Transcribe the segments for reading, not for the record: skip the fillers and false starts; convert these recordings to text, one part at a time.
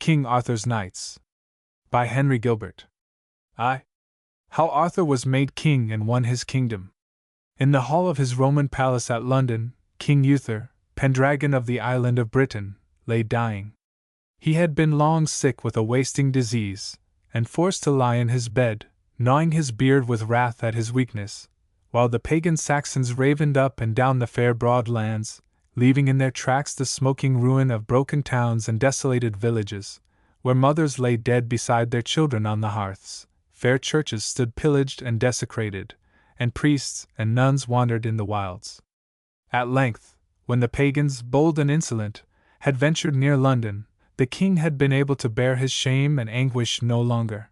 King Arthur's Knights. By Henry Gilbert. I. How Arthur was made king and won his kingdom. In the hall of his Roman palace at London, King Uther, Pendragon of the island of Britain, lay dying. He had been long sick with a wasting disease, and forced to lie in his bed, gnawing his beard with wrath at his weakness, while the pagan Saxons ravened up and down the fair broad lands, leaving in their tracks the smoking ruin of broken towns and desolated villages, where mothers lay dead beside their children on the hearths, fair churches stood pillaged and desecrated, and priests and nuns wandered in the wilds. At length, when the pagans, bold and insolent, had ventured near London, the king had been able to bear his shame and anguish no longer.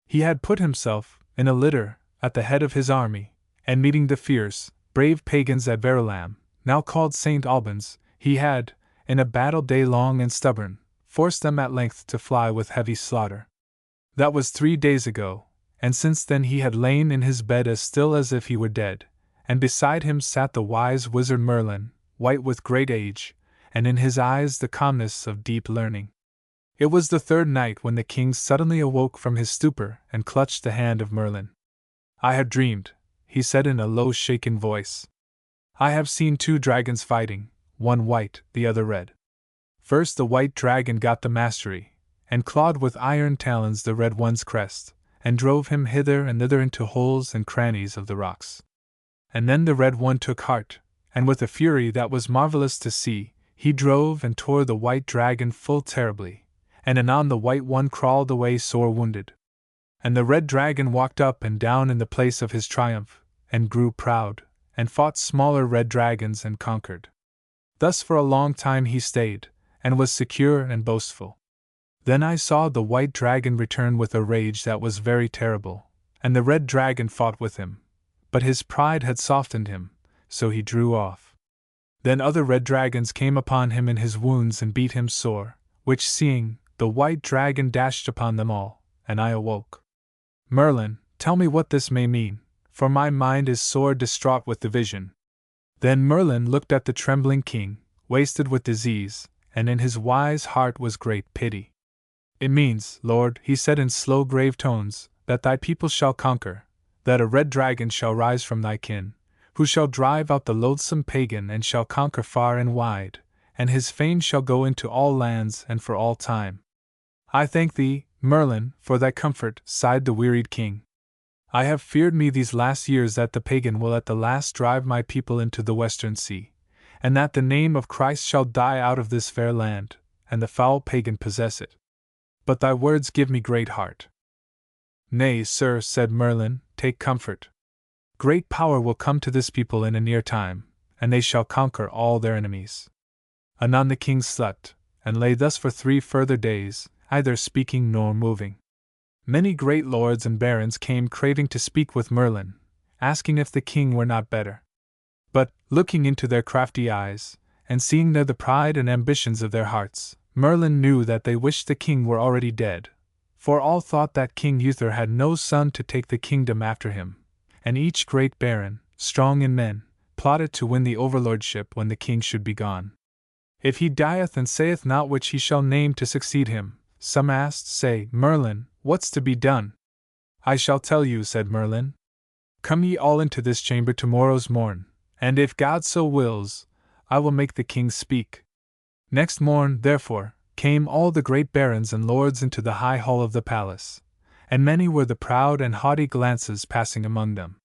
He had put himself, in a litter, at the head of his army, and meeting the fierce, brave pagans at Verulam, now called St. Albans, he had, in a battle day-long and stubborn, forced them at length to fly with heavy slaughter. That was 3 days ago, and since then he had lain in his bed as still as if he were dead, and beside him sat the wise wizard Merlin, white with great age, and in his eyes the calmness of deep learning. It was the third night when the king suddenly awoke from his stupor and clutched the hand of Merlin. "I have dreamed," he said in a low, shaken voice. "I have seen 2 dragons fighting, one white, the other red. First the white dragon got the mastery, and clawed with iron talons the red one's crest, and drove him hither and thither into holes and crannies of the rocks. And then the red one took heart, and with a fury that was marvelous to see, he drove and tore the white dragon full terribly, and anon the white one crawled away sore wounded. And the red dragon walked up and down in the place of his triumph, and grew proud, and fought smaller red dragons and conquered. Thus for a long time he stayed, and was secure and boastful. Then I saw the white dragon return with a rage that was very terrible, and the red dragon fought with him, but his pride had softened him, so he drew off. Then other red dragons came upon him in his wounds and beat him sore, which seeing, the white dragon dashed upon them all, and I awoke. Merlin, tell me what this may mean, for my mind is sore distraught with the vision." Then Merlin looked at the trembling king, wasted with disease, and in his wise heart was great pity. "It means, Lord," he said in slow, grave tones, "that thy people shall conquer, that a red dragon shall rise from thy kin, who shall drive out the loathsome pagan and shall conquer far and wide, and his fame shall go into all lands and for all time." "I thank thee, Merlin, for thy comfort," sighed the wearied king. "I have feared me these last years that the pagan will at the last drive my people into the western sea, and that the name of Christ shall die out of this fair land, and the foul pagan possess it. But thy words give me great heart." "Nay, sir," said Merlin, "take comfort. Great power will come to this people in a near time, and they shall conquer all their enemies." Anon the king slept, and lay thus for 3 further days, neither speaking nor moving. Many great lords and barons came craving to speak with Merlin, asking if the king were not better. But, looking into their crafty eyes, and seeing there the pride and ambitions of their hearts, Merlin knew that they wished the king were already dead, for all thought that King Uther had no son to take the kingdom after him, and each great baron, strong in men, plotted to win the overlordship when the king should be gone. "If he dieth and saith not which he shall name to succeed him," some asked, "say, Merlin, what's to be done?" "I shall tell you," said Merlin. "Come ye all into this chamber tomorrow's morn, and if God so wills, I will make the king speak." Next morn, therefore, came all the great barons and lords into the high hall of the palace, and many were the proud and haughty glances passing among them.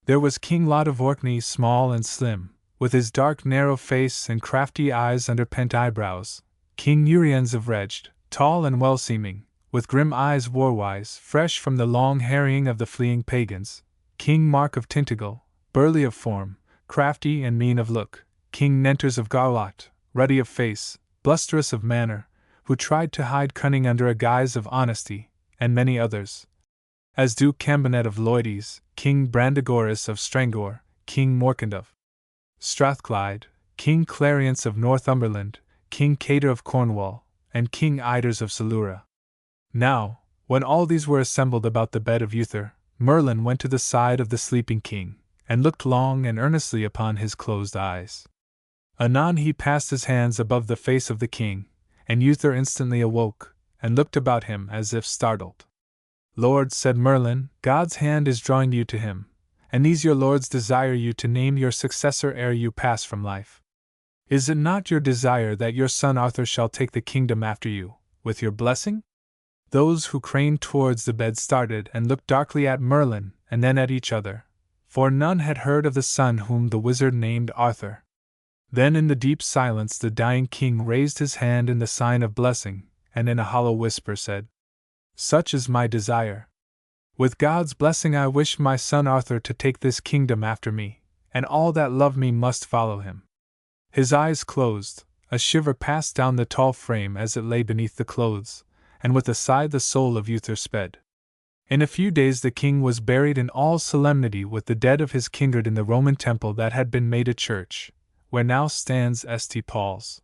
There was King Lot of Orkney, small and slim, with his dark narrow face and crafty eyes under pent eyebrows; King Uriens of Reged, tall and well-seeming, with grim eyes warwise, fresh from the long harrying of the fleeing pagans; King Mark of Tintagel, burly of form, crafty and mean of look; King Nenters of Garlot, ruddy of face, blusterous of manner, who tried to hide cunning under a guise of honesty, and many others, as Duke Cambenet of Loides, King Brandagoris of Strangor, King Morcant of Strathclyde, King Clariance of Northumberland, King Cater of Cornwall, and King Iders of Salura. Now, when all these were assembled about the bed of Uther, Merlin went to the side of the sleeping king, and looked long and earnestly upon his closed eyes. Anon he passed his hands above the face of the king, and Uther instantly awoke, and looked about him as if startled. "Lord," said Merlin, "God's hand is drawing you to him, and these your lords desire you to name your successor ere you pass from life. Is it not your desire that your son Arthur shall take the kingdom after you, with your blessing?" Those who craned towards the bed started and looked darkly at Merlin and then at each other, for none had heard of the son whom the wizard named Arthur. Then in the deep silence the dying king raised his hand in the sign of blessing, and in a hollow whisper said, "Such is my desire. With God's blessing I wish my son Arthur to take this kingdom after me, and all that love me must follow him." His eyes closed, a shiver passed down the tall frame as it lay beneath the clothes, and with a sigh the soul of Uther sped. In a few days the king was buried in all solemnity with the dead of his kindred in the Roman temple that had been made a church, where now stands St. Paul's.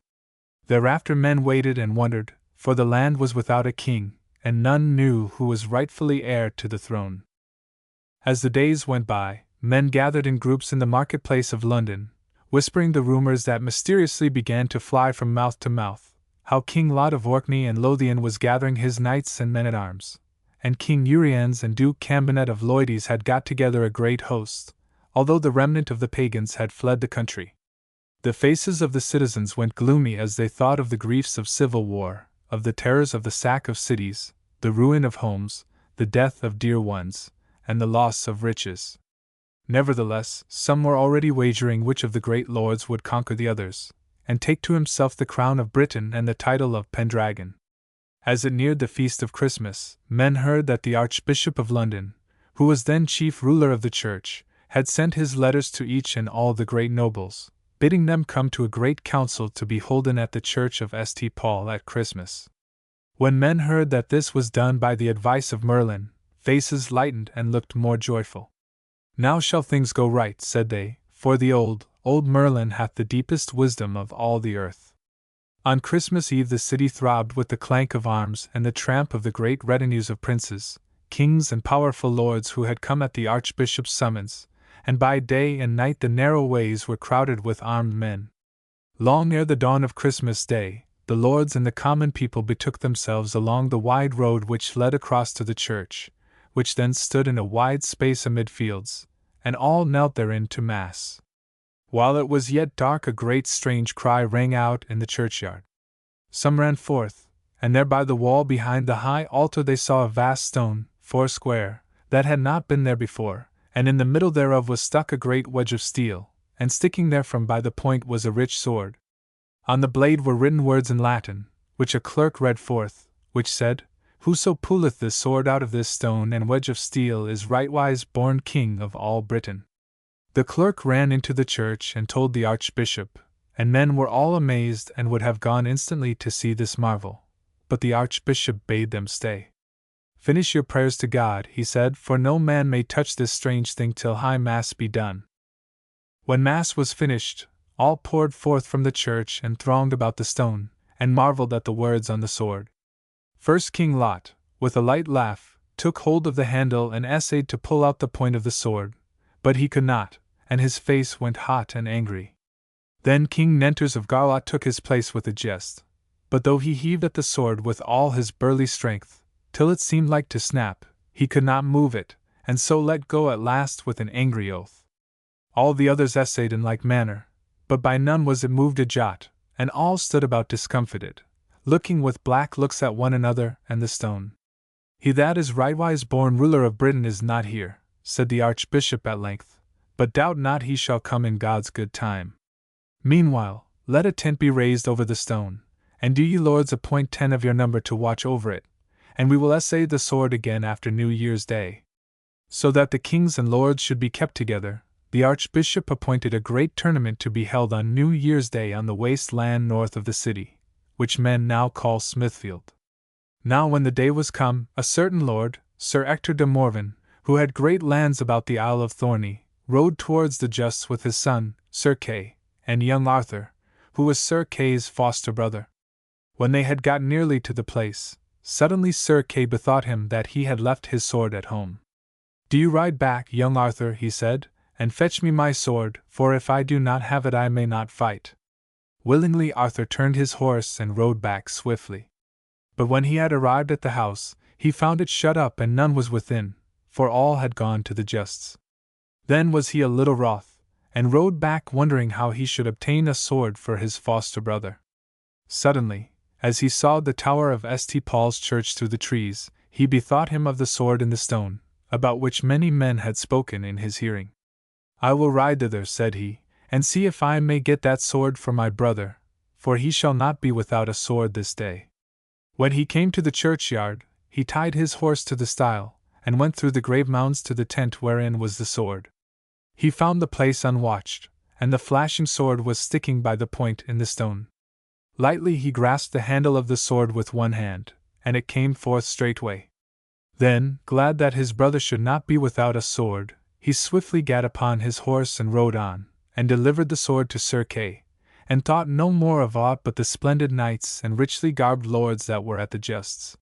Thereafter men waited and wondered, for the land was without a king, and none knew who was rightfully heir to the throne. As the days went by, men gathered in groups in the marketplace of London, whispering the rumors that mysteriously began to fly from mouth to mouth, how King Lot of Orkney and Lothian was gathering his knights and men-at-arms, and King Uriens and Duke Cambenet of Loides had got together a great host, although the remnant of the pagans had fled the country. The faces of the citizens went gloomy as they thought of the griefs of civil war, of the terrors of the sack of cities, the ruin of homes, the death of dear ones, and the loss of riches. Nevertheless, some were already wagering which of the great lords would conquer the others, and take to himself the crown of Britain and the title of Pendragon. As it neared the feast of Christmas, men heard that the Archbishop of London, who was then chief ruler of the church, had sent his letters to each and all the great nobles, bidding them come to a great council to be holden at the church of St. Paul at Christmas. When men heard that this was done by the advice of Merlin, faces lightened and looked more joyful. "Now shall things go right," said they, "for the old Merlin hath the deepest wisdom of all the earth." On Christmas Eve the city throbbed with the clank of arms and the tramp of the great retinues of princes, kings and powerful lords who had come at the Archbishop's summons, and by day and night the narrow ways were crowded with armed men. Long ere the dawn of Christmas Day, the lords and the common people betook themselves along the wide road which led across to the church, which then stood in a wide space amid fields, and all knelt therein to Mass. While it was yet dark a great strange cry rang out in the churchyard. Some ran forth, and there by the wall behind the high altar they saw a vast stone, foursquare, that had not been there before, and in the middle thereof was stuck a great wedge of steel, and sticking therefrom by the point was a rich sword. On the blade were written words in Latin, which a clerk read forth, which said, "Whoso pulleth this sword out of this stone and wedge of steel is rightwise born king of all Britain." The clerk ran into the church and told the Archbishop, and men were all amazed and would have gone instantly to see this marvel, but the Archbishop bade them stay. "Finish your prayers to God," he said, "for no man may touch this strange thing till High Mass be done." When Mass was finished, all poured forth from the church and thronged about the stone, and marveled at the words on the sword. First King Lot, with a light laugh, took hold of the handle and essayed to pull out the point of the sword, but he could not, and his face went hot and angry. Then King Nenters of Garlot took his place with a jest, but though he heaved at the sword with all his burly strength, till it seemed like to snap, he could not move it, and so let go at last with an angry oath. All the others essayed in like manner, but by none was it moved a jot, and all stood about discomfited, looking with black looks at one another and the stone. "He that is rightwise born ruler of Britain is not here," said the Archbishop at length, "but doubt not he shall come in God's good time. Meanwhile, let a tent be raised over the stone, and do ye lords appoint 10 of your number to watch over it, and we will essay the sword again after New Year's Day." So that the kings and lords should be kept together, the Archbishop appointed a great tournament to be held on New Year's Day on the waste land north of the city, which men now call Smithfield. Now when the day was come, a certain lord, Sir Ector de Morven, who had great lands about the Isle of Thorney, rode towards the justs with his son, Sir Kay, and young Arthur, who was Sir Kay's foster brother. When they had got nearly to the place, suddenly Sir Kay bethought him that he had left his sword at home. "Do you ride back, young Arthur," he said, "and fetch me my sword, for if I do not have it I may not fight." Willingly Arthur turned his horse and rode back swiftly. But when he had arrived at the house, he found it shut up and none was within, for all had gone to the justs. Then was he a little wroth, and rode back wondering how he should obtain a sword for his foster brother. Suddenly, as he saw the tower of St. Paul's church through the trees, he bethought him of the sword in the stone, about which many men had spoken in his hearing. I will ride thither, said he, and see if I may get that sword for my brother, for he shall not be without a sword this day. When he came to the churchyard, he tied his horse to the stile, and went through the grave mounds to the tent wherein was the sword. He found the place unwatched, and the flashing sword was sticking by the point in the stone. Lightly he grasped the handle of the sword with one hand, and it came forth straightway. Then, glad that his brother should not be without a sword, he swiftly gat upon his horse and rode on, and delivered the sword to Sir Kay, and thought no more of aught but the splendid knights and richly garbed lords that were at the justs.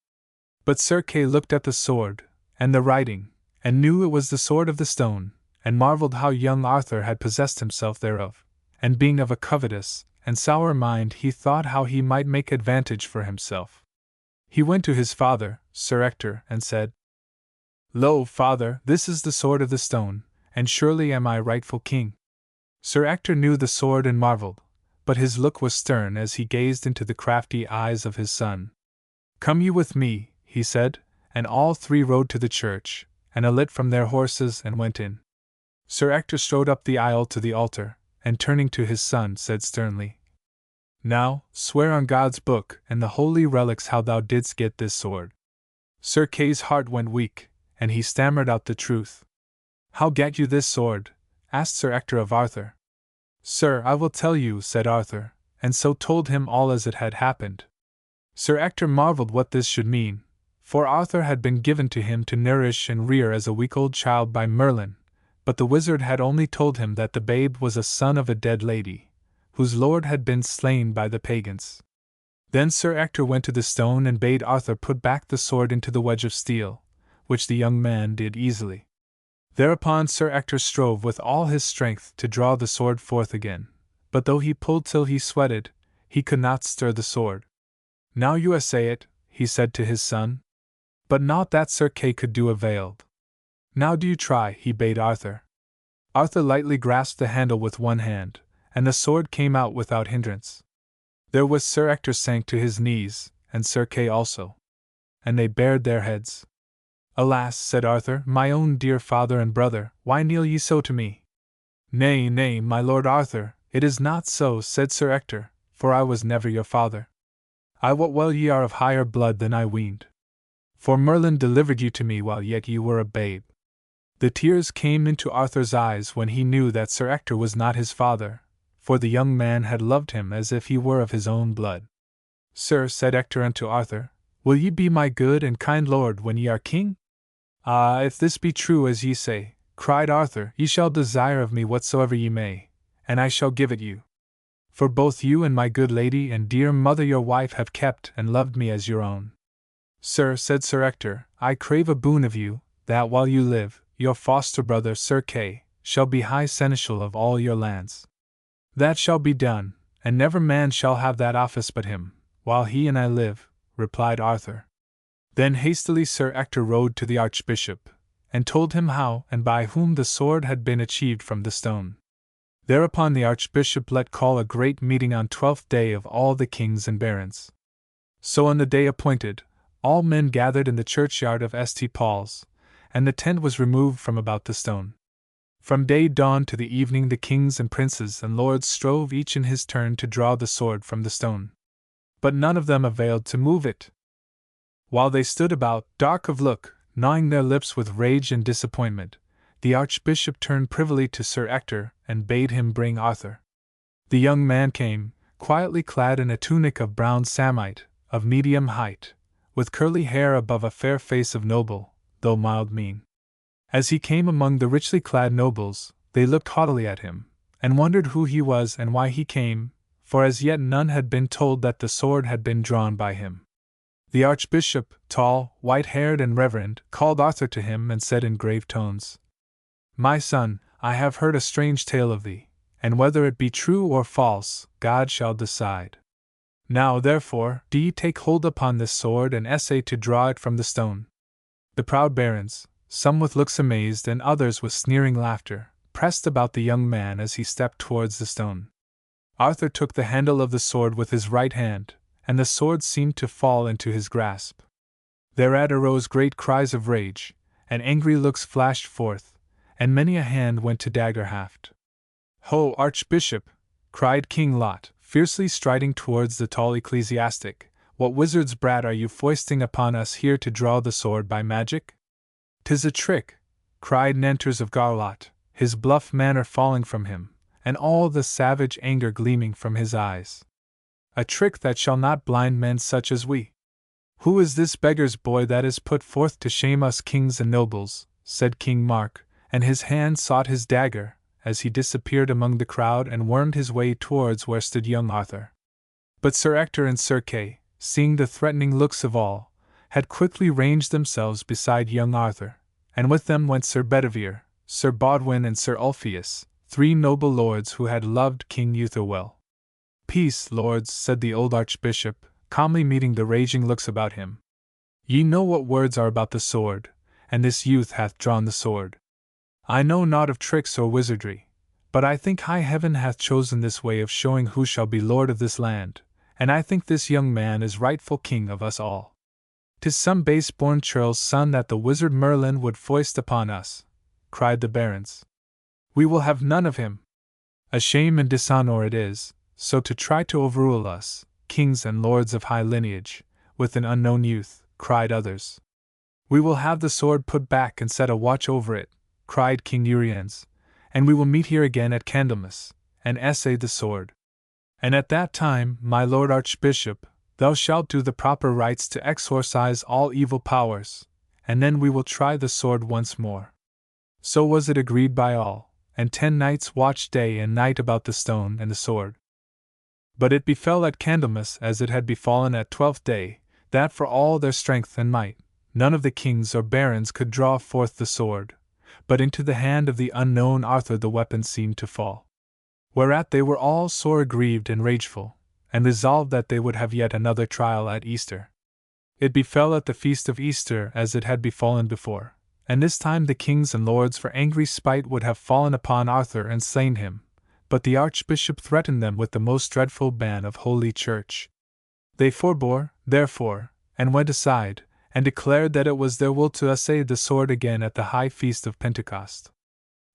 But Sir Kay looked at the sword, and the writing, and knew it was the sword of the stone, and marvelled how young Arthur had possessed himself thereof, and being of a covetous and sour mind he thought how he might make advantage for himself. He went to his father, Sir Ector, and said, Lo, father, this is the sword of the stone, and surely am I rightful king. Sir Ector knew the sword and marvelled, but his look was stern as he gazed into the crafty eyes of his son. Come you with me, he said, and all three rode to the church, and alit from their horses and went in. Sir Ector strode up the aisle to the altar, and turning to his son said sternly, Now, swear on God's book and the holy relics how thou didst get this sword. Sir Kay's heart went weak, and he stammered out the truth. How gat you this sword? Asked Sir Ector of Arthur. Sir, I will tell you, said Arthur, and so told him all as it had happened. Sir Ector marvelled what this should mean, for Arthur had been given to him to nourish and rear as a week-old child by Merlin, but the wizard had only told him that the babe was a son of a dead lady, whose lord had been slain by the pagans. Then Sir Ector went to the stone and bade Arthur put back the sword into the wedge of steel, which the young man did easily. Thereupon Sir Ector strove with all his strength to draw the sword forth again, but though he pulled till he sweated, he could not stir the sword. Now you essay it, he said to his son. But naught that Sir Kay could do availed. Now do you try, he bade Arthur. Arthur lightly grasped the handle with one hand, and the sword came out without hindrance. Therewith Sir Ector sank to his knees, and Sir Kay also. And they bared their heads. Alas, said Arthur, my own dear father and brother, why kneel ye so to me? Nay, nay, my lord Arthur, it is not so, said Sir Ector, for I was never your father. I wot well ye are of higher blood than I weened. For Merlin delivered you to me while yet ye were a babe. The tears came into Arthur's eyes when he knew that Sir Ector was not his father, for the young man had loved him as if he were of his own blood. Sir, said Ector unto Arthur, will ye be my good and kind lord when ye are king? Ah, if this be true as ye say, cried Arthur, ye shall desire of me whatsoever ye may, and I shall give it you. For both you and my good lady and dear mother your wife have kept and loved me as your own. Sir, said Sir Ector, I crave a boon of you, that while you live, your foster brother Sir Kay shall be high seneschal of all your lands. That shall be done, and never man shall have that office but him, while he and I live, replied Arthur. Then hastily Sir Ector rode to the Archbishop, and told him how and by whom the sword had been achieved from the stone. Thereupon the Archbishop let call a great meeting on 12th day of all the kings and barons. So on the day appointed, all men gathered in the churchyard of St. Paul's, and the tent was removed from about the stone. From day dawn to the evening the kings and princes and lords strove each in his turn to draw the sword from the stone. But none of them availed to move it. While they stood about, dark of look, gnawing their lips with rage and disappointment, the Archbishop turned privily to Sir Ector and bade him bring Arthur. The young man came, quietly clad in a tunic of brown samite, of medium height, with curly hair above a fair face of noble, though mild mien. As he came among the richly clad nobles, they looked haughtily at him, and wondered who he was and why he came, for as yet none had been told that the sword had been drawn by him. The Archbishop, tall, white-haired and reverend, called Arthur to him and said in grave tones, My son, I have heard a strange tale of thee, and whether it be true or false, God shall decide. Now, therefore, do ye take hold upon this sword and essay to draw it from the stone. The proud barons, some with looks amazed and others with sneering laughter, pressed about the young man as he stepped towards the stone. Arthur took the handle of the sword with his right hand, and the sword seemed to fall into his grasp. Thereat arose great cries of rage, and angry looks flashed forth, and many a hand went to dagger haft. "Ho, Archbishop!" cried King Lot, fiercely striding towards the tall ecclesiastic, "what wizard's brat are you foisting upon us here to draw the sword by magic?" "'Tis a trick," cried Nenters of Garlot, his bluff manner falling from him, and all the savage anger gleaming from his eyes. "A trick that shall not blind men such as we." "Who is this beggar's boy that is put forth to shame us kings and nobles?" said King Mark, and his hand sought his dagger, as he disappeared among the crowd and wormed his way towards where stood young Arthur. But Sir Ector and Sir Kay, seeing the threatening looks of all, had quickly ranged themselves beside young Arthur, and with them went Sir Bedivere, Sir Bodwin and Sir Ulfius, 3 noble lords who had loved King Uther well. "Peace, lords," said the old archbishop, calmly meeting the raging looks about him. "Ye know what words are about the sword, and this youth hath drawn the sword. I know naught of tricks or wizardry, but I think high heaven hath chosen this way of showing who shall be lord of this land, and I think this young man is rightful king of us all. 'Tis some base-born churl's son that the wizard Merlin would foist upon us," cried the barons. "We will have none of him. A shame and dishonor it is, so to try to overrule us, kings and lords of high lineage, with an unknown youth," cried others. "We will have the sword put back and set a watch over it," cried King Uriens, "and we will meet here again at Candlemas, and essay the sword. And at that time, my lord Archbishop, thou shalt do the proper rites to exorcise all evil powers, and then we will try the sword once more." So was it agreed by all, and 10 knights watched day and night about the stone and the sword. But it befell at Candlemas as it had befallen at Twelfth Day, that for all their strength and might, none of the kings or barons could draw forth the sword, but into the hand of the unknown Arthur the weapon seemed to fall. Whereat they were all sore aggrieved and rageful, and resolved that they would have yet another trial at Easter. It befell at the feast of Easter as it had befallen before, and this time the kings and lords for angry spite would have fallen upon Arthur and slain him, but the archbishop threatened them with the most dreadful ban of Holy Church. They forbore, therefore, and went aside, and declared that it was their will to essay the sword again at the high feast of Pentecost.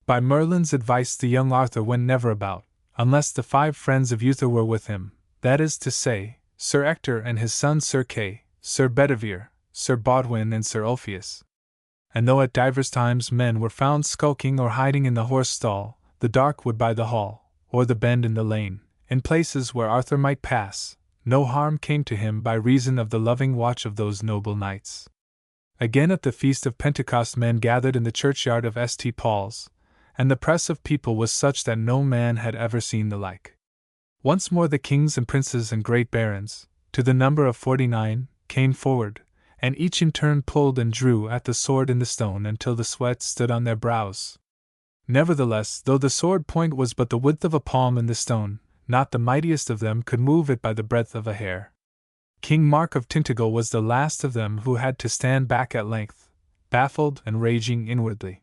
By Merlin's advice the young Arthur went never about, unless the 5 friends of Uther were with him, that is to say, Sir Ector and his son Sir Kay, Sir Bedivere, Sir Bodwin and Sir Ulfius. And though at divers times men were found skulking or hiding in the horse stall, the dark wood by the hall, or the bend in the lane, in places where Arthur might pass, no harm came to him by reason of the loving watch of those noble knights. Again at the feast of Pentecost men gathered in the churchyard of St. Paul's, and the press of people was such that no man had ever seen the like. Once more the kings and princes and great barons, to the number of 49, came forward, and each in turn pulled and drew at the sword in the stone until the sweat stood on their brows. Nevertheless, though the sword point was but the width of a palm in the stone, not the mightiest of them could move it by the breadth of a hair. King Mark of Tintagel was the last of them who had to stand back at length, baffled and raging inwardly.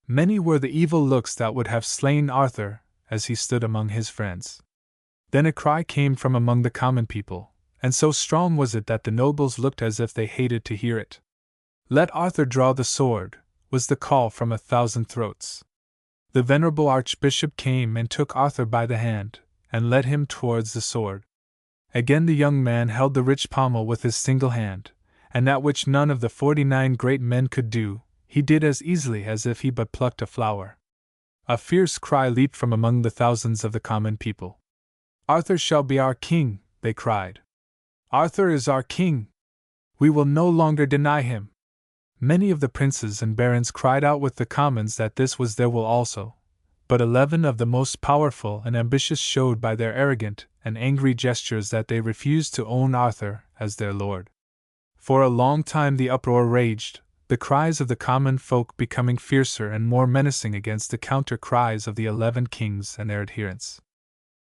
Many were the evil looks that would have slain Arthur, as he stood among his friends. Then a cry came from among the common people, and so strong was it that the nobles looked as if they hated to hear it. "Let Arthur draw the sword," was the call from 1,000 throats. The venerable archbishop came and took Arthur by the hand, and led him towards the sword. Again the young man held the rich pommel with his single hand, and that which none of the 49 great men could do, he did as easily as if he but plucked a flower. A fierce cry leaped from among the thousands of the common people. "Arthur shall be our king," they cried. "Arthur is our king! We will no longer deny him!" Many of the princes and barons cried out with the commons that this was their will also, but 11 of the most powerful and ambitious showed by their arrogant and angry gestures that they refused to own Arthur as their lord. For a long time the uproar raged, the cries of the common folk becoming fiercer and more menacing against the counter cries of the 11 kings and their adherents.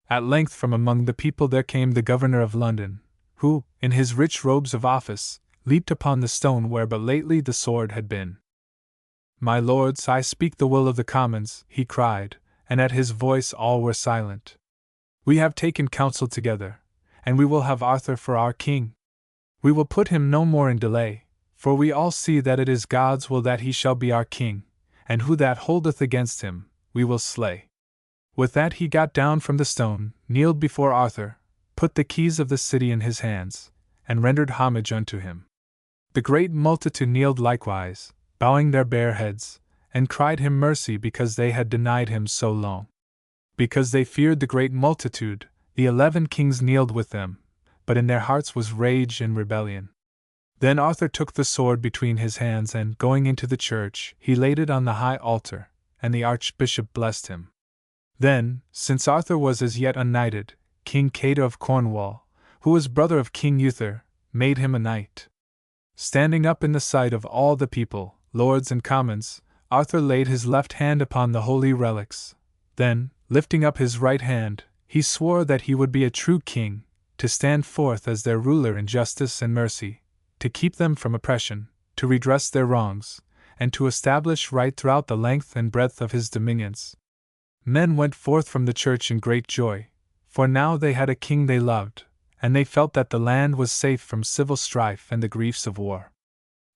At length from among the people there came the governor of London, who, in his rich robes of office, leaped upon the stone where but lately the sword had been. "My lords, I speak the will of the Commons," he cried, and at his voice all were silent. "We have taken counsel together, and we will have Arthur for our king. We will put him no more in delay, for we all see that it is God's will that he shall be our king, and who that holdeth against him, we will slay." With that he got down from the stone, kneeled before Arthur, put the keys of the city in his hands, and rendered homage unto him. The great multitude kneeled likewise, bowing their bare heads, and cried him mercy because they had denied him so long. Because they feared the great multitude, the 11 kings kneeled with them, but in their hearts was rage and rebellion. Then Arthur took the sword between his hands and, going into the church, he laid it on the high altar, and the archbishop blessed him. Then, since Arthur was as yet unknighted, King Cato of Cornwall, who was brother of King Uther, made him a knight. Standing up in the sight of all the people, lords and commons, Arthur laid his left hand upon the holy relics. Then, lifting up his right hand, he swore that he would be a true king, to stand forth as their ruler in justice and mercy, to keep them from oppression, to redress their wrongs, and to establish right throughout the length and breadth of his dominions. Men went forth from the church in great joy, for now they had a king they loved, and they felt that the land was safe from civil strife and the griefs of war.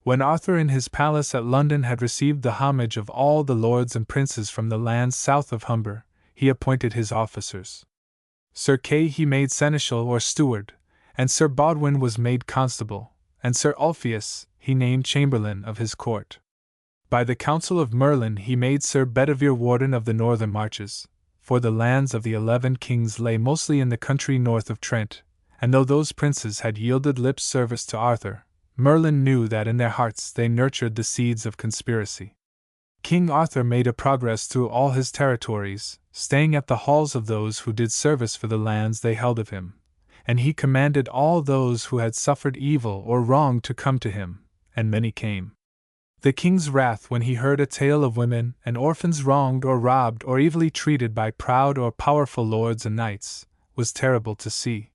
When Arthur in his palace at London had received the homage of all the lords and princes from the lands south of Humber, he appointed his officers. Sir Kay he made seneschal or steward, and Sir Bodwin was made constable, and Sir Ulfius he named chamberlain of his court. By the counsel of Merlin he made Sir Bedivere warden of the northern marches, for the lands of the 11 kings lay mostly in the country north of Trent, and though those princes had yielded lip service to Arthur, Merlin knew that in their hearts they nurtured the seeds of conspiracy. King Arthur made a progress through all his territories, staying at the halls of those who did service for the lands they held of him, and he commanded all those who had suffered evil or wrong to come to him, and many came. The king's wrath when he heard a tale of women and orphans wronged or robbed or evilly treated by proud or powerful lords and knights, was terrible to see.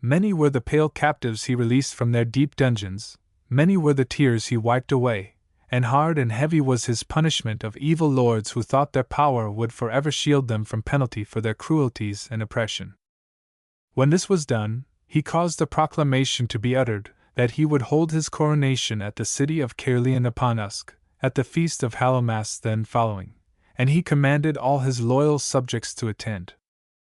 Many were the pale captives he released from their deep dungeons, many were the tears he wiped away, and hard and heavy was his punishment of evil lords who thought their power would forever shield them from penalty for their cruelties and oppression. When this was done, he caused a proclamation to be uttered, that he would hold his coronation at the city of Caerleon upon Usk, at the feast of Hallowmas then following, and he commanded all his loyal subjects to attend.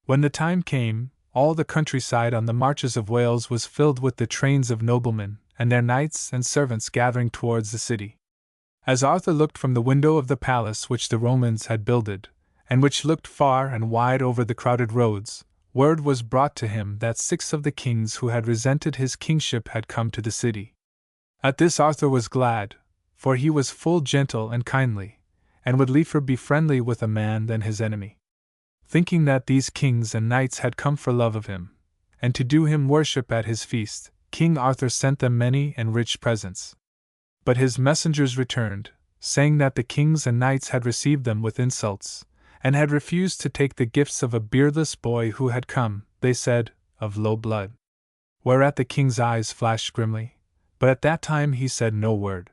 When the time came, all the countryside on the marches of Wales was filled with the trains of noblemen, and their knights and servants gathering towards the city. As Arthur looked from the window of the palace which the Romans had builded, and which looked far and wide over the crowded roads, word was brought to him that 6 of the kings who had resented his kingship had come to the city. At this Arthur was glad, for he was full gentle and kindly, and would liefer be friendly with a man than his enemy. Thinking that these kings and knights had come for love of him, and to do him worship at his feast, King Arthur sent them many and rich presents. But his messengers returned, saying that the kings and knights had received them with insults, and had refused to take the gifts of a beardless boy who had come, they said, of low blood. Whereat the king's eyes flashed grimly, but at that time he said no word.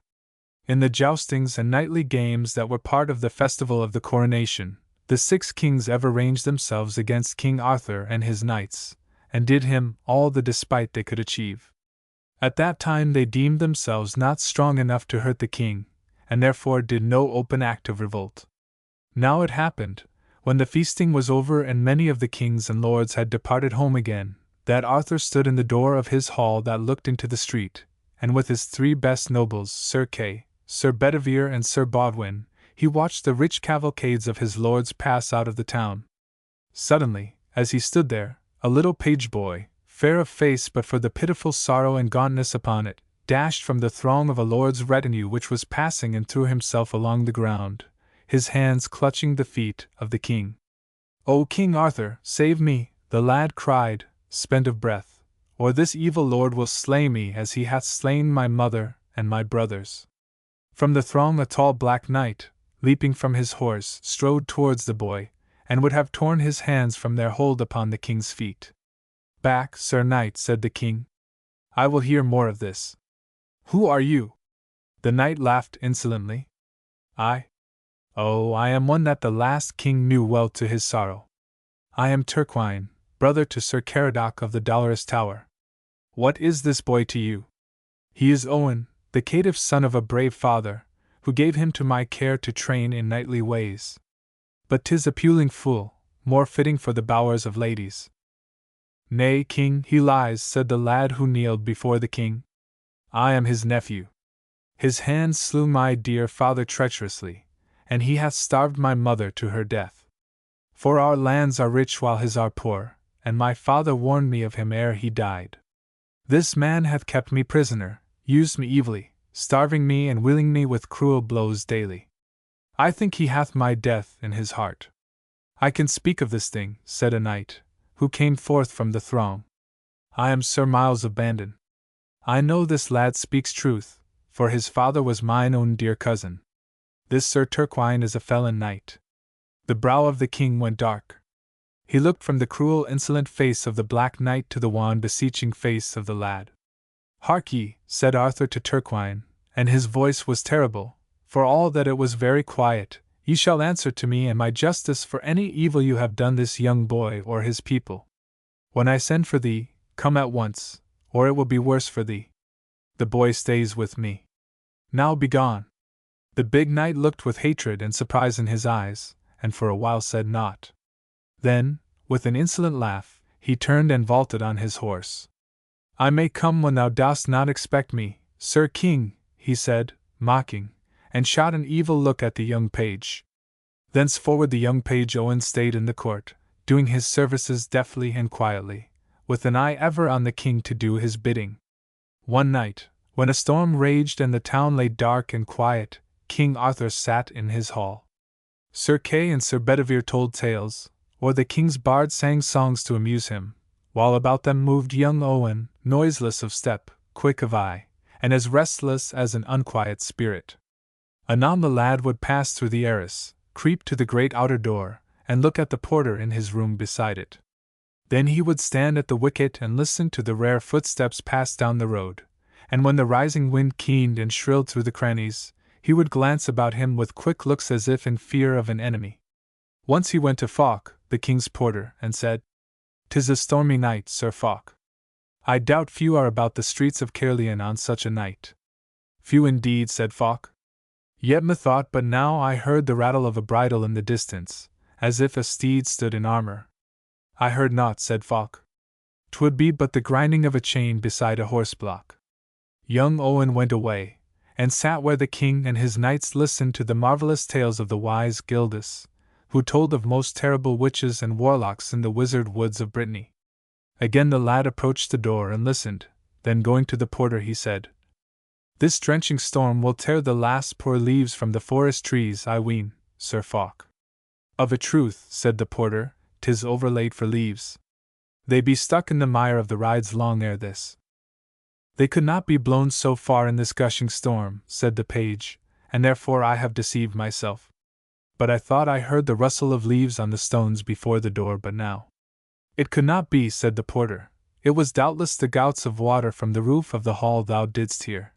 In the joustings and knightly games that were part of the festival of the coronation, the 6 kings ever ranged themselves against King Arthur and his knights, and did him all the despite they could achieve. At that time they deemed themselves not strong enough to hurt the king, and therefore did no open act of revolt. Now it happened, when the feasting was over and many of the kings and lords had departed home again, that Arthur stood in the door of his hall that looked into the street, and with his 3 best nobles, Sir Kay, Sir Bedivere and Sir Bodwin, he watched the rich cavalcades of his lords pass out of the town. Suddenly, as he stood there, a little page boy, fair of face but for the pitiful sorrow and gauntness upon it, dashed from the throng of a lord's retinue which was passing and threw himself along the ground, his hands clutching the feet of the king. "O King Arthur, save me," the lad cried, spent of breath, "or this evil lord will slay me as he hath slain my mother and my brothers." From the throng a tall black knight, leaping from his horse, strode towards the boy, and would have torn his hands from their hold upon the king's feet. Back, Sir Knight, said the king. I will hear more of this. Who are you? The knight laughed insolently. I am one that the last king knew well to his sorrow. I am Turquine, brother to Sir Caradoc of the Dolorous Tower. What is this boy to you? He is Owen, the caitiff son of a brave father, who gave him to my care to train in knightly ways. But 'tis a puling fool, more fitting for the bowers of ladies. Nay, king, he lies, said the lad who kneeled before the king. I am his nephew. His hands slew my dear father treacherously, and he hath starved my mother to her death. For our lands are rich while his are poor, and my father warned me of him ere he died. This man hath kept me prisoner, used me evilly, starving me and willing me with cruel blows daily. I think he hath my death in his heart. I can speak of this thing, said a knight, who came forth from the throng. I am Sir Miles of Bandon. I know this lad speaks truth, for his father was mine own dear cousin. This Sir Turquine is a felon knight. The brow of the king went dark. He looked from the cruel insolent face of the Black Knight to the wan beseeching face of the lad. Hark ye, said Arthur to Turquine, and his voice was terrible, for all that it was very quiet, ye shall answer to me and my justice for any evil you have done this young boy or his people. When I send for thee, come at once, or it will be worse for thee. The boy stays with me. Now begone. The big knight looked with hatred and surprise in his eyes, and for a while said naught. Then, with an insolent laugh, he turned and vaulted on his horse. I may come when thou dost not expect me, Sir King, he said, mocking, and shot an evil look at the young page. Thenceforward the young page Owen stayed in the court, doing his services deftly and quietly, with an eye ever on the king to do his bidding. One night, when a storm raged and the town lay dark and quiet, King Arthur sat in his hall. Sir Kay and Sir Bedivere told tales, or the king's bard sang songs to amuse him, while about them moved young Owen, noiseless of step, quick of eye, and as restless as an unquiet spirit. Anon the lad would pass through the arras, creep to the great outer door, and look at the porter in his room beside it. Then he would stand at the wicket and listen to the rare footsteps pass down the road, and when the rising wind keened and shrilled through the crannies, he would glance about him with quick looks as if in fear of an enemy. Once he went to Falk, the king's porter, and said, "'Tis a stormy night, Sir Falk. I doubt few are about the streets of Caerleon on such a night." "Few indeed," said Falk. "Yet methought but now I heard the rattle of a bridle in the distance, as if a steed stood in armor." "I heard naught," said Falk. "'Twould be but the grinding of a chain beside a horse-block." Young Owen went away, and sat where the king and his knights listened to the marvelous tales of the wise Gildas, who told of most terrible witches and warlocks in the wizard woods of Brittany. Again the lad approached the door and listened, then going to the porter he said, "This drenching storm will tear the last poor leaves from the forest trees, I ween, Sir Falk." "Of a truth," said the porter, "'tis overlate for leaves. They be stuck in the mire of the rides long ere this." "They could not be blown so far in this gushing storm," said the page, "and therefore I have deceived myself. But I thought I heard the rustle of leaves on the stones before the door but now." "It could not be," said the porter. "It was doubtless the gouts of water from the roof of the hall thou didst hear."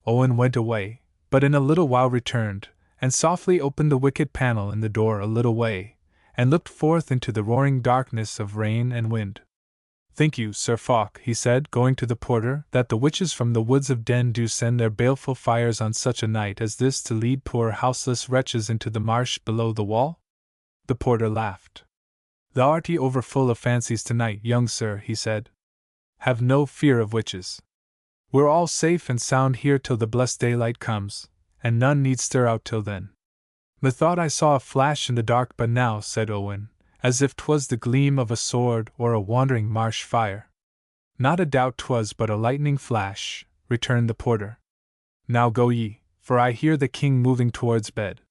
Owen went away, but in a little while returned, and softly opened the wicket panel in the door a little way, and looked forth into the roaring darkness of rain and wind. "Think you, Sir Falk," he said, going to the porter, "that the witches from the woods of Den do send their baleful fires on such a night as this to lead poor houseless wretches into the marsh below the wall?" The porter laughed. "Thou art overfull of fancies tonight, young sir," he said. "Have no fear of witches. We're all safe and sound here till the blessed daylight comes, and none need stir out till then." "Methought I saw a flash in the dark but now," said Owen, "as if 'twas the gleam of a sword or a wandering marsh fire." "Not a doubt 'twas but a lightning flash," returned the porter. "Now go ye, for I hear the king moving towards bed.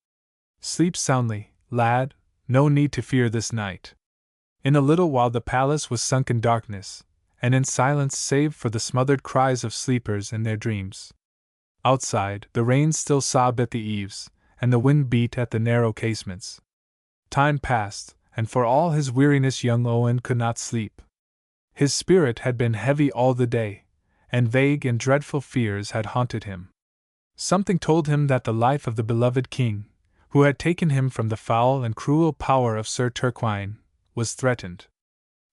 Sleep soundly, lad, no need to fear this night." In a little while the palace was sunk in darkness, and in silence save for the smothered cries of sleepers in their dreams. Outside, the rain still sobbed at the eaves, and the wind beat at the narrow casements. Time passed, and for all his weariness young Owen could not sleep. His spirit had been heavy all the day, and vague and dreadful fears had haunted him. Something told him that the life of the beloved king, who had taken him from the foul and cruel power of Sir Turquine, was threatened.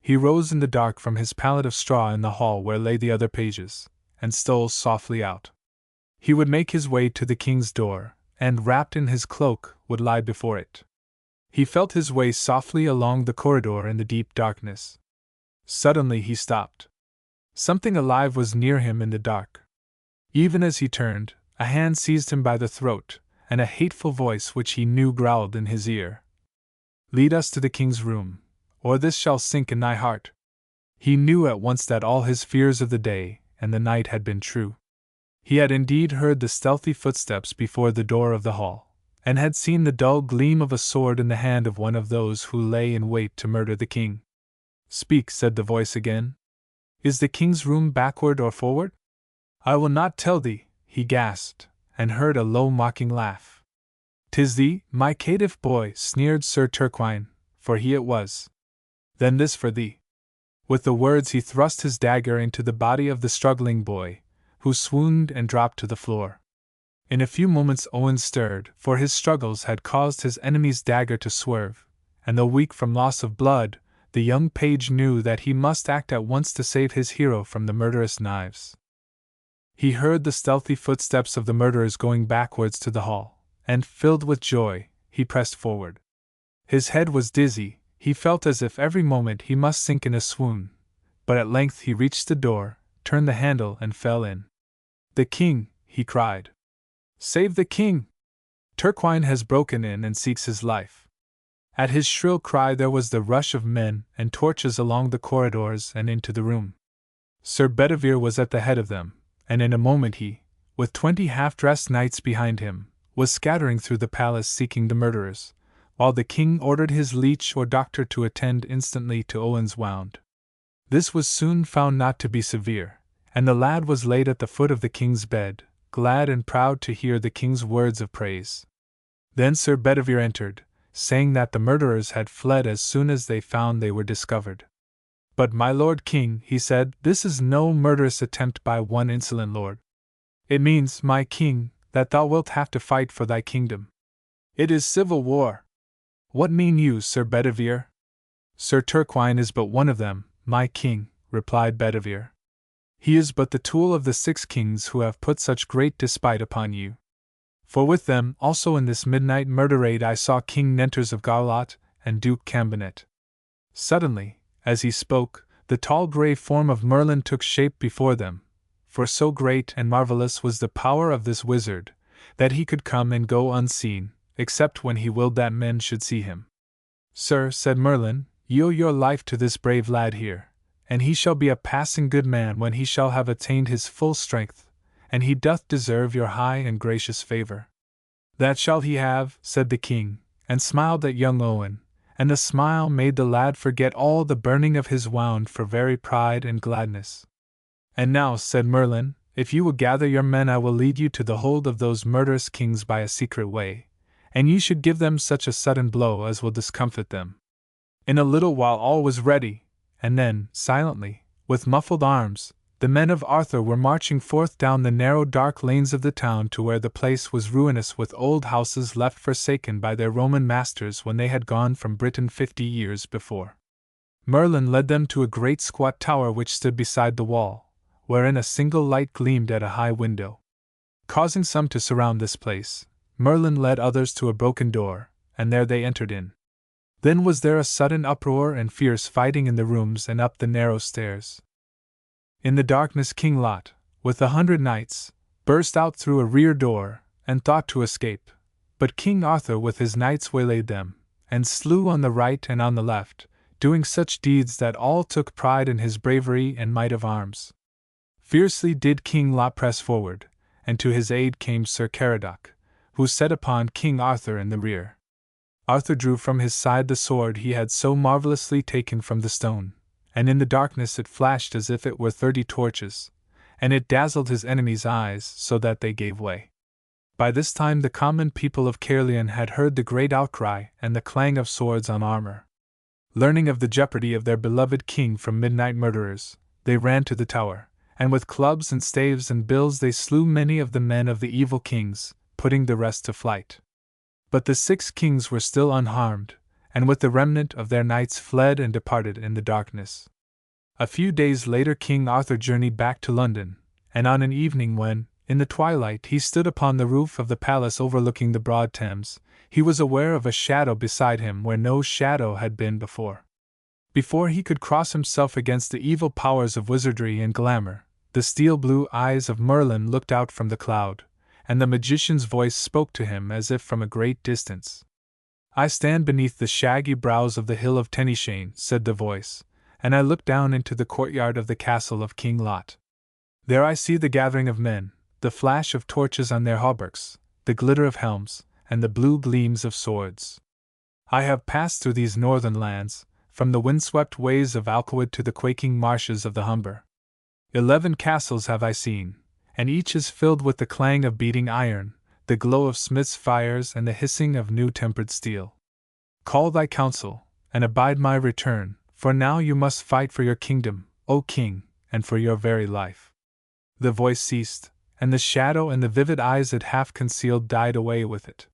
He rose in the dark from his pallet of straw in the hall where lay the other pages, and stole softly out. He would make his way to the king's door, and, wrapped in his cloak, would lie before it. He felt his way softly along the corridor in the deep darkness. Suddenly he stopped. Something alive was near him in the dark. Even as he turned, a hand seized him by the throat, and a hateful voice which he knew growled in his ear. "Lead us to the king's room, or this shall sink in thy heart." He knew at once that all his fears of the day and the night had been true. He had indeed heard the stealthy footsteps before the door of the hall, and had seen the dull gleam of a sword in the hand of one of those who lay in wait to murder the king. "Speak," said the voice again. "Is the king's room backward or forward?" "I will not tell thee," he gasped, and heard a low mocking laugh. "'Tis thee, my caitiff boy," sneered Sir Turquine, for he it was. "Then this for thee." With the words he thrust his dagger into the body of the struggling boy, who swooned and dropped to the floor. In a few moments Owen stirred, for his struggles had caused his enemy's dagger to swerve, and though weak from loss of blood, the young page knew that he must act at once to save his hero from the murderous knives. He heard the stealthy footsteps of the murderers going backwards to the hall, and, filled with joy, he pressed forward. His head was dizzy, he felt as if every moment he must sink in a swoon, but at length he reached the door, turned the handle, and fell in. "The king!" he cried. "Save the king! Turquine has broken in and seeks his life." At his shrill cry there was the rush of men and torches along the corridors and into the room. Sir Bedivere was at the head of them, and in a moment he, with 20 half-dressed knights behind him, was scattering through the palace seeking the murderers, while the king ordered his leech or doctor to attend instantly to Owen's wound. This was soon found not to be severe, and the lad was laid at the foot of the king's bed, glad and proud to hear the king's words of praise. Then Sir Bedivere entered, saying that the murderers had fled as soon as they found they were discovered. "But my lord king," he said, "this is no murderous attempt by one insolent lord. It means, my king, that thou wilt have to fight for thy kingdom. It is civil war." "What mean you, Sir Bedivere?" "Sir Turquine is but one of them, my king," replied Bedivere. "He is but the tool of the 6 kings who have put such great despite upon you. For with them also in this midnight murder raid I saw King Nenters of Garlot and Duke Cambinet." Suddenly, as he spoke, the tall grey form of Merlin took shape before them, for so great and marvelous was the power of this wizard, that he could come and go unseen, except when he willed that men should see him. "Sir," said Merlin, "ye owe your life to this brave lad here, and he shall be a passing good man when he shall have attained his full strength, and he doth deserve your high and gracious favor." "That shall he have," said the king, and smiled at young Owen, and the smile made the lad forget all the burning of his wound for very pride and gladness. "And now," said Merlin, "if you will gather your men I will lead you to the hold of those murderous kings by a secret way, and ye should give them such a sudden blow as will discomfit them." In a little while all was ready, and then, silently, with muffled arms, the men of Arthur were marching forth down the narrow dark lanes of the town to where the place was ruinous with old houses left forsaken by their Roman masters when they had gone from Britain 50 years before. Merlin led them to a great squat tower which stood beside the wall, wherein a single light gleamed at a high window. Causing some to surround this place, Merlin led others to a broken door, and there they entered in. Then was there a sudden uproar and fierce fighting in the rooms and up the narrow stairs. In the darkness King Lot, with 100 knights, burst out through a rear door, and thought to escape, but King Arthur with his knights waylaid them, and slew on the right and on the left, doing such deeds that all took pride in his bravery and might of arms. Fiercely did King Lot press forward, and to his aid came Sir Caradoc, who set upon King Arthur in the rear. Arthur drew from his side the sword he had so marvelously taken from the stone, and in the darkness it flashed as if it were 30 torches, and it dazzled his enemies' eyes so that they gave way. By this time the common people of Caerleon had heard the great outcry and the clang of swords on armor. Learning of the jeopardy of their beloved king from midnight murderers, they ran to the tower, and with clubs and staves and bills they slew many of the men of the evil kings, putting the rest to flight. But the 6 kings were still unharmed, and with the remnant of their knights fled and departed in the darkness. A few days later King Arthur journeyed back to London, and on an evening when, in the twilight, he stood upon the roof of the palace overlooking the broad Thames, he was aware of a shadow beside him where no shadow had been before. Before he could cross himself against the evil powers of wizardry and glamour, the steel-blue eyes of Merlin looked out from the cloud, and the magician's voice spoke to him as if from a great distance. "I stand beneath the shaggy brows of the hill of Tenishane," said the voice, "and I look down into the courtyard of the castle of King Lot. There I see the gathering of men, the flash of torches on their hauberks, the glitter of helms, and the blue gleams of swords. I have passed through these northern lands, from the windswept ways of Alcoud to the quaking marshes of the Humber. 11 castles have I seen, and each is filled with the clang of beating iron, the glow of smiths' fires, and the hissing of new-tempered steel. Call thy council, and abide my return, for now you must fight for your kingdom, O king, and for your very life." The voice ceased, and the shadow and the vivid eyes it half concealed died away with it.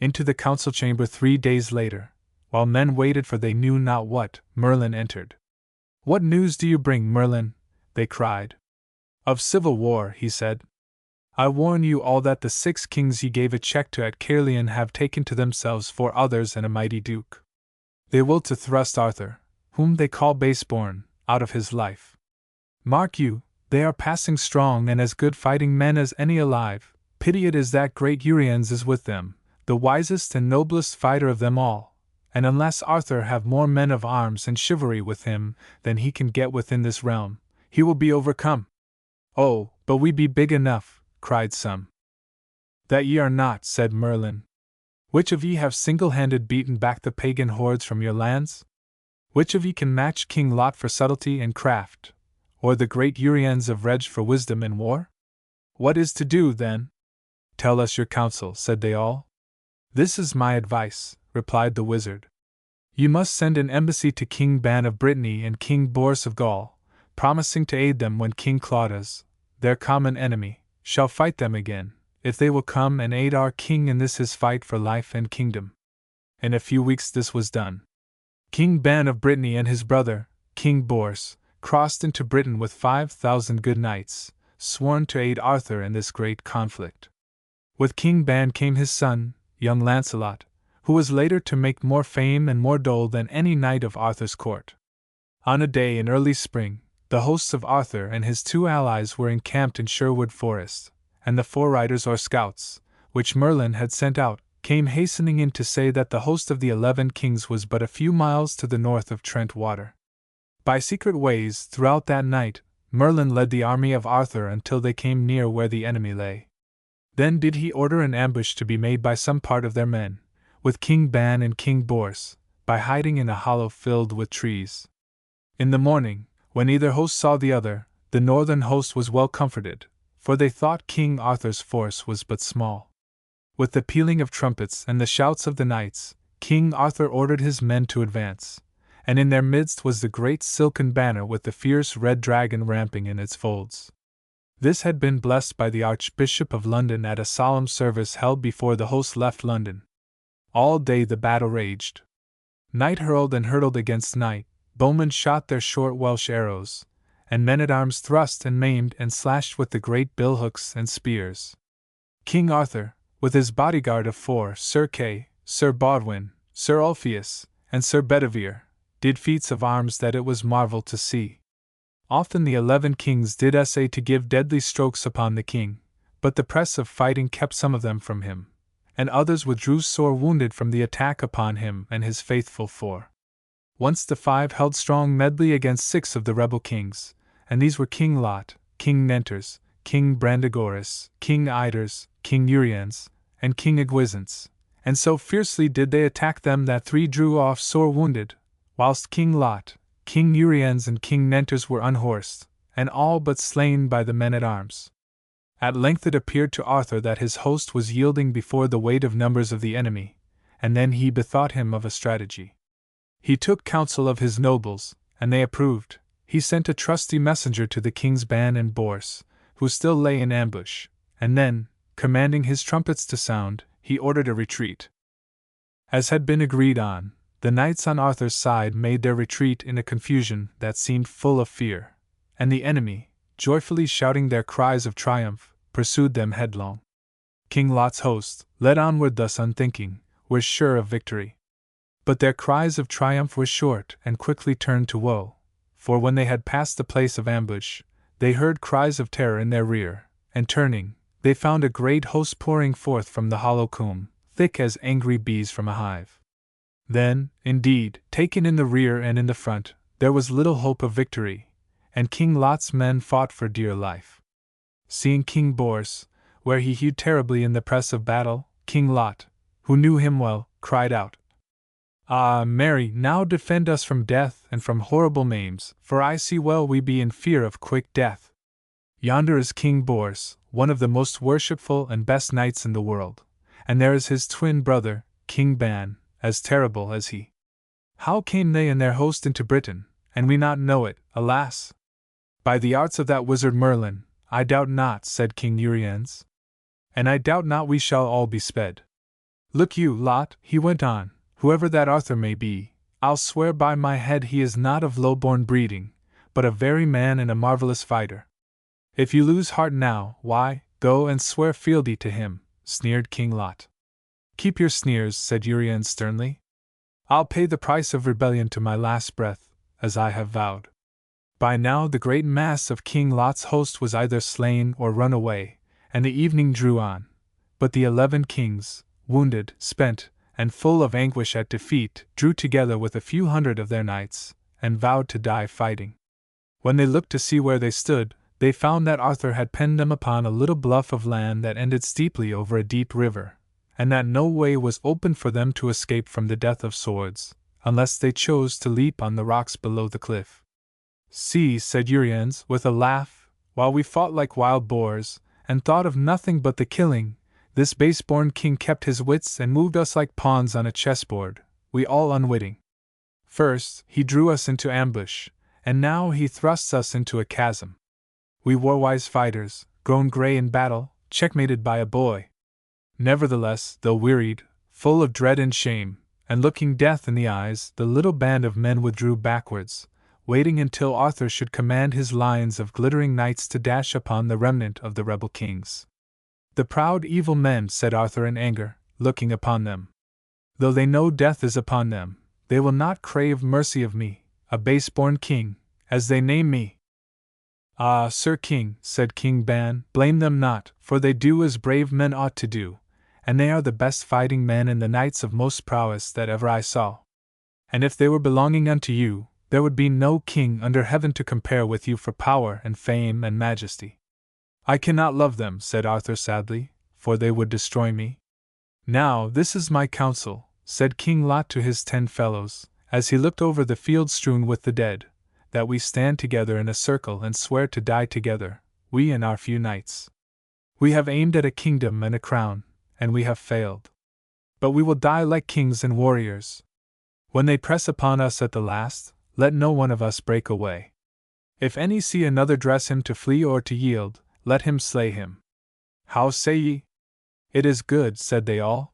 Into the council chamber 3 days later, while men waited for they knew not what, Merlin entered. "What news do you bring, Merlin?" they cried. "Of civil war," he said. "I warn you all that the 6 kings ye gave a check to at Caerleon have taken to themselves 4 others and a mighty duke. They will to thrust Arthur, whom they call base-born, out of his life. Mark you, they are passing strong and as good fighting men as any alive. Pity it is that great Uriens is with them, the wisest and noblest fighter of them all, and unless Arthur have more men of arms and chivalry with him than he can get within this realm, he will be overcome." "Oh, but we be big enough," cried some. "That ye are not," said Merlin. "Which of ye have single-handed beaten back the pagan hordes from your lands? Which of ye can match King Lot for subtlety and craft, or the great Uriens of Reg for wisdom in war? What is to do, then?" "Tell us your counsel," said they all. "This is my advice," replied the wizard. "You must send an embassy to King Ban of Brittany and King Boris of Gaul, promising to aid them when King Claudas, their common enemy, shall fight them again, if they will come and aid our king in this his fight for life and kingdom." In a few weeks this was done. King Ban of Brittany and his brother, King Boris, crossed into Britain with 5,000 good knights, sworn to aid Arthur in this great conflict. With King Ban came his son, young Lancelot, who was later to make more fame and more dole than any knight of Arthur's court. On a day in early spring, the hosts of Arthur and his 2 allies were encamped in Sherwood Forest, and the 4 riders or scouts, which Merlin had sent out, came hastening in to say that the host of the 11 kings was but a few miles to the north of Trent Water. By secret ways, throughout that night, Merlin led the army of Arthur until they came near where the enemy lay. Then did he order an ambush to be made by some part of their men, with King Ban and King Boris, by hiding in a hollow filled with trees. In the morning, when either host saw the other, the northern host was well comforted, for they thought King Arthur's force was but small. With the pealing of trumpets and the shouts of the knights, King Arthur ordered his men to advance, and in their midst was the great silken banner with the fierce red dragon ramping in its folds. This had been blessed by the Archbishop of London at a solemn service held before the host left London. All day the battle raged. Knight hurled and hurtled against knight, bowmen shot their short Welsh arrows, and men-at-arms thrust and maimed and slashed with the great billhooks and spears. King Arthur, with his bodyguard of 4, Sir Kay, Sir Bodwin, Sir Ulfius, and Sir Bedivere, did feats of arms that it was marvel to see. Often the 11 kings did essay to give deadly strokes upon the king, but the press of fighting kept some of them from him, and others withdrew sore wounded from the attack upon him and his faithful 4. Once the 5 held strong medley against 6 of the rebel kings, and these were King Lot, King Nenters, King Brandagoris, King Iders, King Uriens, and King Egwisance, and so fiercely did they attack them that 3 drew off sore wounded, whilst King Lot, King Uriens and King Nenters were unhorsed, and all but slain by the men-at-arms. At length it appeared to Arthur that his host was yielding before the weight of numbers of the enemy, and then he bethought him of a strategy. He took counsel of his nobles, and they approved. He sent a trusty messenger to the king's ban and Bors, who still lay in ambush, and then, commanding his trumpets to sound, he ordered a retreat. As had been agreed on, the knights on Arthur's side made their retreat in a confusion that seemed full of fear, and the enemy, joyfully shouting their cries of triumph, pursued them headlong. King Lot's host, led onward thus unthinking, were sure of victory. But their cries of triumph were short and quickly turned to woe, for when they had passed the place of ambush, they heard cries of terror in their rear, and turning, they found a great host pouring forth from the hollow combe, thick as angry bees from a hive. Then, indeed, taken in the rear and in the front, there was little hope of victory, and King Lot's men fought for dear life. Seeing King Bors, where he hewed terribly in the press of battle, King Lot, who knew him well, cried out, "Ah, Mary, now defend us from death and from horrible maims, for I see well we be in fear of quick death. Yonder is King Bors, one of the most worshipful and best knights in the world, and there is his twin brother, King Ban, as terrible as he. How came they and their host into Britain, and we not know it, alas? By the arts of that wizard Merlin, I doubt not," said King Uriens. "And I doubt not we shall all be sped. Look you, Lot," he went on, "whoever that Arthur may be, I'll swear by my head he is not of low-born breeding, but a very man and a marvelous fighter. If you lose heart now, why, go and swear fealty to him," sneered King Lot. "Keep your sneers," said Uriens sternly. "I'll pay the price of rebellion to my last breath, as I have vowed." By now the great mass of King Lot's host was either slain or run away, and the evening drew on. But the 11 kings, wounded, spent, and full of anguish at defeat, drew together with a few hundred of their knights, and vowed to die fighting. When they looked to see where they stood, they found that Arthur had penned them upon a little bluff of land that ended steeply over a deep river, and that no way was open for them to escape from the death of swords, unless they chose to leap on the rocks below the cliff. "See," said Uriens, with a laugh, "while we fought like wild boars, and thought of nothing but the killing, this base-born king kept his wits and moved us like pawns on a chessboard, we all unwitting. First, he drew us into ambush, and now he thrusts us into a chasm. We war-wise fighters, grown grey in battle, checkmated by a boy." Nevertheless, though wearied, full of dread and shame, and looking death in the eyes, the little band of men withdrew backwards, waiting until Arthur should command his lines of glittering knights to dash upon the remnant of the rebel kings. "The proud evil men," said Arthur in anger, looking upon them. "Though they know death is upon them, they will not crave mercy of me, a base-born king, as they name me." "Ah, Sir King," said King Ban, "blame them not, for they do as brave men ought to do, and they are the best fighting men and the knights of most prowess that ever I saw. And if they were belonging unto you, there would be no king under heaven to compare with you for power and fame and majesty." "I cannot love them," said Arthur sadly, "for they would destroy me." "Now this is my counsel," said King Lot to his 10 fellows, as he looked over the field strewn with the dead, "that we stand together in a circle and swear to die together, we and our few knights. We have aimed at a kingdom and a crown, and we have failed. But we will die like kings and warriors. When they press upon us at the last, let no one of us break away. If any see another dress him to flee or to yield, let him slay him. How say ye?" "It is good," said they all.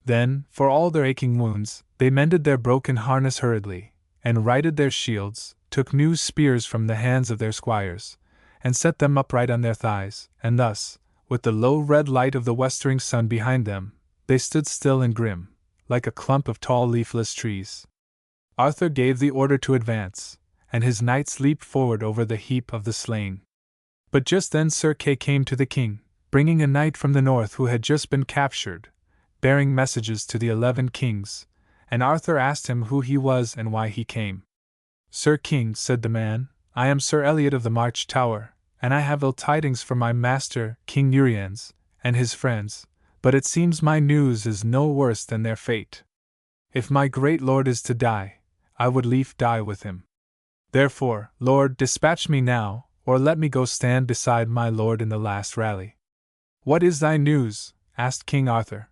Then, for all their aching wounds, they mended their broken harness hurriedly, and righted their shields, took new spears from the hands of their squires, and set them upright on their thighs, and thus, with the low red light of the westering sun behind them, they stood still and grim, like a clump of tall leafless trees. Arthur gave the order to advance, and his knights leaped forward over the heap of the slain. But just then Sir Kay came to the king, bringing a knight from the north who had just been captured, bearing messages to the 11 kings, and Arthur asked him who he was and why he came. "Sir King," said the man, "I am Sir Eliot of the March Tower, and I have ill tidings for my master, King Uriens, and his friends, but it seems my news is no worse than their fate. If my great lord is to die, I would lief die with him. Therefore, Lord, dispatch me now, or let me go stand beside my lord in the last rally." "What is thy news?" asked King Arthur.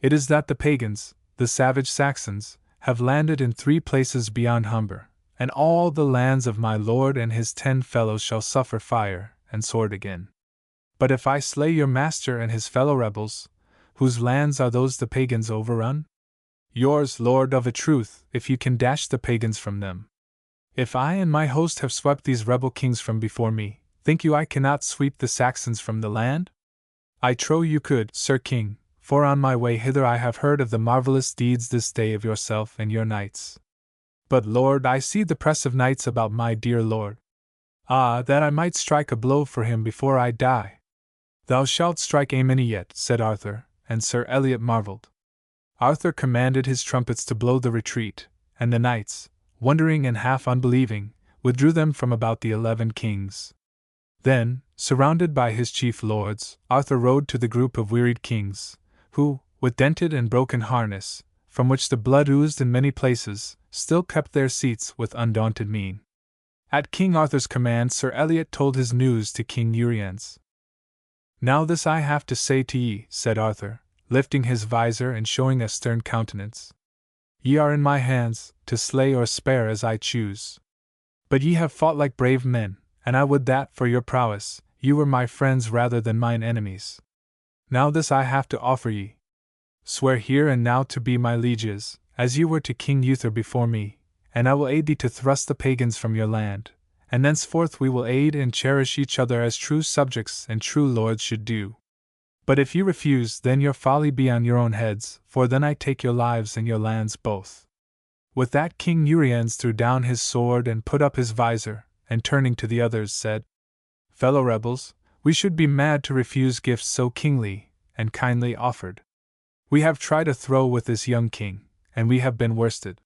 "It is that the pagans, the savage Saxons, have landed in 3 places beyond Humber, and all the lands of my lord and his 10 fellows shall suffer fire and sword again. But if I slay your master and his fellow rebels, whose lands are those the pagans overrun? Yours, Lord, of a truth, if you can dash the pagans from them. If I and my host have swept these rebel kings from before me, think you I cannot sweep the Saxons from the land? I trow you could, Sir King, for on my way hither I have heard of the marvellous deeds this day of yourself and your knights. But, Lord, I see the press of knights about my dear lord. Ah, that I might strike a blow for him before I die! Thou shalt strike Amony yet, said Arthur, and Sir Eliot marvelled. Arthur commanded his trumpets to blow the retreat, and the knights, wondering and half unbelieving, withdrew them from about the 11 kings. Then, surrounded by his chief lords, Arthur rode to the group of wearied kings, who, with dented and broken harness, from which the blood oozed in many places, still kept their seats with undaunted mien. At King Arthur's command Sir Eliot told his news to King Uriens. Now this I have to say to ye, said Arthur, lifting his visor and showing a stern countenance. Ye are in my hands, to slay or spare as I choose. But ye have fought like brave men, and I would that, for your prowess, ye were my friends rather than mine enemies. Now this I have to offer ye. Swear here and now to be my lieges, as you were to King Uther before me, and I will aid thee to thrust the pagans from your land, and thenceforth we will aid and cherish each other as true subjects and true lords should do. But if you refuse, then your folly be on your own heads, for then I take your lives and your lands both. With that King Uriens threw down his sword and put up his visor, and turning to the others said, Fellow rebels, we should be mad to refuse gifts so kingly and kindly offered. We have tried a throw with this young king, and we have been worsted.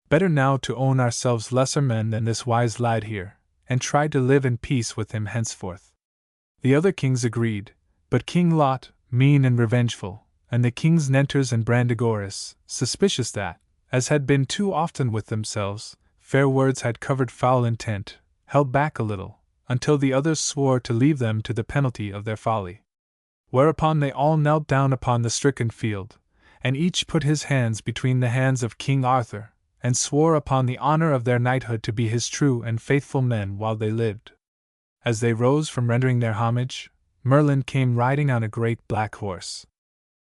Better now to own ourselves lesser men than this wise lad here, and try to live in peace with him henceforth. The other kings agreed, but King Lot, mean and revengeful, and the kings Nenters and Brandigoris, suspicious that, as had been too often with themselves, fair words had covered foul intent, held back a little, until the others swore to leave them to the penalty of their folly. Whereupon they all knelt down upon the stricken field, and each put his hands between the hands of King Arthur, and swore upon the honor of their knighthood to be his true and faithful men while they lived. As they rose from rendering their homage, Merlin came riding on a great black horse.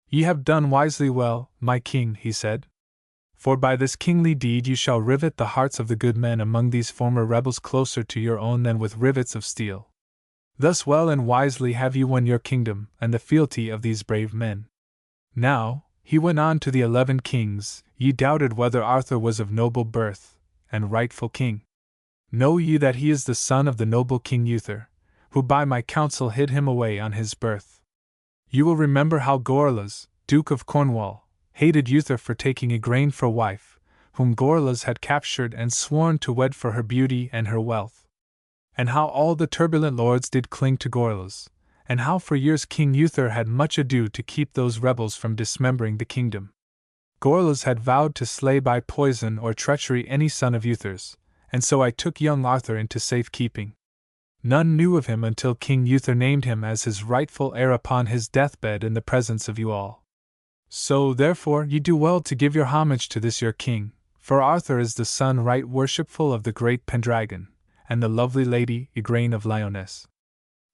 Ye have done wisely well, my king, he said. For by this kingly deed you shall rivet the hearts of the good men among these former rebels closer to your own than with rivets of steel. Thus well and wisely have you won your kingdom and the fealty of these brave men. Now, he went on to the 11 kings, ye doubted whether Arthur was of noble birth, and rightful king. Know ye that he is the son of the noble King Uther, who by my counsel hid him away on his birth. You will remember how Gorlas, Duke of Cornwall, hated Uther for taking Igraine for wife, whom Gorlas had captured and sworn to wed for her beauty and her wealth. And how all the turbulent lords did cling to Gorlas, and how for years King Uther had much ado to keep those rebels from dismembering the kingdom. Gorlas had vowed to slay by poison or treachery any son of Uther's, and so I took young Arthur into safe keeping. None knew of him until King Uther named him as his rightful heir upon his deathbed in the presence of you all. So, therefore, ye do well to give your homage to this your king, for Arthur is the son right worshipful of the great Pendragon, and the lovely lady Igraine of Lyonesse.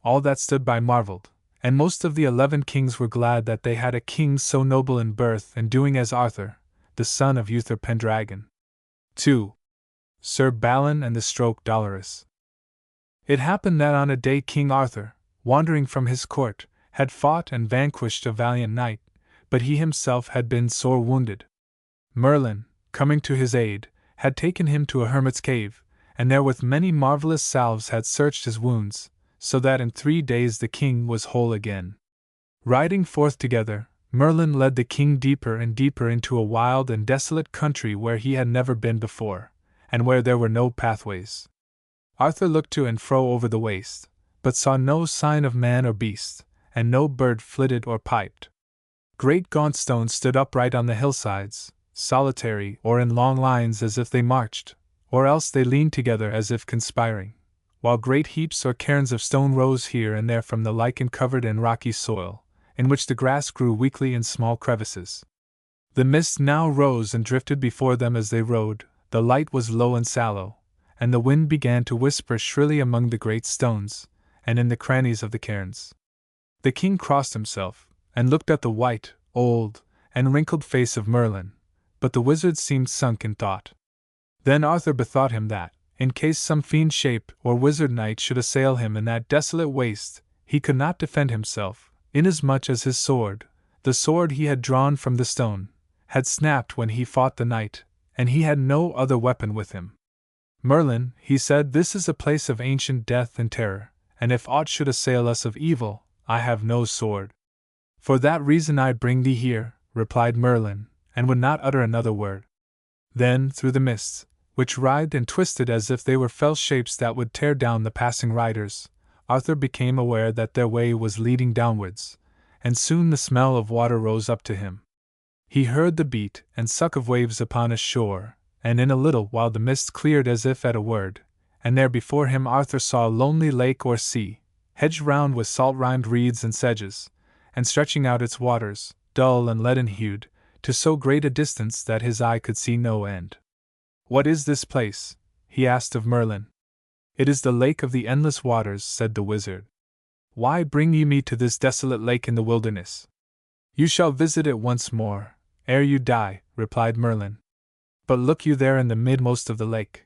All that stood by marveled, and most of the 11 kings were glad that they had a king so noble in birth and doing as Arthur, the son of Uther Pendragon. 2. Sir Balin and the Stroke Dolorous. It happened that on a day King Arthur, wandering from his court, had fought and vanquished a valiant knight, but he himself had been sore wounded. Merlin, coming to his aid, had taken him to a hermit's cave, and there with many marvelous salves had searched his wounds, so that in 3 days the king was whole again. Riding forth together, Merlin led the king deeper and deeper into a wild and desolate country where he had never been before, and where there were no pathways. Arthur looked to and fro over the waste, but saw no sign of man or beast, and no bird flitted or piped. Great gaunt stones stood upright on the hillsides, solitary or in long lines as if they marched, or else they leaned together as if conspiring, while great heaps or cairns of stone rose here and there from the lichen-covered and rocky soil, in which the grass grew weakly in small crevices. The mist now rose and drifted before them as they rode, the light was low and sallow, and the wind began to whisper shrilly among the great stones, and in the crannies of the cairns. The king crossed himself, and looked at the white, old, and wrinkled face of Merlin, but the wizard seemed sunk in thought. Then Arthur bethought him that, in case some fiend shape or wizard knight should assail him in that desolate waste, he could not defend himself, inasmuch as his sword, the sword he had drawn from the stone, had snapped when he fought the knight, and he had no other weapon with him. Merlin, he said, this is a place of ancient death and terror, and if aught should assail us of evil, I have no sword. For that reason I bring thee here, replied Merlin, and would not utter another word. Then, through the mists, which writhed and twisted as if they were fell shapes that would tear down the passing riders, Arthur became aware that their way was leading downwards, and soon the smell of water rose up to him. He heard the beat and suck of waves upon a shore, and in a little while the mist cleared as if at a word, and there before him Arthur saw a lonely lake or sea, hedged round with salt-rimed reeds and sedges, and stretching out its waters, dull and leaden-hued, to so great a distance that his eye could see no end. What is this place? He asked of Merlin. It is the Lake of the Endless Waters, said the wizard. Why bring ye me to this desolate lake in the wilderness? You shall visit it once more, ere you die, replied Merlin. But look you there in the midmost of the lake.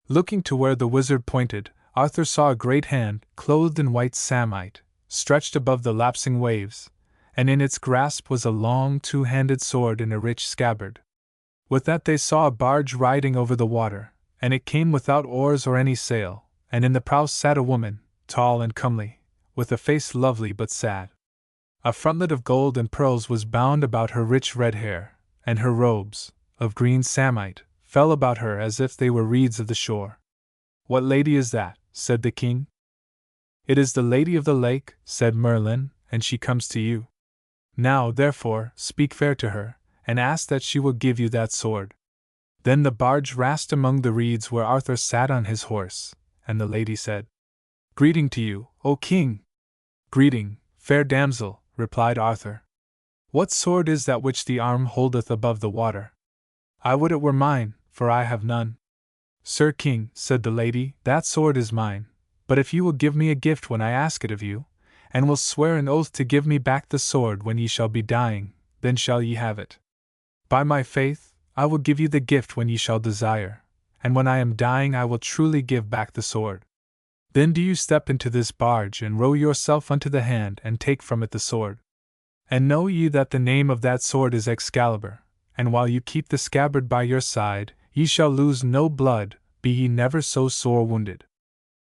Looking to where the wizard pointed, Arthur saw a great hand, clothed in white samite, stretched above the lapsing waves, and in its grasp was a long two-handed sword in a rich scabbard. With that they saw a barge riding over the water, and it came without oars or any sail, and in the prow sat a woman, tall and comely, with a face lovely but sad. A frontlet of gold and pearls was bound about her rich red hair, and her robes, of green samite, fell about her as if they were reeds of the shore. What lady is that? Said the king. It is the lady of the lake, said Merlin, and she comes to you. Now, therefore, speak fair to her, and ask that she will give you that sword. Then the barge rasped among the reeds where Arthur sat on his horse, and the lady said, Greeting to you, O king! Greeting, fair damsel, replied Arthur. What sword is that which the arm holdeth above the water? I would it were mine, for I have none. Sir king, said the lady, that sword is mine, but if you will give me a gift when I ask it of you, and will swear an oath to give me back the sword when ye shall be dying, then shall ye have it. By my faith, I will give you the gift when ye shall desire, and when I am dying I will truly give back the sword. Then do you step into this barge and row yourself unto the hand and take from it the sword. And know ye that the name of that sword is Excalibur, and while you keep the scabbard by your side, ye shall lose no blood, be ye never so sore wounded.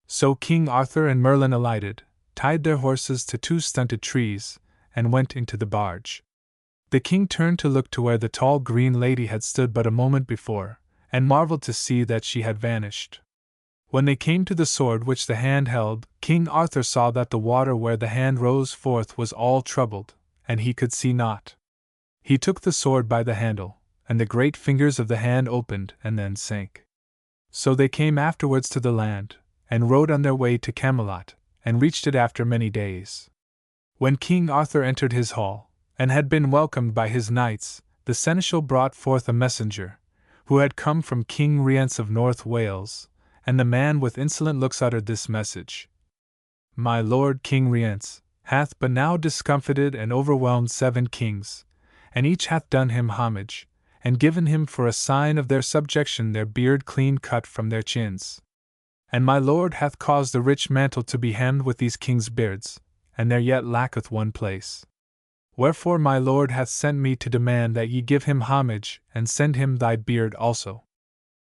So King Arthur and Merlin alighted, tied their horses to two stunted trees, and went into the barge. The king turned to look to where the tall green lady had stood but a moment before, and marveled to see that she had vanished. When they came to the sword which the hand held, King Arthur saw that the water where the hand rose forth was all troubled, and he could see naught. He took the sword by the handle, and the great fingers of the hand opened and then sank. So they came afterwards to the land, and rode on their way to Camelot, and reached it after many days. When King Arthur entered his hall, and had been welcomed by his knights, the seneschal brought forth a messenger, who had come from King Rience of North Wales, and the man with insolent looks uttered this message. My lord King Rience hath but now discomfited and overwhelmed 7 kings, and each hath done him homage, and given him for a sign of their subjection their beard clean cut from their chins. And my lord hath caused a rich mantle to be hemmed with these kings' beards, and there yet lacketh one place. Wherefore my lord hath sent me to demand that ye give him homage, and send him thy beard also.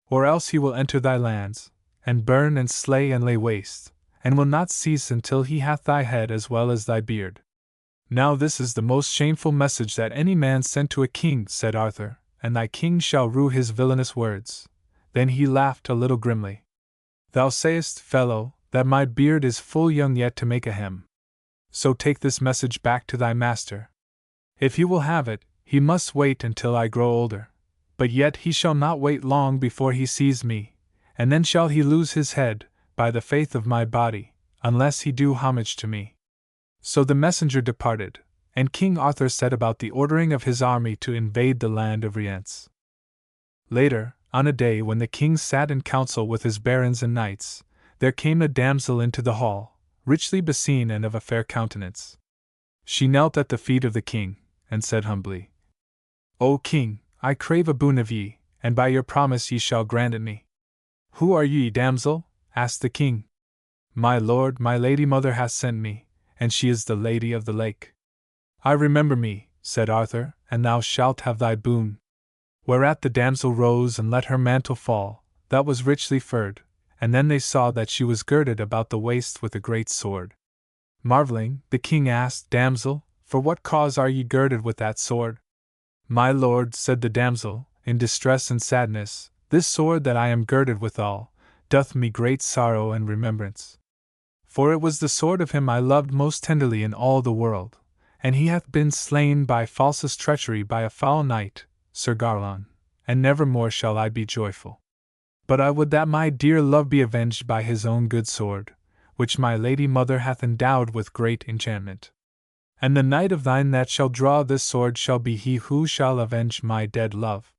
Or else he will enter thy lands, and burn and slay and lay waste, and will not cease until he hath thy head as well as thy beard. Now this is the most shameful message that any man sent to a king, said Arthur, and thy king shall rue his villainous words. Then he laughed a little grimly. Thou sayest, fellow, that my beard is full young yet to make a hem. So take this message back to thy master. If he will have it, he must wait until I grow older. But yet he shall not wait long before he sees me, and then shall he lose his head, by the faith of my body, unless he do homage to me. So the messenger departed, and King Arthur set about the ordering of his army to invade the land of Rience. Later, on a day when the king sat in council with his barons and knights, there came a damsel into the hall, richly beseen and of a fair countenance. She knelt at the feet of the king, and said humbly, O king, I crave a boon of ye, and by your promise ye shall grant it me. Who are ye, damsel? Asked the king. My lord, my lady mother hath sent me, and she is the Lady of the Lake. I remember me, said Arthur, and thou shalt have thy boon. Whereat the damsel rose and let her mantle fall, that was richly furred, and then they saw that she was girded about the waist with a great sword. Marveling, the king asked, Damsel, for what cause are ye girded with that sword? My lord, said the damsel, in distress and sadness, this sword that I am girded withal, doth me great sorrow and remembrance. For it was the sword of him I loved most tenderly in all the world, and he hath been slain by falsest treachery by a foul knight, Sir Garlon, and never more shall I be joyful. But I would that my dear love be avenged by his own good sword, which my lady mother hath endowed with great enchantment. And the knight of thine that shall draw this sword shall be he who shall avenge my dead love.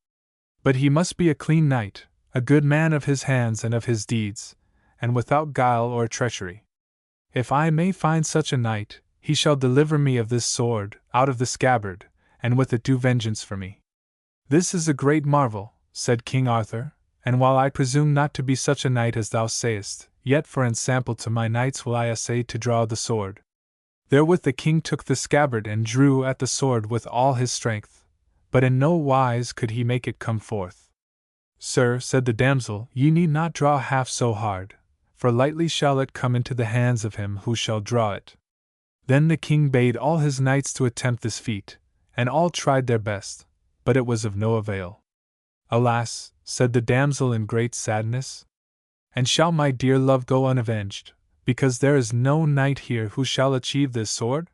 But he must be a clean knight, a good man of his hands and of his deeds, and without guile or treachery. If I may find such a knight, he shall deliver me of this sword, out of the scabbard, and with it do vengeance for me. This is a great marvel, said King Arthur, and while I presume not to be such a knight as thou sayest, yet for ensample to my knights will I essay to draw the sword. Therewith the king took the scabbard and drew at the sword with all his strength, but in no wise could he make it come forth. Sir, said the damsel, ye need not draw half so hard, for lightly shall it come into the hands of him who shall draw it. Then the king bade all his knights to attempt this feat, and all tried their best, but it was of no avail. Alas, said the damsel in great sadness, and shall my dear love go unavenged, because there is no knight here who shall achieve this sword?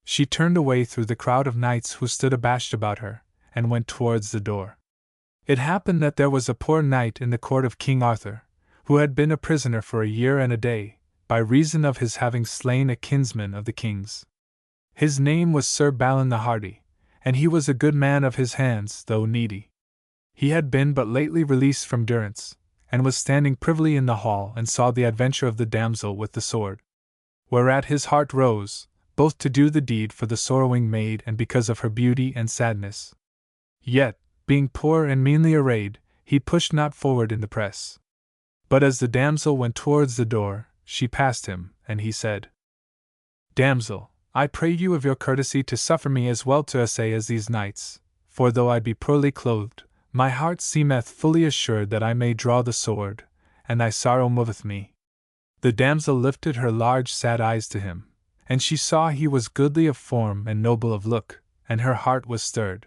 She turned away through the crowd of knights who stood abashed about her, and went towards the door. It happened that there was a poor knight in the court of King Arthur, who had been a prisoner for a year and a day, by reason of his having slain a kinsman of the king's. His name was Sir Balin the Hardy, and he was a good man of his hands, though needy. He had been but lately released from durance, and was standing privily in the hall and saw the adventure of the damsel with the sword. Whereat his heart rose, both to do the deed for the sorrowing maid and because of her beauty and sadness. Yet, being poor and meanly arrayed, he pushed not forward in the press. But as the damsel went towards the door, she passed him, and he said, Damsel, I pray you of your courtesy to suffer me as well to essay as these knights, for though I be poorly clothed, my heart seemeth fully assured that I may draw the sword, and thy sorrow moveth me. The damsel lifted her large sad eyes to him, and she saw he was goodly of form and noble of look, and her heart was stirred.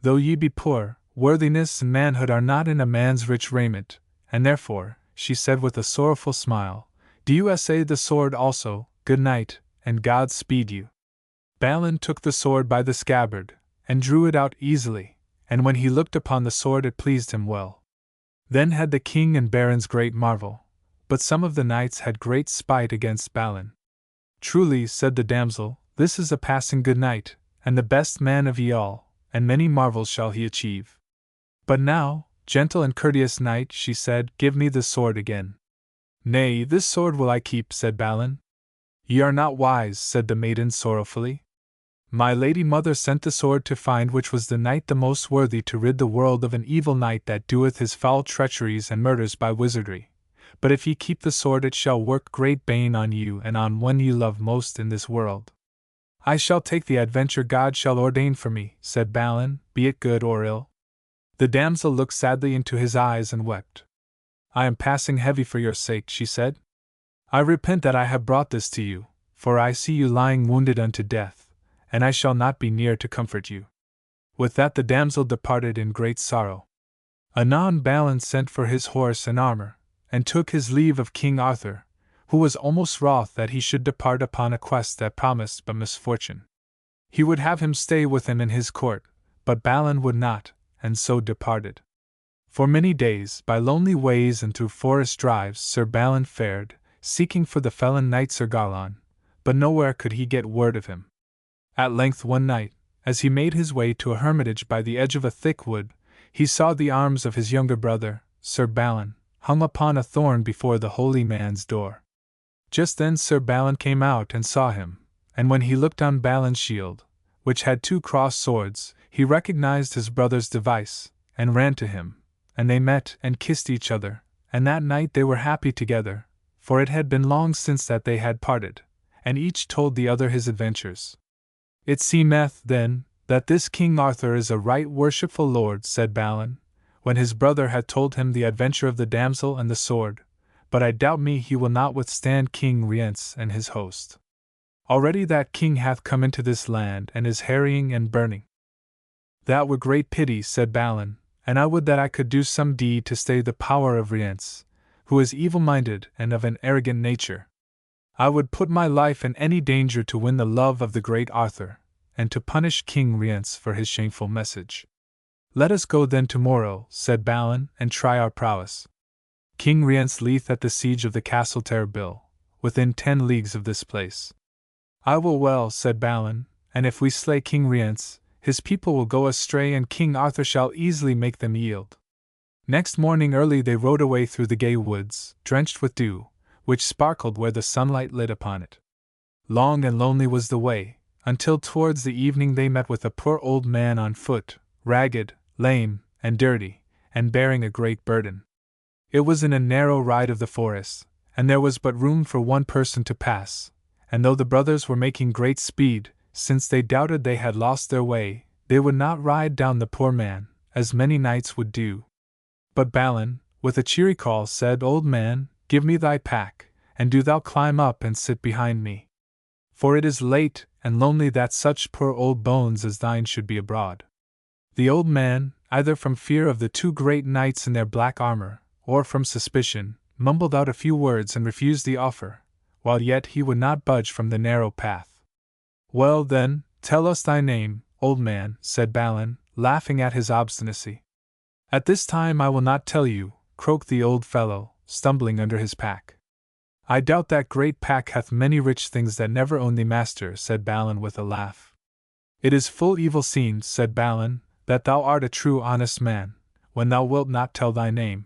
Though ye be poor, worthiness and manhood are not in a man's rich raiment, and therefore, she said with a sorrowful smile, do you essay the sword also, good knight, and God speed you. Balin took the sword by the scabbard, and drew it out easily, and when he looked upon the sword it pleased him well. Then had the king and barons great marvel, but some of the knights had great spite against Balin. Truly, said the damsel, this is a passing good knight, and the best man of ye all, and many marvels shall he achieve. But now, gentle and courteous knight, she said, give me the sword again. Nay, this sword will I keep, said Balin. Ye are not wise, said the maiden sorrowfully. My lady mother sent the sword to find which was the knight the most worthy to rid the world of an evil knight that doeth his foul treacheries and murders by wizardry. But if ye keep the sword it shall work great bane on you and on one ye love most in this world. I shall take the adventure God shall ordain for me, said Balin, be it good or ill. The damsel looked sadly into his eyes and wept. I am passing heavy for your sake, she said. I repent that I have brought this to you, for I see you lying wounded unto death, and I shall not be near to comfort you. With that the damsel departed in great sorrow. Anon Balin sent for his horse and armor, and took his leave of King Arthur, who was almost wroth that he should depart upon a quest that promised but misfortune. He would have him stay with him in his court, but Balin would not, and so departed. For many days, by lonely ways and through forest drives, Sir Balin fared, seeking for the felon knight Sir Garlon, but nowhere could he get word of him. At length one night, as he made his way to a hermitage by the edge of a thick wood, he saw the arms of his younger brother, Sir Balin, hung upon a thorn before the holy man's door. Just then Sir Balin came out and saw him, and when he looked on Balin's shield, which had 2 crossed swords, he recognized his brother's device, and ran to him, and they met and kissed each other, and that night they were happy together, for it had been long since that they had parted, and each told the other his adventures. It seemeth, then, that this King Arthur is a right worshipful lord, said Balin, when his brother had told him the adventure of the damsel and the sword, but I doubt me he will not withstand King Rience and his host. Already that king hath come into this land and is harrying and burning. That were great pity, said Balin, and I would that I could do some deed to stay the power of Rience, who is evil-minded and of an arrogant nature. I would put my life in any danger to win the love of the great Arthur, and to punish King Rience for his shameful message. Let us go then tomorrow, said Balin, and try our prowess. King Rience lieth at the siege of the castle Terrabil, within 10 leagues of this place. I will well, said Balin, and if we slay King Rience, his people will go astray and King Arthur shall easily make them yield. Next morning early they rode away through the gay woods, drenched with dew, which sparkled where the sunlight lit upon it. Long and lonely was the way, until towards the evening they met with a poor old man on foot, ragged, lame, and dirty, and bearing a great burden. It was in a narrow ride of the forest, and there was but room for one person to pass, and though the brothers were making great speed, since they doubted they had lost their way, they would not ride down the poor man, as many knights would do. But Balin, with a cheery call, said, Old man, give me thy pack, and do thou climb up and sit behind me. For it is late and lonely that such poor old bones as thine should be abroad. The old man, either from fear of the 2 great knights in their black armor, or from suspicion, mumbled out a few words and refused the offer, while yet he would not budge from the narrow path. Well then, tell us thy name, old man, said Balin, laughing at his obstinacy. At this time I will not tell you, croaked the old fellow, stumbling under his pack. I doubt that great pack hath many rich things that never own thee, master, said Balin with a laugh. It is full evil seen, said Balin, that thou art a true honest man, when thou wilt not tell thy name.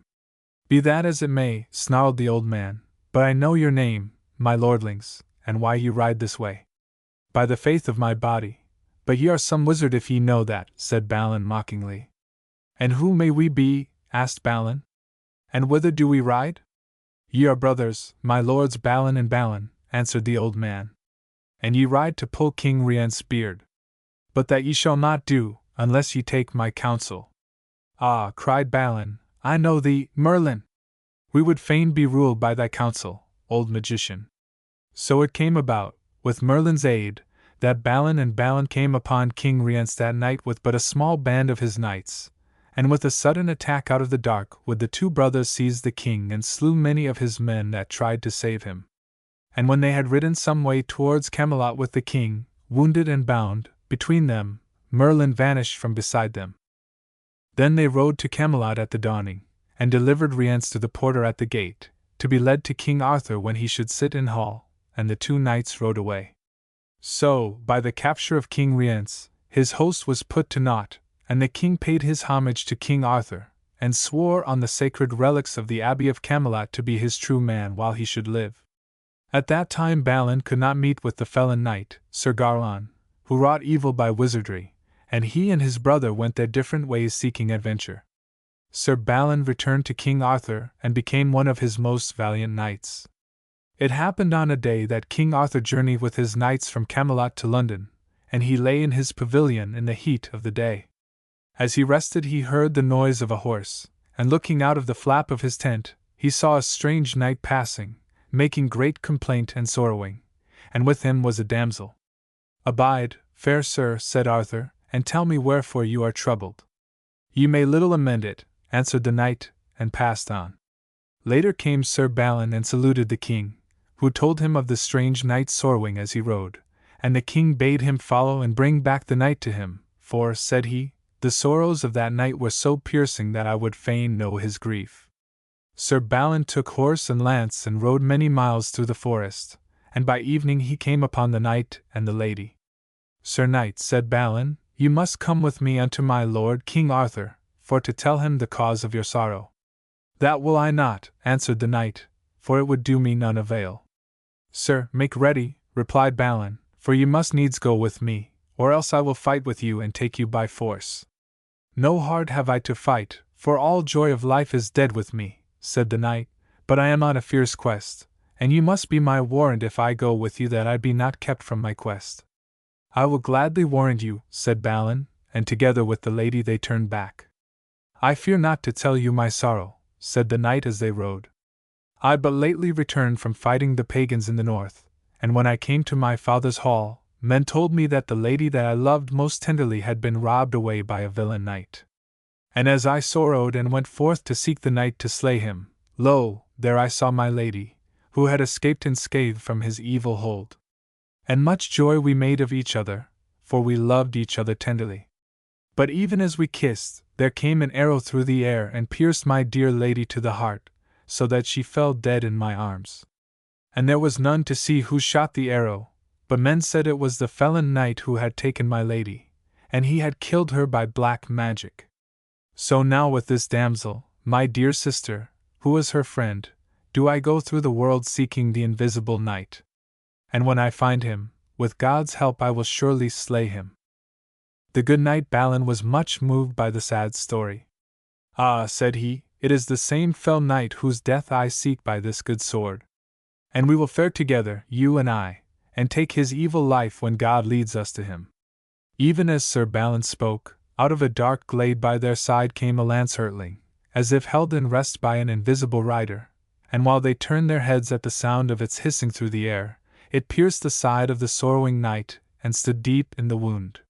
Be that as it may, snarled the old man, but I know your name, my lordlings, and why ye ride this way. By the faith of my body, but ye are some wizard if ye know that, said Balin mockingly. And who may we be? asked Balin. And whither do we ride? Ye are brothers, my lords Balin and Balin, answered the old man. And ye ride to pull King Rience's beard. But that ye shall not do, unless ye take my counsel. Ah, cried Balin, I know thee, Merlin! We would fain be ruled by thy counsel, old magician. So it came about, with Merlin's aid, that Balin and Balin came upon King Rience that night with but a small band of his knights, and with a sudden attack out of the dark would the 2 brothers seize the king and slew many of his men that tried to save him. And when they had ridden some way towards Camelot with the king, wounded and bound, between them, Merlin vanished from beside them. Then they rode to Camelot at the dawning, and delivered Rience to the porter at the gate, to be led to King Arthur when he should sit in hall, and the 2 knights rode away. So, by the capture of King Rience, his host was put to naught, and the king paid his homage to King Arthur, and swore on the sacred relics of the Abbey of Camelot to be his true man while he should live. At that time Balin could not meet with the felon knight, Sir Gawain, who wrought evil by wizardry, and he and his brother went their different ways seeking adventure. Sir Balin returned to King Arthur and became one of his most valiant knights. It happened on a day that King Arthur journeyed with his knights from Camelot to London, and he lay in his pavilion in the heat of the day. As he rested he heard the noise of a horse, and looking out of the flap of his tent, he saw a strange knight passing, making great complaint and sorrowing, and with him was a damsel. Abide, fair sir, said Arthur, and tell me wherefore you are troubled. Ye may little amend it, answered the knight, and passed on. Later came Sir Balin and saluted the king, who told him of the strange knight sorrowing as he rode, and the king bade him follow and bring back the knight to him, for, said he, the sorrows of that knight were so piercing that I would fain know his grief. Sir Balin took horse and lance and rode many miles through the forest, and by evening he came upon the knight and the lady. Sir Knight, said Balin, you must come with me unto my lord King Arthur, for to tell him the cause of your sorrow. That will I not, answered the knight, for it would do me none avail. Sir, make ready, replied Balin, for you must needs go with me, or else I will fight with you and take you by force. No heart have I to fight, for all joy of life is dead with me, said the knight, but I am on a fierce quest, and you must be my warrant if I go with you that I be not kept from my quest. I will gladly warrant you, said Balin, and together with the lady they turned back. I fear not to tell you my sorrow, said the knight as they rode. I but lately returned from fighting the pagans in the north, and when I came to my father's hall, men told me that the lady that I loved most tenderly had been robbed away by a villain knight. And as I sorrowed and went forth to seek the knight to slay him, lo, there I saw my lady, who had escaped unscathed from his evil hold. And much joy we made of each other, for we loved each other tenderly. But even as we kissed, there came an arrow through the air and pierced my dear lady to the heart, so that she fell dead in my arms. And there was none to see who shot the arrow, but men said it was the felon knight who had taken my lady, and he had killed her by black magic. So now with this damsel, my dear sister, who was her friend, do I go through the world seeking the invisible knight. And when I find him, with God's help I will surely slay him. The good knight Balin was much moved by the sad story. Ah, said he, it is the same fell knight whose death I seek by this good sword. And we will fare together, you and I, and take his evil life when God leads us to him. Even as Sir Balin spoke, out of a dark glade by their side came a lance hurtling, as if held in rest by an invisible rider, and while they turned their heads at the sound of its hissing through the air, it pierced the side of the sorrowing knight, and stood deep in the wound.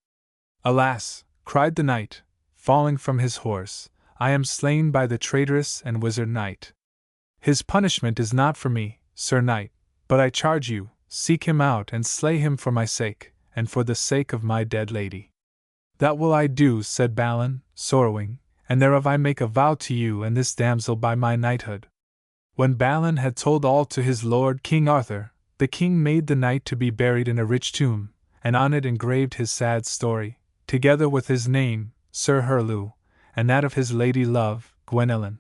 Alas, cried the knight, falling from his horse, I am slain by the traitorous and wizard knight. His punishment is not for me, Sir Knight, but I charge you, seek him out and slay him for my sake, and for the sake of my dead lady. That will I do, said Balin, sorrowing, and thereof I make a vow to you and this damsel by my knighthood. When Balin had told all to his lord King Arthur, the king made the knight to be buried in a rich tomb, and on it engraved his sad story, together with his name, Sir Herlew, and that of his lady love, Gwenellen.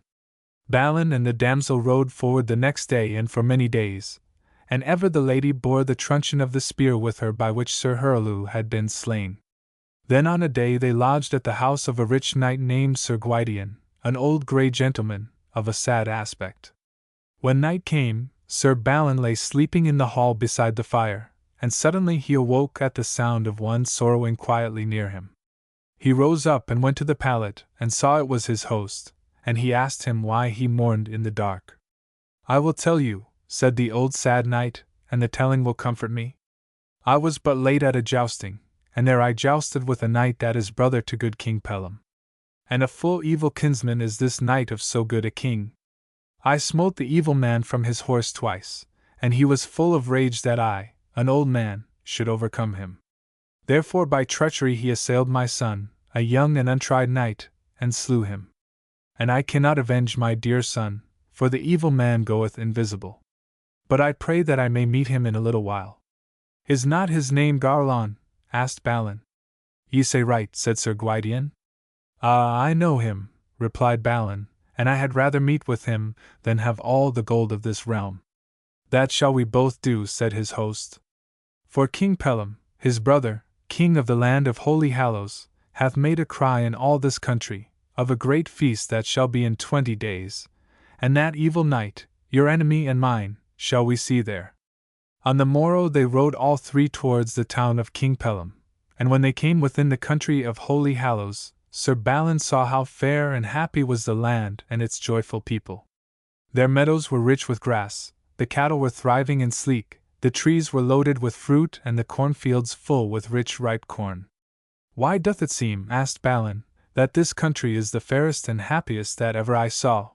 Balin and the damsel rode forward the next day and for many days, and ever the lady bore the truncheon of the spear with her by which Sir Herlew had been slain. Then on a day they lodged at the house of a rich knight named Sir Gwydion, an old grey gentleman, of a sad aspect. When night came, Sir Balin lay sleeping in the hall beside the fire, and suddenly he awoke at the sound of one sorrowing quietly near him. He rose up and went to the pallet, and saw it was his host, and he asked him why he mourned in the dark. I will tell you, said the old sad knight, and the telling will comfort me. I was but late at a jousting, and there I jousted with a knight that is brother to good King Pellam. And a full evil kinsman is this knight of so good a king. I smote the evil man from his horse twice, and he was full of rage that I, an old man, should overcome him. Therefore by treachery he assailed my son, a young and untried knight, and slew him. And I cannot avenge my dear son, for the evil man goeth invisible. But I pray that I may meet him in a little while. Is not his name Garlon? Asked Balin. Ye say right, said Sir Gwydion. Ah, I know him, replied Balin, and I had rather meet with him than have all the gold of this realm. That shall we both do, said his host. For King Pellam, his brother, king of the land of Holy Hallows, hath made a cry in all this country, of a great feast that shall be in 20 days, and that evil knight, your enemy and mine, shall we see there. On the morrow they rode all three towards the town of King Pellam, and when they came within the country of Holy Hallows, Sir Balin saw how fair and happy was the land and its joyful people. Their meadows were rich with grass, the cattle were thriving and sleek, the trees were loaded with fruit and the cornfields full with rich ripe corn. Why doth it seem, asked Balin, that this country is the fairest and happiest that ever I saw?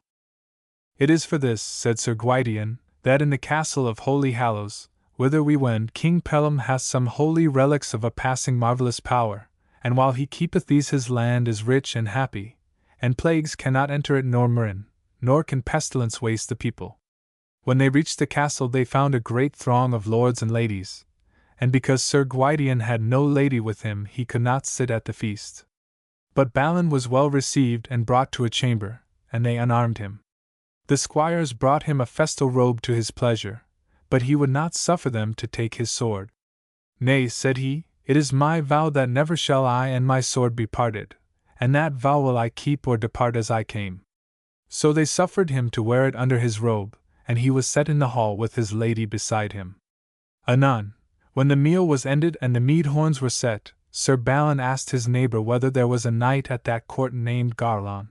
It is for this, said Sir Gwydion, that in the castle of Holy Hallows, whither we wend, King Pellam hath some holy relics of a passing marvellous power, and while he keepeth these his land is rich and happy, and plagues cannot enter it nor murrain, nor can pestilence waste the people. When they reached the castle they found a great throng of lords and ladies, and because Sir Gwydion had no lady with him he could not sit at the feast. But Balin was well received and brought to a chamber, and they unarmed him. The squires brought him a festal robe to his pleasure, but he would not suffer them to take his sword. Nay, said he, it is my vow that never shall I and my sword be parted, and that vow will I keep or depart as I came. So they suffered him to wear it under his robe, and he was set in the hall with his lady beside him. Anon, when the meal was ended and the mead horns were set, Sir Balin asked his neighbour whether there was a knight at that court named Garlon.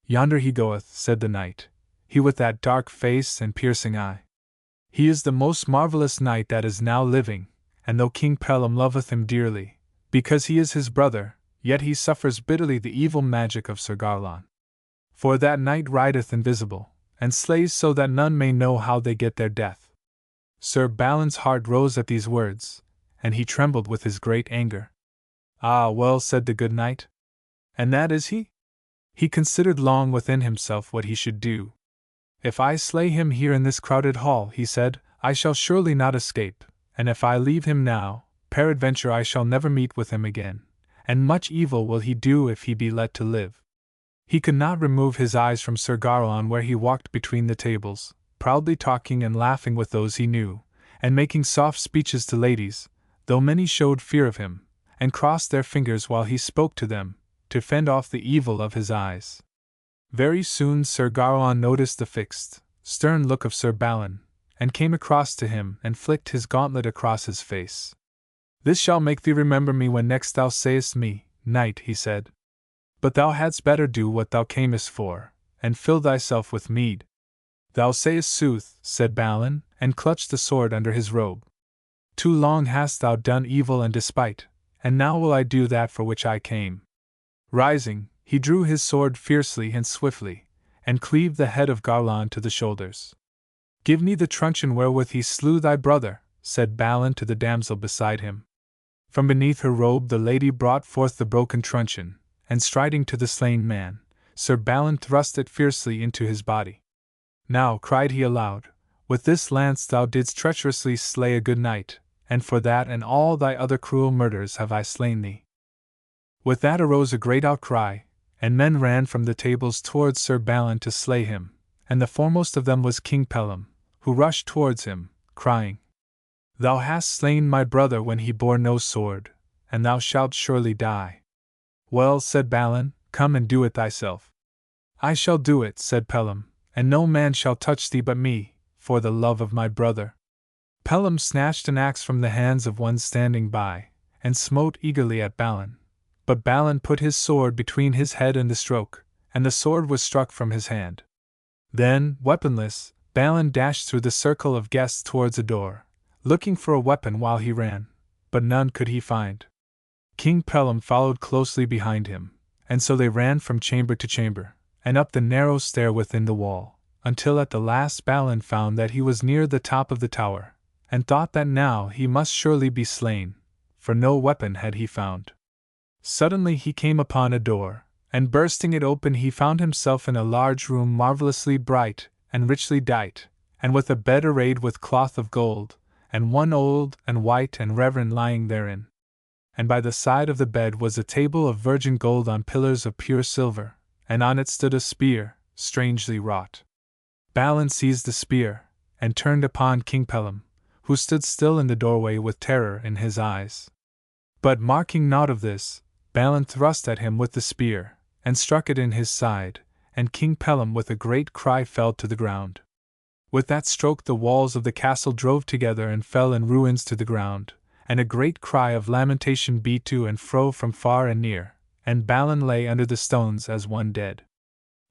Yonder he goeth, said the knight, he with that dark face and piercing eye. He is the most marvellous knight that is now living, and though King Pellam loveth him dearly, because he is his brother, yet he suffers bitterly the evil magic of Sir Garlon. For that knight rideth invisible, and slays so that none may know how they get their death. Sir Balin's heart rose at these words, and he trembled with his great anger. Ah, well, said the good knight. And that is he? He considered long within himself what he should do. If I slay him here in this crowded hall, he said, I shall surely not escape, and if I leave him now, peradventure I shall never meet with him again, and much evil will he do if he be let to live. He could not remove his eyes from Sir Garlon where he walked between the tables, proudly talking and laughing with those he knew, and making soft speeches to ladies, though many showed fear of him, and crossed their fingers while he spoke to them, to fend off the evil of his eyes. Very soon Sir Garlon noticed the fixed, stern look of Sir Balin, and came across to him and flicked his gauntlet across his face. This shall make thee remember me when next thou sayest me, knight, he said. But thou hadst better do what thou camest for, and fill thyself with mead. Thou sayest sooth, said Balin, and clutched the sword under his robe. Too long hast thou done evil and despite, and now will I do that for which I came. Rising, he drew his sword fiercely and swiftly, and cleaved the head of Garlon to the shoulders. Give me the truncheon wherewith he slew thy brother, said Balin to the damsel beside him. From beneath her robe the lady brought forth the broken truncheon, and striding to the slain man, Sir Balin thrust it fiercely into his body. Now, cried he aloud, with this lance thou didst treacherously slay a good knight, and for that and all thy other cruel murders have I slain thee. With that arose a great outcry, and men ran from the tables towards Sir Balin to slay him, and the foremost of them was King Pellam, who rushed towards him, crying, Thou hast slain my brother when he bore no sword, and thou shalt surely die. Well, said Balin, come and do it thyself. I shall do it, said Pellam, and no man shall touch thee but me, for the love of my brother. Pellam snatched an axe from the hands of one standing by, and smote eagerly at Balin. But Balin put his sword between his head and the stroke, and the sword was struck from his hand. Then, weaponless, Balin dashed through the circle of guests towards a door, looking for a weapon while he ran, but none could he find. King Pellam followed closely behind him, and so they ran from chamber to chamber, and up the narrow stair within the wall, until at the last Balin found that he was near the top of the tower, and thought that now he must surely be slain, for no weapon had he found. Suddenly he came upon a door, and bursting it open he found himself in a large room marvellously bright and richly dight, and with a bed arrayed with cloth of gold, and one old and white and reverend lying therein. And by the side of the bed was a table of virgin gold on pillars of pure silver, and on it stood a spear, strangely wrought. Balin seized the spear, and turned upon King Pellam, who stood still in the doorway with terror in his eyes. But marking naught of this, Balin thrust at him with the spear, and struck it in his side, and King Pellam with a great cry fell to the ground. With that stroke the walls of the castle drove together and fell in ruins to the ground, and a great cry of lamentation beat to and fro from far and near, and Balin lay under the stones as one dead.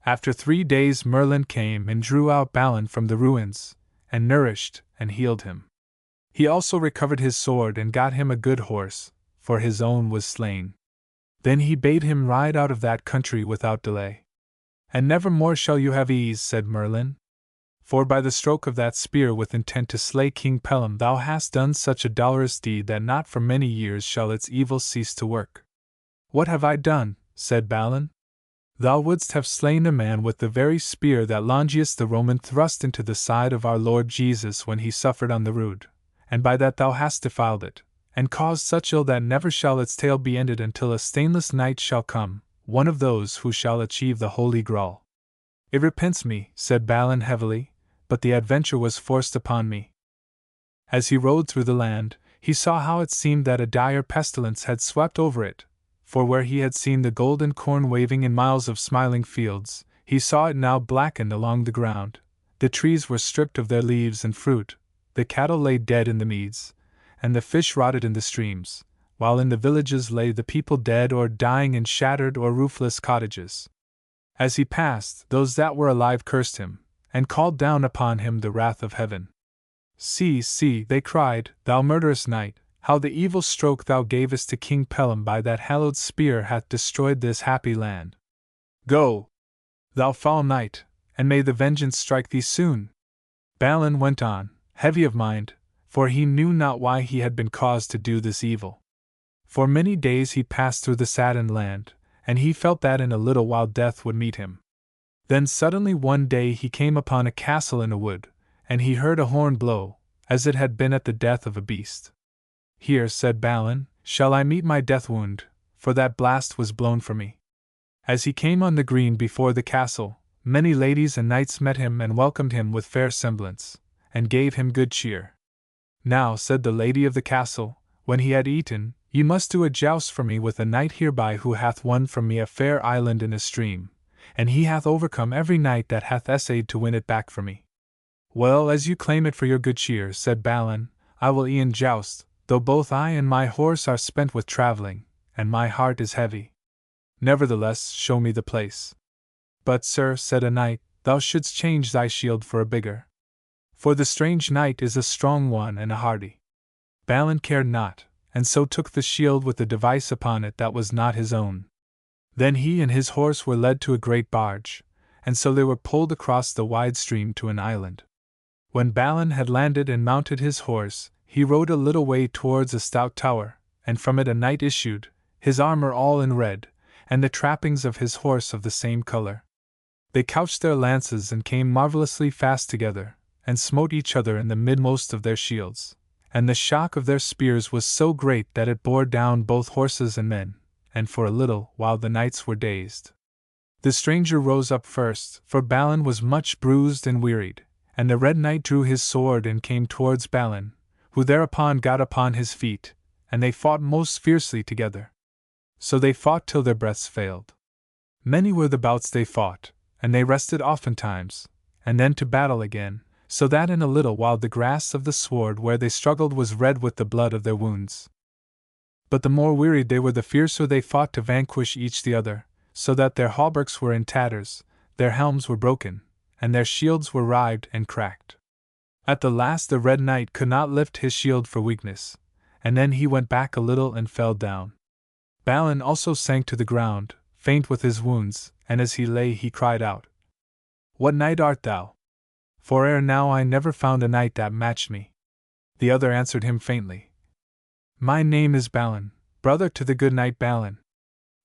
After 3 days Merlin came and drew out Balin from the ruins, and nourished and healed him. He also recovered his sword and got him a good horse, for his own was slain. Then he bade him ride out of that country without delay. And never more shall you have ease, said Merlin. For by the stroke of that spear with intent to slay King Pellam thou hast done such a dolorous deed that not for many years shall its evil cease to work. What have I done? Said Balin. Thou wouldst have slain a man with the very spear that Longius the Roman thrust into the side of our Lord Jesus when he suffered on the rood, and by that thou hast defiled it, and caused such ill that never shall its tale be ended until a stainless knight shall come, one of those who shall achieve the Holy Graal. It repents me, said Balin heavily, but the adventure was forced upon me. As he rode through the land, he saw how it seemed that a dire pestilence had swept over it, for where he had seen the golden corn waving in miles of smiling fields, he saw it now blackened along the ground. The trees were stripped of their leaves and fruit, the cattle lay dead in the meads, and the fish rotted in the streams, while in the villages lay the people dead or dying in shattered or roofless cottages. As he passed, those that were alive cursed him, and called down upon him the wrath of heaven. See, see, they cried, thou murderous knight, how the evil stroke thou gavest to King Pellam by that hallowed spear hath destroyed this happy land. Go, thou foul knight, and may the vengeance strike thee soon. Balin went on, heavy of mind, for he knew not why he had been caused to do this evil. For many days he passed through the saddened land, and he felt that in a little while death would meet him. Then suddenly one day he came upon a castle in a wood, and he heard a horn blow, as it had been at the death of a beast. Here, said Balin, shall I meet my death wound, for that blast was blown for me. As he came on the green before the castle, many ladies and knights met him and welcomed him with fair semblance, and gave him good cheer. Now, said the lady of the castle, when he had eaten, ye must do a joust for me with a knight hereby who hath won from me a fair island in a stream, and he hath overcome every knight that hath essayed to win it back for me. Well, as you claim it for your good cheer, said Balin, I will e'en joust, though both I and my horse are spent with travelling, and my heart is heavy. Nevertheless, show me the place. But, sir, said a knight, thou shouldst change thy shield for a bigger. For the strange knight is a strong one and a hardy. Balin cared not, and so took the shield with the device upon it that was not his own. Then he and his horse were led to a great barge, and so they were pulled across the wide stream to an island. When Balin had landed and mounted his horse, he rode a little way towards a stout tower, and from it a knight issued, his armor all in red, and the trappings of his horse of the same color. They couched their lances and came marvelously fast together, and smote each other in the midmost of their shields, and the shock of their spears was so great that it bore down both horses and men, and for a little while the knights were dazed. The stranger rose up first, for Balin was much bruised and wearied, and the Red Knight drew his sword and came towards Balin, who thereupon got upon his feet, and they fought most fiercely together. So they fought till their breaths failed. Many were the bouts they fought, and they rested oftentimes, and then to battle again, so that in a little while the grass of the sword where they struggled was red with the blood of their wounds. But the more wearied they were the fiercer they fought to vanquish each the other, so that their hauberks were in tatters, their helms were broken, and their shields were rived and cracked. At the last the Red Knight could not lift his shield for weakness, and then he went back a little and fell down. Balin also sank to the ground, faint with his wounds, and as he lay he cried out, What knight art thou? For ere now I never found a knight that matched me. The other answered him faintly, My name is Balin, brother to the good knight Balin.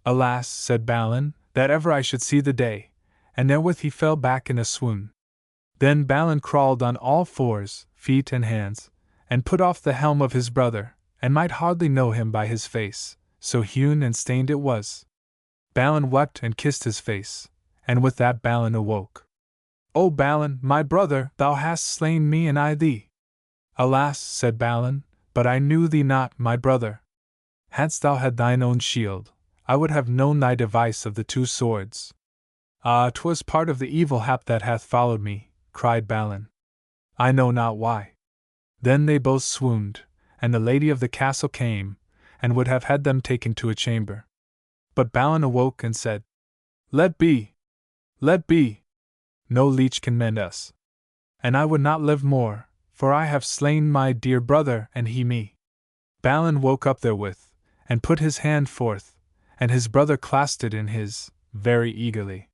Alas, said Balin, that ever I should see the day, and therewith he fell back in a swoon. Then Balin crawled on all fours, feet and hands, and put off the helm of his brother, and might hardly know him by his face, so hewn and stained it was. Balin wept and kissed his face, and with that Balin awoke. O Balin, my brother, thou hast slain me and I thee. Alas, said Balin, but I knew thee not, my brother. Hadst thou had thine own shield, I would have known thy device of the two swords. Ah, 'twas part of the evil hap that hath followed me, cried Balin. I know not why. Then they both swooned, and the lady of the castle came, and would have had them taken to a chamber. But Balin awoke and said, Let be! Let be! No leech can mend us. And I would not live more, for I have slain my dear brother and he me. Balin woke up therewith, and put his hand forth, and his brother clasped it in his, very eagerly.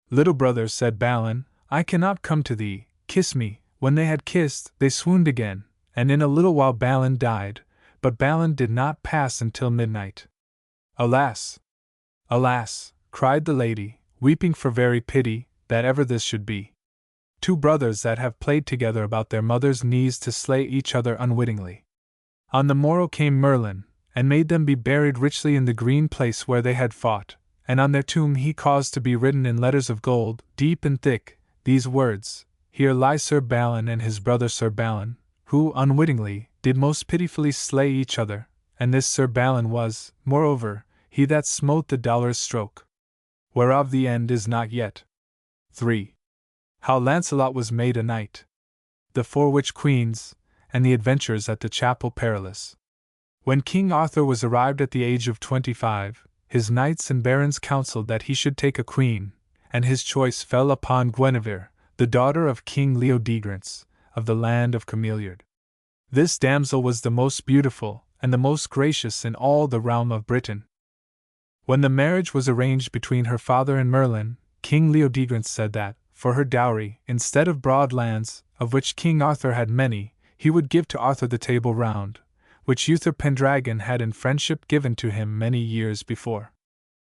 Little brother, said Balin, I cannot come to thee, kiss me. When they had kissed, they swooned again, and in a little while Balin died, but Balin did not pass until midnight. Alas! Alas! Cried the lady, weeping for very pity, that ever this should be. Two brothers that have played together about their mother's knees to slay each other unwittingly. On the morrow came Merlin, and made them be buried richly in the green place where they had fought, and on their tomb he caused to be written in letters of gold, deep and thick, these words: Here lie Sir Balin and his brother Sir Balin, who, unwittingly, did most pitifully slay each other, and this Sir Balin was, moreover, he that smote the dolorous stroke, whereof the end is not yet. 3. How Lancelot was made a knight. The Four Witch Queens, and the adventures at the Chapel Perilous. When King Arthur was arrived at the age of 25, his knights and barons counselled that he should take a queen, and his choice fell upon Guinevere, the daughter of King Leodegrance, of the land of Cameliard. This damsel was the most beautiful, and the most gracious in all the realm of Britain. When the marriage was arranged between her father and Merlin, King Leodegrance said that, for her dowry, instead of broad lands, of which King Arthur had many, he would give to Arthur the Table Round, which Uther Pendragon had in friendship given to him many years before.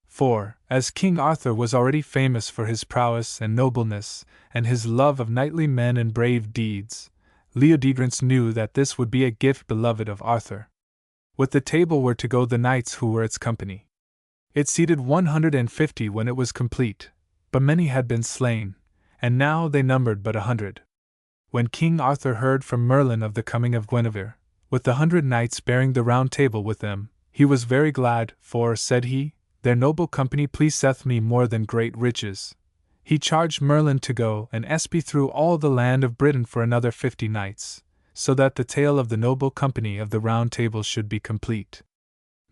For, as King Arthur was already famous for his prowess and nobleness, and his love of knightly men and brave deeds, Leodegrance knew that this would be a gift beloved of Arthur. With the table were to go the knights who were its company. It seated 150 when it was complete, but many had been slain, and now they numbered but 100. When King Arthur heard from Merlin of the coming of Guinevere, with the 100 knights bearing the round table with them, he was very glad, for, said he, their noble company pleaseth me more than great riches. He charged Merlin to go and espy through all the land of Britain for another 50 knights, so that the tale of the noble company of the Round Table should be complete.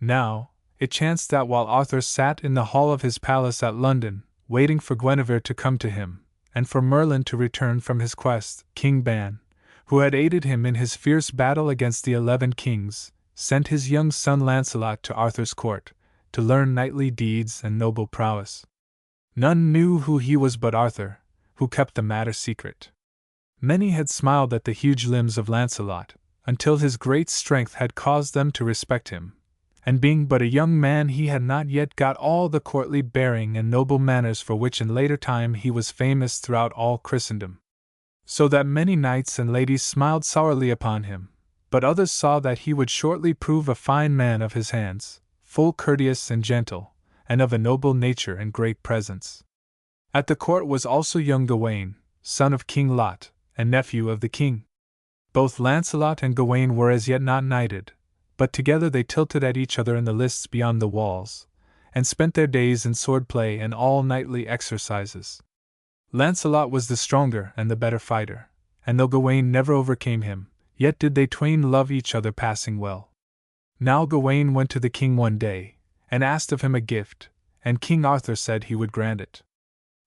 Now, it chanced that while Arthur sat in the hall of his palace at London, waiting for Guinevere to come to him, and for Merlin to return from his quest, King Ban, who had aided him in his fierce battle against the 11 kings, sent his young son Lancelot to Arthur's court, to learn knightly deeds and noble prowess. None knew who he was but Arthur, who kept the matter secret. Many had smiled at the huge limbs of Lancelot, until his great strength had caused them to respect him, and being but a young man he had not yet got all the courtly bearing and noble manners for which in later time he was famous throughout all Christendom. So that many knights and ladies smiled sourly upon him, but others saw that he would shortly prove a fine man of his hands, full courteous and gentle, and of a noble nature and great presence. At the court was also young Gawain, son of King Lot, and nephew of the king. Both Lancelot and Gawain were as yet not knighted, but together they tilted at each other in the lists beyond the walls, and spent their days in sword-play and all knightly exercises. Lancelot was the stronger and the better fighter, and though Gawain never overcame him, yet did they twain love each other passing well. Now Gawain went to the king one day, and asked of him a gift, and King Arthur said he would grant it.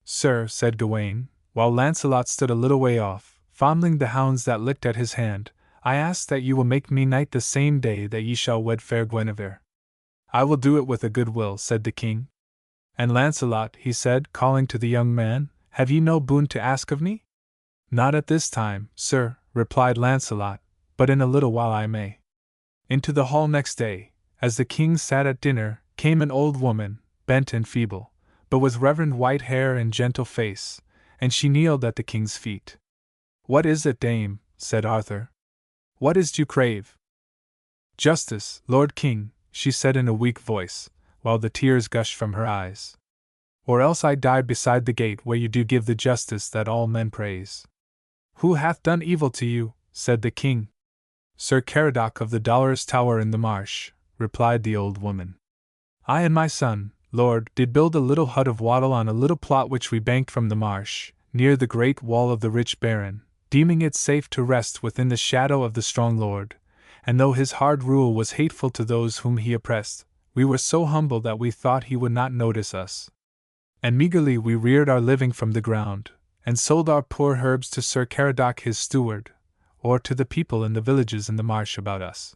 Sir, said Gawain, while Lancelot stood a little way off, fondling the hounds that licked at his hand, I ask that you will make me knight the same day that ye shall wed fair Guinevere. I will do it with a good will, said the king. And Lancelot, he said, calling to the young man, have ye no boon to ask of me? Not at this time, sir, replied Lancelot, but in a little while I may. Into the hall next day, as the king sat at dinner, came an old woman, bent and feeble, but with reverend white hair and gentle face, and she kneeled at the king's feet. What is it, dame? Said Arthur. What is't you crave? Justice, Lord King, she said in a weak voice, while the tears gushed from her eyes. Or else I died beside the gate where you do give the justice that all men praise. Who hath done evil to you? Said the king. Sir Caradoc of the Dolorous Tower in the marsh, replied the old woman. I and my son, Lord, did build a little hut of wattle on a little plot which we banked from the marsh, near the great wall of the rich baron, deeming it safe to rest within the shadow of the strong lord, and though his hard rule was hateful to those whom he oppressed, we were so humble that we thought he would not notice us. And meagerly we reared our living from the ground, and sold our poor herbs to Sir Caradoc his steward, or to the people in the villages in the marsh about us.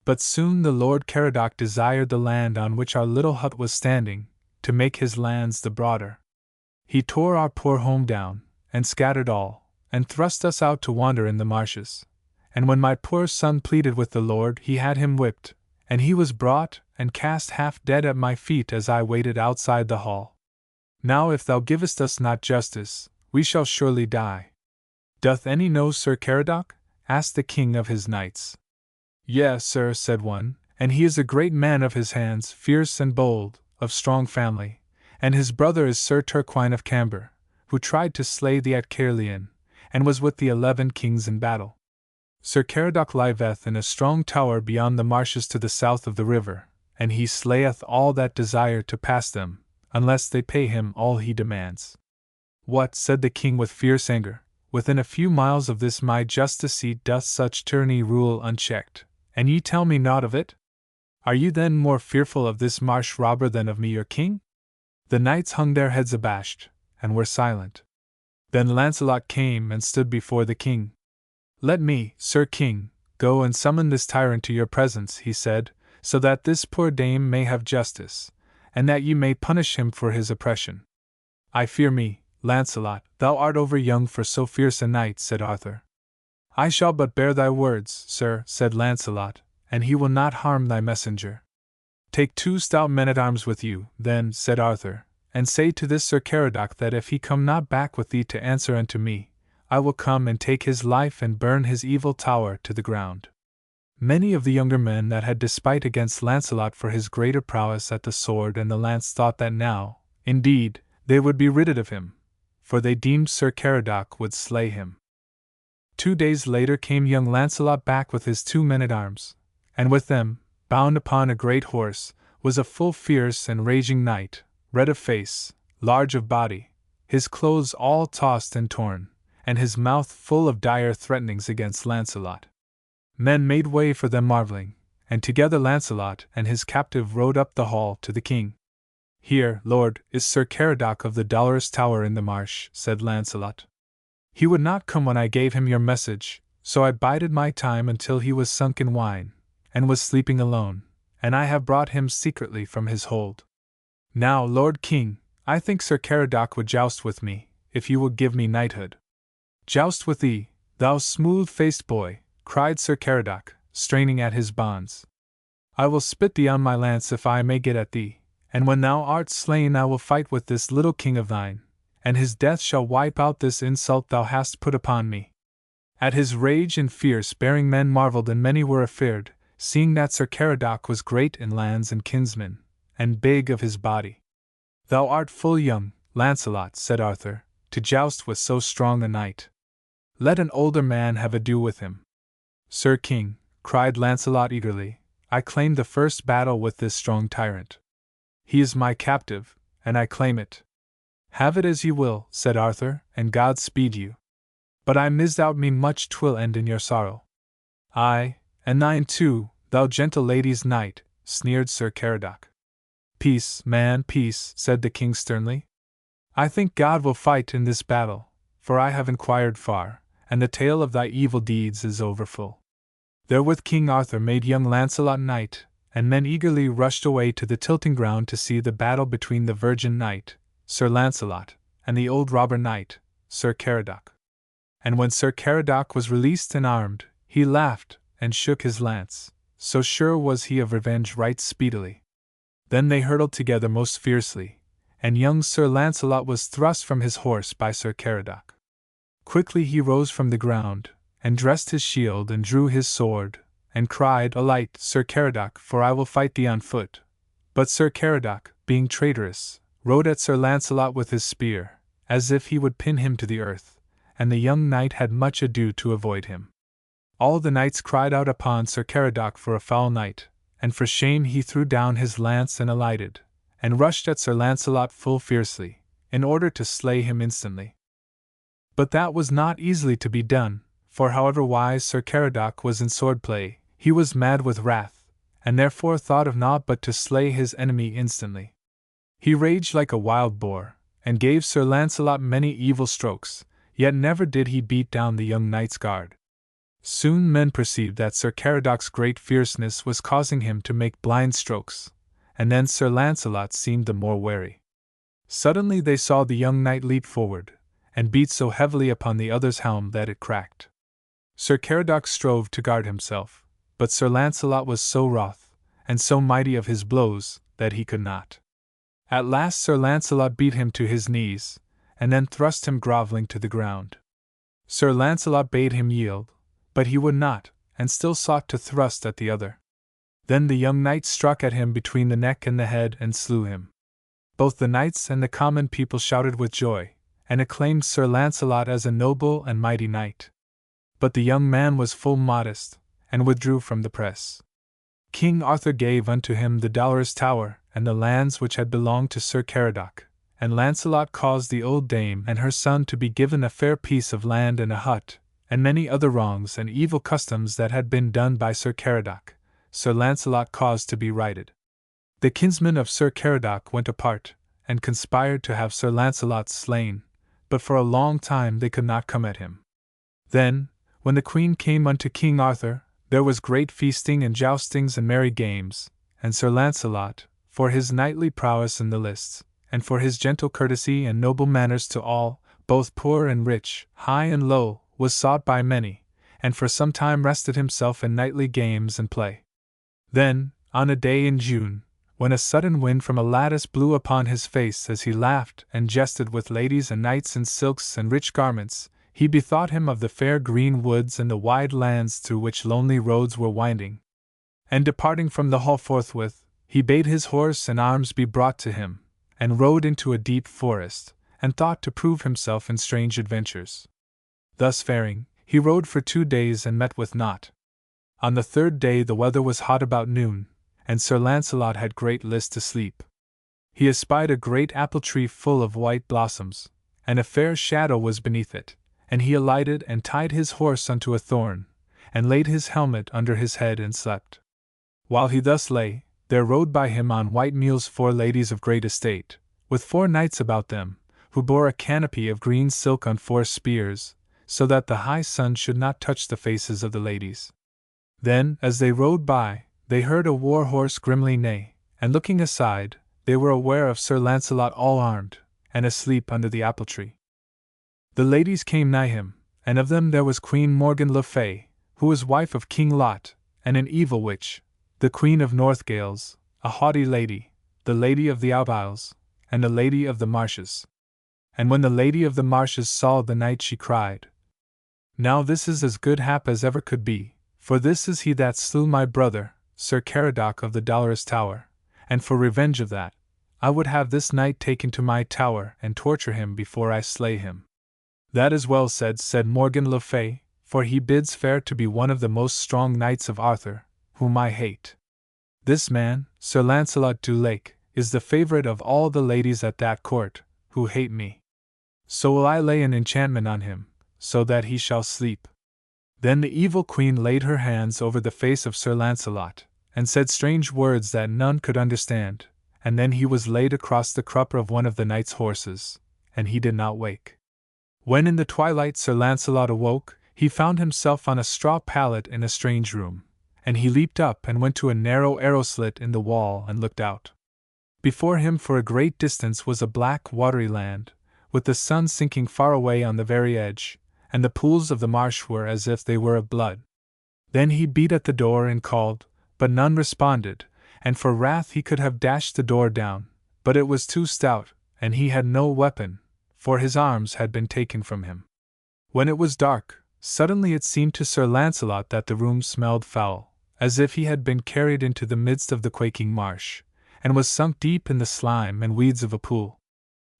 But soon the Lord Caradoc desired the land on which our little hut was standing, to make his lands the broader. He tore our poor home down, and scattered all, and thrust us out to wander in the marshes. And when my poor son pleaded with the Lord, he had him whipped, and he was brought and cast half dead at my feet as I waited outside the hall. Now if thou givest us not justice, we shall surely die. Doth any know Sir Caradoc? Asked the king of his knights. Yes, sir, said one, and he is a great man of his hands, fierce and bold, of strong family, and his brother is Sir Turquine of Camber, who tried to slay the Atcaerleon, and was with the 11 kings in battle. Sir Caradoc liveth in a strong tower beyond the marshes to the south of the river, and he slayeth all that desire to pass them, unless they pay him all he demands. What, said the king with fierce anger, within a few miles of this my justice seat doth such tyranny rule unchecked, and ye tell me naught of it? Are you then more fearful of this marsh robber than of me your king? The knights hung their heads abashed, and were silent. Then Lancelot came and stood before the king. Let me, Sir King, go and summon this tyrant to your presence, he said, so that this poor dame may have justice, and that ye may punish him for his oppression. I fear me, Lancelot, thou art over young for so fierce a knight, said Arthur. I shall but bear thy words, sir, said Lancelot, and he will not harm thy messenger. Take 2 stout men-at-arms with you, then, said Arthur, and say to this Sir Caradoc that if he come not back with thee to answer unto me, I will come and take his life and burn his evil tower to the ground. Many of the younger men that had despite against Lancelot for his greater prowess at the sword and the lance thought that now, indeed, they would be rid of him, for they deemed Sir Caradoc would slay him. 2 days later came young Lancelot back with his 2 men-at-arms, and with them, bound upon a great horse, was a full fierce and raging knight, red of face, large of body, his clothes all tossed and torn, and his mouth full of dire threatenings against Lancelot. Men made way for them marveling, and together Lancelot and his captive rode up the hall to the king. Here, lord, is Sir Caradoc of the Dolorous Tower in the marsh, said Lancelot. He would not come when I gave him your message, so I bided my time until he was sunk in wine, and was sleeping alone, and I have brought him secretly from his hold. Now, Lord King, I think Sir Caradoc would joust with me, if you will give me knighthood. Joust with thee, thou smooth-faced boy, cried Sir Caradoc, straining at his bonds. I will spit thee on my lance if I may get at thee, and when thou art slain I will fight with this little king of thine, and his death shall wipe out this insult thou hast put upon me. At his rage and fierce-bearing men marvelled and many were afeard, seeing that Sir Caradoc was great in lands and kinsmen, and big of his body. Thou art full young, Lancelot, said Arthur, to joust with so strong a knight. Let an older man have ado with him. Sir King, cried Lancelot eagerly, I claim the first battle with this strong tyrant. He is my captive, and I claim it. Have it as ye will, said Arthur, and God speed you. But I misdoubt me much 'twill end in your sorrow. Aye, and thine too, thou gentle lady's knight, sneered Sir Caradoc. Peace, man, peace, said the king sternly. I think God will fight in this battle, for I have inquired far, and the tale of thy evil deeds is overfull. Therewith King Arthur made young Lancelot knight, and men eagerly rushed away to the tilting ground to see the battle between the virgin knight, Sir Lancelot, and the old robber knight, Sir Caradoc. And when Sir Caradoc was released and armed, he laughed, and shook his lance, so sure was he of revenge right speedily. Then they hurtled together most fiercely, and young Sir Lancelot was thrust from his horse by Sir Caradoc. Quickly he rose from the ground, and dressed his shield and drew his sword, and cried, Alight, Sir Caradoc, for I will fight thee on foot. But Sir Caradoc, being traitorous, rode at Sir Lancelot with his spear, as if he would pin him to the earth, and the young knight had much ado to avoid him. All the knights cried out upon Sir Caradoc for a foul knight, and for shame he threw down his lance and alighted, and rushed at Sir Lancelot full fiercely, in order to slay him instantly. But that was not easily to be done, for however wise Sir Caradoc was in sword-play, he was mad with wrath, and therefore thought of naught but to slay his enemy instantly. He raged like a wild boar, and gave Sir Lancelot many evil strokes, yet never did he beat down the young knight's guard. Soon men perceived that Sir Caradoc's great fierceness was causing him to make blind strokes, and then Sir Lancelot seemed the more wary. Suddenly they saw the young knight leap forward, and beat so heavily upon the other's helm that it cracked. Sir Caradoc strove to guard himself, but Sir Lancelot was so wroth, and so mighty of his blows, that he could not. At last Sir Lancelot beat him to his knees, and then thrust him grovelling to the ground. Sir Lancelot bade him yield, but he would not, and still sought to thrust at the other. Then the young knight struck at him between the neck and the head and slew him. Both the knights and the common people shouted with joy, and acclaimed Sir Lancelot as a noble and mighty knight. But the young man was full modest, and withdrew from the press. King Arthur gave unto him the Dolorous Tower, and the lands which had belonged to Sir Caradoc, and Lancelot caused the old dame and her son to be given a fair piece of land and a hut, and many other wrongs and evil customs that had been done by Sir Caradoc, Sir Lancelot caused to be righted. The kinsmen of Sir Caradoc went apart, and conspired to have Sir Lancelot slain, but for a long time they could not come at him. Then, when the queen came unto King Arthur, there was great feasting and joustings and merry games, and Sir Lancelot, for his knightly prowess in the lists, and for his gentle courtesy and noble manners to all, both poor and rich, high and low, was sought by many, and for some time rested himself in knightly games and play. Then, on a day in June, when a sudden wind from a lattice blew upon his face as he laughed and jested with ladies and knights in silks and rich garments, he bethought him of the fair green woods and the wide lands through which lonely roads were winding. And departing from the hall forthwith, he bade his horse and arms be brought to him, and rode into a deep forest, and thought to prove himself in strange adventures. Thus faring, he rode for 2 days and met with naught. On the 3rd day the weather was hot about noon, and Sir Lancelot had great list to sleep. He espied a great apple tree full of white blossoms, and a fair shadow was beneath it, and he alighted and tied his horse unto a thorn, and laid his helmet under his head and slept. While he thus lay, there rode by him on white mules 4 ladies of great estate, with 4 knights about them, who bore a canopy of green silk on 4 spears, so that the high sun should not touch the faces of the ladies. Then, as they rode by, they heard a war horse grimly neigh, and looking aside, they were aware of Sir Lancelot all armed, and asleep under the apple tree. The ladies came nigh him, and of them there was Queen Morgan le Fay, who was wife of King Lot, and an evil witch, the Queen of Northgales, a haughty lady, the Lady of the Isles, and the Lady of the Marshes. And when the Lady of the Marshes saw the knight she cried, "Now this is as good hap as ever could be, for this is he that slew my brother, Sir Caradoc of the Dolorous Tower, and for revenge of that, I would have this knight taken to my tower and torture him before I slay him." "That is well said," said Morgan le Fay, "for he bids fair to be one of the most strong knights of Arthur, whom I hate. This man, Sir Lancelot du Lake, is the favourite of all the ladies at that court, who hate me. So will I lay an enchantment on him, so that he shall sleep." Then the evil queen laid her hands over the face of Sir Lancelot, and said strange words that none could understand, and then he was laid across the crupper of one of the knight's horses, and he did not wake. When in the twilight Sir Lancelot awoke, he found himself on a straw pallet in a strange room, and he leaped up and went to a narrow arrow-slit in the wall and looked out. Before him for a great distance was a black watery land, with the sun sinking far away on the very edge, and the pools of the marsh were as if they were of blood. Then he beat at the door and called, but none responded, and for wrath he could have dashed the door down, but it was too stout, and he had no weapon, for his arms had been taken from him. When it was dark, suddenly it seemed to Sir Lancelot that the room smelled foul, as if he had been carried into the midst of the quaking marsh, and was sunk deep in the slime and weeds of a pool.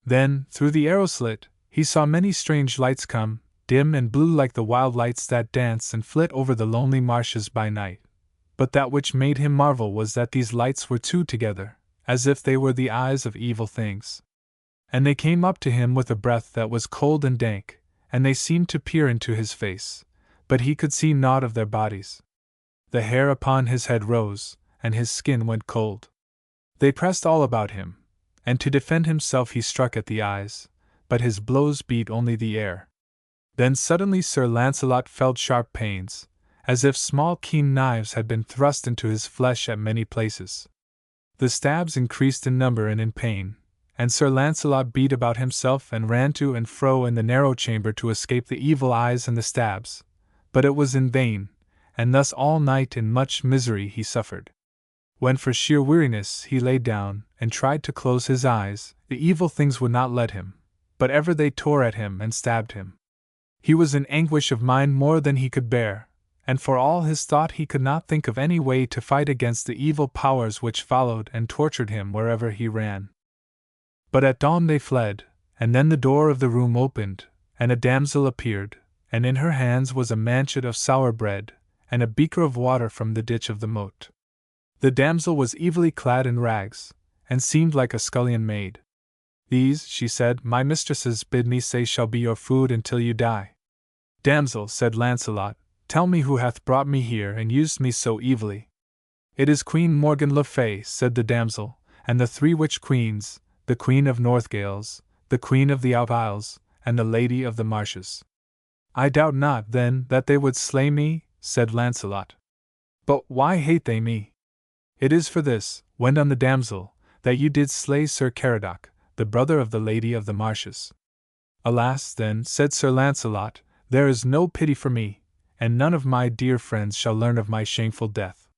Then, through the arrow-slit, he saw many strange lights come, dim and blue like the wild lights that dance and flit over the lonely marshes by night. But that which made him marvel was that these lights were 2 together, as if they were the eyes of evil things. And they came up to him with a breath that was cold and dank, and they seemed to peer into his face, but he could see naught of their bodies. The hair upon his head rose, and his skin went cold. They pressed all about him, and to defend himself he struck at the eyes, but his blows beat only the air. Then suddenly Sir Lancelot felt sharp pains, as if small keen knives had been thrust into his flesh at many places. The stabs increased in number and in pain, and Sir Lancelot beat about himself and ran to and fro in the narrow chamber to escape the evil eyes and the stabs, but it was in vain, and thus all night in much misery he suffered. When for sheer weariness he lay down and tried to close his eyes, the evil things would not let him, but ever they tore at him and stabbed him. He was in anguish of mind more than he could bear, and for all his thought he could not think of any way to fight against the evil powers which followed and tortured him wherever he ran. But at dawn they fled, and then the door of the room opened, and a damsel appeared, and in her hands was a manchet of sour bread, and a beaker of water from the ditch of the moat. The damsel was evilly clad in rags, and seemed like a scullion maid. These, she said, my mistresses bid me say shall be your food until you die. Damsel, said Lancelot, tell me who hath brought me here and used me so evilly. It is Queen Morgan le Fay, said the damsel, and the 3 witch queens, the Queen of Northgales, the Queen of the Out-Isles, and the Lady of the Marshes. I doubt not, then, that they would slay me, said Lancelot. But why hate they me? It is for this, went on the damsel, that you did slay Sir Caradoc, the brother of the Lady of the Marshes. Alas, then, said Sir Lancelot, there is no pity for me, and none of my dear friends shall learn of my shameful death.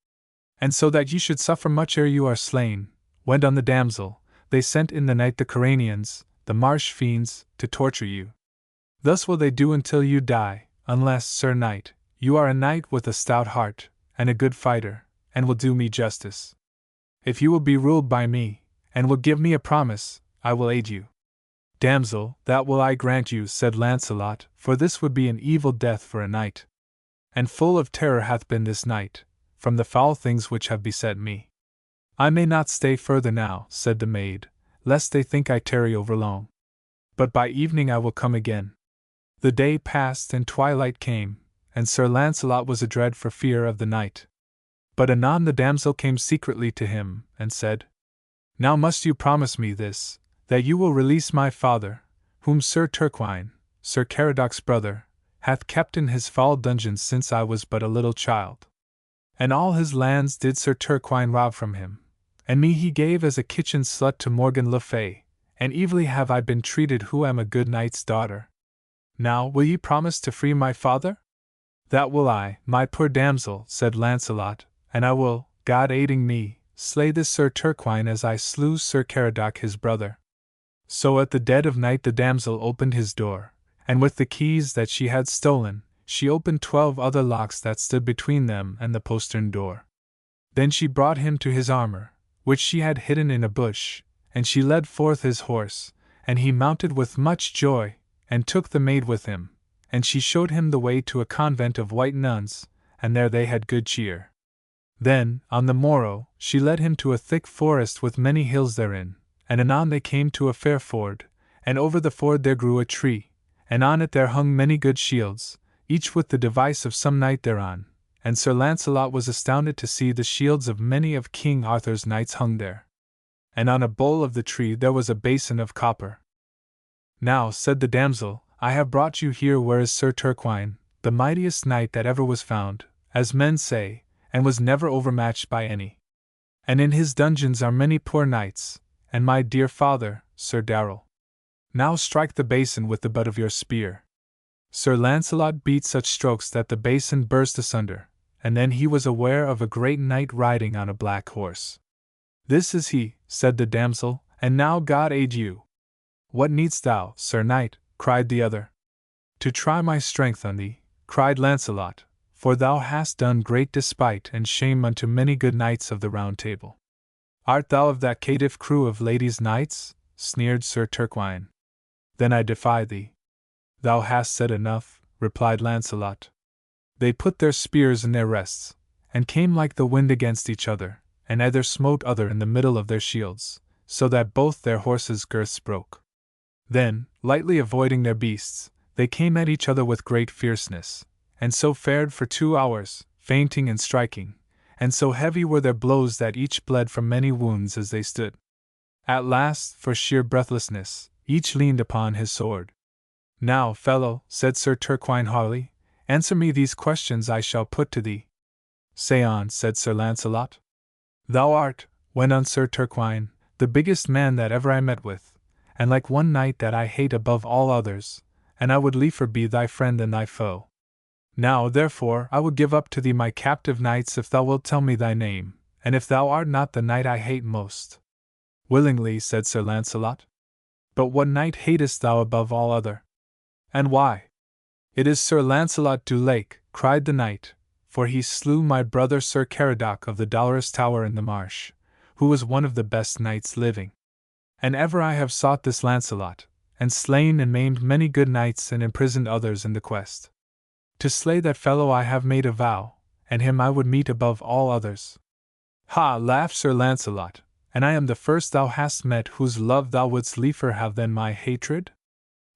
And so that you should suffer much ere you are slain, went on the damsel, they sent in the night the Coranians, the marsh fiends, to torture you. Thus will they do until you die, unless, Sir Knight, you are a knight with a stout heart, and a good fighter, and will do me justice. If you will be ruled by me, and will give me a promise, I will aid you. Damsel, that will I grant you, said Lancelot, for this would be an evil death for a knight. And full of terror hath been this night, from the foul things which have beset me. I may not stay further now, said the maid, lest they think I tarry overlong. But by evening I will come again. The day passed and twilight came, and Sir Lancelot was adread for fear of the night. But anon the damsel came secretly to him, and said, Now must you promise me this, that you will release my father, whom Sir Turquine, Sir Caradoc's brother, hath kept in his foul dungeons since I was but a little child. And all his lands did Sir Turquine rob from him, and me he gave as a kitchen slut to Morgan le Fay, and evilly have I been treated who am a good knight's daughter. Now will ye promise to free my father? That will I, my poor damsel, said Lancelot, and I will, God aiding me, slay this Sir Turquine as I slew Sir Caradoc his brother. So at the dead of night the damsel opened his door, and with the keys that she had stolen, she opened 12 other locks that stood between them and the postern door. Then she brought him to his armor, which she had hidden in a bush, and she led forth his horse, and he mounted with much joy, and took the maid with him, and she showed him the way to a convent of white nuns, and there they had good cheer. Then, on the morrow, she led him to a thick forest with many hills therein, and anon they came to a fair ford, and over the ford there grew a tree, and on it there hung many good shields, each with the device of some knight thereon, and Sir Lancelot was astounded to see the shields of many of King Arthur's knights hung there. And on a bole of the tree there was a basin of copper. Now, said the damsel, I have brought you here where is Sir Turquine, the mightiest knight that ever was found, as men say, and was never overmatched by any. And in his dungeons are many poor knights, and my dear father, Sir Darrell. Now strike the basin with the butt of your spear. Sir Lancelot beat such strokes that the basin burst asunder, and then he was aware of a great knight riding on a black horse. This is he, said the damsel, and now God aid you. What needst thou, Sir Knight? Cried the other. To try my strength on thee, cried Lancelot, for thou hast done great despite and shame unto many good knights of the Round Table. Art thou of that caitiff crew of ladies' knights? Sneered Sir Turquine. Then I defy thee. Thou hast said enough, replied Lancelot. They put their spears in their rests, and came like the wind against each other, and either smote other in the middle of their shields, so that both their horses' girths broke. Then, lightly avoiding their beasts, they came at each other with great fierceness, and so fared for 2 hours, feinting and striking, and so heavy were their blows that each bled from many wounds as they stood. At last, for sheer breathlessness, each leaned upon his sword. Now, fellow, said Sir Turquine haughtily, answer me these questions I shall put to thee. Say on, said Sir Lancelot. Thou art, went on Sir Turquine, the biggest man that ever I met with, and like one knight that I hate above all others, and I would liefer be thy friend than thy foe. Now, therefore, I will give up to thee my captive knights if thou wilt tell me thy name, and if thou art not the knight I hate most. Willingly, said Sir Lancelot. But what knight hatest thou above all other? And why? It is Sir Lancelot du Lake, cried the knight, for he slew my brother Sir Caradoc of the Dolorous Tower in the Marsh, who was one of the best knights living. And ever I have sought this Lancelot, and slain and maimed many good knights and imprisoned others in the quest. To slay that fellow I have made a vow, and him I would meet above all others. Ha! Laughed Sir Lancelot, and I am the first thou hast met whose love thou wouldst liefer have than my hatred?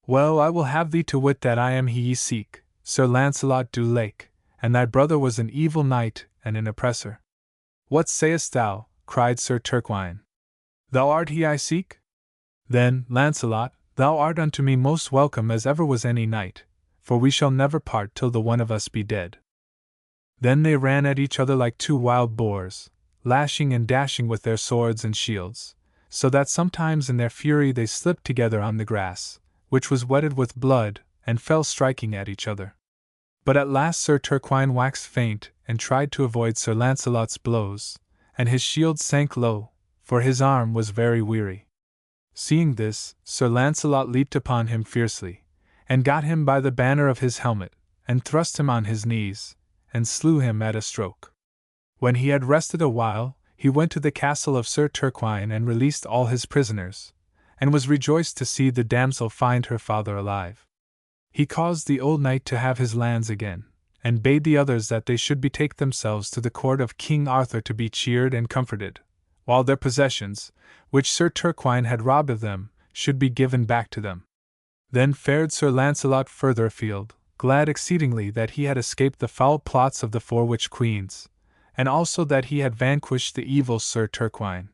Well, I will have thee to wit that I am he ye seek, Sir Lancelot du Lake, and thy brother was an evil knight and an oppressor. What sayest thou? Cried Sir Turquine. Thou art he I seek? Then, Lancelot, thou art unto me most welcome as ever was any knight, for we shall never part till the one of us be dead. Then they ran at each other like two wild boars, lashing and dashing with their swords and shields, so that sometimes in their fury they slipped together on the grass, which was wetted with blood, and fell striking at each other. But at last Sir Turquine waxed faint and tried to avoid Sir Lancelot's blows, and his shield sank low, for his arm was very weary. Seeing this, Sir Lancelot leaped upon him fiercely, and got him by the banner of his helmet, and thrust him on his knees, and slew him at a stroke. When he had rested a while, he went to the castle of Sir Turquine and released all his prisoners, and was rejoiced to see the damsel find her father alive. He caused the old knight to have his lands again, and bade the others that they should betake themselves to the court of King Arthur to be cheered and comforted, while their possessions, which Sir Turquine had robbed of them, should be given back to them. Then fared Sir Lancelot further afield, glad exceedingly that he had escaped the foul plots of the four witch queens, and also that he had vanquished the evil Sir Turquine.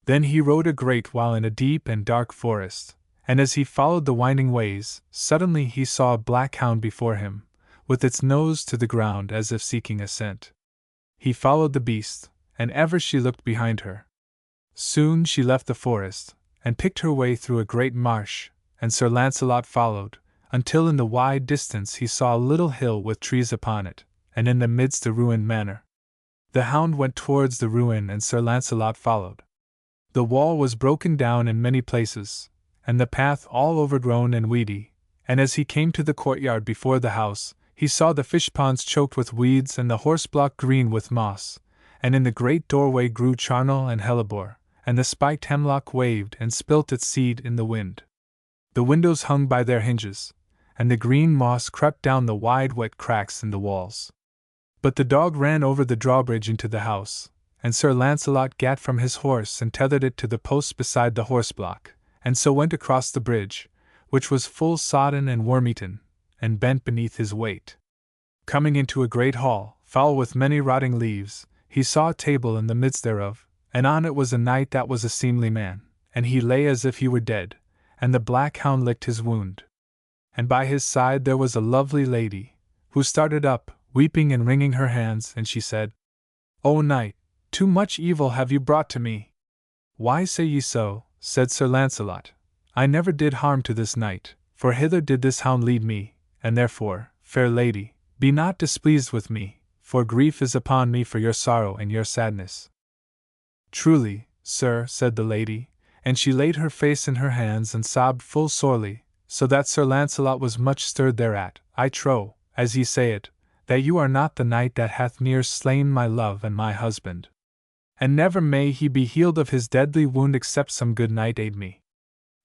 Then he rode a great while in a deep and dark forest, and as he followed the winding ways, suddenly he saw a black hound before him, with its nose to the ground as if seeking a scent. He followed the beast, and ever she looked behind her. Soon she left the forest, and picked her way through a great marsh, and Sir Lancelot followed, until in the wide distance he saw a little hill with trees upon it, and in the midst a ruined manor. The hound went towards the ruin and Sir Lancelot followed. The wall was broken down in many places, and the path all overgrown and weedy, and as he came to the courtyard before the house, he saw the fish-ponds choked with weeds and the horse-block green with moss, and in the great doorway grew charnel and hellebore, and the spiked hemlock waved and spilt its seed in the wind. The windows hung by their hinges, and the green moss crept down the wide wet cracks in the walls. But the dog ran over the drawbridge into the house, and Sir Lancelot gat from his horse and tethered it to the post beside the horse-block, and so went across the bridge, which was full sodden and worm-eaten, and bent beneath his weight. Coming into a great hall, foul with many rotting leaves, he saw a table in the midst thereof, and on it was a knight that was a seemly man, and he lay as if he were dead, and the black hound licked his wound. And by his side there was a lovely lady, who started up, weeping and wringing her hands, and she said, O knight, too much evil have you brought to me. Why say ye so? Said Sir Lancelot. I never did harm to this knight, for hither did this hound lead me, and therefore, fair lady, be not displeased with me, for grief is upon me for your sorrow and your sadness. Truly, sir, said the lady, and she laid her face in her hands and sobbed full sorely, so that Sir Lancelot was much stirred thereat. I trow, as ye say it, that you are not the knight that hath near slain my love and my husband. And never may he be healed of his deadly wound except some good knight aid me.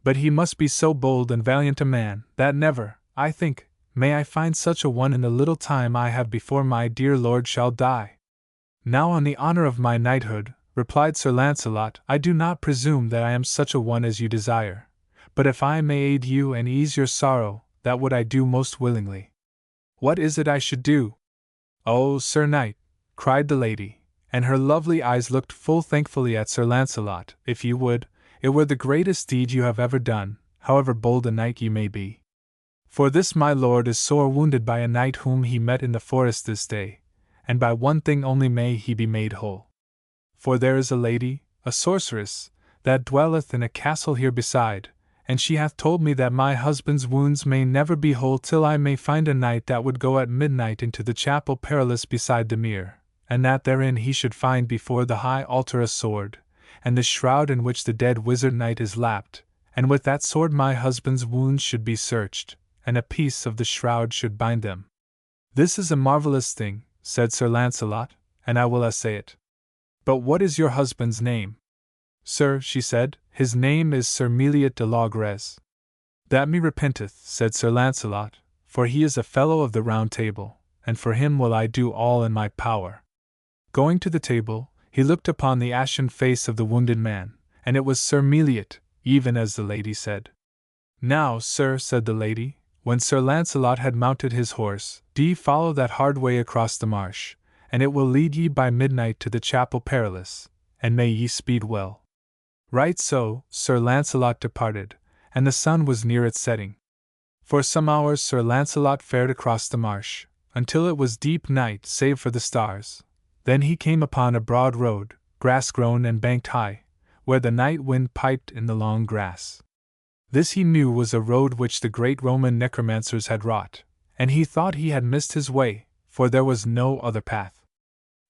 But he must be so bold and valiant a man, that never, I think, may I find such a one in the little time I have before my dear lord shall die. Now on the honour of my knighthood, replied Sir Lancelot, I do not presume that I am such a one as you desire, but if I may aid you and ease your sorrow, that would I do most willingly. What is it I should do? Oh, Sir Knight, cried the lady, and her lovely eyes looked full thankfully at Sir Lancelot, if you would, it were the greatest deed you have ever done, however bold a knight you may be. For this my lord is sore wounded by a knight whom he met in the forest this day, and by one thing only may he be made whole. For there is a lady, a sorceress, that dwelleth in a castle here beside, and she hath told me that my husband's wounds may never be whole till I may find a knight that would go at midnight into the chapel perilous beside the mere, and that therein he should find before the high altar a sword, and the shroud in which the dead wizard knight is lapped, and with that sword my husband's wounds should be searched, and a piece of the shroud should bind them. This is a marvellous thing, said Sir Lancelot, and I will essay it. But what is your husband's name? Sir, she said, his name is Sir Meliot de Logres. That me repenteth, said Sir Lancelot, for he is a fellow of the Round Table, and for him will I do all in my power. Going to the table, he looked upon the ashen face of the wounded man, and it was Sir Meliot, even as the lady said. Now, sir, said the lady, when Sir Lancelot had mounted his horse, do ye follow that hard way across the marsh, and it will lead ye by midnight to the Chapel Perilous, and may ye speed well. Right so, Sir Lancelot departed, and the sun was near its setting. For some hours Sir Lancelot fared across the marsh, until it was deep night save for the stars. Then he came upon a broad road, grass-grown and banked high, where the night wind piped in the long grass. This he knew was a road which the great Roman necromancers had wrought, and he thought he had missed his way, for there was no other path.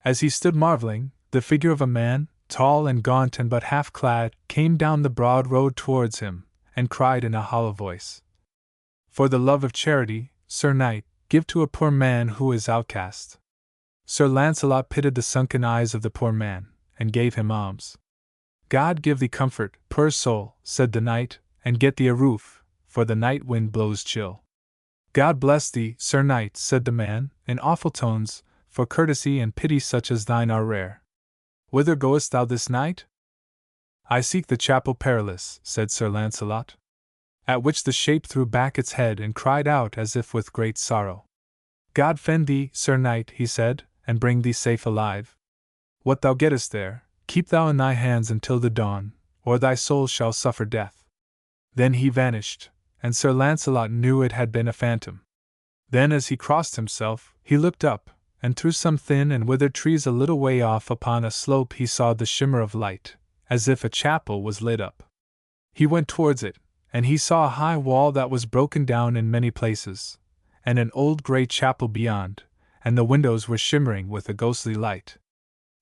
As he stood marveling, the figure of a man, tall and gaunt and but half clad, came down the broad road towards him, and cried in a hollow voice, For the love of charity, Sir Knight, give to a poor man who is outcast. Sir Lancelot pitied the sunken eyes of the poor man, and gave him alms. God give thee comfort, poor soul, said the knight, and get thee a roof, for the night wind blows chill. God bless thee, Sir Knight, said the man, in awful tones, for courtesy and pity such as thine are rare. Whither goest thou this night? I seek the Chapel Perilous, said Sir Lancelot. At which the shape threw back its head and cried out as if with great sorrow. God fend thee, Sir Knight, he said, and bring thee safe alive. What thou gettest there, keep thou in thy hands until the dawn, or thy soul shall suffer death. Then he vanished, and Sir Lancelot knew it had been a phantom. Then as he crossed himself, he looked up, and through some thin and withered trees a little way off upon a slope he saw the shimmer of light, as if a chapel was lit up. He went towards it, and he saw a high wall that was broken down in many places, and an old grey chapel beyond, and the windows were shimmering with a ghostly light.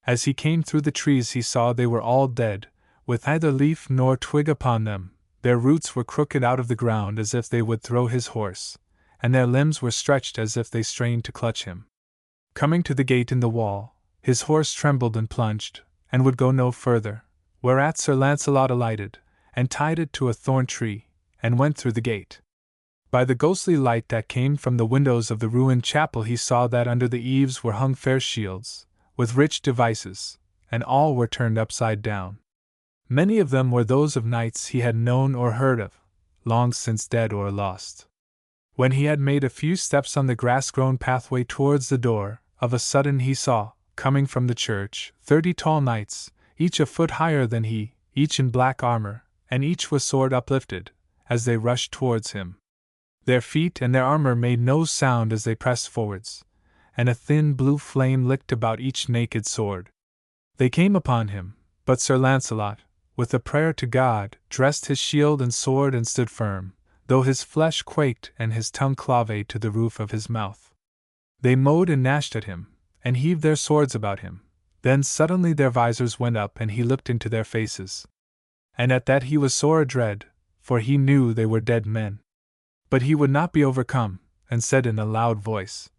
As he came through the trees he saw they were all dead, with neither leaf nor twig upon them. Their roots were crooked out of the ground as if they would throw his horse, and their limbs were stretched as if they strained to clutch him. Coming to the gate in the wall, his horse trembled and plunged, and would go no further, whereat Sir Lancelot alighted, and tied it to a thorn tree, and went through the gate. By the ghostly light that came from the windows of the ruined chapel he saw that under the eaves were hung fair shields, with rich devices, and all were turned upside down. Many of them were those of knights he had known or heard of, long since dead or lost. When he had made a few steps on the grass-grown pathway towards the door, of a sudden he saw, coming from the church, 30 tall knights, each a foot higher than he, each in black armor, and each with sword uplifted, as they rushed towards him. Their feet and their armor made no sound as they pressed forwards, and a thin blue flame licked about each naked sword. They came upon him, but Sir Lancelot, with a prayer to God, dressed his shield and sword and stood firm, though his flesh quaked and his tongue clave to the roof of his mouth. They mowed and gnashed at him, and heaved their swords about him. Then suddenly their visors went up and he looked into their faces. And at that he was sore adread, for he knew they were dead men. But he would not be overcome, and said in a loud voice,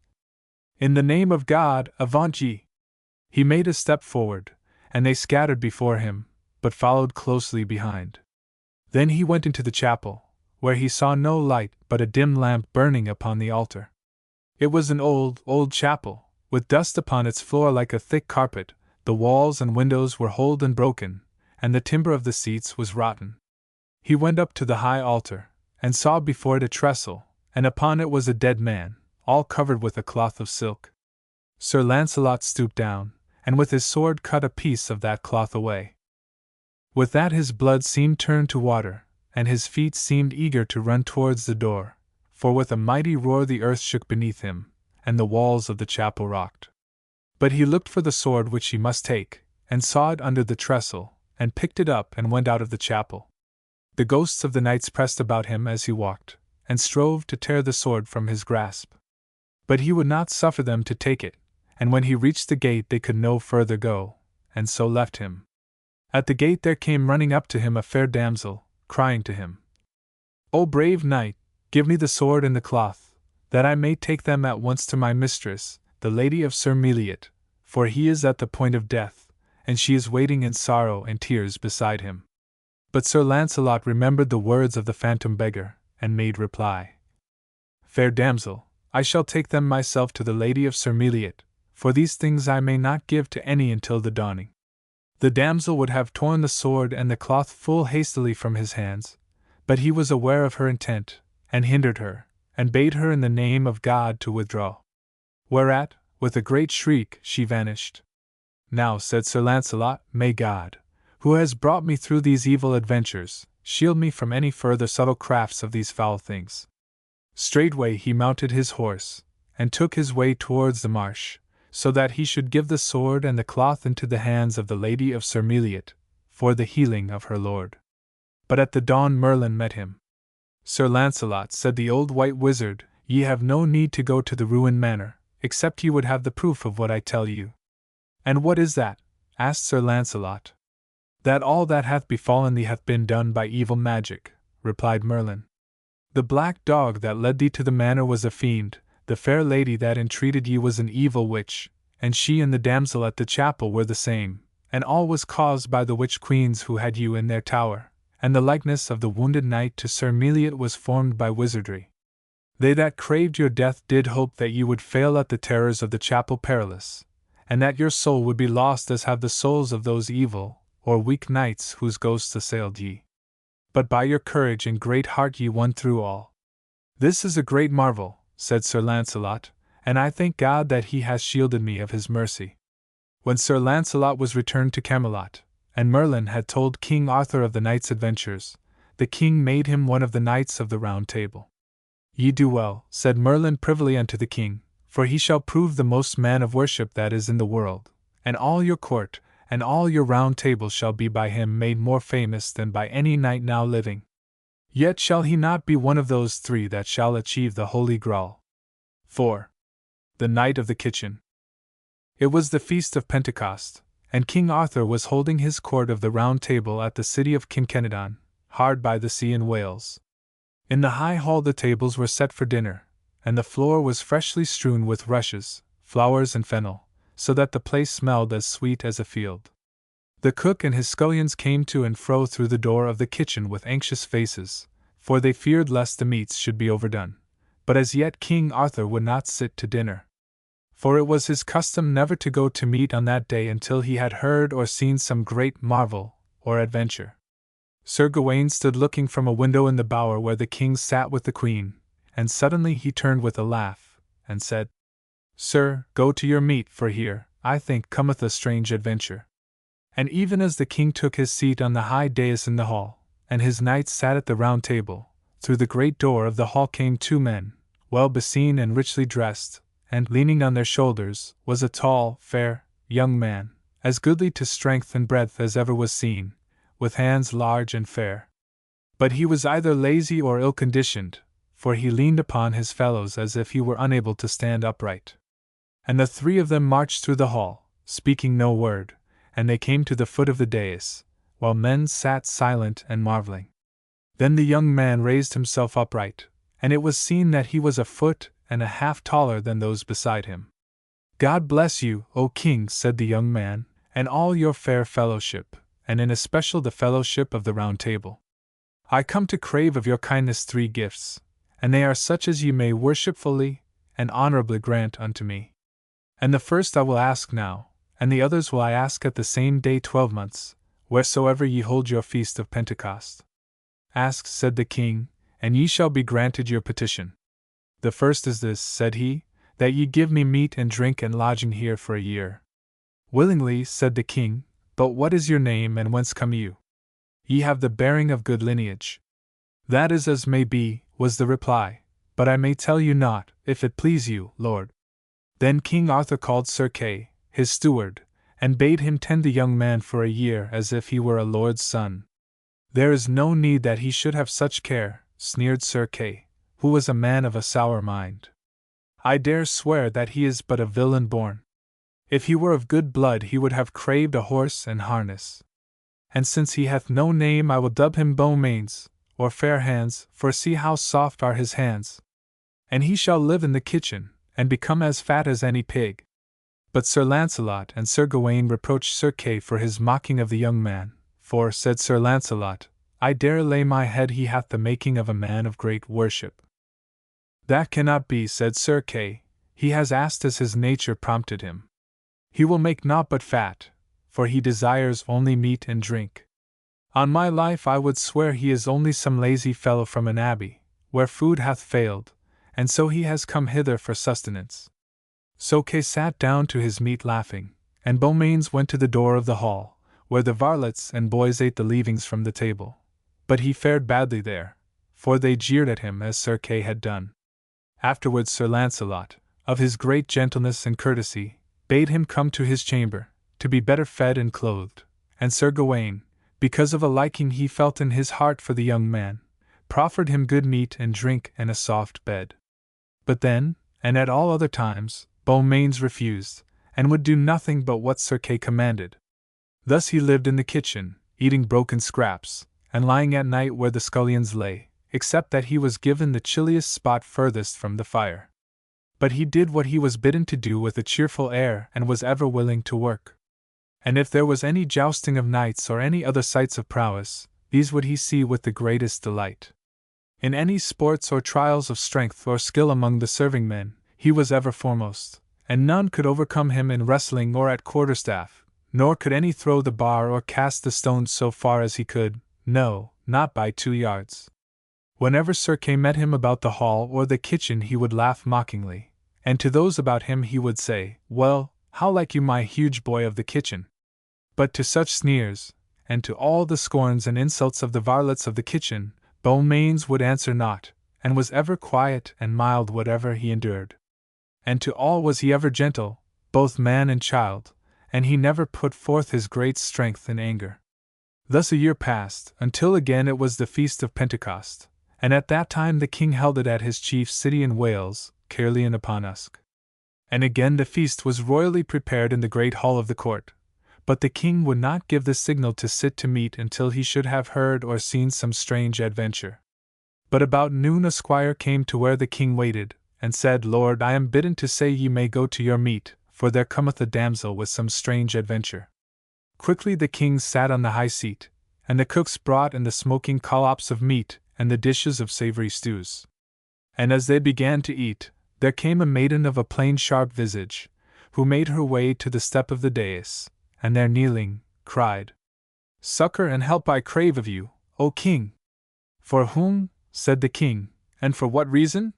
In the name of God, avaunt ye! He made a step forward, and they scattered before him, but followed closely behind. Then he went into the chapel, where he saw no light but a dim lamp burning upon the altar. It was an old, old chapel, with dust upon its floor like a thick carpet. The walls and windows were holed and broken, and the timber of the seats was rotten. He went up to the high altar, and saw before it a trestle, and upon it was a dead man, all covered with a cloth of silk. Sir Lancelot stooped down, and with his sword cut a piece of that cloth away. With that his blood seemed turned to water, and his feet seemed eager to run towards the door, for with a mighty roar the earth shook beneath him, and the walls of the chapel rocked. But he looked for the sword which he must take, and saw it under the trestle, and picked it up and went out of the chapel. The ghosts of the knights pressed about him as he walked, and strove to tear the sword from his grasp. But he would not suffer them to take it, and when he reached the gate they could no further go, and so left him. At the gate there came running up to him a fair damsel, crying to him, O brave knight, give me the sword and the cloth, that I may take them at once to my mistress, the lady of Sir Meliot, for he is at the point of death, and she is waiting in sorrow and tears beside him. But Sir Lancelot remembered the words of the phantom beggar, and made reply. Fair damsel, I shall take them myself to the lady of Sir Meliot, for these things I may not give to any until the dawning. The damsel would have torn the sword and the cloth full hastily from his hands, but he was aware of her intent, and hindered her, and bade her in the name of God to withdraw. Whereat, with a great shriek, she vanished. Now, said Sir Lancelot, may God, who has brought me through these evil adventures, shield me from any further subtle crafts of these foul things. Straightway he mounted his horse, and took his way towards the marsh, so that he should give the sword and the cloth into the hands of the lady of Sir Meliot, for the healing of her lord. But at the dawn Merlin met him. Sir Lancelot, said the old white wizard, ye have no need to go to the ruined manor, except ye would have the proof of what I tell you. And what is that? Asked Sir Lancelot. That all that hath befallen thee hath been done by evil magic, replied Merlin. The black dog that led thee to the manor was a fiend, the fair lady that entreated ye was an evil witch, and she and the damsel at the chapel were the same, and all was caused by the witch queens who had you in their tower, and the likeness of the wounded knight to Sir Meliot was formed by wizardry. They that craved your death did hope that ye would fail at the terrors of the chapel perilous, and that your soul would be lost as have the souls of those evil, or weak knights whose ghosts assailed ye. But by your courage and great heart ye won through all. This is a great marvel, said Sir Lancelot, and I thank God that he has shielded me of his mercy. When Sir Lancelot was returned to Camelot, and Merlin had told King Arthur of the knight's adventures, the king made him one of the knights of the Round Table. Ye do well, said Merlin privily unto the king, for he shall prove the most man of worship that is in the world, and all your court, and all your Round Table shall be by him made more famous than by any knight now living. Yet shall he not be one of those three that shall achieve the Holy Grail. 4. The Knight of the Kitchen. It was the feast of Pentecost, and King Arthur was holding his court of the Round Table at the city of Kinkenadon, hard by the sea in Wales. In the high hall the tables were set for dinner, and the floor was freshly strewn with rushes, flowers and fennel, so that the place smelled as sweet as a field. The cook and his scullions came to and fro through the door of the kitchen with anxious faces, for they feared lest the meats should be overdone. But as yet King Arthur would not sit to dinner. For it was his custom never to go to meat on that day until he had heard or seen some great marvel or adventure. Sir Gawain stood looking from a window in the bower where the king sat with the queen, and suddenly he turned with a laugh, and said, Sir, go to your meat, for here, I think, cometh a strange adventure. And even as the king took his seat on the high dais in the hall, and his knights sat at the round table, through the great door of the hall came two men, well beseen and richly dressed, and, leaning on their shoulders, was a tall, fair, young man, as goodly to strength and breadth as ever was seen, with hands large and fair. But he was either lazy or ill-conditioned, for he leaned upon his fellows as if he were unable to stand upright. And the three of them marched through the hall, speaking no word, and they came to the foot of the dais, while men sat silent and marveling. Then the young man raised himself upright, and it was seen that he was a foot and a half taller than those beside him. God bless you, O king, said the young man, and all your fair fellowship, and in especial the fellowship of the Round Table. I come to crave of your kindness 3 gifts, and they are such as ye may worshipfully and honorably grant unto me. And the first I will ask now, and the others will I ask at the same day 12 months, wheresoever ye hold your feast of Pentecost. Ask, said the king, and ye shall be granted your petition. The first is this, said he, that ye give me meat and drink and lodging here for a year. Willingly, said the king, but what is your name and whence come you? Ye have the bearing of good lineage. That is as may be, was the reply, but I may tell you not, if it please you, lord. Then King Arthur called Sir Kay, his steward, and bade him tend the young man for a year as if he were a lord's son. There is no need that he should have such care, sneered Sir Kay, who was a man of a sour mind. I dare swear that he is but a villain born. If he were of good blood he would have craved a horse and harness. And since he hath no name I will dub him Beaumains, or Fair Hands, for see how soft are his hands. And he shall live in the kitchen, and become as fat as any pig. But Sir Lancelot and Sir Gawain reproached Sir Kay for his mocking of the young man, for, said Sir Lancelot, I dare lay my head he hath the making of a man of great worship. That cannot be, said Sir Kay, he has asked as his nature prompted him. He will make naught but fat, for he desires only meat and drink. On my life I would swear he is only some lazy fellow from an abbey, where food hath failed, and so he has come hither for sustenance. So Kay sat down to his meat laughing, and Beaumains went to the door of the hall, where the varlets and boys ate the leavings from the table. But he fared badly there, for they jeered at him as Sir Kay had done. Afterwards Sir Lancelot, of his great gentleness and courtesy, bade him come to his chamber, to be better fed and clothed, and Sir Gawain, because of a liking he felt in his heart for the young man, proffered him good meat and drink and a soft bed. But then, and at all other times, Beaumains refused, and would do nothing but what Sir Kay commanded. Thus he lived in the kitchen, eating broken scraps, and lying at night where the scullions lay, except that he was given the chilliest spot furthest from the fire. But he did what he was bidden to do with a cheerful air and was ever willing to work. And if there was any jousting of knights or any other sights of prowess, these would he see with the greatest delight. In any sports or trials of strength or skill among the serving men, he was ever foremost, and none could overcome him in wrestling or at quarterstaff, nor could any throw the bar or cast the stones so far as he could, no, not by 2 yards. Whenever Sir Kay met him about the hall or the kitchen he would laugh mockingly, and to those about him he would say, Well, how like you my huge boy of the kitchen? But to such sneers, and to all the scorns and insults of the varlets of the kitchen, Beaumains would answer naught, and was ever quiet and mild whatever he endured. And to all was he ever gentle, both man and child, and he never put forth his great strength in anger. Thus a year passed, until again it was the feast of Pentecost, and at that time the king held it at his chief city in Wales, Caerleon upon Usk. And again the feast was royally prepared in the great hall of the court, but the king would not give the signal to sit to meat until he should have heard or seen some strange adventure. But about noon a squire came to where the king waited, and said, Lord, I am bidden to say ye may go to your meat, for there cometh a damsel with some strange adventure. Quickly the king sat on the high seat, and the cooks brought in the smoking collops of meat, and the dishes of savory stews. And as they began to eat, there came a maiden of a plain sharp visage, who made her way to the step of the dais, and there kneeling, cried, Succor and help I crave of you, O king! For whom? Said the king, and for what reason?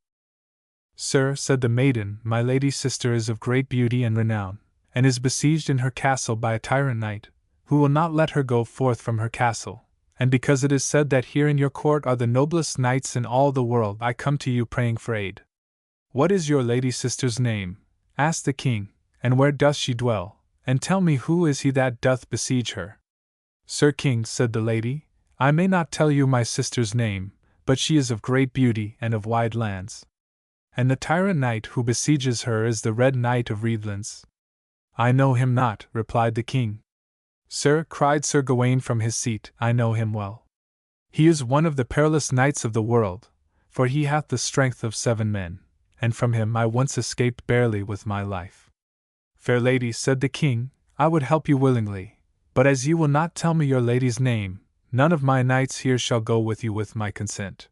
Sir, said the maiden, my lady's sister is of great beauty and renown, and is besieged in her castle by a tyrant knight, who will not let her go forth from her castle, and because it is said that here in your court are the noblest knights in all the world, I come to you praying for aid. What is your lady's sister's name? Asked the king, and where doth she dwell? And tell me who is he that doth besiege her? Sir King, said the lady, I may not tell you my sister's name, but she is of great beauty and of wide lands. And the tyrant knight who besieges her is the Red Knight of Redlands. I know him not, replied the king. Sir, cried Sir Gawain from his seat, I know him well. He is one of the perilous knights of the world, for he hath the strength of 7 men, and from him I once escaped barely with my life. Fair lady, said the king, I would help you willingly, but as you will not tell me your lady's name, none of my knights here shall go with you with my consent.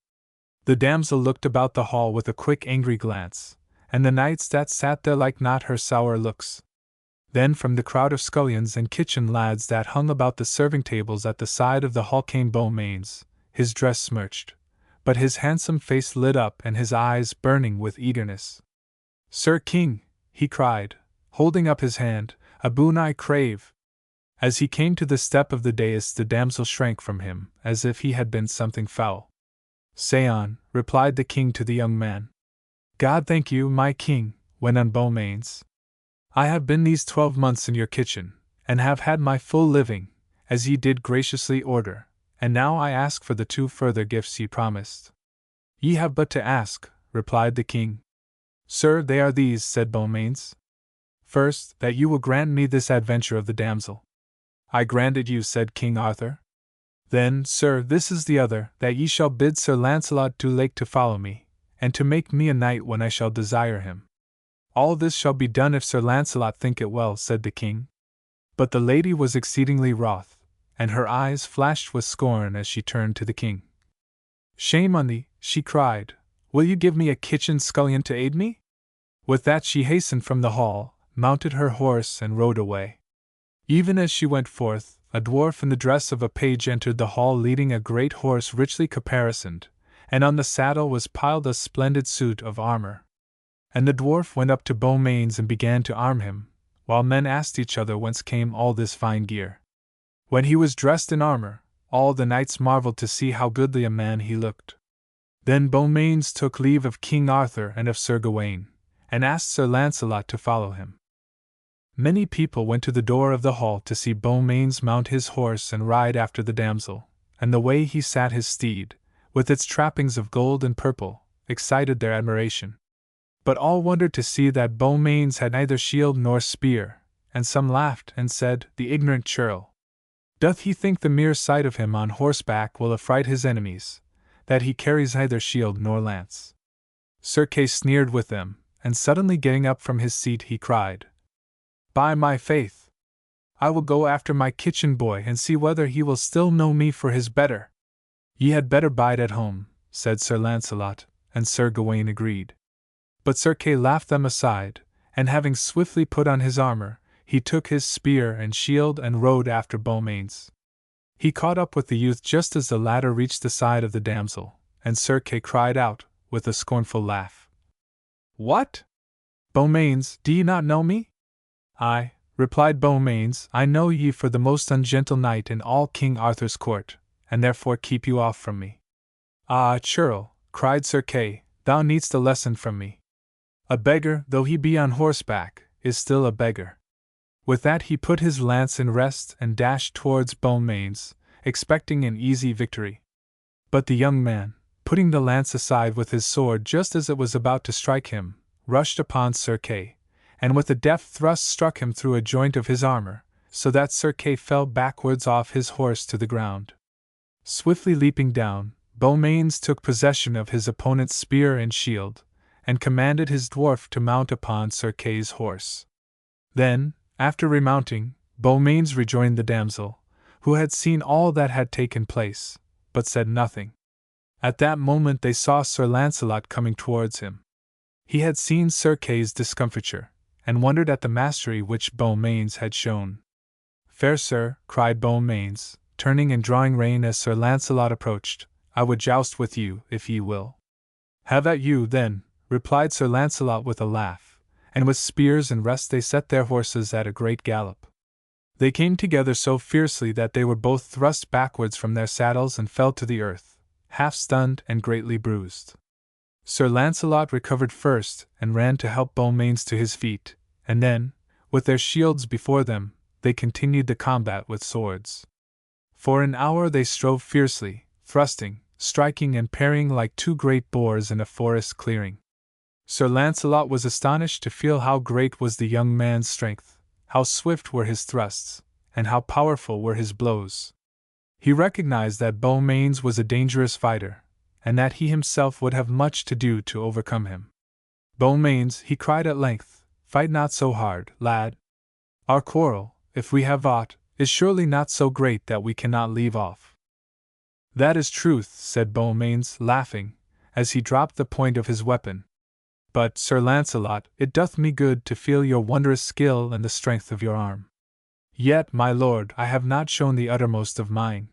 The damsel looked about the hall with a quick angry glance, and the knights that sat there liked not her sour looks. Then from the crowd of scullions and kitchen lads that hung about the serving tables at the side of the hall came Beaumains, his dress smirched, but his handsome face lit up and his eyes burning with eagerness. Sir King, he cried, holding up his hand, a boon I crave. As he came to the step of the dais the damsel shrank from him, as if he had been something foul. Say on, replied the king to the young man. God thank you, my king, went on Beaumains. I have been these 12 months in your kitchen, and have had my full living, as ye did graciously order, and now I ask for the 2 further gifts ye promised. Ye have but to ask, replied the king. Sir, they are these, said Beaumains. First, that you will grant me this adventure of the damsel. I grant it you, said King Arthur. Then, sir, this is the other, that ye shall bid Sir Lancelot du Lake to follow me, and to make me a knight when I shall desire him. All this shall be done if Sir Launcelot think it well, said the king. But the lady was exceedingly wroth, and her eyes flashed with scorn as she turned to the king. Shame on thee, she cried, will you give me a kitchen scullion to aid me? With that she hastened from the hall, mounted her horse and rode away. Even as she went forth, a dwarf in the dress of a page entered the hall leading a great horse richly caparisoned, and on the saddle was piled a splendid suit of armor. And the dwarf went up to Beaumains and began to arm him, while men asked each other whence came all this fine gear. When he was dressed in armor, all the knights marveled to see how goodly a man he looked. Then Beaumains took leave of King Arthur and of Sir Gawain, and asked Sir Launcelot to follow him. Many people went to the door of the hall to see Beaumains mount his horse and ride after the damsel, and the way he sat his steed, with its trappings of gold and purple, excited their admiration. But all wondered to see that Beaumains had neither shield nor spear, and some laughed and said, the ignorant churl! Doth he think the mere sight of him on horseback will affright his enemies, that he carries neither shield nor lance? Sir Kay sneered with them, and suddenly getting up from his seat he cried, by my faith, I will go after my kitchen boy and see whether he will still know me for his better. Ye had better bide at home, said Sir Launcelot, and Sir Gawain agreed. But Sir Kay laughed them aside, and having swiftly put on his armor, he took his spear and shield and rode after Beaumains. He caught up with the youth just as the latter reached the side of the damsel, and Sir Kay cried out, with a scornful laugh, What? Beaumains, do ye not know me? Ay, replied Beaumains, I know ye for the most ungentle knight in all King Arthur's court, and therefore keep you off from me. Ah, churl, cried Sir Kay, thou needst a lesson from me. A beggar, though he be on horseback, is still a beggar. With that he put his lance in rest and dashed towards Beaumains, expecting an easy victory. But the young man, putting the lance aside with his sword just as it was about to strike him, rushed upon Sir Kay, and with a deft thrust struck him through a joint of his armor, so that Sir Kay fell backwards off his horse to the ground. Swiftly leaping down, Beaumains took possession of his opponent's spear and shield, and commanded his dwarf to mount upon Sir Kay's horse. Then, after remounting, Beaumains rejoined the damsel, who had seen all that had taken place, but said nothing. At that moment they saw Sir Launcelot coming towards him. He had seen Sir Kay's discomfiture, and wondered at the mastery which Beaumains had shown. Fair sir, cried Beaumains, turning and drawing rein as Sir Launcelot approached, I would joust with you, if ye will. Have at you, then, replied Sir Launcelot with a laugh, and with spears and rest they set their horses at a great gallop. They came together so fiercely that they were both thrust backwards from their saddles and fell to the earth, half stunned and greatly bruised. Sir Launcelot recovered first and ran to help Beaumains to his feet, and then, with their shields before them, they continued the combat with swords. For an hour they strove fiercely, thrusting, striking and parrying like two great boars in a forest clearing. Sir Launcelot was astonished to feel how great was the young man's strength, how swift were his thrusts, and how powerful were his blows. He recognized that Beaumains was a dangerous fighter, and that he himself would have much to do to overcome him. Beaumains, he cried at length, fight not so hard, lad. Our quarrel, if we have aught, is surely not so great that we cannot leave off. That is truth, said Beaumains, laughing, as he dropped the point of his weapon. But, Sir Launcelot, it doth me good to feel your wondrous skill and the strength of your arm. Yet, my lord, I have not shown the uttermost of mine.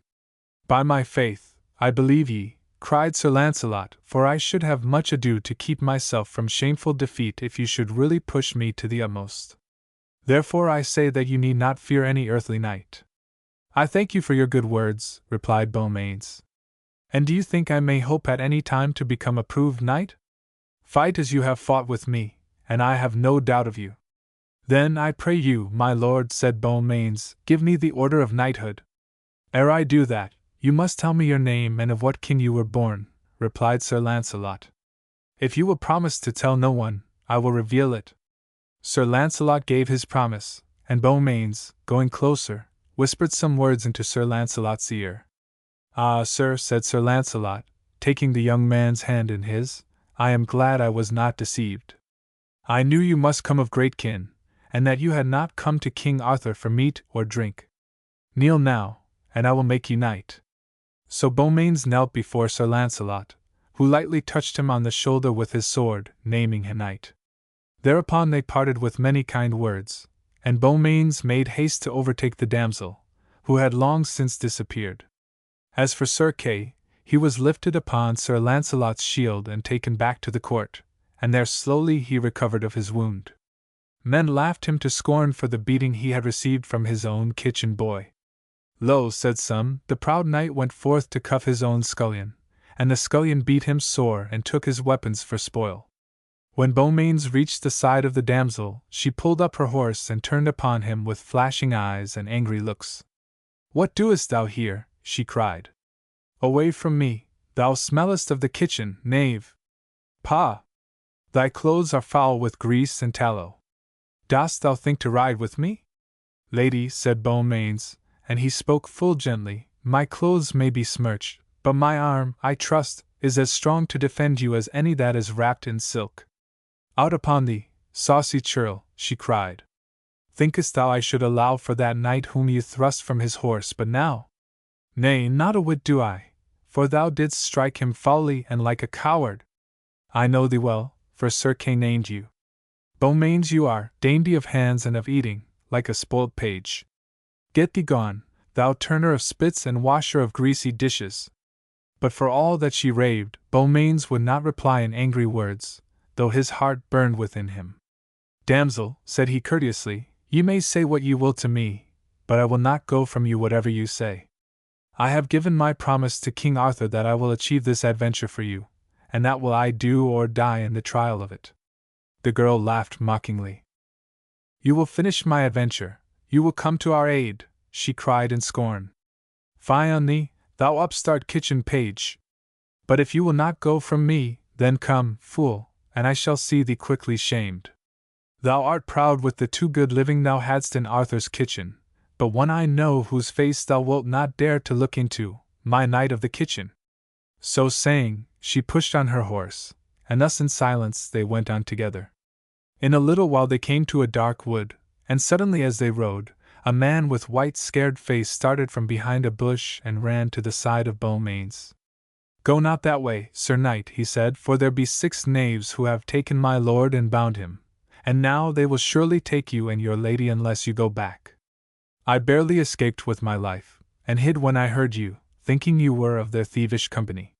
By my faith, I believe ye, cried Sir Launcelot, for I should have much ado to keep myself from shameful defeat if you should really push me to the utmost. Therefore I say that you need not fear any earthly knight. I thank you for your good words, replied Beaumains. And do you think I may hope at any time to become a proved knight? Fight as you have fought with me, and I have no doubt of you. Then I pray you, my lord, said Beaumains, give me the order of knighthood. Ere I do that, you must tell me your name and of what king you were born, replied Sir Launcelot. If you will promise to tell no one, I will reveal it. Sir Launcelot gave his promise, and Beaumains, going closer, whispered some words into Sir Launcelot's ear. Ah, sir, said Sir Launcelot, taking the young man's hand in his, I am glad I was not deceived. I knew you must come of great kin, and that you had not come to King Arthur for meat or drink. Kneel now, and I will make you knight. So Beaumains knelt before Sir Launcelot, who lightly touched him on the shoulder with his sword, naming him knight. Thereupon they parted with many kind words, and Beaumains made haste to overtake the damsel, who had long since disappeared. As for Sir Kay, he was lifted upon Sir Launcelot's shield and taken back to the court, and there slowly he recovered of his wound. Men laughed him to scorn for the beating he had received from his own kitchen boy. Lo, said some, the proud knight went forth to cuff his own scullion, and the scullion beat him sore and took his weapons for spoil. When Beaumains reached the side of the damsel, she pulled up her horse and turned upon him with flashing eyes and angry looks. What doest thou here? She cried. Away from me, thou smellest of the kitchen, knave! Pah! Thy clothes are foul with grease and tallow. Dost thou think to ride with me? Lady, said Beaumains, and he spoke full gently, my clothes may be smirched, but my arm, I trust, is as strong to defend you as any that is wrapped in silk. Out upon thee, saucy churl, she cried. Thinkest thou I should allow for that knight whom you thrust from his horse but now? Nay, not a whit do I, for thou didst strike him foully and like a coward. I know thee well, for Sir Kay named you. Beaumains you are, dainty of hands and of eating, like a spoilt page. Get thee gone, thou turner of spits and washer of greasy dishes. But for all that she raved, Beaumains would not reply in angry words, though his heart burned within him. Damsel, said he courteously, you may say what you will to me, but I will not go from you whatever you say. I have given my promise to King Arthur that I will achieve this adventure for you, and that will I do or die in the trial of it. The girl laughed mockingly. You will finish my adventure, you will come to our aid, she cried in scorn. Fie on thee, thou upstart kitchen page! But if you will not go from me, then come, fool, and I shall see thee quickly shamed. Thou art proud with the too good living thou hadst in Arthur's kitchen, but one I know whose face thou wilt not dare to look into, my knight of the kitchen. So saying, she pushed on her horse, and thus in silence they went on together. In a little while they came to a dark wood, and suddenly as they rode, a man with white scared face started from behind a bush and ran to the side of Beaumains. Go not that way, Sir Knight, he said, for there be 6 knaves who have taken my lord and bound him, and now they will surely take you and your lady unless you go back. I barely escaped with my life, and hid when I heard you, thinking you were of their thievish company.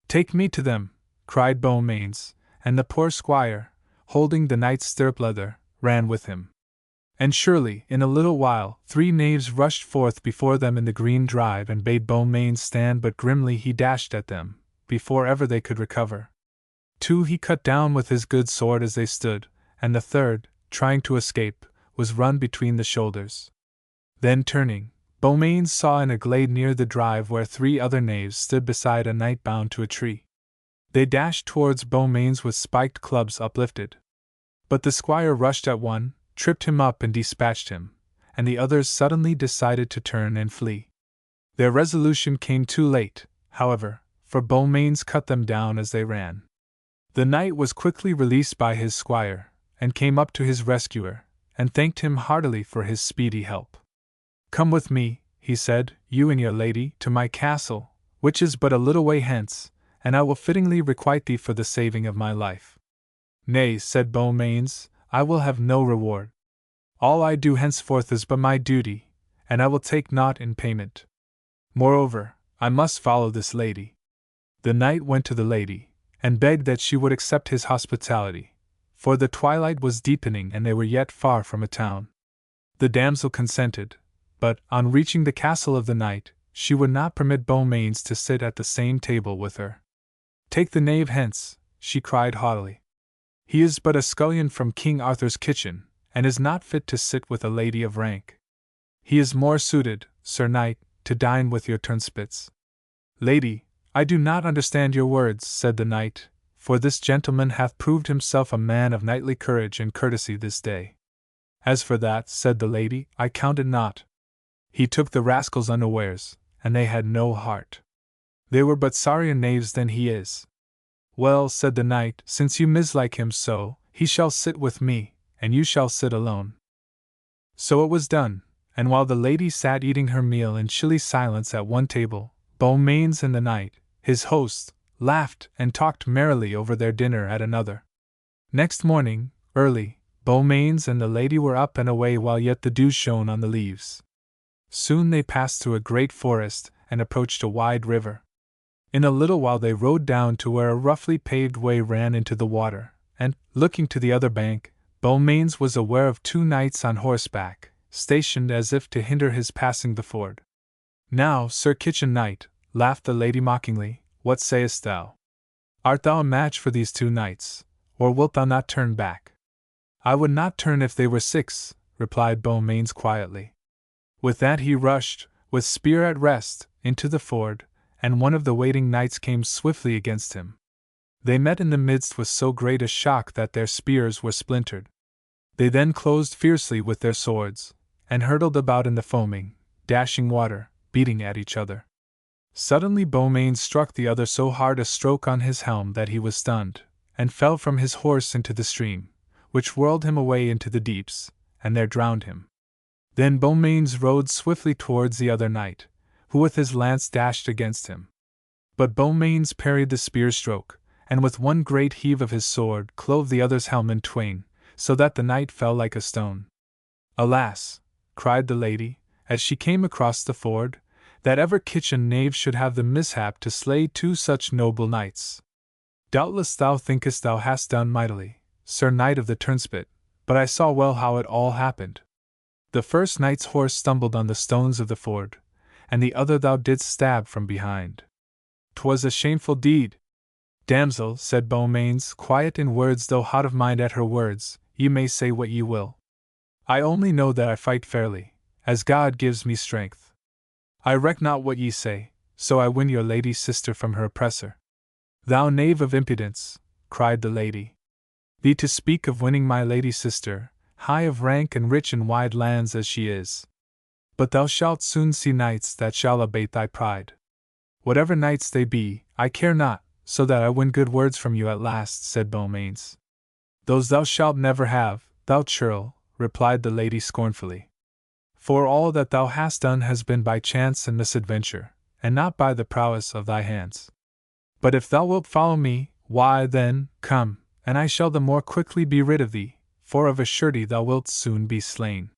Take me to them, cried Beaumains, and the poor squire, holding the knight's stirrup leather, ran with him. And surely, in a little while, 3 knaves rushed forth before them in the green drive and bade Beaumains stand, but grimly he dashed at them, before ever they could recover. 2 he cut down with his good sword as they stood, and the 3rd, trying to escape, was run between the shoulders. Then turning, Beaumains saw in a glade near the drive where 3 other knaves stood beside a knight bound to a tree. They dashed towards Beaumains with spiked clubs uplifted. But the squire rushed at one, tripped him up and dispatched him, and the others suddenly decided to turn and flee. Their resolution came too late, however, for Beaumains cut them down as they ran. The knight was quickly released by his squire, and came up to his rescuer, and thanked him heartily for his speedy help. Come with me, he said, you and your lady, to my castle, which is but a little way hence, and I will fittingly requite thee for the saving of my life. Nay, said Beaumains, I will have no reward. All I do henceforth is but my duty, and I will take naught in payment. Moreover, I must follow this lady. The knight went to the lady, and begged that she would accept his hospitality, for the twilight was deepening and they were yet far from a town. The damsel consented, but, on reaching the castle of the knight, she would not permit Beaumains to sit at the same table with her. Take the knave hence, she cried haughtily. He is but a scullion from King Arthur's kitchen, and is not fit to sit with a lady of rank. He is more suited, Sir Knight, to dine with your turnspits. Lady, I do not understand your words, said the knight, for this gentleman hath proved himself a man of knightly courage and courtesy this day. As for that, said the lady, I count it not. He took the rascals unawares, and they had no heart. They were but sorrier knaves than he is. Well, said the knight, since you mislike him so, he shall sit with me, and you shall sit alone. So it was done, and while the lady sat eating her meal in chilly silence at one table, Beaumains and the knight, his host, laughed and talked merrily over their dinner at another. Next morning, early, Beaumains and the lady were up and away while yet the dew shone on the leaves. Soon they passed through a great forest and approached a wide river. In a little while they rode down to where a roughly paved way ran into the water, and, looking to the other bank, Beaumains was aware of 2 knights on horseback, stationed as if to hinder his passing the ford. Now, Sir Kitchen Knight, laughed the lady mockingly, what sayest thou? Art thou a match for these 2 knights, or wilt thou not turn back? I would not turn if they were 6, replied Beaumains quietly. With that he rushed, with spear at rest, into the ford, and one of the waiting knights came swiftly against him. They met in the midst with so great a shock that their spears were splintered. They then closed fiercely with their swords, and hurtled about in the foaming, dashing water, beating at each other. Suddenly Beaumains struck the other so hard a stroke on his helm that he was stunned, and fell from his horse into the stream, which whirled him away into the deeps, and there drowned him. Then Beaumains rode swiftly towards the other knight, who with his lance dashed against him. But Beaumains parried the spear stroke, and with one great heave of his sword clove the other's helm in twain, so that the knight fell like a stone. Alas, cried the lady, as she came across the ford, that ever kitchen knave should have the mishap to slay 2 such noble knights. Doubtless thou thinkest thou hast done mightily, Sir Knight of the Turnspit, but I saw well how it all happened. The first knight's horse stumbled on the stones of the ford, and the other thou didst stab from behind. 'Twas a shameful deed. Damsel, said Beaumains, quiet in words though hot of mind at her words, ye may say what ye will. I only know that I fight fairly, as God gives me strength. I reck not what ye say, so I win your lady sister from her oppressor. Thou knave of impudence, cried the lady. Thee to speak of winning my lady sister, high of rank and rich in wide lands as she is. But thou shalt soon see knights that shall abate thy pride. Whatever knights they be, I care not, so that I win good words from you at last, said Beaumains. Those thou shalt never have, thou churl, replied the lady scornfully. For all that thou hast done has been by chance and misadventure, and not by the prowess of thy hands. But if thou wilt follow me, why then, come, and I shall the more quickly be rid of thee, for of a surety thou wilt soon be slain.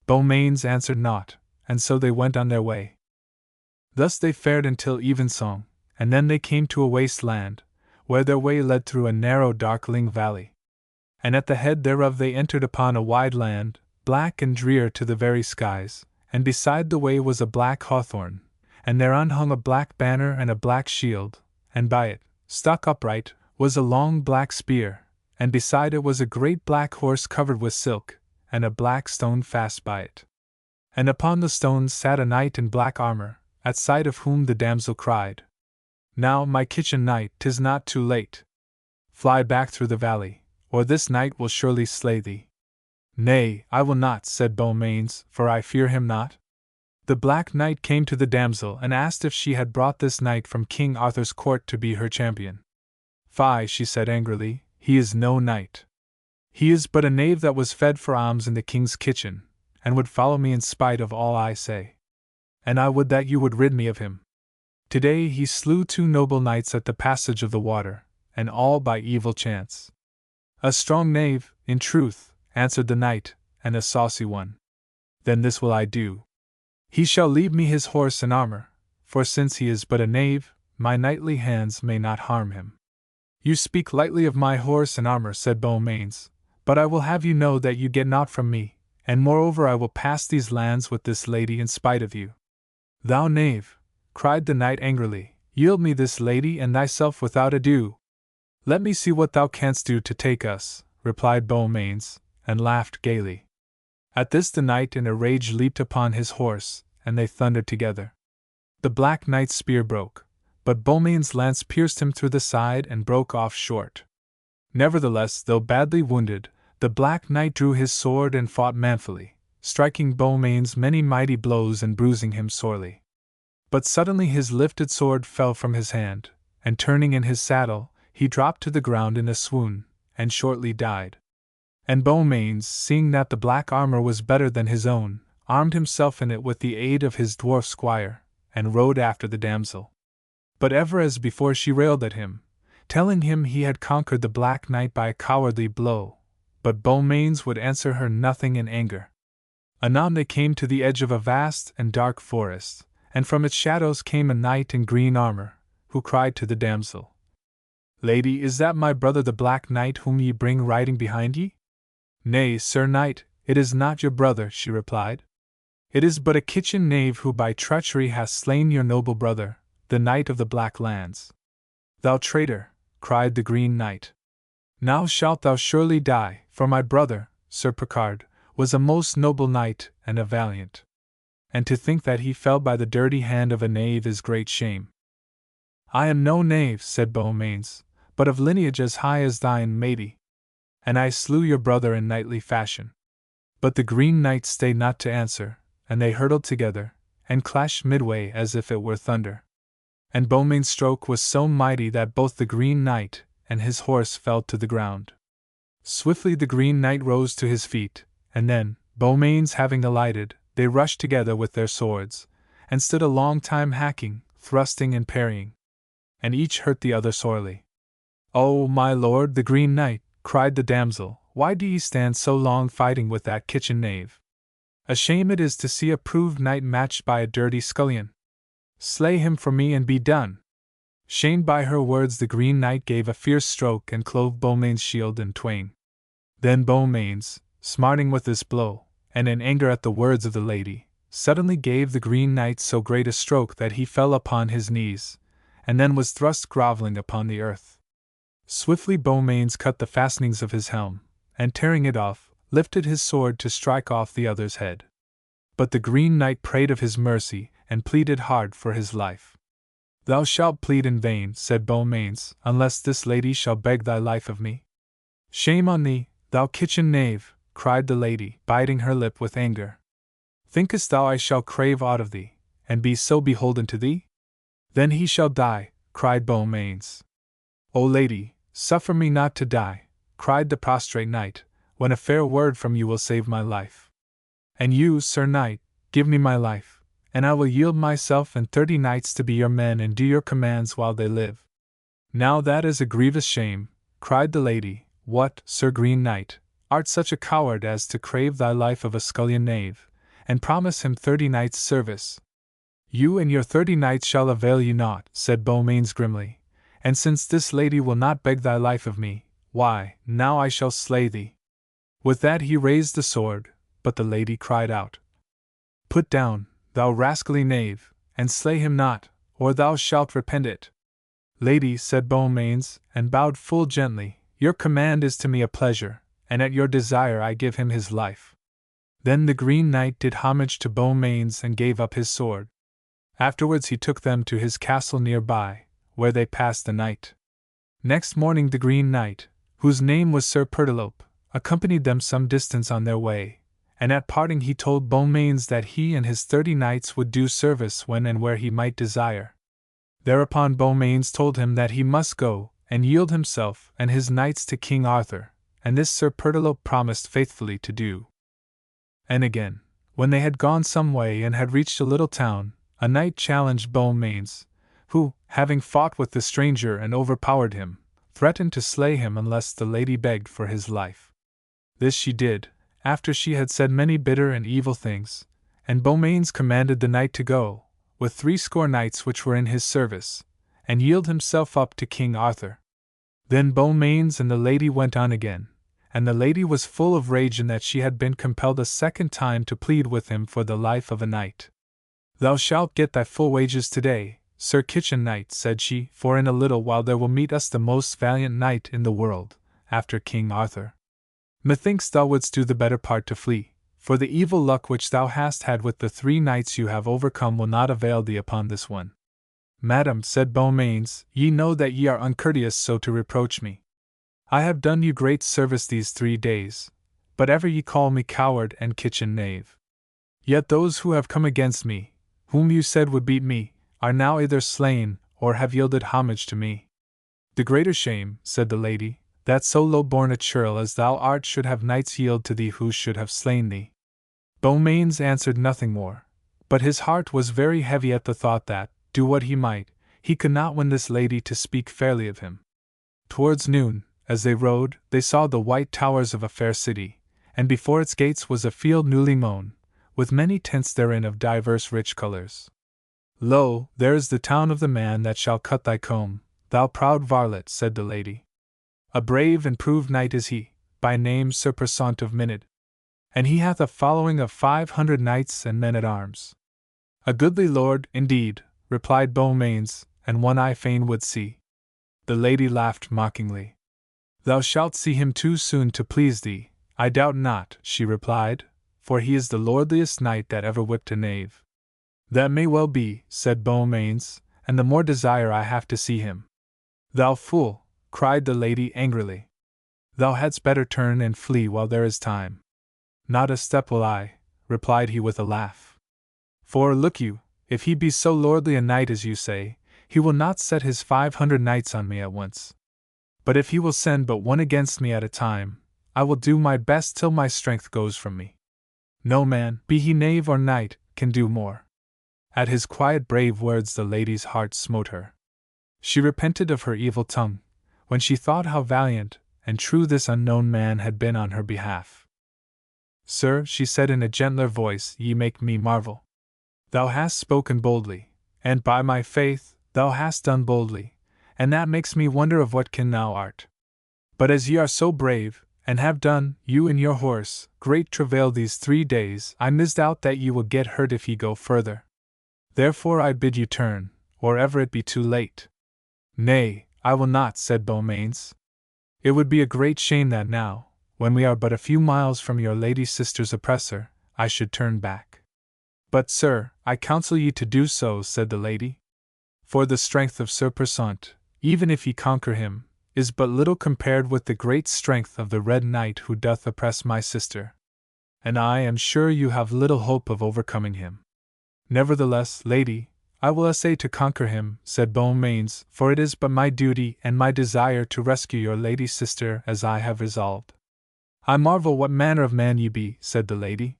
Beaumains answered naught, and so they went on their way. Thus they fared until evensong, and then they came to a waste land, where their way led through a narrow darkling valley. And at the head thereof they entered upon a wide land, black and drear to the very skies, and beside the way was a black hawthorn, and thereon hung a black banner and a black shield, and by it, stuck upright, was a long black spear, and beside it was a great black horse covered with silk, and a black stone fast by it. And upon the stone sat a knight in black armor, at sight of whom the damsel cried, Now, my kitchen knight, 'tis not too late. Fly back through the valley, or this knight will surely slay thee. Nay, I will not, said Beaumains, for I fear him not. The Black Knight came to the damsel and asked if she had brought this knight from King Arthur's court to be her champion. Fie, she said angrily, he is no knight. He is but a knave that was fed for alms in the king's kitchen, and would follow me in spite of all I say. And I would that you would rid me of him. Today he slew 2 noble knights at the passage of the water, and all by evil chance. A strong knave, in truth, answered the knight, and a saucy one. Then this will I do. He shall leave me his horse and armor, for since he is but a knave, my knightly hands may not harm him. You speak lightly of my horse and armor, said Beaumains, but I will have you know that you get naught from me, and moreover I will pass these lands with this lady in spite of you. Thou knave, cried the knight angrily, yield me this lady and thyself without ado. Let me see what thou canst do to take us, replied Beaumains, and laughed gaily. At this the knight in a rage leaped upon his horse, and they thundered together. The Black Knight's spear broke, but Beaumains' lance pierced him through the side and broke off short. Nevertheless, though badly wounded, the Black Knight drew his sword and fought manfully, striking Beaumains many mighty blows and bruising him sorely. But suddenly his lifted sword fell from his hand, and turning in his saddle, he dropped to the ground in a swoon, and shortly died. And Beaumains, seeing that the black armor was better than his own, armed himself in it with the aid of his dwarf squire, and rode after the damsel. But ever as before she railed at him, telling him he had conquered the Black Knight by a cowardly blow, but Beaumains would answer her nothing in anger. Anon they came to the edge of a vast and dark forest, and from its shadows came a knight in green armor, who cried to the damsel, "Lady, is that my brother the Black Knight whom ye bring riding behind ye?" "Nay, Sir Knight, it is not your brother," she replied. "It is but a kitchen knave who by treachery hath slain your noble brother, the Knight of the Black Lands." "Thou traitor," cried the Green Knight. "Now shalt thou surely die, for my brother, Sir Picard, was a most noble knight and a valiant. And to think that he fell by the dirty hand of a knave is great shame." "I am no knave," said Beaumains, "but of lineage as high as thine, matey. And I slew your brother in knightly fashion." But the Green Knight stayed not to answer, and they hurtled together, and clashed midway as if it were thunder. And Beaumains' stroke was so mighty that both the Green Knight and his horse fell to the ground. Swiftly the Green Knight rose to his feet, and then, Beaumains having alighted, they rushed together with their swords, and stood a long time hacking, thrusting and parrying. And each hurt the other sorely. "Oh, my lord the Green Knight," cried the damsel, "why do ye stand so long fighting with that kitchen knave? A shame it is to see a proved knight matched by a dirty scullion. Slay him for me and be done." Shamed by her words, the Green Knight gave a fierce stroke and clove Beaumains' shield in twain. Then Beaumains, smarting with this blow, and in anger at the words of the lady, suddenly gave the Green Knight so great a stroke that he fell upon his knees, and then was thrust grovelling upon the earth. Swiftly Beaumains cut the fastenings of his helm, and tearing it off, lifted his sword to strike off the other's head. But the Green Knight prayed of his mercy, and pleaded hard for his life. "Thou shalt plead in vain," said Beaumains, "unless this lady shall beg thy life of me." "Shame on thee, thou kitchen knave," cried the lady, biting her lip with anger. "Thinkest thou I shall crave aught of thee, and be so beholden to thee?" "Then he shall die," cried Beaumains. "O lady, suffer me not to die," cried the prostrate knight, "when a fair word from you will save my life. And you, Sir Knight, give me my life, and I will yield myself and 30 knights to be your men and do your commands while they live." "Now that is a grievous shame," cried the lady. "What, Sir Green Knight, art such a coward as to crave thy life of a scullion knave, and promise him 30 knights' service?" "You and your 30 knights shall avail you naught," said Beaumains grimly, "and since this lady will not beg thy life of me, why, now I shall slay thee." With that he raised the sword, but the lady cried out, "Put down, thou rascally knave, and slay him not, or thou shalt repent it." "Lady," said Beaumains, and bowed full gently, "your command is to me a pleasure, and at your desire I give him his life." Then the Green Knight did homage to Beaumains and gave up his sword. Afterwards he took them to his castle near by, where they passed the night. Next morning the Green Knight, whose name was Sir Pertilope, accompanied them some distance on their way, and at parting he told Beaumains that he and his 30 knights would do service when and where he might desire. Thereupon Beaumains told him that he must go and yield himself and his knights to King Arthur, and this Sir Pertilope promised faithfully to do. And again, when they had gone some way and had reached a little town, a knight challenged Beaumains, who, having fought with the stranger and overpowered him, threatened to slay him unless the lady begged for his life. This she did, after she had said many bitter and evil things, and Beaumains commanded the knight to go, with 60 knights which were in his service, and yield himself up to King Arthur. Then Beaumains and the lady went on again, and the lady was full of rage in that she had been compelled a second time to plead with him for the life of a knight. "Thou shalt get thy full wages today, Sir Kitchen Knight," said she, "for in a little while there will meet us the most valiant knight in the world, after King Arthur. Methinks thou wouldst do the better part to flee, for the evil luck which thou hast had with the 3 knights you have overcome will not avail thee upon this one." "Madam," said Beaumains, "ye know that ye are uncourteous so to reproach me. I have done you great service these 3 days, but ever ye call me coward and kitchen knave. Yet those who have come against me, whom you said would beat me, are now either slain or have yielded homage to me." "The greater shame," said the lady, that so low-born a churl as thou art should have knights yield to thee who should have slain thee. Beaumains answered nothing more, but his heart was very heavy at the thought that, do what he might, he could not win this lady to speak fairly of him. Towards noon, as they rode, they saw the white towers of a fair city, and before its gates was a field newly mown, with many tents therein of divers rich colors. Lo, there is the town of the man that shall cut thy comb, thou proud varlet, said the lady. A brave and proved knight is he, by name Sir Persant of Minid, and he hath a following of 500 knights and men-at-arms. A goodly lord, indeed, replied Beaumains, and one I fain would see. The lady laughed mockingly. Thou shalt see him too soon to please thee, I doubt not, she replied, for he is the lordliest knight that ever whipped a knave. That may well be, said Beaumains, and the more desire I have to see him. Thou fool, cried the lady angrily. Thou hadst better turn and flee while there is time. Not a step will I, replied he with a laugh. For, look you, if he be so lordly a knight as you say, he will not set his 500 knights on me at once. But if he will send but one against me at a time, I will do my best till my strength goes from me. No man, be he knave or knight, can do more. At his quiet brave words the lady's heart smote her. She repented of her evil tongue, when she thought how valiant and true this unknown man had been on her behalf. Sir, she said in a gentler voice, ye make me marvel. Thou hast spoken boldly, and by my faith, thou hast done boldly, and that makes me wonder of what kin thou art. But as ye are so brave, and have done, you and your horse, great travail these 3 days, I misdoubt that ye will get hurt if ye go further. Therefore I bid you turn, or ever it be too late. Nay, I will not, said Beaumains. It would be a great shame that now, when we are but a few miles from your lady sister's oppressor, I should turn back. But, sir, I counsel ye to do so, said the lady. For the strength of Sir Persant, even if ye conquer him, is but little compared with the great strength of the Red Knight who doth oppress my sister. And I am sure you have little hope of overcoming him. Nevertheless, lady, I will essay to conquer him, said Beaumains, for it is but my duty and my desire to rescue your lady sister as I have resolved. I marvel what manner of man ye be, said the lady.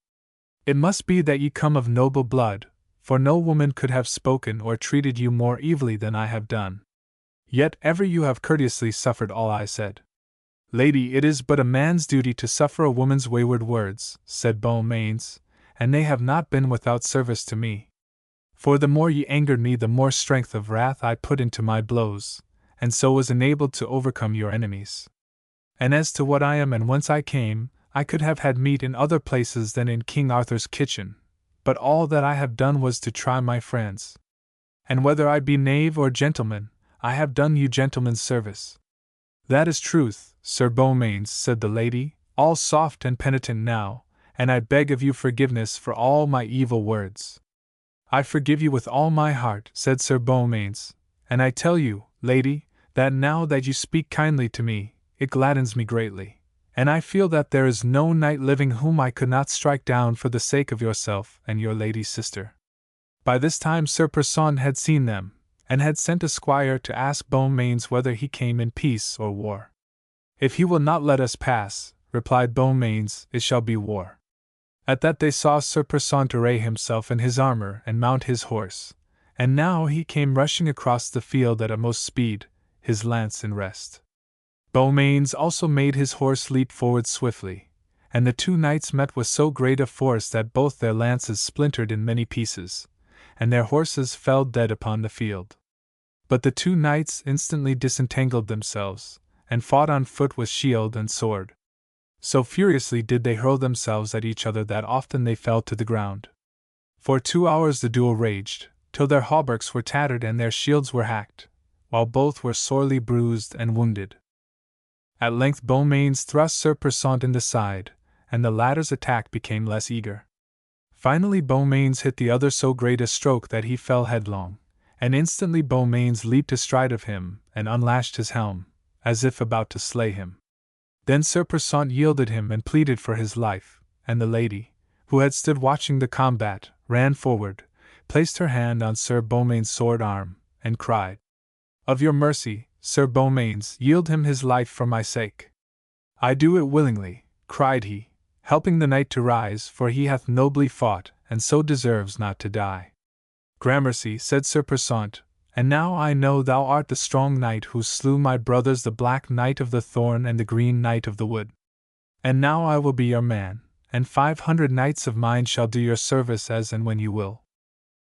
It must be that ye come of noble blood, for no woman could have spoken or treated you more evilly than I have done. Yet ever you have courteously suffered all I said. Lady, it is but a man's duty to suffer a woman's wayward words, said Beaumains, and they have not been without service to me. For the more ye angered me, the more strength of wrath I put into my blows, and so was enabled to overcome your enemies. And as to what I am and whence I came, I could have had meat in other places than in King Arthur's kitchen, but all that I have done was to try my friends. And whether I be knave or gentleman, I have done you gentleman's service. That is truth, Sir Beaumains, said the lady, all soft and penitent now, and I beg of you forgiveness for all my evil words. I forgive you with all my heart, said Sir Beaumains, and I tell you, lady, that now that you speak kindly to me, it gladdens me greatly, and I feel that there is no knight living whom I could not strike down for the sake of yourself and your lady sister. By this time Sir Persant had seen them, and had sent a squire to ask Beaumains whether he came in peace or war. If he will not let us pass, replied Beaumains, it shall be war. At that they saw Sir Persant array himself in his armor and mount his horse, and now he came rushing across the field at utmost speed, his lance in rest. Beaumains also made his horse leap forward swiftly, and the two knights met with so great a force that both their lances splintered in many pieces, and their horses fell dead upon the field. But the two knights instantly disentangled themselves, and fought on foot with shield and sword. So furiously did they hurl themselves at each other that often they fell to the ground. For 2 hours the duel raged, till their hauberks were tattered and their shields were hacked, while both were sorely bruised and wounded. At length Beaumains thrust Sir Persant in the side, and the latter's attack became less eager. Finally Beaumains hit the other so great a stroke that he fell headlong, and instantly Beaumains leaped astride of him and unlashed his helm, as if about to slay him. Then Sir Persant yielded him and pleaded for his life, and the lady, who had stood watching the combat, ran forward, placed her hand on Sir Beaumains' sword arm, and cried, "Of your mercy, Sir Beaumains, yield him his life for my sake. I do it willingly, cried he, helping the knight to rise, for he hath nobly fought, and so deserves not to die. Gramercy, said Sir Persant, and now I know thou art the strong knight who slew my brothers the Black Knight of the Thorn and the Green Knight of the Wood. And now I will be your man, and 500 knights of mine shall do your service as and when you will.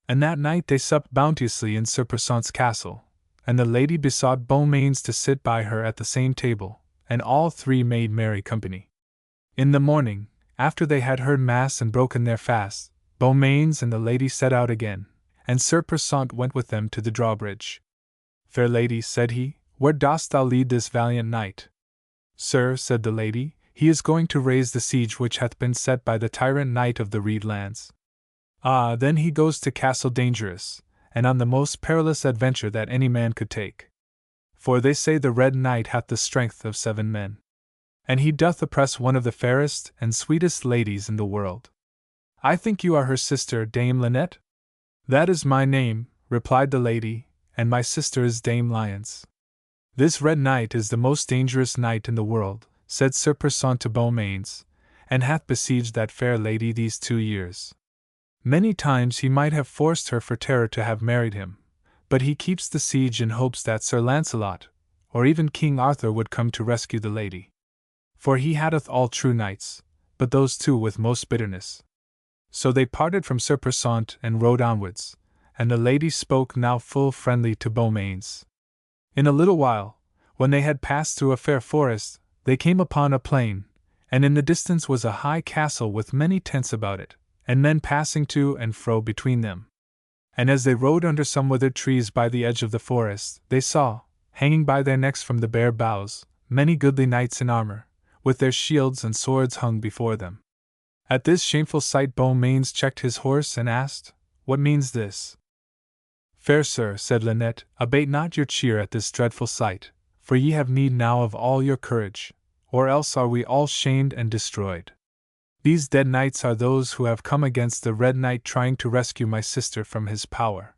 And that night they supped bounteously in Sir Persant's castle, and the lady besought Beaumains to sit by her at the same table, and all three made merry company. In the morning, after they had heard mass and broken their fast, Beaumains and the lady set out again, and Sir Persant went with them to the drawbridge. Fair lady, said he, where dost thou lead this valiant knight? Sir, said the lady, he is going to raise the siege which hath been set by the tyrant knight of the Reed lands. Ah, then he goes to Castle Dangerous, and on the most perilous adventure that any man could take. For they say the Red Knight hath the strength of 7 men. And he doth oppress one of the fairest and sweetest ladies in the world. I think you are her sister, Dame Lynette? That is my name, replied the lady, and my sister is Dame Lyons. This Red Knight is the most dangerous knight in the world, said Sir Persant to Beaumains, and hath besieged that fair lady these 2 years. Many times he might have forced her for terror to have married him, but he keeps the siege in hopes that Sir Launcelot, or even King Arthur would come to rescue the lady. For he hateth all true knights, but those two with most bitterness. So they parted from Sir Persant and rode onwards, and the lady spoke now full friendly to Beaumains. In a little while, when they had passed through a fair forest, they came upon a plain, and in the distance was a high castle with many tents about it, and men passing to and fro between them. And as they rode under some withered trees by the edge of the forest, they saw, hanging by their necks from the bare boughs, many goodly knights in armor, with their shields and swords hung before them. At this shameful sight Beaumains checked his horse and asked, What means this? Fair sir, said Lynette, abate not your cheer at this dreadful sight, for ye have need now of all your courage, or else are we all shamed and destroyed. These dead knights are those who have come against the Red Knight trying to rescue my sister from his power.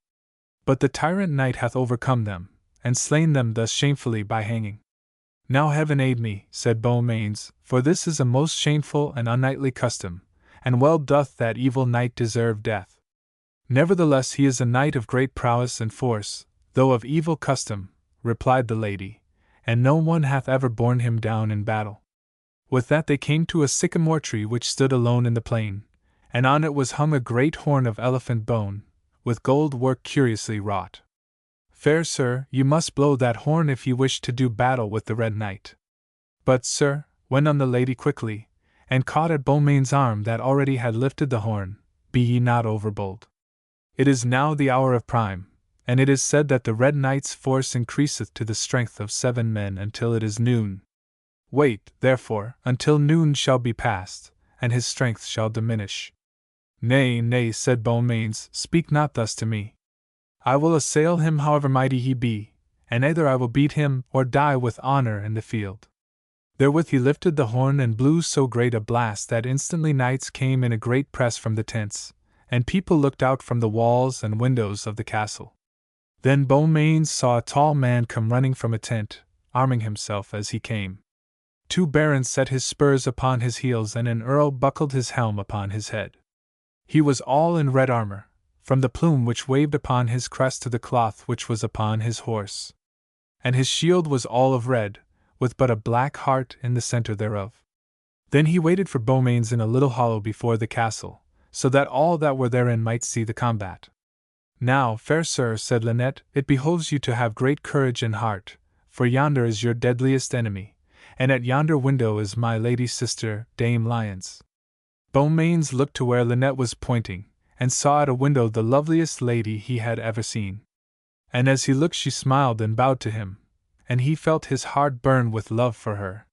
But the tyrant knight hath overcome them, and slain them thus shamefully by hanging. Now heaven aid me, said Beaumains, for this is a most shameful and unknightly custom, and well doth that evil knight deserve death. Nevertheless he is a knight of great prowess and force, though of evil custom, replied the lady, and no one hath ever borne him down in battle. With that they came to a sycamore tree which stood alone in the plain, and on it was hung a great horn of elephant bone, with gold work curiously wrought. Fair sir, you must blow that horn if ye wish to do battle with the Red Knight. But, sir, went on the lady quickly, and caught at Beaumains' arm that already had lifted the horn, be ye not overbold. It is now the hour of prime, and it is said that the Red Knight's force increaseth to the strength of 7 men until it is noon. Wait, therefore, until noon shall be past, and his strength shall diminish. Nay, nay, said Beaumains, speak not thus to me. I will assail him however mighty he be, and either I will beat him or die with honor in the field. Therewith he lifted the horn and blew so great a blast that instantly knights came in a great press from the tents, and people looked out from the walls and windows of the castle. Then Beaumains saw a tall man come running from a tent, arming himself as he came. 2 barons set his spurs upon his heels and an earl buckled his helm upon his head. He was all in red armor, from the plume which waved upon his crest to the cloth which was upon his horse. And his shield was all of red, with but a black heart in the center thereof. Then he waited for Beaumains in a little hollow before the castle, so that all that were therein might see the combat. Now, fair sir, said Lynette, it behoves you to have great courage and heart, for yonder is your deadliest enemy, and at yonder window is my lady's sister, Dame Lyons. Beaumains looked to where Lynette was pointing, and saw at a window the loveliest lady he had ever seen. And as he looked she smiled and bowed to him, and he felt his heart burn with love for her.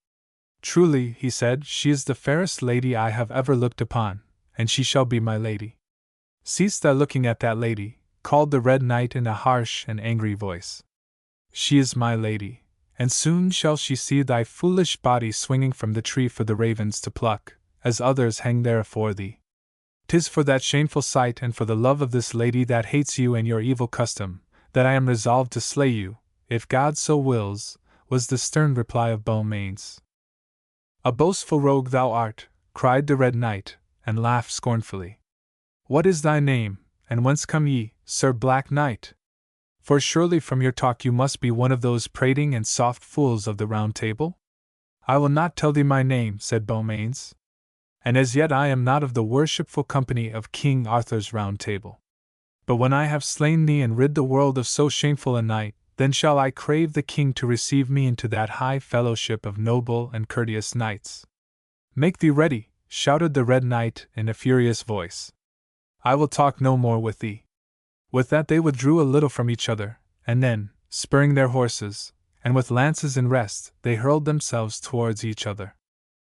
Truly, he said, she is the fairest lady I have ever looked upon, and she shall be my lady. Cease thy looking at that lady, called the Red Knight in a harsh and angry voice. She is my lady, and soon shall she see thy foolish body swinging from the tree for the ravens to pluck, as others hang there afore thee. 'Tis for that shameful sight and for the love of this lady that hates you and your evil custom, that I am resolved to slay you, if God so wills, was the stern reply of Beaumains. A boastful rogue thou art, cried the Red Knight, and laughed scornfully. What is thy name, and whence come ye, Sir Black Knight? For surely from your talk you must be one of those prating and soft fools of the Round Table? I will not tell thee my name, said Beaumains. And as yet I am not of the worshipful company of King Arthur's Round Table. But when I have slain thee and rid the world of so shameful a knight, then shall I crave the king to receive me into that high fellowship of noble and courteous knights. Make thee ready, shouted the Red Knight in a furious voice. I will talk no more with thee. With that they withdrew a little from each other, and then, spurring their horses, and with lances in rest, they hurled themselves towards each other.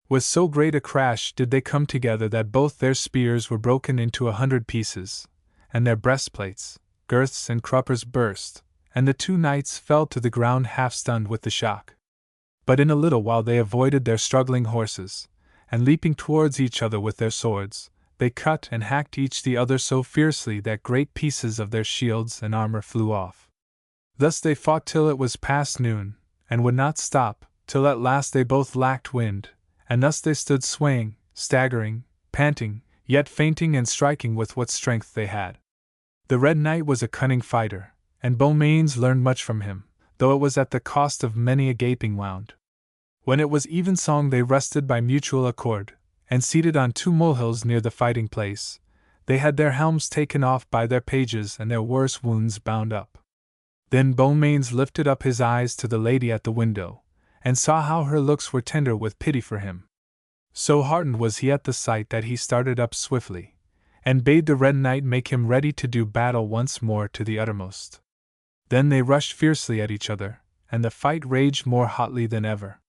With so great a crash did they come together that both their spears were broken into 100 pieces, and their breastplates, girths and cruppers burst, and the two knights fell to the ground half stunned with the shock. But in a little while they avoided their struggling horses, and leaping towards each other with their swords, they cut and hacked each the other so fiercely that great pieces of their shields and armor flew off. Thus they fought till it was past noon, and would not stop, till at last they both lacked wind, and thus they stood swaying, staggering, panting, yet fainting and striking with what strength they had. The Red Knight was a cunning fighter, and Beaumains learned much from him, though it was at the cost of many a gaping wound. When it was evensong they rested by mutual accord, and seated on 2 molehills near the fighting place, they had their helms taken off by their pages and their worse wounds bound up. Then Beaumains lifted up his eyes to the lady at the window, and saw how her looks were tender with pity for him. So heartened was he at the sight that he started up swiftly, and bade the Red Knight make him ready to do battle once more to the uttermost. Then they rushed fiercely at each other, and the fight raged more hotly than ever.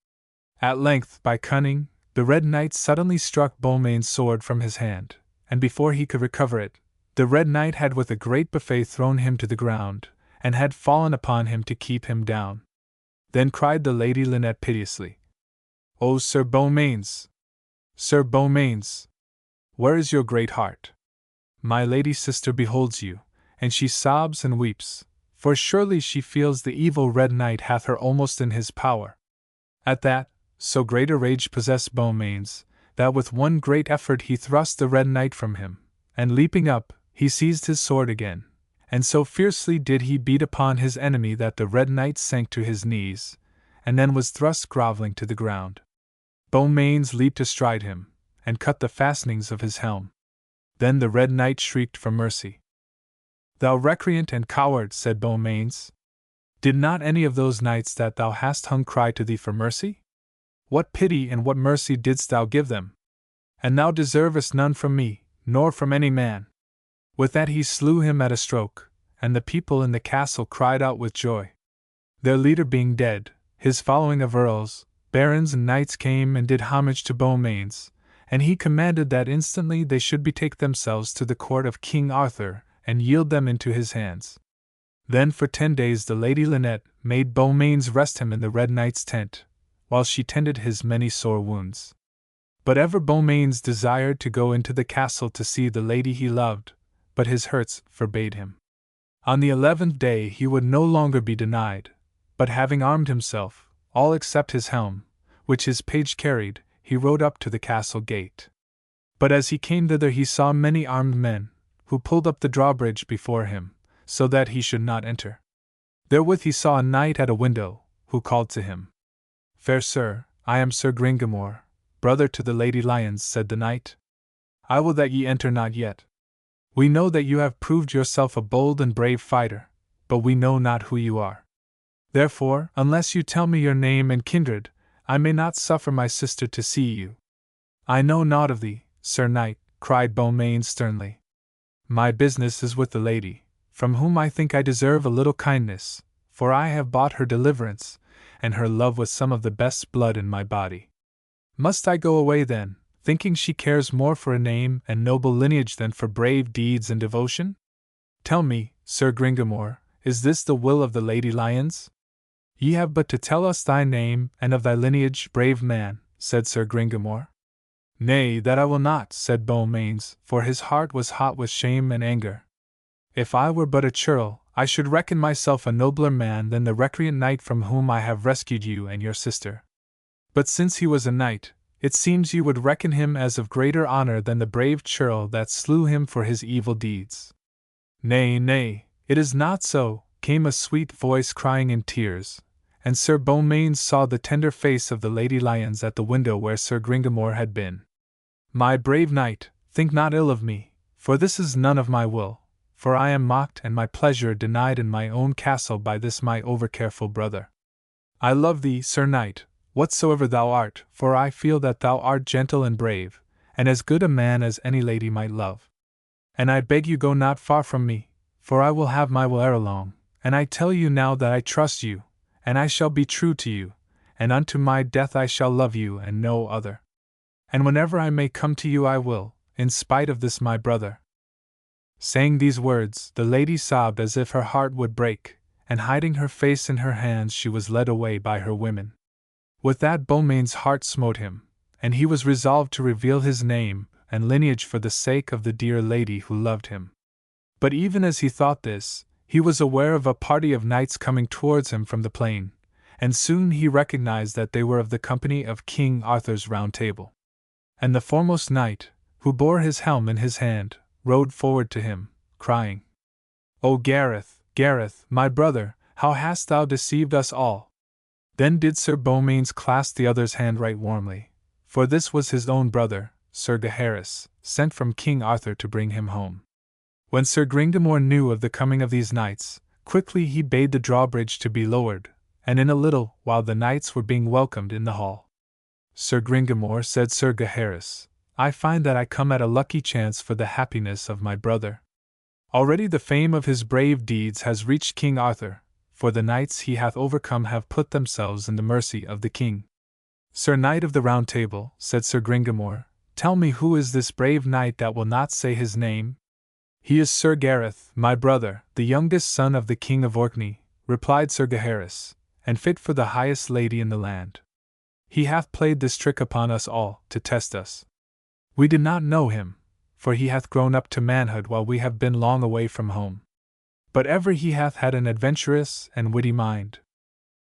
At length, by cunning, the Red Knight suddenly struck Beaumains' sword from his hand, and before he could recover it, the Red Knight had with a great buffet thrown him to the ground, and had fallen upon him to keep him down. Then cried the Lady Lynette piteously, "O Sir Beaumains! Sir Beaumains! Where is your great heart? My lady sister beholds you, and she sobs and weeps, for surely she feels the evil Red Knight hath her almost in his power." At that, so great a rage possessed Beaumains, that with one great effort he thrust the Red Knight from him, and leaping up, he seized his sword again, and so fiercely did he beat upon his enemy that the Red Knight sank to his knees, and then was thrust grovelling to the ground. Beaumains leaped astride him, and cut the fastenings of his helm. Then the Red Knight shrieked for mercy. "Thou recreant and coward," said Beaumains, "did not any of those knights that thou hast hung cry to thee for mercy? What pity and what mercy didst thou give them? And thou deservest none from me, nor from any man." With that he slew him at a stroke, and the people in the castle cried out with joy. Their leader being dead, his following of earls, barons and knights came and did homage to Beaumains, and he commanded that instantly they should betake themselves to the court of King Arthur, and yield them into his hands. Then for 10 days the Lady Lynette made Beaumains rest him in the Red Knight's tent, while she tended his many sore wounds. But ever Beaumains desired to go into the castle to see the lady he loved, but his hurts forbade him. On the 11th day he would no longer be denied, but having armed himself, all except his helm, which his page carried, he rode up to the castle gate. But as he came thither he saw many armed men, who pulled up the drawbridge before him, so that he should not enter. Therewith he saw a knight at a window, who called to him. "Fair sir, I am Sir Gringamore, brother to the Lady Lyons," said the knight. "I will that ye enter not yet. We know that you have proved yourself a bold and brave fighter, but we know not who you are. Therefore, unless you tell me your name and kindred, I may not suffer my sister to see you." "I know naught of thee, Sir Knight," cried Beaumains sternly. "My business is with the lady, from whom I think I deserve a little kindness, for I have bought her deliverance, and her love with some of the best blood in my body. Must I go away then, thinking she cares more for a name and noble lineage than for brave deeds and devotion? Tell me, Sir Gringamore, is this the will of the Lady Lyons?" "Ye have but to tell us thy name and of thy lineage, brave man," said Sir Gringamore. "Nay, that I will not," said Beaumains, for his heart was hot with shame and anger. "If I were but a churl, I should reckon myself a nobler man than the recreant knight from whom I have rescued you and your sister. But since he was a knight, it seems you would reckon him as of greater honor than the brave churl that slew him for his evil deeds. Nay, nay, it is not so, came a sweet voice crying in tears, and Sir Beaumains saw the tender face of the Lady Lyons at the window where Sir Gringamore had been. My brave knight, think not ill of me, for this is none of my will, for I am mocked and my pleasure denied in my own castle by this my overcareful brother. I love thee, Sir Knight, whatsoever thou art, for I feel that thou art gentle and brave, and as good a man as any lady might love. And I beg you go not far from me, for I will have my will ere long, and I tell you now that I trust you, and I shall be true to you, and unto my death I shall love you and no other. And whenever I may come to you I will, in spite of this my brother. Saying these words, the lady sobbed as if her heart would break, and hiding her face in her hands she was led away by her women. With that Beaumains' heart smote him, and he was resolved to reveal his name and lineage for the sake of the dear lady who loved him. But even as he thought this, he was aware of a party of knights coming towards him from the plain, and soon he recognized that they were of the company of King Arthur's Round Table. And the foremost knight, who bore his helm in his hand, rode forward to him, crying, O Gareth, Gareth, my brother, how hast thou deceived us all? Then did Sir Beaumains clasp the other's hand right warmly, for this was his own brother, Sir Gaheris, sent from King Arthur to bring him home. When Sir Gringamore knew of the coming of these knights, quickly he bade the drawbridge to be lowered, and in a little while the knights were being welcomed in the hall. Sir Gringamore, said Sir Gaheris, I find that I come at a lucky chance for the happiness of my brother. Already the fame of his brave deeds has reached King Arthur, for the knights he hath overcome have put themselves in the mercy of the king. Sir Knight of the Round Table, said Sir Gringamore, tell me who is this brave knight that will not say his name? He is Sir Gareth, my brother, the youngest son of the King of Orkney, replied Sir Gaheris, and fit for the highest lady in the land. He hath played this trick upon us all, to test us. We did not know him, for he hath grown up to manhood while we have been long away from home. But ever he hath had an adventurous and witty mind.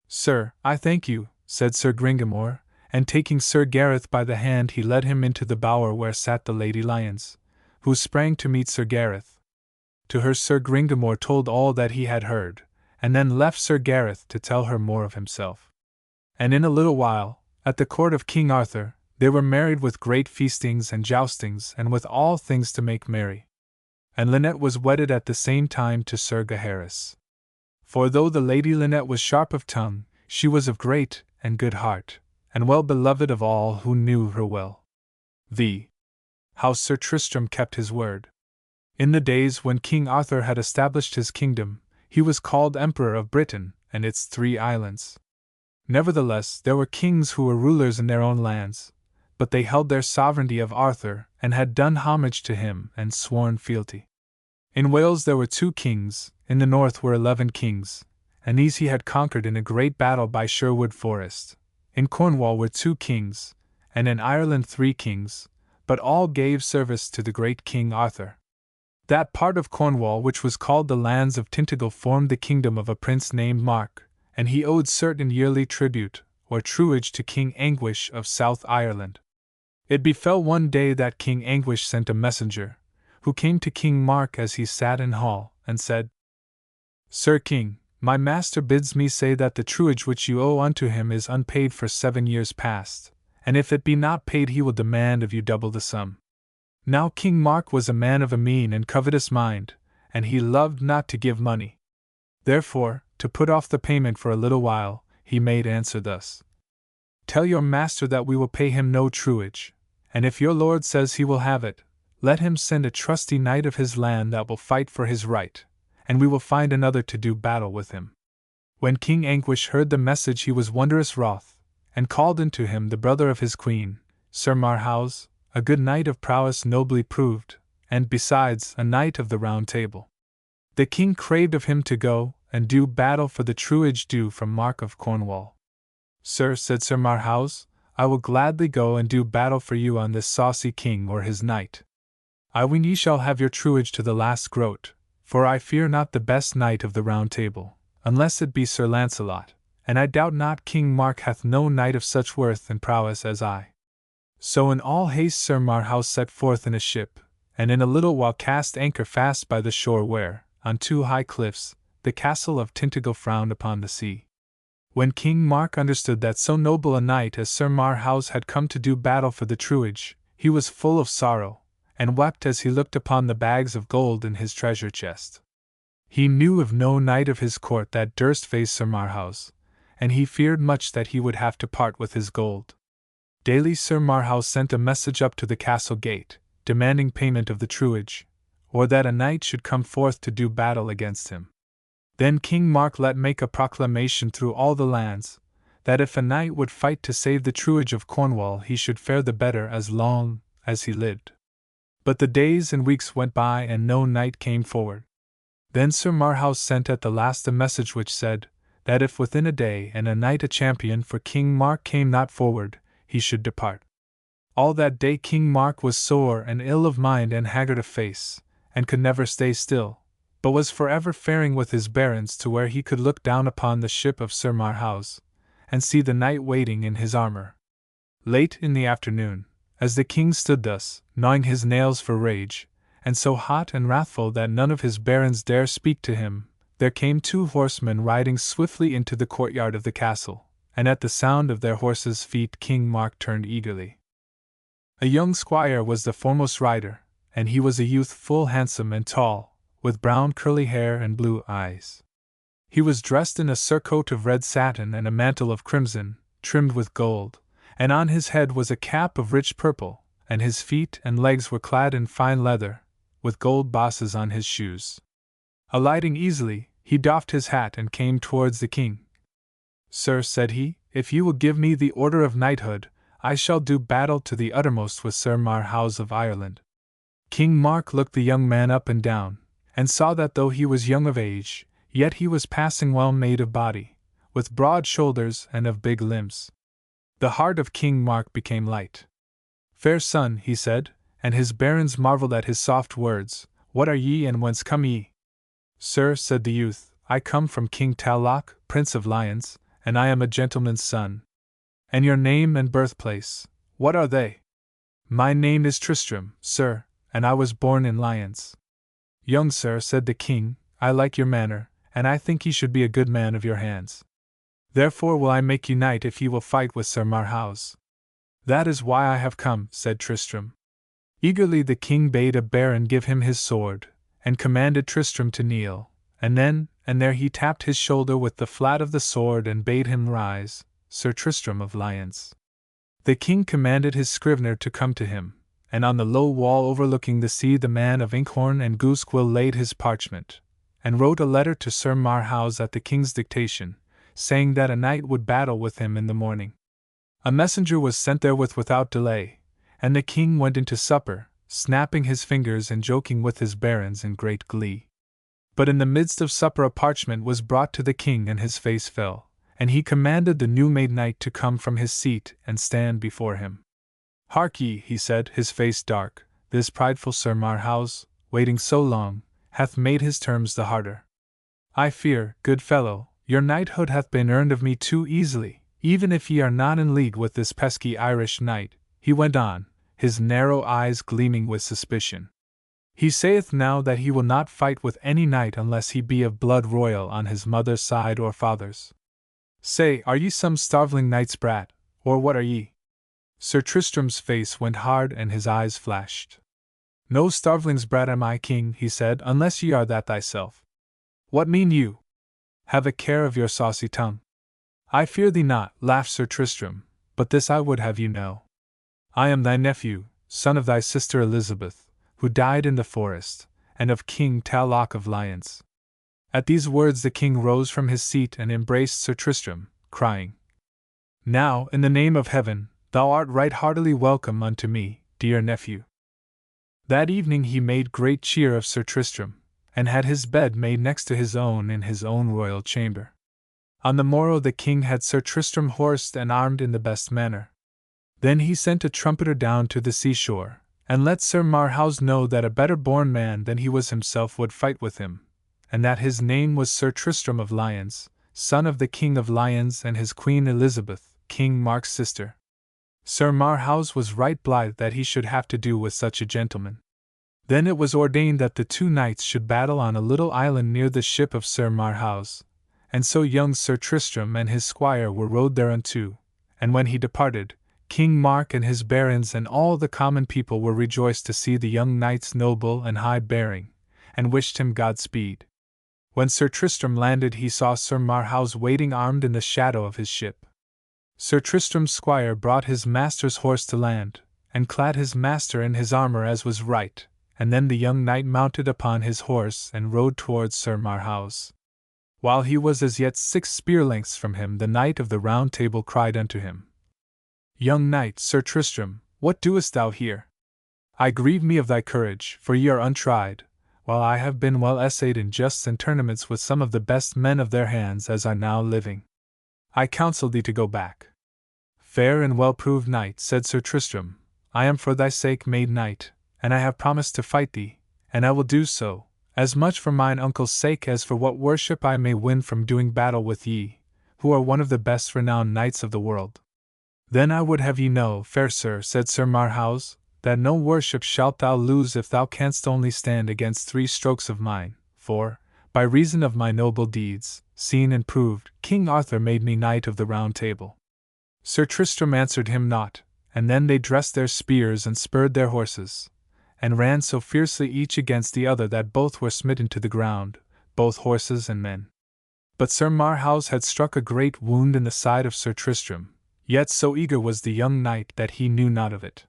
Sir, I thank you, said Sir Gringamore, and taking Sir Gareth by the hand he led him into the bower where sat the Lady Lyons, who sprang to meet Sir Gareth. To her Sir Gringamore told all that he had heard, and then left Sir Gareth to tell her more of himself. And in a little while, at the court of King Arthur, they were married with great feastings and joustings and with all things to make merry. And Lynette was wedded at the same time to Sir Gaheris. For though the Lady Lynette was sharp of tongue, she was of great and good heart, and well beloved of all who knew her well. How Sir Tristram kept his word. In the days when King Arthur had established his kingdom, he was called Emperor of Britain and its 3 islands. Nevertheless, there were kings who were rulers in their own lands, but they held their sovereignty of Arthur and had done homage to him and sworn fealty. In Wales there were 2 kings, in the north were 11 kings, and these he had conquered in a great battle by Sherwood Forest. In Cornwall were 2 kings, and in Ireland 3 kings, but all gave service to the great King Arthur. That part of Cornwall which was called the lands of Tintagel formed the kingdom of a prince named Mark, and he owed certain yearly tribute, or truage to King Anguish of South Ireland. It befell one day that King Anguish sent a messenger, who came to King Mark as he sat in hall, and said, Sir King, my master bids me say that the truage which you owe unto him is unpaid for 7 years past, and if it be not paid he will demand of you double the sum. Now King Mark was a man of a mean and covetous mind, and he loved not to give money. Therefore, to put off the payment for a little while, he made answer thus. Tell your master that we will pay him no truage, and if your lord says he will have it, let him send a trusty knight of his land that will fight for his right, and we will find another to do battle with him. When King Anguish heard the message he was wondrous wroth, and called into him the brother of his queen, Sir Marhaus, a good knight of prowess nobly proved, and besides a knight of the Round Table. The king craved of him to go and do battle for the truage due from Mark of Cornwall. Sir, said Sir Marhaus, I will gladly go and do battle for you on this saucy king or his knight. I ween ye shall have your truage to the last groat, for I fear not the best knight of the Round Table, unless it be Sir Lancelot, and I doubt not King Mark hath no knight of such worth and prowess as I. So in all haste Sir Marhaus set forth in a ship, and in a little while cast anchor fast by the shore where, on two high cliffs, the castle of Tintagel frowned upon the sea. When King Mark understood that so noble a knight as Sir Marhaus had come to do battle for the truage, he was full of sorrow, and wept as he looked upon the bags of gold in his treasure chest. He knew of no knight of his court that durst face Sir Marhaus, and he feared much that he would have to part with his gold. Daily Sir Marhaus sent a message up to the castle gate, demanding payment of the truage, or that a knight should come forth to do battle against him. Then King Mark let make a proclamation through all the lands, that if a knight would fight to save the truage of Cornwall he should fare the better as long as he lived. But the days and weeks went by and no knight came forward. Then Sir Marhaus sent at the last a message which said, that if within a day and a night a champion for King Mark came not forward, he should depart. All that day King Mark was sore and ill of mind and haggard of face, and could never stay still, but was forever faring with his barons to where he could look down upon the ship of Sir Marhaus, and see the knight waiting in his armor. Late in the afternoon, as the king stood thus, gnawing his nails for rage, and so hot and wrathful that none of his barons dare speak to him, there came two horsemen riding swiftly into the courtyard of the castle, and at the sound of their horses' feet King Mark turned eagerly. A young squire was the foremost rider, and he was a youth full handsome and tall, with brown curly hair and blue eyes. He was dressed in a surcoat of red satin and a mantle of crimson, trimmed with gold, and on his head was a cap of rich purple, and his feet and legs were clad in fine leather, with gold bosses on his shoes. Alighting easily, he doffed his hat and came towards the king. "Sir," said he, "if you will give me the order of knighthood, I shall do battle to the uttermost with Sir Marhaus of Ireland." King Mark looked the young man up and down, and saw that though he was young of age, yet he was passing well made of body, with broad shoulders and of big limbs. The heart of King Mark became light. "Fair son," he said, and his barons marveled at his soft words, "what are ye and whence come ye?" "Sir," said the youth, "I come from King Talloch, Prince of Lions, and I am a gentleman's son." "And your name and birthplace, what are they?" "My name is Tristram, sir, and I was born in Lyons." "Young sir," said the king, "I like your manner, and I think ye should be a good man of your hands. Therefore will I make you knight if ye will fight with Sir Marhaus." "That is why I have come," said Tristram. Eagerly the king bade a baron give him his sword, and commanded Tristram to kneel, and then and there he tapped his shoulder with the flat of the sword and bade him rise, Sir Tristram of Lyons. The king commanded his scrivener to come to him, and on the low wall overlooking the sea the man of inkhorn and goosequill laid his parchment, and wrote a letter to Sir Marhaus at the king's dictation, saying that a knight would battle with him in the morning. A messenger was sent therewith without delay, and the king went into supper, snapping his fingers and joking with his barons in great glee. But in the midst of supper a parchment was brought to the king and his face fell, and he commanded the new-made knight to come from his seat and stand before him. "Hark ye," he said, his face dark, "this prideful Sir Marhaus, waiting so long, hath made his terms the harder. I fear, good fellow, your knighthood hath been earned of me too easily, even if ye are not in league with this pesky Irish knight," he went on, his narrow eyes gleaming with suspicion. "He saith now that he will not fight with any knight unless he be of blood royal on his mother's side or father's. Say, are ye some starveling knight's brat, or what are ye?" Sir Tristram's face went hard and his eyes flashed. "No starveling's brat am I, king," he said, "unless ye are that thyself." "What mean you?" "Have a care of your saucy tongue." "I fear thee not," laughed Sir Tristram, "but this I would have you know. I am thy nephew, son of thy sister Elizabeth, who died in the forest, and of King Talloch of Lyons." At these words the king rose from his seat and embraced Sir Tristram, crying, "Now, in the name of heaven, thou art right heartily welcome unto me, dear nephew." That evening he made great cheer of Sir Tristram, and had his bed made next to his own in his own royal chamber. On the morrow the king had Sir Tristram horsed and armed in the best manner. Then he sent a trumpeter down to the seashore, and let Sir Marhaus know that a better born man than he was himself would fight with him, and that his name was Sir Tristram of Lyons, son of the King of Lyons and his Queen Elizabeth, King Mark's sister. Sir Marhaus was right blithe that he should have to do with such a gentleman. Then it was ordained that the two knights should battle on a little island near the ship of Sir Marhaus, and so young Sir Tristram and his squire were rowed thereunto, and when he departed, King Mark and his barons and all the common people were rejoiced to see the young knight's noble and high bearing, and wished him Godspeed. When Sir Tristram landed, he saw Sir Marhaus waiting armed in the shadow of his ship. Sir Tristram's squire brought his master's horse to land, and clad his master in his armor as was right, and then the young knight mounted upon his horse and rode towards Sir Marhaus. While he was as yet 6 spear lengths from him, the Knight of the Round Table cried unto him, Young knight, Sir Tristram, what doest thou here? I grieve me of thy courage, for ye are untried, while I have been well essayed in justs and tournaments with some of the best men of their hands as are now living. I counsel thee to go back. Fair and well-proved knight, said Sir Tristram, I am for thy sake made knight, and I have promised to fight thee, and I will do so, as much for mine uncle's sake as for what worship I may win from doing battle with ye, who are one of the best renowned knights of the world. Then I would have ye know, fair sir, said Sir Marhaus, that no worship shalt thou lose if thou canst only stand against 3 strokes of mine, for, by reason of my noble deeds, seen and proved, King Arthur made me Knight of the Round Table. Sir Tristram answered him not, and then they dressed their spears and spurred their horses, and ran so fiercely each against the other that both were smitten to the ground, both horses and men. But Sir Marhaus had struck a great wound in the side of Sir Tristram, yet so eager was the young knight that he knew not of it.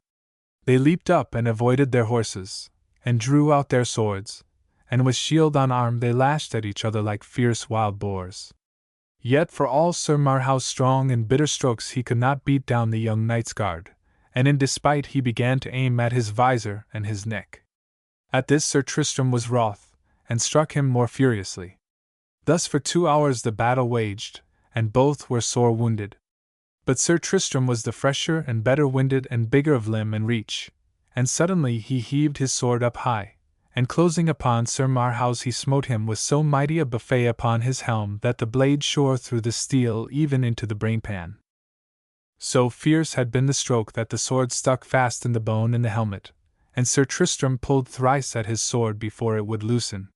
They leaped up and avoided their horses, and drew out their swords, and with shield on arm they lashed at each other like fierce wild boars. Yet for all Sir Marhaus' strong and bitter strokes he could not beat down the young knight's guard, and in despite he began to aim at his visor and his neck. At this Sir Tristram was wroth, and struck him more furiously. Thus for 2 hours the battle waged, and both were sore wounded. But Sir Tristram was the fresher and better winded and bigger of limb and reach, and suddenly he heaved his sword up high, and closing upon Sir Marhaus he smote him with so mighty a buffet upon his helm that the blade shore through the steel even into the brainpan. So fierce had been the stroke that the sword stuck fast in the bone in the helmet, and Sir Tristram pulled thrice at his sword before it would loosen.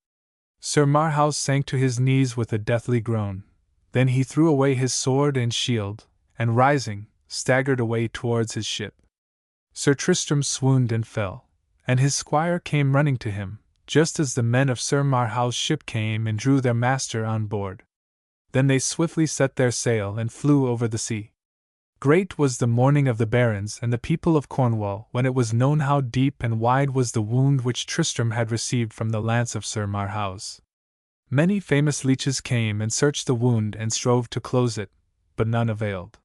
Sir Marhaus sank to his knees with a deathly groan. Then he threw away his sword and shield, and rising, staggered away towards his ship. Sir Tristram swooned and fell, and his squire came running to him, just as the men of Sir Marhaus' ship came and drew their master on board. Then they swiftly set their sail and flew over the sea. Great was the mourning of the barons and the people of Cornwall when it was known how deep and wide was the wound which Tristram had received from the lance of Sir Marhaus. Many famous leeches came and searched the wound and strove to close it, but none availed.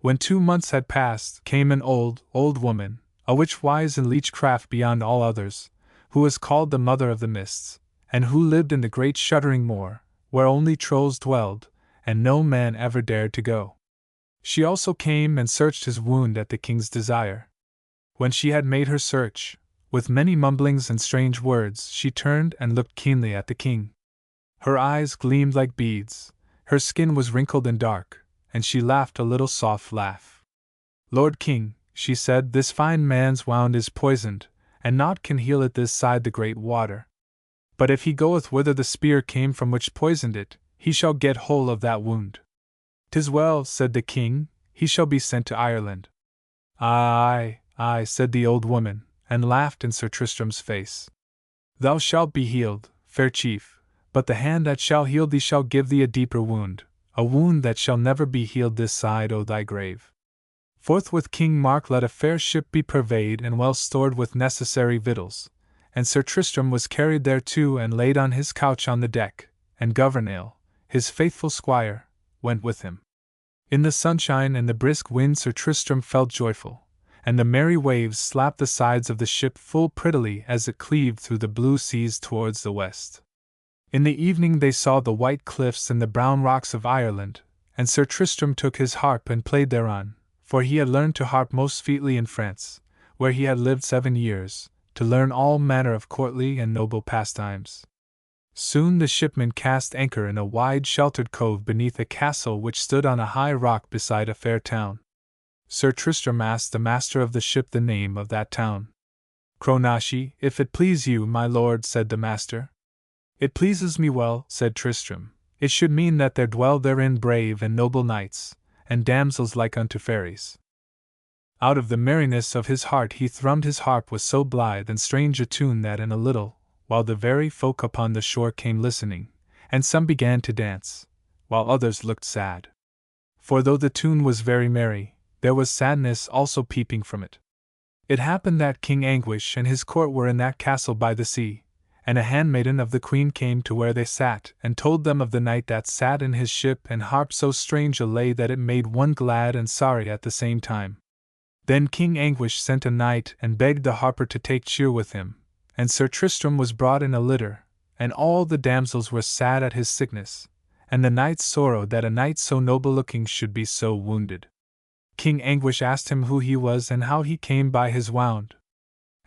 When 2 months had passed, came an old woman, a witch wise in leechcraft beyond all others, who was called the Mother of the Mists, and who lived in the great shuddering moor, where only trolls dwelled, and no man ever dared to go. She also came and searched his wound at the king's desire. When she had made her search, with many mumblings and strange words, she turned and looked keenly at the king. Her eyes gleamed like beads, her skin was wrinkled and dark, and she laughed a little soft laugh. Lord King, she said, this fine man's wound is poisoned, and naught can heal it this side the great water. But if he goeth whither the spear came from which poisoned it, he shall get whole of that wound. 'Tis well, said the king, he shall be sent to Ireland. Aye, aye, said the old woman, and laughed in Sir Tristram's face. Thou shalt be healed, fair chief, but the hand that shall heal thee shall give thee a deeper wound, a wound that shall never be healed this side o' thy grave. Forthwith King Mark let a fair ship be purveyed and well stored with necessary victuals, and Sir Tristram was carried thereto and laid on his couch on the deck, and Gouvernail, his faithful squire, went with him. In the sunshine and the brisk wind Sir Tristram felt joyful, and the merry waves slapped the sides of the ship full prettily as it cleaved through the blue seas towards the west. In the evening they saw the white cliffs and the brown rocks of Ireland, and Sir Tristram took his harp and played thereon, for he had learned to harp most featly in France, where he had lived 7 years, to learn all manner of courtly and noble pastimes. Soon the shipmen cast anchor in a wide sheltered cove beneath a castle which stood on a high rock beside a fair town. Sir Tristram asked the master of the ship the name of that town. Cronashi, if it please you, my lord, said the master. It pleases me well, said Tristram. It should mean that there dwell therein brave and noble knights, and damsels like unto fairies. Out of the merriness of his heart he thrummed his harp with so blithe and strange a tune that in a little, while the very folk upon the shore came listening, and some began to dance, while others looked sad. For though the tune was very merry, there was sadness also peeping from it. It happened that King Anguish and his court were in that castle by the sea, and a handmaiden of the queen came to where they sat, and told them of the knight that sat in his ship and harped so strange a lay that it made one glad and sorry at the same time. Then King Anguish sent a knight and begged the harper to take cheer with him, and Sir Tristram was brought in a litter, and all the damsels were sad at his sickness, and the knights sorrowed that a knight so noble-looking should be so wounded. King Anguish asked him who he was and how he came by his wound.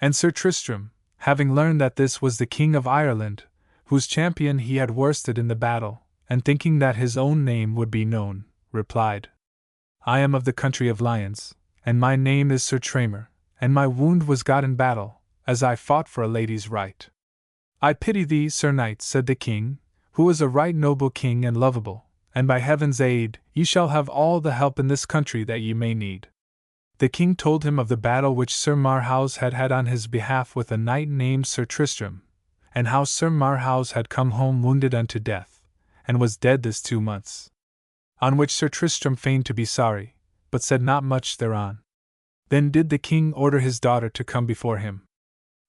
And Sir Tristram, having learned that this was the King of Ireland, whose champion he had worsted in the battle, and thinking that his own name would be known, replied, I am of the country of lions, and my name is Sir Tramer, and my wound was got in battle, as I fought for a lady's right. I pity thee, Sir Knight, said the king, who is a right noble king and lovable, and by heaven's aid, ye shall have all the help in this country that ye may need. The king told him of the battle which Sir Marhaus had had on his behalf with a knight named Sir Tristram, and how Sir Marhaus had come home wounded unto death, and was dead this 2 months. On which Sir Tristram feigned to be sorry, but said not much thereon. Then did the king order his daughter to come before him.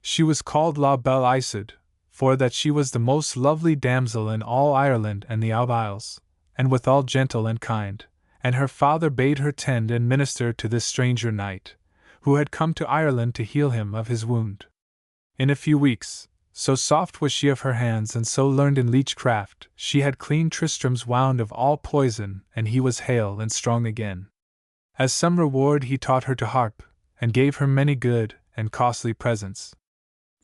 She was called La Belle Isoude, for that she was the most lovely damsel in all Ireland and the Out Isles, and withal gentle and kind, and her father bade her tend and minister to this stranger knight, who had come to Ireland to heal him of his wound. In a few weeks, so soft was she of her hands and so learned in leechcraft, she had cleaned Tristram's wound of all poison, and he was hale and strong again. As some reward he taught her to harp, and gave her many good and costly presents.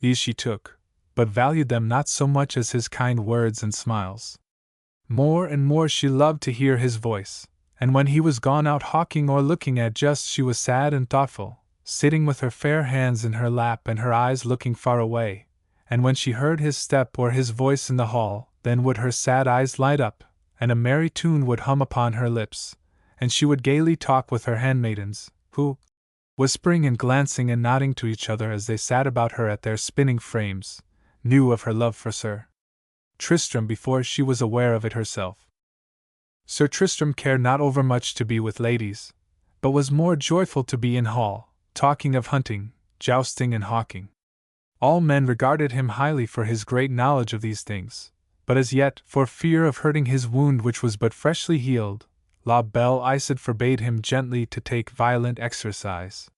These she took, but valued them not so much as his kind words and smiles. More and more she loved to hear his voice, and when he was gone out hawking or looking at just she was sad and thoughtful, sitting with her fair hands in her lap and her eyes looking far away, and when she heard his step or his voice in the hall, then would her sad eyes light up, and a merry tune would hum upon her lips, and she would gaily talk with her handmaidens, who, whispering and glancing and nodding to each other as they sat about her at their spinning frames, knew of her love for Sir Tristram before she was aware of it herself. Sir Tristram cared not overmuch to be with ladies, but was more joyful to be in hall, talking of hunting, jousting and hawking. All men regarded him highly for his great knowledge of these things, but as yet, for fear of hurting his wound which was but freshly healed, La Belle Isoude forbade him gently to take violent exercise.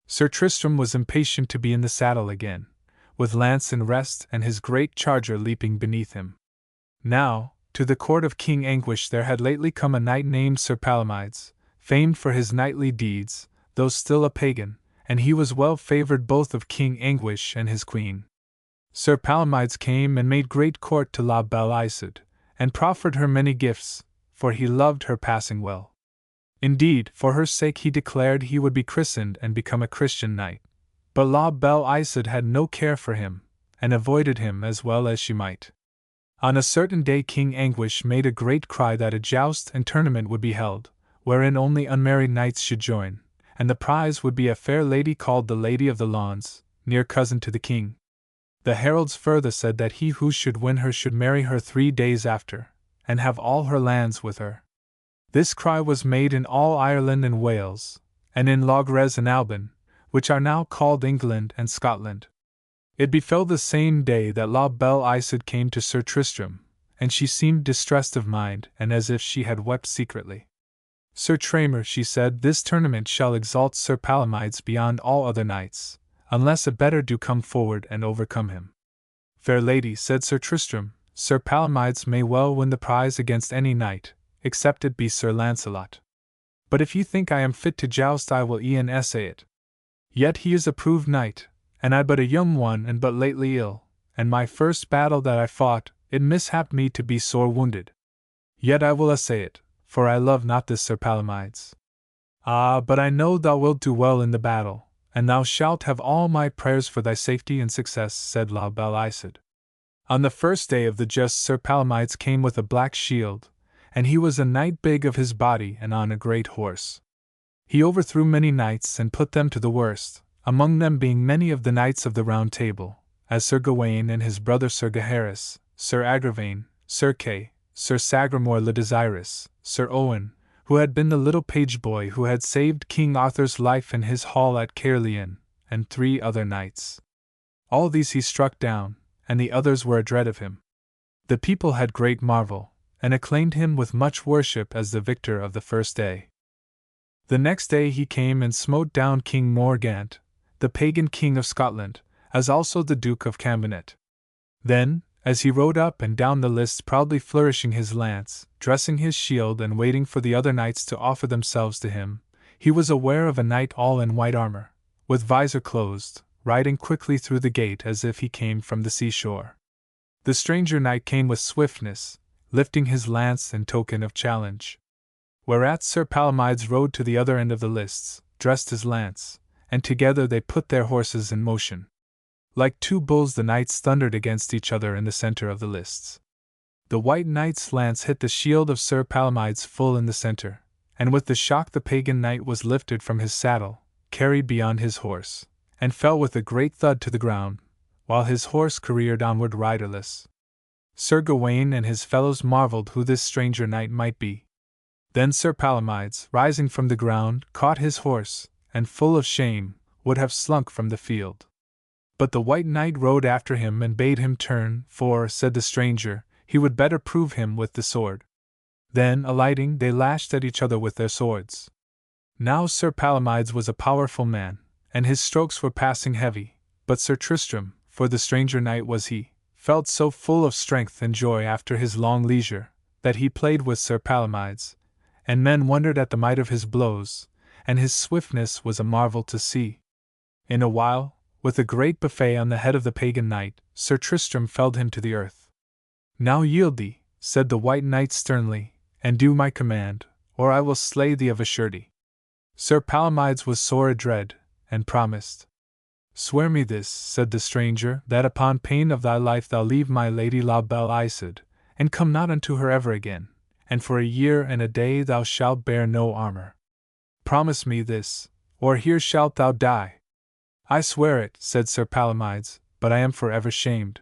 Sir Tristram was impatient to be in the saddle again, with lance in rest and his great charger leaping beneath him. Now, to the court of King Anguish there had lately come a knight named Sir Palomides, famed for his knightly deeds, though still a pagan, and he was well favored both of King Anguish and his queen. Sir Palomides came and made great court to La Belle Isoude, and proffered her many gifts, for he loved her passing well. Indeed, for her sake he declared he would be christened and become a Christian knight. But La Belle Isoude had no care for him, and avoided him as well as she might. On a certain day King Anguish made a great cry that a joust and tournament would be held, wherein only unmarried knights should join, and the prize would be a fair lady called the Lady of the Lawns, near cousin to the king. The heralds further said that he who should win her should marry her 3 days after, and have all her lands with her. This cry was made in all Ireland and Wales, and in Logres and Alban, which are now called England and Scotland. It befell the same day that La Belle Isoude came to Sir Tristram, and she seemed distressed of mind and as if she had wept secretly. Sir Tramer, she said, this tournament shall exalt Sir Palomides beyond all other knights, unless a better do come forward and overcome him. Fair lady, said Sir Tristram, Sir Palomides may well win the prize against any knight, except it be Sir Lancelot. But if ye think I am fit to joust I will e'en essay it. Yet he is a proved knight, and I but a young one and but lately ill, and my first battle that I fought, it mishapped me to be sore wounded. Yet I will essay it, for I love not this Sir Palomides. Ah, but I know thou wilt do well in the battle, and thou shalt have all my prayers for thy safety and success, said La Belle Isoude. On the first day of the jousts Sir Palomides came with a black shield, and he was a knight big of his body and on a great horse. He overthrew many knights and put them to the worst, among them being many of the knights of the Round Table, as Sir Gawain and his brother Sir Gaheris, Sir Agravaine, Sir Kay, Sir Sagramore le Desirous, Sir Owen, who had been the little page boy who had saved King Arthur's life in his hall at Caerleon, and 3 other knights. All these he struck down, and the others were adread of him. The people had great marvel, and acclaimed him with much worship as the victor of the first day. The next day he came and smote down King Morgant, the pagan king of Scotland, as also the Duke of Cambenet. Then, as he rode up and down the lists proudly flourishing his lance, dressing his shield and waiting for the other knights to offer themselves to him, he was aware of a knight all in white armor, with visor closed, riding quickly through the gate as if he came from the seashore. The stranger knight came with swiftness, lifting his lance in token of challenge. Whereat Sir Palomides rode to the other end of the lists, dressed his lance, and together they put their horses in motion. Like 2 bulls the knights thundered against each other in the center of the lists. The white knight's lance hit the shield of Sir Palomides full in the center, and with the shock the pagan knight was lifted from his saddle, carried beyond his horse, and fell with a great thud to the ground, while his horse careered onward riderless. Sir Gawain and his fellows marveled who this stranger knight might be. Then Sir Palomides, rising from the ground, caught his horse, and full of shame, would have slunk from the field. But the white knight rode after him and bade him turn, for, said the stranger, he would better prove him with the sword. Then, alighting, they lashed at each other with their swords. Now Sir Palomides was a powerful man, and his strokes were passing heavy, but Sir Tristram, for the stranger knight was he, felt so full of strength and joy after his long leisure, that he played with Sir Palomides, and men wondered at the might of his blows, and his swiftness was a marvel to see. In a while, with a great buffet on the head of the pagan knight, Sir Tristram felled him to the earth. Now yield thee, said the white knight sternly, and do my command, or I will slay thee of a surety. Sir Palomides was sore adread, and promised. Swear me this, said the stranger, that upon pain of thy life thou leave my lady La Belle Isoude, and come not unto her ever again, and for a year and a day thou shalt bear no armor. Promise me this, or here shalt thou die. I swear it, said Sir Palomides, but I am forever shamed.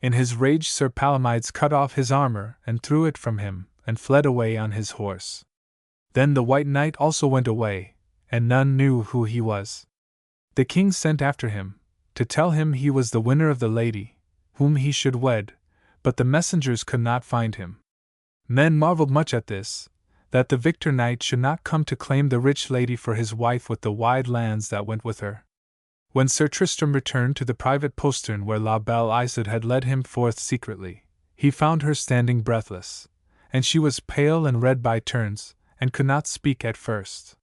In his rage Sir Palomides cut off his armor and threw it from him, and fled away on his horse. Then the white knight also went away, and none knew who he was. The king sent after him, to tell him he was the winner of the lady, whom he should wed, but the messengers could not find him. Men marveled much at this, that the victor knight should not come to claim the rich lady for his wife with the wide lands that went with her. When Sir Tristram returned to the private postern where La Belle Isoude had led him forth secretly, he found her standing breathless, and she was pale and red by turns, and could not speak at first.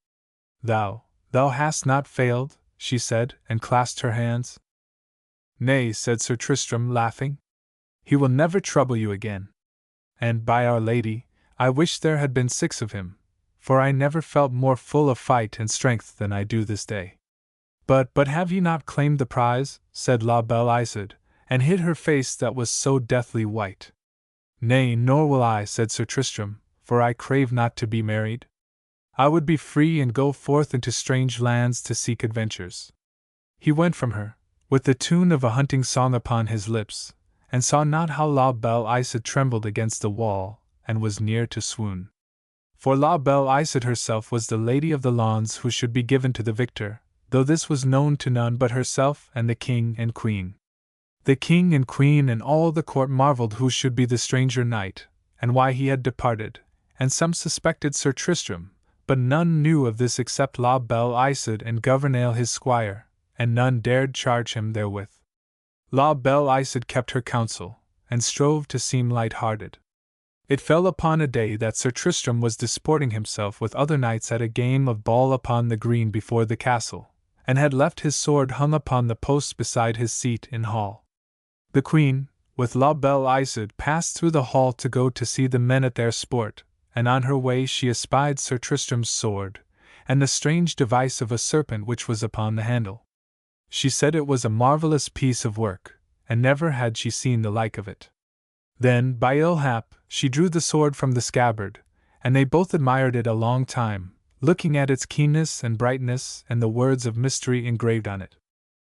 Thou hast not failed, she said, and clasped her hands. Nay, said Sir Tristram, laughing. He will never trouble you again. And by Our Lady, I wish there had been 6 of him, for I never felt more full of fight and strength than I do this day. But have ye not claimed the prize? Said La Belle Isoude, and hid her face that was so deathly white. Nay, nor will I, said Sir Tristram, for I crave not to be married. I would be free and go forth into strange lands to seek adventures. He went from her, with the tune of a hunting song upon his lips, and saw not how La Belle Isoude trembled against the wall, and was near to swoon. For La Belle Isoude herself was the lady of the lawns who should be given to the victor, though this was known to none but herself and the king and queen. The king and queen and all the court marveled who should be the stranger knight, and why he had departed, and some suspected Sir Tristram, but none knew of this except La Belle Isoude and Gouvernail his squire, and none dared charge him therewith. La Belle Isoude kept her counsel, and strove to seem light-hearted. It fell upon a day that Sir Tristram was disporting himself with other knights at a game of ball upon the green before the castle, and had left his sword hung upon the post beside his seat in hall. The Queen, with La Belle Isoude, passed through the hall to go to see the men at their sport, and on her way she espied Sir Tristram's sword, and the strange device of a serpent which was upon the handle. She said it was a marvellous piece of work, and never had she seen the like of it. Then, by ill hap, she drew the sword from the scabbard, and they both admired it a long time, looking at its keenness and brightness and the words of mystery engraved on it.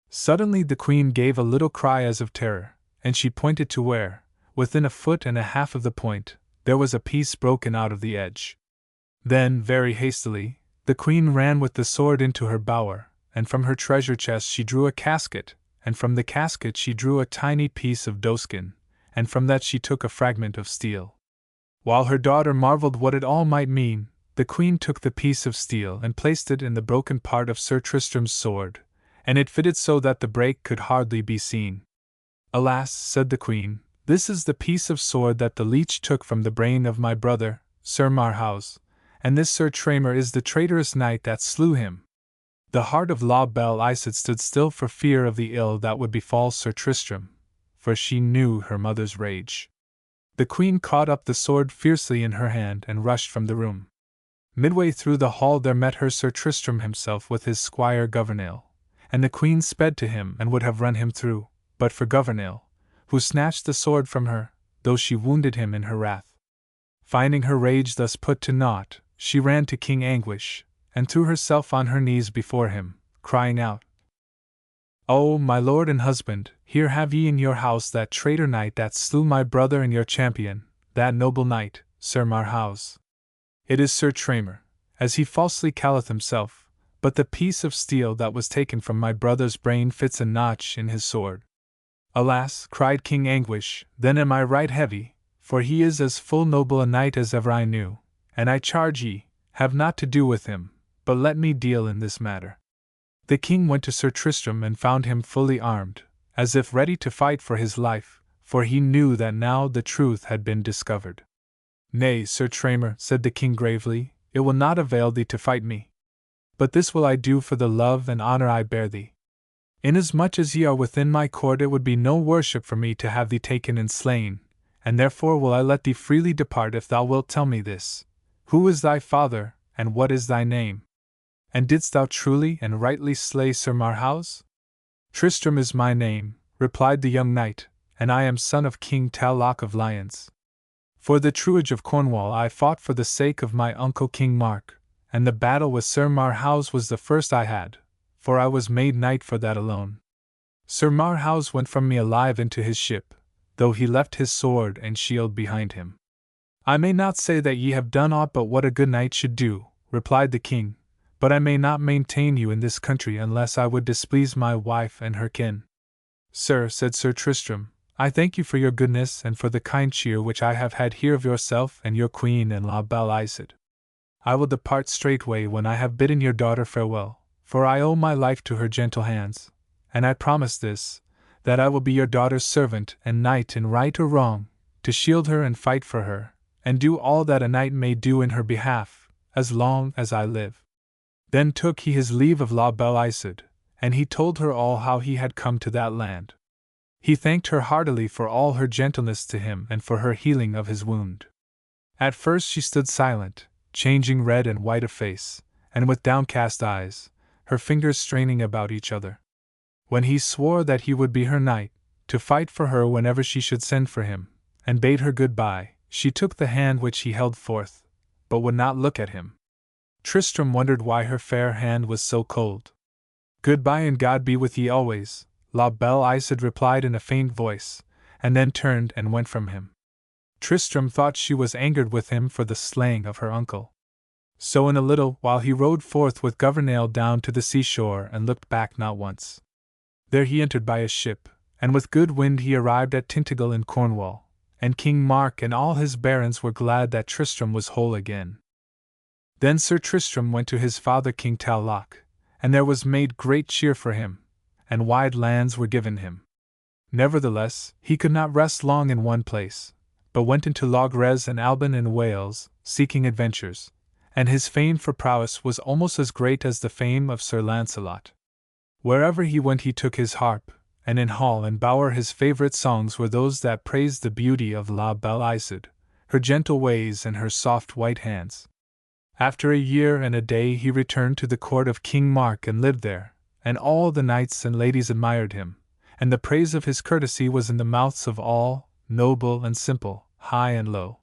Suddenly the Queen gave a little cry as of terror, and she pointed to where, within a foot and a half of the point, there was a piece broken out of the edge. Then, very hastily, the Queen ran with the sword into her bower, and from her treasure chest she drew a casket, and from the casket she drew a tiny piece of doeskin, and from that she took a fragment of steel. While her daughter marveled what it all might mean, the Queen took the piece of steel and placed it in the broken part of Sir Tristram's sword, and it fitted so that the break could hardly be seen. "Alas," said the Queen, "this is the piece of sword that the leech took from the brain of my brother, Sir Marhaus, and this Sir Tramer is the traitorous knight that slew him." The heart of La Belle Isoude stood still for fear of the ill that would befall Sir Tristram, for she knew her mother's rage. The Queen caught up the sword fiercely in her hand and rushed from the room. Midway through the hall there met her Sir Tristram himself with his squire Gouvernail, and the Queen sped to him and would have run him through, but for Gouvernail, who snatched the sword from her, though she wounded him in her wrath. Finding her rage thus put to naught, she ran to King Anguish, and threw herself on her knees before him, crying out, "O my lord and husband, here have ye in your house that traitor knight that slew my brother and your champion, that noble knight, Sir Marhaus. It is Sir Tramer, as he falsely calleth himself, but the piece of steel that was taken from my brother's brain fits a notch in his sword." "Alas," cried King Anguish, "then am I right heavy, for he is as full noble a knight as ever I knew, and I charge ye, have not to do with him, but let me deal in this matter." The king went to Sir Tristram and found him fully armed, as if ready to fight for his life, for he knew that now the truth had been discovered. "Nay, Sir Tramer," said the king gravely, "it will not avail thee to fight me. But this will I do for the love and honor I bear thee. Inasmuch as ye are within my court, it would be no worship for me to have thee taken and slain, and therefore will I let thee freely depart if thou wilt tell me this: who is thy father, and what is thy name? And didst thou truly and rightly slay Sir Marhaus?" "Tristram is my name," replied the young knight, "and I am son of King Talloch of Lyons. For the truage of Cornwall I fought for the sake of my uncle King Mark, and the battle with Sir Marhaus was the first I had, for I was made knight for that alone. Sir Marhaus went from me alive into his ship, though he left his sword and shield behind him." "I may not say that ye have done aught but what a good knight should do," replied the king, "but I may not maintain you in this country unless I would displease my wife and her kin." "Sir," said Sir Tristram, "I thank you for your goodness and for the kind cheer which I have had here of yourself and your queen and La Belle Isoude. I will depart straightway when I have bidden your daughter farewell, for I owe my life to her gentle hands, and I promise this, that I will be your daughter's servant and knight in right or wrong, to shield her and fight for her, and do all that a knight may do in her behalf, as long as I live." Then took he his leave of La Belle Isoude, and he told her all how he had come to that land. He thanked her heartily for all her gentleness to him and for her healing of his wound. At first she stood silent, changing red and white of face, and with downcast eyes, her fingers straining about each other. When he swore that he would be her knight, to fight for her whenever she should send for him, and bade her good-bye, she took the hand which he held forth, but would not look at him. Tristram wondered why her fair hand was so cold. "Good-bye, and God be with ye always," La Belle Isoude replied in a faint voice, and then turned and went from him. Tristram thought she was angered with him for the slaying of her uncle. So in a little while he rode forth with Gouvernail down to the seashore and looked back not once. There he entered by a ship, and with good wind he arrived at Tintagel in Cornwall, and King Mark and all his barons were glad that Tristram was whole again. Then Sir Tristram went to his father King Talloch, and there was made great cheer for him, and wide lands were given him. Nevertheless, he could not rest long in one place, but went into Logres and Alban in Wales, seeking adventures, and his fame for prowess was almost as great as the fame of Sir Lancelot. Wherever he went he took his harp, and in hall and bower his favorite songs were those that praised the beauty of La Belle Isoude, her gentle ways and her soft white hands. After a year and a day he returned to the court of King Mark and lived there, and all the knights and ladies admired him, and the praise of his courtesy was in the mouths of all, noble and simple, high and low.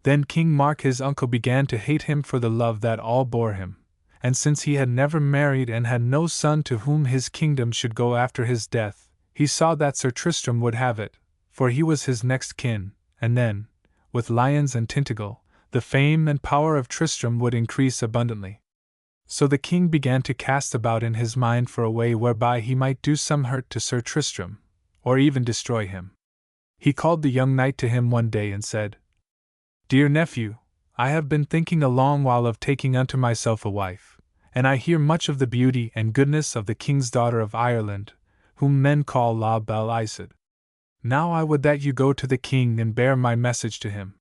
Then King Mark his uncle began to hate him for the love that all bore him, and since he had never married and had no son to whom his kingdom should go after his death, he saw that Sir Tristram would have it, for he was his next kin, and then, with Lyons and Tintagel, the fame and power of Tristram would increase abundantly. So the king began to cast about in his mind for a way whereby he might do some hurt to Sir Tristram, or even destroy him. He called the young knight to him one day and said, "Dear nephew, I have been thinking a long while of taking unto myself a wife, and I hear much of the beauty and goodness of the king's daughter of Ireland, whom men call La Belle Isoude. Now I would that you go to the king and bear my message to him."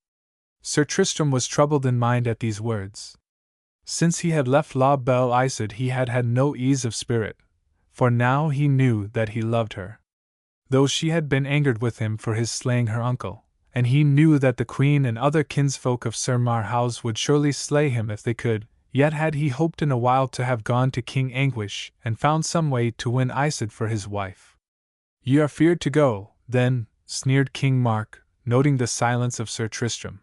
Sir Tristram was troubled in mind at these words. Since he had left La Belle Isoude he had had no ease of spirit, for now he knew that he loved her. Though she had been angered with him for his slaying her uncle, and he knew that the queen and other kinsfolk of Sir Marhaus would surely slay him if they could, yet had he hoped in a while to have gone to King Anguish and found some way to win Isoude for his wife. "Ye are feared to go, then," sneered King Mark, noting the silence of Sir Tristram.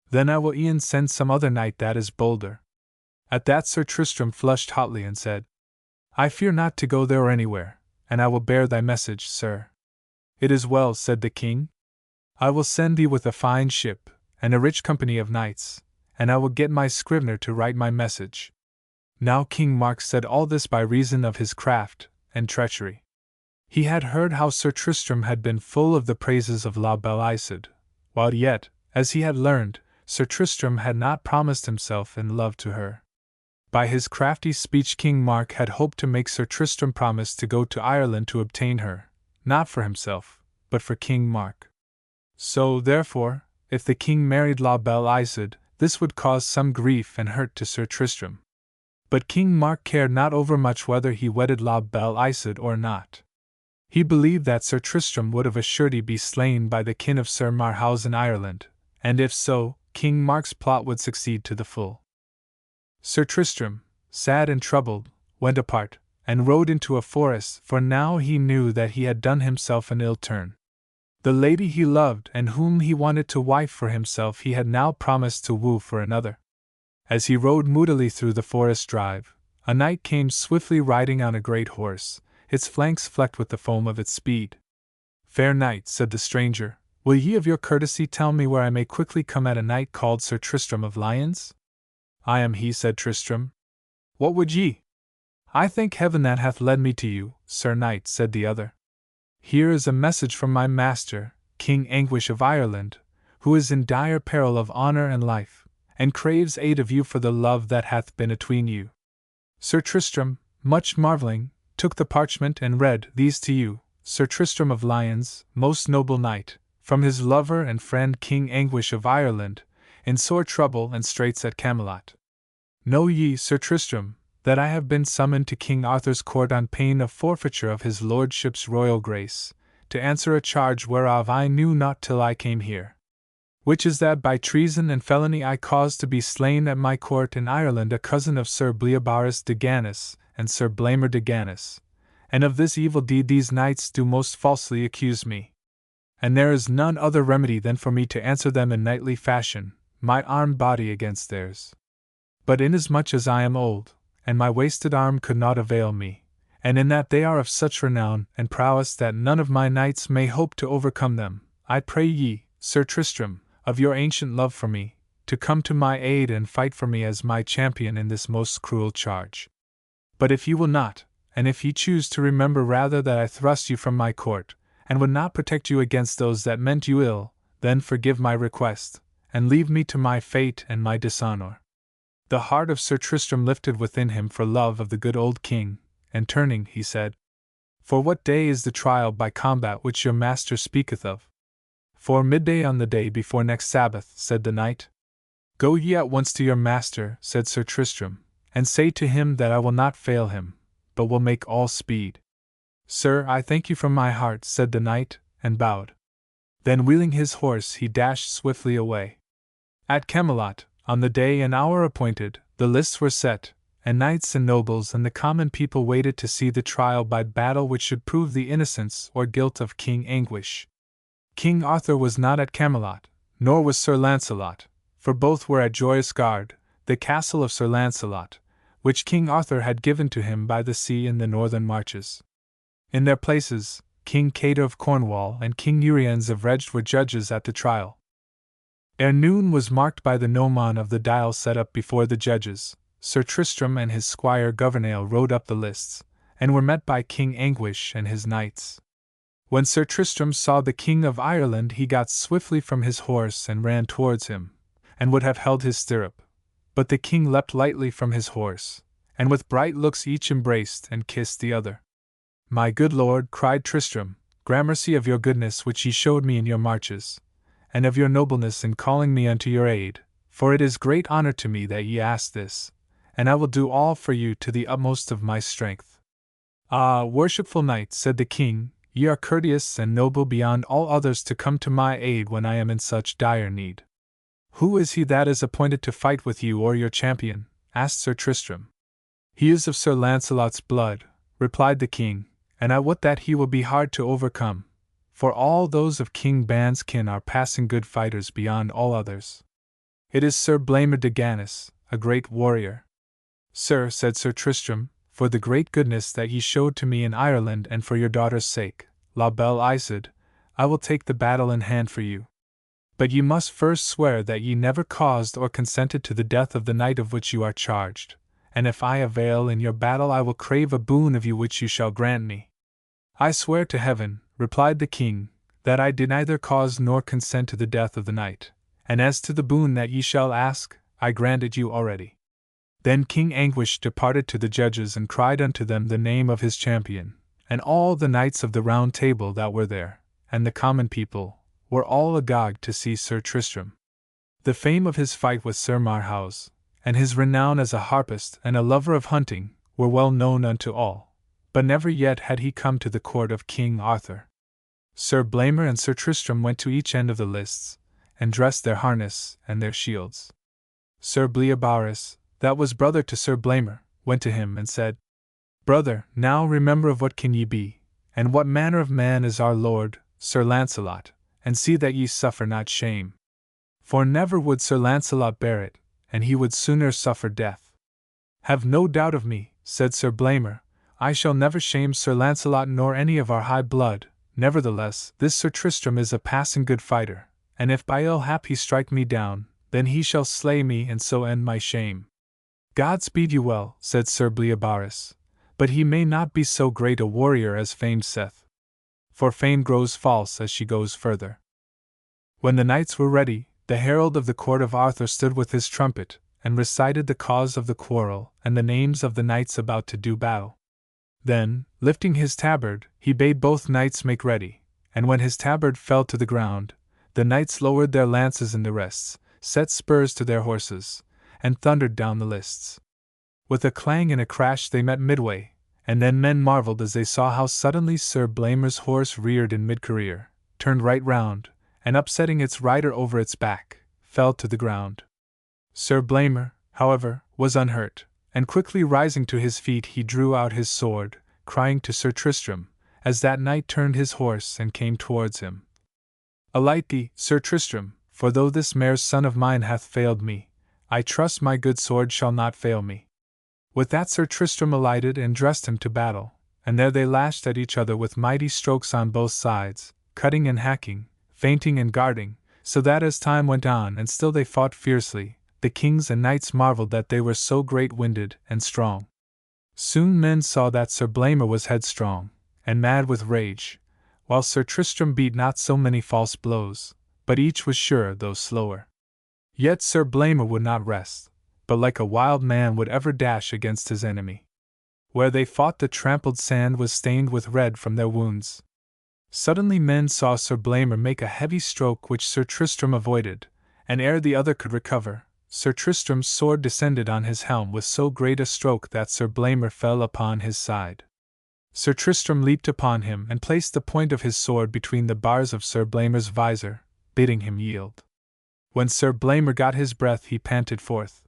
"Then I will e'en send some other knight that is bolder." At that Sir Tristram flushed hotly and said, "I fear not to go there or anywhere, and I will bear thy message, sir." "It is well," said the king. "I will send thee with a fine ship, and a rich company of knights, and I will get my scrivener to write my message." Now King Mark said all this by reason of his craft and treachery. He had heard how Sir Tristram had been full of the praises of La Belle Isoude, while yet, as he had learned, Sir Tristram had not promised himself in love to her. By his crafty speech King Mark had hoped to make Sir Tristram promise to go to Ireland to obtain her, not for himself, but for King Mark. So, therefore, if the king married La Belle Isoude, this would cause some grief and hurt to Sir Tristram. But King Mark cared not overmuch whether he wedded La Belle Isoude or not. He believed that Sir Tristram would of a surety be slain by the kin of Sir Marhaus in Ireland, and if so, King Mark's plot would succeed to the full. Sir Tristram, sad and troubled, went apart, and rode into a forest, for now he knew that he had done himself an ill turn. The lady he loved and whom he wanted to wife for himself he had now promised to woo for another. As he rode moodily through the forest drive, a knight came swiftly riding on a great horse, its flanks flecked with the foam of its speed. "Fair knight," said the stranger, "will ye of your courtesy tell me where I may quickly come at a knight called Sir Tristram of Lyons?" "I am he," said Tristram. "What would ye?" "I thank heaven that hath led me to you, Sir Knight," said the other. "Here is a message from my master, King Anguish of Ireland, who is in dire peril of honor and life, and craves aid of you for the love that hath been atween you." Sir Tristram, much marvelling, took the parchment and read these to you: "Sir Tristram of Lyons, most noble knight, from his lover and friend King Anguish of Ireland, in sore trouble and straits at Camelot. Know ye, Sir Tristram, that I have been summoned to King Arthur's court on pain of forfeiture of his lordship's royal grace, to answer a charge whereof I knew not till I came here. Which is that by treason and felony I caused to be slain at my court in Ireland a cousin of Sir Bleobaris de Ganis and Sir Blamer de Ganis, and of this evil deed these knights do most falsely accuse me. And there is none other remedy than for me to answer them in knightly fashion, my armed body against theirs. But inasmuch as I am old, and my wasted arm could not avail me, and in that they are of such renown and prowess that none of my knights may hope to overcome them, I pray ye, Sir Tristram, of your ancient love for me, to come to my aid and fight for me as my champion in this most cruel charge. But if you will not, and if ye choose to remember rather that I thrust you from my court, and would not protect you against those that meant you ill, then forgive my request, and leave me to my fate and my dishonor." The heart of Sir Tristram lifted within him for love of the good old king, and turning, he said, "For what day is the trial by combat which your master speaketh of?" "For midday on the day before next Sabbath," said the knight. "Go ye at once to your master," said Sir Tristram, "and say to him that I will not fail him, but will make all speed. Sir, I thank you from my heart, said the knight, and bowed. Then wheeling his horse he dashed swiftly away. At Camelot, on the day and hour appointed, the lists were set, and knights and nobles and the common people waited to see the trial by battle which should prove the innocence or guilt of King Anguish. King Arthur was not at Camelot, nor was Sir Lancelot, for both were at Joyous Gard, the castle of Sir Lancelot, which King Arthur had given to him by the sea in the northern marches. In their places, King Cato of Cornwall and King Uriens of Reg were judges at the trial. Ere noon was marked by the gnomon of the dial set up before the judges, Sir Tristram and his squire Gouvernail rode up the lists, and were met by King Anguish and his knights. When Sir Tristram saw the King of Ireland he got swiftly from his horse and ran towards him, and would have held his stirrup. But the king leapt lightly from his horse, and with bright looks each embraced and kissed the other. My good lord, cried Tristram, gramercy of your goodness which ye showed me in your marches, and of your nobleness in calling me unto your aid, for it is great honour to me that ye ask this, and I will do all for you to the utmost of my strength. Ah, worshipful knight, said the king, ye are courteous and noble beyond all others to come to my aid when I am in such dire need. Who is he that is appointed to fight with you or your champion? Asked Sir Tristram. He is of Sir Lancelot's blood, replied the king, and I wot that he will be hard to overcome, for all those of King Ban's kin are passing good fighters beyond all others. It is Sir Blamor de Gannis, a great warrior. Sir, said Sir Tristram, for the great goodness that ye showed to me in Ireland and for your daughter's sake, La Belle Isoude, I will take the battle in hand for you. But ye must first swear that ye never caused or consented to the death of the knight of which you are charged, and if I avail in your battle I will crave a boon of you which you shall grant me. I swear to heaven, replied the king, that I did neither cause nor consent to the death of the knight, and as to the boon that ye shall ask, I grant it you already. Then King Anguish departed to the judges and cried unto them the name of his champion, and all the knights of the Round Table that were there, and the common people, were all agog to see Sir Tristram. The fame of his fight with Sir Marhaus, and his renown as a harpist and a lover of hunting, were well known unto all, but never yet had he come to the court of King Arthur. Sir Blamor and Sir Tristram went to each end of the lists, and dressed their harness and their shields. Sir Bleobaris, that was brother to Sir Blamor, went to him and said, Brother, now remember of what kin ye be, and what manner of man is our lord, Sir Lancelot, and see that ye suffer not shame. For never would Sir Lancelot bear it, and he would sooner suffer death. Have no doubt of me, said Sir Blamor, I shall never shame Sir Lancelot nor any of our high blood. Nevertheless, this Sir Tristram is a passing good fighter, and if by ill hap he strike me down, then he shall slay me and so end my shame. God speed you well, said Sir Bleobaris, but he may not be so great a warrior as famed saith. For fame grows false as she goes further. When the knights were ready, the herald of the court of Arthur stood with his trumpet, and recited the cause of the quarrel and the names of the knights about to do battle. Then, lifting his tabard, he bade both knights make ready, and when his tabard fell to the ground, the knights lowered their lances in the rests, set spurs to their horses, and thundered down the lists. With a clang and a crash they met midway, and then men marveled as they saw how suddenly Sir Blamor's horse reared in mid-career, turned right round, and upsetting its rider over its back, fell to the ground. Sir Blamor, however, was unhurt, and quickly rising to his feet he drew out his sword, crying to Sir Tristram, as that knight turned his horse and came towards him, Alight thee, Sir Tristram, for though this mare's son of mine hath failed me, I trust my good sword shall not fail me. With that Sir Tristram alighted and dressed him to battle, and there they lashed at each other with mighty strokes on both sides, cutting and hacking, feinting and guarding, so that as time went on and still they fought fiercely, the kings and knights marveled that they were so great-winded and strong. Soon men saw that Sir Blamor was headstrong, and mad with rage, while Sir Tristram beat not so many false blows, but each was surer though slower. Yet Sir Blamor would not rest, but like a wild man would ever dash against his enemy. Where they fought the trampled sand was stained with red from their wounds. Suddenly men saw Sir Blamor make a heavy stroke which Sir Tristram avoided, and ere the other could recover, Sir Tristram's sword descended on his helm with so great a stroke that Sir Blamor fell upon his side. Sir Tristram leaped upon him and placed the point of his sword between the bars of Sir Blamor's visor, bidding him yield. When Sir Blamor got his breath he panted forth,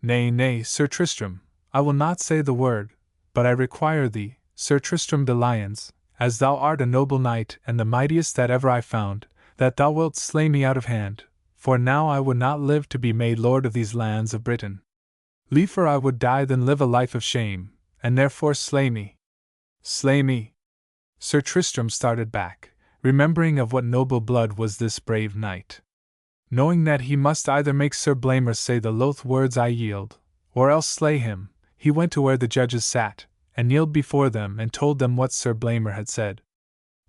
"Nay, nay, Sir Tristram, I will not say the word, but I require thee, Sir Tristram de Lyons, as thou art a noble knight and the mightiest that ever I found, that thou wilt slay me out of hand, for now I would not live to be made lord of these lands of Britain. Liefer I would die than live a life of shame, and therefore slay me." "Slay me!" Sir Tristram started back, remembering of what noble blood was this brave knight. Knowing that he must either make Sir Blamor say the loath words "I yield," or else slay him, he went to where the judges sat, and kneeled before them and told them what Sir Blamor had said.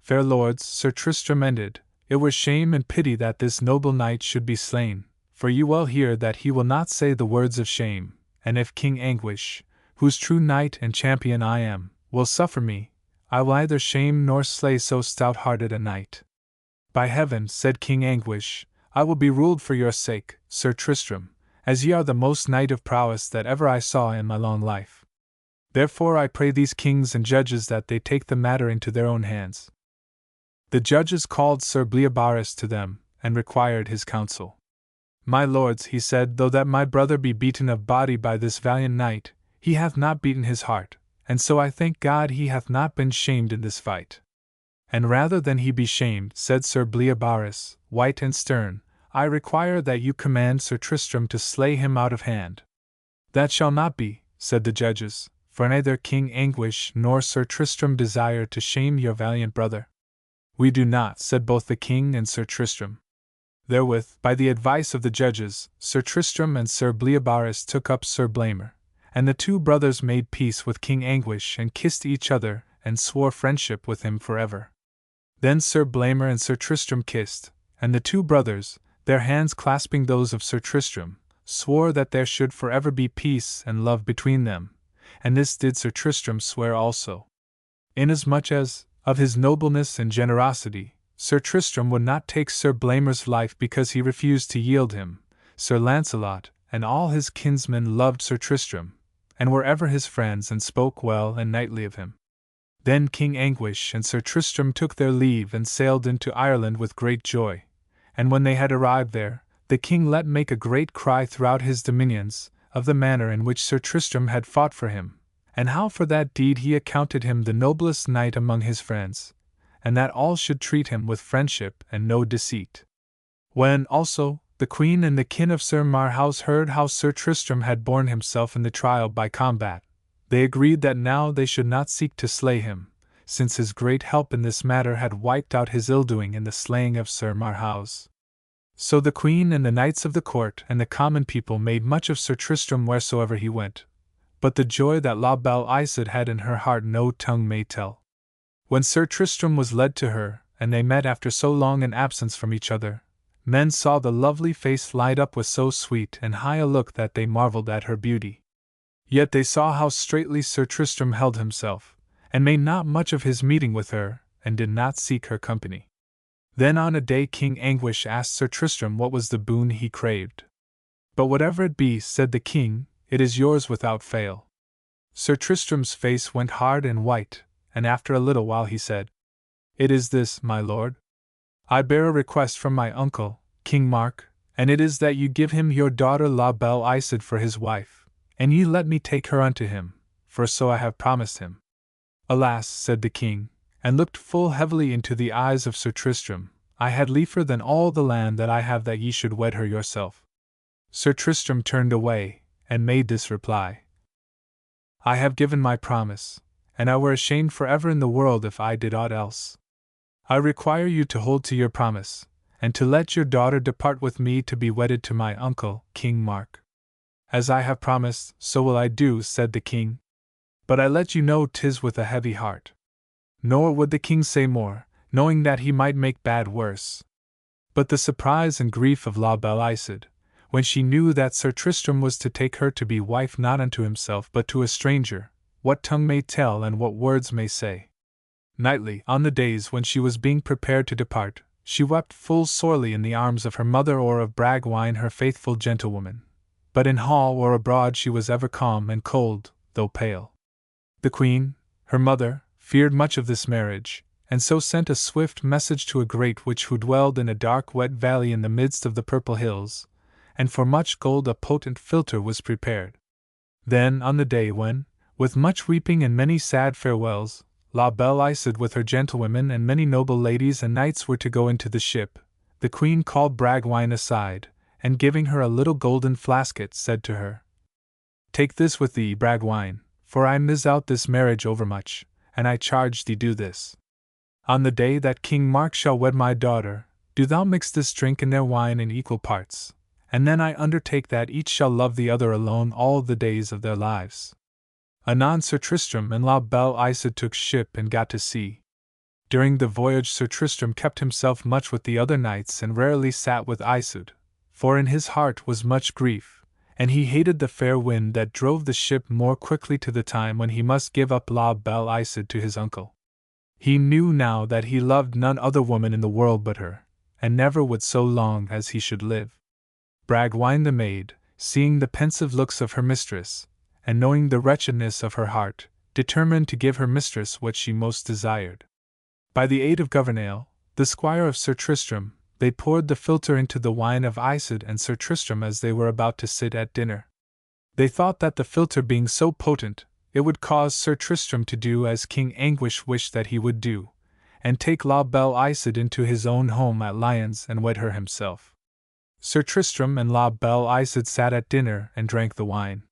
"Fair lords," Sir Tristram ended, "it were shame and pity that this noble knight should be slain, for you well hear that he will not say the words of shame, and if King Anguish, whose true knight and champion I am, will suffer me, I will neither shame nor slay so stout-hearted a knight." "By heaven," said King Anguish, "I will be ruled for your sake, Sir Tristram, as ye are the most knight of prowess that ever I saw in my long life. Therefore I pray these kings and judges that they take the matter into their own hands." The judges called Sir Bleobaris to them, and required his counsel. "My lords," he said, "though that my brother be beaten of body by this valiant knight, he hath not beaten his heart, and so I thank God he hath not been shamed in this fight." "And rather than he be shamed," said Sir Bleobaris, white and stern, "I require that you command Sir Tristram to slay him out of hand." "That shall not be," said the judges, "for neither King Anguish nor Sir Tristram desire to shame your valiant brother." "We do not," said both the king and Sir Tristram. Therewith, by the advice of the judges, Sir Tristram and Sir Bleobaris took up Sir Blamor, and the two brothers made peace with King Anguish and kissed each other and swore friendship with him forever. Then Sir Blamor and Sir Tristram kissed, and the two brothers, their hands clasping those of Sir Tristram, swore that there should forever be peace and love between them, and this did Sir Tristram swear also. Inasmuch as, of his nobleness and generosity, Sir Tristram would not take Sir Blamor's life because he refused to yield him, Sir Launcelot and all his kinsmen loved Sir Tristram, and were ever his friends and spoke well and knightly of him. Then King Anguish and Sir Tristram took their leave and sailed into Ireland with great joy, and when they had arrived there, the king let make a great cry throughout his dominions, of the manner in which Sir Tristram had fought for him, and how for that deed he accounted him the noblest knight among his friends, and that all should treat him with friendship and no deceit. When, also, the queen and the kin of Sir Marhaus heard how Sir Tristram had borne himself in the trial by combat, they agreed that now they should not seek to slay him, since his great help in this matter had wiped out his ill-doing in the slaying of Sir Marhaus. So the queen and the knights of the court and the common people made much of Sir Tristram wheresoever he went, but the joy that La Belle Isoude had in her heart no tongue may tell. When Sir Tristram was led to her, and they met after so long an absence from each other, men saw the lovely face light up with so sweet and high a look that they marvelled at her beauty. Yet they saw how straitly Sir Tristram held himself, and made not much of his meeting with her, and did not seek her company. Then on a day King Anguish asked Sir Tristram what was the boon he craved. "But whatever it be," said the king, "it is yours without fail." Sir Tristram's face went hard and white, and after a little while he said, "It is this, my lord. I bear a request from my uncle, King Mark, and it is that you give him your daughter La Belle Isoude for his wife, and ye let me take her unto him, for so I have promised him." "Alas," said the king, and looked full heavily into the eyes of Sir Tristram, "I had liefer than all the land that I have that ye should wed her yourself." Sir Tristram turned away, and made this reply: "I have given my promise, and I were ashamed forever in the world if I did aught else. I require you to hold to your promise, and to let your daughter depart with me to be wedded to my uncle, King Mark." "As I have promised, so will I do," said the king. "But I let you know 'tis with a heavy heart." Nor would the king say more, knowing that he might make bad worse. But the surprise and grief of La Belle Isoude, when she knew that Sir Tristram was to take her to be wife not unto himself but to a stranger, what tongue may tell and what words may say? Nightly, on the days when she was being prepared to depart, She wept full sorely in the arms of her mother or of Bragwaine her faithful gentlewoman, but in hall or abroad she was ever calm and cold, though pale. The queen, her mother, feared much of this marriage, and so sent a swift message to a great witch who dwelled in a dark wet valley in the midst of the purple hills, and for much gold a potent philtre was prepared. Then, on the day when, with much weeping and many sad farewells, La Belle Isoude with her gentlewomen and many noble ladies and knights were to go into the ship, the queen called Bragwaine aside, and giving her a little golden flasket, said to her, "Take this with thee, Bragwaine, for I miss out this marriage overmuch, and I charge thee do this. On the day that King Mark shall wed my daughter, do thou mix this drink in their wine in equal parts, and then I undertake that each shall love the other alone all the days of their lives." Anon Sir Tristram and La Belle Isoude took ship and got to sea. During the voyage Sir Tristram kept himself much with the other knights and rarely sat with Isoude, for in his heart was much grief, and he hated the fair wind that drove the ship more quickly to the time when he must give up La Belle Isoude to his uncle. He knew now that he loved none other woman in the world but her, and never would so long as he should live. Bragwaine the maid, seeing the pensive looks of her mistress, and knowing the wretchedness of her heart, determined to give her mistress what she most desired. By the aid of Gouvernail, the squire of Sir Tristram, they poured the philtre into the wine of Isoude and Sir Tristram as they were about to sit at dinner. They thought that the philtre being so potent, it would cause Sir Tristram to do as King Anguish wished that he would do, and take La Belle Isoude into his own home at Lyons and wed her himself. Sir Tristram and La Belle Isoude sat at dinner and drank the wine.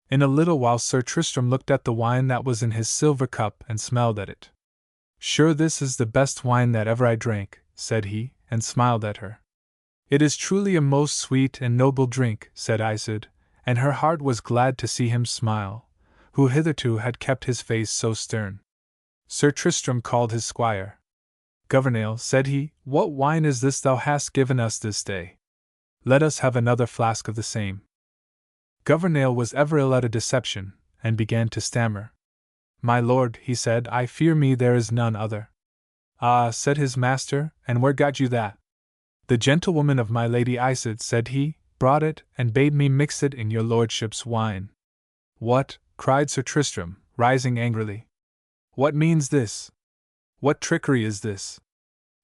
In a little while Sir Tristram looked at the wine that was in his silver cup and smelled at it. "Sure this is the best wine that ever I drank," said he, and smiled at her. "It is truly a most sweet and noble drink," said Isoude, and her heart was glad to see him smile, who hitherto had kept his face so stern. Sir Tristram called his squire. "Gouvernail," said he, "what wine is this thou hast given us this day? Let us have another flask of the same." Gouvernail was ever ill at a deception, and began to stammer. "My lord," he said, "I fear me there is none other." "Ah," said his master, "and where got you that?" "The gentlewoman of my lady Isoude," said he, "brought it, and bade me mix it in your lordship's wine." "What?" cried Sir Tristram, rising angrily. "What means this? What trickery is this?"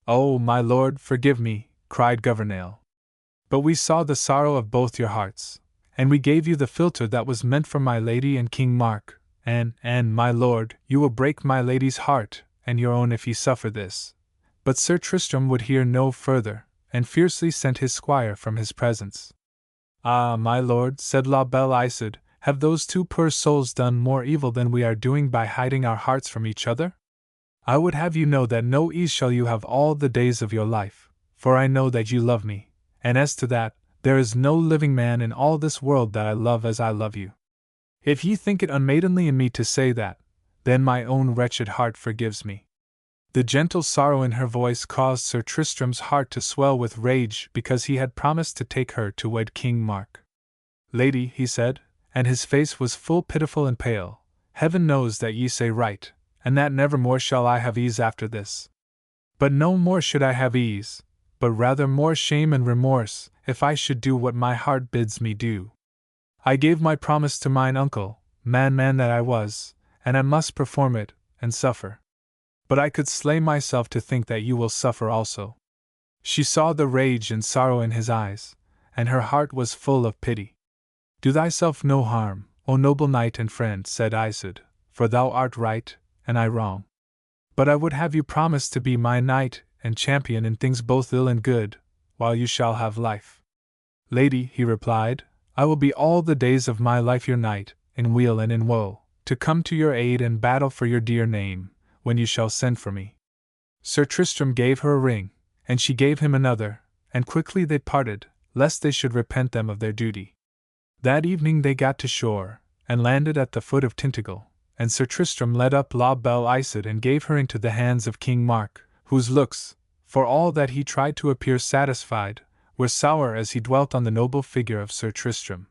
"Oh, my lord, forgive me," cried Gouvernail. "But we saw the sorrow of both your hearts, and we gave you the philtre that was meant for my lady and King Mark, and, my lord, you will break my lady's heart and your own if ye suffer this." But Sir Tristram would hear no further, and fiercely sent his squire from his presence. "Ah, my lord," said La Belle Isoude, "have those two poor souls done more evil than we are doing by hiding our hearts from each other? I would have you know that no ease shall you have all the days of your life, for I know that you love me, and as to that, there is no living man in all this world that I love as I love you. If ye think it unmaidenly in me to say that, then my own wretched heart forgives me." The gentle sorrow in her voice caused Sir Tristram's heart to swell with rage because he had promised to take her to wed King Mark. "Lady," he said, and his face was full pitiful and pale, "Heaven knows that ye say right, and that nevermore shall I have ease after this. But no more should I have ease, but rather more shame and remorse, if I should do what my heart bids me do. I gave my promise to mine uncle, man that I was, and I must perform it, and suffer. But I could slay myself to think that you will suffer also." She saw the rage and sorrow in his eyes, and her heart was full of pity. "Do thyself no harm, O noble knight and friend," said Isoude, "for thou art right, and I wrong. But I would have you promise to be my knight and champion in things both ill and good, while you shall have life." "Lady," he replied, "I will be all the days of my life your knight, in weal and in woe, to come to your aid and battle for your dear name, when you shall send for me." Sir Tristram gave her a ring, and she gave him another, and quickly they parted, lest they should repent them of their duty. That evening they got to shore, and landed at the foot of Tintagel, and Sir Tristram led up La Belle Isoude and gave her into the hands of King Mark, whose looks, for all that he tried to appear satisfied, were sour as he dwelt on the noble figure of Sir Tristram.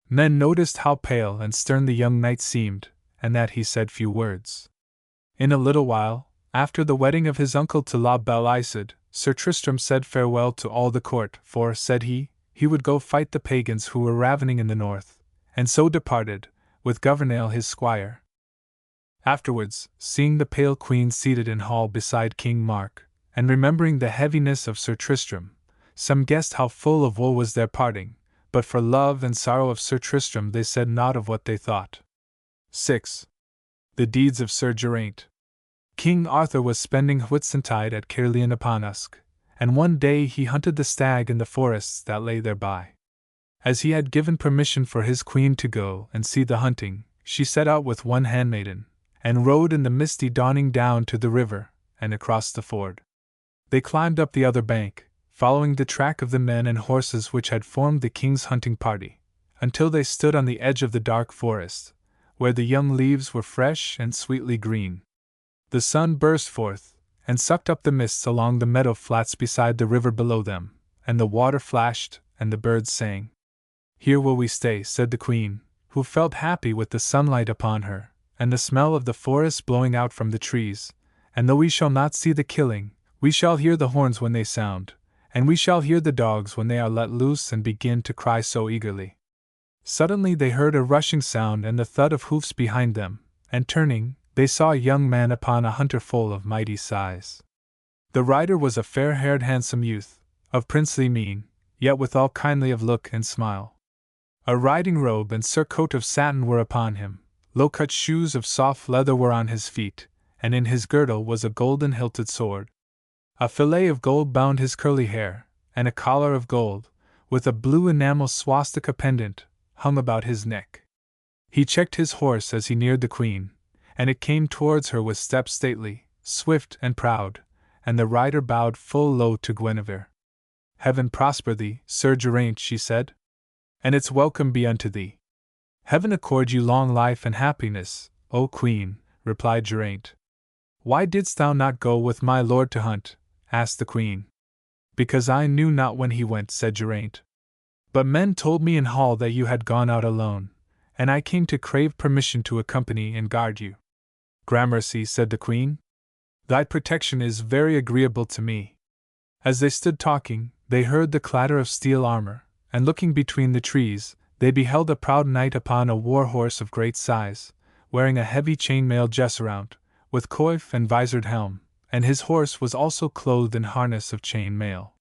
Men noticed how pale and stern the young knight seemed, and that he said few words. In a little while, after the wedding of his uncle to La Belle Isoude, Sir Tristram said farewell to all the court, for, said he would go fight the pagans who were ravening in the north, and so departed, with Gouvernail his squire. Afterwards, seeing the pale queen seated in hall beside King Mark, and remembering the heaviness of Sir Tristram, some guessed how full of woe was their parting, but for love and sorrow of Sir Tristram they said naught of what they thought. 6. The Deeds of Sir Geraint. King Arthur was spending Whitsuntide at Caerleon upon Usk, and one day he hunted the stag in the forests that lay thereby. As he had given permission for his queen to go and see the hunting, she set out with one handmaiden, and rode in the misty dawning down to the river, and across the ford. They climbed up the other bank, following the track of the men and horses which had formed the king's hunting party, until they stood on the edge of the dark forest, where the young leaves were fresh and sweetly green. The sun burst forth, and sucked up the mists along the meadow flats beside the river below them, and the water flashed, and the birds sang. "Here will we stay," said the queen, who felt happy with the sunlight upon her, and the smell of the forest blowing out from the trees, "and though we shall not see the killing, we shall hear the horns when they sound, and we shall hear the dogs when they are let loose and begin to cry so eagerly." Suddenly they heard a rushing sound and the thud of hoofs behind them, and turning, they saw a young man upon a hunter foal of mighty size. The rider was a fair-haired handsome youth, of princely mien, yet withal kindly of look and smile. A riding robe and surcoat of satin were upon him, low-cut shoes of soft leather were on his feet, and in his girdle was a golden-hilted sword. A fillet of gold bound his curly hair, and a collar of gold, with a blue enamel swastika pendant, hung about his neck. He checked his horse as he neared the queen, and it came towards her with step stately, swift, and proud, and the rider bowed full low to Guinevere. "Heaven prosper thee, Sir Geraint," she said, "and its welcome be unto thee." "Heaven accord you long life and happiness, O Queen," replied Geraint. "Why didst thou not go with my lord to hunt?" asked the queen. "Because I knew not when he went," said Geraint. "But men told me in hall that you had gone out alone, and I came to crave permission to accompany and guard you." "Gramercy," said the queen. "Thy protection is very agreeable to me." As they stood talking, they heard the clatter of steel armor, and looking between the trees, they beheld a proud knight upon a war horse of great size, wearing a heavy chain-mail jesseraunt, with coif and visored helm, and his horse was also clothed in harness of chain-mail.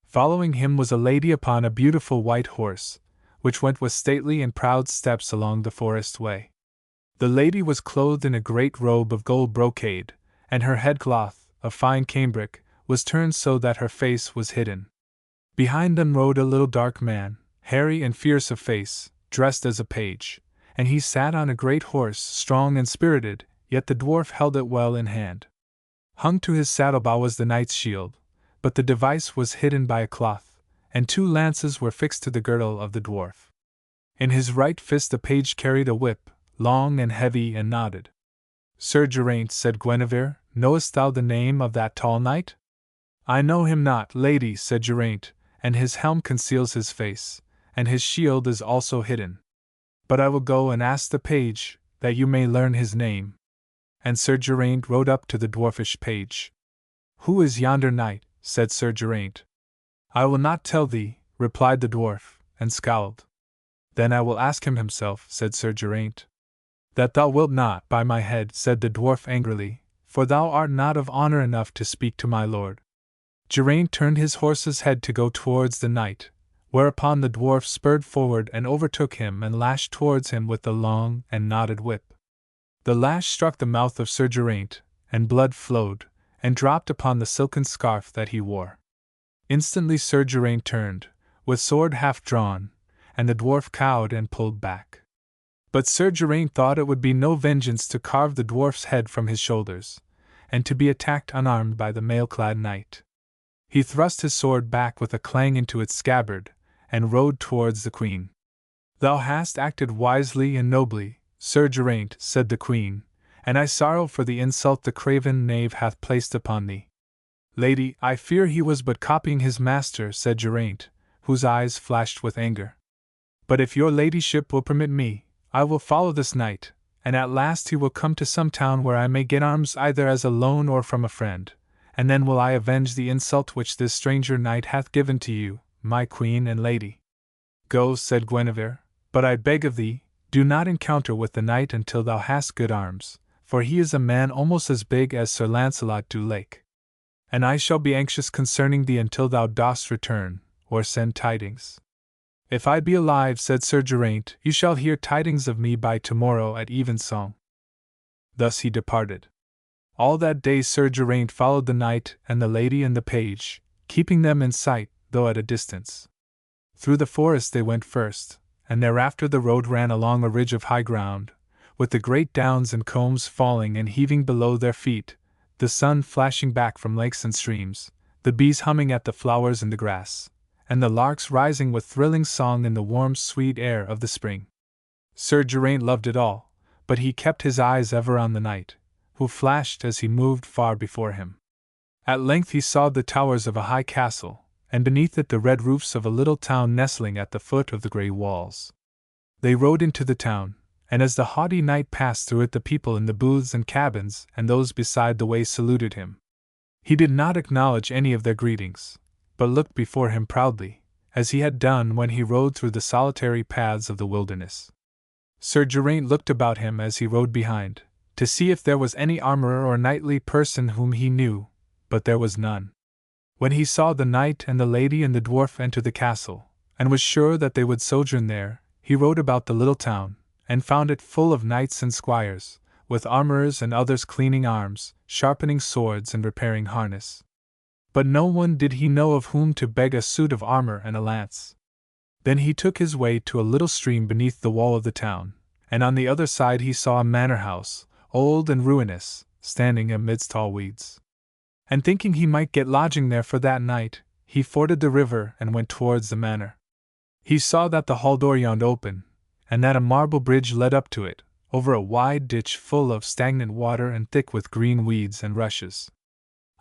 Following him was a lady upon a beautiful white horse, which went with stately and proud steps along the forest way. The lady was clothed in a great robe of gold brocade, and her headcloth, of fine cambric, was turned so that her face was hidden. Behind them rode a little dark man, hairy and fierce of face, dressed as a page, and he sat on a great horse, strong and spirited, yet the dwarf held it well in hand. Hung to his saddlebow was the knight's shield, but the device was hidden by a cloth, and 2 lances were fixed to the girdle of the dwarf. In his right fist the page carried a whip, long and heavy and knotted. "Sir Geraint," said Guinevere, "knowest thou the name of that tall knight?" "I know him not, lady," said Geraint, "and his helm conceals his face, and his shield is also hidden. But I will go and ask the page, that you may learn his name." And Sir Geraint rode up to the dwarfish page. "Who is yonder knight?" said Sir Geraint. "I will not tell thee," replied the dwarf, and scowled. "Then I will ask him himself," said Sir Geraint. "That thou wilt not, by my head," said the dwarf angrily, "for thou art not of honor enough to speak to my lord." Geraint turned his horse's head to go towards the knight, whereupon the dwarf spurred forward and overtook him and lashed towards him with the long and knotted whip. The lash struck the mouth of Sir Geraint, and blood flowed, and dropped upon the silken scarf that he wore. Instantly Sir Geraint turned, with sword half drawn, and the dwarf cowed and pulled back. But Sir Geraint thought it would be no vengeance to carve the dwarf's head from his shoulders, and to be attacked unarmed by the mail-clad knight. He thrust his sword back with a clang into its scabbard, and rode towards the queen. "Thou hast acted wisely and nobly, Sir Geraint," said the queen, "and I sorrow for the insult the craven knave hath placed upon thee." "Lady, I fear he was but copying his master," said Geraint, whose eyes flashed with anger. "But if your ladyship will permit me, I will follow this knight, and at last he will come to some town where I may get arms either as a loan or from a friend, and then will I avenge the insult which this stranger knight hath given to you, my queen and lady. Go, said Guinevere, but I beg of thee, do not encounter with the knight until thou hast good arms, for he is a man almost as big as Sir Launcelot du Lake. And I shall be anxious concerning thee until thou dost return, or send tidings. If I be alive, said Sir Geraint, you shall hear tidings of me by tomorrow at evensong. Thus he departed. All that day Sir Geraint followed the knight and the lady and the page, keeping them in sight, though at a distance. Through the forest they went first, and thereafter the road ran along a ridge of high ground, with the great downs and combes falling and heaving below their feet, the sun flashing back from lakes and streams, the bees humming at the flowers in the grass, and the larks rising with thrilling song in the warm sweet air of the spring. Sir Geraint loved it all, but he kept his eyes ever on the knight, who flashed as he moved far before him. At length he saw the towers of a high castle, and beneath it the red roofs of a little town nestling at the foot of the grey walls. They rode into the town, and as the haughty knight passed through it the people in the booths and cabins and those beside the way saluted him. He did not acknowledge any of their greetings, but looked before him proudly, as he had done when he rode through the solitary paths of the wilderness. Sir Geraint looked about him as he rode behind, to see if there was any armorer or knightly person whom he knew, but there was none. When he saw the knight and the lady and the dwarf enter the castle, and was sure that they would sojourn there, he rode about the little town, and found it full of knights and squires, with armorers and others cleaning arms, sharpening swords and repairing harness. But no one did he know of whom to beg a suit of armor and a lance. Then he took his way to a little stream beneath the wall of the town, and on the other side he saw a manor house, old and ruinous, standing amidst tall weeds. And thinking he might get lodging there for that night, he forded the river and went towards the manor. He saw that the hall door yawned open, and that a marble bridge led up to it, over a wide ditch full of stagnant water and thick with green weeds and rushes.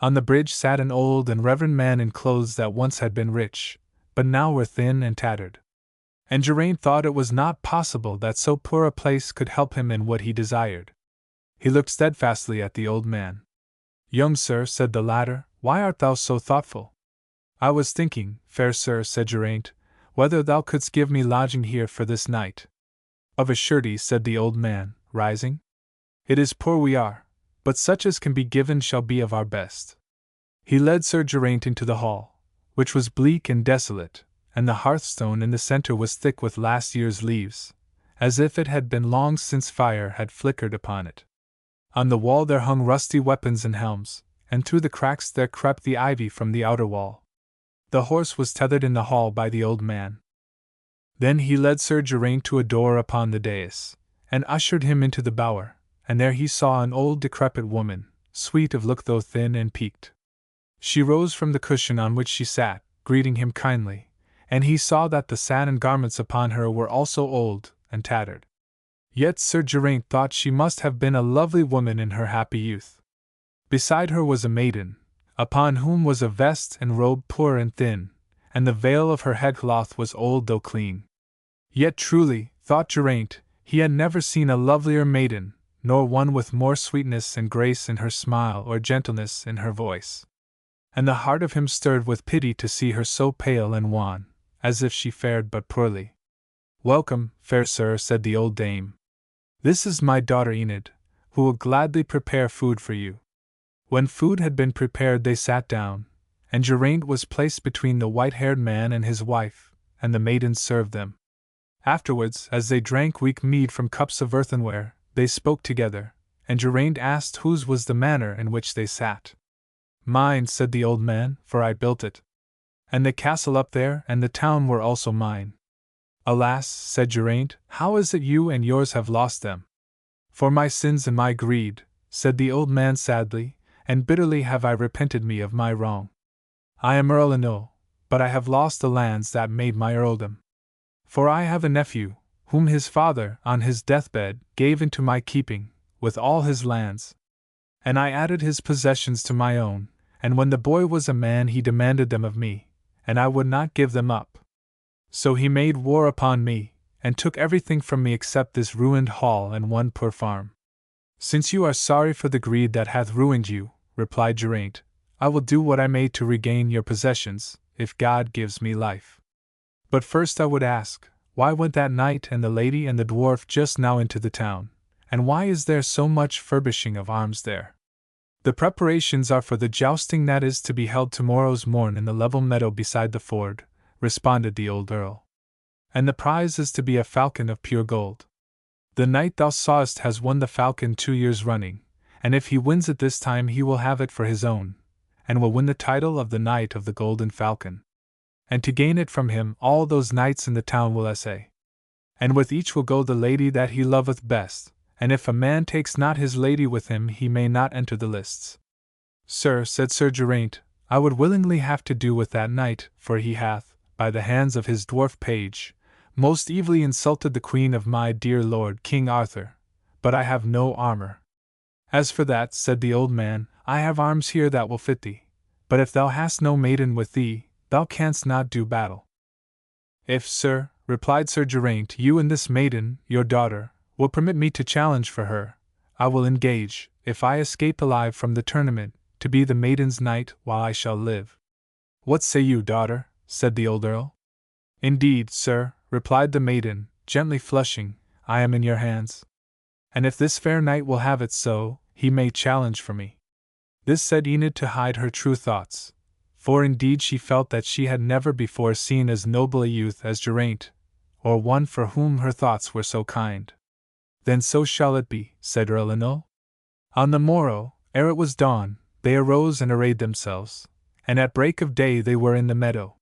On the bridge sat an old and reverend man in clothes that once had been rich, but now were thin and tattered. And Geraint thought it was not possible that so poor a place could help him in what he desired. He looked steadfastly at the old man. "Young sir," said the latter, "why art thou so thoughtful?" "I was thinking, fair sir," said Geraint, "whether thou couldst give me lodging here for this night." "Of a surety," said the old man, rising. "It is poor we are, but such as can be given shall be of our best." He led Sir Geraint into the hall, which was bleak and desolate, and the hearthstone in the centre was thick with last year's leaves, as if it had been long since fire had flickered upon it. On the wall there hung rusty weapons and helms, and through the cracks there crept the ivy from the outer wall. The horse was tethered in the hall by the old man. Then he led Sir Geraint to a door upon the dais, and ushered him into the bower, and there he saw an old decrepit woman, sweet of look though thin and peaked. She rose from the cushion on which she sat, greeting him kindly, and he saw that the satin garments upon her were also old and tattered. Yet Sir Geraint thought she must have been a lovely woman in her happy youth. Beside her was a maiden, upon whom was a vest and robe poor and thin, and the veil of her headcloth was old though clean. Yet truly, thought Geraint, he had never seen a lovelier maiden, nor one with more sweetness and grace in her smile or gentleness in her voice. And the heart of him stirred with pity to see her so pale and wan, as if she fared but poorly. "Welcome, fair sir," said the old dame. "This is my daughter Enid, who will gladly prepare food for you." When food had been prepared they sat down, and Geraint was placed between the white-haired man and his wife, and the maiden served them. Afterwards, as they drank weak mead from cups of earthenware, they spoke together, and Geraint asked whose was the manor in which they sat. "Mine," said the old man, "for I built it. And the castle up there and the town were also mine." "Alas," said Geraint, "how is it you and yours have lost them?" "For my sins and my greed," said the old man sadly, "and bitterly have I repented me of my wrong. I am Earl Eno, but I have lost the lands that made my earldom. For I have a nephew, whom his father, on his deathbed, gave into my keeping, with all his lands. And I added his possessions to my own, and when the boy was a man he demanded them of me, and I would not give them up. So he made war upon me, and took everything from me except this ruined hall and one poor farm." "Since you are sorry for the greed that hath ruined you," replied Geraint, I will do what I may to regain your possessions, if God gives me life. But first I would ask, why went that knight and the lady and the dwarf just now into the town, and why is there so much furbishing of arms there? The preparations are for the jousting that is to be held tomorrow's morn in the level meadow beside the ford, responded the old earl. And the prize is to be a falcon of pure gold. The knight thou sawest has won the falcon 2 years running, and if he wins it this time he will have it for his own, and will win the title of the Knight of the Golden Falcon. And to gain it from him all those knights in the town will essay. And with each will go the lady that he loveth best, and if a man takes not his lady with him he may not enter the lists. Sir, said Sir Geraint, I would willingly have to do with that knight, for he hath, by the hands of his dwarf page, most evilly insulted the queen of my dear lord King Arthur, but I have no armor. As for that, said the old man, I have arms here that will fit thee, but if thou hast no maiden with thee, thou canst not do battle. If, sir, replied Sir Geraint, you and this maiden, your daughter, will permit me to challenge for her, I will engage, if I escape alive from the tournament, to be the maiden's knight while I shall live. What say you, daughter? Said the old earl. Indeed, sir, replied the maiden, gently flushing, I am in your hands. And if this fair knight will have it so, he may challenge for me. This said Enid to hide her true thoughts, for indeed she felt that she had never before seen as noble a youth as Geraint, or one for whom her thoughts were so kind. Then so shall it be, said Earl Ynil. On the morrow, ere it was dawn, they arose and arrayed themselves, and at break of day they were in the meadow.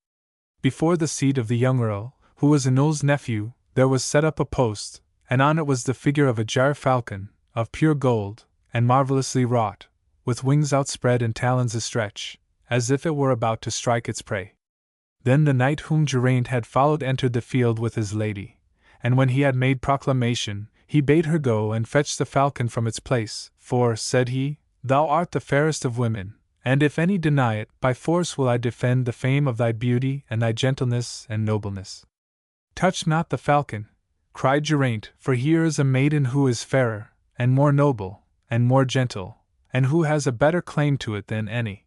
Before the seat of the young earl, who was Ynil's nephew, there was set up a post, and on it was the figure of a gyre falcon, of pure gold, and marvellously wrought, with wings outspread and talons astretch, as if it were about to strike its prey. Then the knight whom Geraint had followed entered the field with his lady, and when he had made proclamation, he bade her go and fetch the falcon from its place, for, said he, thou art the fairest of women, and if any deny it, by force will I defend the fame of thy beauty and thy gentleness and nobleness. Touch not the falcon, cried Geraint, for here is a maiden who is fairer, and more noble, and more gentle, and who has a better claim to it than any.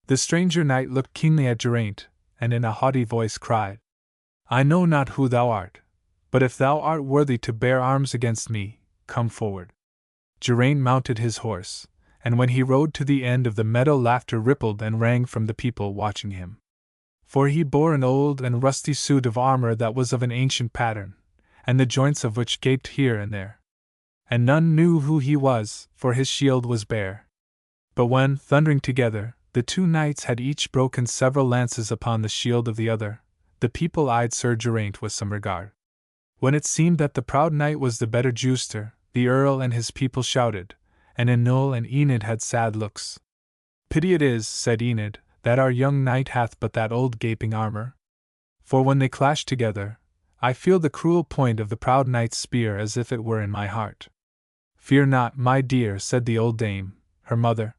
The stranger knight looked keenly at Geraint, and in a haughty voice cried, I know not who thou art, but if thou art worthy to bear arms against me, come forward. Geraint mounted his horse, and when he rode to the end of the meadow laughter rippled and rang from the people watching him. For he bore an old and rusty suit of armor that was of an ancient pattern, and the joints of which gaped here and there. And none knew who he was, for his shield was bare. But when, thundering together, the two knights had each broken several lances upon the shield of the other, the people eyed Sir Geraint with some regard. When it seemed that the proud knight was the better jouster, the earl and his people shouted, and Ynil and Enid had sad looks. Pity it is, said Enid, that our young knight hath but that old gaping armor. For when they clash together, I feel the cruel point of the proud knight's spear as if it were in my heart. Fear not, my dear, said the old dame, her mother.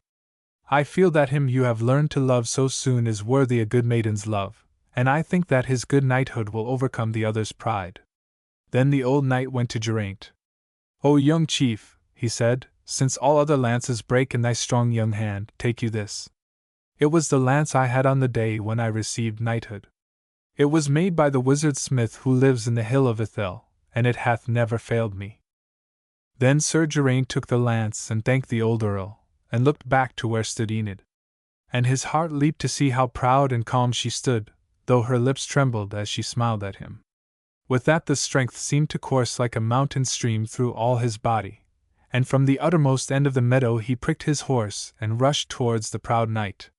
I feel that him you have learned to love so soon is worthy a good maiden's love, and I think that his good knighthood will overcome the other's pride. Then the old knight went to Geraint. O young chief, he said, since all other lances break in thy strong young hand, take you this. It was the lance I had on the day when I received knighthood. It was made by the wizard smith who lives in the hill of Ithel, and it hath never failed me. Then Sir Geraint took the lance and thanked the old earl, and looked back to where stood Enid. And his heart leaped to see how proud and calm she stood, though her lips trembled as she smiled at him. With that the strength seemed to course like a mountain stream through all his body, and from the uttermost end of the meadow he pricked his horse and rushed towards the proud knight.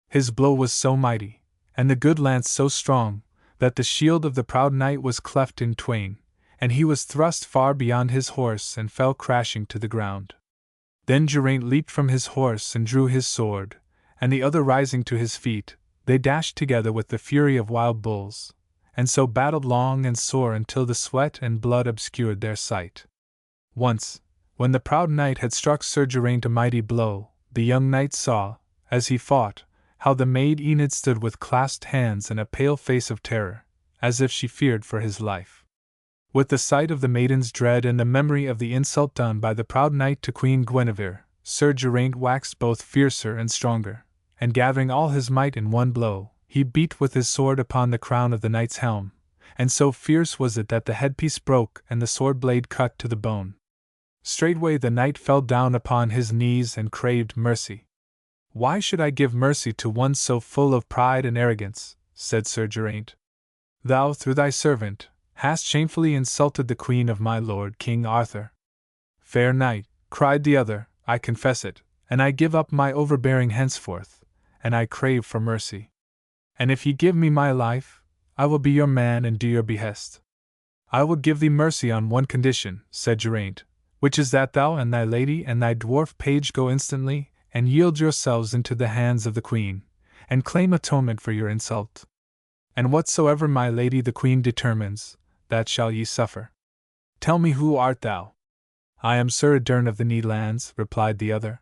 His blow was so mighty, and the good lance so strong, that the shield of the proud knight was cleft in twain, and he was thrust far beyond his horse and fell crashing to the ground. Then Geraint leaped from his horse and drew his sword, and the other rising to his feet, they dashed together with the fury of wild bulls, and so battled long and sore until the sweat and blood obscured their sight. Once, when the proud knight had struck Sir Geraint a mighty blow, the young knight saw, as he fought, how the maid Enid stood with clasped hands and a pale face of terror, as if she feared for his life. With the sight of the maiden's dread and the memory of the insult done by the proud knight to Queen Guinevere, Sir Geraint waxed both fiercer and stronger, and gathering all his might in one blow, he beat with his sword upon the crown of the knight's helm, and so fierce was it that the headpiece broke and the sword blade cut to the bone. Straightway the knight fell down upon his knees and craved mercy. "Why should I give mercy to one so full of pride and arrogance?" said Sir Geraint. "Thou, through thy servant, hast shamefully insulted the queen of my lord King Arthur." "Fair knight," cried the other, "I confess it, and I give up my overbearing henceforth, and I crave for mercy. And if ye give me my life, I will be your man and do your behest." "I will give thee mercy on one condition," said Geraint, "which is that thou and thy lady and thy dwarf page go instantly, and yield yourselves into the hands of the queen, and claim atonement for your insult. And whatsoever my lady the queen determines, that shall ye suffer. Tell me, who art thou?" "I am Sir Edern of the Needlands," replied the other.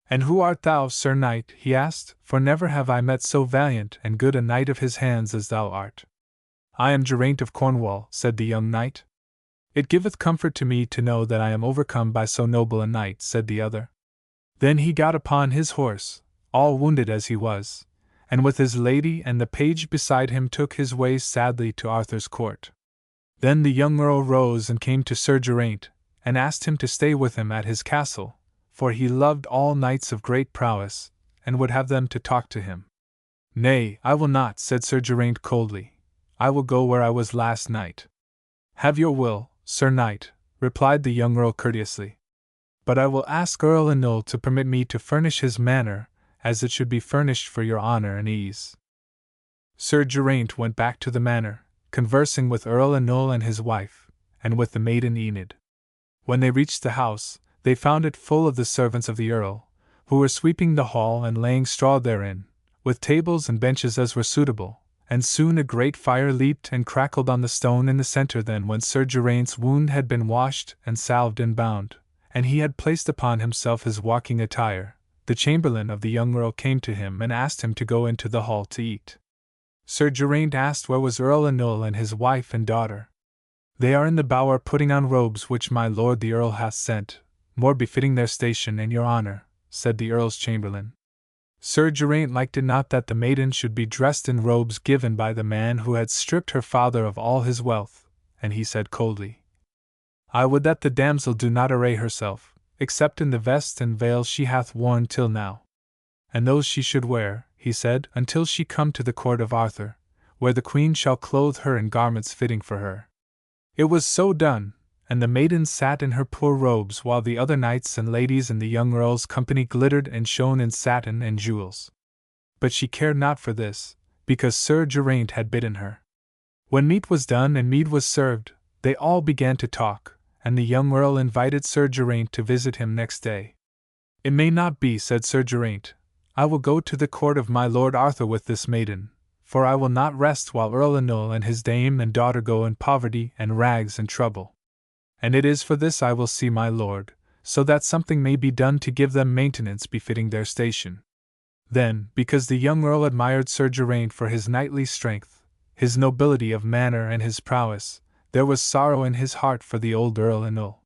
"And who art thou, Sir Knight?" he asked, "for never have I met so valiant and good a knight of his hands as thou art." "I am Geraint of Cornwall," said the young knight. "It giveth comfort to me to know that I am overcome by so noble a knight," said the other. Then he got upon his horse, all wounded as he was, and with his lady and the page beside him took his way sadly to Arthur's court. Then the young earl rose and came to Sir Geraint, and asked him to stay with him at his castle, for he loved all knights of great prowess, and would have them to talk to him. "Nay, I will not," said Sir Geraint coldly. "I will go where I was last night." "Have your will, Sir Knight," replied the young earl courteously. "But I will ask Earl Ynil to permit me to furnish his manor, as it should be furnished for your honor and ease." Sir Geraint went back to the manor, conversing with Earl Ynil and his wife, and with the maiden Enid. When they reached the house, they found it full of the servants of the earl, who were sweeping the hall and laying straw therein, with tables and benches as were suitable, and soon a great fire leaped and crackled on the stone in the center. Then when Sir Geraint's wound had been washed and salved and bound, and he had placed upon himself his walking attire, the chamberlain of the young earl came to him and asked him to go into the hall to eat. Sir Geraint asked where was Earl Ynil and his wife and daughter. "They are in the bower putting on robes which my lord the earl hath sent, more befitting their station and your honor," said the earl's chamberlain. Sir Geraint liked it not that the maiden should be dressed in robes given by the man who had stripped her father of all his wealth, and he said coldly, "I would that the damsel do not array herself, except in the vest and veil she hath worn till now. And those she should wear," he said, "until she come to the court of Arthur, where the queen shall clothe her in garments fitting for her." It was so done, and the maiden sat in her poor robes while the other knights and ladies in the young earl's company glittered and shone in satin and jewels. But she cared not for this, because Sir Geraint had bidden her. When meat was done and mead was served, they all began to talk, and the young earl invited Sir Geraint to visit him next day. "It may not be," said Sir Geraint. "I will go to the court of my lord Arthur with this maiden, for I will not rest while Earl Ynil and his dame and daughter go in poverty and rags and trouble. And it is for this I will see my lord, so that something may be done to give them maintenance befitting their station." Then, because the young earl admired Sir Geraint for his knightly strength, his nobility of manner and his prowess, there was sorrow in his heart for the old Earl Ynil.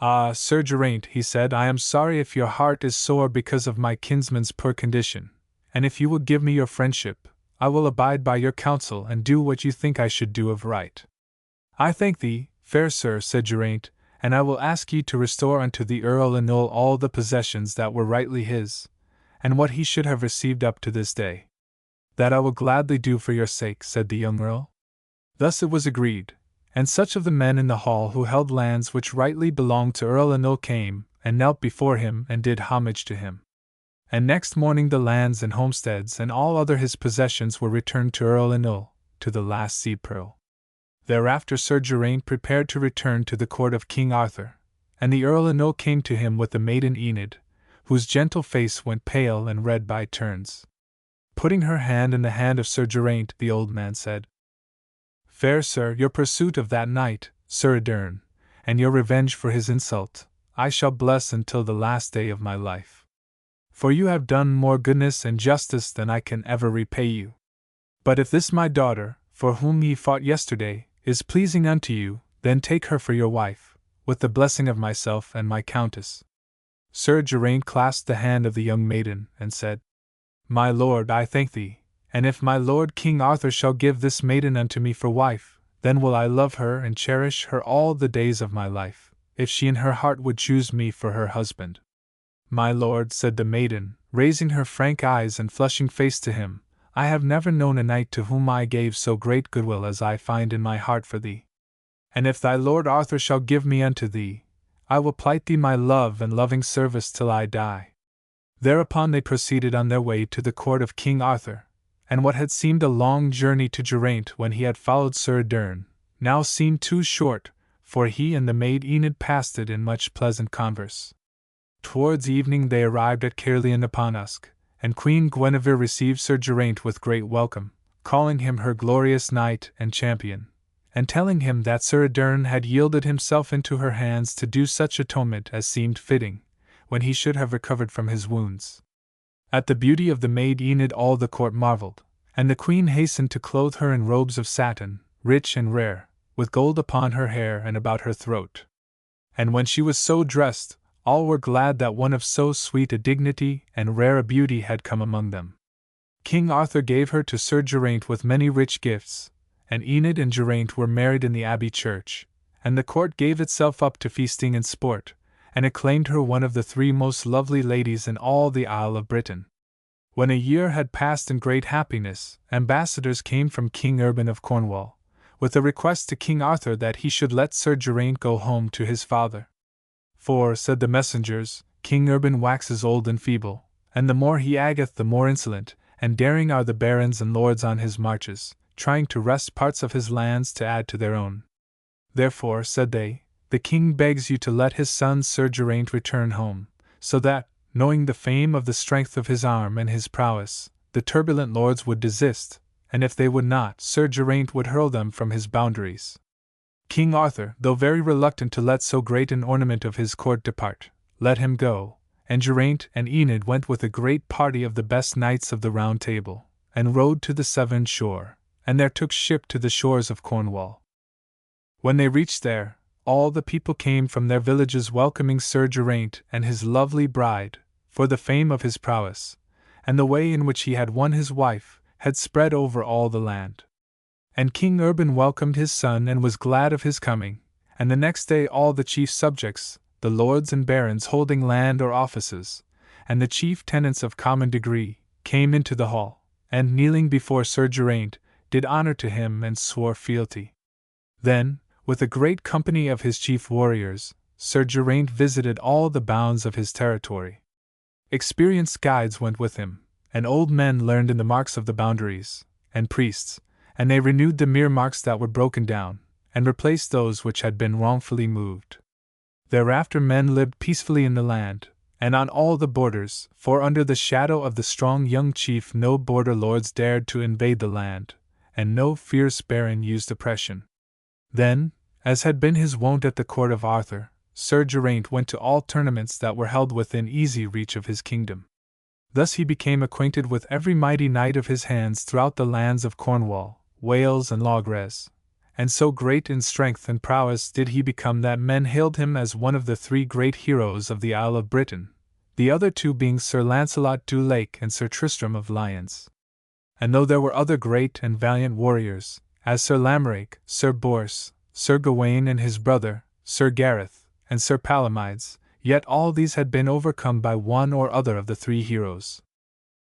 "Ah, Sir Geraint," he said, "I am sorry if your heart is sore because of my kinsman's poor condition, and if you will give me your friendship, I will abide by your counsel and do what you think I should do of right." "I thank thee, fair sir," said Geraint, "and I will ask ye to restore unto the Earl Ynil all the possessions that were rightly his, and what he should have received up to this day." "That I will gladly do for your sake," said the young earl. Thus it was agreed, and such of the men in the hall who held lands which rightly belonged to Earl Ynil came, and knelt before him and did homage to him. And next morning the lands and homesteads and all other his possessions were returned to Earl Ynil, to the last seed pearl. Thereafter Sir Geraint prepared to return to the court of King Arthur, and the Earl Ynil came to him with the maiden Enid, whose gentle face went pale and red by turns. Putting her hand in the hand of Sir Geraint, the old man said, "Fair sir, your pursuit of that knight, Sir Edern, and your revenge for his insult, I shall bless until the last day of my life. For you have done more goodness and justice than I can ever repay you. But if this my daughter, for whom ye fought yesterday, is pleasing unto you, then take her for your wife, with the blessing of myself and my countess." Sir Geraint clasped the hand of the young maiden, and said, My lord, I thank thee, and if my lord King Arthur shall give this maiden unto me for wife, then will I love her and cherish her all the days of my life, if she in her heart would choose me for her husband. My lord, said the maiden, raising her frank eyes and flushing face to him, I have never known a knight to whom I gave so great goodwill as I find in my heart for thee. And if thy lord Arthur shall give me unto thee, I will plight thee my love and loving service till I die. Thereupon they proceeded on their way to the court of King Arthur, and what had seemed a long journey to Geraint when he had followed Sir Erdern, now seemed too short, for he and the maid Enid passed it in much pleasant converse. Towards evening they arrived at Caerleon upon Usk, and Queen Guinevere received Sir Geraint with great welcome, calling him her glorious knight and champion, and telling him that Sir Erdern had yielded himself into her hands to do such atonement as seemed fitting, when he should have recovered from his wounds. At the beauty of the maid Enid all the court marvelled, and the queen hastened to clothe her in robes of satin, rich and rare, with gold upon her hair and about her throat. And when she was so dressed, all were glad that one of so sweet a dignity and rare a beauty had come among them. King Arthur gave her to Sir Geraint with many rich gifts, and Enid and Geraint were married in the abbey church, and the court gave itself up to feasting and sport, and acclaimed her one of the 3 most lovely ladies in all the Isle of Britain. When a year had passed in great happiness, ambassadors came from King Urban of Cornwall, with a request to King Arthur that he should let Sir Geraint go home to his father. For, said the messengers, King Urban waxes old and feeble, and the more he ageth the more insolent and daring are the barons and lords on his marches, trying to wrest parts of his lands to add to their own. Therefore, said they, the king begs you to let his son Sir Geraint return home, so that, knowing the fame of the strength of his arm and his prowess, the turbulent lords would desist, and if they would not, Sir Geraint would hurl them from his boundaries. King Arthur, though very reluctant to let so great an ornament of his court depart, let him go, and Geraint and Enid went with a great party of the best knights of the Round Table, and rode to the Severn shore, and there took ship to the shores of Cornwall. When they reached there, all the people came from their villages welcoming Sir Geraint and his lovely bride, for the fame of his prowess, and the way in which he had won his wife, had spread over all the land. And King Urban welcomed his son and was glad of his coming, and the next day all the chief subjects, the lords and barons holding land or offices, and the chief tenants of common degree, came into the hall, and kneeling before Sir Geraint, did honor to him and swore fealty. Then, with a great company of his chief warriors, Sir Geraint visited all the bounds of his territory. Experienced guides went with him, and old men learned in the marks of the boundaries, and priests, and they renewed the mere marks that were broken down, and replaced those which had been wrongfully moved. Thereafter men lived peacefully in the land, and on all the borders, for under the shadow of the strong young chief no border lords dared to invade the land, and no fierce baron used oppression. Then, as had been his wont at the court of Arthur, Sir Geraint went to all tournaments that were held within easy reach of his kingdom. Thus he became acquainted with every mighty knight of his hands throughout the lands of Cornwall, Wales and Logres, and so great in strength and prowess did he become that men hailed him as one of the 3 great heroes of the Isle of Britain, the other 2 being Sir Lancelot du Lake and Sir Tristram of Lyons. And though there were other great and valiant warriors, as Sir Lamorak, Sir Bors, Sir Gawain and his brother, Sir Gareth, and Sir Palomides, yet all these had been overcome by one or other of the 3 heroes.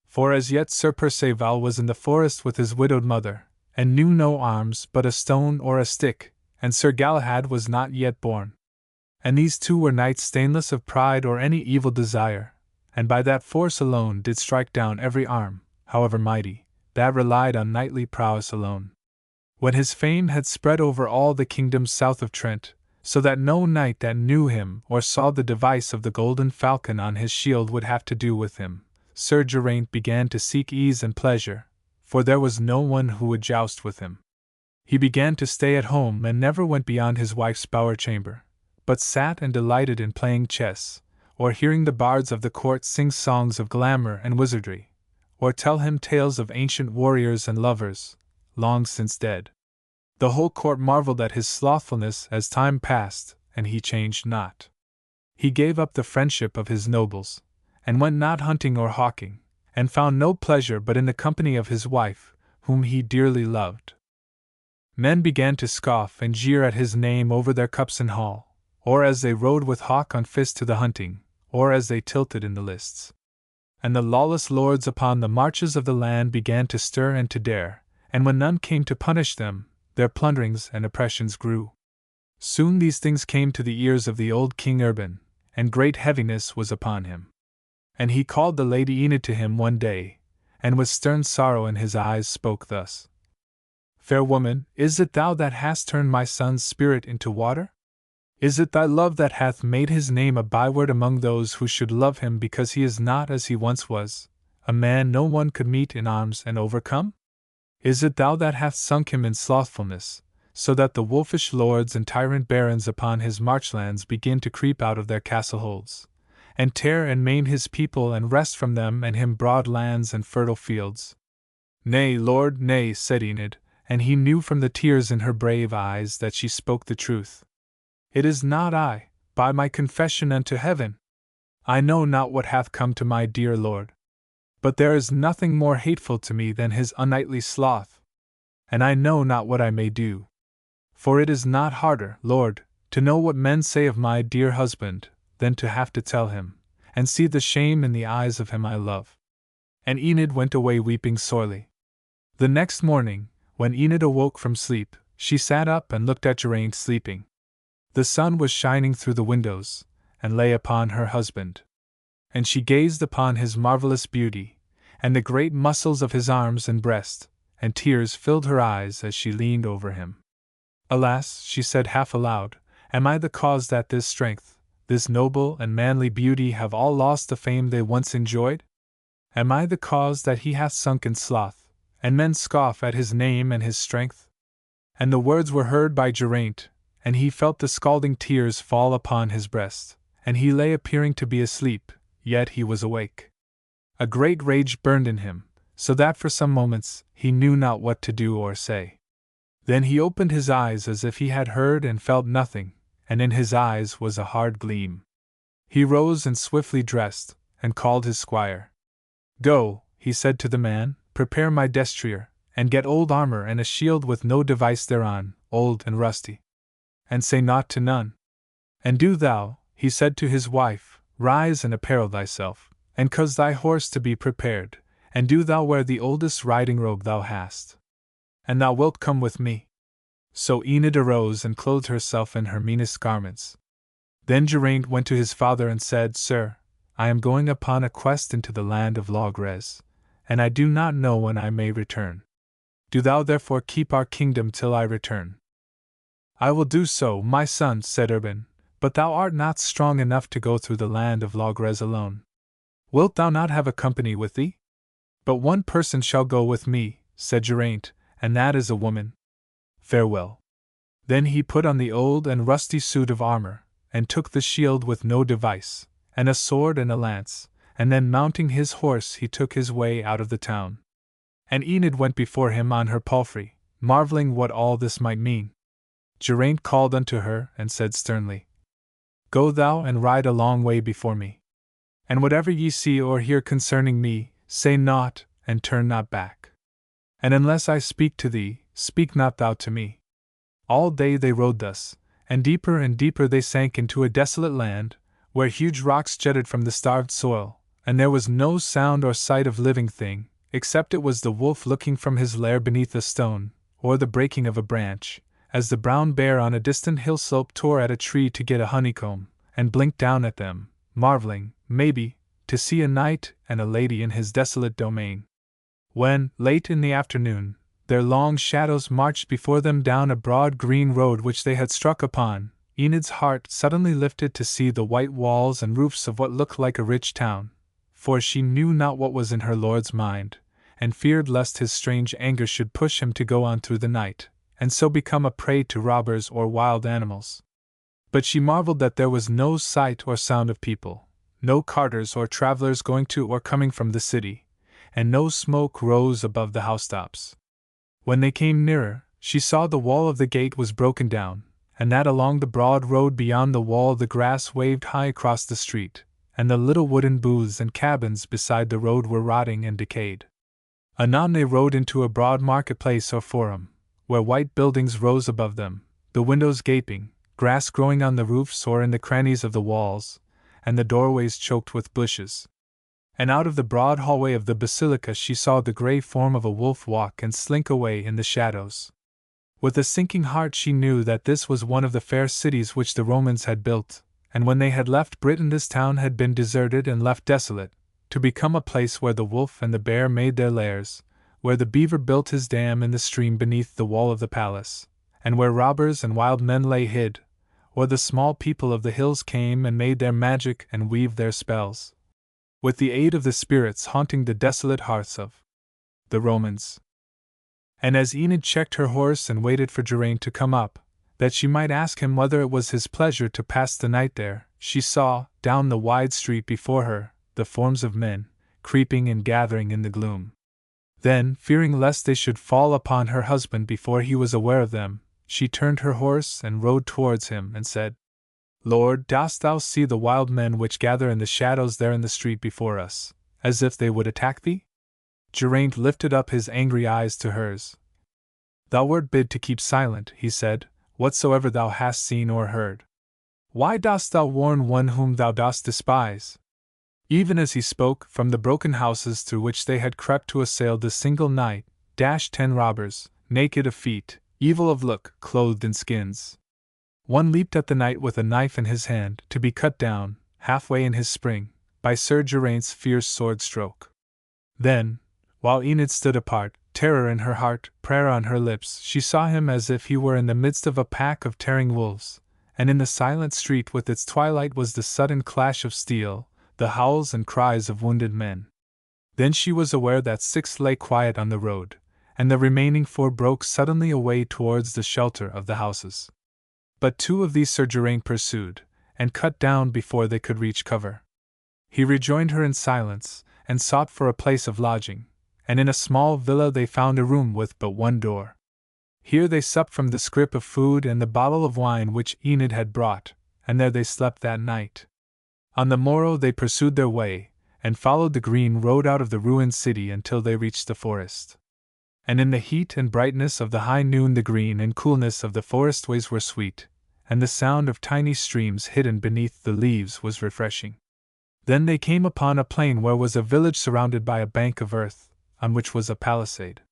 For as yet Sir Perceval was in the forest with his widowed mother, and knew no arms but a stone or a stick, and Sir Galahad was not yet born. And these 2 were knights stainless of pride or any evil desire, and by that force alone did strike down every arm, however mighty, that relied on knightly prowess alone. When his fame had spread over all the kingdoms south of Trent, so that no knight that knew him or saw the device of the golden falcon on his shield would have to do with him, Sir Geraint began to seek ease and pleasure, for there was no one who would joust with him. He began to stay at home and never went beyond his wife's bower chamber, but sat and delighted in playing chess, or hearing the bards of the court sing songs of glamour and wizardry, or tell him tales of ancient warriors and lovers, long since dead. The whole court marveled at his slothfulness as time passed, and he changed not. He gave up the friendship of his nobles, and went not hunting or hawking, and found no pleasure but in the company of his wife, whom he dearly loved. Men began to scoff and jeer at his name over their cups in hall, or as they rode with hawk on fist to the hunting, or as they tilted in the lists. And the lawless lords upon the marches of the land began to stir and to dare, and when none came to punish them, their plunderings and oppressions grew. Soon these things came to the ears of the old King Urban, and great heaviness was upon him. And he called the Lady Enid to him one day, and with stern sorrow in his eyes spoke thus: Fair woman, is it thou that hast turned my son's spirit into water? Is it thy love that hath made his name a byword among those who should love him because he is not as he once was, a man no one could meet in arms and overcome? Is it thou that hath sunk him in slothfulness, so that the wolfish lords and tyrant barons upon his marchlands begin to creep out of their castle-holds, and tear and maim his people and wrest from them and him broad lands and fertile fields? Nay, Lord, nay, said Enid, and he knew from the tears in her brave eyes that she spoke the truth. It is not I, by my confession unto heaven. I know not what hath come to my dear lord. But there is nothing more hateful to me than his unnightly sloth. And I know not what I may do. For it is not harder, Lord, to know what men say of my dear husband, than to have to tell him, and see the shame in the eyes of him I love. And Enid went away weeping sorely. The next morning, when Enid awoke from sleep, she sat up and looked at Geraint sleeping. The sun was shining through the windows, and lay upon her husband. And she gazed upon his marvelous beauty, and the great muscles of his arms and breast, and tears filled her eyes as she leaned over him. Alas, she said half aloud, am I the cause that this strength, this noble and manly beauty have all lost the fame they once enjoyed? Am I the cause that he hath sunk in sloth, and men scoff at his name and his strength? And the words were heard by Geraint, and he felt the scalding tears fall upon his breast, and he lay appearing to be asleep, yet he was awake. A great rage burned in him, so that for some moments he knew not what to do or say. Then he opened his eyes as if he had heard and felt nothing, and in his eyes was a hard gleam. He rose and swiftly dressed, and called his squire. Go, he said to the man, prepare my destrier, and get old armor and a shield with no device thereon, old and rusty. And say naught to none. And do thou, he said to his wife, rise and apparel thyself, and cause thy horse to be prepared, and do thou wear the oldest riding robe thou hast. And thou wilt come with me. So Enid arose and clothed herself in her meanest garments. Then Geraint went to his father and said, Sir, I am going upon a quest into the land of Logres, and I do not know when I may return. Do thou therefore keep our kingdom till I return. I will do so, my son, said Urban, but thou art not strong enough to go through the land of Logres alone. Wilt thou not have a company with thee? But one person shall go with me, said Geraint, and that is a woman. Farewell. Then he put on the old and rusty suit of armor, and took the shield with no device, and a sword and a lance, and then mounting his horse he took his way out of the town. And Enid went before him on her palfrey, marveling what all this might mean. Geraint called unto her, and said sternly, Go thou and ride a long way before me. And whatever ye see or hear concerning me, say naught, and turn not back. And unless I speak to thee, speak not thou to me. All day they rode thus, and deeper they sank into a desolate land, where huge rocks jutted from the starved soil, and there was no sound or sight of living thing, except it was the wolf looking from his lair beneath a stone, or the breaking of a branch, as the brown bear on a distant hill slope tore at a tree to get a honeycomb, and blinked down at them, marveling, maybe, to see a knight and a lady in his desolate domain. When, late in the afternoon, their long shadows marched before them down a broad green road which they had struck upon, Enid's heart suddenly lifted to see the white walls and roofs of what looked like a rich town, for she knew not what was in her lord's mind, and feared lest his strange anger should push him to go on through the night, and so become a prey to robbers or wild animals. But she marveled that there was no sight or sound of people, no carters or travelers going to or coming from the city, and no smoke rose above the housetops. When they came nearer, she saw the wall of the gate was broken down, and that along the broad road beyond the wall the grass waved high across the street, and the little wooden booths and cabins beside the road were rotting and decayed. Anon they rode into a broad marketplace or forum, where white buildings rose above them, the windows gaping, grass growing on the roofs or in the crannies of the walls, and the doorways choked with bushes. And out of the broad hallway of the basilica she saw the grey form of a wolf walk and slink away in the shadows. With a sinking heart she knew that this was one of the fair cities which the Romans had built, and when they had left Britain this town had been deserted and left desolate, to become a place where the wolf and the bear made their lairs, where the beaver built his dam in the stream beneath the wall of the palace, and where robbers and wild men lay hid, or the small people of the hills came and made their magic and weaved their spells, with the aid of the spirits haunting the desolate hearths of the Romans. And as Enid checked her horse and waited for Geraint to come up, that she might ask him whether it was his pleasure to pass the night there, she saw, down the wide street before her, the forms of men, creeping and gathering in the gloom. Then, fearing lest they should fall upon her husband before he was aware of them, she turned her horse and rode towards him and said, "Lord, dost thou see the wild men which gather in the shadows there in the street before us, as if they would attack thee?" Geraint lifted up his angry eyes to hers. "Thou wert bid to keep silent," he said, "whatsoever thou hast seen or heard. Why dost thou warn one whom thou dost despise?" Even as he spoke, from the broken houses through which they had crept to assail the single knight, dashed 10 robbers, naked of feet, evil of look, clothed in skins. One leaped at the knight with a knife in his hand, to be cut down, halfway in his spring, by Sir Geraint's fierce sword stroke. Then, while Enid stood apart, terror in her heart, prayer on her lips, she saw him as if he were in the midst of a pack of tearing wolves, and in the silent street with its twilight was the sudden clash of steel, the howls and cries of wounded men. Then she was aware that 6 lay quiet on the road, and the remaining 4 broke suddenly away towards the shelter of the houses. But 2 of these Sir Geraint pursued, and cut down before they could reach cover. He rejoined her in silence, and sought for a place of lodging, and in a small villa they found a room with but one door. Here they supped from the scrip of food and the bottle of wine which Enid had brought, and there they slept that night. On the morrow they pursued their way, and followed the green road out of the ruined city until they reached the forest. And in the heat and brightness of the high noon the green and coolness of the forest ways were sweet, and the sound of tiny streams hidden beneath the leaves was refreshing. Then they came upon a plain where was a village surrounded by a bank of earth, on which was a palisade.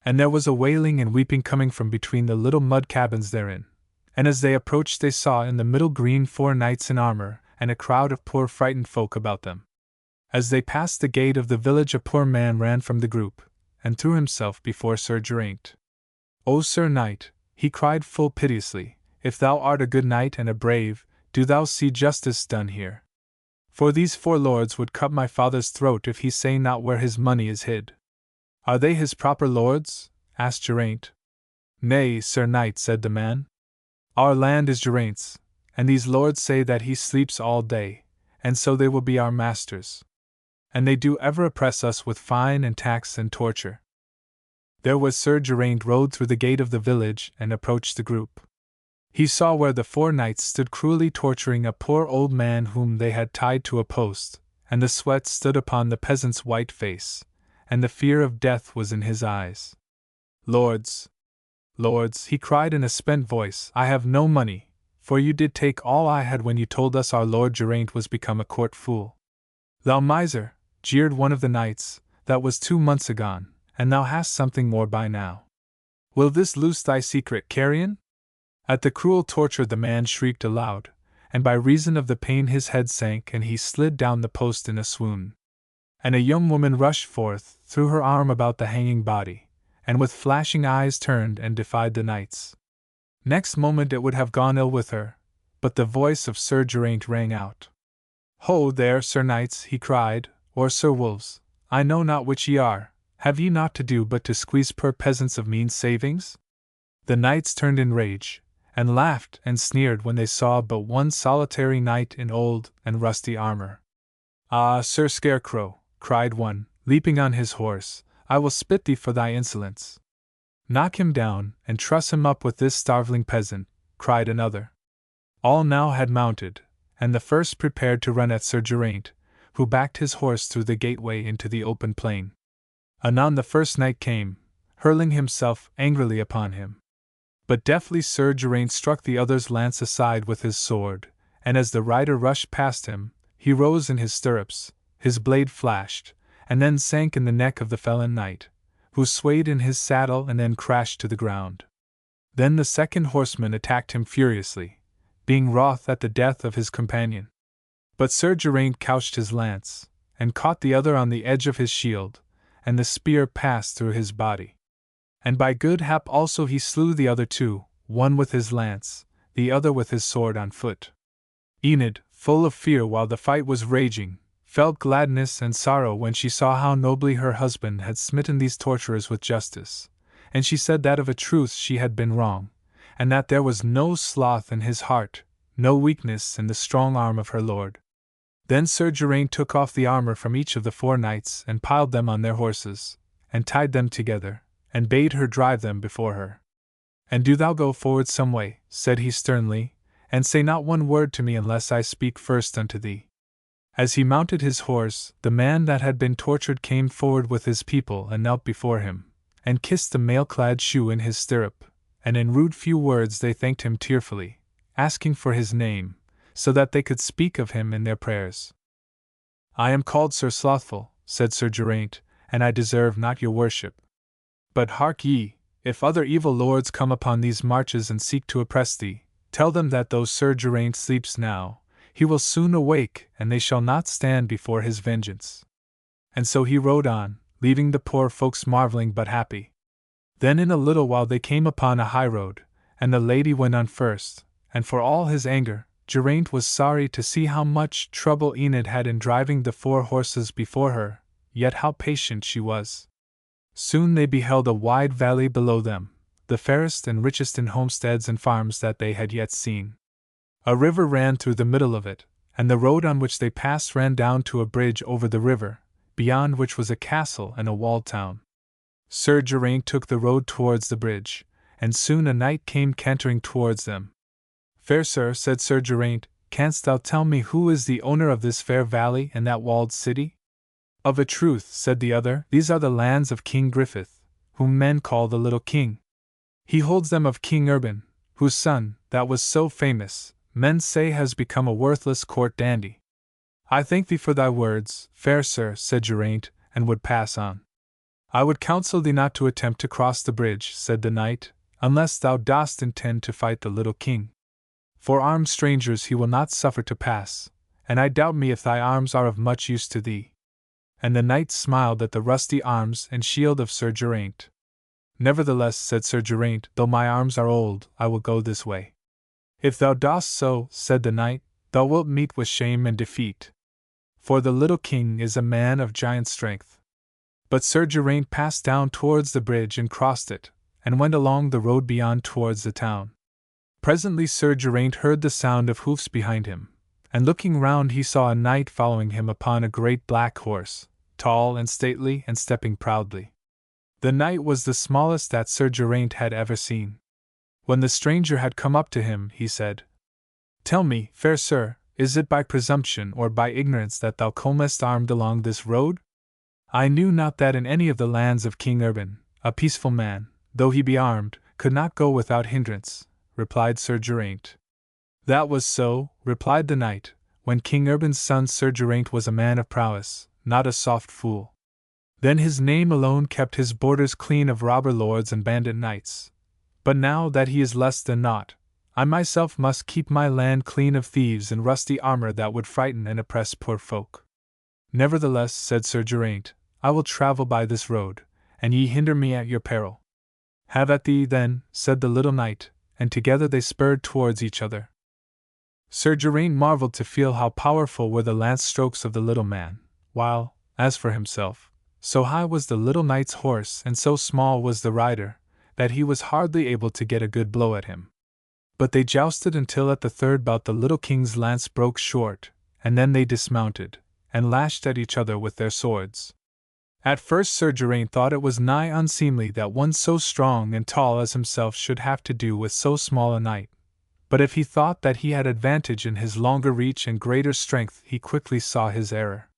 And there was a wailing and weeping coming from between the little mud cabins therein, and as they approached they saw in the middle green 4 knights in armor, and a crowd of poor frightened folk about them. As they passed the gate of the village a poor man ran from the group, and threw himself before Sir Geraint. "O Sir Knight," he cried full piteously, "if thou art a good knight and a brave, do thou see justice done here. For these 4 lords would cut my father's throat if he say not where his money is hid." "Are they his proper lords?" asked Geraint. "Nay, Sir Knight," said the man. "Our land is Geraint's, and these lords say that he sleeps all day, and so they will be our masters. And they do ever oppress us with fine and tax and torture." There was Sir Geraint rode through the gate of the village and approached the group. He saw where the 4 knights stood cruelly torturing a poor old man whom they had tied to a post, and the sweat stood upon the peasant's white face, and the fear of death was in his eyes. "Lords, lords," he cried in a spent voice, "I have no money, for you did take all I had when you told us our Lord Geraint was become a court fool." "Thou miser," jeered one of the knights, "that was 2 months agone, and thou hast something more by now. Will this loose thy secret, carrion?" At the cruel torture the man shrieked aloud, and by reason of the pain his head sank and he slid down the post in a swoon. And a young woman rushed forth, threw her arm about the hanging body, and with flashing eyes turned and defied the knights. Next moment it would have gone ill with her, but the voice of Sir Geraint rang out. "Ho there, Sir Knights," he cried, "or Sir Wolves, I know not which ye are, have ye naught to do but to squeeze poor peasants of mean savings?" The knights turned in rage, and laughed and sneered when they saw but one solitary knight in old and rusty armor. "Ah, Sir Scarecrow," cried one, leaping on his horse, "I will spit thee for thy insolence." "Knock him down, and truss him up with this starveling peasant," cried another. All now had mounted, and the first prepared to run at Sir Geraint, who backed his horse through the gateway into the open plain. Anon the first knight came, hurling himself angrily upon him. But deftly Sir Geraint struck the other's lance aside with his sword, and as the rider rushed past him, he rose in his stirrups, his blade flashed, and then sank in the neck of the felon knight, who swayed in his saddle and then crashed to the ground. Then the second horseman attacked him furiously, being wroth at the death of his companion. But Sir Geraint couched his lance, and caught the other on the edge of his shield, and the spear passed through his body. And by good hap also he slew the other two, one with his lance, the other with his sword on foot. Enid, full of fear while the fight was raging, felt gladness and sorrow when she saw how nobly her husband had smitten these torturers with justice, and she said that of a truth she had been wrong, and that there was no sloth in his heart, no weakness in the strong arm of her lord. Then Sir Geraint took off the armor from each of the 4 knights and piled them on their horses, and tied them together, and bade her drive them before her. And do thou go forward some way, said he sternly, and say not one word to me unless I speak first unto thee. As he mounted his horse, the man that had been tortured came forward with his people and knelt before him, and kissed the mail-clad shoe in his stirrup, and in rude few words they thanked him tearfully, asking for his name, so that they could speak of him in their prayers. I am called Sir Slothful, said Sir Geraint, and I deserve not your worship. But hark ye, if other evil lords come upon these marches and seek to oppress thee, tell them that though Sir Geraint sleeps now, he will soon awake, and they shall not stand before his vengeance. And so he rode on, leaving the poor folks marvelling but happy. Then in a little while they came upon a highroad, and the lady went on first, and for all his anger, Geraint was sorry to see how much trouble Enid had in driving the 4 horses before her, yet how patient she was. Soon they beheld a wide valley below them, the fairest and richest in homesteads and farms that they had yet seen. A river ran through the middle of it, and the road on which they passed ran down to a bridge over the river, beyond which was a castle and a walled town. Sir Geraint took the road towards the bridge, and soon a knight came cantering towards them. Fair sir, said Sir Geraint, canst thou tell me who is the owner of this fair valley and that walled city? Of a truth, said the other, these are the lands of King Griffith, whom men call the Little King. He holds them of King Urban, whose son, that was so famous, men say has become a worthless court dandy. I thank thee for thy words, fair sir, said Geraint, and would pass on. I would counsel thee not to attempt to cross the bridge, said the knight, unless thou dost intend to fight the Little King. For armed strangers he will not suffer to pass, and I doubt me if thy arms are of much use to thee. And the knight smiled at the rusty arms and shield of Sir Geraint. Nevertheless, said Sir Geraint, though my arms are old, I will go this way. If thou dost so, said the knight, thou wilt meet with shame and defeat. For the Little King is a man of giant strength. But Sir Geraint passed down towards the bridge and crossed it, and went along the road beyond towards the town. Presently Sir Geraint heard the sound of hoofs behind him, and looking round he saw a knight following him upon a great black horse, tall and stately and stepping proudly. The knight was the smallest that Sir Geraint had ever seen. When the stranger had come up to him, he said, Tell me, fair sir, is it by presumption or by ignorance that thou comest armed along this road? I knew not that in any of the lands of King Urban, a peaceful man, though he be armed, could not go without hindrance, replied Sir Geraint. That was so, replied the knight, when King Urban's son Sir Geraint was a man of prowess, not a soft fool. Then his name alone kept his borders clean of robber lords and bandit knights. But now that he is less than naught, I myself must keep my land clean of thieves and rusty armor that would frighten and oppress poor folk. Nevertheless, said Sir Geraint, I will travel by this road, and ye hinder me at your peril. Have at thee, then, said the little knight, and together they spurred towards each other. Sir Geraint marvelled to feel how powerful were the lance strokes of the little man, while, as for himself, so high was the little knight's horse and so small was the rider, that he was hardly able to get a good blow at him. But they jousted until at the third bout the little king's lance broke short, and then they dismounted, and lashed at each other with their swords. At first Sir Geraint thought it was nigh unseemly that one so strong and tall as himself should have to do with so small a knight, But if he thought that he had advantage in his longer reach and greater strength, he quickly saw his error.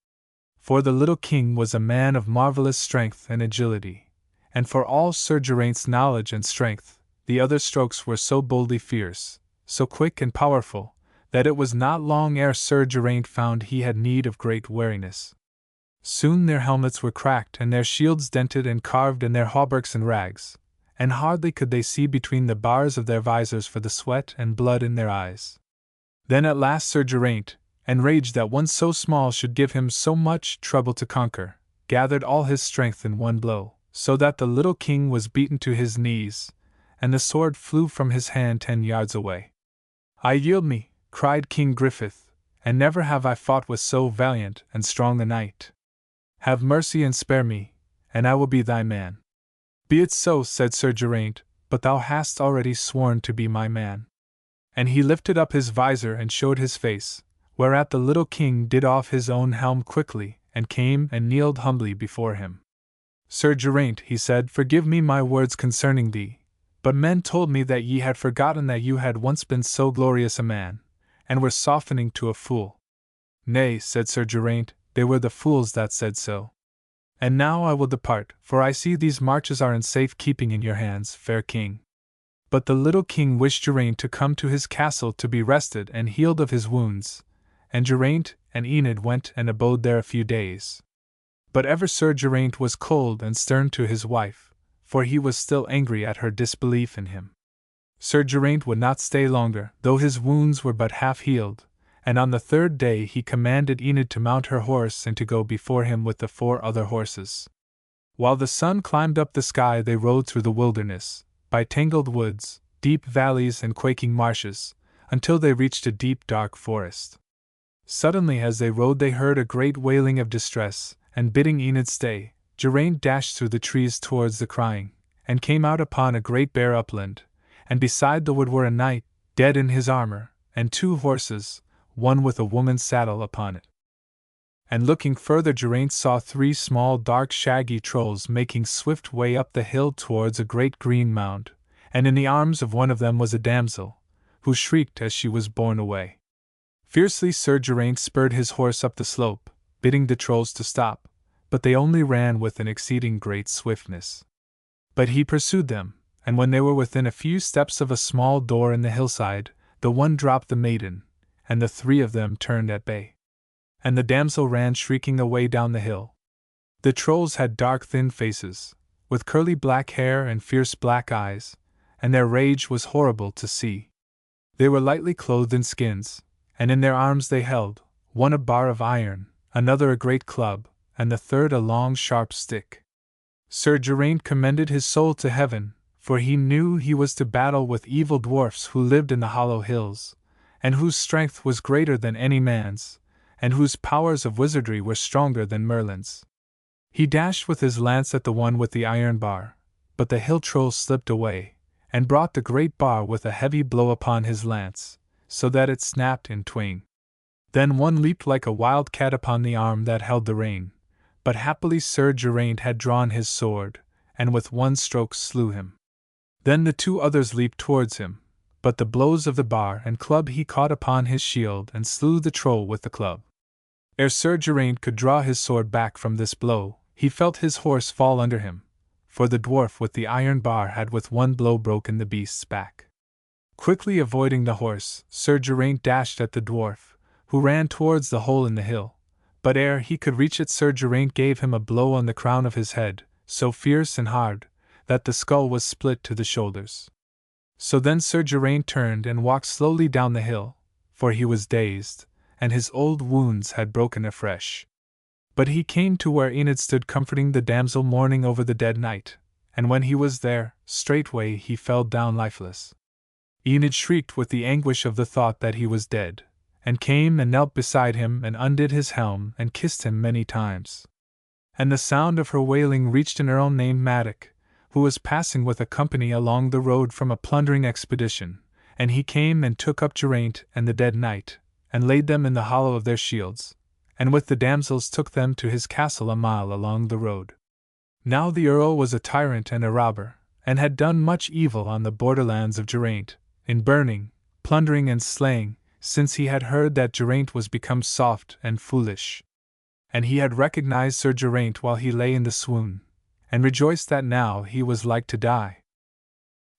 For the little king was a man of marvelous strength and agility, and for all Sir Geraint's knowledge and strength, the other strokes were so boldly fierce, so quick and powerful, that it was not long ere Sir Geraint found he had need of great wariness. Soon their helmets were cracked and their shields dented and carved and their hauberks in rags, and hardly could they see between the bars of their visors for the sweat and blood in their eyes. Then at last Sir Geraint, enraged that one so small should give him so much trouble to conquer, gathered all his strength in one blow, so that the little king was beaten to his knees, and the sword flew from his hand 10 yards away. "I yield me," cried King Griffith, "and never have I fought with so valiant and strong a knight. Have mercy and spare me, and I will be thy man." "Be it so," said Sir Geraint, "but thou hast already sworn to be my man." And he lifted up his visor and showed his face, whereat the little king did off his own helm quickly, and came and kneeled humbly before him. "Sir Geraint," he said, "forgive me my words concerning thee, but men told me that ye had forgotten that you had once been so glorious a man, and were softening to a fool." "Nay," said Sir Geraint, "they were the fools that said so. And now I will depart, for I see these marches are in safe keeping in your hands, fair king." But the little king wished Geraint to come to his castle to be rested and healed of his wounds, and Geraint and Enid went and abode there a few days. But ever Sir Geraint was cold and stern to his wife, for he was still angry at her disbelief in him. Sir Geraint would not stay longer, though his wounds were but half healed, and on the 3rd day he commanded Enid to mount her horse and to go before him with the 4 other horses. While the sun climbed up the sky, they rode through the wilderness, by tangled woods, deep valleys and quaking marshes, until they reached a deep dark forest. Suddenly as they rode they heard a great wailing of distress, and bidding Enid stay, Geraint dashed through the trees towards the crying, and came out upon a great bare upland, and beside the wood were a knight, dead in his armor, and 2 horses, one with a woman's saddle upon it. And looking further Geraint saw 3 small dark shaggy trolls making swift way up the hill towards a great green mound, and in the arms of one of them was a damsel, who shrieked as she was borne away. Fiercely Sir Geraint spurred his horse up the slope, bidding the trolls to stop, but they only ran with an exceeding great swiftness. But he pursued them, and when they were within a few steps of a small door in the hillside, the one dropped the maiden, and the 3 of them turned at bay. And the damsel ran shrieking away down the hill. The trolls had dark thin faces, with curly black hair and fierce black eyes, and their rage was horrible to see. They were lightly clothed in skins, and in their arms they held, one a bar of iron, another a great club, and the 3rd a long sharp stick. Sir Geraint commended his soul to heaven, for he knew he was to battle with evil dwarfs who lived in the hollow hills, and whose strength was greater than any man's, and whose powers of wizardry were stronger than Merlin's. He dashed with his lance at the one with the iron bar, but the hill troll slipped away, and brought the great bar with a heavy blow upon his lance, so that it snapped in twain. Then one leaped like a wild cat upon the arm that held the rein, but happily Sir Geraint had drawn his sword, and with one stroke slew him. Then the 2 others leaped towards him, but the blows of the bar and club he caught upon his shield and slew the troll with the club. Ere Sir Geraint could draw his sword back from this blow, he felt his horse fall under him, for the dwarf with the iron bar had with one blow broken the beast's back. Quickly avoiding the horse, Sir Geraint dashed at the dwarf, who ran towards the hole in the hill, but ere he could reach it Sir Geraint gave him a blow on the crown of his head, so fierce and hard, that the skull was split to the shoulders. So then Sir Geraint turned and walked slowly down the hill, for he was dazed, and his old wounds had broken afresh. But he came to where Enid stood comforting the damsel mourning over the dead knight, and when he was there, straightway he fell down lifeless. Enid shrieked with the anguish of the thought that he was dead, and came and knelt beside him and undid his helm and kissed him many times. And the sound of her wailing reached an earl named Maddock, who was passing with a company along the road from a plundering expedition, and he came and took up Geraint and the dead knight, and laid them in the hollow of their shields, and with the damsels took them to his castle a mile along the road. Now the earl was a tyrant and a robber, and had done much evil on the borderlands of Geraint, in burning, plundering and slaying, since he had heard that Geraint was become soft and foolish. And he had recognized Sir Geraint while he lay in the swoon, and rejoiced that now he was like to die.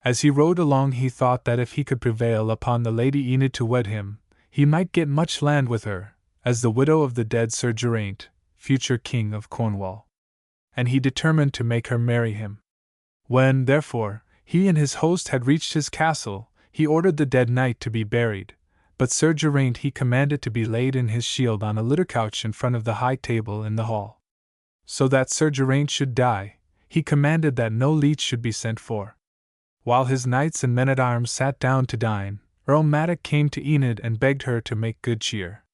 As he rode along he thought that if he could prevail upon the Lady Enid to wed him, he might get much land with her, as the widow of the dead Sir Geraint, future King of Cornwall. And he determined to make her marry him. When, therefore, he and his host had reached his castle, he ordered the dead knight to be buried, but Sir Geraint he commanded to be laid in his shield on a litter couch in front of the high table in the hall. So that Sir Geraint should die, he commanded that no leech should be sent for. While his knights and men-at-arms sat down to dine, Earl Maddock came to Enid and begged her to make good cheer.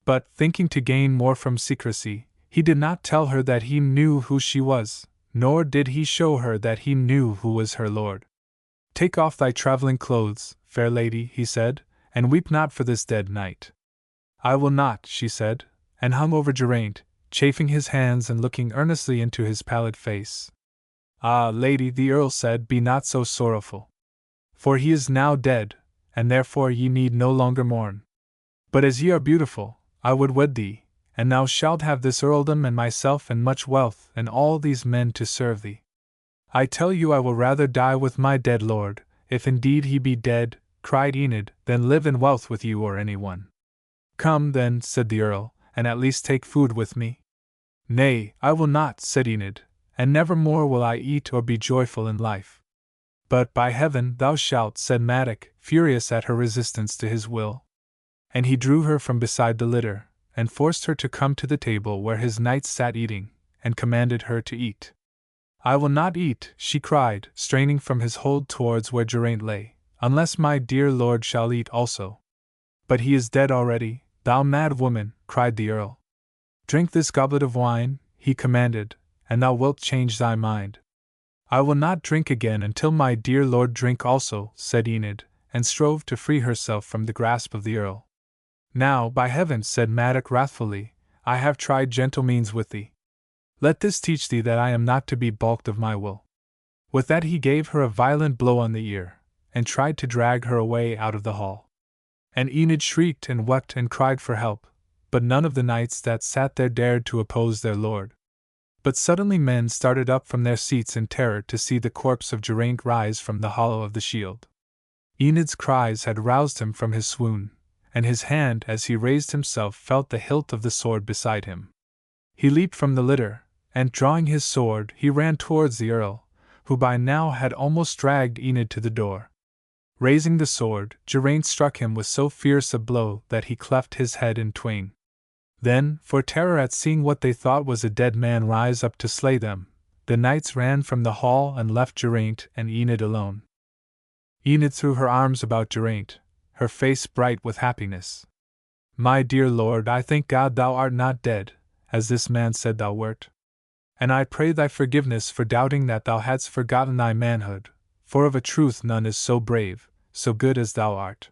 But, thinking to gain more from secrecy, he did not tell her that he knew who she was, nor did he show her that he knew who was her lord. "Take off thy travelling clothes, fair lady," he said, "and weep not for this dead knight." "I will not," she said, and hung over Geraint, chafing his hands and looking earnestly into his pallid face. "Ah, lady," the earl said, "be not so sorrowful. For he is now dead, and therefore ye need no longer mourn. But as ye are beautiful, I would wed thee, and thou shalt have this earldom and myself and much wealth and all these men to serve thee. I tell you I will rather die with my dead lord, if indeed he be dead," cried Enid, "than live in wealth with you or any one." "Come, then," said the earl, "and at least take food with me." "Nay, I will not," said Enid, "and never more will I eat or be joyful in life." "But by heaven thou shalt," said Maddock, furious at her resistance to his will. And he drew her from beside the litter, and forced her to come to the table where his knights sat eating, and commanded her to eat. "I will not eat," she cried, straining from his hold towards where Geraint lay, "unless my dear lord shall eat also." "But he is dead already, thou mad woman," cried the earl. "Drink this goblet of wine," he commanded, "and thou wilt change thy mind." "I will not drink again until my dear lord drink also," said Enid, and strove to free herself from the grasp of the earl. "Now, by heaven," said Maddock wrathfully, "I have tried gentle means with thee. Let this teach thee that I am not to be balked of my will." With that he gave her a violent blow on the ear, and tried to drag her away out of the hall. And Enid shrieked and wept and cried for help, but none of the knights that sat there dared to oppose their lord. But suddenly men started up from their seats in terror to see the corpse of Geraint rise from the hollow of the shield. Enid's cries had roused him from his swoon, and his hand as he raised himself felt the hilt of the sword beside him. He leaped from the litter, and drawing his sword, he ran towards the earl, who by now had almost dragged Enid to the door. Raising the sword, Geraint struck him with so fierce a blow that he cleft his head in twain. Then, for terror at seeing what they thought was a dead man rise up to slay them, the knights ran from the hall and left Geraint and Enid alone. Enid threw her arms about Geraint, her face bright with happiness. "My dear lord, I thank God thou art not dead, as this man said thou wert. And I pray thy forgiveness for doubting that thou hadst forgotten thy manhood, for of a truth none is so brave, so good as thou art."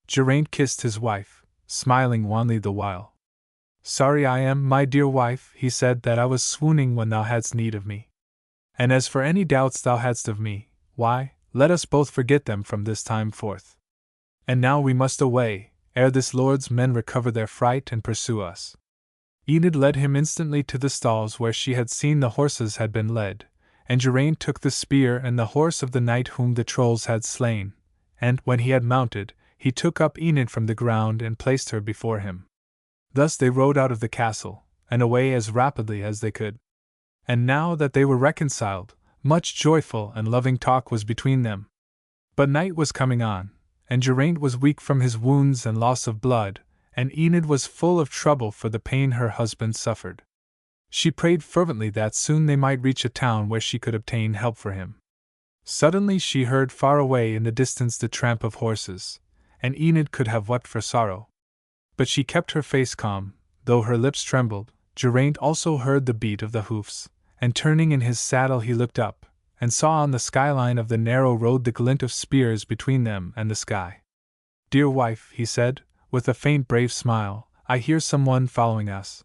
Geraint kissed his wife, smiling wanly the while. "Sorry I am, my dear wife," he said, "that I was swooning when thou hadst need of me. And as for any doubts thou hadst of me, why, let us both forget them from this time forth. And now we must away, ere this lord's men recover their fright and pursue us." Enid led him instantly to the stalls where she had seen the horses had been led, and Geraint took the spear and the horse of the knight whom the trolls had slain, and, when he had mounted, he took up Enid from the ground and placed her before him. Thus they rode out of the castle, and away as rapidly as they could. And now that they were reconciled, much joyful and loving talk was between them. But night was coming on, and Geraint was weak from his wounds and loss of blood, and Enid was full of trouble for the pain her husband suffered. She prayed fervently that soon they might reach a town where she could obtain help for him. Suddenly she heard far away in the distance the tramp of horses, and Enid could have wept for sorrow. But she kept her face calm, though her lips trembled. Geraint also heard the beat of the hoofs, and turning in his saddle he looked up, and saw on the skyline of the narrow road the glint of spears between them and the sky. "Dear wife," he said, with a faint brave smile, "I hear someone following us.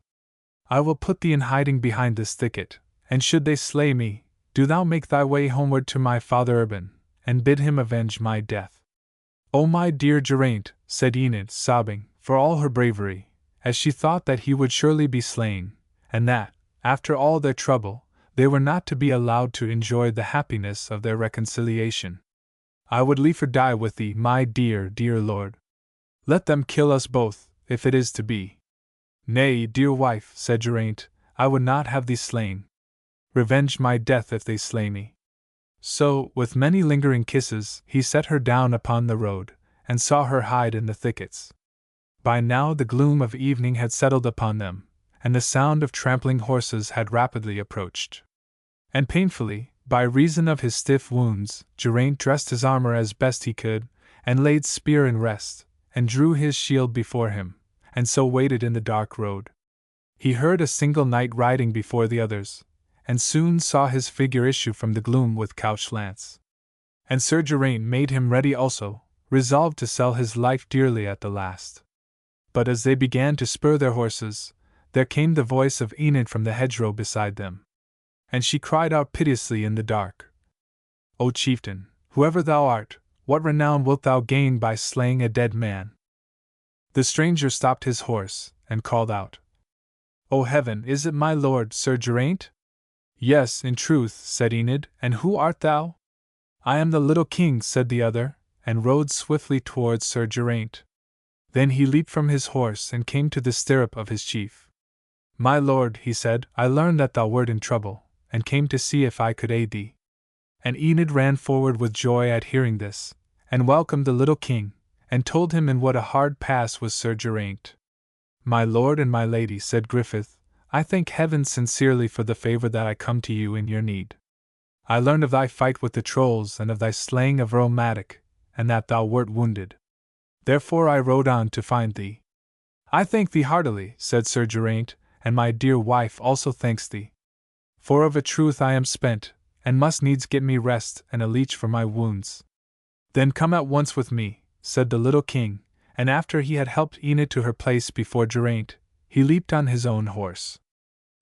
I will put thee in hiding behind this thicket, and should they slay me, do thou make thy way homeward to my father Urban, and bid him avenge my death." "Oh, my dear Geraint," said Enid, sobbing, for all her bravery, as she thought that he would surely be slain, and that, after all their trouble, they were not to be allowed to enjoy the happiness of their reconciliation. "I would liefer die with thee, my dear, dear lord. Let them kill us both, if it is to be." "Nay, dear wife," said Geraint, "I would not have thee slain. Revenge my death if they slay me." So, with many lingering kisses, he set her down upon the road, and saw her hide in the thickets. By now the gloom of evening had settled upon them, and the sound of trampling horses had rapidly approached. And painfully, by reason of his stiff wounds, Geraint dressed his armor as best he could, and laid spear in rest, and drew his shield before him, and so waited in the dark road. He heard a single knight riding before the others, and soon saw his figure issue from the gloom with couched lance. And Sir Geraint made him ready also, resolved to sell his life dearly at the last. But as they began to spur their horses, there came the voice of Enid from the hedgerow beside them. And she cried out piteously in the dark, "O chieftain, whoever thou art, what renown wilt thou gain by slaying a dead man?" The stranger stopped his horse, and called out, "O heaven, is it my lord, Sir Geraint?" "Yes, in truth," said Enid, "and who art thou?" "I am the little king," said the other, and rode swiftly towards Sir Geraint. Then he leaped from his horse and came to the stirrup of his chief. "My lord," he said, "I learned that thou wert in trouble, and came to see if I could aid thee." And Enid ran forward with joy at hearing this, and welcomed the little king, and told him in what a hard pass was Sir Geraint. "My lord and my lady," said Griffith, "I thank heaven sincerely for the favor that I come to you in your need. I learned of thy fight with the trolls and of thy slaying of Earl Maddock, and that thou wert wounded. Therefore I rode on to find thee." "I thank thee heartily," said Sir Geraint, "and my dear wife also thanks thee. For of a truth I am spent, and must needs get me rest and a leech for my wounds." "Then come at once with me," said the little king, and after he had helped Enid to her place before Geraint, he leaped on his own horse.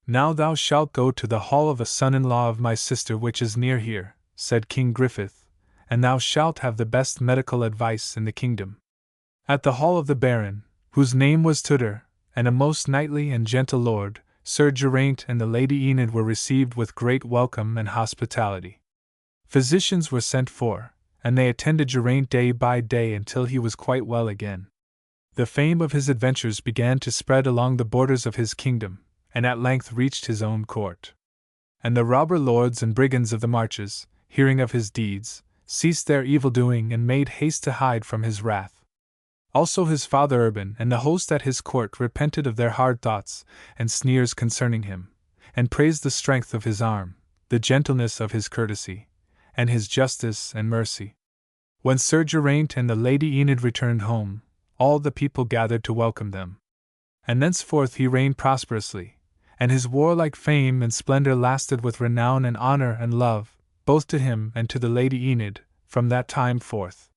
"Now thou shalt go to the hall of a son-in-law of my sister which is near here," said King Griffith, "and thou shalt have the best medical advice in the kingdom." At the hall of the baron, whose name was Tudor, and a most knightly and gentle lord, Sir Geraint and the Lady Enid were received with great welcome and hospitality. Physicians were sent for, and they attended Geraint day by day until he was quite well again. The fame of his adventures began to spread along the borders of his kingdom, and at length reached his own court. And the robber lords and brigands of the marches, hearing of his deeds, ceased their evil-doing and made haste to hide from his wrath. Also his father Urban and the host at his court repented of their hard thoughts and sneers concerning him, and praised the strength of his arm, the gentleness of his courtesy, and his justice and mercy. When Sir Geraint and the Lady Enid returned home, all the people gathered to welcome them. And thenceforth he reigned prosperously, and his warlike fame and splendor lasted with renown and honor and love, both to him and to the Lady Enid, from that time forth.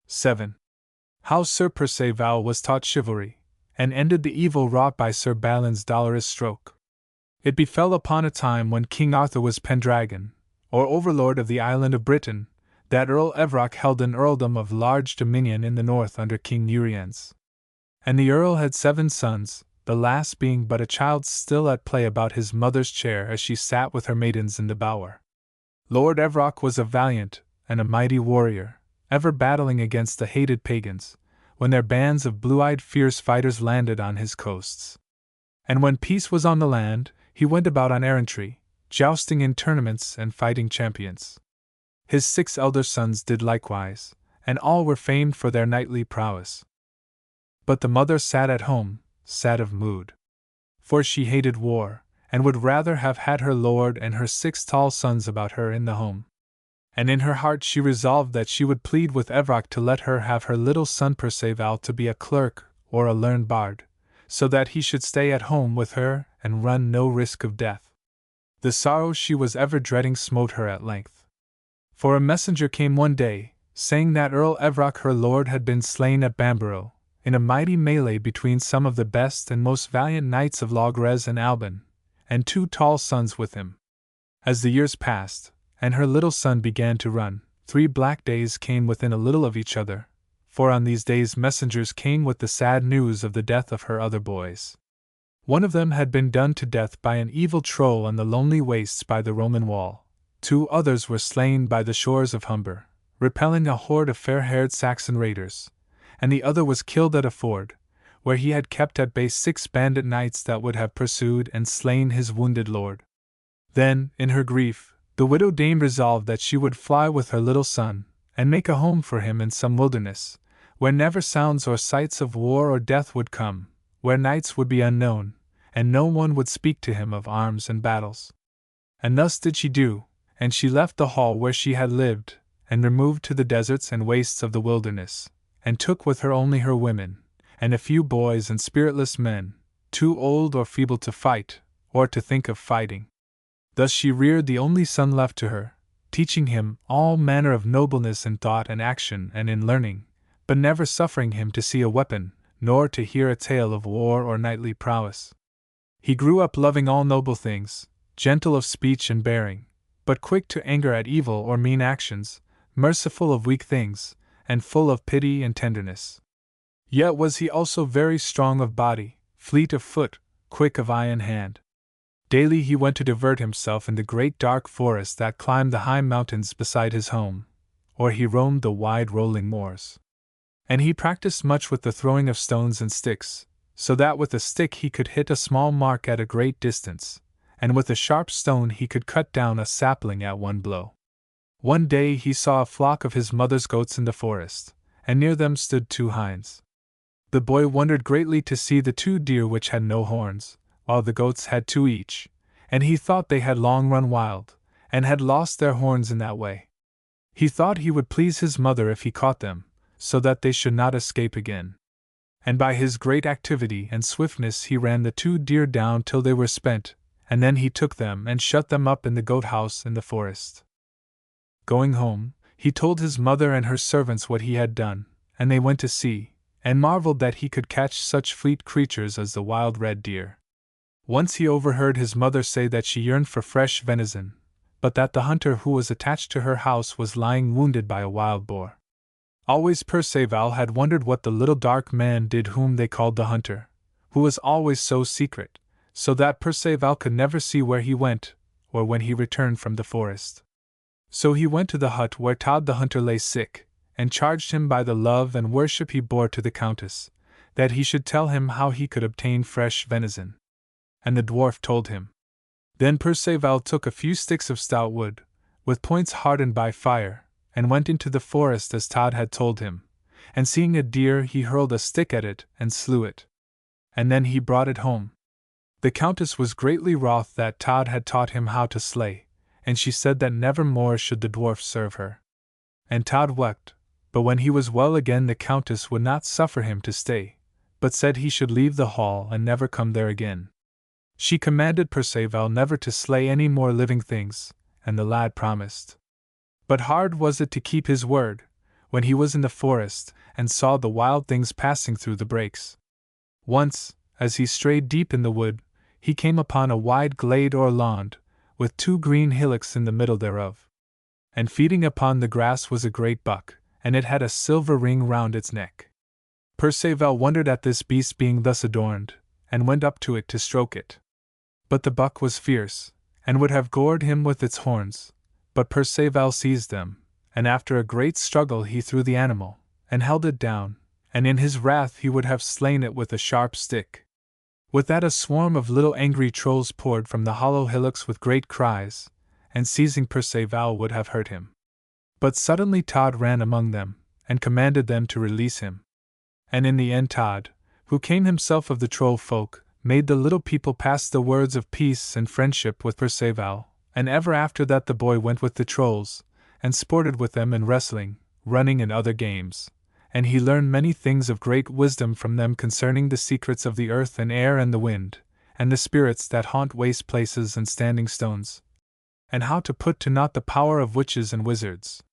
7. How Sir Perceval was taught chivalry, and ended the evil wrought by Sir Balin's dolorous stroke. It befell upon a time when King Arthur was Pendragon, or overlord of the island of Britain, that Earl Evrock held an earldom of large dominion in the north under King Uriens. And the earl had 7 sons, the last being but a child still at play about his mother's chair as she sat with her maidens in the bower. Lord Evrock was a valiant and a mighty warrior, ever battling against the hated pagans, when their bands of blue-eyed fierce fighters landed on his coasts. And when peace was on the land, he went about on errantry, jousting in tournaments and fighting champions. His 6 elder sons did likewise, and all were famed for their knightly prowess. But the mother sat at home, sad of mood. For she hated war, and would rather have had her lord and her 6 tall sons about her in the home. And in her heart she resolved that she would plead with Evrock to let her have her little son Perceval to be a clerk or a learned bard, so that he should stay at home with her and run no risk of death. The sorrow she was ever dreading smote her at length. For a messenger came one day, saying that Earl Evrock her lord had been slain at Bamborough, in a mighty melee between some of the best and most valiant knights of Logres and Alban, and 2 tall sons with him. As the years passed, and her little son began to run, 3 black days came within a little of each other, for on these days messengers came with the sad news of the death of her other boys. One of them had been done to death by an evil troll on the lonely wastes by the Roman wall. 2 others were slain by the shores of Humber, repelling a horde of fair-haired Saxon raiders, and the other was killed at a ford, where he had kept at bay 6 bandit knights that would have pursued and slain his wounded lord. Then, in her grief, the widow dame resolved that she would fly with her little son, and make a home for him in some wilderness, where never sounds or sights of war or death would come, where nights would be unknown, and no one would speak to him of arms and battles. And thus did she do, and she left the hall where she had lived, and removed to the deserts and wastes of the wilderness, and took with her only her women, and a few boys and spiritless men, too old or feeble to fight, or to think of fighting. Thus she reared the only son left to her, teaching him all manner of nobleness in thought and action and in learning, but never suffering him to see a weapon, nor to hear a tale of war or knightly prowess. He grew up loving all noble things, gentle of speech and bearing, but quick to anger at evil or mean actions, merciful of weak things, and full of pity and tenderness. Yet was he also very strong of body, fleet of foot, quick of eye and hand. Daily he went to divert himself in the great dark forest that climbed the high mountains beside his home, or he roamed the wide rolling moors. And he practiced much with the throwing of stones and sticks, so that with a stick he could hit a small mark at a great distance, and with a sharp stone he could cut down a sapling at one blow. One day he saw a flock of his mother's goats in the forest, and near them stood 2 hinds. The boy wondered greatly to see the 2 deer which had no horns, while the goats had 2 each, and he thought they had long run wild, and had lost their horns in that way. He thought he would please his mother if he caught them, so that they should not escape again. And by his great activity and swiftness he ran the 2 deer down till they were spent, and then he took them and shut them up in the goat house in the forest. Going home, he told his mother and her servants what he had done, and they went to see, and marveled that he could catch such fleet creatures as the wild red deer. Once he overheard his mother say that she yearned for fresh venison, but that the hunter who was attached to her house was lying wounded by a wild boar. Always Perceval had wondered what the little dark man did whom they called the hunter, who was always so secret, so that Perceval could never see where he went, or when he returned from the forest. So he went to the hut where Tod the hunter lay sick, and charged him by the love and worship he bore to the Countess, that he should tell him how he could obtain fresh venison. And the dwarf told him. Then Perceval took a few sticks of stout wood, with points hardened by fire, and went into the forest as Tod had told him, and seeing a deer he hurled a stick at it and slew it. And then he brought it home. The Countess was greatly wroth that Tod had taught him how to slay, and she said that never more should the dwarf serve her. And Tod wept, but when he was well again the Countess would not suffer him to stay, but said he should leave the hall and never come there again. She commanded Perceval never to slay any more living things, and the lad promised. But hard was it to keep his word, when he was in the forest, and saw the wild things passing through the brakes. Once, as he strayed deep in the wood, he came upon a wide glade or lawn, with 2 green hillocks in the middle thereof. And feeding upon the grass was a great buck, and it had a silver ring round its neck. Perceval wondered at this beast being thus adorned, and went up to it to stroke it. But the buck was fierce, and would have gored him with its horns, but Perceval seized them, and after a great struggle he threw the animal, and held it down, and in his wrath he would have slain it with a sharp stick. With that a swarm of little angry trolls poured from the hollow hillocks with great cries, and seizing Perceval would have hurt him. But suddenly Tod ran among them, and commanded them to release him. And in the end Tod, who came himself of the troll folk, made the little people pass the words of peace and friendship with Perceval, and ever after that the boy went with the trolls, and sported with them in wrestling, running and other games, and he learned many things of great wisdom from them concerning the secrets of the earth and air and the wind, and the spirits that haunt waste places and standing stones, and how to put to naught the power of witches and wizards.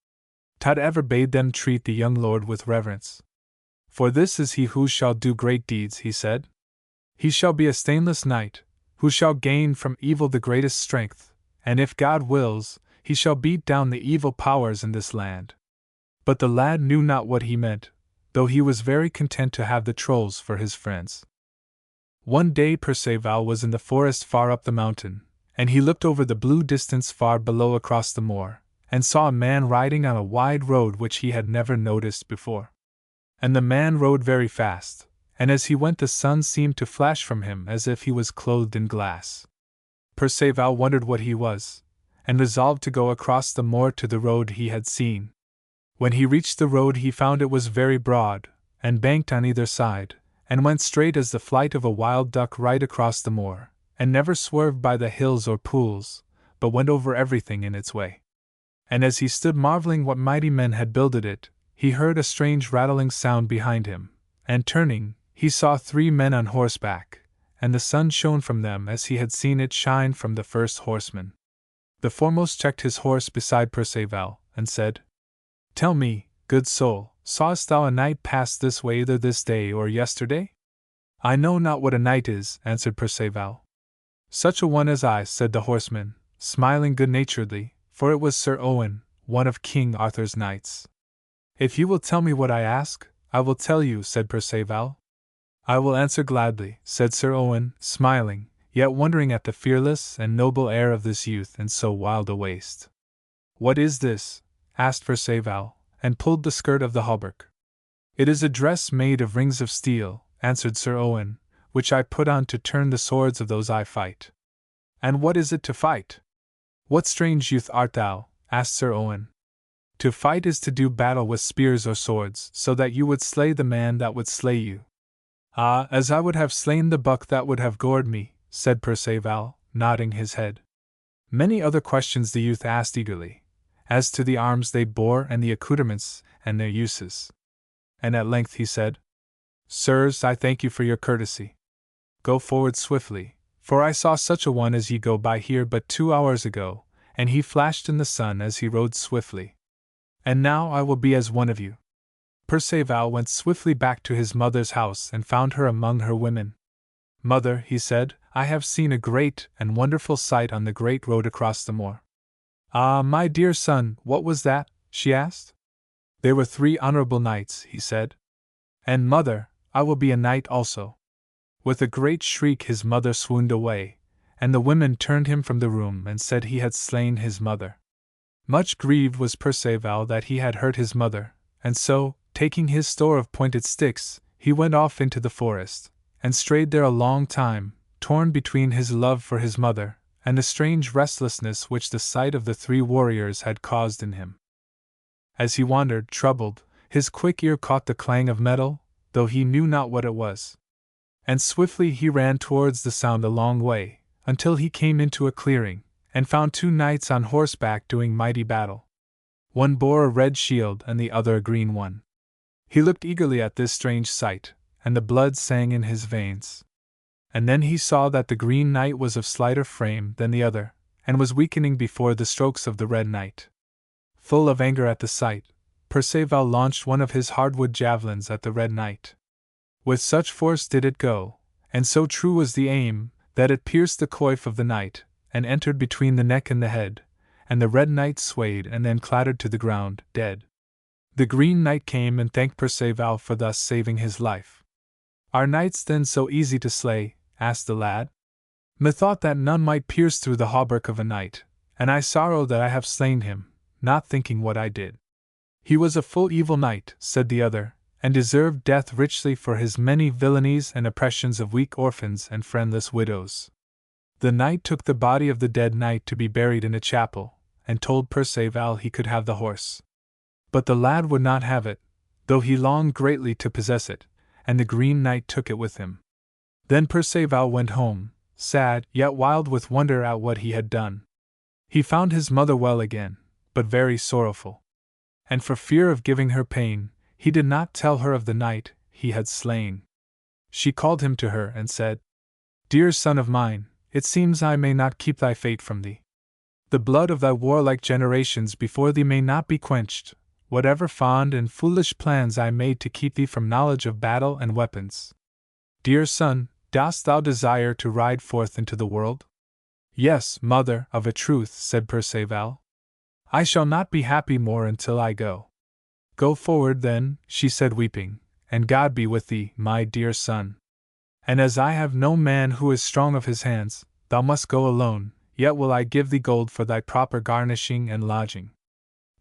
Tod ever bade them treat the young lord with reverence. For this is he who shall do great deeds, he said. He shall be a stainless knight, who shall gain from evil the greatest strength, and if God wills, he shall beat down the evil powers in this land. But the lad knew not what he meant, though he was very content to have the trolls for his friends. One day Perceval was in the forest far up the mountain, and he looked over the blue distance far below across the moor, and saw a man riding on a wide road which he had never noticed before. And the man rode very fast, and as he went the sun seemed to flash from him as if he was clothed in glass. Perceval wondered what he was, and resolved to go across the moor to the road he had seen. When he reached the road he found it was very broad, and banked on either side, and went straight as the flight of a wild duck right across the moor, and never swerved by the hills or pools, but went over everything in its way. And as he stood marveling what mighty men had builded it, he heard a strange rattling sound behind him, and turning, he saw 3 men on horseback, and the sun shone from them as he had seen it shine from the first horseman. The foremost checked his horse beside Perceval, and said, "Tell me, good soul, sawest thou a knight pass this way either this day or yesterday?" "I know not what a knight is," answered Perceval. "Such a one as I," said the horseman, smiling good-naturedly, for it was Sir Owen, one of King Arthur's knights. "If you will tell me what I ask, I will tell you," said Perceval. "I will answer gladly," said Sir Owen, smiling, yet wondering at the fearless and noble air of this youth in so wild a waste. "What is this?" asked Perceval, and pulled the skirt of the hauberk. "It is a dress made of rings of steel," answered Sir Owen, "which I put on to turn the swords of those I fight." "And what is it to fight?" "What strange youth art thou?" asked Sir Owen. "To fight is to do battle with spears or swords, so that you would slay the man that would slay you." "Ah, as I would have slain the buck that would have gored me," said Perceval, nodding his head. Many other questions the youth asked eagerly, as to the arms they bore and the accoutrements and their uses. And at length he said, "Sirs, I thank you for your courtesy. Go forward swiftly, for I saw such a one as ye go by here but 2 hours ago, and he flashed in the sun as he rode swiftly. And now I will be as one of you." Perceval went swiftly back to his mother's house and found her among her women. "Mother," he said, "I have seen a great and wonderful sight on the great road across the moor." "Ah, my dear son, what was that?" she asked. "They were 3 honorable knights," he said. "And, mother, I will be a knight also." With a great shriek his mother swooned away, and the women turned him from the room and said he had slain his mother. Much grieved was Perceval that he had hurt his mother, and so, taking his store of pointed sticks, he went off into the forest, and strayed there a long time, torn between his love for his mother and the strange restlessness which the sight of the 3 warriors had caused in him. As he wandered, troubled, his quick ear caught the clang of metal, though he knew not what it was. And swiftly he ran towards the sound a long way, until he came into a clearing, and found 2 knights on horseback doing mighty battle. One bore a red shield and the other a green one. He looked eagerly at this strange sight, and the blood sang in his veins. And then he saw that the Green Knight was of slighter frame than the other, and was weakening before the strokes of the Red Knight. Full of anger at the sight, Perceval launched one of his hardwood javelins at the Red Knight. With such force did it go, and so true was the aim, that it pierced the coif of the knight, and entered between the neck and the head, and the Red Knight swayed and then clattered to the ground, dead. The Green Knight came and thanked Perceval for thus saving his life. "Are knights then so easy to slay?" asked the lad. "Methought that none might pierce through the hauberk of a knight, and I sorrow that I have slain him, not thinking what I did." "He was a full evil knight," said the other, "and deserved death richly for his many villainies and oppressions of weak orphans and friendless widows." The knight took the body of the dead knight to be buried in a chapel, and told Perceval he could have the horse. But the lad would not have it, though he longed greatly to possess it, and the Green Knight took it with him. Then Perceval went home, sad yet wild with wonder at what he had done. He found his mother well again, but very sorrowful. And for fear of giving her pain, he did not tell her of the knight he had slain. She called him to her and said, "Dear son of mine, it seems I may not keep thy fate from thee. The blood of thy warlike generations before thee may not be quenched, whatever fond and foolish plans I made to keep thee from knowledge of battle and weapons. Dear son, dost thou desire to ride forth into the world?" "Yes, mother, of a truth," said Perceval. "I shall not be happy more until I go." "Go forward then," she said weeping, and God be with thee, my dear son. And as I have no man who is strong of his hands, thou must go alone, yet will I give thee gold for thy proper garnishing and lodging.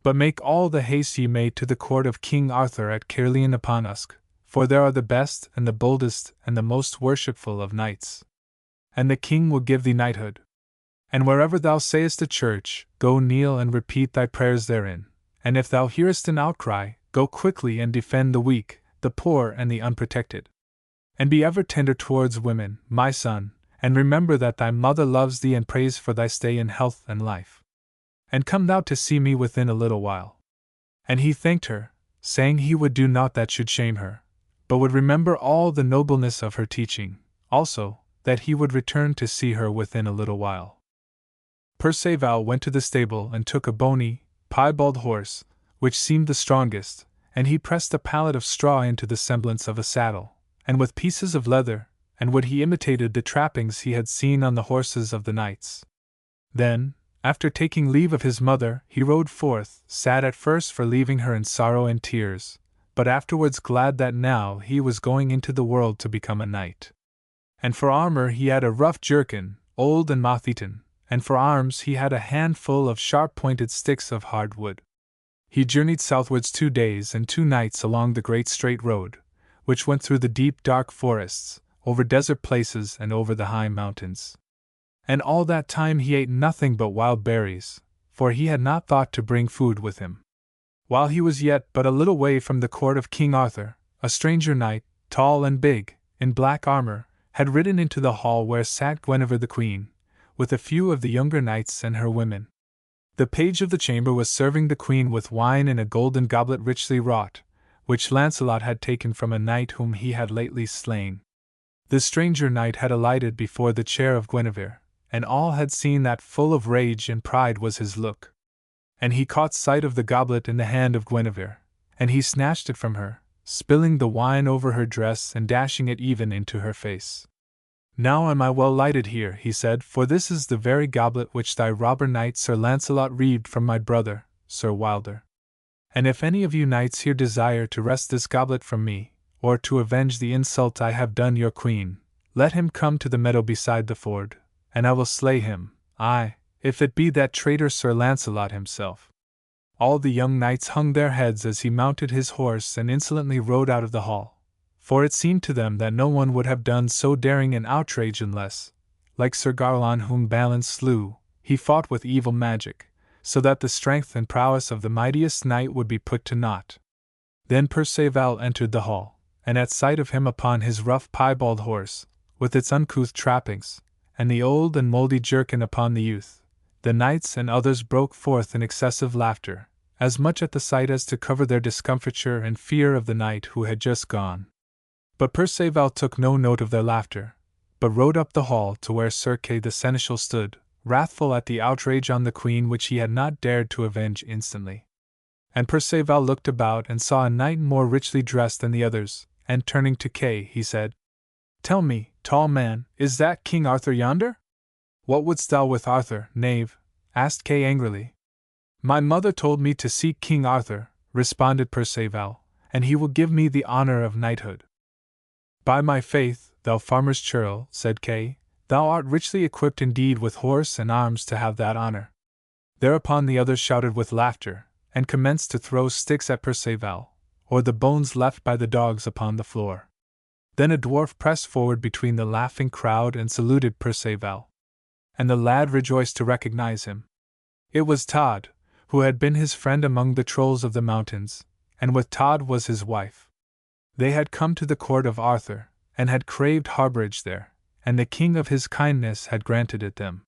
But make all the haste ye may to the court of King Arthur at Caerleon upon Usk, for there are the best and the boldest and the most worshipful of knights. And the king will give thee knighthood. And wherever thou sayest a church, go kneel and repeat thy prayers therein, and if thou hearest an outcry, go quickly and defend the weak, the poor and the unprotected. And be ever tender towards women, my son, and remember that thy mother loves thee and prays for thy stay in health and life. And come thou to see me within a little while. And he thanked her, saying he would do naught that should shame her, but would remember all the nobleness of her teaching, also, that he would return to see her within a little while. Perceval went to the stable and took a bony, piebald horse, which seemed the strongest, and he pressed a pallet of straw into the semblance of a saddle, and with pieces of leather, and would he imitated the trappings he had seen on the horses of the knights. Then, after taking leave of his mother, he rode forth, sad at first for leaving her in sorrow and tears, but afterwards glad that now he was going into the world to become a knight. And for armor he had a rough jerkin, old and moth-eaten, and for arms he had a handful of sharp-pointed sticks of hard wood. He journeyed southwards 2 days and 2 nights along the great straight road, which went through the deep dark forests, over desert places and over the high mountains. And all that time he ate nothing but wild berries, for he had not thought to bring food with him. While he was yet but a little way from the court of King Arthur, a stranger knight, tall and big, in black armor, had ridden into the hall where sat Guinevere the queen, with a few of the younger knights and her women. The page of the chamber was serving the queen with wine in a golden goblet richly wrought, which Lancelot had taken from a knight whom he had lately slain. The stranger knight had alighted before the chair of Guinevere, and all had seen that full of rage and pride was his look. And he caught sight of the goblet in the hand of Guinevere, and he snatched it from her, spilling the wine over her dress and dashing it even into her face. Now am I well lighted here, he said, for this is the very goblet which thy robber knight Sir Lancelot reaved from my brother, Sir Wilder. And if any of you knights here desire to wrest this goblet from me, or to avenge the insult I have done your queen, let him come to the meadow beside the ford, and I will slay him, aye, if it be that traitor Sir Lancelot himself. All the young knights hung their heads as he mounted his horse and insolently rode out of the hall, for it seemed to them that no one would have done so daring an outrage unless, like Sir Garlon whom Balin slew, he fought with evil magic, so that the strength and prowess of the mightiest knight would be put to naught. Then Perceval entered the hall, and at sight of him upon his rough piebald horse, with its uncouth trappings, and the old and mouldy jerkin upon the youth, the knights and others broke forth in excessive laughter, as much at the sight as to cover their discomfiture and fear of the knight who had just gone. But Perceval took no note of their laughter, but rode up the hall to where Sir Kay the seneschal stood, wrathful at the outrage on the queen which he had not dared to avenge instantly. And Perceval looked about and saw a knight more richly dressed than the others, and turning to Kay, he said, "Tell me, tall man, is that King Arthur yonder?" "What wouldst thou with Arthur, knave?" asked Kay angrily. "My mother told me to seek King Arthur," responded Perceval, "and he will give me the honor of knighthood." "By my faith, thou farmer's churl," said Kay, "thou art richly equipped indeed with horse and arms to have that honor." Thereupon the others shouted with laughter, and commenced to throw sticks at Perceval, or the bones left by the dogs upon the floor. Then a dwarf pressed forward between the laughing crowd and saluted Perceval. And the lad rejoiced to recognize him. It was Todd, who had been his friend among the trolls of the mountains, and with Todd was his wife. They had come to the court of Arthur, and had craved harborage there, and the king of his kindness had granted it them.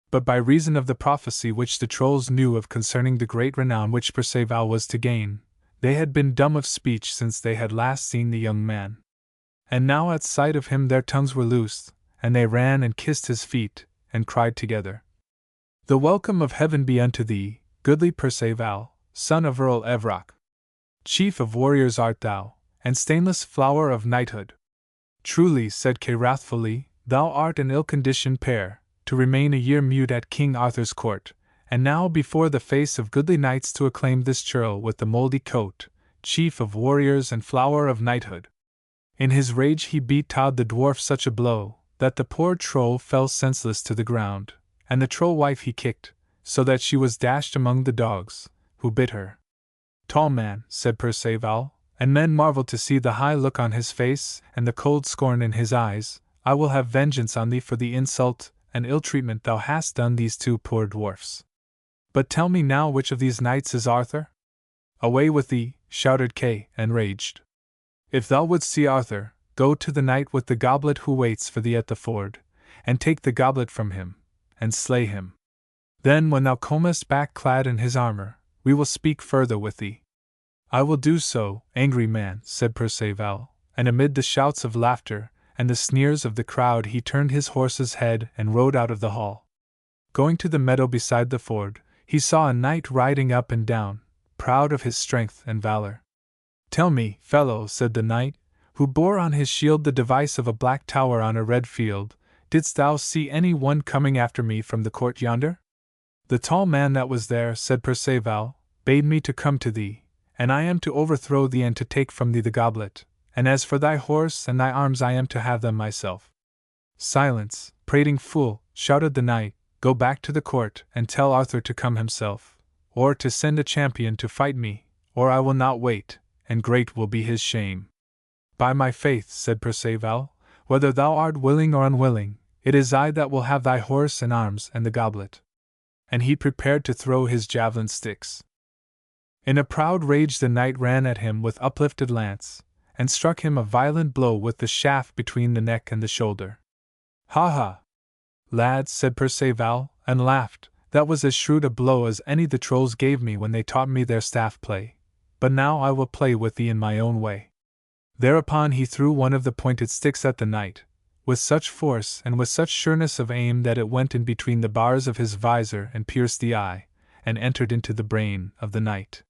But by reason of the prophecy which the trolls knew of concerning the great renown which Perceval was to gain, they had been dumb of speech since they had last seen the young man. And now at sight of him their tongues were loosed, and they ran and kissed his feet, and cried together, "The welcome of heaven be unto thee, goodly Perceval, son of Earl Evrock. Chief of warriors art thou, and stainless flower of knighthood." "Truly," said Kay wrathfully, "thou art an ill-conditioned pair, to remain a year mute at King Arthur's court, and now before the face of goodly knights to acclaim this churl with the mouldy coat, chief of warriors and flower of knighthood. In his rage he beat Todd the dwarf such a blow, that the poor troll fell senseless to the ground, and the troll wife he kicked, so that she was dashed among the dogs, who bit her. Tall man, said Perceval, and men marveled to see the high look on his face and the cold scorn in his eyes, I will have vengeance on thee for the insult and ill treatment thou hast done these two poor dwarfs. But tell me now which of these knights is Arthur? Away with thee, shouted Kay, enraged. If thou wouldst see Arthur, go to the knight with the goblet who waits for thee at the ford, and take the goblet from him, and slay him. Then when thou comest back clad in his armor, we will speak further with thee. I will do so, angry man, said Perceval, and amid the shouts of laughter and the sneers of the crowd he turned his horse's head and rode out of the hall. Going to the meadow beside the ford, he saw a knight riding up and down, proud of his strength and valor. Tell me, fellow, said the knight, who bore on his shield the device of a black tower on a red field, didst thou see any one coming after me from the court yonder? The tall man that was there, said Perceval, bade me to come to thee, and I am to overthrow thee and to take from thee the goblet, and as for thy horse and thy arms I am to have them myself. Silence, prating fool, shouted the knight, go back to the court and tell Arthur to come himself, or to send a champion to fight me, or I will not wait, and great will be his shame. By my faith, said Perceval, whether thou art willing or unwilling, it is I that will have thy horse and arms and the goblet. And he prepared to throw his javelin sticks. In a proud rage the knight ran at him with uplifted lance, and struck him a violent blow with the shaft between the neck and the shoulder. Ha ha! Lads, said Perceval, and laughed, that was as shrewd a blow as any the trolls gave me when they taught me their staff play, but now I will play with thee in my own way. Thereupon he threw one of the pointed sticks at the knight, with such force and with such sureness of aim that it went in between the bars of his visor and pierced the eye, and entered into the brain of the knight.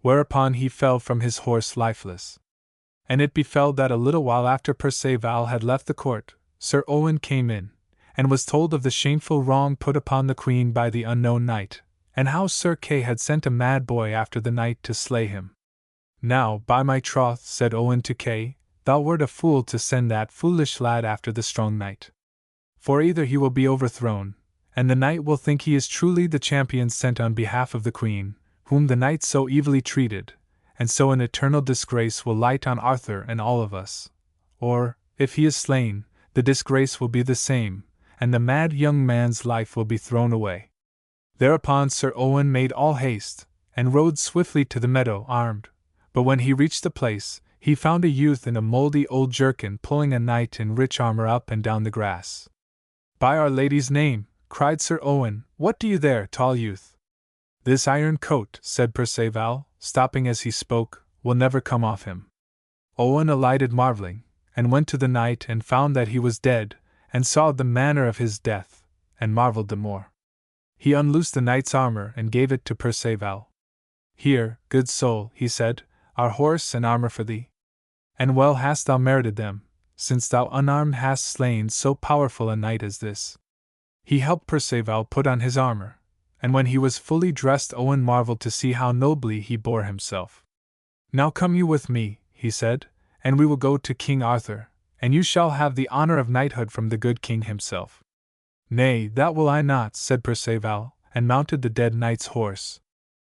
Whereupon he fell from his horse lifeless. And it befell that a little while after Perceval had left the court, Sir Owen came in, and was told of the shameful wrong put upon the queen by the unknown knight, and how Sir Kay had sent a mad boy after the knight to slay him. Now, by my troth, said Owen to Kay, thou wert a fool to send that foolish lad after the strong knight. For either he will be overthrown, and the knight will think he is truly the champion sent on behalf of the queen, whom the knight so evilly treated, and so an eternal disgrace will light on Arthur and all of us. Or, if he is slain, the disgrace will be the same, and the mad young man's life will be thrown away. Thereupon Sir Owen made all haste, and rode swiftly to the meadow armed, but when he reached the place, he found a youth in a mouldy old jerkin pulling a knight in rich armor up and down the grass. By Our Lady's name, cried Sir Owen, what do you there, tall youth? This iron coat, said Perceval, stopping as he spoke, will never come off him. Owen alighted marveling, and went to the knight and found that he was dead, and saw the manner of his death, and marveled the more. He unloosed the knight's armor and gave it to Perceval. Here, good soul, he said, are horse and armor for thee. And well hast thou merited them, since thou unarmed hast slain so powerful a knight as this. He helped Perceval put on his armor, and when he was fully dressed Owen marveled to see how nobly he bore himself. Now come you with me, he said, and we will go to King Arthur, and you shall have the honor of knighthood from the good king himself. Nay, that will I not, said Perceval, and mounted the dead knight's horse.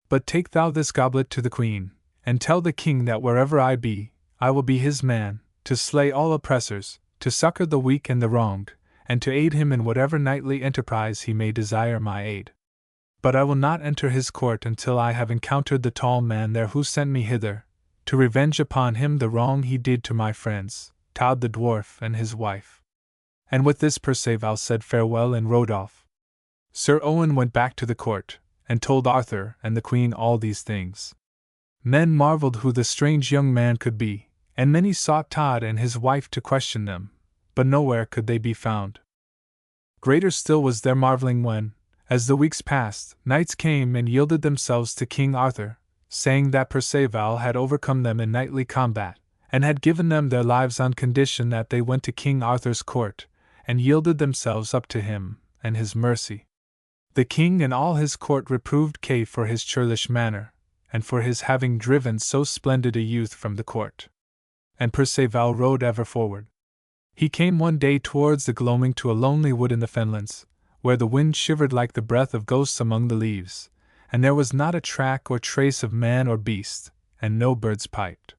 But take thou this goblet to the queen, and tell the king that wherever I be, I will be his man, to slay all oppressors, to succor the weak and the wronged, and to aid him in whatever knightly enterprise he may desire my aid. But I will not enter his court until I have encountered the tall man there who sent me hither, to revenge upon him the wrong he did to my friends, Todd the dwarf and his wife. And with this Perceval said farewell and rode off. Sir Owen went back to the court, and told Arthur and the queen all these things. Men marveled who the strange young man could be, and many sought Todd and his wife to question them, but nowhere could they be found. Greater still was their marveling when, as the weeks passed, knights came and yielded themselves to King Arthur, saying that Perceval had overcome them in knightly combat, and had given them their lives on condition that they went to King Arthur's court, and yielded themselves up to him and his mercy. The king and all his court reproved Kay for his churlish manner, and for his having driven so splendid a youth from the court. And Perceval rode ever forward. He came one day towards the gloaming to a lonely wood in the fenlands, where the wind shivered like the breath of ghosts among the leaves, and there was not a track or trace of man or beast, and no birds piped.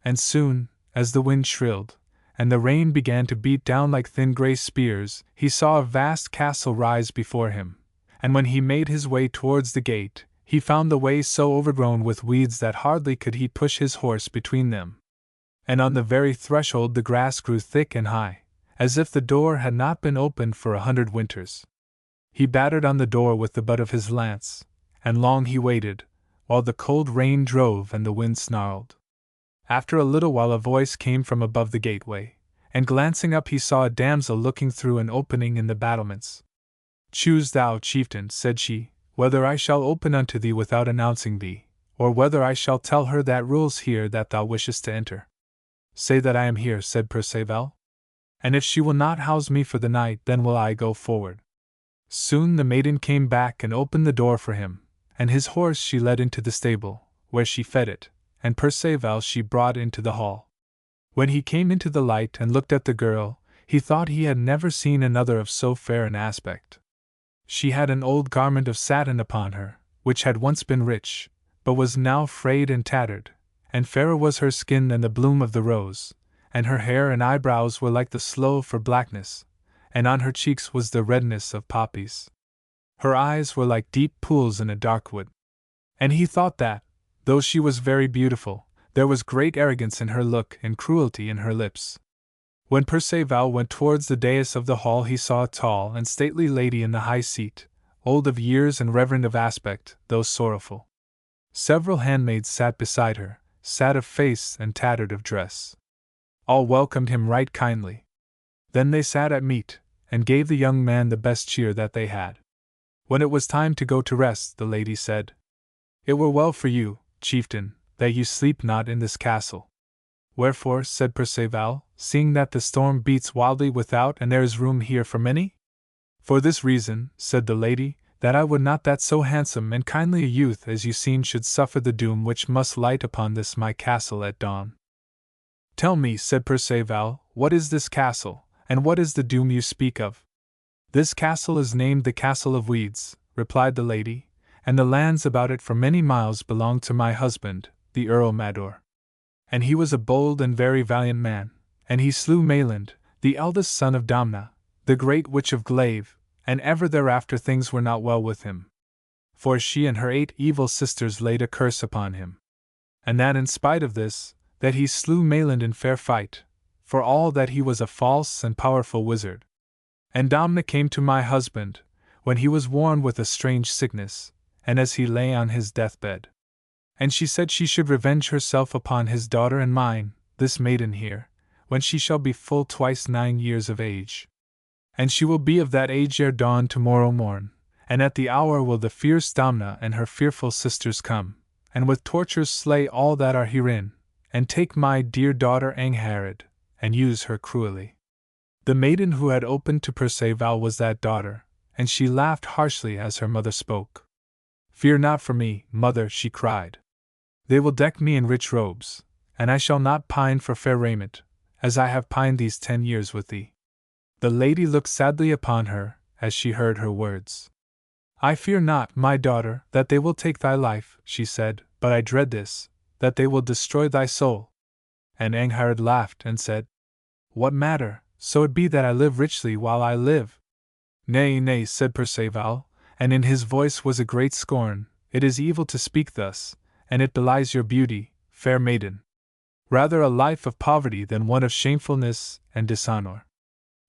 And soon, as the wind shrilled, and the rain began to beat down like thin grey spears, he saw a vast castle rise before him, and when he made his way towards the gate, he found the way so overgrown with weeds that hardly could he push his horse between them. And on the very threshold the grass grew thick and high, as if the door had not been opened for 100 winters. He battered on the door with the butt of his lance, and long he waited, while the cold rain drove and the wind snarled. After a little while a voice came from above the gateway, and glancing up he saw a damsel looking through an opening in the battlements. "Choose thou, chieftain," said she, "whether I shall open unto thee without announcing thee, or whether I shall tell her that rules here that thou wishest to enter." "Say that I am here," said Perceval. "And if she will not house me for the night, then will I go forward." Soon the maiden came back and opened the door for him, and his horse she led into the stable, where she fed it, and Perceval she brought into the hall. When he came into the light and looked at the girl, he thought he had never seen another of so fair an aspect. She had an old garment of satin upon her, which had once been rich, but was now frayed and tattered, and fairer was her skin than the bloom of the rose, and her hair and eyebrows were like the sloe for blackness, and on her cheeks was the redness of poppies. Her eyes were like deep pools in a dark wood. And he thought that, though she was very beautiful, there was great arrogance in her look and cruelty in her lips. When Perceval went towards the dais of the hall he saw a tall and stately lady in the high seat, old of years and reverend of aspect, though sorrowful. Several handmaids sat beside her, sad of face and tattered of dress. All welcomed him right kindly. Then they sat at meat, and gave the young man the best cheer that they had. When it was time to go to rest, the lady said, "It were well for you, chieftain, that you sleep not in this castle." "Wherefore?" said Perceval, "seeing that the storm beats wildly without and there is room here for many?" "For this reason," said the lady, "that I would not that so handsome and kindly a youth as you seem should suffer the doom which must light upon this my castle at dawn." "Tell me," said Perceval, "what is this castle, and what is the doom you speak of?" "This castle is named the Castle of Weeds," replied the lady, "and the lands about it for many miles belong to my husband, the Earl Mador. And he was a bold and very valiant man, and he slew Mayland, the eldest son of Domna, the great witch of Glaive, and ever thereafter things were not well with him. For she and her 8 evil sisters laid a curse upon him. And that in spite of this, that he slew Mayland in fair fight, for all that he was a false and powerful wizard. And Domna came to my husband, when he was worn with a strange sickness, and as he lay on his deathbed. And she said she should revenge herself upon his daughter and mine, this maiden here, when she shall be full twice 9 years of age. And she will be of that age ere dawn tomorrow morn, and at the hour will the fierce Domna and her fearful sisters come, and with tortures slay all that are herein, and take my dear daughter Angharad, and use her cruelly." The maiden who had opened to Perceval was that daughter, and she laughed harshly as her mother spoke. "Fear not for me, mother," she cried. "They will deck me in rich robes, and I shall not pine for fair raiment, as I have pined these 10 years with thee." The lady looked sadly upon her, as she heard her words. "I fear not, my daughter, that they will take thy life," she said, "but I dread this, that they will destroy thy soul." And Angharad laughed and said, "What matter, so it be that I live richly while I live?" "Nay, nay," said Perceval, and in his voice was a great scorn, "it is evil to speak thus, and it belies your beauty, fair maiden. Rather a life of poverty than one of shamefulness and dishonor.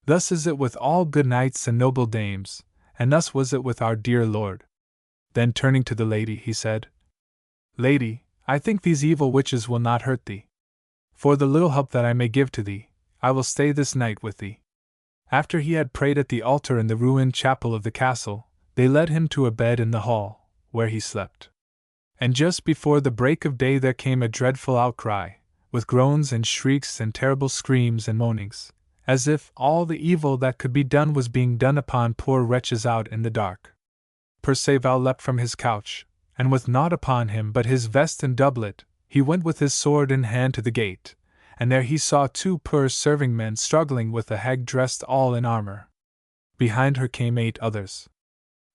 Thus is it with all good knights and noble dames, and thus was it with our dear lord." Then turning to the lady, he said, "Lady, I think these evil witches will not hurt thee. For the little help that I may give to thee, I will stay this night with thee." After he had prayed at the altar in the ruined chapel of the castle, they led him to a bed in the hall, where he slept. And just before the break of day there came a dreadful outcry, with groans and shrieks and terrible screams and moanings, as if all the evil that could be done was being done upon poor wretches out in the dark. Perceval leapt from his couch, and with naught upon him but his vest and doublet, he went with his sword in hand to the gate, and there he saw 2 poor serving men struggling with a hag dressed all in armor. Behind her came 8 others,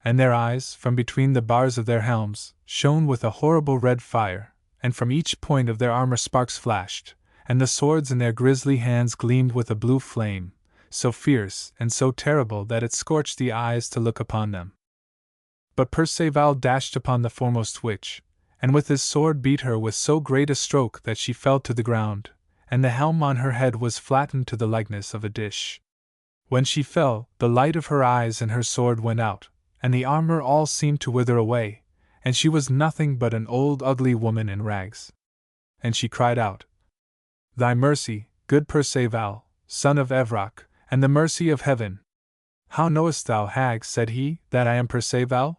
and their eyes, from between the bars of their helms, shone with a horrible red fire, and from each point of their armor sparks flashed, and the swords in their grisly hands gleamed with a blue flame, so fierce and so terrible that it scorched the eyes to look upon them. But Perceval dashed upon the foremost witch, and with his sword beat her with so great a stroke that she fell to the ground, and the helm on her head was flattened to the likeness of a dish. When she fell, the light of her eyes and her sword went out, and the armor all seemed to wither away, and she was nothing but an old ugly woman in rags. And she cried out, "Thy mercy, good Perceval, son of Evroc, and the mercy of heaven." "How knowest thou, hag," said he, "that I am Perceval?"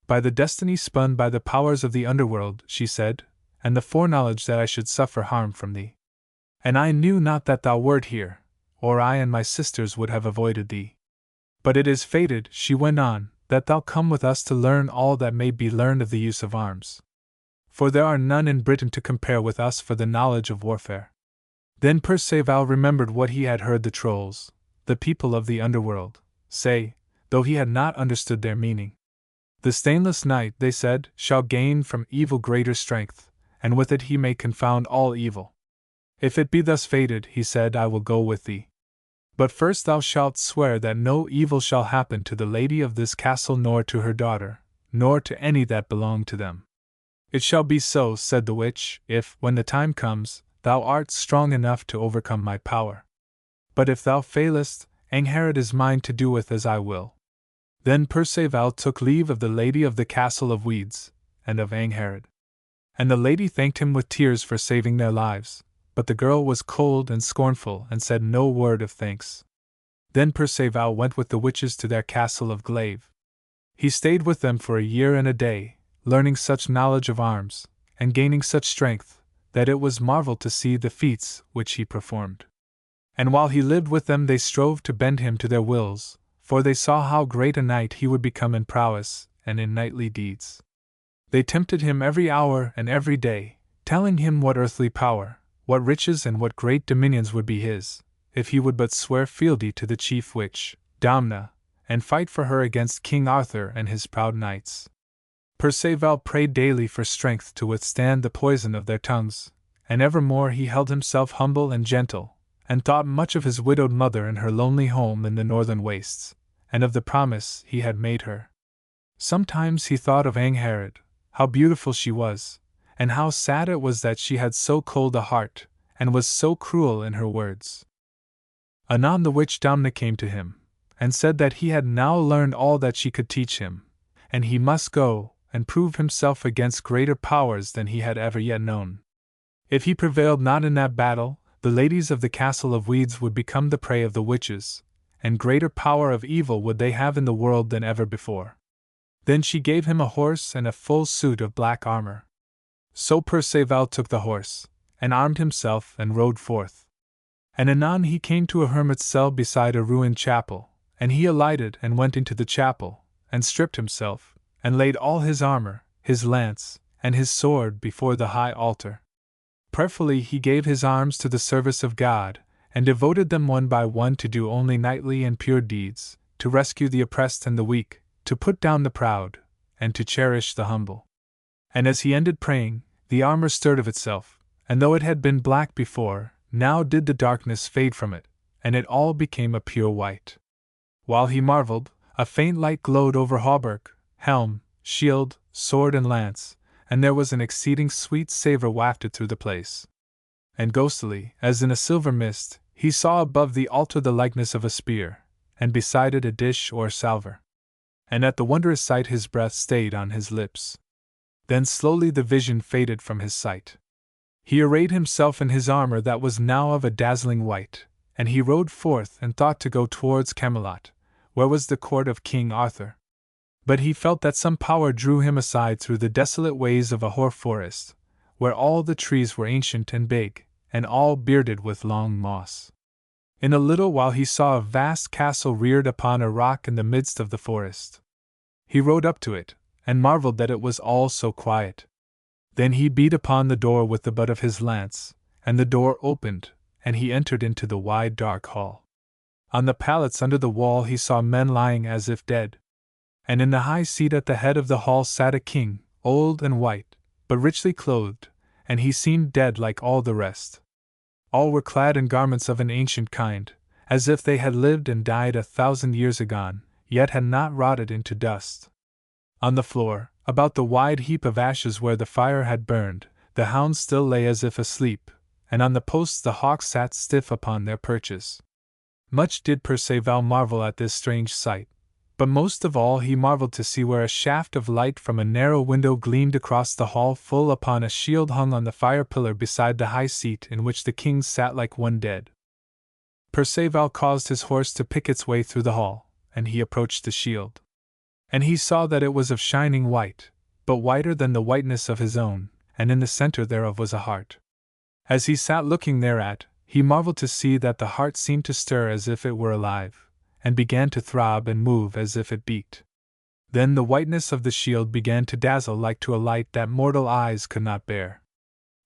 "By the destiny spun by the powers of the underworld," she said, "and the foreknowledge that I should suffer harm from thee. And I knew not that thou wert here, or I and my sisters would have avoided thee. But it is fated," she went on, "that thou come with us to learn all that may be learned of the use of arms. For there are none in Britain to compare with us for the knowledge of warfare." Then Perceval remembered what he had heard the trolls, the people of the underworld, say, though he had not understood their meaning. "The stainless knight," they said, "shall gain from evil greater strength, and with it he may confound all evil. If it be thus fated," he said, "I will go with thee. But first thou shalt swear that no evil shall happen to the lady of this castle, nor to her daughter, nor to any that belong to them." "It shall be so," said the witch, "if, when the time comes, thou art strong enough to overcome my power. But if thou failest, Angharad is mine to do with as I will." Then Perceval took leave of the lady of the Castle of Weeds, and of Angharad. And the lady thanked him with tears for saving their lives, but the girl was cold and scornful and said no word of thanks. Then Perceval went with the witches to their castle of Glaive. He stayed with them for a year and a day, learning such knowledge of arms, and gaining such strength, that it was marvel to see the feats which he performed. And while he lived with them they strove to bend him to their wills, for they saw how great a knight he would become in prowess and in knightly deeds. They tempted him every hour and every day, telling him what earthly power, what riches and what great dominions would be his, if he would but swear fealty to the chief witch, Domna, and fight for her against King Arthur and his proud knights. Perceval prayed daily for strength to withstand the poison of their tongues, and evermore he held himself humble and gentle, and thought much of his widowed mother in her lonely home in the northern wastes, and of the promise he had made her. Sometimes he thought of Angharad, how beautiful she was, and how sad it was that she had so cold a heart, and was so cruel in her words. Anon the witch Domna came to him, and said that he had now learned all that she could teach him, and he must go and prove himself against greater powers than he had ever yet known. If he prevailed not in that battle, the ladies of the Castle of Weeds would become the prey of the witches, and greater power of evil would they have in the world than ever before. Then she gave him a horse and a full suit of black armor. So Perceval took the horse, and armed himself and rode forth. And anon he came to a hermit's cell beside a ruined chapel, and he alighted and went into the chapel, and stripped himself, and laid all his armor, his lance, and his sword before the high altar. Prayerfully he gave his arms to the service of God, and devoted them one by one to do only knightly and pure deeds, to rescue the oppressed and the weak, to put down the proud, and to cherish the humble. And as he ended praying, the armor stirred of itself, and though it had been black before, now did the darkness fade from it, and it all became a pure white. While he marveled, a faint light glowed over hauberk, helm, shield, sword and lance, and there was an exceeding sweet savour wafted through the place. And ghostily, as in a silver mist, he saw above the altar the likeness of a spear, and beside it a dish or salver. And at the wondrous sight his breath stayed on his lips. Then slowly the vision faded from his sight. He arrayed himself in his armor that was now of a dazzling white, and he rode forth and thought to go towards Camelot, where was the court of King Arthur. But he felt that some power drew him aside through the desolate ways of a hoar forest, where all the trees were ancient and big, and all bearded with long moss. In a little while he saw a vast castle reared upon a rock in the midst of the forest. He rode up to it, and marveled that it was all so quiet. Then he beat upon the door with the butt of his lance, and the door opened, and he entered into the wide dark hall. On the pallets under the wall he saw men lying as if dead. And in the high seat at the head of the hall sat a king, old and white, but richly clothed, and he seemed dead like all the rest. All were clad in garments of an ancient kind, as if they had lived and died 1,000 years agone, yet had not rotted into dust. On the floor, about the wide heap of ashes where the fire had burned, the hounds still lay as if asleep, and on the posts the hawks sat stiff upon their perches. Much did Perceval marvel at this strange sight, but most of all he marveled to see where a shaft of light from a narrow window gleamed across the hall full upon a shield hung on the fire pillar beside the high seat in which the king sat like one dead. Perceval caused his horse to pick its way through the hall, and he approached the shield. And he saw that it was of shining white, but whiter than the whiteness of his own, and in the center thereof was a heart. As he sat looking thereat, he marveled to see that the heart seemed to stir as if it were alive, and began to throb and move as if it beat. Then the whiteness of the shield began to dazzle like to a light that mortal eyes could not bear.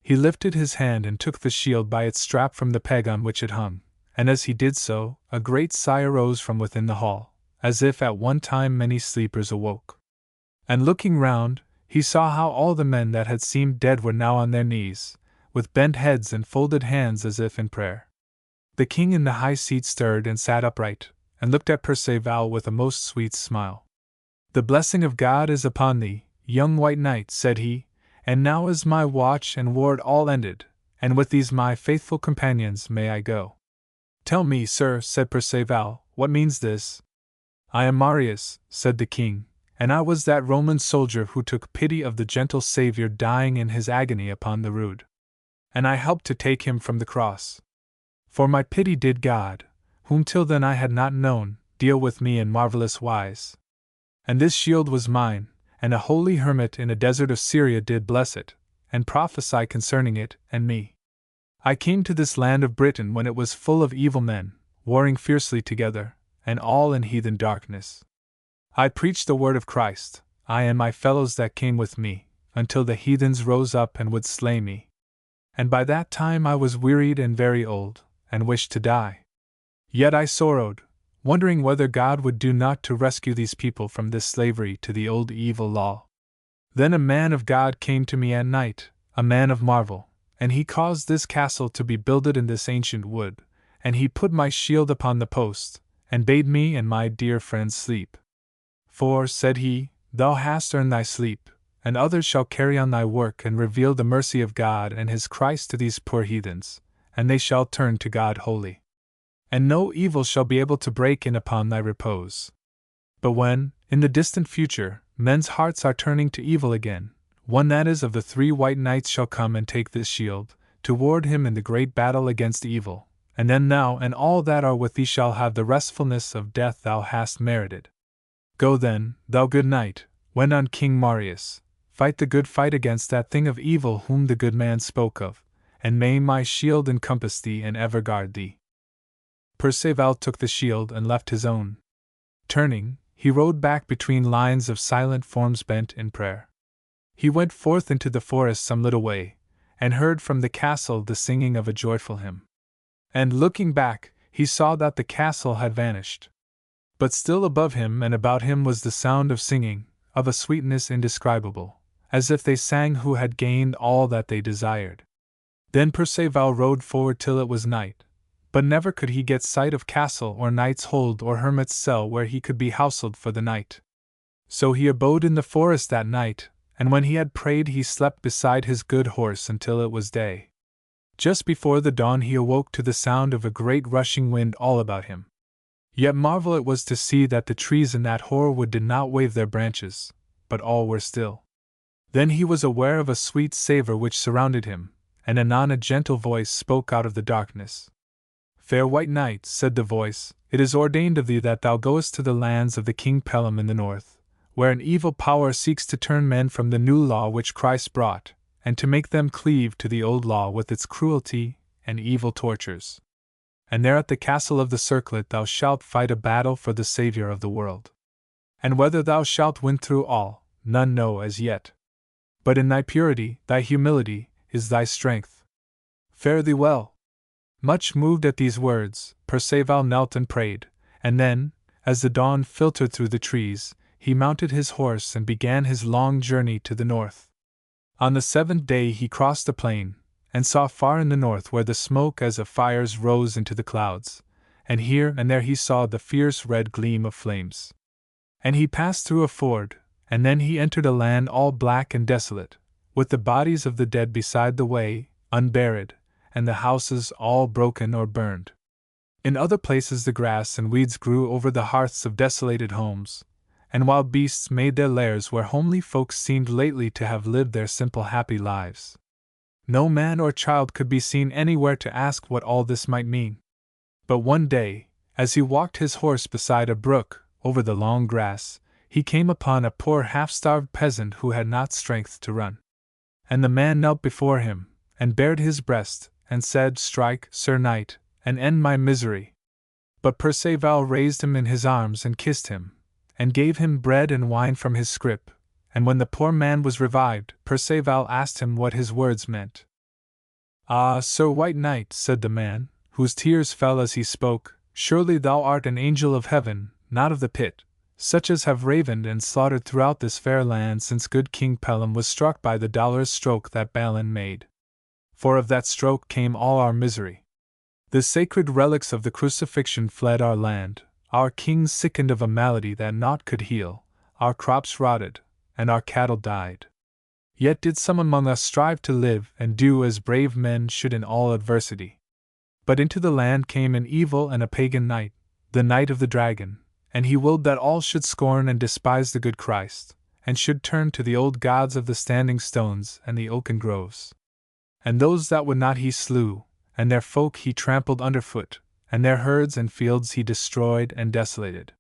He lifted his hand and took the shield by its strap from the peg on which it hung, and as he did so, a great sigh arose from within the hall, as if at one time many sleepers awoke. And looking round, he saw how all the men that had seemed dead were now on their knees, with bent heads and folded hands as if in prayer. The king in the high seat stirred and sat upright, and looked at Perceval with a most sweet smile. "The blessing of God is upon thee, young white knight," said he, "and now is my watch and ward all ended, and with these my faithful companions may I go." "Tell me, sir," said Perceval, "what means this?" "I am Marius," said the king, "and I was that Roman soldier who took pity of the gentle Saviour dying in his agony upon the rood. And I helped to take him from the cross. For my pity did God, whom till then I had not known, deal with me in marvelous wise. And this shield was mine, and a holy hermit in a desert of Syria did bless it, and prophesy concerning it and me. I came to this land of Britain when it was full of evil men, warring fiercely together, and all in heathen darkness. I preached the word of Christ, I and my fellows that came with me, until the heathens rose up and would slay me. And by that time I was wearied and very old, and wished to die. Yet I sorrowed, wondering whether God would do naught to rescue these people from this slavery to the old evil law. Then a man of God came to me at night, a man of marvel, and he caused this castle to be builded in this ancient wood, and he put my shield upon the post, and bade me and my dear friends sleep. For, said he, thou hast earned thy sleep, and others shall carry on thy work and reveal the mercy of God and his Christ to these poor heathens, and they shall turn to God wholly. And no evil shall be able to break in upon thy repose. But when, in the distant future, men's hearts are turning to evil again, one that is of the 3 white knights shall come and take this shield, to ward him in the great battle against evil, and then thou and all that are with thee shall have the restfulness of death thou hast merited. Go then, thou good knight, went on King Marius, fight the good fight against that thing of evil whom the good man spoke of, and may my shield encompass thee and ever guard thee. Perceval took the shield and left his own. Turning, he rode back between lines of silent forms bent in prayer. He went forth into the forest some little way, and heard from the castle the singing of a joyful hymn. And looking back, he saw that the castle had vanished. But still above him and about him was the sound of singing, of a sweetness indescribable, as if they sang who had gained all that they desired. Then Perceval rode forward till it was night, but never could he get sight of castle or knight's hold or hermit's cell where he could be houselled for the night. So he abode in the forest that night, and when he had prayed he slept beside his good horse until it was day. Just before the dawn he awoke to the sound of a great rushing wind all about him. Yet marvel it was to see that the trees in that hoar wood did not wave their branches, but all were still. Then he was aware of a sweet savour which surrounded him, and anon a gentle voice spoke out of the darkness. "Fair white knight," said the voice, "it is ordained of thee that thou goest to the lands of the King Pelham in the north, where an evil power seeks to turn men from the new law which Christ brought, and to make them cleave to the old law with its cruelty and evil tortures. And there at the castle of the circlet thou shalt fight a battle for the Saviour of the world. And whether thou shalt win through all, none know as yet. But in thy purity, thy humility, is thy strength. Fare thee well. Much moved at these words, Perceval knelt and prayed, and then, as the dawn filtered through the trees, he mounted his horse and began his long journey to the north. On the 7th day he crossed the plain, and saw far in the north where the smoke as of fires rose into the clouds, and here and there he saw the fierce red gleam of flames. And he passed through a ford, and then he entered a land all black and desolate, with the bodies of the dead beside the way, unburied, and the houses all broken or burned. In other places the grass and weeds grew over the hearths of desolated homes, and wild beasts made their lairs where homely folks seemed lately to have lived their simple happy lives. No man or child could be seen anywhere to ask what all this might mean. But one day, as he walked his horse beside a brook, over the long grass, he came upon a poor half-starved peasant who had not strength to run. And the man knelt before him, and bared his breast, and said, "Strike, Sir Knight, and end my misery." But Perceval raised him in his arms and kissed him, and gave him bread and wine from his scrip, and when the poor man was revived, Perceval asked him what his words meant. "Ah, Sir White Knight," said the man, whose tears fell as he spoke, "surely thou art an angel of heaven, not of the pit, such as have ravened and slaughtered throughout this fair land since good King Pellam was struck by the dolorous stroke that Balin made. For of that stroke came all our misery. The sacred relics of the crucifixion fled our land, our kings sickened of a malady that naught could heal, our crops rotted, and our cattle died. Yet did some among us strive to live and do as brave men should in all adversity. But into the land came an evil and a pagan knight, the Knight of the Dragon, and he willed that all should scorn and despise the good Christ, and should turn to the old gods of the standing stones and the oaken groves. And those that would not he slew, and their folk he trampled underfoot, and their herds and fields he destroyed and desolated.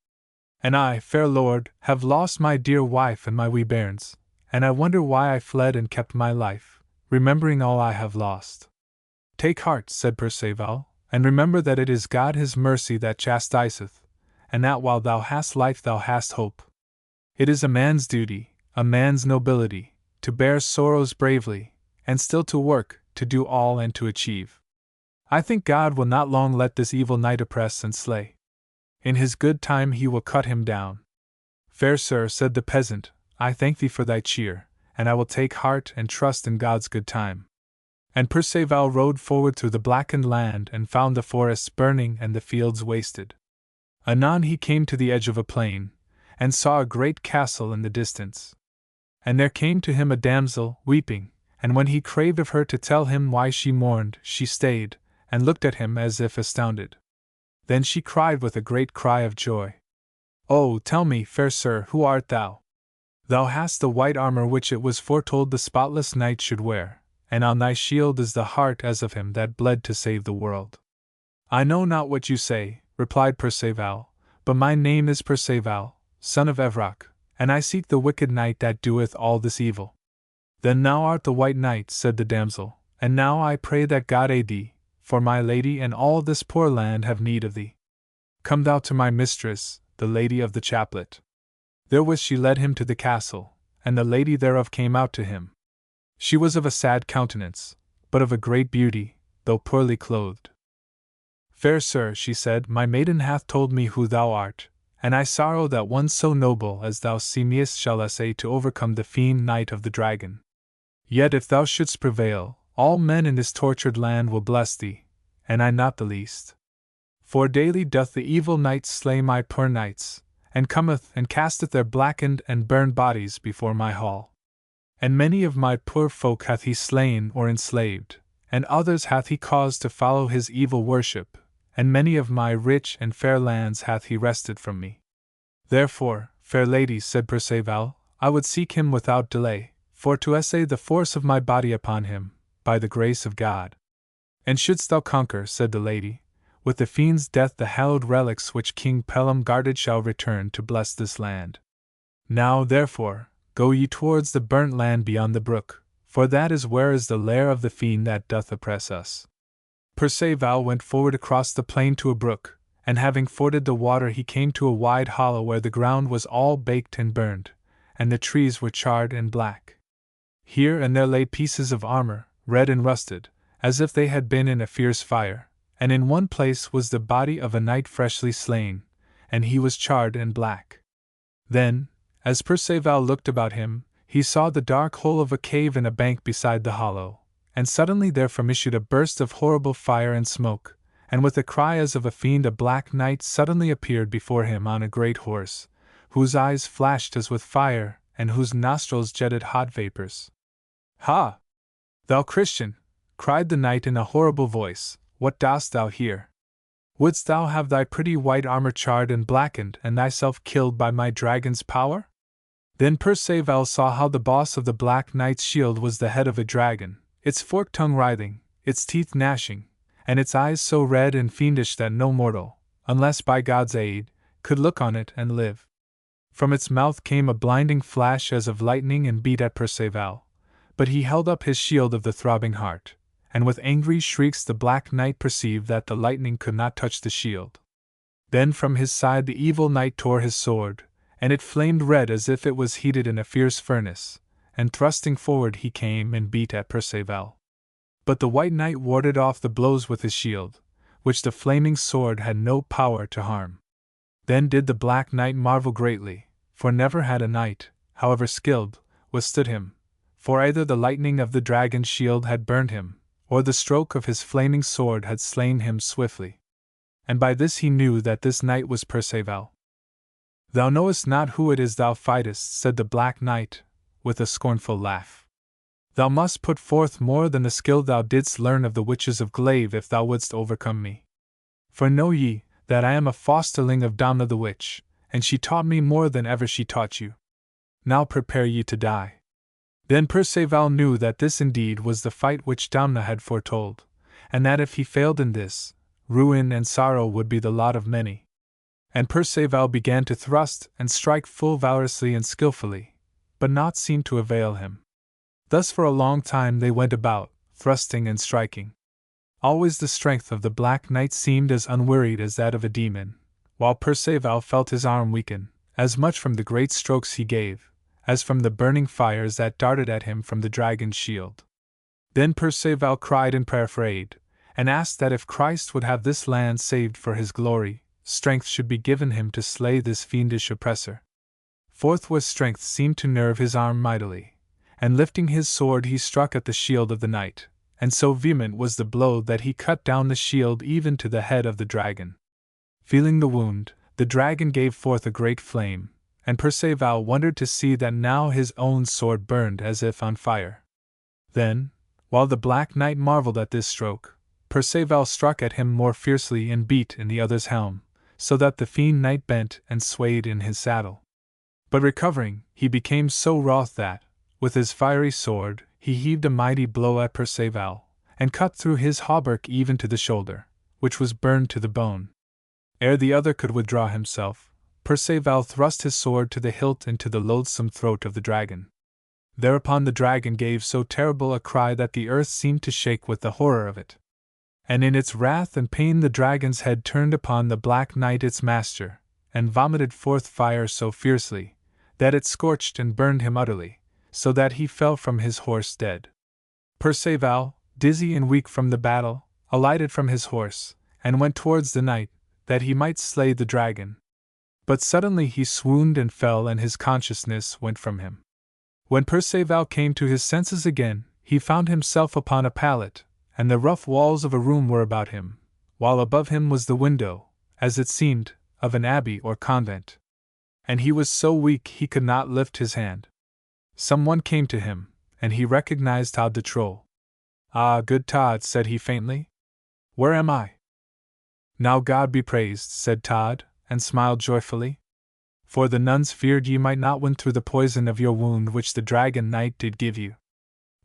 And I, fair lord, have lost my dear wife and my wee bairns, and I wonder why I fled and kept my life, remembering all I have lost." "Take heart," said Perceval, "and remember that it is God his mercy that chastiseth, and that while thou hast life thou hast hope. It is a man's duty, a man's nobility, to bear sorrows bravely, and still to work, to do all and to achieve. I think God will not long let this evil knight oppress and slay. In his good time he will cut him down." "Fair sir," said the peasant, "I thank thee for thy cheer, and I will take heart and trust in God's good time." And Perceval rode forward through the blackened land and found the forests burning and the fields wasted. Anon he came to the edge of a plain, and saw a great castle in the distance. And there came to him a damsel, weeping, and when he craved of her to tell him why she mourned, she stayed, and looked at him as if astounded. Then she cried with a great cry of joy, "Oh, tell me, fair sir, who art thou? Thou hast the white armor which it was foretold the spotless knight should wear, and on thy shield is the heart as of him that bled to save the world." "I know not what you say," replied Perceval, "but my name is Perceval, son of Evroc, and I seek the wicked knight that doeth all this evil." "Then thou art the White Knight," said the damsel, "and now I pray that God aid thee, for my lady and all this poor land have need of thee. Come thou to my mistress, the lady of the chaplet." Therewith she led him to the castle, and the lady thereof came out to him. She was of a sad countenance, but of a great beauty, though poorly clothed. "Fair sir," she said, "my maiden hath told me who thou art, and I sorrow that one so noble as thou seemest shall essay to overcome the fiend Knight of the Dragon. Yet if thou shouldst prevail, all men in this tortured land will bless thee, and I not the least. For daily doth the evil knight slay my poor knights, and cometh and casteth their blackened and burned bodies before my hall. And many of my poor folk hath he slain or enslaved, and others hath he caused to follow his evil worship, and many of my rich and fair lands hath he wrested from me. Therefore, fair lady," said Perceval, "I would seek him without delay, for to essay the force of my body upon him, by the grace of God." "And shouldst thou conquer," said the lady, "with the fiend's death the hallowed relics which King Pellam guarded shall return to bless this land. Now, therefore, go ye towards the burnt land beyond the brook, for that is where is the lair of the fiend that doth oppress us." Perceval went forward across the plain to a brook, and having forded the water he came to a wide hollow where the ground was all baked and burned, and the trees were charred and black. Here and there lay pieces of armor, red and rusted, as if they had been in a fierce fire, and in one place was the body of a knight freshly slain, and he was charred and black. Then, as Perceval looked about him, he saw the dark hole of a cave in a bank beside the hollow, and suddenly therefrom issued a burst of horrible fire and smoke, and with a cry as of a fiend a black knight suddenly appeared before him on a great horse, whose eyes flashed as with fire, and whose nostrils jetted hot vapors. "Ha! Thou Christian!" cried the knight in a horrible voice, "what dost thou here? Wouldst thou have thy pretty white armor charred and blackened, and thyself killed by my dragon's power?" Then Perceval saw how the boss of the Black Knight's shield was the head of a dragon, its forked tongue writhing, its teeth gnashing, and its eyes so red and fiendish that no mortal, unless by God's aid, could look on it and live. From its mouth came a blinding flash as of lightning and beat at Perceval, but he held up his shield of the throbbing heart, and with angry shrieks the Black Knight perceived that the lightning could not touch the shield. Then from his side the evil knight tore his sword, and it flamed red as if it was heated in a fierce furnace, and thrusting forward he came and beat at Perceval. But the White Knight warded off the blows with his shield, which the flaming sword had no power to harm. Then did the Black Knight marvel greatly, for never had a knight, however skilled, withstood him, for either the lightning of the dragon's shield had burned him, or the stroke of his flaming sword had slain him swiftly. And by this he knew that this knight was Perceval. "Thou knowest not who it is thou fightest," said the Black Knight, with a scornful laugh. "Thou must put forth more than the skill thou didst learn of the witches of Glaive if thou wouldst overcome me. For know ye, that I am a fosterling of Domna the Witch, and she taught me more than ever she taught you. Now prepare ye to die." Then Perceval knew that this indeed was the fight which Domna had foretold, and that if he failed in this, ruin and sorrow would be the lot of many. And Perceval began to thrust and strike full valorously and skillfully, but naught seemed to avail him. Thus for a long time they went about, thrusting and striking. Always the strength of the Black Knight seemed as unwearied as that of a demon, while Perceval felt his arm weaken, as much from the great strokes he gave, as from the burning fires that darted at him from the dragon's shield. Then Perceval cried in prayer for aid, and asked that if Christ would have this land saved for his glory, strength should be given him to slay this fiendish oppressor. Forthwith strength seemed to nerve his arm mightily, and lifting his sword he struck at the shield of the knight, and so vehement was the blow that he cut down the shield even to the head of the dragon. Feeling the wound, the dragon gave forth a great flame, and Perceval wondered to see that now his own sword burned as if on fire. Then, while the Black Knight marveled at this stroke, Perceval struck at him more fiercely and beat in the other's helm, so that the fiend knight bent and swayed in his saddle. But recovering, he became so wroth that, with his fiery sword, he heaved a mighty blow at Perceval, and cut through his hauberk even to the shoulder, which was burned to the bone. Ere the other could withdraw himself, Perceval thrust his sword to the hilt into the loathsome throat of the dragon. Thereupon the dragon gave so terrible a cry that the earth seemed to shake with the horror of it. And in its wrath and pain the dragon's head turned upon the Black Knight its master, and vomited forth fire so fiercely, that it scorched and burned him utterly, so that he fell from his horse dead. Perceval, dizzy and weak from the battle, alighted from his horse, and went towards the knight, that he might slay the dragon. But suddenly he swooned and fell, and his consciousness went from him. When Perceval came to his senses again, he found himself upon a pallet, and the rough walls of a room were about him, while above him was the window, as it seemed, of an abbey or convent. And he was so weak he could not lift his hand. Some one came to him, and he recognized Todd the Troll. "Ah, good Todd," said he faintly. "Where am I?" "Now God be praised," said Todd, and smiled joyfully. "For the nuns feared ye might not win through the poison of your wound which the dragon knight did give you.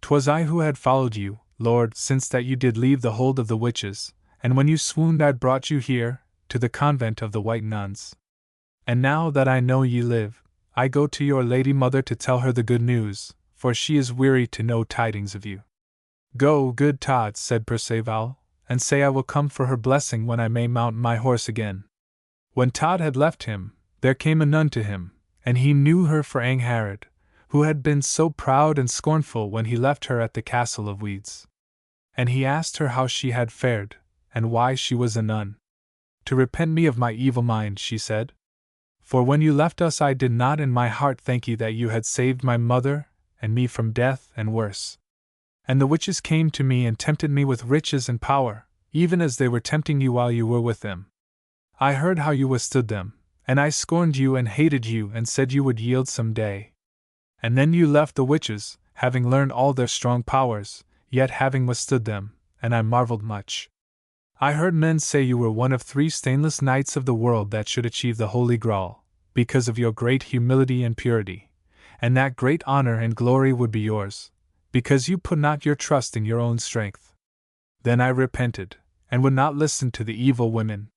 'Twas I who had followed you, Lord, since that you did leave the hold of the witches, and when you swooned I'd brought you here, to the convent of the white nuns. And now that I know ye live, I go to your lady mother to tell her the good news, for she is weary to know tidings of you." "Go, good Todd," said Perceval, "and say I will come for her blessing when I may mount my horse again." When Todd had left him, there came a nun to him, and he knew her for Angharad, who had been so proud and scornful when he left her at the castle of Weeds. And he asked her how she had fared, and why she was a nun. To repent me of my evil mind, she said. For when you left us I did not in my heart thank you that you had saved my mother and me from death and worse. And the witches came to me and tempted me with riches and power, even as they were tempting you while you were with them. I heard how you withstood them, and I scorned you and hated you and said you would yield some day. And then you left the witches, having learned all their strong powers, yet having withstood them, and I marveled much. I heard men say you were one of 3 stainless knights of the world that should achieve the Holy Grail, because of your great humility and purity, and that great honor and glory would be yours, because you put not your trust in your own strength. Then I repented, and would not listen to the evil women.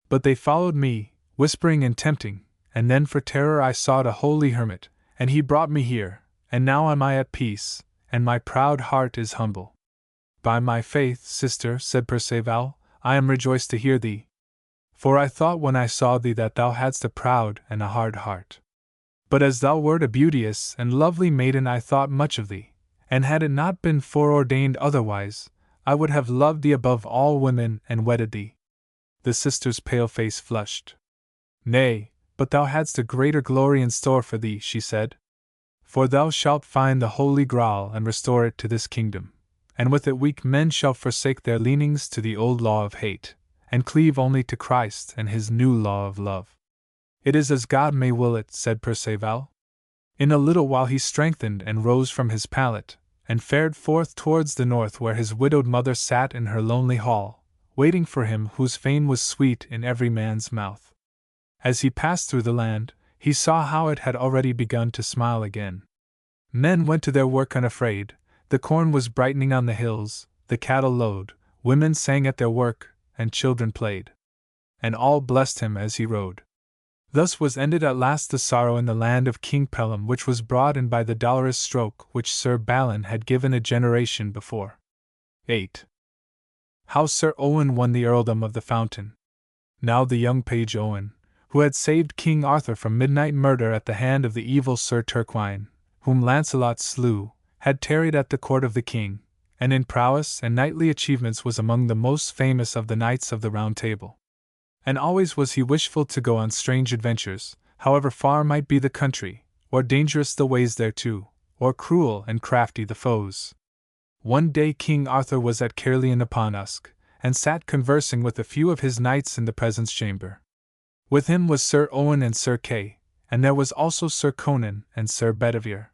But they followed me, whispering and tempting, and then for terror I sought a holy hermit, and he brought me here, and now am I at peace, and my proud heart is humble. By my faith, sister, said Perceval, I am rejoiced to hear thee. For I thought when I saw thee that thou hadst a proud and a hard heart. But as thou wert a beauteous and lovely maiden I thought much of thee, and had it not been foreordained otherwise, I would have loved thee above all women and wedded thee. The sister's pale face flushed. Nay, but thou hadst a greater glory in store for thee, she said. For thou shalt find the Holy Grail and restore it to this kingdom, and with it weak men shall forsake their leanings to the old law of hate, and cleave only to Christ and his new law of love. It is as God may will it, said Perceval. In a little while he strengthened and rose from his pallet, and fared forth towards the north where his widowed mother sat in her lonely hall, waiting for him whose fame was sweet in every man's mouth. As he passed through the land, he saw how it had already begun to smile again. Men went to their work unafraid, the corn was brightening on the hills, the cattle lowed, women sang at their work, and children played. And all blessed him as he rode. Thus was ended at last the sorrow in the land of King Pellam, which was brought in by the dolorous stroke which Sir Balin had given a generation before. 8. How Sir Owen won the earldom of the Fountain. Now the young page Owen, who had saved King Arthur from midnight murder at the hand of the evil Sir Turquine, whom Lancelot slew, had tarried at the court of the king, and in prowess and knightly achievements was among the most famous of the knights of the Round Table. And always was he wishful to go on strange adventures, however far might be the country, or dangerous the ways thereto, or cruel and crafty the foes. One day King Arthur was at Caerleon upon Usk, and sat conversing with a few of his knights in the presence chamber. With him was Sir Owen and Sir Kay, and there was also Sir Conan and Sir Bedivere.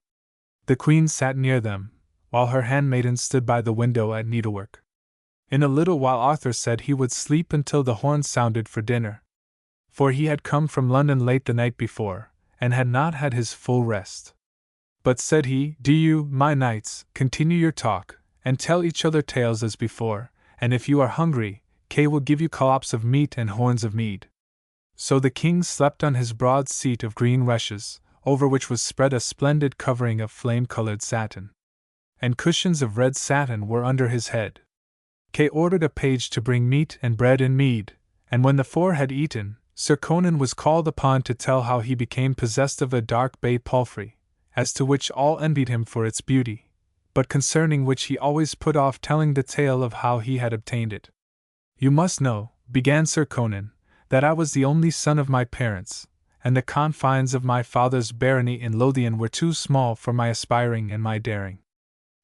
The queen sat near them, while her handmaiden stood by the window at needlework. In a little while Arthur said he would sleep until the horn sounded for dinner. For he had come from London late the night before, and had not had his full rest. But said he, do you, my knights, continue your talk, and tell each other tales as before, and if you are hungry, Kay will give you collops of meat and horns of mead. So the king slept on his broad seat of green rushes, over which was spread a splendid covering of flame-colored satin. And cushions of red satin were under his head. Kay ordered a page to bring meat and bread and mead, and when the four had eaten, Sir Conan was called upon to tell how he became possessed of a dark bay palfrey, as to which all envied him for its beauty, but concerning which he always put off telling the tale of how he had obtained it. You must know, began Sir Conan, that I was the only son of my parents, and the confines of my father's barony in Lothian were too small for my aspiring and my daring.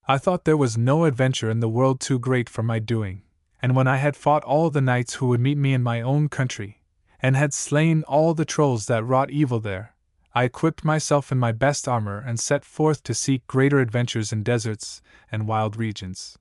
I thought there was no adventure in the world too great for my doing, and when I had fought all the knights who would meet me in my own country, and had slain all the trolls that wrought evil there, I equipped myself in my best armor and set forth to seek greater adventures in deserts and wild regions.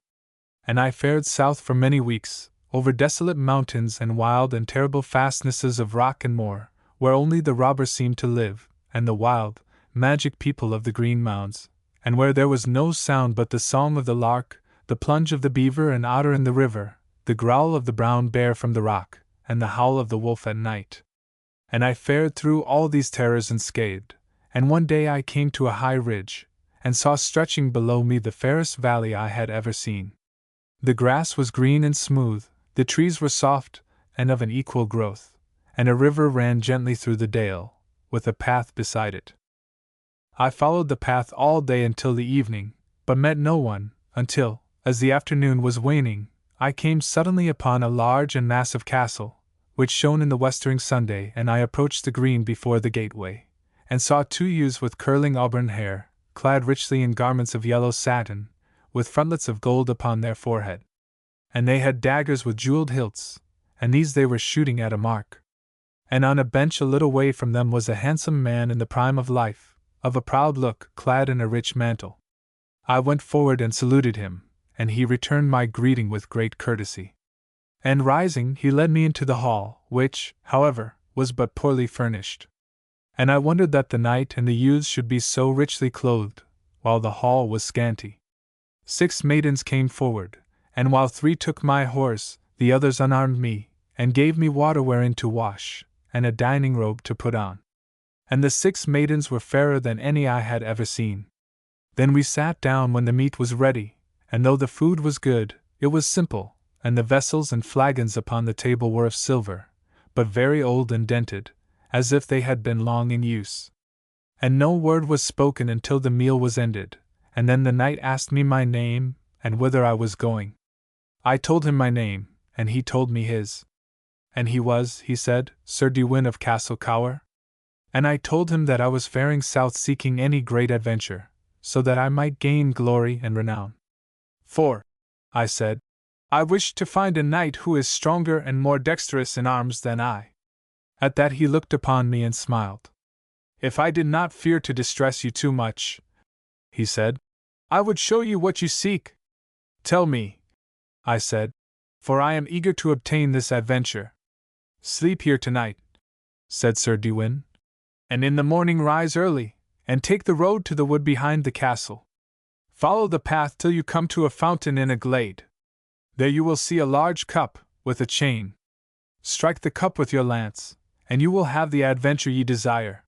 And I fared south for many weeks, over desolate mountains and wild and terrible fastnesses of rock and moor, where only the robbers seemed to live, and the wild, magic people of the green mounds, and where there was no sound but the song of the lark, the plunge of the beaver and otter in the river, the growl of the brown bear from the rock, and the howl of the wolf at night. And I fared through all these terrors unscathed, and one day I came to a high ridge, and saw stretching below me the fairest valley I had ever seen. The grass was green and smooth, the trees were soft, and of an equal growth, and a river ran gently through the dale, with a path beside it. I followed the path all day until the evening, but met no one, until, as the afternoon was waning, I came suddenly upon a large and massive castle, which shone in the westering Sunday, and I approached the green before the gateway, and saw 2 youths with curling auburn hair, clad richly in garments of yellow satin, with frontlets of gold upon their forehead. And they had daggers with jeweled hilts, and these they were shooting at a mark. And on a bench a little way from them was a handsome man in the prime of life, of a proud look, clad in a rich mantle. I went forward and saluted him, and he returned my greeting with great courtesy. And rising, he led me into the hall, which, however, was but poorly furnished. And I wondered that the knight and the youths should be so richly clothed, while the hall was scanty. 6 maidens came forward, and while 3 took my horse, the others unarmed me, and gave me water wherein to wash, and a dining robe to put on. And the 6 maidens were fairer than any I had ever seen. Then we sat down when the meat was ready, and though the food was good, it was simple, and the vessels and flagons upon the table were of silver, but very old and dented, as if they had been long in use. And no word was spoken until the meal was ended, and then the knight asked me my name, and whither I was going. I told him my name, and he told me his. And he was, he said, Sir Dewin of Castle Cower? And I told him that I was faring south seeking any great adventure, so that I might gain glory and renown. For, I said, I wish to find a knight who is stronger and more dexterous in arms than I. At that he looked upon me and smiled. If I did not fear to distress you too much, he said, I would show you what you seek. Tell me, I said, for I am eager to obtain this adventure. Sleep here tonight, said Sir Dewin, and in the morning rise early, and take the road to the wood behind the castle. Follow the path till you come to a fountain in a glade. There you will see a large cup, with a chain. Strike the cup with your lance, and you will have the adventure ye desire.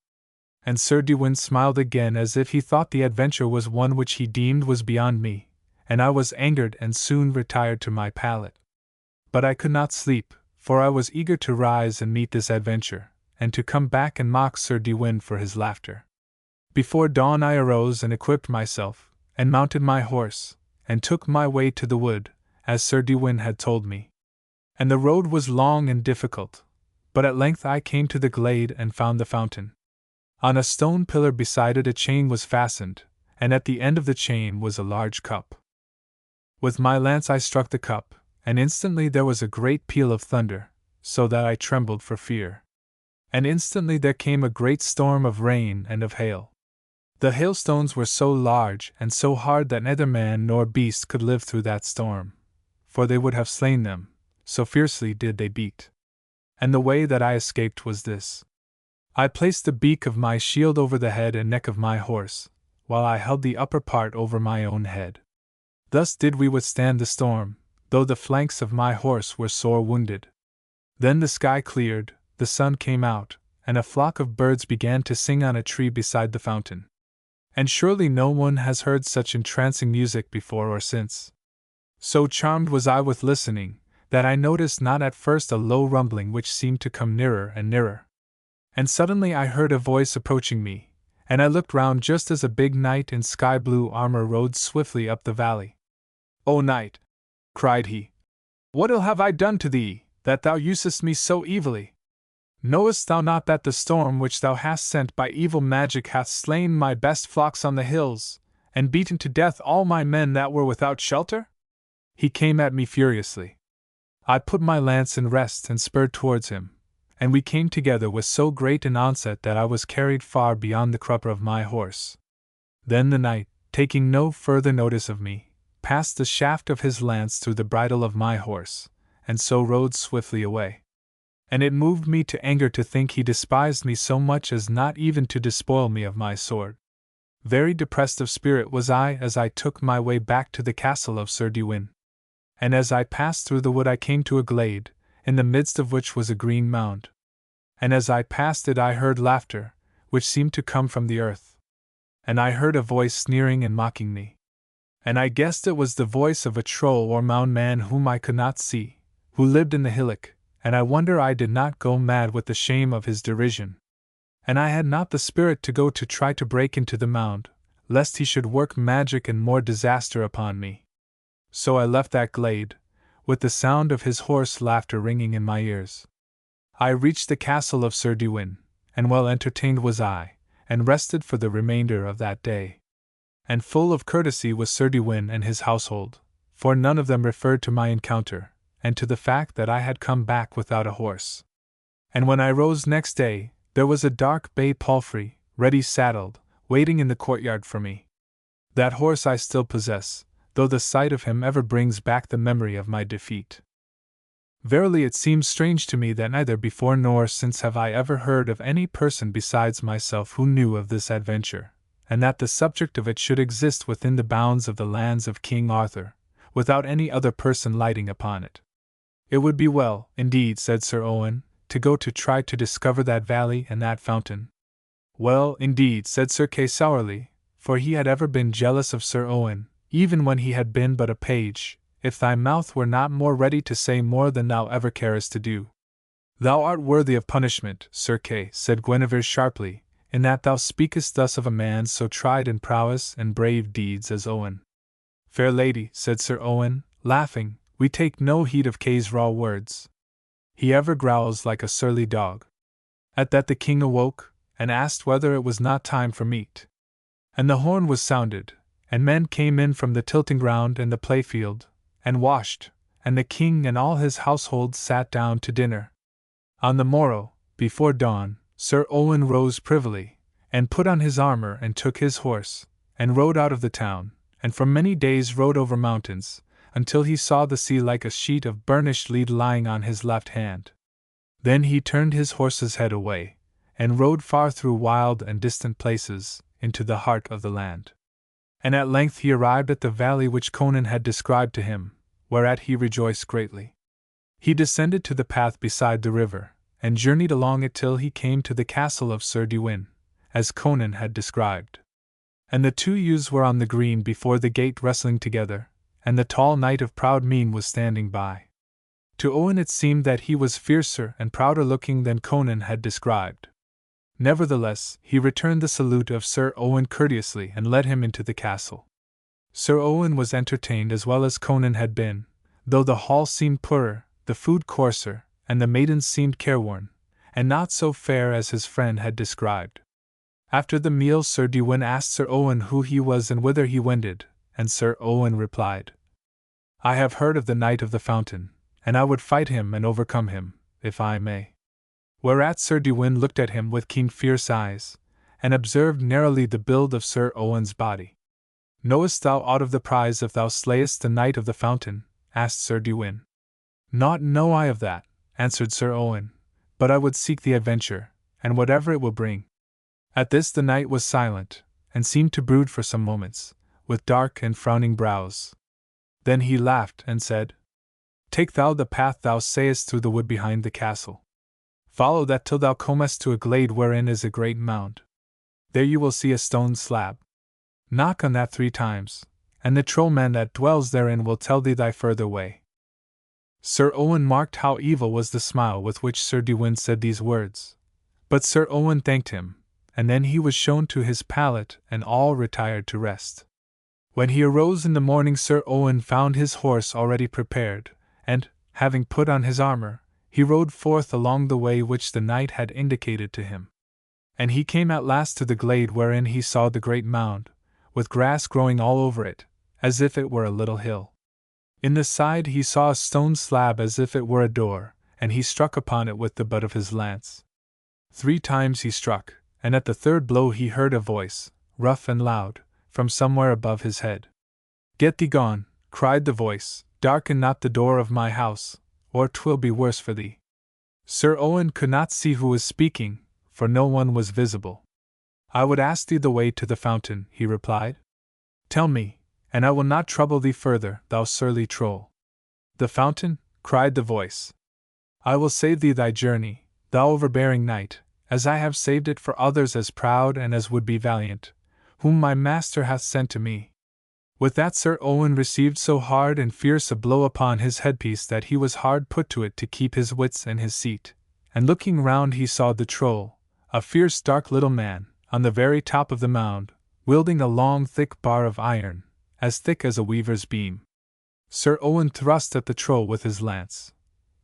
And Sir Dewin smiled again as if he thought the adventure was one which he deemed was beyond me, and I was angered and soon retired to my pallet. But I could not sleep, for I was eager to rise and meet this adventure, and to come back and mock Sir Dewin for his laughter. Before dawn I arose and equipped myself, and mounted my horse, and took my way to the wood, as Sir Dewin had told me. And the road was long and difficult, but at length I came to the glade and found the fountain. On a stone pillar beside it a chain was fastened, and at the end of the chain was a large cup. With my lance I struck the cup, and instantly there was a great peal of thunder, so that I trembled for fear. And instantly there came a great storm of rain and of hail. The hailstones were so large and so hard that neither man nor beast could live through that storm, for they would have slain them, so fiercely did they beat. And the way that I escaped was this. I placed the beak of my shield over the head and neck of my horse, while I held the upper part over my own head. Thus did we withstand the storm, though the flanks of my horse were sore wounded. Then the sky cleared, the sun came out, and a flock of birds began to sing on a tree beside the fountain. And surely no one has heard such entrancing music before or since. So charmed was I with listening, that I noticed not at first a low rumbling which seemed to come nearer and nearer. And suddenly I heard a voice approaching me, and I looked round just as a big knight in sky-blue armor rode swiftly up the valley. O knight, cried he, what ill have I done to thee, that thou usest me so evilly? Knowest thou not that the storm which thou hast sent by evil magic hath slain my best flocks on the hills, and beaten to death all my men that were without shelter? He came at me furiously. I put my lance in rest and spurred towards him, and we came together with so great an onset that I was carried far beyond the crupper of my horse. Then the knight, taking no further notice of me, passed the shaft of his lance through the bridle of my horse, and so rode swiftly away. And it moved me to anger to think he despised me so much as not even to despoil me of my sword. Very depressed of spirit was I as I took my way back to the castle of Sir Dewin. And as I passed through the wood I came to a glade, in the midst of which was a green mound. And as I passed it I heard laughter, which seemed to come from the earth. And I heard a voice sneering and mocking me. And I guessed it was the voice of a troll or mound man whom I could not see, who lived in the hillock, and I wonder I did not go mad with the shame of his derision. and I had not the spirit to go to try to break into the mound, lest he should work magic and more disaster upon me. So I left that glade, with the sound of his hoarse laughter ringing in my ears. I reached the castle of Sir Dewin, and well entertained was I, and rested for the remainder of that day. And full of courtesy was Sir Dewin and his household, for none of them referred to my encounter, and to the fact that I had come back without a horse. And when I rose next day, there was a dark bay palfrey, ready saddled, waiting in the courtyard for me. That horse I still possess, though the sight of him ever brings back the memory of my defeat. Verily it seems strange to me that neither before nor since have I ever heard of any person besides myself who knew of this adventure, and that the subject of it should exist within the bounds of the lands of King Arthur, without any other person lighting upon it. It would be well, indeed, said Sir Owen, to go to try to discover that valley and that fountain. Well, indeed, said Sir Kay sourly, for he had ever been jealous of Sir Owen, even when he had been but a page, if thy mouth were not more ready to say more than thou ever carest to do. Thou art worthy of punishment, Sir Kay, said Guinevere sharply, in that thou speakest thus of a man so tried in prowess and brave deeds as Owen. Fair lady, said Sir Owen, laughing, we take no heed of Kay's raw words. He ever growls like a surly dog. At that the king awoke, and asked whether it was not time for meat. And the horn was sounded, and men came in from the tilting ground and the playfield, and washed, and the king and all his household sat down to dinner. On the morrow, before dawn, Sir Owen rose privily, and put on his armor and took his horse, and rode out of the town, and for many days rode over mountains, until he saw the sea like a sheet of burnished lead lying on his left hand. Then he turned his horse's head away, and rode far through wild and distant places, into the heart of the land. And at length he arrived at the valley which Conan had described to him, whereat he rejoiced greatly. He descended to the path beside the river, and journeyed along it till he came to the castle of Sir Dewin, as Conan had described. And the two youths were on the green before the gate wrestling together, and the tall knight of proud mien was standing by. To Owen it seemed that he was fiercer and prouder looking than Conan had described. Nevertheless, he returned the salute of Sir Owen courteously and led him into the castle. Sir Owen was entertained as well as Conan had been, though the hall seemed poorer, the food coarser, and the maidens seemed careworn, and not so fair as his friend had described. After the meal Sir Dewin asked Sir Owen who he was and whither he wended, and Sir Owen replied, I have heard of the Knight of the Fountain, and I would fight him and overcome him, if I may. Whereat Sir Dewin looked at him with keen fierce eyes, and observed narrowly the build of Sir Owen's body. Knowest thou aught of the prize if thou slayest the Knight of the Fountain? Asked Sir Dewin. Naught know I of that, answered Sir Owen, but I would seek the adventure, and whatever it will bring. At this the knight was silent, and seemed to brood for some moments, with dark and frowning brows. Then he laughed and said, Take thou the path thou sayest through the wood behind the castle. Follow that till thou comest to a glade wherein is a great mound. There you will see a stone slab. Knock on that 3 times, and the trollman that dwells therein will tell thee thy further way. Sir Owen marked how evil was the smile with which Sir Dewin said these words. But Sir Owen thanked him, and then he was shown to his pallet, and all retired to rest. When he arose in the morning Sir Owen found his horse already prepared, and, having put on his armor, he rode forth along the way which the knight had indicated to him. And he came at last to the glade wherein he saw the great mound, with grass growing all over it, as if it were a little hill. In the side he saw a stone slab as if it were a door, and he struck upon it with the butt of his lance. 3 times he struck, and at the 3rd blow he heard a voice, rough and loud, from somewhere above his head. Get thee gone, cried the voice, darken not the door of my house, or 'twill be worse for thee. Sir Owen could not see who was speaking, for no one was visible. I would ask thee the way to the fountain, he replied. Tell me, and I will not trouble thee further, thou surly troll. The fountain? Cried the voice. I will save thee thy journey, thou overbearing knight, as I have saved it for others as proud and as would be valiant, whom my master hath sent to me. With that Sir Owen received so hard and fierce a blow upon his headpiece that he was hard put to it to keep his wits and his seat, and looking round he saw the troll, a fierce dark little man, on the very top of the mound, wielding a long thick bar of iron, as thick as a weaver's beam. Sir Owen thrust at the troll with his lance,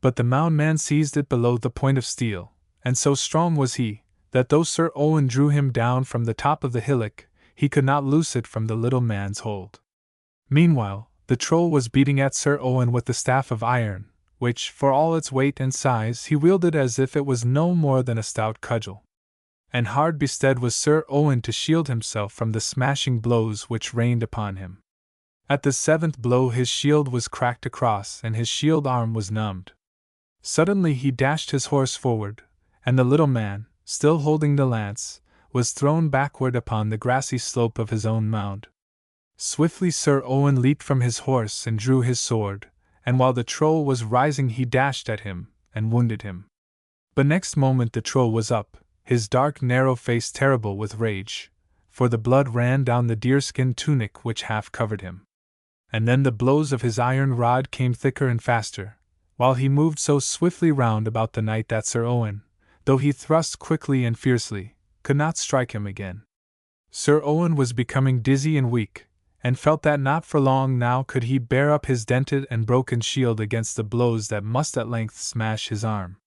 but the mound man seized it below the point of steel, and so strong was he, that though Sir Owen drew him down from the top of the hillock, he could not loose it from the little man's hold. Meanwhile, the troll was beating at Sir Owen with the staff of iron, which, for all its weight and size, he wielded as if it was no more than a stout cudgel. And hard bestead was Sir Owen to shield himself from the smashing blows which rained upon him. At the 7th blow his shield was cracked across and his shield arm was numbed. Suddenly he dashed his horse forward, and the little man, still holding the lance, was thrown backward upon the grassy slope of his own mound. Swiftly Sir Owen leaped from his horse and drew his sword, and while the troll was rising he dashed at him, and wounded him. But next moment the troll was up, his dark narrow face terrible with rage, for the blood ran down the deerskin tunic which half covered him. And then the blows of his iron rod came thicker and faster, while he moved so swiftly round about the knight that Sir Owen, though he thrust quickly and fiercely, could not strike him again. Sir Owen was becoming dizzy and weak, and felt that not for long now could he bear up his dented and broken shield against the blows that must at length smash his arm.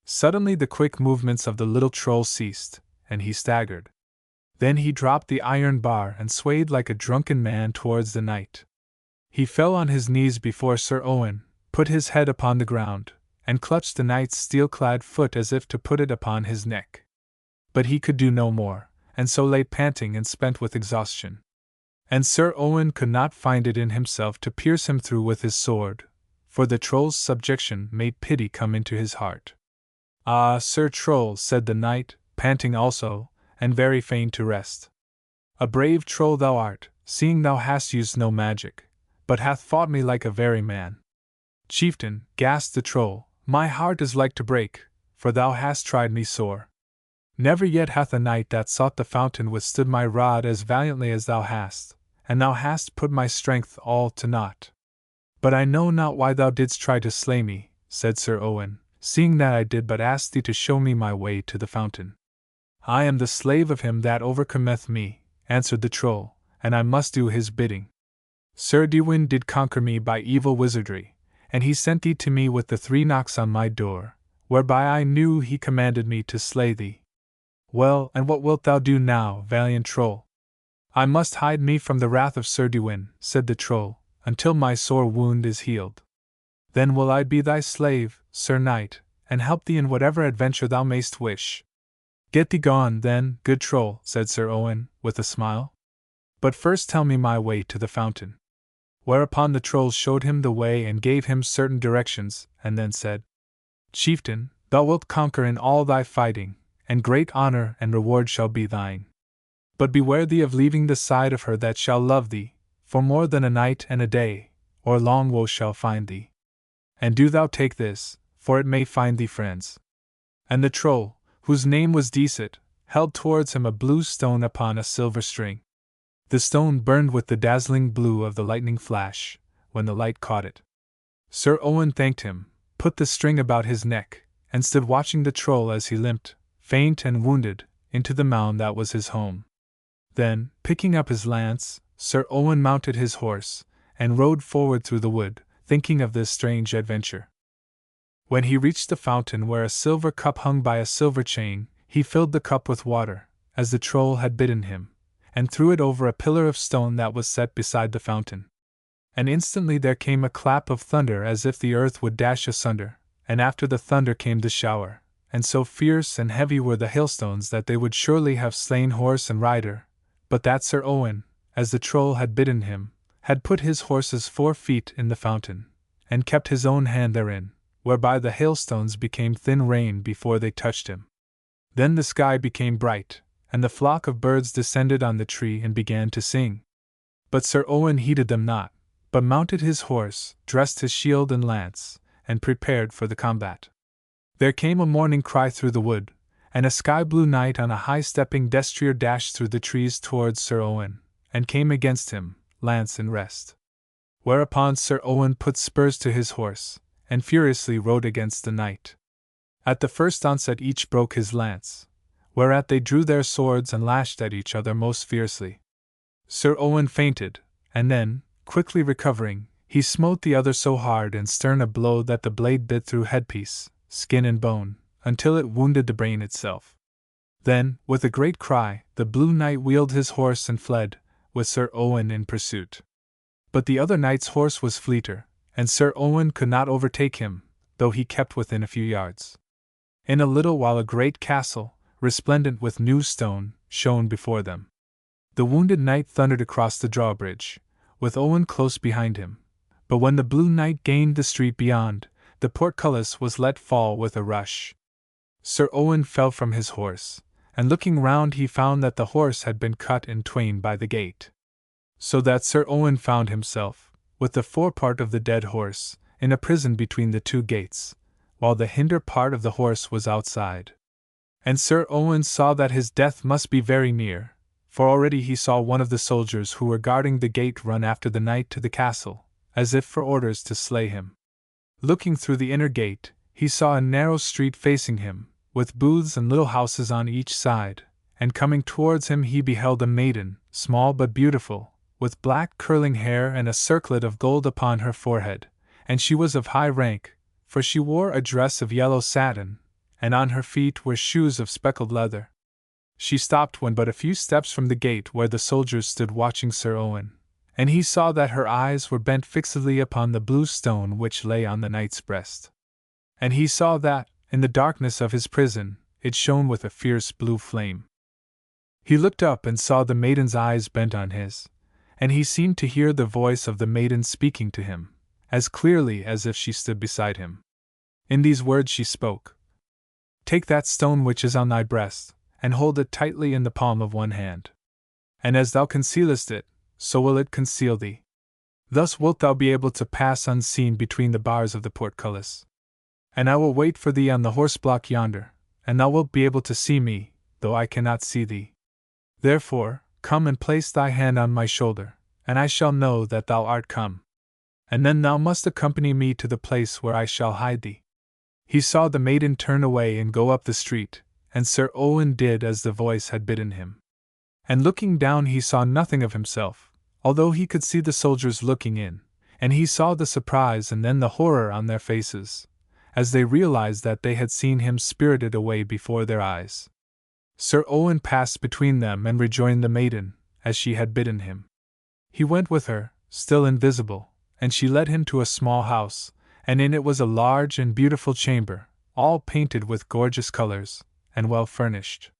Suddenly the quick movements of the little troll ceased, and he staggered. Then he dropped the iron bar and swayed like a drunken man towards the knight. He fell on his knees before Sir Owen, put his head upon the ground, and clutched the knight's steel-clad foot as if to put it upon his neck. But he could do no more, and so lay panting and spent with exhaustion. And Sir Owen could not find it in himself to pierce him through with his sword, for the troll's subjection made pity come into his heart. "Ah, Sir Troll," said the knight, panting also, and very fain to rest. "A brave troll thou art, seeing thou hast used no magic, but hath fought me like a very man." "Chieftain," gasped the troll, "my heart is like to break, for thou hast tried me sore. Never yet hath a knight that sought the fountain withstood my rod as valiantly as thou hast, and thou hast put my strength all to naught." "But I know not why thou didst try to slay me," said Sir Owen, "seeing that I did but ask thee to show me my way to the fountain." "I am the slave of him that overcometh me," answered the troll, "and I must do his bidding. Sir Dewin did conquer me by evil wizardry, and he sent thee to me with the 3 knocks on my door, whereby I knew he commanded me to slay thee. Well, and what wilt thou do now, valiant troll?" "I must hide me from the wrath of Sir Dewin," said the troll, "until my sore wound is healed. Then will I be thy slave, Sir Knight, and help thee in whatever adventure thou mayst wish." "Get thee gone, then, good troll," said Sir Owen, with a smile. "But first tell me my way to the fountain." Whereupon the troll showed him the way and gave him certain directions, and then said, "Chieftain, thou wilt conquer in all thy fighting, and great honor and reward shall be thine. But beware thee of leaving the side of her that shall love thee, for more than a night and a day, or long woe shall find thee. And do thou take this, for it may find thee friends." And the troll, whose name was Decet, held towards him a blue stone upon a silver string. The stone burned with the dazzling blue of the lightning flash, when the light caught it. Sir Owen thanked him, put the string about his neck, and stood watching the troll as he limped, faint and wounded, into the mound that was his home. Then, picking up his lance, Sir Owen mounted his horse, and rode forward through the wood, thinking of this strange adventure. When he reached the fountain where a silver cup hung by a silver chain, he filled the cup with water, as the troll had bidden him, and threw it over a pillar of stone that was set beside the fountain. And instantly there came a clap of thunder as if the earth would dash asunder, and after the thunder came the shower, and so fierce and heavy were the hailstones that they would surely have slain horse and rider, but that Sir Owen, as the troll had bidden him, had put his horse's 4 feet in the fountain, and kept his own hand therein, whereby the hailstones became thin rain before they touched him. Then the sky became bright, and the flock of birds descended on the tree and began to sing. But Sir Owen heeded them not, but mounted his horse, dressed his shield and lance, and prepared for the combat. There came a morning cry through the wood, and a sky-blue knight on a high-stepping destrier dashed through the trees towards Sir Owen, and came against him, lance in rest. Whereupon Sir Owen put spurs to his horse, and furiously rode against the knight. At the first onset each broke his lance, whereat they drew their swords and lashed at each other most fiercely. Sir Owen fainted, and then, quickly recovering, he smote the other so hard and stern a blow that the blade bit through headpiece, skin and bone, until it wounded the brain itself. Then, with a great cry, the Blue Knight wheeled his horse and fled, with Sir Owen in pursuit. But the other knight's horse was fleeter, and Sir Owen could not overtake him, though he kept within a few yards. In a little while a great castle, resplendent with new stone, shone before them. The wounded knight thundered across the drawbridge, with Owen close behind him, but when the Blue Knight gained the street beyond, the portcullis was let fall with a rush. Sir Owen fell from his horse, and looking round he found that the horse had been cut in twain by the gate. So that Sir Owen found himself, with the forepart of the dead horse, in a prison between the two gates, while the hinder part of the horse was outside. And Sir Owen saw that his death must be very near, for already he saw one of the soldiers who were guarding the gate run after the knight to the castle, as if for orders to slay him. Looking through the inner gate, he saw a narrow street facing him, with booths and little houses on each side, and coming towards him he beheld a maiden, small but beautiful, with black curling hair and a circlet of gold upon her forehead, and she was of high rank, for she wore a dress of yellow satin, and on her feet were shoes of speckled leather. She stopped when but a few steps from the gate where the soldiers stood watching Sir Owen, and he saw that her eyes were bent fixedly upon the blue stone which lay on the knight's breast. And he saw that, in the darkness of his prison, it shone with a fierce blue flame. He looked up and saw the maiden's eyes bent on his, and he seemed to hear the voice of the maiden speaking to him, as clearly as if she stood beside him. In these words she spoke: "Take that stone which is on thy breast, and hold it tightly in the palm of one hand. And as thou concealest it, so will it conceal thee. Thus wilt thou be able to pass unseen between the bars of the portcullis. And I will wait for thee on the horse-block yonder, and thou wilt be able to see me, though I cannot see thee. Therefore, come and place thy hand on my shoulder, and I shall know that thou art come. And then thou must accompany me to the place where I shall hide thee." He saw the maiden turn away and go up the street, and Sir Owen did as the voice had bidden him. And looking down he saw nothing of himself, although he could see the soldiers looking in, and he saw the surprise and then the horror on their faces, as they realized that they had seen him spirited away before their eyes. Sir Owen passed between them and rejoined the maiden, as she had bidden him. He went with her, still invisible, and she led him to a small house, and in it was a large and beautiful chamber, all painted with gorgeous colors, and well furnished.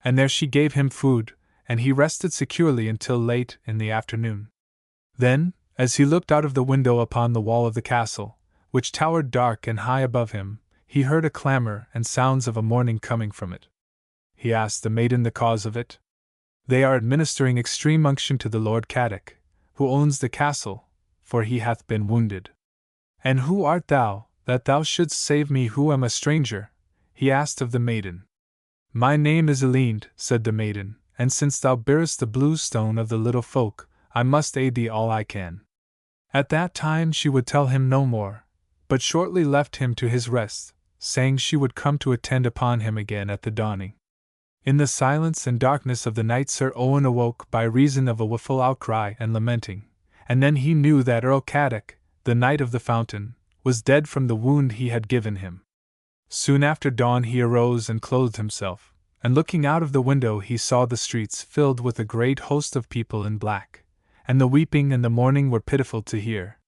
And there she gave him food, and he rested securely until late in the afternoon. Then, as he looked out of the window upon the wall of the castle, which towered dark and high above him, he heard a clamor and sounds of a mourning coming from it. He asked the maiden the cause of it. "They are administering extreme unction to the Lord Caddoc, who owns the castle, for he hath been wounded." "And who art thou, that thou shouldst save me who am a stranger?" he asked of the maiden. "My name is Elend," said the maiden, "and since thou bearest the blue stone of the little folk, I must aid thee all I can." At that time she would tell him no more, but shortly left him to his rest, saying she would come to attend upon him again at the dawning. In the silence and darkness of the night Sir Owen awoke by reason of a woeful outcry and lamenting, and then he knew that Earl Caddoc, the Knight of the Fountain, was dead from the wound he had given him. Soon after dawn he arose and clothed himself, and looking out of the window he saw the streets filled with a great host of people in black, and the weeping and the mourning were pitiful to hear.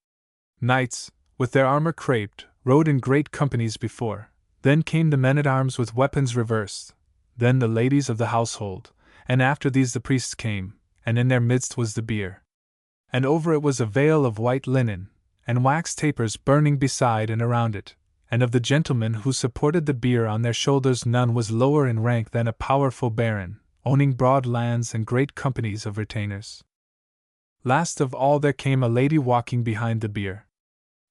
Knights, with their armor craped, rode in great companies before, then came the men-at-arms with weapons reversed, then the ladies of the household, and after these the priests came, and in their midst was the bier. And over it was a veil of white linen, and wax tapers burning beside and around it, and of the gentlemen who supported the bier on their shoulders none was lower in rank than a powerful baron, owning broad lands and great companies of retainers. Last of all there came a lady walking behind the bier.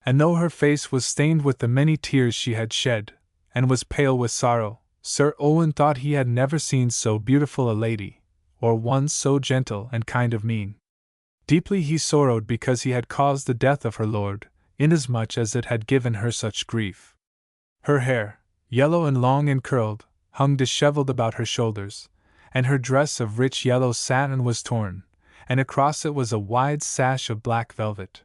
And though her face was stained with the many tears she had shed, and was pale with sorrow, Sir Owen thought he had never seen so beautiful a lady, or one so gentle and kind of mien. Deeply he sorrowed because he had caused the death of her lord, inasmuch as it had given her such grief. Her hair, yellow and long and curled, hung dishevelled about her shoulders, and her dress of rich yellow satin was torn, and across it was a wide sash of black velvet.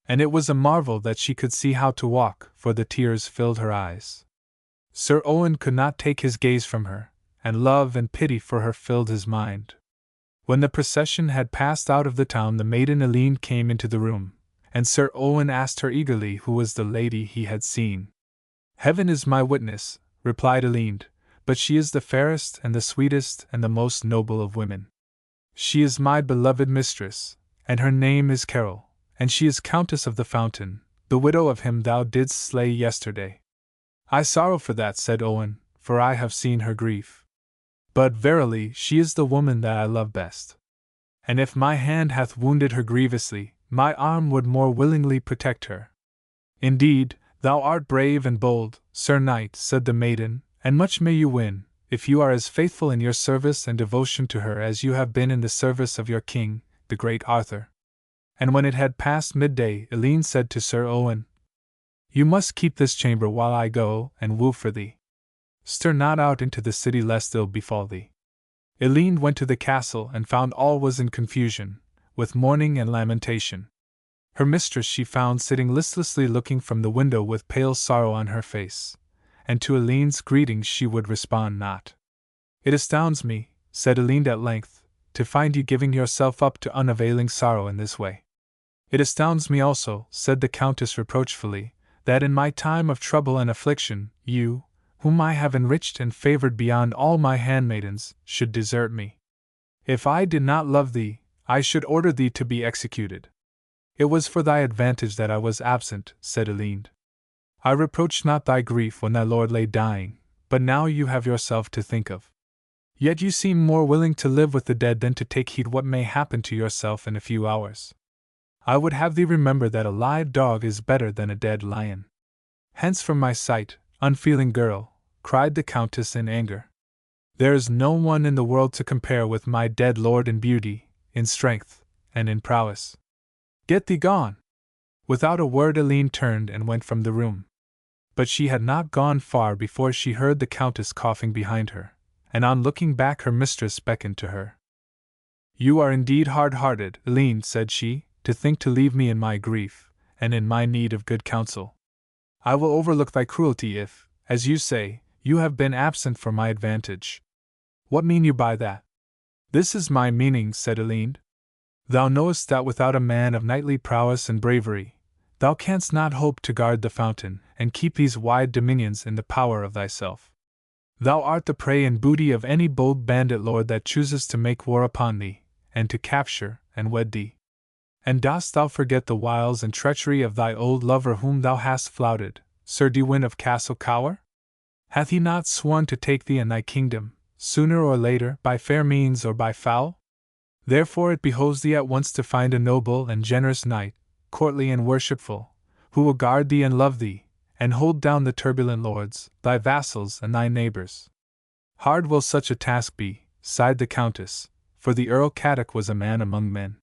And it was a marvel that she could see how to walk, for the tears filled her eyes. Sir Owen could not take his gaze from her, and love and pity for her filled his mind. When the procession had passed out of the town, the maiden Aline came into the room, and Sir Owen asked her eagerly who was the lady he had seen. "Heaven is my witness," replied Aline, "but she is the fairest and the sweetest and the most noble of women. She is my beloved mistress, and her name is Carol, and she is Countess of the Fountain, the widow of him thou didst slay yesterday." "I sorrow for that," said Owen, "for I have seen her grief. But verily she is the woman that I love best. And if my hand hath wounded her grievously, my arm would more willingly protect her." "Indeed, thou art brave and bold, Sir Knight," said the maiden, "and much may you win, if you are as faithful in your service and devotion to her as you have been in the service of your king, the great Arthur." And when it had passed midday, Aline said to Sir Owen, "You must keep this chamber while I go and woo for thee. Stir not out into the city lest ill befall thee." Aline went to the castle and found all was in confusion, with mourning and lamentation. Her mistress she found sitting listlessly looking from the window with pale sorrow on her face, and to Aline's greetings she would respond not. "It astounds me," said Aline at length, "to find you giving yourself up to unavailing sorrow in this way." "It astounds me also," said the Countess reproachfully, "that in my time of trouble and affliction, you, whom I have enriched and favored beyond all my handmaidens, should desert me. If I did not love thee, I should order thee to be executed." "It was for thy advantage that I was absent," said Aline. "I reproached not thy grief when thy lord lay dying, but now you have yourself to think of. Yet you seem more willing to live with the dead than to take heed what may happen to yourself in a few hours. I would have thee remember that a live dog is better than a dead lion. Hence from my sight, unfeeling girl," cried the Countess in anger. "There is no one in the world to compare with my dead lord in beauty, in strength, and in prowess. Get thee gone!" Without a word Aline turned and went from the room. But she had not gone far before she heard the Countess coughing behind her, and on looking back her mistress beckoned to her. "You are indeed hard-hearted, Aline," said she, "to think to leave me in my grief, and in my need of good counsel. I will overlook thy cruelty if, as you say, you have been absent for my advantage." "What mean you by that?" "This is my meaning," said Aline. "Thou knowest that without a man of knightly prowess and bravery, thou canst not hope to guard the fountain and keep these wide dominions in the power of thyself. Thou art the prey and booty of any bold bandit lord that chooses to make war upon thee, and to capture and wed thee. And dost thou forget the wiles and treachery of thy old lover whom thou hast flouted, Sir Dewin of Castle Cower? Hath he not sworn to take thee and thy kingdom, sooner or later, by fair means or by foul? Therefore it behoves thee at once to find a noble and generous knight, courtly and worshipful, who will guard thee and love thee, and hold down the turbulent lords, thy vassals and thy neighbors." "Hard will such a task be," sighed the Countess, "for the Earl Caddoc was a man among men.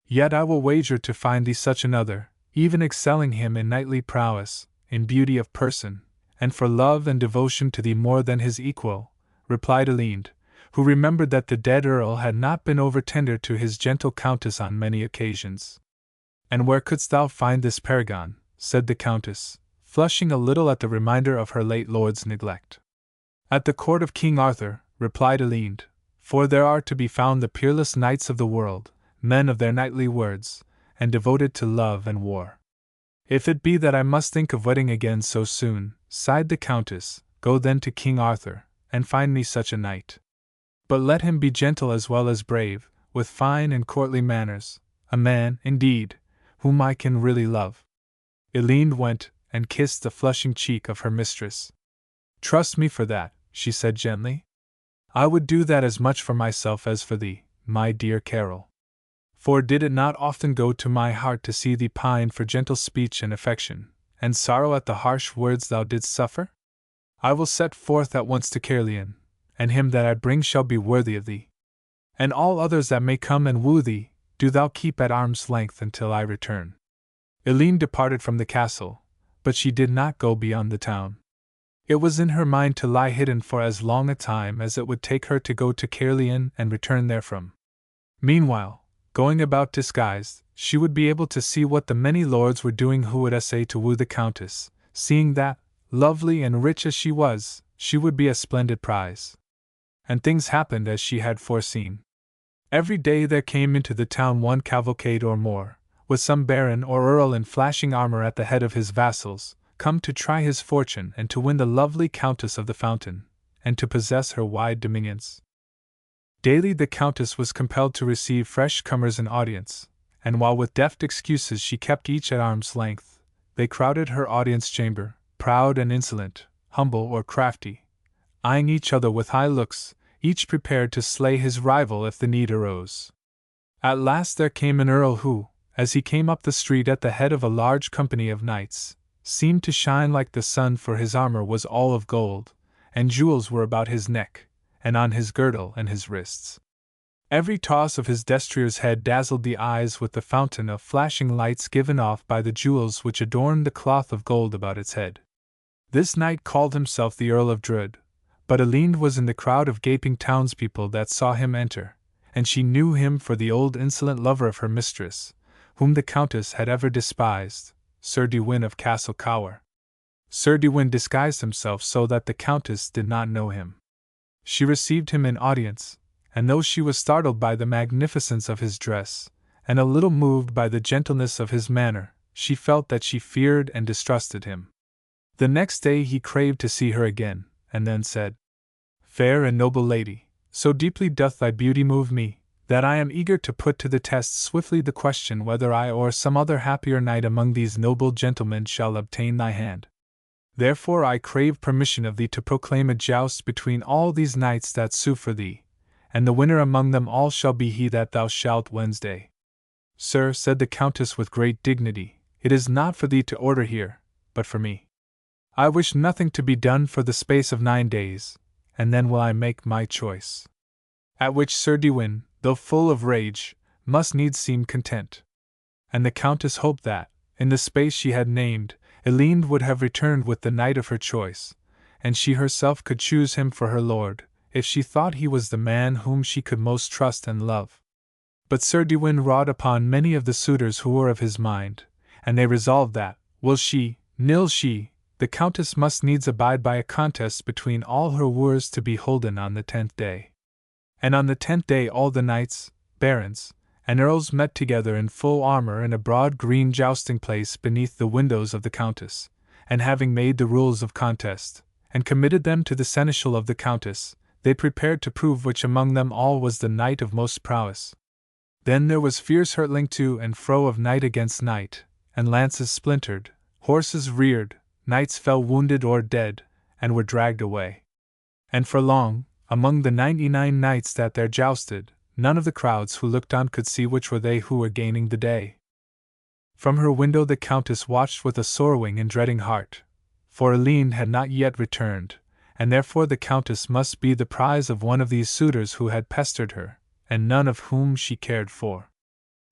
Yet I will wager to find thee such another, even excelling him in knightly prowess, in beauty of person, and for love and devotion to thee more than his equal," replied Aline, who remembered that the dead Earl had not been over-tender to his gentle Countess on many occasions. "And where couldst thou find this paragon?" said the Countess, flushing a little at the reminder of her late lord's neglect. "At the court of King Arthur," replied Aline, "for there are to be found the peerless knights of the world, men of their knightly words, and devoted to love and war." "If it be that I must think of wedding again so soon," sighed the Countess, "go then to King Arthur, and find me such a knight. But let him be gentle as well as brave, with fine and courtly manners, a man, indeed, whom I can really love." Aline went and kissed the flushing cheek of her mistress. "Trust me for that," she said gently. "I would do that as much for myself as for thee, my dear Carol. For did it not often go to my heart to see thee pine for gentle speech and affection, and sorrow at the harsh words thou didst suffer? I will set forth at once to Caerleon, and him that I bring shall be worthy of thee. And all others that may come and woo thee, do thou keep at arm's length until I return." Aline departed from the castle, but she did not go beyond the town. It was in her mind to lie hidden for as long a time as it would take her to go to Caerleon and return therefrom. Meanwhile, going about disguised, she would be able to see what the many lords were doing who would essay to woo the Countess, seeing that, lovely and rich as she was, she would be a splendid prize. And things happened as she had foreseen. Every day there came into the town one cavalcade or more, with some baron or earl in flashing armor at the head of his vassals, come to try his fortune and to win the lovely Countess of the Fountain, and to possess her wide dominions. Daily the Countess was compelled to receive fresh comers in audience, and while with deft excuses she kept each at arm's length, they crowded her audience chamber, proud and insolent, humble or crafty, eyeing each other with high looks, each prepared to slay his rival if the need arose. At last there came an earl who, as he came up the street at the head of a large company of knights, seemed to shine like the sun, for his armor was all of gold, and jewels were about his neck, and on his girdle and his wrists. Every toss of his destrier's head dazzled the eyes with the fountain of flashing lights given off by the jewels which adorned the cloth of gold about its head. This knight called himself the Earl of Druid, but Elind was in the crowd of gaping townspeople that saw him enter, and she knew him for the old insolent lover of her mistress, whom the Countess had ever despised, Sir Dewin of Castle Cower. Sir Dewin disguised himself so that the Countess did not know him. She received him in audience, and though she was startled by the magnificence of his dress, and a little moved by the gentleness of his manner, she felt that she feared and distrusted him. The next day he craved to see her again, and then said, "Fair and noble lady, so deeply doth thy beauty move me, that I am eager to put to the test swiftly the question whether I or some other happier knight among these noble gentlemen shall obtain thy hand. Therefore I crave permission of thee to proclaim a joust between all these knights that sue for thee, and the winner among them all shall be he that thou shalt Wednesday." "Sir," said the Countess with great dignity, "it is not for thee to order here, but for me. I wish nothing to be done for the space of 9 days, and then will I make my choice." At which Sir Dewin, though full of rage, must needs seem content. And the Countess hoped that, in the space she had named, Elind would have returned with the knight of her choice, and she herself could choose him for her lord, if she thought he was the man whom she could most trust and love. But Sir Dewin wrought upon many of the suitors who were of his mind, and they resolved that, will she, nil she, the Countess must needs abide by a contest between all her wooers to be holden on the 10th day. And on the 10th day all the knights, barons, and earls met together in full armor in a broad green jousting place beneath the windows of the Countess, and having made the rules of contest, and committed them to the seneschal of the Countess, they prepared to prove which among them all was the knight of most prowess. Then there was fierce hurtling to and fro of knight against knight, and lances splintered, horses reared, knights fell wounded or dead, and were dragged away. And for long, among the 99 knights that there jousted, none of the crowds who looked on could see which were they who were gaining the day. From her window the Countess watched with a sorrowing and dreading heart, for Elind had not yet returned, and therefore the Countess must be the prize of one of these suitors who had pestered her, and none of whom she cared for.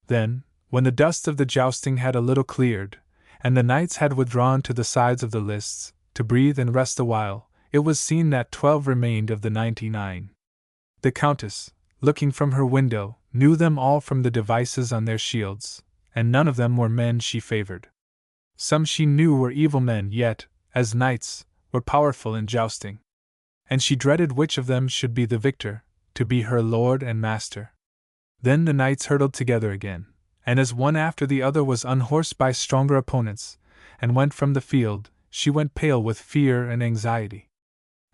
Then, when the dust of the jousting had a little cleared, and the knights had withdrawn to the sides of the lists, to breathe and rest awhile, it was seen that 12 remained of the 99. The Countess, looking from her window, knew them all from the devices on their shields, and none of them were men she favored. Some she knew were evil men, yet, as knights, were powerful in jousting. And she dreaded which of them should be the victor, to be her lord and master. Then the knights hurtled together again, and as one after the other was unhorsed by stronger opponents, and went from the field, she went pale with fear and anxiety.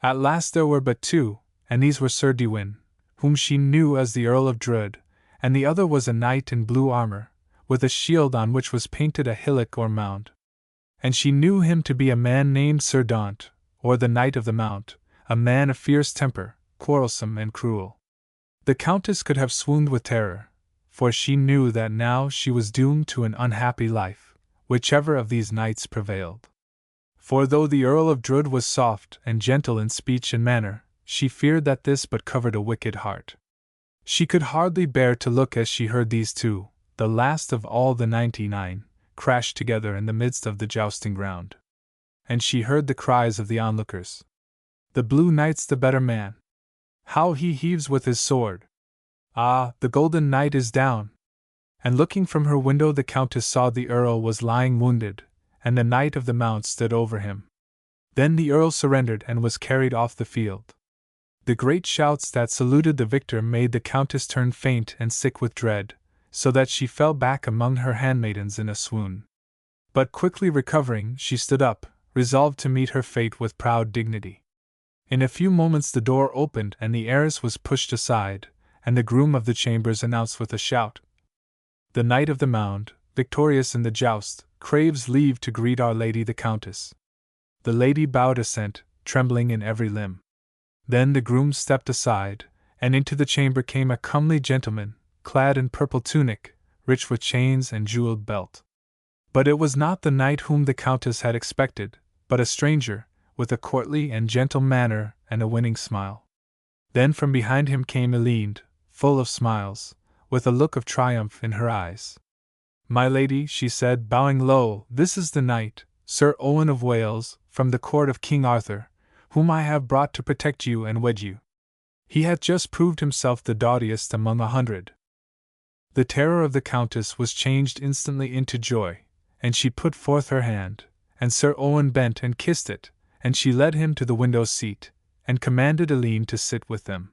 At last there were but 2, and these were Sir Dewin, whom she knew as the Earl of Druid, and the other was a knight in blue armor, with a shield on which was painted a hillock or mound. And she knew him to be a man named Sir Daunt, or the Knight of the Mount, a man of fierce temper, quarrelsome and cruel. The Countess could have swooned with terror, for she knew that now she was doomed to an unhappy life, whichever of these knights prevailed. For though the Earl of Druid was soft and gentle in speech and manner, she feared that this but covered a wicked heart. She could hardly bear to look as she heard these 2, the last of all the 99, crash together in the midst of the jousting ground. and she heard the cries of the onlookers. "The Blue Knight's the better man. How he heaves with his sword! Ah, the Golden Knight is down!" And looking from her window, the Countess saw the Earl was lying wounded, and the Knight of the Mount stood over him. Then the Earl surrendered and was carried off the field. The great shouts that saluted the victor made the Countess turn faint and sick with dread, so that she fell back among her handmaidens in a swoon. But quickly recovering, she stood up, resolved to meet her fate with proud dignity. In a few moments the door opened and the heiress was pushed aside, and the groom of the chambers announced with a shout, "The Knight of the Mound, victorious in the joust, craves leave to greet our lady the Countess." The lady bowed assent, trembling in every limb. Then the groom stepped aside, and into the chamber came a comely gentleman, clad in purple tunic, rich with chains and jeweled belt. But it was not the knight whom the Countess had expected, but a stranger, with a courtly and gentle manner and a winning smile. Then from behind him came Elende, full of smiles, with a look of triumph in her eyes. "My lady," she said, bowing low, "this is the knight, Sir Owen of Wales, from the court of King Arthur, whom I have brought to protect you and wed you. He hath just proved himself the doughtiest among 100. The terror of the Countess was changed instantly into joy, and she put forth her hand, and Sir Owen bent and kissed it, and she led him to the window seat, and commanded Elende to sit with them.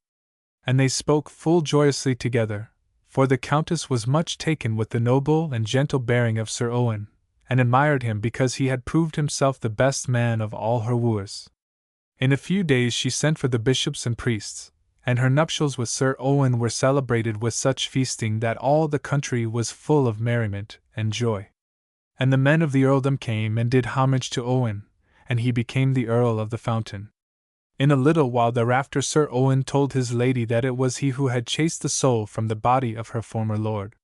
And they spoke full joyously together, for the Countess was much taken with the noble and gentle bearing of Sir Owen, and admired him because he had proved himself the best man of all her wooers. In a few days she sent for the bishops and priests, and her nuptials with Sir Owen were celebrated with such feasting that all the country was full of merriment and joy. And the men of the earldom came and did homage to Owen, and he became the Earl of the Fountain. In a little while thereafter Sir Owen told his lady that it was he who had chased the soul from the body of her former lord.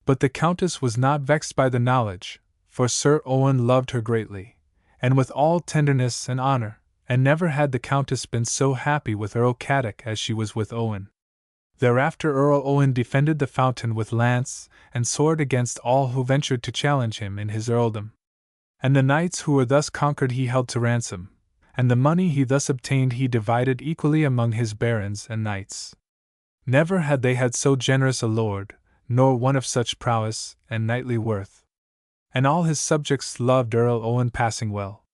But the Countess was not vexed by the knowledge, for Sir Owen loved her greatly, and with all tenderness and honor, and never had the Countess been so happy with Earl Caddoc as she was with Owen. Thereafter Earl Owen defended the fountain with lance and sword against all who ventured to challenge him in his earldom. And the knights who were thus conquered he held to ransom, and the money he thus obtained he divided equally among his barons and knights. Never had they had so generous a lord, nor one of such prowess and knightly worth. And all his subjects loved Earl Owen passing well.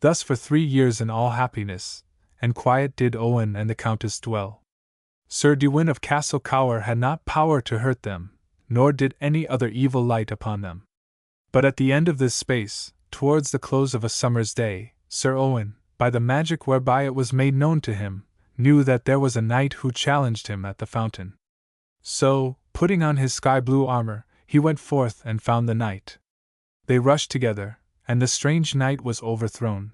Thus for 3 years in all happiness and quiet did Owen and the Countess dwell. Sir Dewin of Castle Cower had not power to hurt them, nor did any other evil light upon them. But at the end of this space, towards the close of a summer's day, Sir Owen, by the magic whereby it was made known to him, knew that there was a knight who challenged him at the fountain. So, putting on his sky-blue armor, he went forth and found the knight. They rushed together, and the strange knight was overthrown.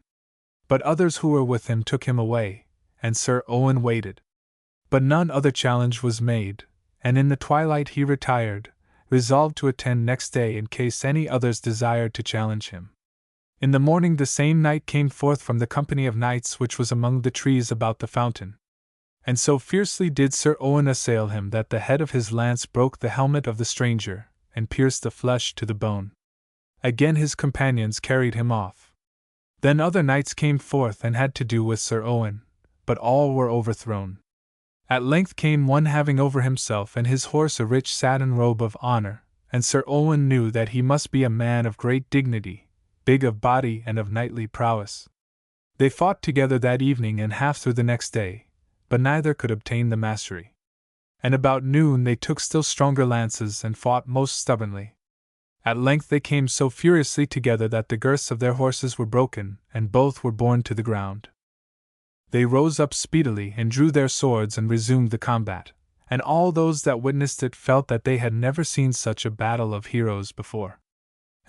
But others who were with him took him away, and Sir Owen waited. But none other challenge was made, and in the twilight he retired, resolved to attend next day in case any others desired to challenge him. In the morning the same knight came forth from the company of knights which was among the trees about the fountain. And so fiercely did Sir Owen assail him that the head of his lance broke the helmet of the stranger, and pierced the flesh to the bone. Again his companions carried him off. Then other knights came forth and had to do with Sir Owen, but all were overthrown. At length came one having over himself and his horse a rich satin robe of honor, and Sir Owen knew that he must be a man of great dignity, big of body and of knightly prowess. They fought together that evening and half through the next day, but neither could obtain the mastery. And about noon they took still stronger lances and fought most stubbornly. At length they came so furiously together that the girths of their horses were broken, and both were borne to the ground. They rose up speedily and drew their swords and resumed the combat, and all those that witnessed it felt that they had never seen such a battle of heroes before.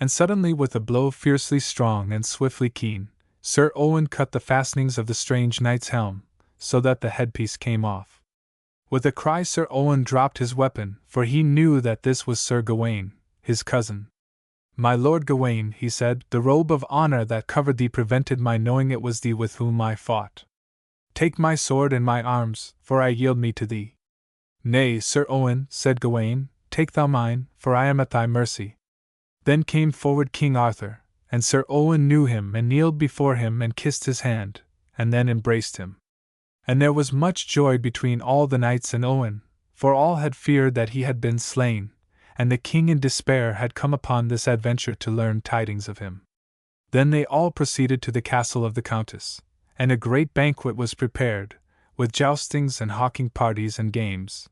And suddenly, with a blow fiercely strong and swiftly keen, Sir Owen cut the fastenings of the strange knight's helm, so that the headpiece came off. With a cry Sir Owen dropped his weapon, for he knew that this was Sir Gawain, his cousin. "My lord Gawain," he said, "the robe of honor that covered thee prevented my knowing it was thee with whom I fought. Take my sword and my arms, for I yield me to thee." "Nay, Sir Owen," said Gawain, "take thou mine, for I am at thy mercy." Then came forward King Arthur, and Sir Owen knew him and kneeled before him and kissed his hand, and then embraced him. And there was much joy between all the knights and Owen, for all had feared that he had been slain, and the king in despair had come upon this adventure to learn tidings of him. Then they all proceeded to the castle of the Countess, and a great banquet was prepared, with joustings and hawking parties and games.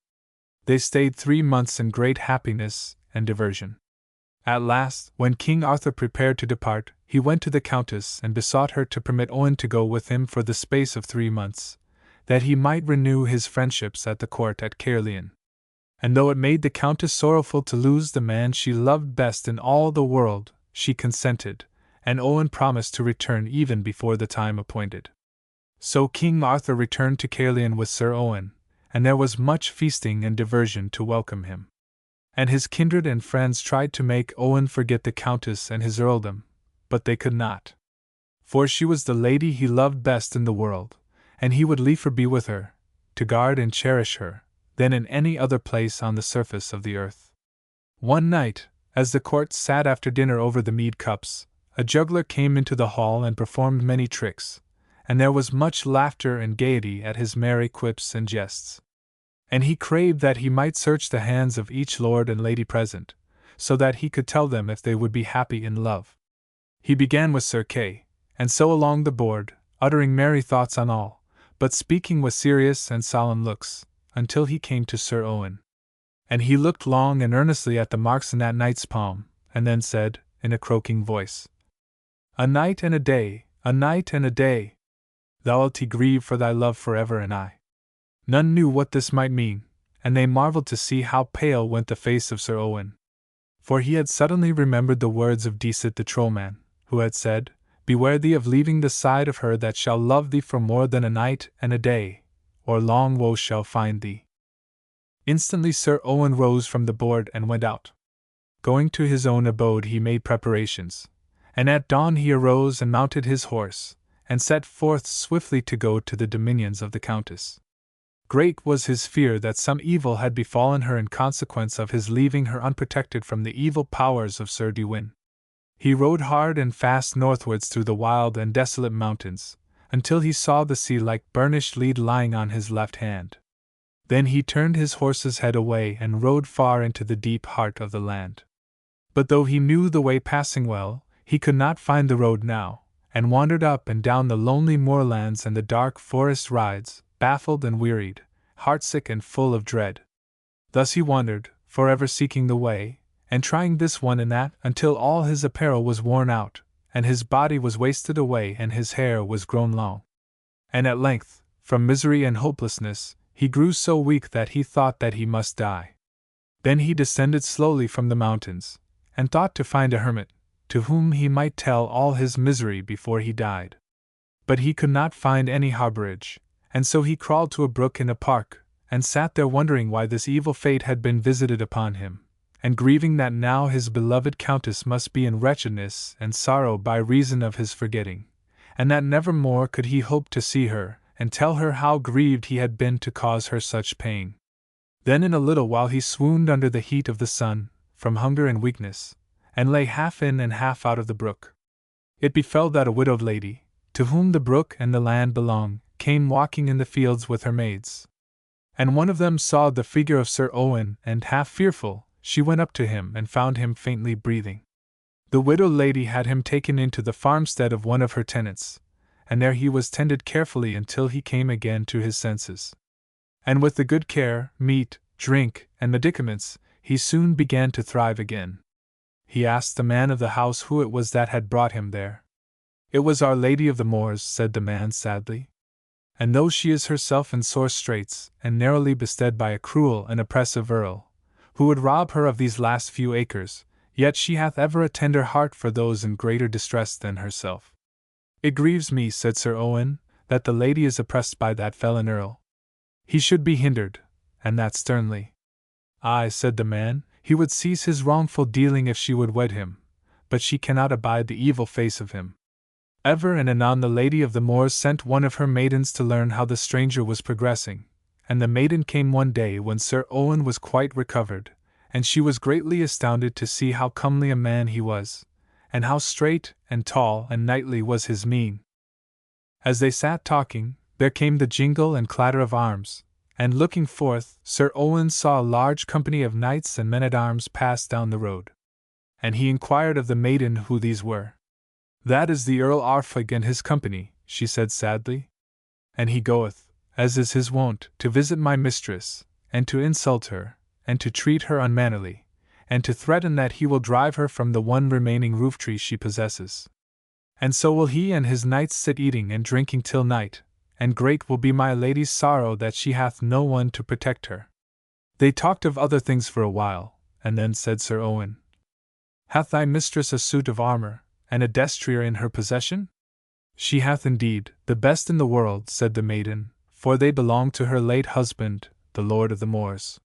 They stayed 3 months in great happiness and diversion. At last, when King Arthur prepared to depart, he went to the Countess and besought her to permit Owen to go with him for the space of 3 months, that he might renew his friendships at the court at Caerleon. And though it made the Countess sorrowful to lose the man she loved best in all the world, she consented, and Owen promised to return even before the time appointed. So King Arthur returned to Caerleon with Sir Owen, and there was much feasting and diversion to welcome him. And his kindred and friends tried to make Owen forget the Countess and his earldom, but they could not. For she was the lady he loved best in the world, and he would liefer be with her, to guard and cherish her, than in any other place on the surface of the earth. One night, as the court sat after dinner over the mead cups, a juggler came into the hall and performed many tricks, and there was much laughter and gaiety at his merry quips and jests. And he craved that he might search the hands of each lord and lady present, so that he could tell them if they would be happy in love. He began with Sir Kay, and so along the board, uttering merry thoughts on all, but speaking with serious and solemn looks, until he came to Sir Owen. And he looked long and earnestly at the marks in that knight's palm, and then said, in a croaking voice, "A night and a day, a night and a day. Thou'lt grieve for thy love forever and I." None knew what this might mean, and they marveled to see how pale went the face of Sir Owen. For he had suddenly remembered the words of Dicet the trollman, who had said, "Beware thee of leaving the side of her that shall love thee for more than a night and a day, or long woe shall find thee." Instantly Sir Owen rose from the board and went out. Going to his own abode he made preparations, and at dawn he arose and mounted his horse, and set forth swiftly to go to the dominions of the Countess. Great was his fear that some evil had befallen her in consequence of his leaving her unprotected from the evil powers of Sir Dewin. He rode hard and fast northwards through the wild and desolate mountains, until he saw the sea like burnished lead lying on his left hand. Then he turned his horse's head away and rode far into the deep heart of the land. But though he knew the way passing well, he could not find the road now, and wandered up and down the lonely moorlands and the dark forest rides, baffled and wearied, heartsick and full of dread. Thus he wandered, forever seeking the way, and trying this one and that, until all his apparel was worn out, and his body was wasted away and his hair was grown long. And at length, from misery and hopelessness, he grew so weak that he thought that he must die. Then he descended slowly from the mountains, and thought to find a hermit, to whom he might tell all his misery before he died. But he could not find any harborage, and so he crawled to a brook in a park, and sat there wondering why this evil fate had been visited upon him, and grieving that now his beloved Countess must be in wretchedness and sorrow by reason of his forgetting, and that never more could he hope to see her, and tell her how grieved he had been to cause her such pain. Then in a little while he swooned under the heat of the sun, from hunger and weakness, and lay half in and half out of the brook. It befell that a widowed lady, to whom the brook and the land belong, came walking in the fields with her maids. And one of them saw the figure of Sir Owen, and half fearful, she went up to him and found him faintly breathing. The widowed lady had him taken into the farmstead of one of her tenants, and there he was tended carefully until he came again to his senses. And with the good care, meat, drink, and medicaments, he soon began to thrive again. He asked the man of the house who it was that had brought him there. "It was Our Lady of the Moors," said the man sadly. "And though she is herself in sore straits, and narrowly bestead by a cruel and oppressive earl, who would rob her of these last few acres, yet she hath ever a tender heart for those in greater distress than herself." "It grieves me," said Sir Owen, "that the lady is oppressed by that felon earl. He should be hindered, and that sternly." "Aye," said the man, "he would cease his wrongful dealing if she would wed him, but she cannot abide the evil face of him." Ever and anon the Lady of the Moors sent one of her maidens to learn how the stranger was progressing, and the maiden came one day when Sir Owen was quite recovered, and she was greatly astounded to see how comely a man he was, and how straight and tall and knightly was his mien. As they sat talking, there came the jingle and clatter of arms, and looking forth, Sir Owen saw a large company of knights and men-at-arms pass down the road. And he inquired of the maiden who these were. "That is the Earl Arfig and his company," she said sadly. "And he goeth, as is his wont, to visit my mistress, and to insult her, and to treat her unmannerly, and to threaten that he will drive her from the one remaining roof-tree she possesses. And so will he and his knights sit eating and drinking till night, and great will be my lady's sorrow that she hath no one to protect her." They talked of other things for a while, and then said Sir Owen, "Hath thy mistress a suit of armor, and a destrier in her possession?" "She hath indeed, the best in the world," said the maiden, "for they belong to her late husband, the Lord of the Moors."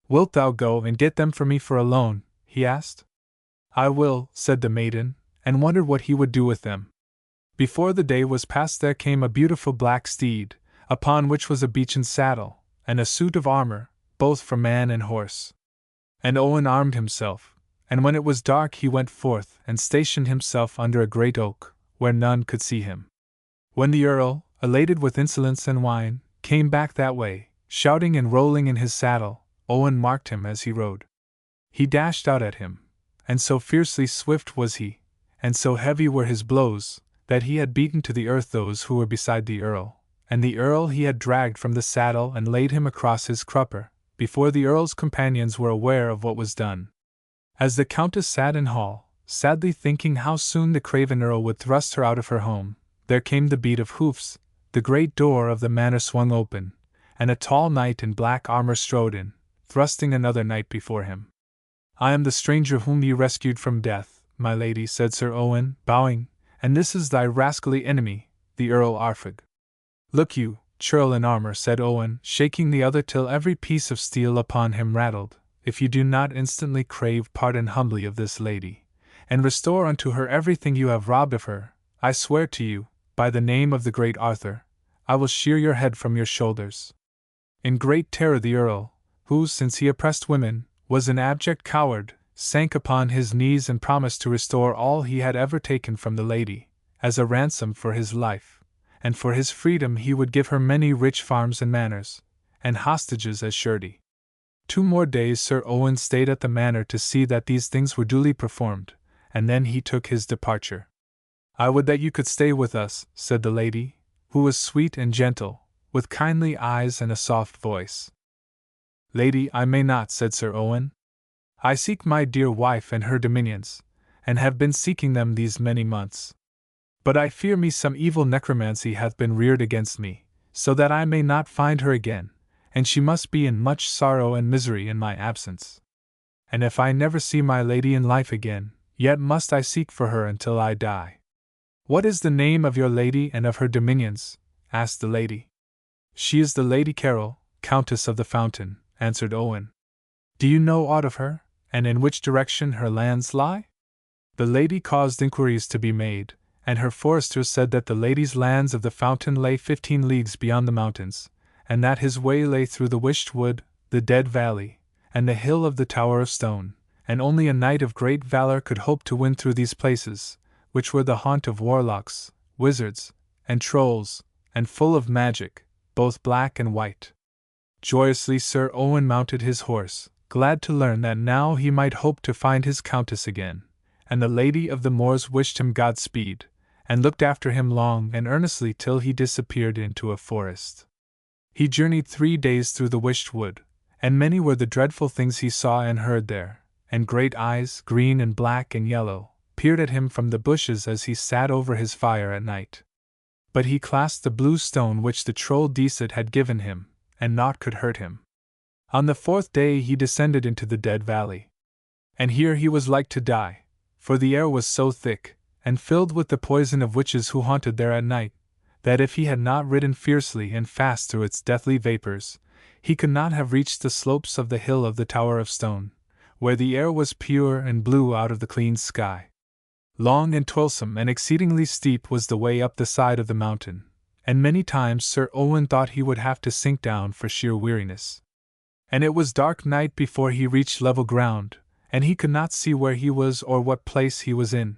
"Wilt thou go and get them for me for a loan?" he asked. "I will," said the maiden, and wondered what he would do with them. Before the day was past there came a beautiful black steed, upon which was a beechen saddle, and a suit of armor, both for man and horse. And Owen armed himself, and when it was dark he went forth and stationed himself under a great oak, where none could see him. When the Earl, elated with insolence and wine, came back that way, shouting and rolling in his saddle, Owen marked him as he rode. He dashed out at him, and so fiercely swift was he, and so heavy were his blows, that he had beaten to the earth those who were beside the Earl, and the Earl he had dragged from the saddle and laid him across his crupper, before the Earl's companions were aware of what was done. As the Countess sat in hall, sadly thinking how soon the craven Earl would thrust her out of her home, there came the beat of hoofs, the great door of the manor swung open, and a tall knight in black armor strode in, thrusting another knight before him. "I am the stranger whom ye rescued from death, my lady," said Sir Owen, bowing, "and this is thy rascally enemy, the Earl Arfig." "Look you, churl in armor," said Owen, shaking the other till every piece of steel upon him rattled, "if you do not instantly crave pardon humbly of this lady, and restore unto her everything you have robbed of her, I swear to you, by the name of the great Arthur, I will shear your head from your shoulders." In great terror the Earl, who, since he oppressed women, was an abject coward, sank upon his knees and promised to restore all he had ever taken from the lady, as a ransom for his life, and for his freedom he would give her many rich farms and manors, and hostages as surety. 2 more days Sir Owen stayed at the manor to see that these things were duly performed, and then he took his departure. "I would that you could stay with us," said the lady, who was sweet and gentle, with kindly eyes and a soft voice. "Lady, I may not," said Sir Owen. "I seek my dear wife and her dominions, and have been seeking them these many months. But I fear me some evil necromancy hath been reared against me, so that I may not find her again, and she must be in much sorrow and misery in my absence. And if I never see my lady in life again, yet must I seek for her until I die." "What is the name of your lady and of her dominions?" asked the lady. "She is the Lady Carol, Countess of the Fountain," answered Owen. "Do you know aught of her, and in which direction her lands lie?" The lady caused inquiries to be made, and her foresters said that the lady's lands of the Fountain lay 15 leagues beyond the mountains, and that his way lay through the Wished Wood, the Dead Valley, and the hill of the Tower of Stone, and only a knight of great valor could hope to win through these places, which were the haunt of warlocks, wizards, and trolls, and full of magic, both black and white. Joyously Sir Owen mounted his horse, glad to learn that now he might hope to find his countess again, and the Lady of the Moors wished him Godspeed, and looked after him long and earnestly till he disappeared into a forest. He journeyed 3 days through the Wished Wood, and many were the dreadful things he saw and heard there, and great eyes, green and black and yellow, peered at him from the bushes as he sat over his fire at night. But he clasped the blue stone which the troll Deset had given him, and naught could hurt him. On the 4th day he descended into the Dead Valley. And here he was like to die, for the air was so thick, and filled with the poison of witches who haunted there at night, that if he had not ridden fiercely and fast through its deathly vapors, he could not have reached the slopes of the hill of the Tower of Stone, where the air was pure and blue out of the clean sky. Long and toilsome and exceedingly steep was the way up the side of the mountain, and many times Sir Owen thought he would have to sink down for sheer weariness. And it was dark night before he reached level ground, and he could not see where he was or what place he was in.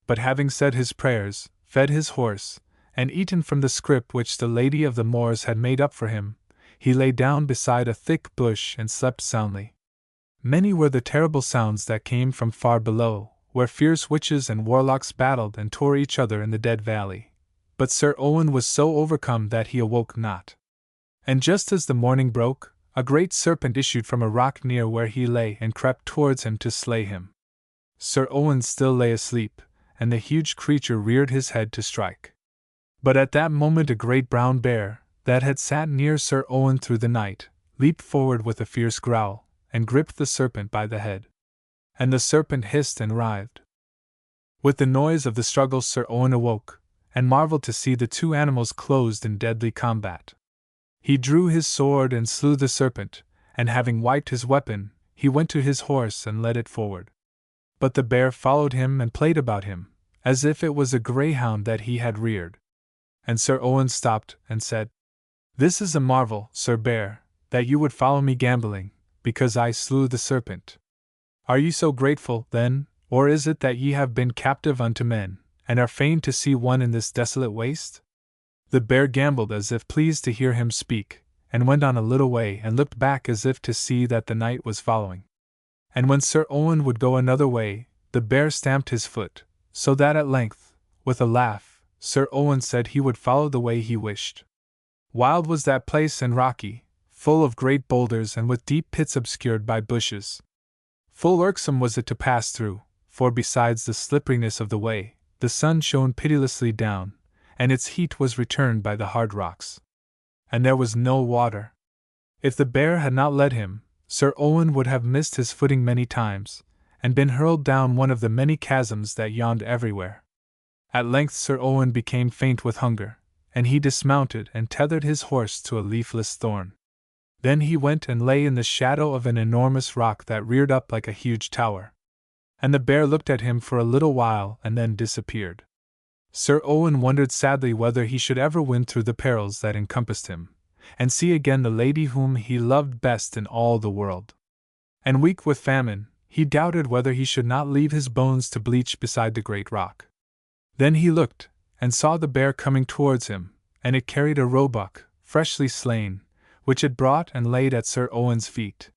but having said his prayers, fed his horse, and eaten from the scrip which the Lady of the Moors had made up for him, he lay down beside a thick bush and slept soundly. Many were the terrible sounds that came from far below, where fierce witches and warlocks battled and tore each other in the dead valley. But Sir Owen was so overcome that he awoke not. And just as the morning broke, a great serpent issued from a rock near where he lay and crept towards him to slay him. Sir Owen still lay asleep, and the huge creature reared his head to strike. But at that moment a great brown bear, that had sat near Sir Owen through the night, leaped forward with a fierce growl, and gripped the serpent by the head. And the serpent hissed and writhed. With the noise of the struggle Sir Owen awoke, and marveled to see the two animals closed in deadly combat. He drew his sword and slew the serpent, and having wiped his weapon, he went to his horse and led it forward. But the bear followed him and played about him, as if it was a greyhound that he had reared. And Sir Owen stopped and said, "This is a marvel, Sir Bear, that you would follow me gambolling, because I slew the serpent. Are ye so grateful, then, or is it that ye have been captive unto men, and are fain to see one in this desolate waste?" The bear gambled as if pleased to hear him speak, and went on a little way and looked back as if to see that the knight was following. And when Sir Owen would go another way, the bear stamped his foot, so that at length, with a laugh, Sir Owen said he would follow the way he wished. Wild was that place and rocky, full of great boulders and with deep pits obscured by bushes. Full irksome was it to pass through, for besides the slipperiness of the way, the sun shone pitilessly down, and its heat was returned by the hard rocks. And there was no water. If the bear had not led him, Sir Owen would have missed his footing many times, and been hurled down one of the many chasms that yawned everywhere. At length Sir Owen became faint with hunger, and he dismounted and tethered his horse to a leafless thorn. Then he went and lay in the shadow of an enormous rock that reared up like a huge tower. And the bear looked at him for a little while and then disappeared. Sir Owen wondered sadly whether he should ever win through the perils that encompassed him, and see again the lady whom he loved best in all the world. And weak with famine, he doubted whether he should not leave his bones to bleach beside the great rock. Then he looked, and saw the bear coming towards him, and it carried a roebuck, freshly slain, which it brought and laid at Sir Owen's feet.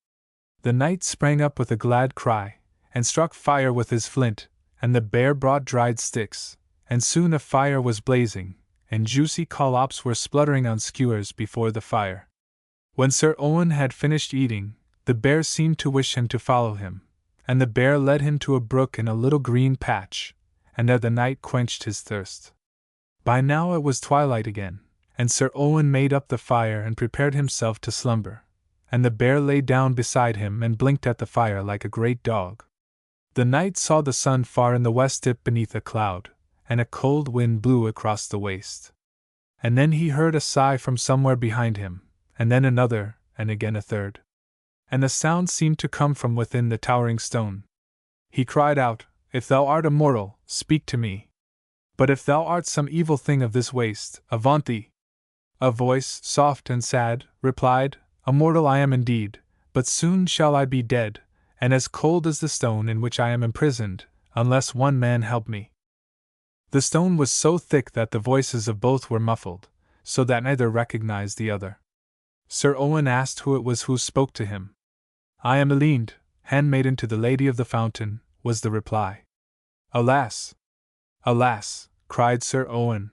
The knight sprang up with a glad cry, and struck fire with his flint, and the bear brought dried sticks, and soon a fire was blazing, and juicy collops were spluttering on skewers before the fire. When Sir Owen had finished eating, the bear seemed to wish him to follow him, and the bear led him to a brook in a little green patch, and there the knight quenched his thirst. By now it was twilight again, and Sir Owen made up the fire and prepared himself to slumber, and the bear lay down beside him and blinked at the fire like a great dog. The knight saw the sun far in the west dip beneath a cloud, and a cold wind blew across the waste. And then he heard a sigh from somewhere behind him, and then another, and again a third. And the sound seemed to come from within the towering stone. He cried out, "If thou art a mortal, speak to me. But if thou art some evil thing of this waste, avaunt thee!" A voice, soft and sad, replied, "A mortal I am indeed, but soon shall I be dead, and as cold as the stone in which I am imprisoned, unless one man help me." The stone was so thick that the voices of both were muffled, so that neither recognized the other. Sir Owen asked who it was who spoke to him. "I am Elend, handmaiden to the Lady of the Fountain," was the reply. "Alas! Alas!" cried Sir Owen.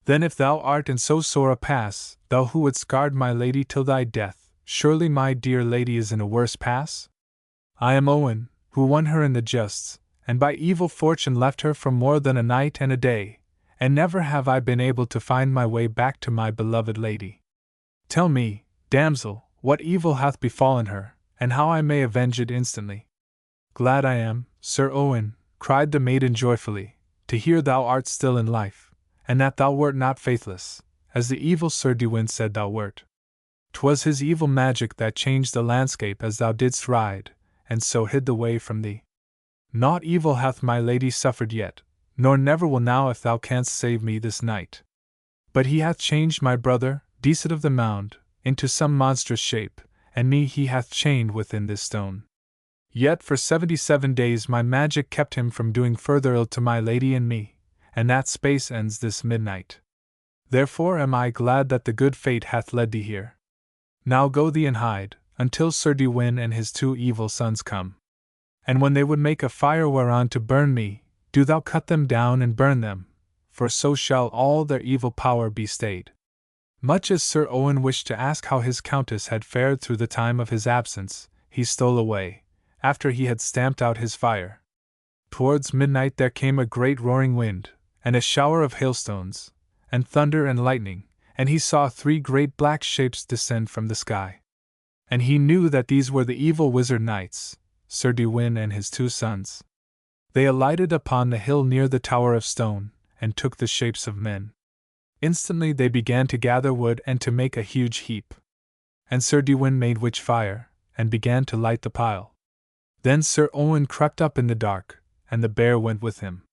"Then if thou art in so sore a pass, thou who wouldst guard my lady till thy death, surely my dear lady is in a worse pass? I am Owen, who won her in the justs, and by evil fortune left her for more than a night and a day, and never have I been able to find my way back to my beloved lady. Tell me, damsel, what evil hath befallen her, and how I may avenge it instantly." "Glad I am, Sir Owen," cried the maiden joyfully, "to hear thou art still in life, and that thou wert not faithless, as the evil Sir Dewin said thou wert. 'Twas his evil magic that changed the landscape as thou didst ride, and so hid the way from thee. Naught evil hath my lady suffered yet, nor never will now if thou canst save me this night. But he hath changed my brother, Decet of the Mound, into some monstrous shape, and me he hath chained within this stone. Yet for 77 days my magic kept him from doing further ill to my lady and me, and that space ends this midnight. Therefore am I glad that the good fate hath led thee here. Now go thee and hide, until Sir Dewin and his 2 evil sons come. And when they would make a fire whereon to burn me, do thou cut them down and burn them, for so shall all their evil power be stayed. Much as Sir Owen wished to ask how his countess had fared through the time of his absence, he stole away, after he had stamped out his fire. Towards midnight there came a great roaring wind, and a shower of hailstones, and thunder and lightning, and he saw 3 great black shapes descend from the sky. And he knew that these were the evil wizard knights, Sir Dewin and his 2 sons. They alighted upon the hill near the Tower of Stone, and took the shapes of men. Instantly they began to gather wood and to make a huge heap. And Sir Dewin made witch fire, and began to light the pile. Then Sir Owen crept up in the dark, and the bear went with him.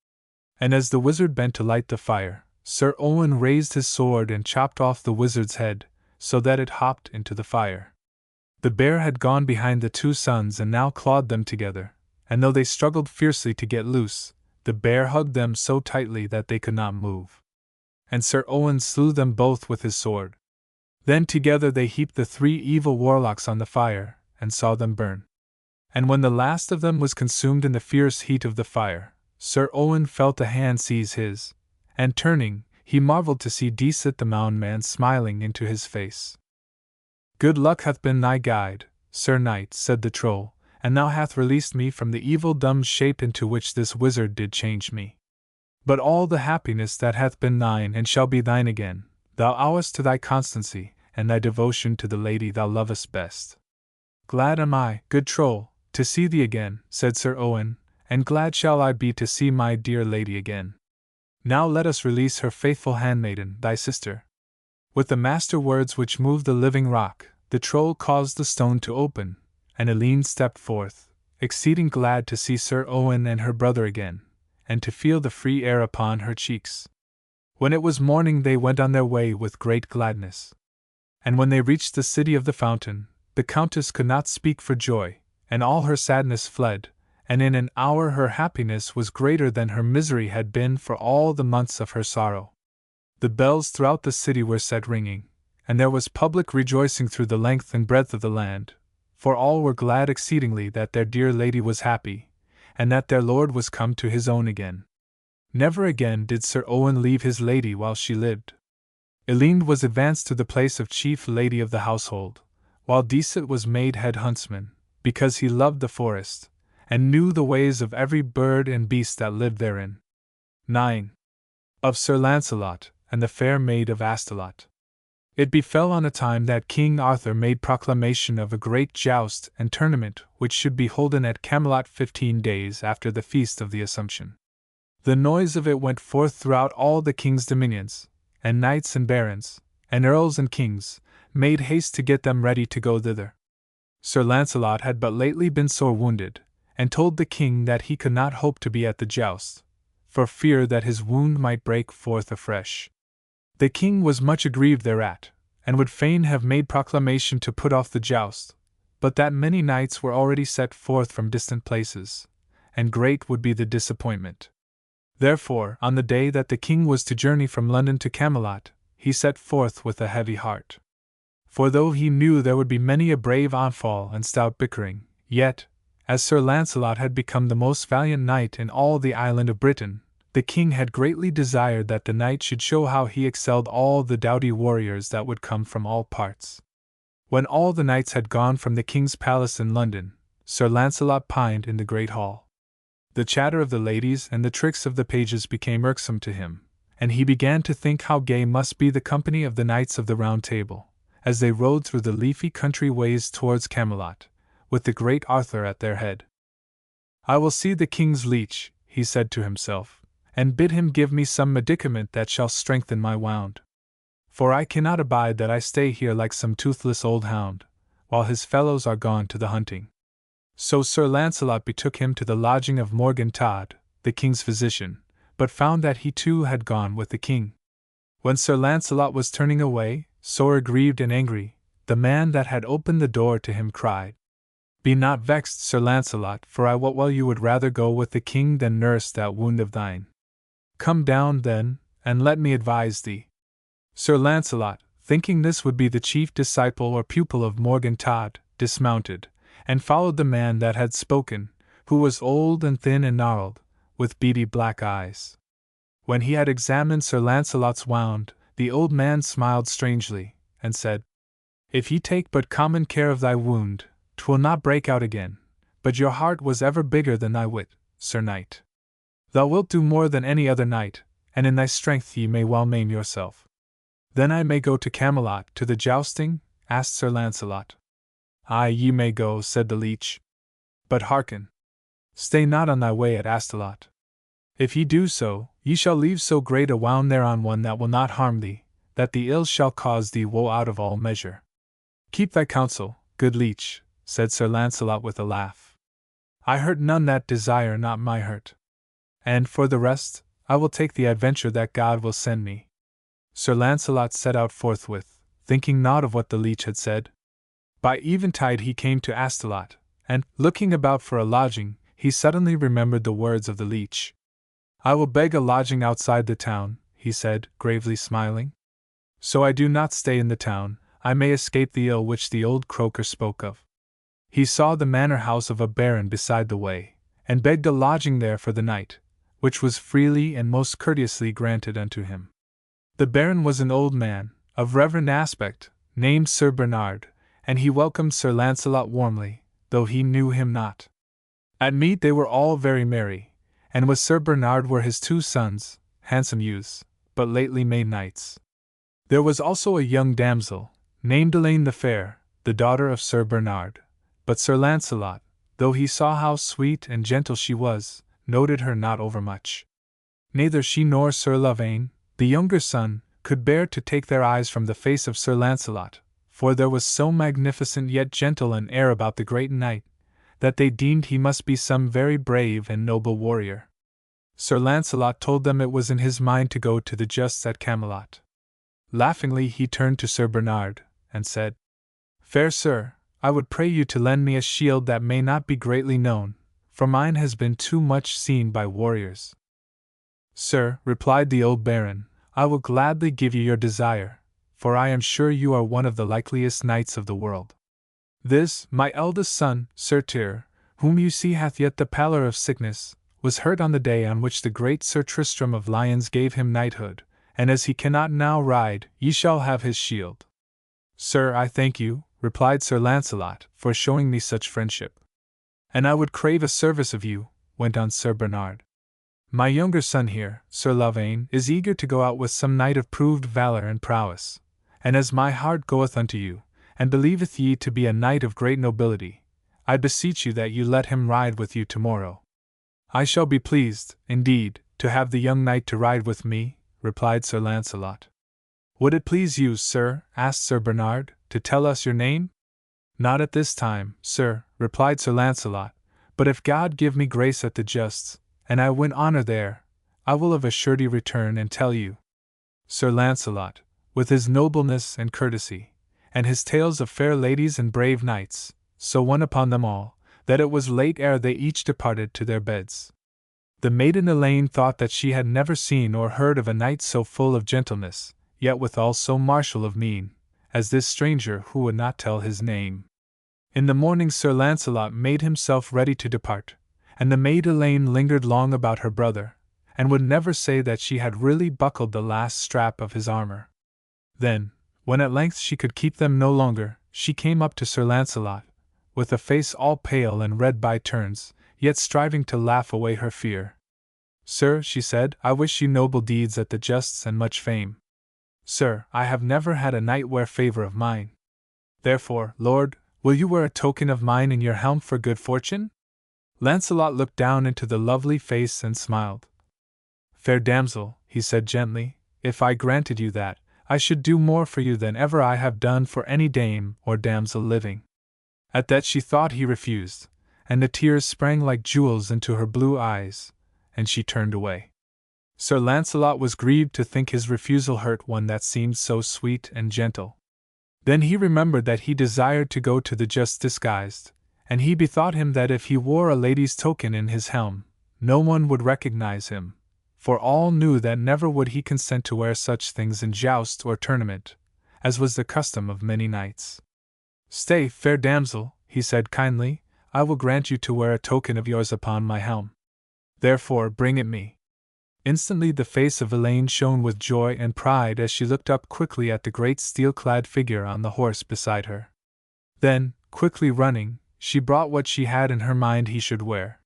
And as the wizard bent to light the fire, Sir Owen raised his sword and chopped off the wizard's head, so that it hopped into the fire. The bear had gone behind the 2 sons and now clawed them together, and though they struggled fiercely to get loose, the bear hugged them so tightly that they could not move. And Sir Owen slew them both with his sword. Then together they heaped the 3 evil warlocks on the fire, and saw them burn. And when the last of them was consumed in the fierce heat of the fire, Sir Owen felt a hand seize his, and turning, he marveled to see Decet the Mound Man smiling into his face. Good luck hath been thy guide, Sir Knight, said the Troll, and thou hath released me from the evil dumb shape into which this wizard did change me. But all the happiness that hath been thine and shall be thine again, thou owest to thy constancy, and thy devotion to the lady thou lovest best. Glad am I, good Troll, to see thee again, said Sir Owen, and glad shall I be to see my dear lady again. Now let us release her faithful handmaiden, thy sister. With the master words which moved the living rock, the Troll caused the stone to open, and Eline stepped forth, exceeding glad to see Sir Owen and her brother again, and to feel the free air upon her cheeks. When it was morning they went on their way with great gladness. And when they reached the city of the fountain, the Countess could not speak for joy, and all her sadness fled, and in an hour her happiness was greater than her misery had been for all the months of her sorrow. The bells throughout the city were set ringing, and there was public rejoicing through the length and breadth of the land, for all were glad exceedingly that their dear lady was happy, and that their lord was come to his own again. Never again did Sir Owen leave his lady while she lived. Eline was advanced to the place of chief lady of the household, while Decet was made head huntsman, because he loved the forest, and knew the ways of every bird and beast that lived therein. 9. Of Sir Lancelot, and the fair maid of Astolat. It befell on a time that King Arthur made proclamation of a great joust and tournament which should be holden at Camelot 15 days after the feast of the Assumption. The noise of it went forth throughout all the king's dominions, and knights and barons, and earls and kings, made haste to get them ready to go thither. Sir Lancelot had but lately been sore wounded, and told the king that he could not hope to be at the joust, for fear that his wound might break forth afresh. The king was much aggrieved thereat, and would fain have made proclamation to put off the joust, but that many knights were already set forth from distant places, and great would be the disappointment. Therefore, on the day that the king was to journey from London to Camelot, he set forth with a heavy heart. For though he knew there would be many a brave onfall and stout bickering, yet, as Sir Lancelot had become the most valiant knight in all the island of Britain, the king had greatly desired that the knight should show how he excelled all the doughty warriors that would come from all parts. When all the knights had gone from the king's palace in London, Sir Lancelot pined in the great hall. The chatter of the ladies and the tricks of the pages became irksome to him, and he began to think how gay must be the company of the Knights of the Round Table, as they rode through the leafy country ways towards Camelot, with the great Arthur at their head. I will see the king's leech, he said to himself, and bid him give me some medicament that shall strengthen my wound. For I cannot abide that I stay here like some toothless old hound, while his fellows are gone to the hunting. So Sir Lancelot betook him to the lodging of Morgan Todd, the king's physician, but found that he too had gone with the king. When Sir Lancelot was turning away, sore aggrieved and angry, the man that had opened the door to him cried, Be not vexed, Sir Launcelot, for I wot well you would rather go with the king than nurse that wound of thine. Come down, then, and let me advise thee. Sir Launcelot, thinking this would be the chief disciple or pupil of Morgan Todd, dismounted, and followed the man that had spoken, who was old and thin and gnarled, with beady black eyes. When he had examined Sir Launcelot's wound, the old man smiled strangely, and said, If ye take but common care of thy wound, 'twill not break out again, but your heart was ever bigger than thy wit, Sir Knight. Thou wilt do more than any other knight, and in thy strength ye may well maim yourself. Then I may go to Camelot to the jousting? Asked Sir Launcelot. Ay, ye may go, said the leech. But hearken. Stay not on thy way at Astolat. If ye do so, ye shall leave so great a wound thereon one that will not harm thee, that the ill shall cause thee woe out of all measure. Keep thy counsel, good leech, said Sir Launcelot with a laugh. I hurt none that desire not my hurt. And for the rest, I will take the adventure that God will send me. Sir Launcelot set out forthwith, thinking naught of what the leech had said. By eventide he came to Astolat, and, looking about for a lodging, he suddenly remembered the words of the leech. I will beg a lodging outside the town, he said, gravely smiling. So I do not stay in the town, I may escape the ill which the old croaker spoke of. He saw the manor house of a baron beside the way, and begged a lodging there for the night, which was freely and most courteously granted unto him. The baron was an old man, of reverend aspect, named Sir Bernard, and he welcomed Sir Launcelot warmly, though he knew him not. At meat they were all very merry, and with Sir Bernard were his 2 sons, handsome youths, but lately made knights. There was also a young damsel, named Elaine the Fair, the daughter of Sir Bernard, but Sir Launcelot, though he saw how sweet and gentle she was, noted her not overmuch. Neither she nor Sir Lavaine, the younger son, could bear to take their eyes from the face of Sir Launcelot, for there was so magnificent yet gentle an air about the great knight, that they deemed he must be some very brave and noble warrior. Sir Launcelot told them it was in his mind to go to the justs at Camelot. Laughingly he turned to Sir Bernard, and said, Fair sir, I would pray you to lend me a shield that may not be greatly known, for mine has been too much seen by warriors. Sir, replied the old baron, I will gladly give you your desire, for I am sure you are one of the likeliest knights of the world. This, my eldest son, Sir Tir, whom you see hath yet the pallor of sickness, was hurt on the day on which the great Sir Tristram of Lyons gave him knighthood, and as he cannot now ride, ye shall have his shield. Sir, I thank you, replied Sir Launcelot, for showing me such friendship. And I would crave a service of you, went on Sir Bernard. My younger son here, Sir Lavaine, is eager to go out with some knight of proved valor and prowess, and as my heart goeth unto you, and believeth ye to be a knight of great nobility, I beseech you that you let him ride with you tomorrow. I shall be pleased, indeed, to have the young knight to ride with me, replied Sir Launcelot. Would it please you, sir, asked Sir Bernard, to tell us your name? Not at this time, sir, replied Sir Launcelot, but if God give me grace at the justs, and I win honor there, I will of a surety return and tell you. Sir Launcelot, with his nobleness and courtesy, and his tales of fair ladies and brave knights, so won upon them all, that it was late ere they each departed to their beds. The maiden Elaine thought that she had never seen or heard of a knight so full of gentleness, yet withal so martial of mien, as this stranger who would not tell his name. In the morning Sir Launcelot made himself ready to depart, and the maid Elaine lingered long about her brother, and would never say that she had really buckled the last strap of his armor. Then, when at length she could keep them no longer, she came up to Sir Launcelot, with a face all pale and red by turns, yet striving to laugh away her fear. Sir, she said, I wish you noble deeds at the justs and much fame. Sir, I have never had a knight wear favor of mine. Therefore, Lord, will you wear a token of mine in your helm for good fortune? Launcelot looked down into the lovely face and smiled. Fair damsel, he said gently, if I granted you that, I should do more for you than ever I have done for any dame or damsel living. At that she thought he refused, and the tears sprang like jewels into her blue eyes, and she turned away. Sir Launcelot was grieved to think his refusal hurt one that seemed so sweet and gentle. Then he remembered that he desired to go to the just disguised, and he bethought him that if he wore a lady's token in his helm, no one would recognize him, for all knew that never would he consent to wear such things in joust or tournament, as was the custom of many knights. Stay, fair damsel, he said kindly, I will grant you to wear a token of yours upon my helm. Therefore bring it me. Instantly the face of Elaine shone with joy and pride as she looked up quickly at the great steel-clad figure on the horse beside her. Then, quickly running, she brought what she had in her mind he should wear.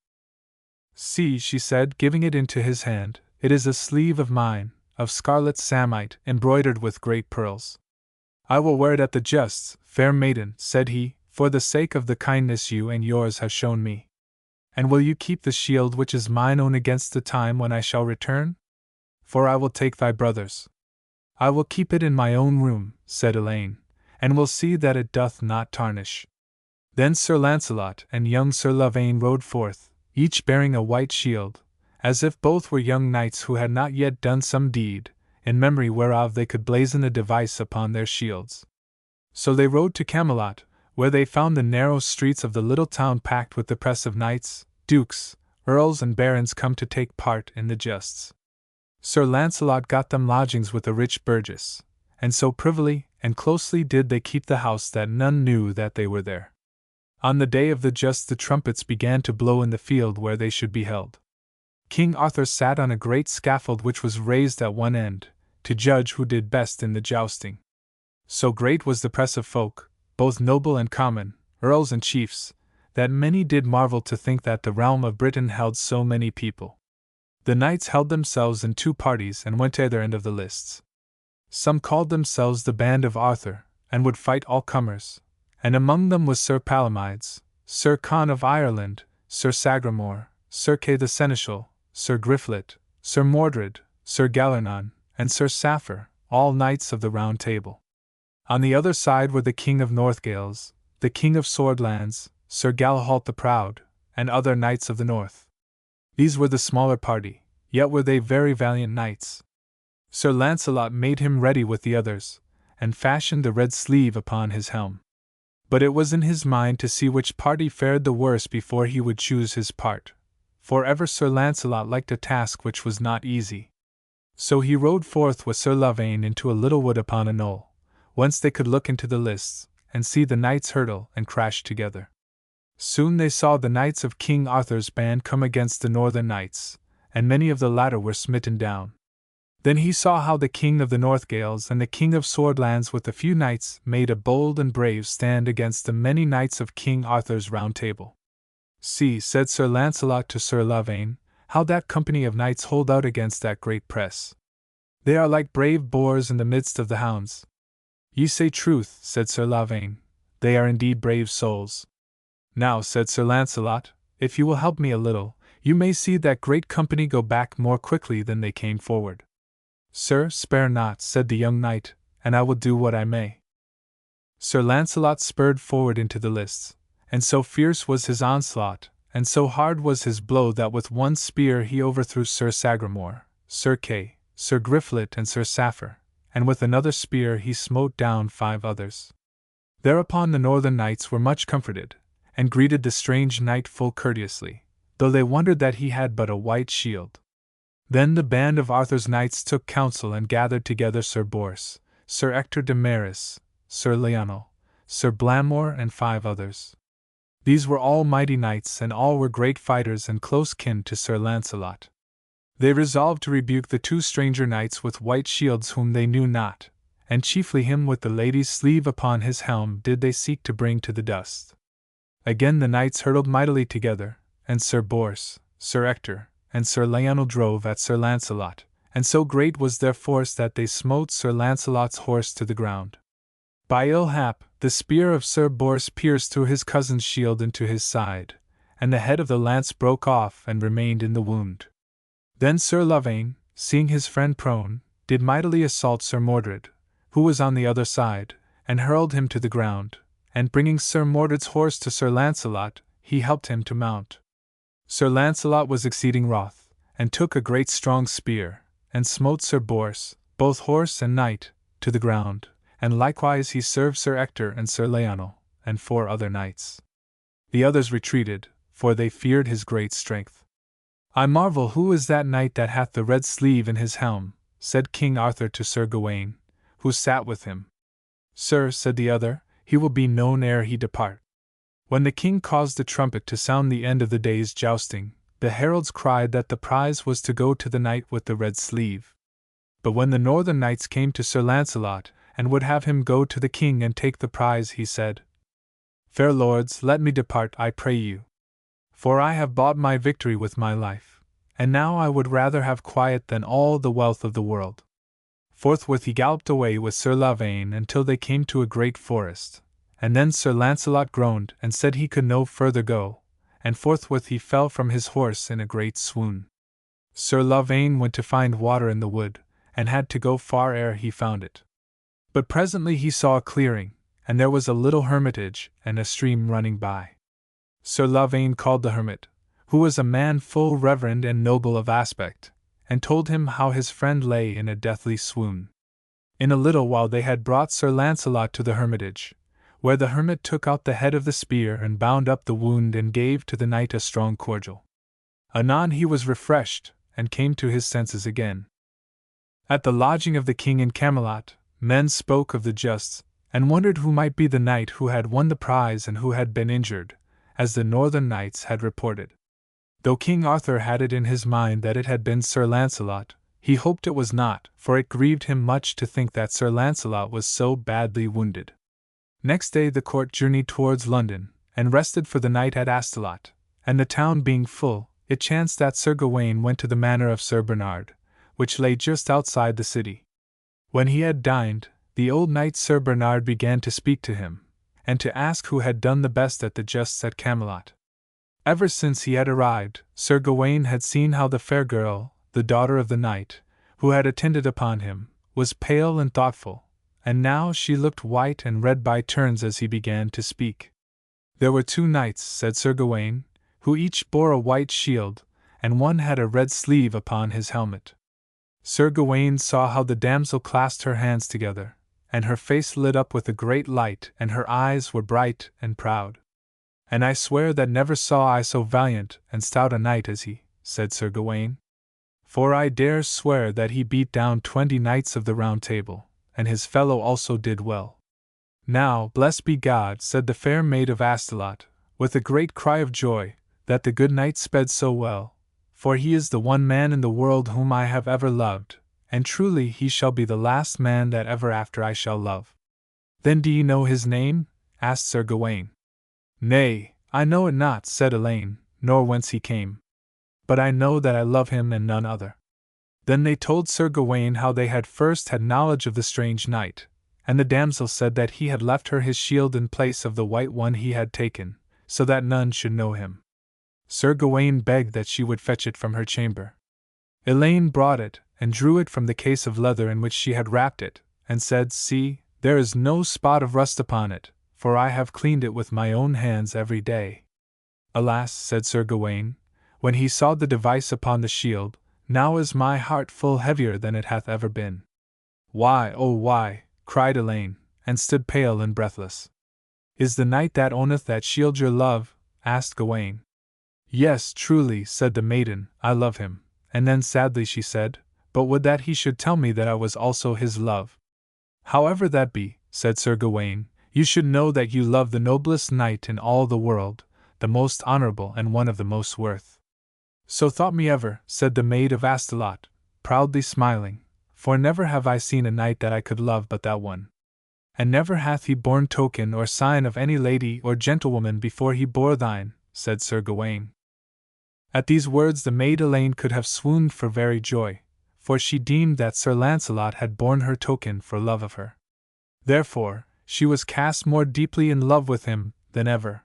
See, she said, giving it into his hand, it is a sleeve of mine, of scarlet samite, embroidered with great pearls. I will wear it at the justs, fair maiden, said he, for the sake of the kindness you and yours have shown me. And will you keep the shield which is mine own against the time when I shall return? For I will take thy brother's. I will keep it in my own room, said Elaine, and will see that it doth not tarnish. Then Sir Launcelot and young Sir Lavaine rode forth, each bearing a white shield, as if both were young knights who had not yet done some deed, in memory whereof they could blazon a device upon their shields. So they rode to Camelot, where they found the narrow streets of the little town packed with the press of knights, dukes, earls and barons come to take part in the justs. Sir Launcelot got them lodgings with a rich burgess, and so privily and closely did they keep the house that none knew that they were there. On the day of the justs the trumpets began to blow in the field where they should be held. King Arthur sat on a great scaffold which was raised at one end, to judge who did best in the jousting. So great was the press of folk, both noble and common, earls and chiefs, that many did marvel to think that the realm of Britain held so many people. The knights held themselves in two parties and went to either end of the lists. Some called themselves the Band of Arthur, and would fight all comers, and among them was Sir Palomides, Sir Con of Ireland, Sir Sagramore, Sir Kay the Seneschal, Sir Griflet, Sir Mordred, Sir Galernon, and Sir Saphir, all knights of the Round Table. On the other side were the King of Northgales, the King of Swordlands, Sir Galahalt the Proud, and other knights of the north. These were the smaller party, yet were they very valiant knights. Sir Launcelot made him ready with the others, and fashioned the red sleeve upon his helm. But it was in his mind to see which party fared the worse before he would choose his part, for ever Sir Launcelot liked a task which was not easy. So he rode forth with Sir Lavaine into a little wood upon a knoll, whence they could look into the lists, and see the knights hurtle and crash together. Soon they saw the knights of King Arthur's band come against the northern knights, and many of the latter were smitten down. Then he saw how the King of the Northgales and the King of Swordlands with a few knights made a bold and brave stand against the many knights of King Arthur's Round Table. See, said Sir Launcelot to Sir Lavaine, how that company of knights hold out against that great press. They are like brave boars in the midst of the hounds. Ye say truth, said Sir Lavaine, they are indeed brave souls. Now, said Sir Launcelot, if you will help me a little, you may see that great company go back more quickly than they came forward. Sir, spare not, said the young knight, and I will do what I may. Sir Launcelot spurred forward into the lists, and so fierce was his onslaught, and so hard was his blow that with one spear he overthrew Sir Sagramore, Sir Kay, Sir Griflet and Sir Saphir, and with another spear he smote down 5 others. Thereupon the northern knights were much comforted, and greeted the strange knight full courteously, though they wondered that he had but a white shield. Then the band of Arthur's knights took counsel and gathered together Sir Bors, Sir Ector de Maris, Sir Lionel, Sir Blamore and 5 others. These were all mighty knights, and all were great fighters and close kin to Sir Launcelot. They resolved to rebuke the 2 stranger knights with white shields whom they knew not, and chiefly him with the lady's sleeve upon his helm did they seek to bring to the dust. Again the knights hurtled mightily together, and Sir Bors, Sir Ector, and Sir Lionel drove at Sir Launcelot, and so great was their force that they smote Sir Launcelot's horse to the ground. By ill hap, the spear of Sir Bors pierced through his cousin's shield into his side, and the head of the lance broke off and remained in the wound. Then Sir Lavaine, seeing his friend prone, did mightily assault Sir Mordred, who was on the other side, and hurled him to the ground, and bringing Sir Mordred's horse to Sir Launcelot, he helped him to mount. Sir Launcelot was exceeding wroth, and took a great strong spear, and smote Sir Bors, both horse and knight, to the ground, and likewise he served Sir Ector and Sir Lionel, and 4 other knights. The others retreated, for they feared his great strength. I marvel who is that knight that hath the red sleeve in his helm, said King Arthur to Sir Gawain, who sat with him. Sir, said the other, he will be known ere he depart. When the king caused the trumpet to sound the end of the day's jousting, the heralds cried that the prize was to go to the knight with the red sleeve. But when the northern knights came to Sir Launcelot, and would have him go to the king and take the prize, he said, Fair lords, let me depart, I pray you. For I have bought my victory with my life, and now I would rather have quiet than all the wealth of the world. Forthwith he galloped away with Sir Lavaine until they came to a great forest, and then Sir Launcelot groaned and said he could no further go, and forthwith he fell from his horse in a great swoon. Sir Lavaine went to find water in the wood, and had to go far ere he found it. But presently he saw a clearing, and there was a little hermitage and a stream running by. Sir Lavaine called the hermit, who was a man full reverend and noble of aspect, and told him how his friend lay in a deathly swoon. In a little while they had brought Sir Launcelot to the hermitage, where the hermit took out the head of the spear and bound up the wound and gave to the knight a strong cordial. Anon he was refreshed, and came to his senses again. At the lodging of the king in Camelot, men spoke of the justs, and wondered who might be the knight who had won the prize and who had been injured, as the northern knights had reported. Though King Arthur had it in his mind that it had been Sir Launcelot, he hoped it was not, for it grieved him much to think that Sir Launcelot was so badly wounded. Next day the court journeyed towards London, and rested for the night at Astolat, and the town being full, it chanced that Sir Gawain went to the manor of Sir Bernard, which lay just outside the city. When he had dined, the old knight Sir Bernard began to speak to him, and to ask who had done the best at the justs at Camelot. Ever since he had arrived, Sir Gawain had seen how the fair girl, the daughter of the knight, who had attended upon him, was pale and thoughtful, and now she looked white and red by turns as he began to speak. There were 2 knights, said Sir Gawain, who each bore a white shield, and one had a red sleeve upon his helmet. Sir Gawain saw how the damsel clasped her hands together, and her face lit up with a great light, and her eyes were bright and proud. And I swear that never saw I so valiant and stout a knight as he, said Sir Gawain. For I dare swear that he beat down 20 knights of the Round Table, and his fellow also did well. Now, blessed be God, said the fair maid of Astolat, with a great cry of joy, that the good knight sped so well, for he is the one man in the world whom I have ever loved, and truly he shall be the last man that ever after I shall love. Then do ye know his name? asked Sir Gawain. Nay, I know it not, said Elaine, nor whence he came. But I know that I love him and none other. Then they told Sir Gawain how they had first had knowledge of the strange knight, and the damsel said that he had left her his shield in place of the white one he had taken, so that none should know him. Sir Gawain begged that she would fetch it from her chamber. Elaine brought it, and drew it from the case of leather in which she had wrapped it, and said, See, there is no spot of rust upon it, for I have cleaned it with my own hands every day. Alas, said Sir Gawain, when he saw the device upon the shield, now is my heart full heavier than it hath ever been. Why, oh why, cried Elaine, and stood pale and breathless. Is the knight that owneth that shield your love? asked Gawain. Yes, truly, said the maiden, I love him. And then sadly she said, But would that he should tell me that I was also his love. However that be, said Sir Gawain, you should know that you love the noblest knight in all the world, the most honorable and one of the most worth. So thought me ever, said the maid of Astolat, proudly smiling, for never have I seen a knight that I could love but that one. And never hath he borne token or sign of any lady or gentlewoman before he bore thine, said Sir Gawain. At these words the maid Elaine could have swooned for very joy, for she deemed that Sir Launcelot had borne her token for love of her. Therefore, she was cast more deeply in love with him than ever.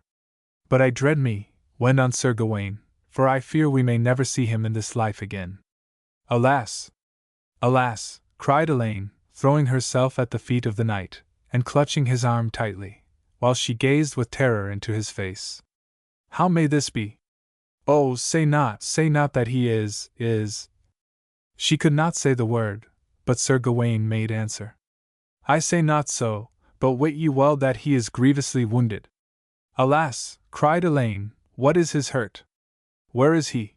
But I dread me, went on Sir Gawain, for I fear we may never see him in this life again. Alas! Alas! cried Elaine, throwing herself at the feet of the knight, and clutching his arm tightly, while she gazed with terror into his face. How may this be? Oh, say not that he is. She could not say the word, but Sir Gawain made answer. I say not so, but wit ye well that he is grievously wounded. Alas, cried Elaine, what is his hurt? Where is he?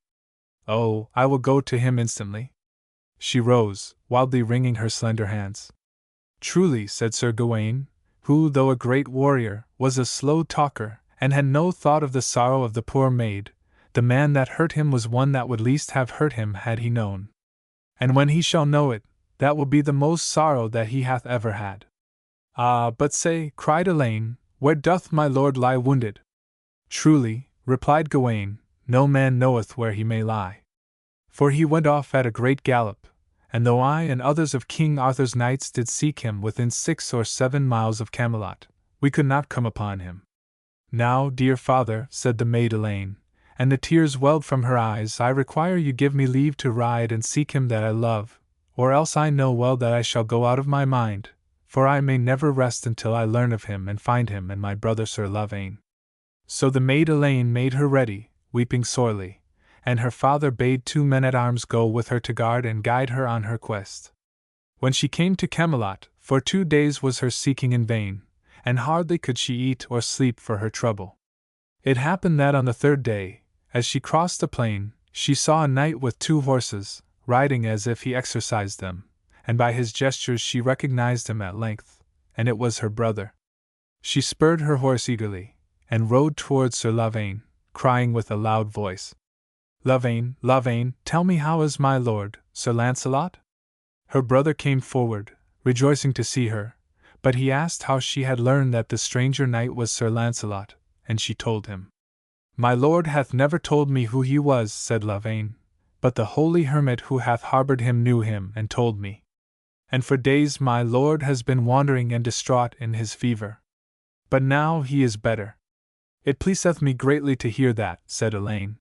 Oh, I will go to him instantly. She rose, wildly wringing her slender hands. Truly, said Sir Gawain, who, though a great warrior, was a slow talker, and had no thought of the sorrow of the poor maid, the man that hurt him was one that would least have hurt him had he known. And when he shall know it, that will be the most sorrow that he hath ever had. Ah, but say, cried Elaine, where doth my lord lie wounded? Truly, replied Gawain, no man knoweth where he may lie. For he went off at a great gallop, and though I and others of King Arthur's knights did seek him within 6 or 7 miles of Camelot, we could not come upon him. Now, dear father, said the maid Elaine, and the tears welled from her eyes, I require you give me leave to ride and seek him that I love, or else I know well that I shall go out of my mind, for I may never rest until I learn of him and find him and my brother Sir Lavaine. So the maid Elaine made her ready, weeping sorely, and her father bade 2 men-at-arms go with her to guard and guide her on her quest. When she came to Camelot, for 2 days was her seeking in vain, and hardly could she eat or sleep for her trouble. It happened that on the 3rd day, as she crossed the plain, she saw a knight with 2 horses, riding as if he exercised them, and by his gestures she recognized him at length, and it was her brother. She spurred her horse eagerly, and rode towards Sir Lavaine, crying with a loud voice, Lavaine, Lavaine, tell me how is my lord, Sir Lancelot? Her brother came forward, rejoicing to see her, but he asked how she had learned that the stranger knight was Sir Lancelot, and she told him. My lord hath never told me who he was, said Lavaine, but the holy hermit who hath harbored him knew him and told me. And for days my lord has been wandering and distraught in his fever. But now he is better. It pleaseth me greatly to hear that, said Elaine.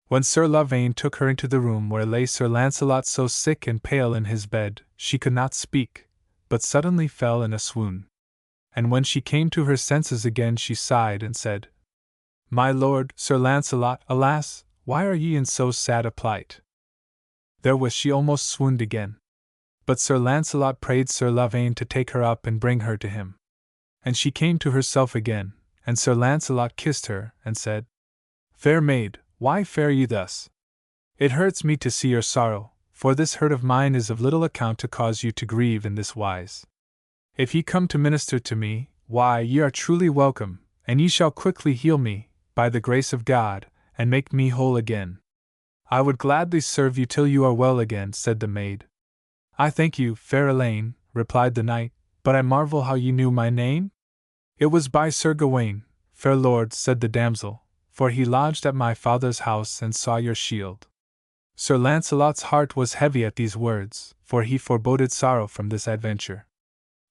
When Sir Lavaine took her into the room where lay Sir Lancelot so sick and pale in his bed, she could not speak, but suddenly fell in a swoon. And when she came to her senses again she sighed and said, My lord, Sir Lancelot, alas, why are ye in so sad a plight? Therewith she almost swooned again. But Sir Lancelot prayed Sir Lavaine to take her up and bring her to him. And she came to herself again, and Sir Lancelot kissed her, and said, Fair maid, why fare ye thus? It hurts me to see your sorrow, for this hurt of mine is of little account to cause you to grieve in this wise. If ye come to minister to me, why, ye are truly welcome, and ye shall quickly heal me, by the grace of God, and make me whole again. I would gladly serve you till you are well again, said the maid. I thank you, fair Elaine, replied the knight, but I marvel how ye knew my name? It was by Sir Gawain, fair lord, said the damsel, for he lodged at my father's house and saw your shield. Sir Lancelot's heart was heavy at these words, for he foreboded sorrow from this adventure.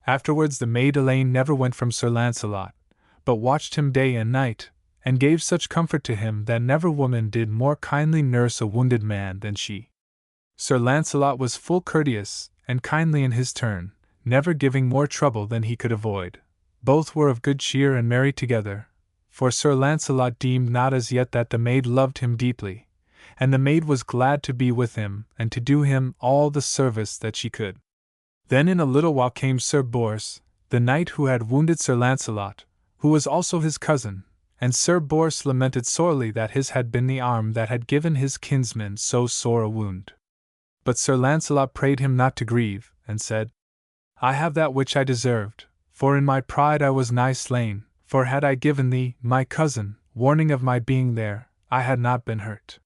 Afterwards the maid Elaine never went from Sir Lancelot, but watched him day and night, and gave such comfort to him that never woman did more kindly nurse a wounded man than she. Sir Lancelot was full courteous and kindly in his turn, never giving more trouble than he could avoid. Both were of good cheer and merry together, for Sir Lancelot deemed not as yet that the maid loved him deeply, and the maid was glad to be with him and to do him all the service that she could. Then in a little while came Sir Bors, the knight who had wounded Sir Lancelot, who was also his cousin, and Sir Bors lamented sorely that his had been the arm that had given his kinsman so sore a wound. But Sir Lancelot prayed him not to grieve, and said, I have that which I deserved, for in my pride I was nigh slain, for had I given thee, my cousin, warning of my being there, I had not been hurt.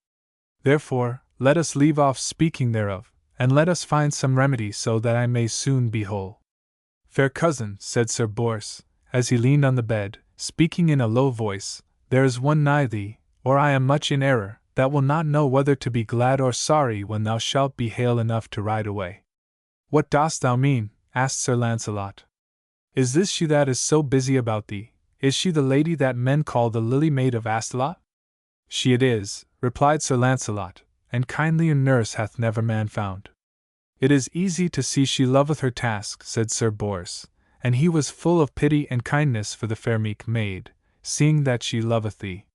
Therefore, let us leave off speaking thereof, and let us find some remedy so that I may soon be whole. Fair cousin, said Sir Bors, as he leaned on the bed, speaking in a low voice, there is one nigh thee, or I am much in error, that will not know whether to be glad or sorry when thou shalt be hale enough to ride away. What dost thou mean? Asked Sir Lancelot. Is this she that is so busy about thee? Is she the lady that men call the Lily Maid of Astolat? She it is, replied Sir Lancelot, and kindlier nurse hath never man found. It is easy to see she loveth her task, said Sir Bors, and he was full of pity and kindness for the fair meek maid, seeing that she loveth thee.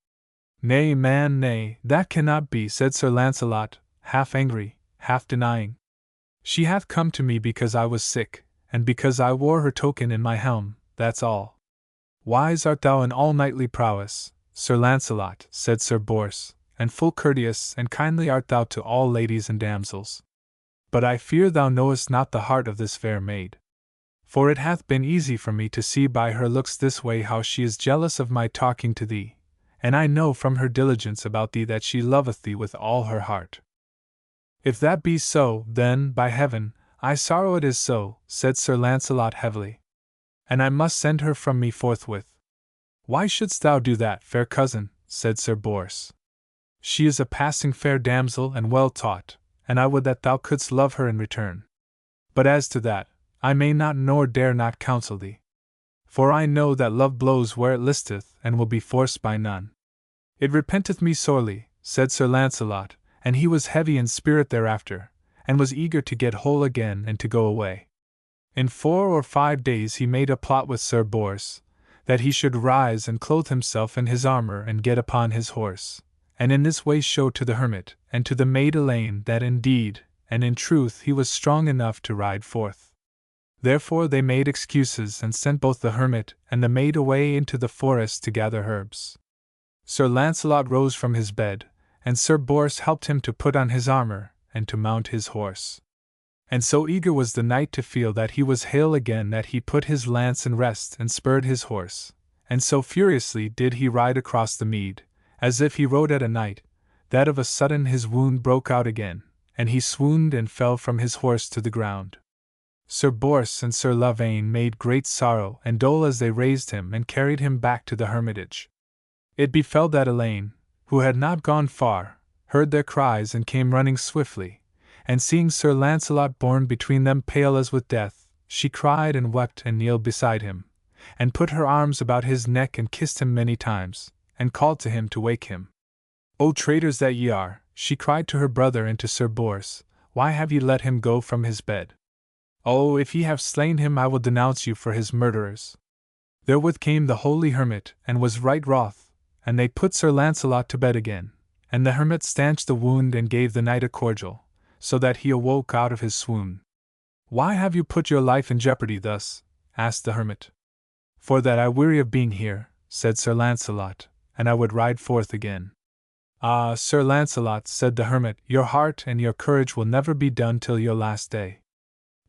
Nay, man, nay, that cannot be, said Sir Lancelot, half angry, half denying. She hath come to me because I was sick, and because I wore her token in my helm, that's all. Wise art thou in all knightly prowess, Sir Lancelot, said Sir Bors, and full courteous and kindly art thou to all ladies and damsels. But I fear thou knowest not the heart of this fair maid. For it hath been easy for me to see by her looks this way how she is jealous of my talking to thee, and I know from her diligence about thee that she loveth thee with all her heart. If that be so, then, by heaven, I sorrow it is so, said Sir Lancelot heavily. And I must send her from me forthwith. Why shouldst thou do that, fair cousin? Said Sir Bors. She is a passing fair damsel and well taught, and I would that thou couldst love her in return. But as to that, I may not nor dare not counsel thee. For I know that love blows where it listeth, and will be forced by none. It repenteth me sorely, said Sir Lancelot, and he was heavy in spirit thereafter, and was eager to get whole again and to go away. In 4 or 5 days he made a plot with Sir Bors, that he should rise and clothe himself in his armor and get upon his horse, and in this way show to the hermit and to the maid Elaine that indeed and in truth he was strong enough to ride forth. Therefore they made excuses and sent both the hermit and the maid away into the forest to gather herbs. Sir Lancelot rose from his bed, and Sir Bors helped him to put on his armor and to mount his horse. And so eager was the knight to feel that he was hale again that he put his lance in rest and spurred his horse, and so furiously did he ride across the mead, as if he rode at a night, that of a sudden his wound broke out again, and he swooned and fell from his horse to the ground. Sir Bors and Sir Lavaine made great sorrow and dole as they raised him and carried him back to the hermitage. It befell that Elaine, who had not gone far, heard their cries and came running swiftly, and seeing Sir Lancelot borne between them pale as with death, she cried and wept and kneeled beside him, and put her arms about his neck and kissed him many times, and called to him to wake him. O traitors that ye are, she cried to her brother and to Sir Bors, why have ye let him go from his bed? Oh, if ye have slain him I will denounce you for his murderers. Therewith came the holy hermit, and was right wroth, and they put Sir Lancelot to bed again, and the hermit stanched the wound and gave the knight a cordial, so that he awoke out of his swoon. Why have you put your life in jeopardy thus? Asked the hermit. For that I weary of being here, said Sir Lancelot, and I would ride forth again. Ah, Sir Lancelot, said the hermit, your heart and your courage will never be done till your last day.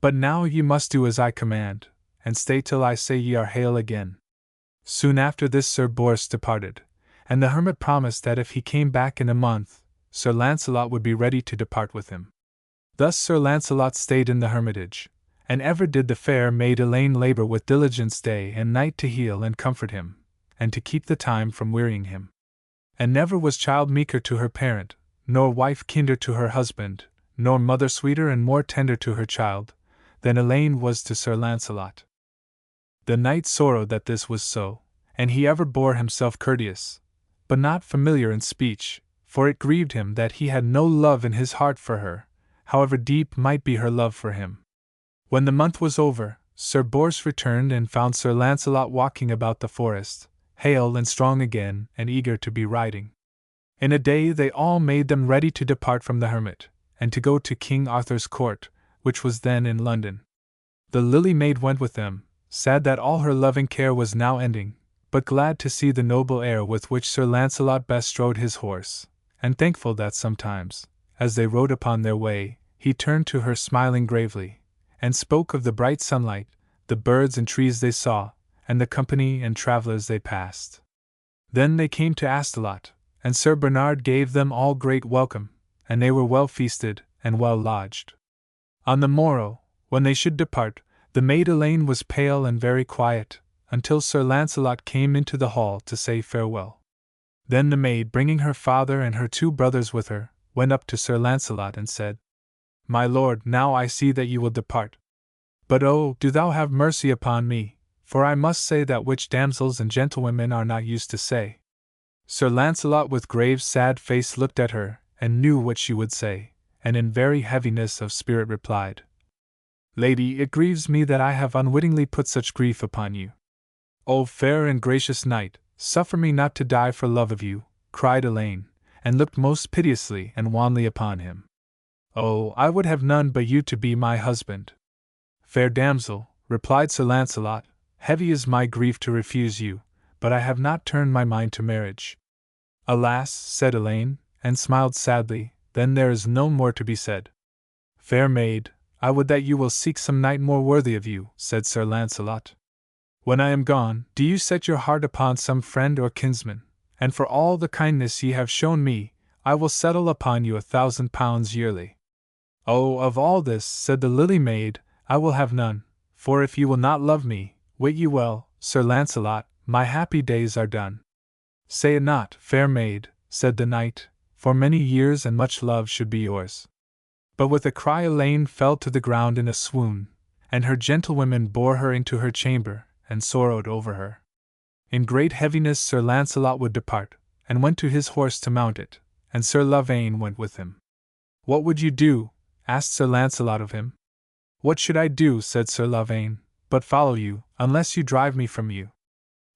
But now ye must do as I command, and stay till I say ye are hale again. Soon after this Sir Bors departed, and the hermit promised that if he came back in a month, Sir Lancelot would be ready to depart with him. Thus Sir Lancelot stayed in the hermitage, and ever did the fair maid Elaine labor with diligence day and night to heal and comfort him, and to keep the time from wearying him. And never was child meeker to her parent, nor wife kinder to her husband, nor mother sweeter and more tender to her child, than Elaine was to Sir Lancelot. The knight sorrowed that this was so, and he ever bore himself courteous, but not familiar in speech, for it grieved him that he had no love in his heart for her, however deep might be her love for him. When the month was over, Sir Bors returned and found Sir Lancelot walking about the forest, hale and strong again and eager to be riding. In a day they all made them ready to depart from the hermit, and to go to King Arthur's court, which was then in London. The Lily Maid went with them, sad that all her loving care was now ending, but glad to see the noble air with which Sir Lancelot bestrode his horse, and thankful that sometimes, as they rode upon their way, he turned to her smiling gravely, and spoke of the bright sunlight, the birds and trees they saw, and the company and travellers they passed. Then they came to Astolat, and Sir Bernard gave them all great welcome, and they were well feasted and well lodged. On the morrow, when they should depart, the maid Elaine was pale and very quiet, until Sir Lancelot came into the hall to say farewell. Then the maid, bringing her father and her 2 brothers with her, went up to Sir Lancelot and said, My lord, now I see that you will depart. But oh, do thou have mercy upon me, for I must say that which damsels and gentlewomen are not used to say. Sir Lancelot with grave sad face looked at her, and knew what she would say, and in very heaviness of spirit replied, Lady, it grieves me that I have unwittingly put such grief upon you. O fair and gracious knight, suffer me not to die for love of you, cried Elaine, and looked most piteously and wanly upon him. Oh, I would have none but you to be my husband. Fair damsel, replied Sir Lancelot, heavy is my grief to refuse you, but I have not turned my mind to marriage. Alas, said Elaine, and smiled sadly, then there is no more to be said. Fair maid, I would that you will seek some knight more worthy of you, said Sir Launcelot. When I am gone, do you set your heart upon some friend or kinsman, and for all the kindness ye have shown me, I will settle upon you 1,000 pounds yearly. Oh, of all this, said the Lily Maid, I will have none, for if you will not love me, wait ye well, Sir Launcelot, my happy days are done. Say it not, fair maid, said the knight, for many years and much love should be yours. But with a cry Elaine fell to the ground in a swoon, and her gentlewomen bore her into her chamber, and sorrowed over her. In great heaviness Sir Launcelot would depart, and went to his horse to mount it, and Sir Lavaine went with him. What would you do? Asked Sir Launcelot of him. What should I do, said Sir Lavaine, but follow you, unless you drive me from you?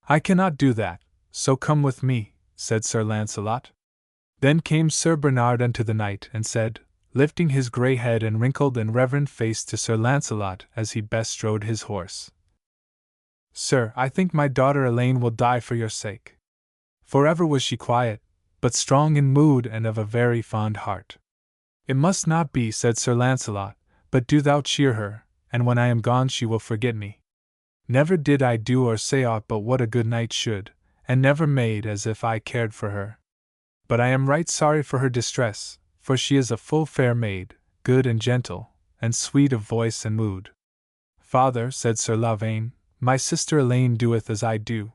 I cannot do that, so come with me, said Sir Launcelot. Then came Sir Bernard unto the knight, and said, lifting his grey head and wrinkled and reverend face to Sir Launcelot as he bestrode his horse, Sir, I think my daughter Elaine will die for your sake. Forever was she quiet, but strong in mood and of a very fond heart. It must not be, said Sir Launcelot, but do thou cheer her, and when I am gone she will forget me. Never did I do or say aught but what a good knight should, and never made as if I cared for her. But I am right sorry for her distress, for she is a full fair maid, good and gentle, and sweet of voice and mood. Father, said Sir Lavaine, my sister Elaine doeth as I do.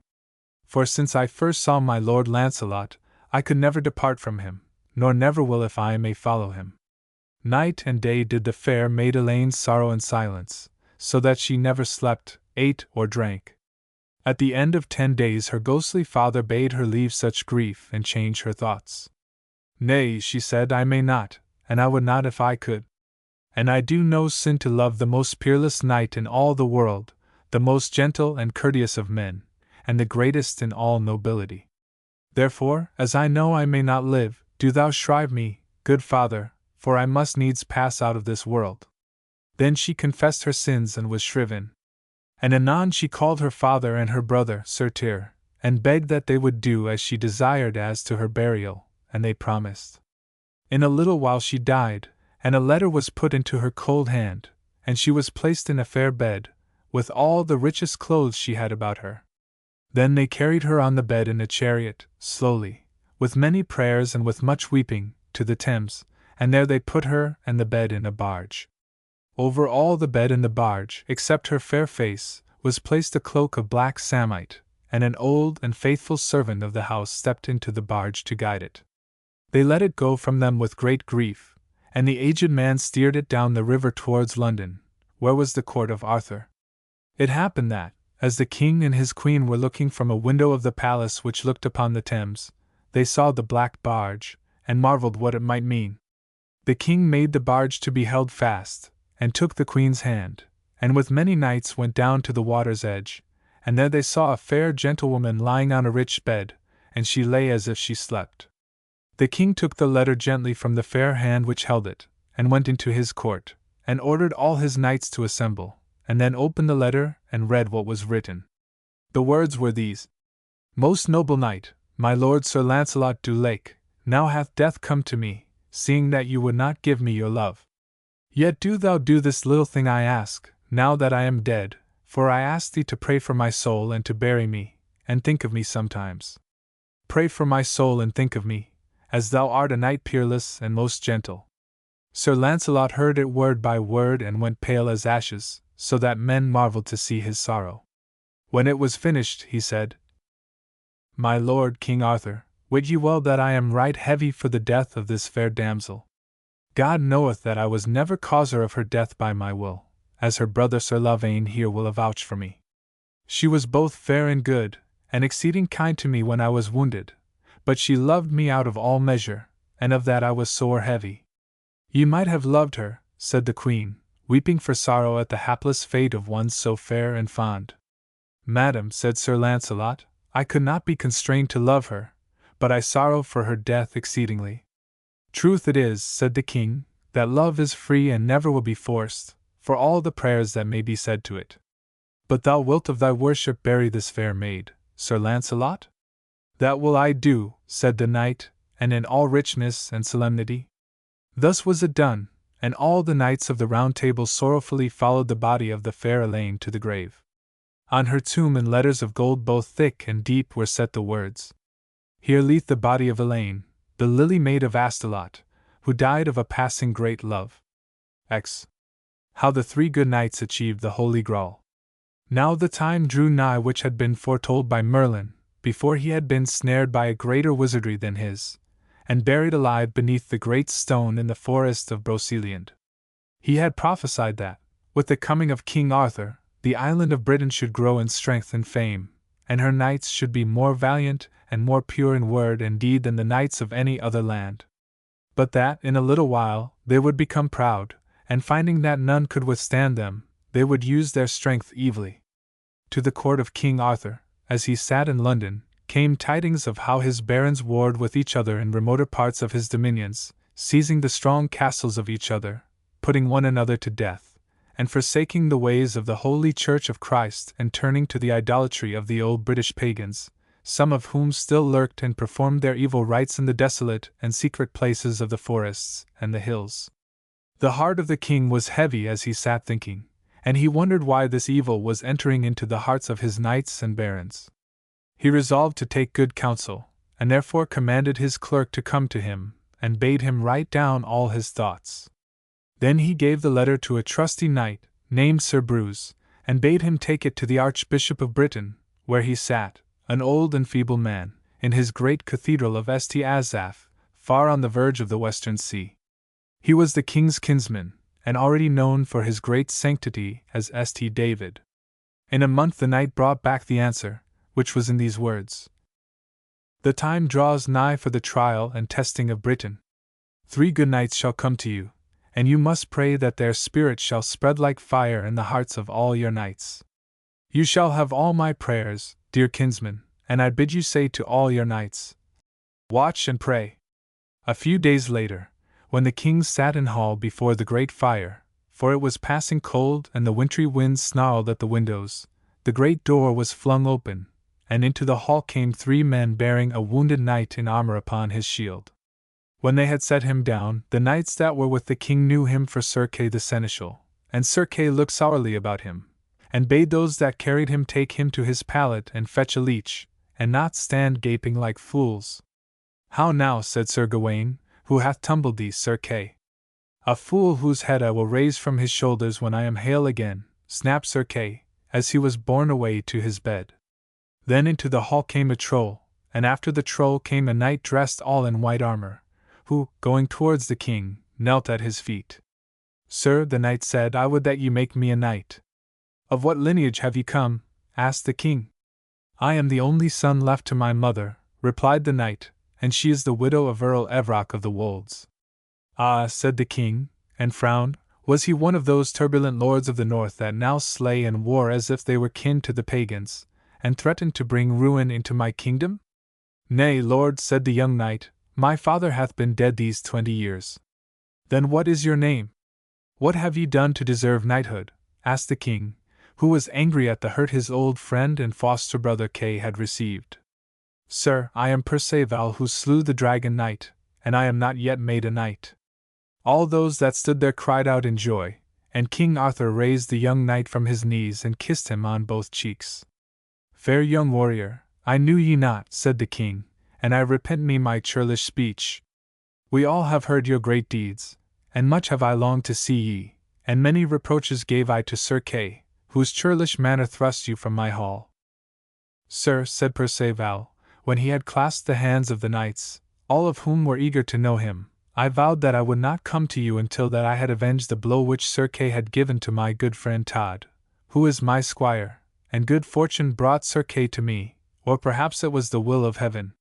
For since I first saw my Lord Launcelot, I could never depart from him, nor never will if I may follow him. Night and day did the fair maid Elaine sorrow in silence, so that she never slept, ate, or drank. At the end of 10 days her ghostly father bade her leave such grief and change her thoughts. Nay, she said, I may not, and I would not if I could. And I do no sin to love the most peerless knight in all the world, the most gentle and courteous of men, and the greatest in all nobility. Therefore, as I know I may not live, do thou shrive me, good father, for I must needs pass out of this world. Then she confessed her sins and was shriven. And anon she called her father and her brother, Sir Tyr, and begged that they would do as she desired as to her burial, and they promised. In a little while she died, and a letter was put into her cold hand, and she was placed in a fair bed, with all the richest clothes she had about her. Then they carried her on the bed in a chariot, slowly, with many prayers and with much weeping, to the Thames, and there they put her and the bed in a barge. Over all the bed and the barge, except her fair face, was placed a cloak of black samite, and an old and faithful servant of the house stepped into the barge to guide it. They let it go from them with great grief, and the aged man steered it down the river towards London, where was the court of Arthur. It happened that, as the king and his queen were looking from a window of the palace which looked upon the Thames, they saw the black barge, and marveled what it might mean. The king made the barge to be held fast, and took the queen's hand, and with many knights went down to the water's edge, and there they saw a fair gentlewoman lying on a rich bed, and she lay as if she slept. The king took the letter gently from the fair hand which held it, and went into his court, and ordered all his knights to assemble, and then opened the letter and read what was written. The words were these: Most noble knight, my lord Sir Launcelot du Lake, now hath death come to me, seeing that you would not give me your love. Yet do thou do this little thing I ask, now that I am dead, for I ask thee to pray for my soul and to bury me, and think of me sometimes. Pray for my soul and think of me, as thou art a knight peerless and most gentle. Sir Launcelot heard it word by word and went pale as ashes, so that men marveled to see his sorrow. When it was finished, he said, My lord King Arthur, wit ye well that I am right heavy for the death of this fair damsel. God knoweth that I was never causer of her death by my will, as her brother Sir Lavaine here will avouch for me. She was both fair and good, and exceeding kind to me when I was wounded, but she loved me out of all measure, and of that I was sore heavy. Ye might have loved her, said the queen, weeping for sorrow at the hapless fate of one so fair and fond. Madam, said Sir Launcelot, I could not be constrained to love her, but I sorrow for her death exceedingly. Truth it is, said the king, that love is free and never will be forced, for all the prayers that may be said to it. But thou wilt of thy worship bury this fair maid, Sir Lancelot? That will I do, said the knight, and in all richness and solemnity. Thus was it done, and all the knights of the Round Table sorrowfully followed the body of the fair Elaine to the grave. On her tomb in letters of gold both thick and deep were set the words, Here lieth the body of Elaine, the lily maid of Astolat, who died of a passing great love. X. How the three good knights achieved the Holy Grail. Now the time drew nigh which had been foretold by Merlin, before he had been snared by a greater wizardry than his, and buried alive beneath the great stone in the forest of Broceliande. He had prophesied that, with the coming of King Arthur, the island of Britain should grow in strength and fame, and her knights should be more valiant and more pure in word and deed than the knights of any other land. But that, in a little while, they would become proud, and finding that none could withstand them, they would use their strength evilly. To the court of King Arthur, as he sat in London, came tidings of how his barons warred with each other in remoter parts of his dominions, seizing the strong castles of each other, putting one another to death, and forsaking the ways of the Holy Church of Christ and turning to the idolatry of the old British pagans, some of whom still lurked and performed their evil rites in the desolate and secret places of the forests and the hills. The heart of the king was heavy as he sat thinking, and he wondered why this evil was entering into the hearts of his knights and barons. He resolved to take good counsel, and therefore commanded his clerk to come to him, and bade him write down all his thoughts. Then he gave the letter to a trusty knight, named Sir Breuse, and bade him take it to the Archbishop of Britain, where he sat, an old and feeble man, in his great cathedral of St. Asaph, far on the verge of the western sea. He was the king's kinsman, and already known for his great sanctity as St. David. In a month the knight brought back the answer, which was in these words: The time draws nigh for the trial and testing of Britain. 3 good knights shall come to you, and you must pray that their spirit shall spread like fire in the hearts of all your knights. You shall have all my prayers, dear kinsman, and I bid you say to all your knights, watch and pray. A few days later, when the king sat in hall before the great fire, for it was passing cold and the wintry wind snarled at the windows, the great door was flung open, and into the hall came 3 men bearing a wounded knight in armor upon his shield. When they had set him down, the knights that were with the king knew him for Sir Kay the seneschal, and Sir Kay looked sourly about him, and bade those that carried him take him to his pallet and fetch a leech, and not stand gaping like fools. How now, said Sir Gawain, who hath tumbled thee, Sir Kay? A fool whose head I will raise from his shoulders when I am hale again, snapped Sir Kay, as he was borne away to his bed. Then into the hall came a troll, and after the troll came a knight dressed all in white armor, who, going towards the king, knelt at his feet. Sir, the knight said, I would that ye make me a knight. Of what lineage have ye come? Asked the king. I am the only son left to my mother, replied the knight, and she is the widow of Earl Evrock of the Wolds. Ah, said the king, and frowned, was he one of those turbulent lords of the north that now slay and war as if they were kin to the pagans, and threaten to bring ruin into my kingdom? Nay, lord, said the young knight, my father hath been dead these 20 years. Then what is your name? What have ye done to deserve knighthood? Asked the king, who was angry at the hurt his old friend and foster brother Kay had received. Sir, I am Perceval who slew the dragon knight, and I am not yet made a knight. All those that stood there cried out in joy, and King Arthur raised the young knight from his knees and kissed him on both cheeks. Fair young warrior, I knew ye not, said the king, and I repent me my churlish speech. We all have heard your great deeds, and much have I longed to see ye, and many reproaches gave I to Sir Kay, whose churlish manner thrust you from my hall. Sir, said Perceval, when he had clasped the hands of the knights, all of whom were eager to know him, I vowed that I would not come to you until that I had avenged the blow which Sir Kay had given to my good friend Todd, who is my squire, and good fortune brought Sir Kay to me, or perhaps it was the will of heaven.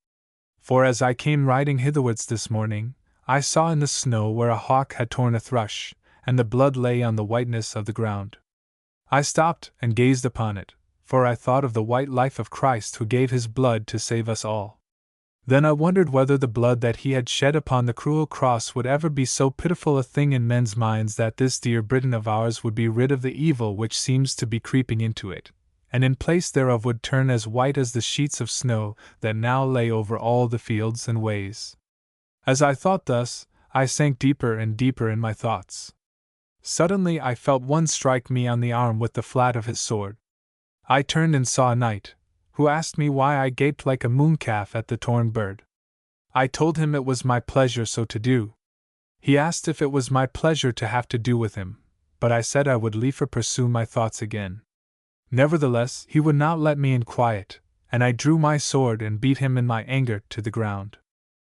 For as I came riding hitherwards this morning, I saw in the snow where a hawk had torn a thrush, and the blood lay on the whiteness of the ground. I stopped and gazed upon it, for I thought of the white life of Christ who gave his blood to save us all. Then I wondered whether the blood that he had shed upon the cruel cross would ever be so pitiful a thing in men's minds that this dear Britain of ours would be rid of the evil which seems to be creeping into it, and in place thereof would turn as white as the sheets of snow that now lay over all the fields and ways. As I thought thus, I sank deeper and deeper in my thoughts. Suddenly I felt one strike me on the arm with the flat of his sword. I turned and saw a knight, who asked me why I gaped like a mooncalf at the torn bird. I told him it was my pleasure so to do. He asked if it was my pleasure to have to do with him, but I said I would liefer pursue my thoughts again. Nevertheless, he would not let me in quiet, and I drew my sword and beat him in my anger to the ground.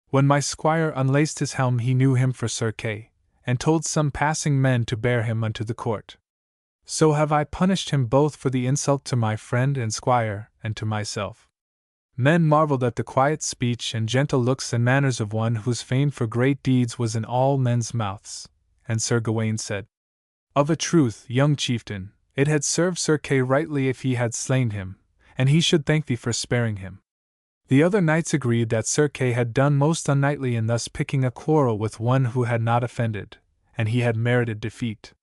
When my squire unlaced his helm, he knew him for Sir Kay, and told some passing men to bear him unto the court. So have I punished him both for the insult to my friend and squire, and to myself. Men marveled at the quiet speech and gentle looks and manners of one whose fame for great deeds was in all men's mouths, and Sir Gawain said, "Of a truth, young chieftain, it had served Sir Kay rightly if he had slain him, and he should thank thee for sparing him." The other knights agreed that Sir Kay had done most unknightly in thus picking a quarrel with one who had not offended, and he had merited defeat.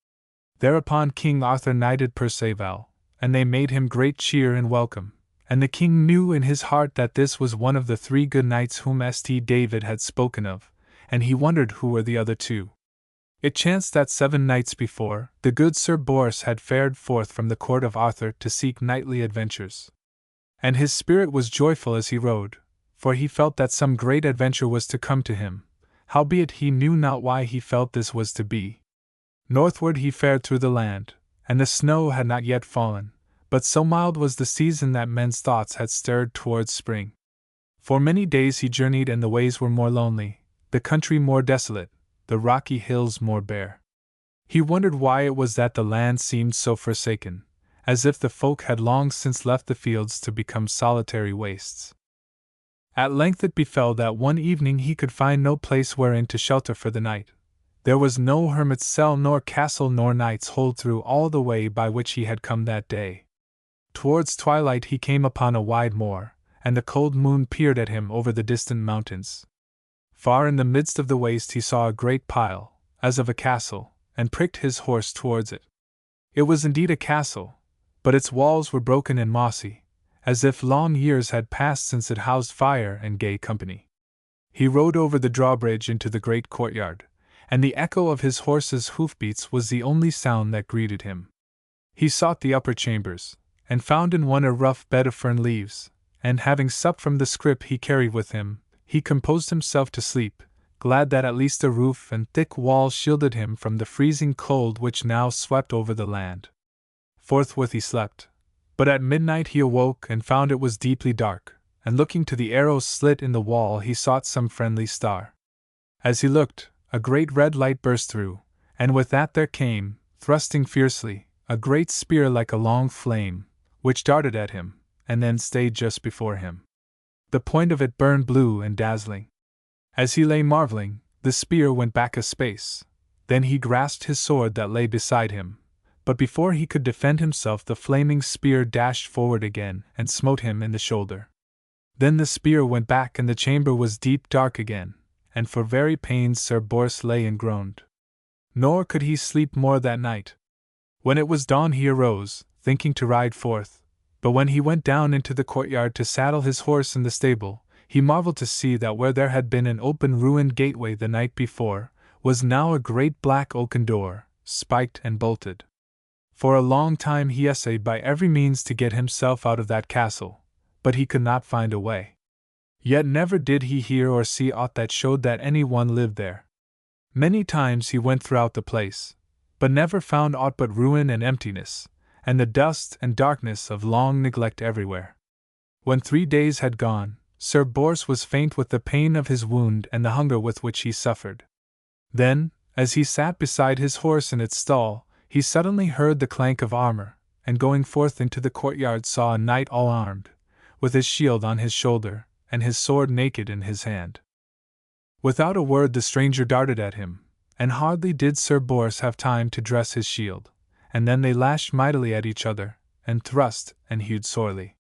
Thereupon King Arthur knighted Perceval, and they made him great cheer and welcome, and the king knew in his heart that this was one of the 3 good knights whom St. David had spoken of, and he wondered who were the other 2. It chanced that 7 nights before, the good Sir Bors had fared forth from the court of Arthur to seek knightly adventures. And his spirit was joyful as he rode, for he felt that some great adventure was to come to him, howbeit he knew not why he felt this was to be. Northward he fared through the land, and the snow had not yet fallen, but so mild was the season that men's thoughts had stirred towards spring. For many days he journeyed, and the ways were more lonely, the country more desolate, the rocky hills more bare. He wondered why it was that the land seemed so forsaken, as if the folk had long since left the fields to become solitary wastes. At length it befell that one evening he could find no place wherein to shelter for the night. There was no hermit's cell nor castle nor knight's hold through all the way by which he had come that day. Towards twilight he came upon a wide moor, and the cold moon peered at him over the distant mountains. Far in the midst of the waste he saw a great pile, as of a castle, and pricked his horse towards it. It was indeed a castle, but its walls were broken and mossy, as if long years had passed since it housed fire and gay company. He rode over the drawbridge into the great courtyard, and the echo of his horse's hoofbeats was the only sound that greeted him. He sought the upper chambers, and found in one a rough bed of fern leaves, and having supped from the scrip he carried with him, he composed himself to sleep, glad that at least a roof and thick walls shielded him from the freezing cold which now swept over the land. Forthwith he slept, but at midnight he awoke and found it was deeply dark, and looking to the arrow slit in the wall he sought some friendly star. As he looked, a great red light burst through, and with that there came, thrusting fiercely, a great spear like a long flame, which darted at him, and then stayed just before him. The point of it burned blue and dazzling. As he lay marveling, the spear went back a space. Then he grasped his sword that lay beside him, but before he could defend himself the flaming spear dashed forward again and smote him in the shoulder. Then the spear went back and the chamber was deep dark again, and for very pains Sir Bors lay and groaned. Nor could he sleep more that night. When it was dawn he arose, thinking to ride forth, but when he went down into the courtyard to saddle his horse in the stable, he marveled to see that where there had been an open ruined gateway the night before, was now a great black oaken door, spiked and bolted. For a long time he essayed by every means to get himself out of that castle, but he could not find a way. Yet never did he hear or see aught that showed that any one lived there. Many times he went throughout the place, but never found aught but ruin and emptiness, and the dust and darkness of long neglect everywhere. When 3 days had gone, Sir Bors was faint with the pain of his wound and the hunger with which he suffered. Then, as he sat beside his horse in its stall, he suddenly heard the clank of armor, and going forth into the courtyard saw a knight all armed, with his shield on his shoulder, and his sword naked in his hand. Without a word the stranger darted at him, and hardly did Sir Bors have time to dress his shield, and then they lashed mightily at each other, and thrust and hewed sorely.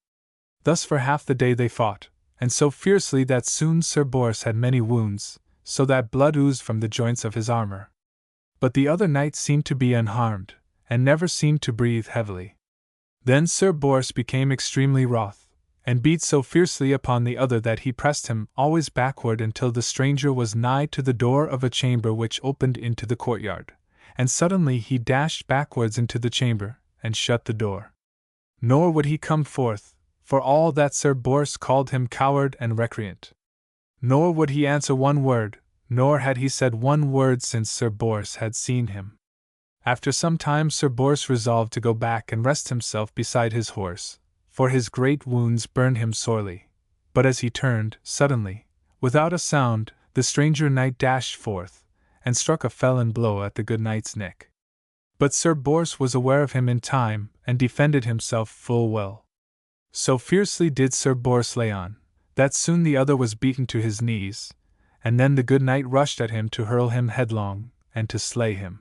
Thus for half the day they fought, and so fiercely that soon Sir Bors had many wounds, so that blood oozed from the joints of his armor. But the other knight seemed to be unharmed, and never seemed to breathe heavily. Then Sir Bors became extremely wroth, and beat so fiercely upon the other that he pressed him always backward until the stranger was nigh to the door of a chamber which opened into the courtyard, and suddenly he dashed backwards into the chamber, and shut the door. Nor would he come forth, for all that Sir Bors called him coward and recreant. Nor would he answer one word, nor had he said one word since Sir Bors had seen him. After some time Sir Bors resolved to go back and rest himself beside his horse, for his great wounds burned him sorely. But as he turned, suddenly, without a sound, the stranger knight dashed forth, and struck a felon blow at the good knight's neck. But Sir Bors was aware of him in time, and defended himself full well. So fiercely did Sir Bors lay on, that soon the other was beaten to his knees, and then the good knight rushed at him to hurl him headlong, and to slay him.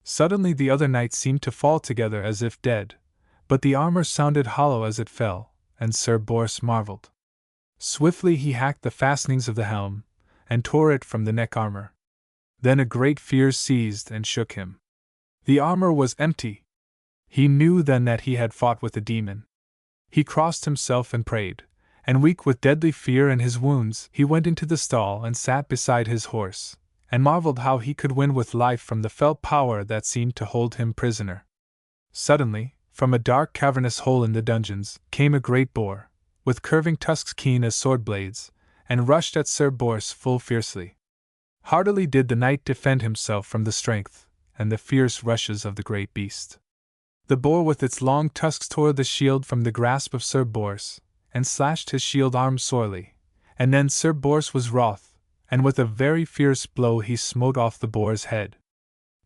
Suddenly the other knight seemed to fall together as if dead, but the armor sounded hollow as it fell, and Sir Bors marveled. Swiftly he hacked the fastenings of the helm, and tore it from the neck armor. Then a great fear seized and shook him. The armor was empty. He knew then that he had fought with a demon. He crossed himself and prayed, and weak with deadly fear and his wounds, he went into the stall and sat beside his horse, and marveled how he could win with life from the fell power that seemed to hold him prisoner. Suddenly, from a dark cavernous hole in the dungeons, came a great boar, with curving tusks keen as sword blades, and rushed at Sir Bors full fiercely. Hardily did the knight defend himself from the strength and the fierce rushes of the great beast. The boar with its long tusks tore the shield from the grasp of Sir Bors, and slashed his shield arm sorely, and then Sir Bors was wroth, and with a very fierce blow he smote off the boar's head.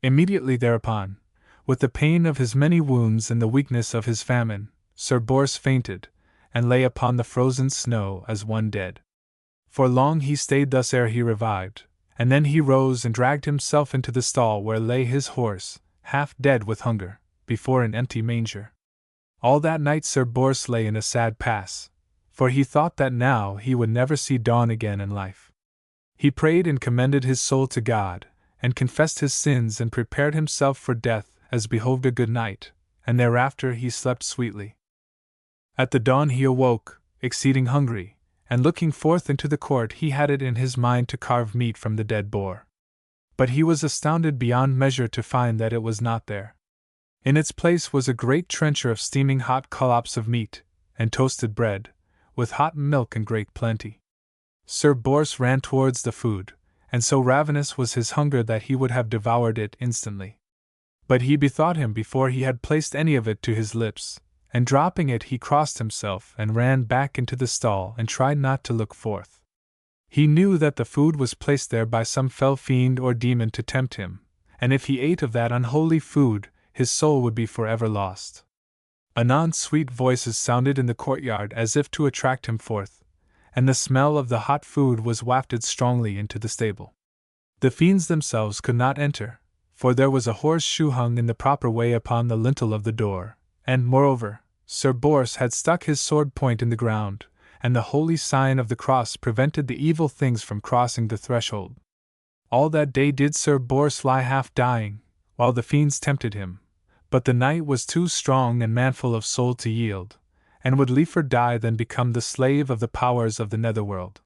Immediately thereupon, with the pain of his many wounds and the weakness of his famine, Sir Bors fainted, and lay upon the frozen snow as one dead. For long he stayed thus ere he revived, and then he rose and dragged himself into the stall where lay his horse, half dead with hunger, before an empty manger. All that night Sir Bors lay in a sad pass, for he thought that now he would never see dawn again in life. He prayed and commended his soul to God, and confessed his sins and prepared himself for death as behoved a good knight, and thereafter he slept sweetly. At the dawn he awoke, exceeding hungry, and looking forth into the court he had it in his mind to carve meat from the dead boar. But he was astounded beyond measure to find that it was not there. In its place was a great trencher of steaming hot collops of meat, and toasted bread, with hot milk in great plenty. Sir Bors ran towards the food, and so ravenous was his hunger that he would have devoured it instantly. But he bethought him before he had placed any of it to his lips, and dropping it he crossed himself and ran back into the stall and tried not to look forth. He knew that the food was placed there by some fell fiend or demon to tempt him, and if he ate of that unholy food, his soul would be forever lost. Anon sweet voices sounded in the courtyard as if to attract him forth, and the smell of the hot food was wafted strongly into the stable. The fiends themselves could not enter, for there was a horseshoe hung in the proper way upon the lintel of the door, and, moreover, Sir Bors had stuck his sword point in the ground, and the holy sign of the cross prevented the evil things from crossing the threshold. All that day did Sir Bors lie half dying, while the fiends tempted him, but the knight was too strong and manful of soul to yield, and would liefer die than become the slave of the powers of the netherworld.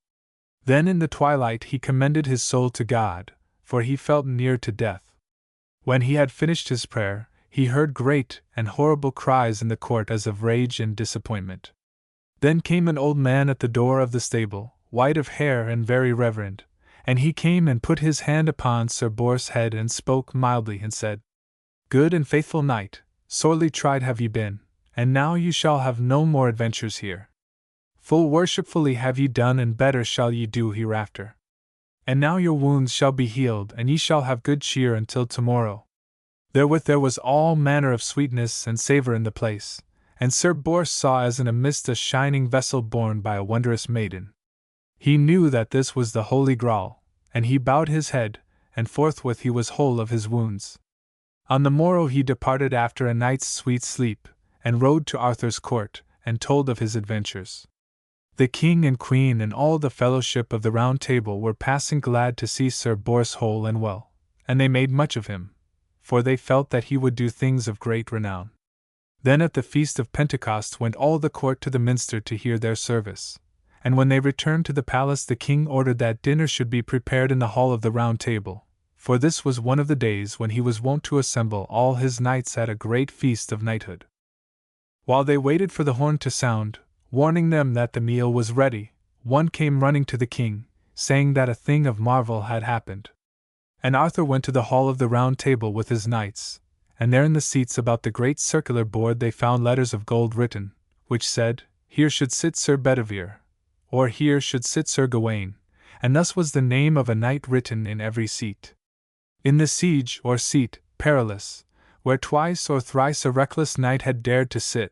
Then in the twilight he commended his soul to God, for he felt near to death. When he had finished his prayer, he heard great and horrible cries in the court as of rage and disappointment. Then came an old man at the door of the stable, white of hair and very reverend, and he came and put his hand upon Sir Bors' head and spoke mildly and said, "Good and faithful knight, sorely tried have ye been, and now you shall have no more adventures here. Full worshipfully have ye done, and better shall ye do hereafter. And now your wounds shall be healed, and ye shall have good cheer until tomorrow." Therewith there was all manner of sweetness and savour in the place, and Sir Bors saw as in a mist a shining vessel borne by a wondrous maiden. He knew that this was the Holy Graal, and he bowed his head, and forthwith he was whole of his wounds. On the morrow he departed after a night's sweet sleep, and rode to Arthur's court, and told of his adventures. The king and queen and all the fellowship of the Round Table were passing glad to see Sir Bors whole and well, and they made much of him, for they felt that he would do things of great renown. Then at the feast of Pentecost went all the court to the minster to hear their service. And when they returned to the palace, the king ordered that dinner should be prepared in the hall of the Round Table, for this was one of the days when he was wont to assemble all his knights at a great feast of knighthood. While they waited for the horn to sound, warning them that the meal was ready, one came running to the king, saying that a thing of marvel had happened. And Arthur went to the hall of the Round Table with his knights, and there in the seats about the great circular board they found letters of gold written, which said, "Here should sit Sir Bedivere," or "Here should sit Sir Gawain," and thus was the name of a knight written in every seat. In the siege or seat, perilous, where twice or thrice a reckless knight had dared to sit,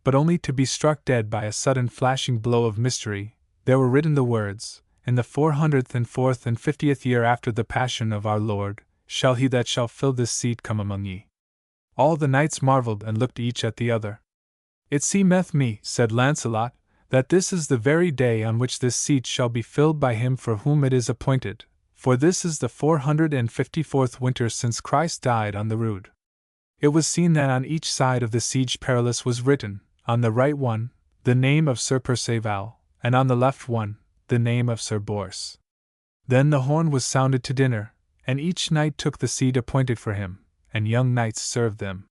but only to be struck dead by a sudden flashing blow of mystery, there were written the words, "In the 404th and 50th year after the passion of our Lord, shall he that shall fill this seat come among ye." All the knights marvelled and looked each at the other. "It seemeth me," said Lancelot, "that this is the very day on which this seat shall be filled by him for whom it is appointed, for this is the 454th winter since Christ died on the rood." It was seen that on each side of the siege perilous was written, on the right one, the name of Sir Perceval, and on the left one, the name of Sir Bors. Then the horn was sounded to dinner, and each knight took the seat appointed for him, and young knights served them.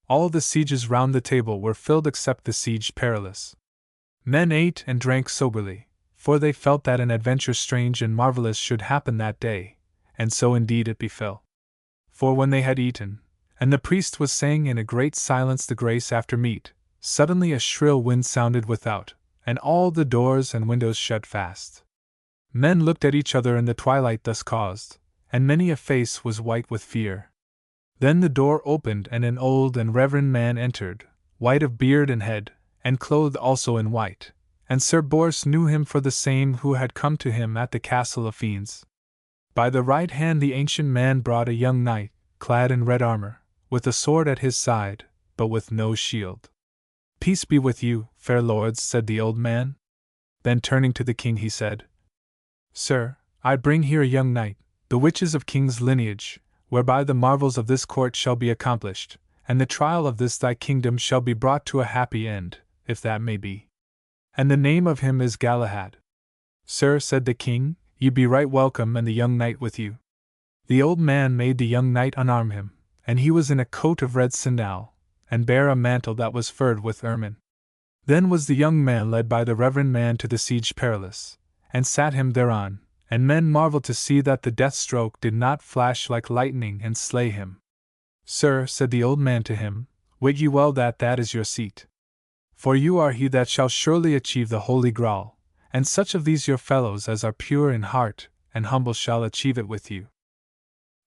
All the sieges round the table were filled except the siege perilous. Men ate and drank soberly, for they felt that an adventure strange and marvelous should happen that day, and so indeed it befell. For when they had eaten, and the priest was saying in a great silence the grace after meat, suddenly a shrill wind sounded without, and all the doors and windows shut fast. Men looked at each other in the twilight thus caused, and many a face was white with fear. Then the door opened and an old and reverend man entered, white of beard and head, and clothed also in white, and Sir Bors knew him for the same who had come to him at the castle of fiends. By the right hand the ancient man brought a young knight, clad in red armor, with a sword at his side, but with no shield. "Peace be with you, fair lords," said the old man. Then turning to the king he said, "Sir, I bring here a young knight, the which is of king's lineage, whereby the marvels of this court shall be accomplished, and the trial of this thy kingdom shall be brought to a happy end, if that may be. And the name of him is Galahad." "Sir," said the king, "ye be right welcome, and the young knight with you." The old man made the young knight unarm him, and he was in a coat of red sendal, and bare a mantle that was furred with ermine. Then was the young man led by the reverend man to the siege perilous, and sat him thereon, and men marveled to see that the death stroke did not flash like lightning and slay him. "Sir," said the old man to him, "wit ye well that that is your seat. For you are he that shall surely achieve the Holy Grail, and such of these your fellows as are pure in heart and humble shall achieve it with you."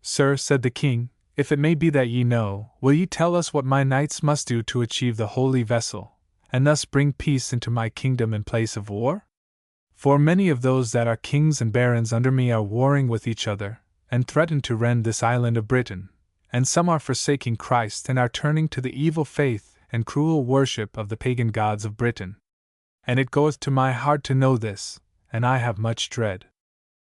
"Sir," said the king, "if it may be that ye know, will ye tell us what my knights must do to achieve the holy vessel, and thus bring peace into my kingdom in place of war? For many of those that are kings and barons under me are warring with each other, and threaten to rend this island of Britain, and some are forsaking Christ and are turning to the evil faith and cruel worship of the pagan gods of Britain. And it goeth to my heart to know this, and I have much dread."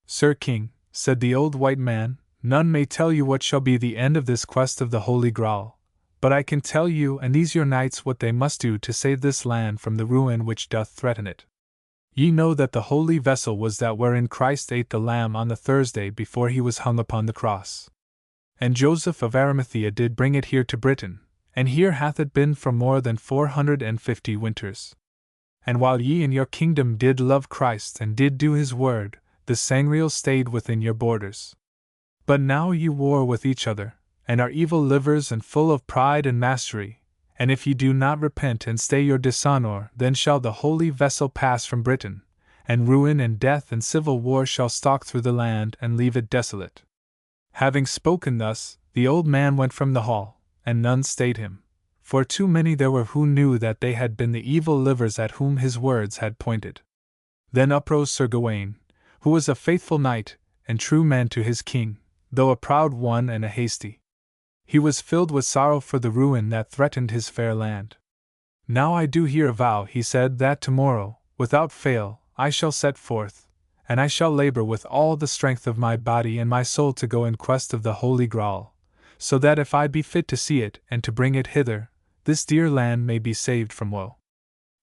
"Sir King," said the old white man, "none may tell you what shall be the end of this quest of the Holy Grail, but I can tell you and these your knights what they must do to save this land from the ruin which doth threaten it. Ye know that the holy vessel was that wherein Christ ate the lamb on the Thursday before he was hung upon the cross. And Joseph of Arimathea did bring it here to Britain, and here hath it been for more than 450 winters. And while ye in your kingdom did love Christ and did do his word, the sangreal stayed within your borders. But now ye war with each other, and are evil livers and full of pride and mastery, and if ye do not repent and stay your dishonor, then shall the holy vessel pass from Britain, and ruin and death and civil war shall stalk through the land and leave it desolate." Having spoken thus, the old man went from the hall, and none stayed him, for too many there were who knew that they had been the evil livers at whom his words had pointed. Then uprose Sir Gawain, who was a faithful knight, and true man to his king, though a proud one and a hasty. He was filled with sorrow for the ruin that threatened his fair land. "Now I do here avow," he said, "that tomorrow, without fail, I shall set forth, and I shall labor with all the strength of my body and my soul to go in quest of the Holy Grail, so that if I be fit to see it and to bring it hither, this dear land may be saved from woe.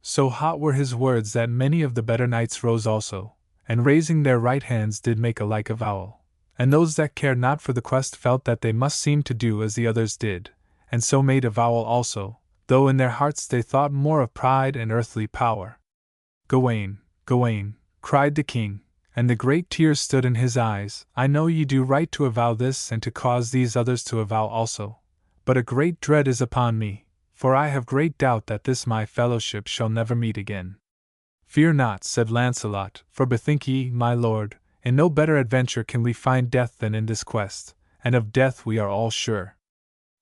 So hot were his words that many of the better knights rose also, and raising their right hands did make a like avowal. And those that cared not for the quest felt that they must seem to do as the others did, and so made avowal also, though in their hearts they thought more of pride and earthly power. Gawain, Gawain, cried the king, and the great tears stood in his eyes, I know ye do right to avow this and to cause these others to avow also, but a great dread is upon me, for I have great doubt that this my fellowship shall never meet again. Fear not, said Lancelot, for bethink ye, my lord, in no better adventure can we find death than in this quest, and of death we are all sure.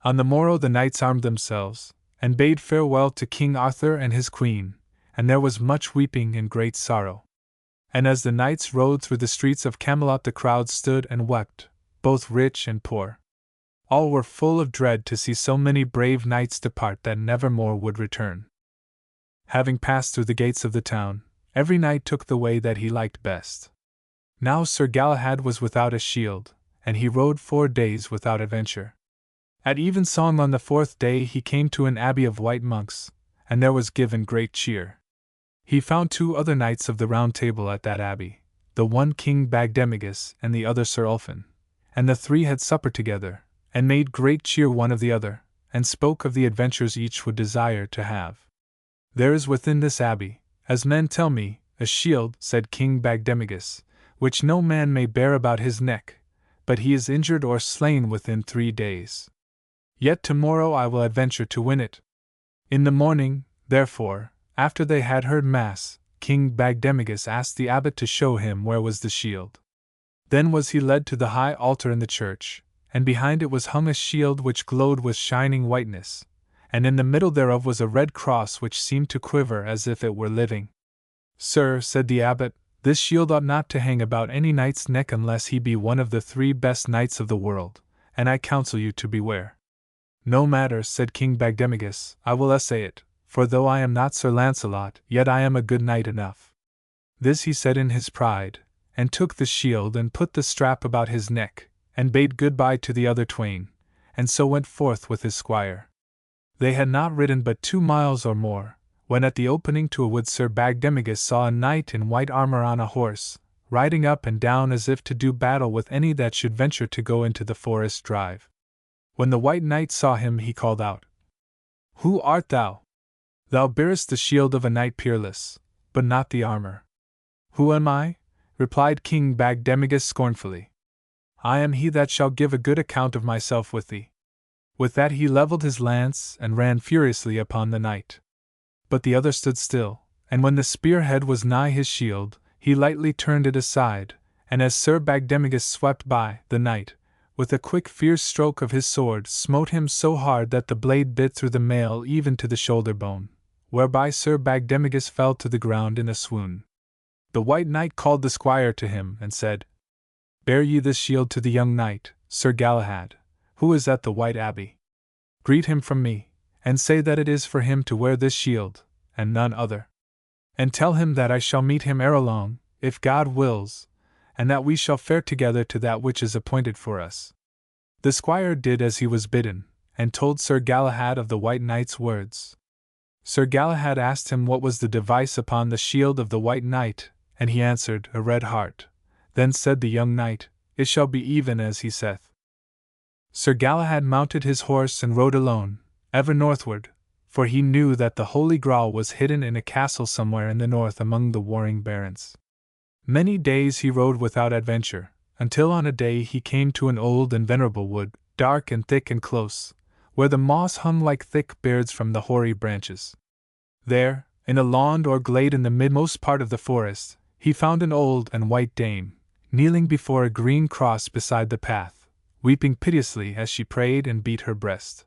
On the morrow the knights armed themselves, and bade farewell to King Arthur and his queen, and there was much weeping and great sorrow. And as the knights rode through the streets of Camelot the crowd stood and wept, both rich and poor. All were full of dread to see so many brave knights depart that never more would return. Having passed through the gates of the town, every knight took the way that he liked best. Now Sir Galahad was without a shield, and he rode 4 days without adventure. At evensong on the 4th day he came to an abbey of white monks, and there was given great cheer. He found 2 other knights of the Round Table at that abbey, the one King Bagdemagus and the other Sir Ulfin, and the 3 had supper together, and made great cheer one of the other, and spoke of the adventures each would desire to have. There is within this abbey, as men tell me, a shield, said King Bagdemagus, which no man may bear about his neck, but he is injured or slain within 3 days. Yet tomorrow I will adventure to win it. In the morning, therefore, after they had heard Mass, King Bagdemagus asked the abbot to show him where was the shield. Then was he led to the high altar in the church, and behind it was hung a shield which glowed with shining whiteness, and in the middle thereof was a red cross which seemed to quiver as if it were living. Sir, said the abbot, this shield ought not to hang about any knight's neck unless he be one of the 3 best knights of the world, and I counsel you to beware. No matter, said King Bagdemagus, I will essay it, for though I am not Sir Lancelot, yet I am a good knight enough. This he said in his pride, and took the shield and put the strap about his neck, and bade good-bye to the other twain, and so went forth with his squire. They had not ridden but 2 miles or more, when at the opening to a wood Sir Bagdemagus saw a knight in white armor on a horse, riding up and down as if to do battle with any that should venture to go into the forest drive. When the white knight saw him he called out, Who art thou? Thou bearest the shield of a knight peerless, but not the armor. Who am I? Replied King Bagdemagus scornfully. I am he that shall give a good account of myself with thee. With that he levelled his lance and ran furiously upon the knight. But the other stood still, and when the spearhead was nigh his shield, he lightly turned it aside, and as Sir Bagdemagus swept by, the knight, with a quick fierce stroke of his sword, smote him so hard that the blade bit through the mail even to the shoulder bone, whereby Sir Bagdemagus fell to the ground in a swoon. The white knight called the squire to him, and said, Bear ye this shield to the young knight, Sir Galahad, who is at the White Abbey. Greet him from me, and say that it is for him to wear this shield, and none other. And tell him that I shall meet him ere long, if God wills, and that we shall fare together to that which is appointed for us. The squire did as he was bidden, and told Sir Galahad of the White Knight's words. Sir Galahad asked him what was the device upon the shield of the White Knight, and he answered, A red heart. Then said the young knight, It shall be even as he saith. Sir Galahad mounted his horse and rode alone, ever northward, for he knew that the Holy Grail was hidden in a castle somewhere in the north among the warring barons. Many days he rode without adventure, until on a day he came to an old and venerable wood, dark and thick and close, where the moss hung like thick beards from the hoary branches. There, in a lawn or glade in the midmost part of the forest, he found an old and white dame, kneeling before a green cross beside the path, weeping piteously as she prayed and beat her breast.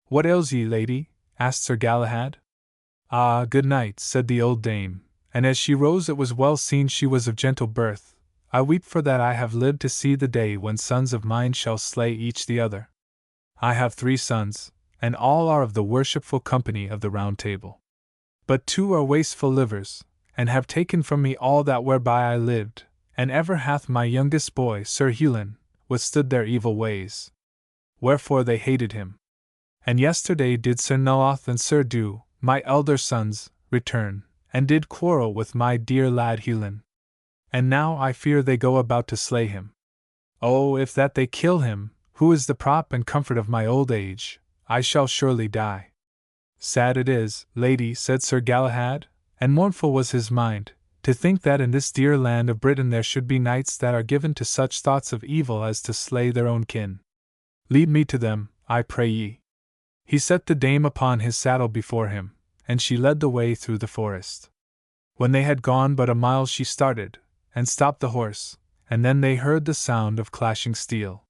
What ails ye, lady? Asked Sir Galahad. Ah, good night, said the old dame, and as she rose it was well seen she was of gentle birth. I weep for that I have lived to see the day when sons of mine shall slay each the other. I have 3 sons, and all are of the worshipful company of the Round Table. But 2 are wasteful livers, and have taken from me all that whereby I lived, and ever hath my youngest boy, Sir Hewlin, withstood their evil ways. Wherefore they hated him. And yesterday did Sir Nuoth and Sir Du, my elder sons, return, and did quarrel with my dear lad Hewlin. And now I fear they go about to slay him. Oh, if that they kill him, who is the prop and comfort of my old age, I shall surely die. Sad it is, lady, said Sir Galahad, and mournful was his mind, to think that in this dear land of Britain there should be knights that are given to such thoughts of evil as to slay their own kin. Lead me to them, I pray ye. He set the dame upon his saddle before him, and she led the way through the forest. When they had gone but a mile she started, and stopped the horse, and then they heard the sound of clashing steel.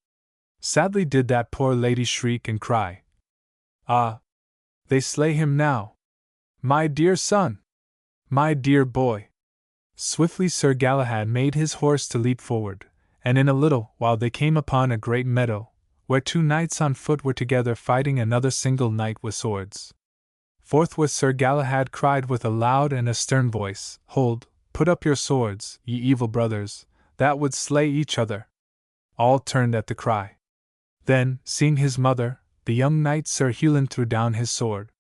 Sadly did that poor lady shriek and cry, "Ah! They slay him now! My dear son! My dear boy!" Swiftly Sir Galahad made his horse to leap forward, and in a little while they came upon a great meadow, where 2 knights on foot were together fighting another single knight with swords. Forthwith Sir Galahad cried with a loud and a stern voice, "Hold, put up your swords, ye evil brothers, that would slay each other." All turned at the cry. Then, seeing his mother, the young knight Sir Hewlin threw down his sword.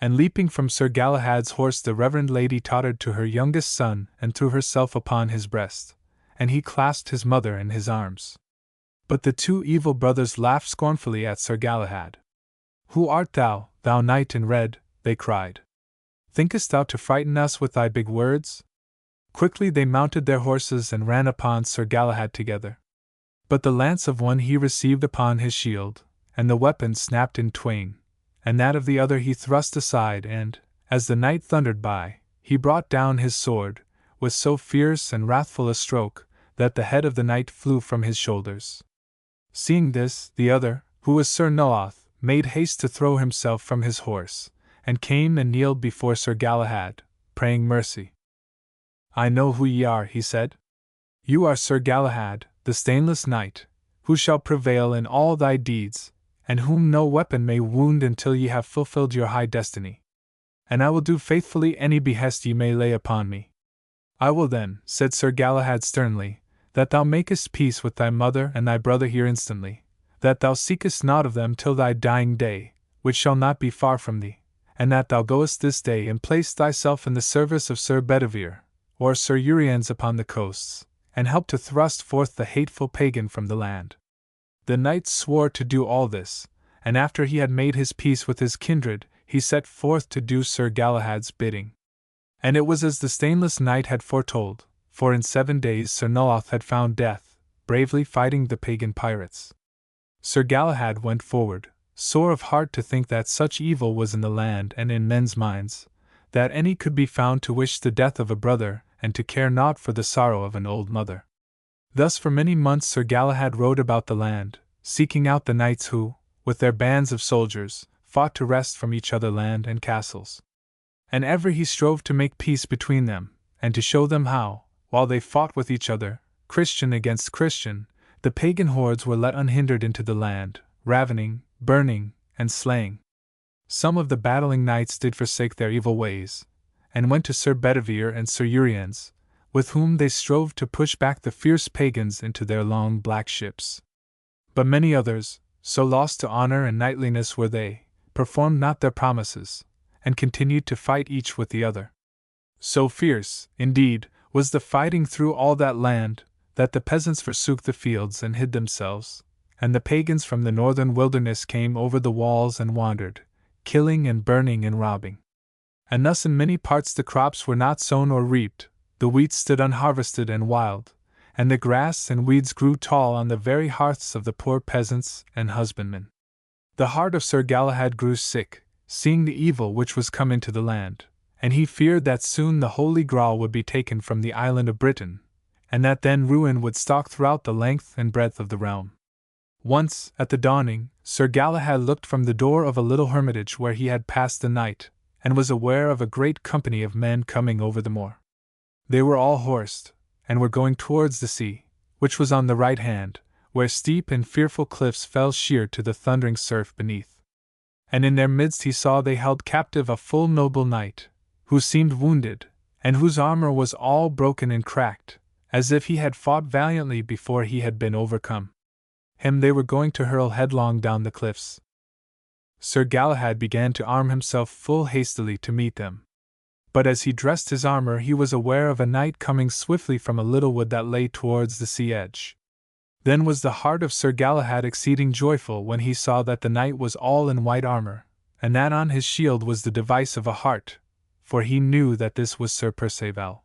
And leaping from Sir Galahad's horse the reverend lady tottered to her youngest son and threw herself upon his breast, and he clasped his mother in his arms. But the 2 evil brothers laughed scornfully at Sir Galahad. "Who art thou, thou knight in red?" they cried. "Thinkest thou to frighten us with thy big words?" Quickly they mounted their horses and ran upon Sir Galahad together. But the lance of one he received upon his shield, and the weapon snapped in twain, and that of the other he thrust aside, and, as the knight thundered by, he brought down his sword, with so fierce and wrathful a stroke, that the head of the knight flew from his shoulders. Seeing this, the other, who was Sir Nuoth, made haste to throw himself from his horse, and came and kneeled before Sir Galahad, praying mercy. "I know who ye are," he said. "You are Sir Galahad, the stainless knight, who shall prevail in all thy deeds, and whom no weapon may wound until ye have fulfilled your high destiny. And I will do faithfully any behest ye may lay upon me." "I will then," said Sir Galahad sternly, "that thou makest peace with thy mother and thy brother here instantly, that thou seekest naught of them till thy dying day, which shall not be far from thee, and that thou goest this day and place thyself in the service of Sir Bedivere, or Sir Uriens upon the coasts, and help to thrust forth the hateful pagan from the land." The knight swore to do all this, and after he had made his peace with his kindred, he set forth to do Sir Galahad's bidding. And it was as the stainless knight had foretold, for in 7 days Sir Nuoth had found death, bravely fighting the pagan pirates. Sir Galahad went forward, sore of heart to think that such evil was in the land and in men's minds, that any could be found to wish the death of a brother and to care naught for the sorrow of an old mother. Thus for many months Sir Galahad rode about the land, seeking out the knights who, with their bands of soldiers, fought to wrest from each other land and castles. And ever he strove to make peace between them, and to show them how, while they fought with each other, Christian against Christian, the pagan hordes were let unhindered into the land, ravening, burning, and slaying. Some of the battling knights did forsake their evil ways, and went to Sir Bedivere and Sir Uriens, with whom they strove to push back the fierce pagans into their long black ships. But many others, so lost to honor and knightliness were they, performed not their promises, and continued to fight each with the other. So fierce, indeed, was the fighting through all that land, that the peasants forsook the fields and hid themselves, and the pagans from the northern wilderness came over the walls and wandered, killing and burning and robbing. And thus in many parts the crops were not sown or reaped, the wheat stood unharvested and wild, and the grass and weeds grew tall on the very hearths of the poor peasants and husbandmen. The heart of Sir Galahad grew sick, seeing the evil which was come into the land, and he feared that soon the Holy Grail would be taken from the island of Britain, and that then ruin would stalk throughout the length and breadth of the realm. Once, at the dawning, Sir Galahad looked from the door of a little hermitage where he had passed the night, and was aware of a great company of men coming over the moor. They were all horsed, and were going towards the sea, which was on the right hand, where steep and fearful cliffs fell sheer to the thundering surf beneath. And in their midst he saw they held captive a full noble knight, who seemed wounded, and whose armor was all broken and cracked, as if he had fought valiantly before he had been overcome. Him they were going to hurl headlong down the cliffs. Sir Galahad began to arm himself full hastily to meet them. But as he dressed his armor, he was aware of a knight coming swiftly from a little wood that lay towards the sea edge. Then was the heart of Sir Galahad exceeding joyful when he saw that the knight was all in white armor, and that on his shield was the device of a hart, for he knew that this was Sir Perceval.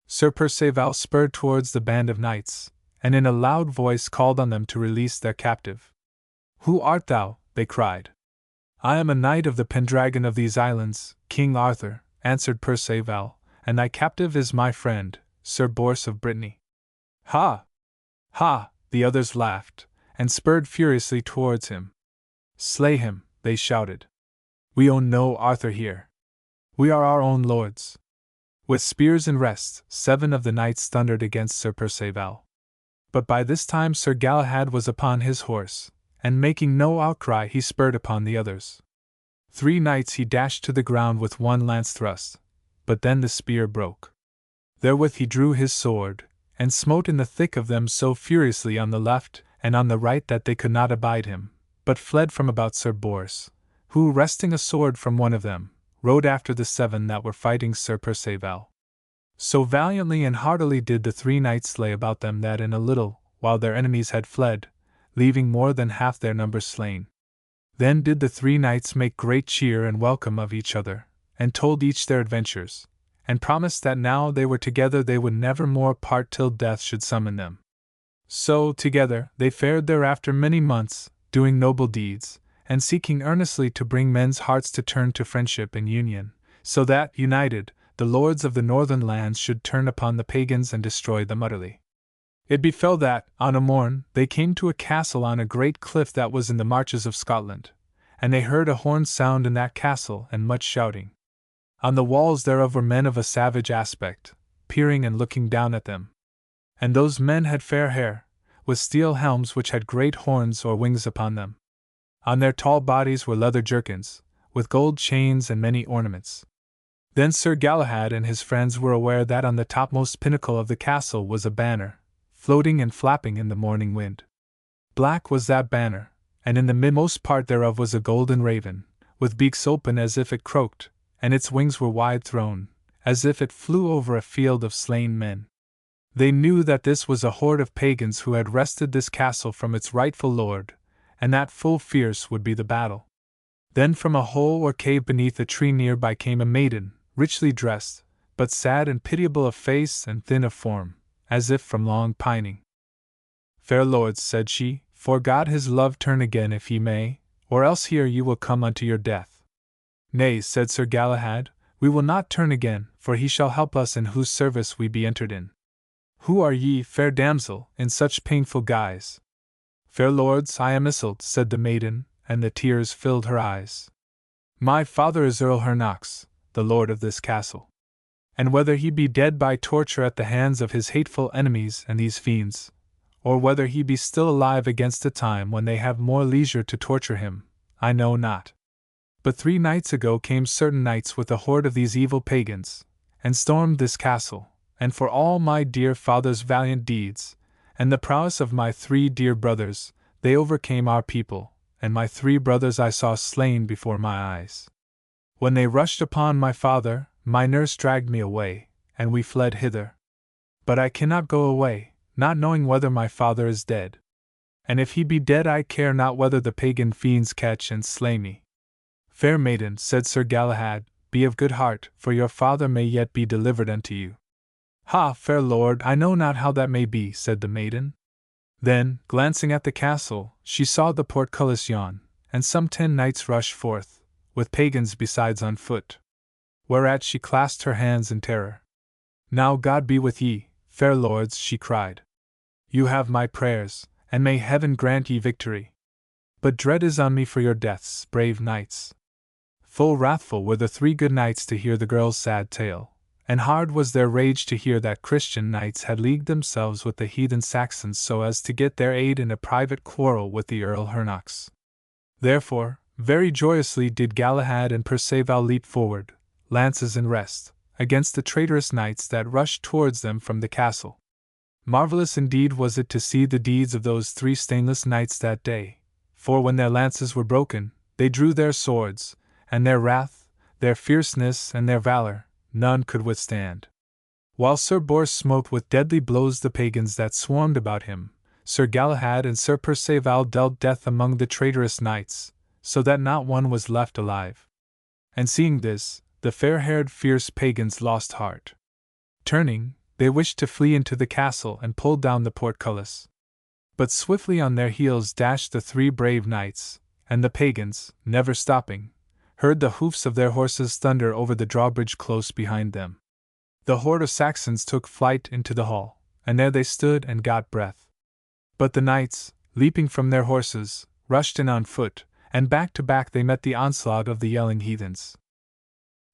Sir Perceval spurred towards the band of knights, and in a loud voice called on them to release their captive. "Who art thou?" they cried. "I am a knight of the Pendragon of these islands, King Arthur," answered Perceval, "and thy captive is my friend, Sir Bors of Brittany." "Ha! Ha!" the others laughed, and spurred furiously towards him. "Slay him," they shouted. "We own no Arthur here. We are our own lords." With spears in rest, 7 of the knights thundered against Sir Perceval. But by this time Sir Galahad was upon his horse, and making no outcry he spurred upon the others. 3 knights he dashed to the ground with one lance thrust, but then the spear broke. Therewith he drew his sword, and smote in the thick of them so furiously on the left and on the right that they could not abide him, but fled from about Sir Bors, who, wresting a sword from one of them, rode after the 7 that were fighting Sir Perceval. So valiantly and heartily did the 3 knights slay about them that in a little while their enemies had fled, leaving more than half their number slain. Then did the 3 knights make great cheer and welcome of each other, and told each their adventures, and promised that now they were together they would never more part till death should summon them. So, together, they fared thereafter many months, doing noble deeds, and seeking earnestly to bring men's hearts to turn to friendship and union, so that, united, the lords of the northern lands should turn upon the pagans and destroy them utterly. It befell that, on a morn, they came to a castle on a great cliff that was in the marches of Scotland, and they heard a horn sound in that castle and much shouting. On the walls thereof were men of a savage aspect, peering and looking down at them. And those men had fair hair, with steel helms which had great horns or wings upon them. On their tall bodies were leather jerkins, with gold chains and many ornaments. Then Sir Galahad and his friends were aware that on the topmost pinnacle of the castle was a banner, floating and flapping in the morning wind. Black was that banner, and in the midmost part thereof was a golden raven, with beaks open as if it croaked, and its wings were wide thrown, as if it flew over a field of slain men. They knew that this was a horde of pagans who had wrested this castle from its rightful lord, and that full fierce would be the battle. Then from a hole or cave beneath a tree near by came a maiden, richly dressed, but sad and pitiable of face and thin of form, as if from long pining. "Fair lords," said she, "for God his love turn again if ye may, or else here ye will come unto your death." "Nay," said Sir Galahad, "we will not turn again, for he shall help us in whose service we be entered in." "Who are ye, fair damsel, in such painful guise?" "Fair lords, I am Iseult," said the maiden, and the tears filled her eyes. "My father is Earl Hernox, the lord of this castle. And whether he be dead by torture at the hands of his hateful enemies and these fiends, or whether he be still alive against a time when they have more leisure to torture him, I know not. But 3 nights ago came certain knights with a horde of these evil pagans, and stormed this castle, and for all my dear father's valiant deeds, and the prowess of my 3 dear brothers, they overcame our people, and my 3 brothers I saw slain before my eyes. When they rushed upon my father, my nurse dragged me away, and we fled hither. But I cannot go away, not knowing whether my father is dead. And if he be dead I care not whether the pagan fiends catch and slay me." "Fair maiden," said Sir Galahad, "be of good heart, for your father may yet be delivered unto you." "Ha, fair lord, I know not how that may be," said the maiden. Then, glancing at the castle, she saw the portcullis yawn, and some 10 knights rush forth, with pagans besides on foot. Whereat she clasped her hands in terror. "Now God be with ye, fair lords," she cried. "You have my prayers, and may heaven grant ye victory. But dread is on me for your deaths, brave knights." Full wrathful were the 3 good knights to hear the girl's sad tale, and hard was their rage to hear that Christian knights had leagued themselves with the heathen Saxons so as to get their aid in a private quarrel with the Earl Hernox. Therefore, very joyously did Galahad and Perceval leap forward, lances in rest, against the traitorous knights that rushed towards them from the castle. Marvelous indeed was it to see the deeds of those 3 stainless knights that day, for when their lances were broken, They drew their swords, and their wrath, their fierceness, and their valor, none could withstand. While Sir Bors smote with deadly blows the pagans that swarmed about him, Sir Galahad and Sir Perceval dealt death among the traitorous knights, so that not one was left alive. And seeing this, the fair-haired fierce pagans lost heart. Turning, they wished to flee into the castle and pull down the portcullis. But swiftly on their heels dashed the 3 brave knights, and the pagans, never stopping, heard the hoofs of their horses thunder over the drawbridge close behind them. The horde of Saxons took flight into the hall, and there they stood and got breath. But the knights, leaping from their horses, rushed in on foot, and back to back they met the onslaught of the yelling heathens.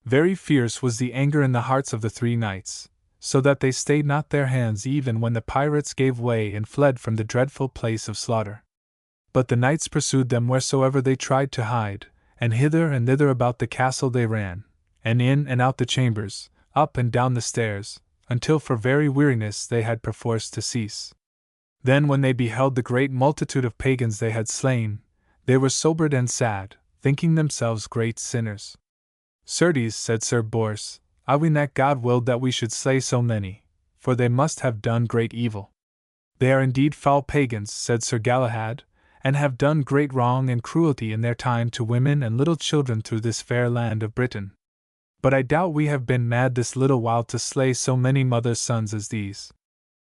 Very fierce was the anger in the hearts of the 3 knights, so that they stayed not their hands even when the pirates gave way and fled from the dreadful place of slaughter. But the knights pursued them wheresoever they tried to hide, and hither and thither about the castle they ran, and in and out the chambers, up and down the stairs, until for very weariness they had perforce to cease. Then when they beheld the great multitude of pagans they had slain, they were sobered and sad, thinking themselves great sinners. Certes, said Sir Bors, I ween that God willed that we should slay so many, for they must have done great evil. They are indeed foul pagans, said Sir Galahad, and have done great wrong and cruelty in their time to women and little children through this fair land of Britain. But I doubt we have been mad this little while to slay so many mothers' sons as these.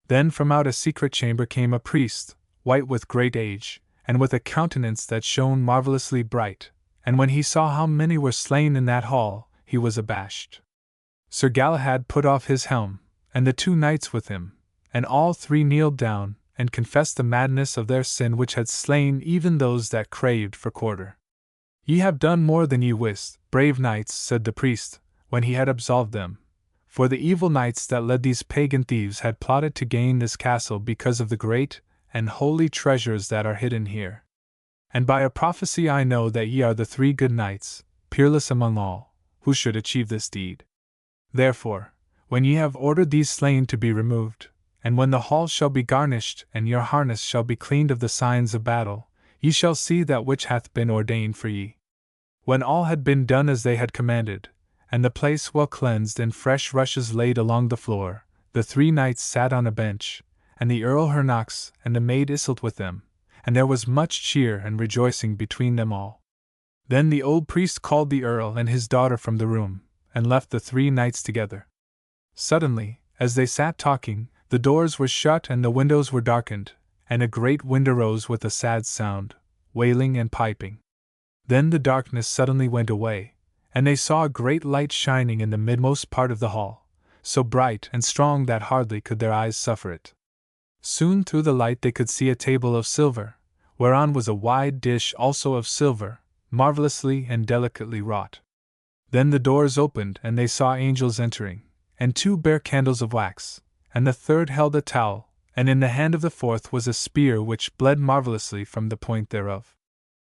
Then from out a secret chamber came a priest, white with great age, and with a countenance that shone marvellously bright, and when he saw how many were slain in that hall, he was abashed. Sir Galahad put off his helm, and the 2 knights with him, and all 3 kneeled down, and confessed the madness of their sin which had slain even those that craved for quarter. Ye have done more than ye wist, brave knights, said the priest, when he had absolved them, for the evil knights that led these pagan thieves had plotted to gain this castle because of the great and holy treasures that are hidden here. And by a prophecy I know that ye are the 3 good knights, peerless among all, who should achieve this deed. Therefore, when ye have ordered these slain to be removed, and when the hall shall be garnished and your harness shall be cleaned of the signs of battle, ye shall see that which hath been ordained for ye. When all had been done as they had commanded, and the place well cleansed and fresh rushes laid along the floor, the 3 knights sat on a bench, and the Earl Hernox and the maid Iseult with them, and there was much cheer and rejoicing between them all. Then the old priest called the Earl and his daughter from the room, and left the 3 knights together. Suddenly, as they sat talking, the doors were shut and the windows were darkened, and a great wind arose with a sad sound, wailing and piping. Then the darkness suddenly went away, and they saw a great light shining in the midmost part of the hall, so bright and strong that hardly could their eyes suffer it. Soon through the light they could see a table of silver, whereon was a wide dish also of silver, marvelously and delicately wrought. Then the doors opened and they saw angels entering, and 2 bare candles of wax, and the 3rd held a towel, and in the hand of the 4th was a spear which bled marvelously from the point thereof.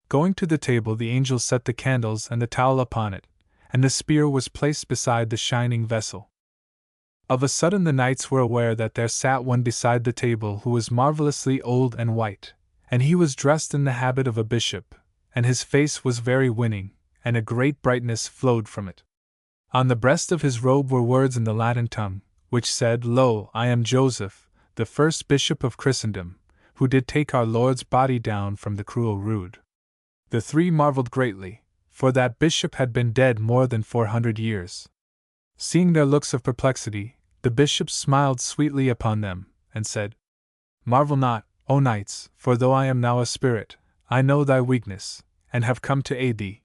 Going to the table the angels set the candles and the towel upon it, and the spear was placed beside the shining vessel. Of a sudden the knights were aware that there sat one beside the table who was marvelously old and white, and he was dressed in the habit of a bishop, and his face was very winning, and a great brightness flowed from it. On the breast of his robe were words in the Latin tongue, which said, Lo, I am Joseph, the first bishop of Christendom, who did take our Lord's body down from the cruel rood. The 3 marveled greatly, for that bishop had been dead more than 400 years. Seeing their looks of perplexity, the bishop smiled sweetly upon them, and said, Marvel not, O knights, for though I am now a spirit, I know thy weakness, and have come to aid thee.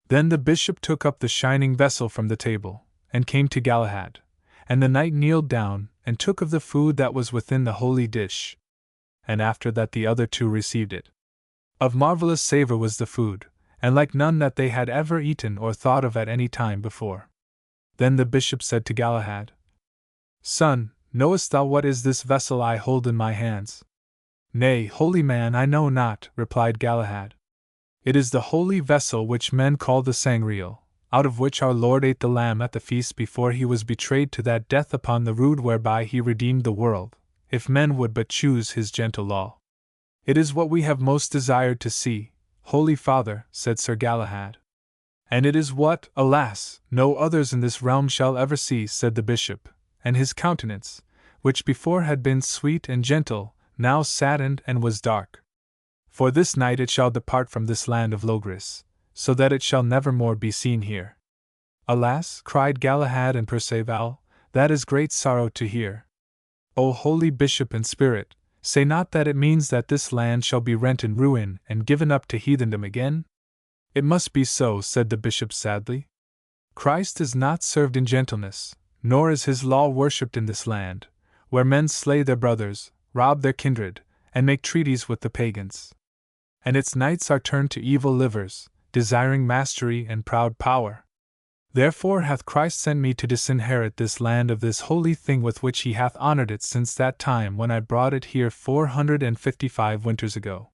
Then the bishop took up the shining vessel from the table, and came to Galahad, and the knight kneeled down, and took of the food that was within the holy dish. And after that the other 2 received it. Of marvelous savour was the food, and like none that they had ever eaten or thought of at any time before. Then the bishop said to Galahad, Son, knowest thou what is this vessel I hold in my hands? Nay, holy man, I know not, replied Galahad. It is the holy vessel which men call the sangreal, out of which our Lord ate the lamb at the feast before he was betrayed to that death upon the rood whereby he redeemed the world, if men would but choose his gentle law. It is what we have most desired to see, "Holy Father," said Sir Galahad. "And it is what, alas, no others in this realm shall ever see," said the bishop, and his countenance, which before had been sweet and gentle, now saddened and was dark. "For this night it shall depart from this land of Logris, so that it shall never more be seen here." "Alas," cried Galahad and Perceval, "that is great sorrow to hear. O holy bishop and spirit, say not that it means that this land shall be rent in ruin and given up to heathendom again?" "It must be so," said the bishop sadly. "Christ is not served in gentleness, nor is his law worshipped in this land, where men slay their brothers, rob their kindred, and make treaties with the pagans. And its knights are turned to evil livers, desiring mastery and proud power. Therefore hath Christ sent me to disinherit this land of this holy thing with which he hath honored it since that time when I brought it here 455 winters ago."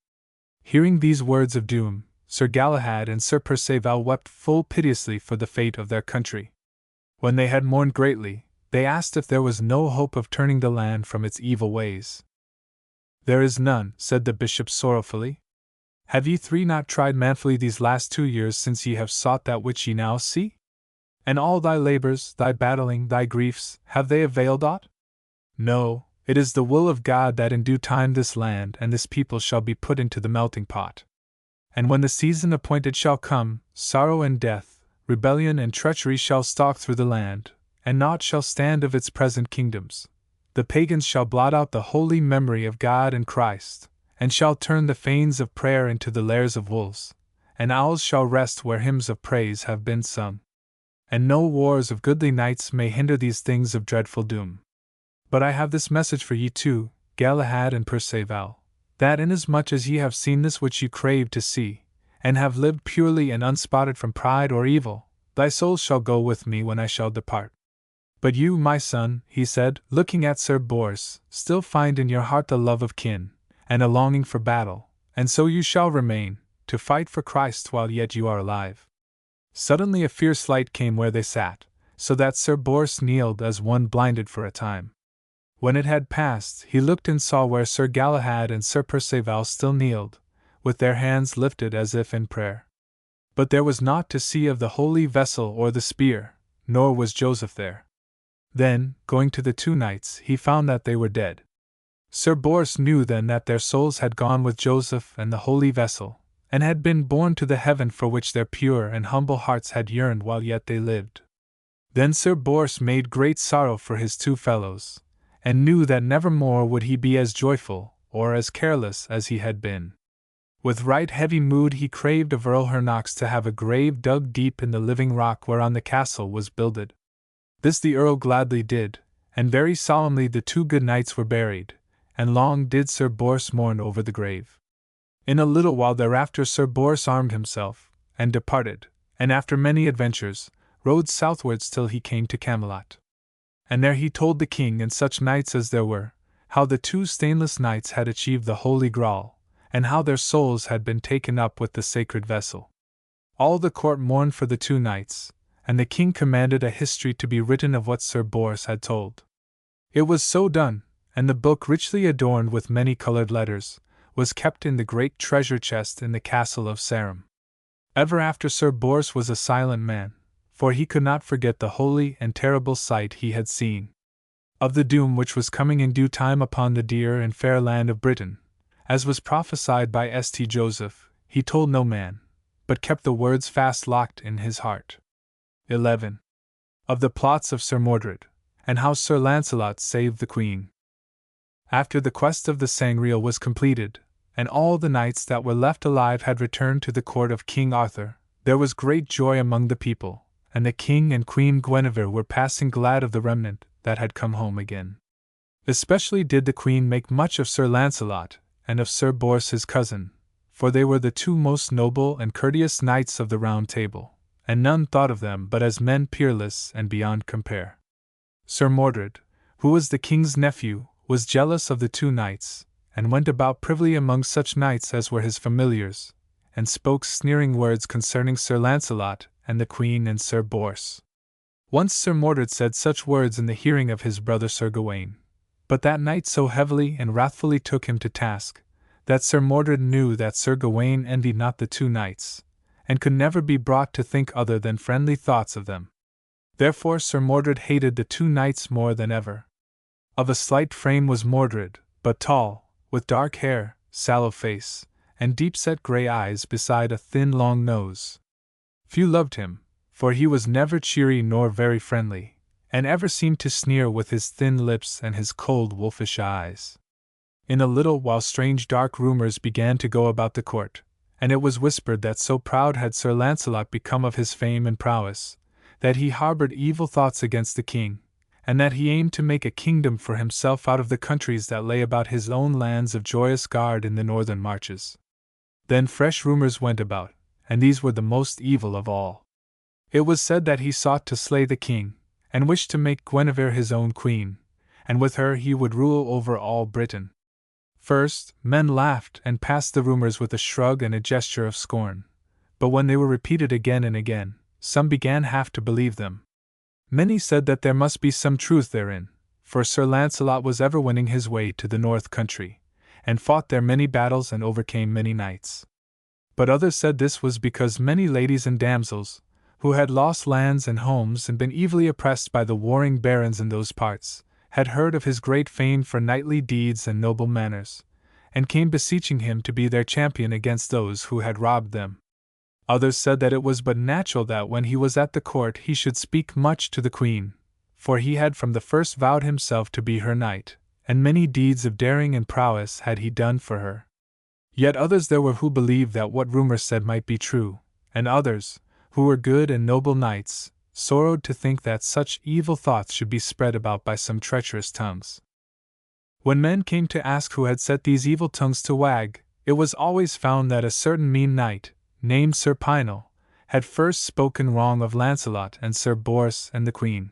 Hearing these words of doom, Sir Galahad and Sir Perceval wept full piteously for the fate of their country. When they had mourned greatly, they asked if there was no hope of turning the land from its evil ways. "There is none," said the bishop sorrowfully. "Have ye three not tried manfully these last 2 years since ye have sought that which ye now see? And all thy labors, thy battling, thy griefs, have they availed aught? No, it is the will of God that in due time this land and this people shall be put into the melting pot. And when the season appointed shall come, sorrow and death, rebellion and treachery shall stalk through the land, and naught shall stand of its present kingdoms. The pagans shall blot out the holy memory of God and Christ, and shall turn the fanes of prayer into the lairs of wolves, and owls shall rest where hymns of praise have been sung. And no wars of goodly knights may hinder these things of dreadful doom. But I have this message for ye too, Galahad and Perceval, that inasmuch as ye have seen this which ye crave to see, and have lived purely and unspotted from pride or evil, thy souls shall go with me when I shall depart. But you, my son," he said, looking at Sir Bors, "still find in your heart the love of kin, and a longing for battle, and so you shall remain, to fight for Christ while yet you are alive." Suddenly a fierce light came where they sat, so that Sir Bors kneeled as one blinded for a time. When it had passed, he looked and saw where Sir Galahad and Sir Perceval still kneeled, with their hands lifted as if in prayer. But there was naught to see of the holy vessel or the spear, nor was Joseph there. Then, going to the 2 knights, he found that they were dead. Sir Bors knew then that their souls had gone with Joseph and the holy vessel, and had been borne to the heaven for which their pure and humble hearts had yearned while yet they lived. Then Sir Bors made great sorrow for his 2 fellows, and knew that never more would he be as joyful or as careless as he had been. With right heavy mood he craved of Earl Hernox to have a grave dug deep in the living rock whereon the castle was builded. This the Earl gladly did, and very solemnly the 2 good knights were buried, and long did Sir Bors mourn over the grave. In a little while thereafter Sir Bors armed himself, and departed, and after many adventures, rode southwards till he came to Camelot. And there he told the king and such knights as there were, how the 2 stainless knights had achieved the Holy Graal, and how their souls had been taken up with the sacred vessel. All the court mourned for the 2 knights, and the king commanded a history to be written of what Sir Bors had told. It was so done, and the book, richly adorned with many colored letters, was kept in the great treasure chest in the castle of Sarum. Ever after Sir Bors was a silent man, for he could not forget the holy and terrible sight he had seen. Of the doom which was coming in due time upon the dear and fair land of Britain, as was prophesied by St. Joseph, he told no man, but kept the words fast locked in his heart. 11. Of the plots of Sir Mordred, and how Sir Lancelot saved the Queen. After the quest of the Sangreal was completed, and all the knights that were left alive had returned to the court of King Arthur, there was great joy among the people, and the king and Queen Guinevere were passing glad of the remnant that had come home again. Especially did the queen make much of Sir Lancelot, and of Sir Bors his cousin, for they were the 2 most noble and courteous knights of the Round Table, and none thought of them but as men peerless and beyond compare. Sir Mordred, who was the king's nephew, was jealous of the 2 knights, and went about privily among such knights as were his familiars, and spoke sneering words concerning Sir Lancelot and the Queen and Sir Bors. Once Sir Mordred said such words in the hearing of his brother Sir Gawain, but that knight so heavily and wrathfully took him to task, that Sir Mordred knew that Sir Gawain envied not the two knights, and could never be brought to think other than friendly thoughts of them. Therefore Sir Mordred hated the two knights more than ever. Of a slight frame was Mordred, but tall, with dark hair, sallow face, and deep-set grey eyes beside a thin long nose. Few loved him, for he was never cheery nor very friendly, and ever seemed to sneer with his thin lips and his cold wolfish eyes. In a little while strange dark rumours began to go about the court, and it was whispered that so proud had Sir Launcelot become of his fame and prowess, that he harboured evil thoughts against the king, and that he aimed to make a kingdom for himself out of the countries that lay about his own lands of Joyous Gard in the northern marches. Then fresh rumours went about, and these were the most evil of all. It was said that he sought to slay the king, and wished to make Guinevere his own queen, and with her he would rule over all Britain. First, men laughed and passed the rumours with a shrug and a gesture of scorn, but when they were repeated again and again, some began half to believe them. Many said that there must be some truth therein, for Sir Launcelot was ever winning his way to the north country, and fought there many battles and overcame many knights. But others said this was because many ladies and damsels, who had lost lands and homes and been evilly oppressed by the warring barons in those parts, had heard of his great fame for knightly deeds and noble manners, and came beseeching him to be their champion against those who had robbed them. Others said that it was but natural that when he was at the court he should speak much to the queen, for he had from the first vowed himself to be her knight, and many deeds of daring and prowess had he done for her. Yet others there were who believed that what rumor said might be true, and others, who were good and noble knights, sorrowed to think that such evil thoughts should be spread about by some treacherous tongues. When men came to ask who had set these evil tongues to wag, it was always found that a certain mean knight, named Sir Pinel, had first spoken wrong of Launcelot and Sir Bors and the queen.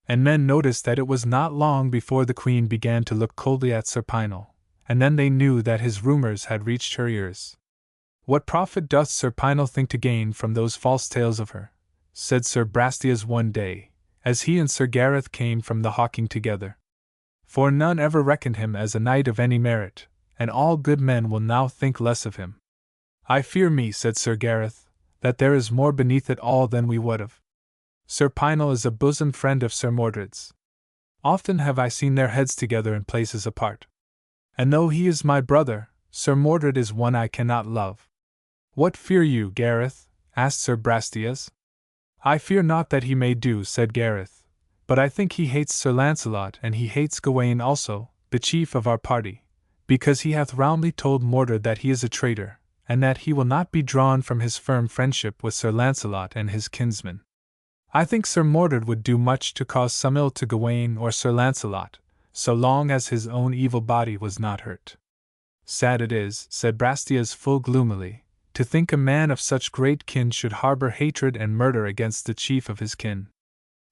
And men noticed that it was not long before the queen began to look coldly at Sir Pinel, and then they knew that his rumours had reached her ears. "What profit doth Sir Pinel think to gain from those false tales of her?" said Sir Brastias one day, as he and Sir Gareth came from the hawking together. "For none ever reckoned him as a knight of any merit, and all good men will now think less of him." "I fear me," said Sir Gareth, "that there is more beneath it all than we would have. Sir Pinel is a bosom friend of Sir Mordred's. Often have I seen their heads together in places apart. And though he is my brother, Sir Mordred is one I cannot love." "What fear you, Gareth?" asked Sir Brastias. "I fear not that he may do," said Gareth, "but I think he hates Sir Launcelot, and he hates Gawain also, the chief of our party, because he hath roundly told Mordred that he is a traitor, and that he will not be drawn from his firm friendship with Sir Launcelot and his kinsmen. I think Sir Mordred would do much to cause some ill to Gawain or Sir Launcelot, so long as his own evil body was not hurt." "Sad it is," said Brastias full gloomily, "to think a man of such great kin should harbour hatred and murder against the chief of his kin.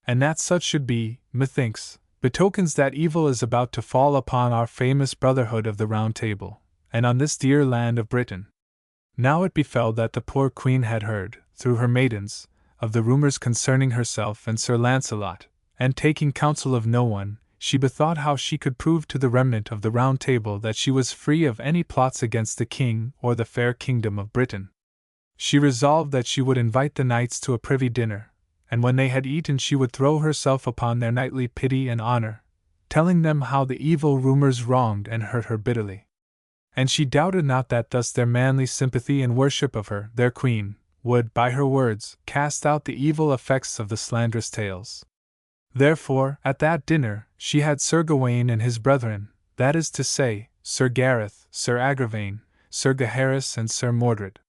And that such should be, methinks, betokens that evil is about to fall upon our famous brotherhood of the Round Table, and on this dear land of Britain." Now it befell that the poor queen had heard, through her maidens, of the rumours concerning herself and Sir Launcelot, and taking counsel of no one, she bethought how she could prove to the remnant of the Round Table that she was free of any plots against the king or the fair kingdom of Britain. She resolved that she would invite the knights to a privy dinner, and when they had eaten she would throw herself upon their knightly pity and honour, telling them how the evil rumours wronged and hurt her bitterly. And she doubted not that thus their manly sympathy and worship of her, their queen, would, by her words, cast out the evil effects of the slanderous tales. Therefore, at that dinner, she had Sir Gawain and his brethren, that is to say, Sir Gareth, Sir Agravaine, Sir Gaheris and Sir Mordred.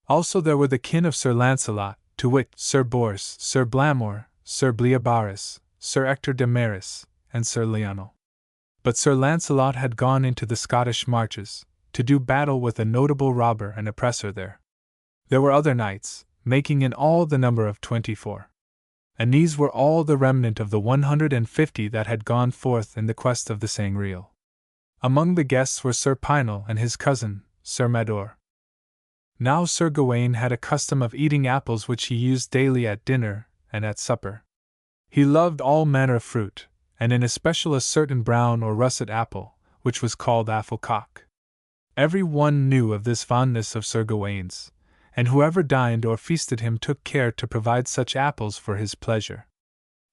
Also there were the kin of Sir Launcelot, to wit, Sir Bors, Sir Blamor, Sir Bleobaris, Sir Ector de Maris, and Sir Lionel. But Sir Launcelot had gone into the Scottish marches, to do battle with a notable robber and oppressor there. There were other knights, making in all the number of 24. And these were all the remnant of the 150 that had gone forth in the quest of the Sangreal. Among the guests were Sir Pinel and his cousin, Sir Mador. Now Sir Gawain had a custom of eating apples which he used daily at dinner and at supper. He loved all manner of fruit, and in especial a certain brown or russet apple, which was called applecock. Every one knew of this fondness of Sir Gawaine's, and whoever dined or feasted him took care to provide such apples for his pleasure.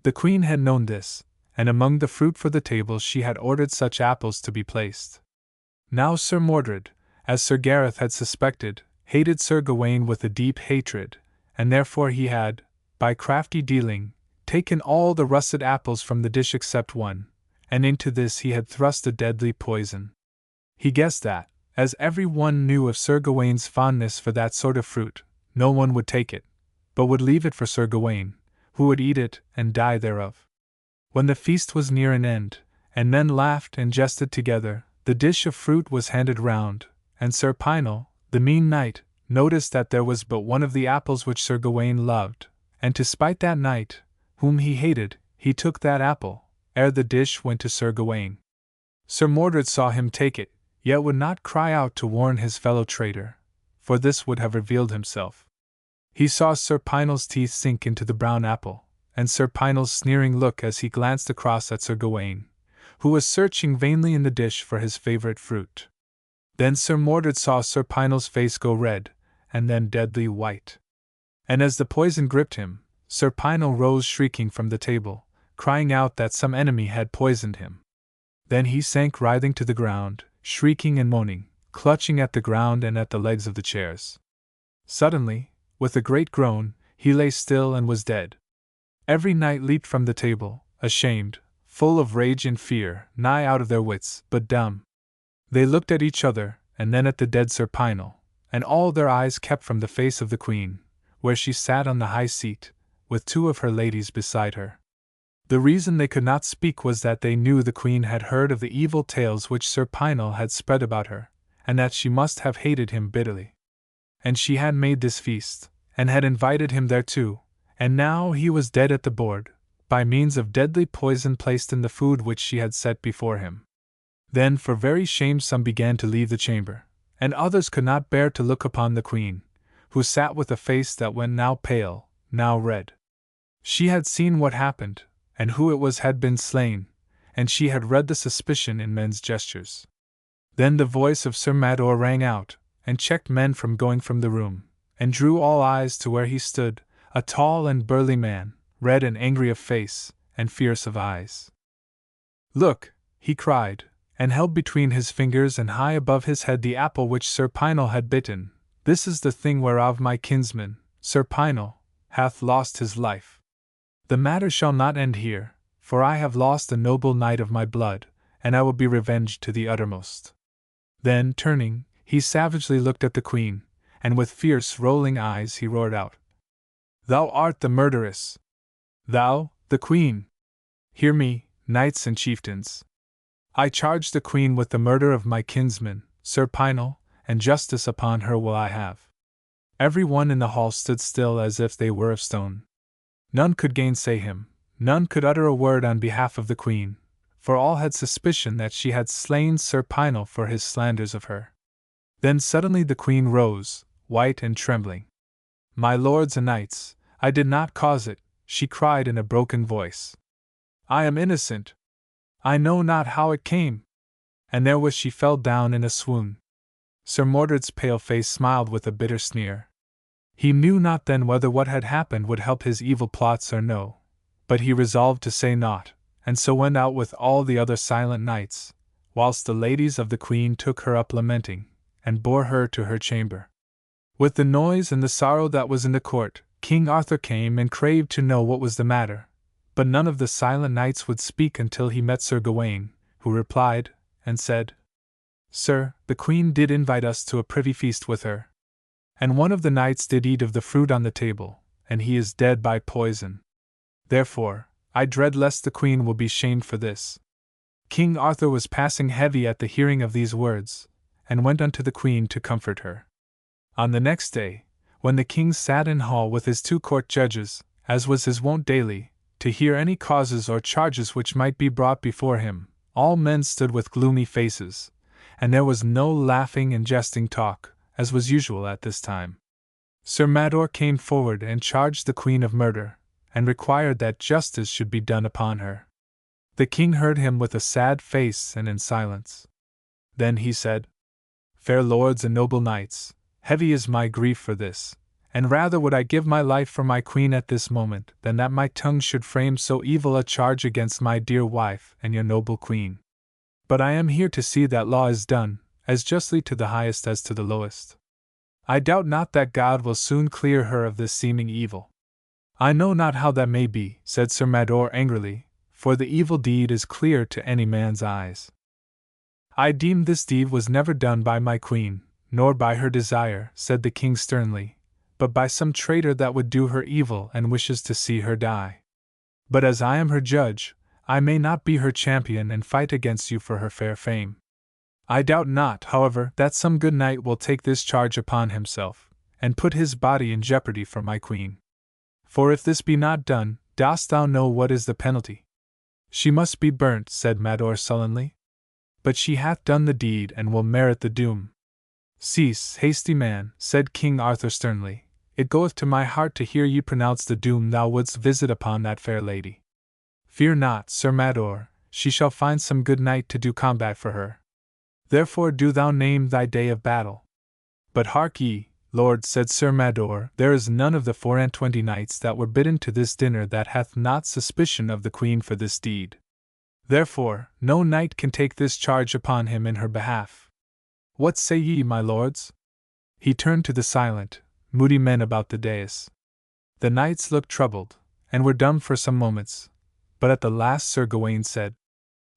The Queen had known this, and among the fruit for the table she had ordered such apples to be placed. Now Sir Mordred, as Sir Gareth had suspected, hated Sir Gawaine with a deep hatred, and therefore he had, by crafty dealing, taken all the russet apples from the dish except one, and into this he had thrust a deadly poison. He guessed that, as every one knew of Sir Gawaine's fondness for that sort of fruit, no one would take it, but would leave it for Sir Gawaine, who would eat it and die thereof. When the feast was near an end, and men laughed and jested together, the dish of fruit was handed round, and Sir Pinel, the mean knight, noticed that there was but one of the apples which Sir Gawaine loved, and to spite that knight, whom he hated, he took that apple, ere the dish went to Sir Gawaine. Sir Mordred saw him take it, yet would not cry out to warn his fellow traitor, for this would have revealed himself. He saw Sir Pinel's teeth sink into the brown apple, and Sir Pinel's sneering look as he glanced across at Sir Gawaine, who was searching vainly in the dish for his favorite fruit. Then Sir Mordred saw Sir Pinel's face go red, and then deadly white. And as the poison gripped him, Sir Pinel rose shrieking from the table, crying out that some enemy had poisoned him. Then he sank writhing to the ground, shrieking and moaning, clutching at the ground and at the legs of the chairs. Suddenly, with a great groan, he lay still and was dead. Every knight leaped from the table, ashamed, full of rage and fear, nigh out of their wits, but dumb. They looked at each other, and then at the dead Sir Pinel, and all their eyes kept from the face of the Queen, where she sat on the high seat, with two of her ladies beside her. The reason they could not speak was that they knew the Queen had heard of the evil tales which Sir Pinel had spread about her, and that she must have hated him bitterly. And she had made this feast, and had invited him thereto, and now he was dead at the board, by means of deadly poison placed in the food which she had set before him. Then for very shame some began to leave the chamber, and others could not bear to look upon the Queen, who sat with a face that went now pale, now red. She had seen what happened, and who it was had been slain, and she had read the suspicion in men's gestures. Then the voice of Sir Mador rang out, and checked men from going from the room, and drew all eyes to where he stood, a tall and burly man, red and angry of face, and fierce of eyes. "Look," he cried, and held between his fingers and high above his head the apple which Sir Pinel had bitten. "This is the thing whereof my kinsman, Sir Pinel, hath lost his life. The matter shall not end here, for I have lost a noble knight of my blood, and I will be revenged to the uttermost." Then, turning, he savagely looked at the Queen, and with fierce rolling eyes he roared out, "Thou art the murderess! Thou, the Queen! Hear me, knights and chieftains! I charge the Queen with the murder of my kinsman, Sir Pinel, and justice upon her will I have." Every one in the hall stood still as if they were of stone. None could gainsay him, none could utter a word on behalf of the Queen, for all had suspicion that she had slain Sir Pinel for his slanders of her. Then suddenly the Queen rose, white and trembling. "My lords and knights, I did not cause it," she cried in a broken voice. "I am innocent. I know not how it came." And therewith she fell down in a swoon. Sir Mordred's pale face smiled with a bitter sneer. He knew not then whether what had happened would help his evil plots or no, but he resolved to say naught, and so went out with all the other silent knights, whilst the ladies of the Queen took her up lamenting, and bore her to her chamber. With the noise and the sorrow that was in the court, King Arthur came and craved to know what was the matter, but none of the silent knights would speak until he met Sir Gawaine, who replied, and said, "Sir, the Queen did invite us to a privy feast with her. And one of the knights did eat of the fruit on the table, and he is dead by poison. Therefore, I dread lest the Queen will be shamed for this." King Arthur was passing heavy at the hearing of these words, and went unto the Queen to comfort her. On the next day, when the king sat in hall with his 2 court judges, as was his wont daily, to hear any causes or charges which might be brought before him, all men stood with gloomy faces, and there was no laughing and jesting talk, as was usual at this time. Sir Mador came forward and charged the Queen of murder, and required that justice should be done upon her. The king heard him with a sad face and in silence. Then he said, Fair lords and noble knights, heavy is my grief for this, and rather would I give my life for my queen at this moment than that my tongue should frame so evil a charge against my dear wife and your noble queen. But I am here to see that law is done, as justly to the highest as to the lowest. I doubt not that God will soon clear her of this seeming evil. I know not how that may be, said Sir Mador angrily, for the evil deed is clear to any man's eyes. I deem this deed was never done by my queen, nor by her desire, said the king sternly, but by some traitor that would do her evil and wishes to see her die. But as I am her judge, I may not be her champion and fight against you for her fair fame. I doubt not, however, that some good knight will take this charge upon himself, and put his body in jeopardy for my queen. For if this be not done, dost thou know what is the penalty? She must be burnt, said Mador sullenly. But she hath done the deed and will merit the doom. Cease, hasty man, said King Arthur sternly. It goeth to my heart to hear ye pronounce the doom thou wouldst visit upon that fair lady. Fear not, Sir Mador, she shall find some good knight to do combat for her. Therefore do thou name thy day of battle. But hark ye, lord, said Sir Mador, there is none of the 24 knights that were bidden to this dinner that hath not suspicion of the queen for this deed. Therefore, no knight can take this charge upon him in her behalf. What say ye, my lords? He turned to the silent, moody men about the dais. The knights looked troubled, and were dumb for some moments, but at the last Sir Gawain said,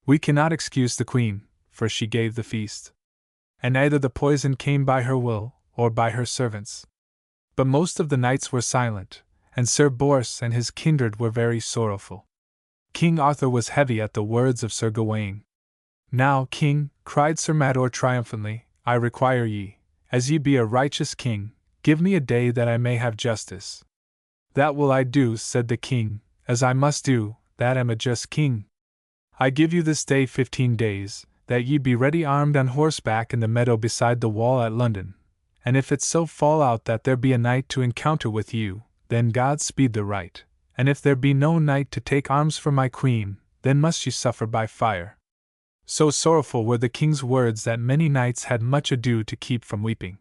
We cannot excuse the queen, for she gave the feast. And neither the poison came by her will, or by her servants. But most of the knights were silent, and Sir Bors and his kindred were very sorrowful. King Arthur was heavy at the words of Sir Gawain. Now, king, cried Sir Mador triumphantly, I require ye, as ye be a righteous king, give me a day that I may have justice. That will I do, said the king, as I must do, that am a just king. I give you this day 15 days, that ye be ready armed on horseback in the meadow beside the wall at London, and if it so fall out that there be a knight to encounter with you, then God speed the right, and if there be no knight to take arms for my queen, then must ye suffer by fire. So sorrowful were the king's words that many knights had much ado to keep from weeping.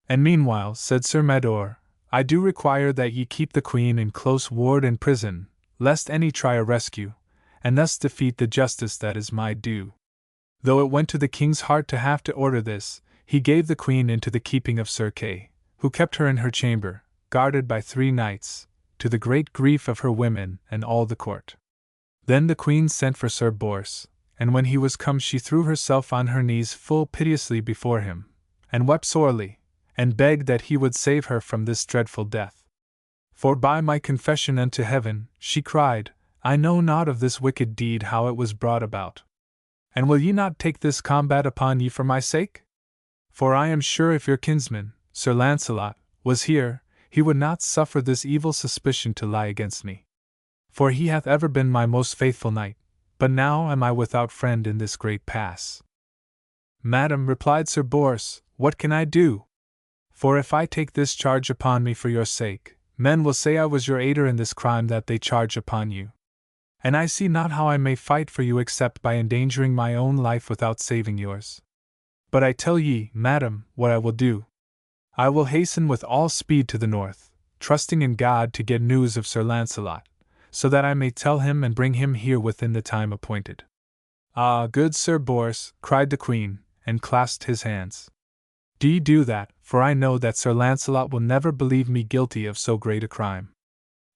And meanwhile, said Sir Mador, I do require that ye keep the queen in close ward and prison, lest any try a rescue, and thus defeat the justice that is my due. Though it went to the king's heart to have to order this, he gave the queen into the keeping of Sir Kay, who kept her in her chamber, guarded by 3 knights, to the great grief of her women and all the court. Then the queen sent for Sir Bors, and when he was come she threw herself on her knees full piteously before him, and wept sorely, and begged that he would save her from this dreadful death. For by my confession unto heaven, she cried, I know not of this wicked deed how it was brought about. And will ye not take this combat upon ye for my sake? For I am sure if your kinsman, Sir Launcelot, was here, he would not suffer this evil suspicion to lie against me. For he hath ever been my most faithful knight, but now am I without friend in this great pass. Madam, replied Sir Bors, what can I do? For if I take this charge upon me for your sake, men will say I was your aider in this crime that they charge upon you. And I see not how I may fight for you except by endangering my own life without saving yours. But I tell ye, madam, what I will do. I will hasten with all speed to the north, trusting in God to get news of Sir Launcelot, so that I may tell him and bring him here within the time appointed. Ah, good Sir Bors, cried the queen, and clasped his hands. Do ye do that, for I know that Sir Launcelot will never believe me guilty of so great a crime.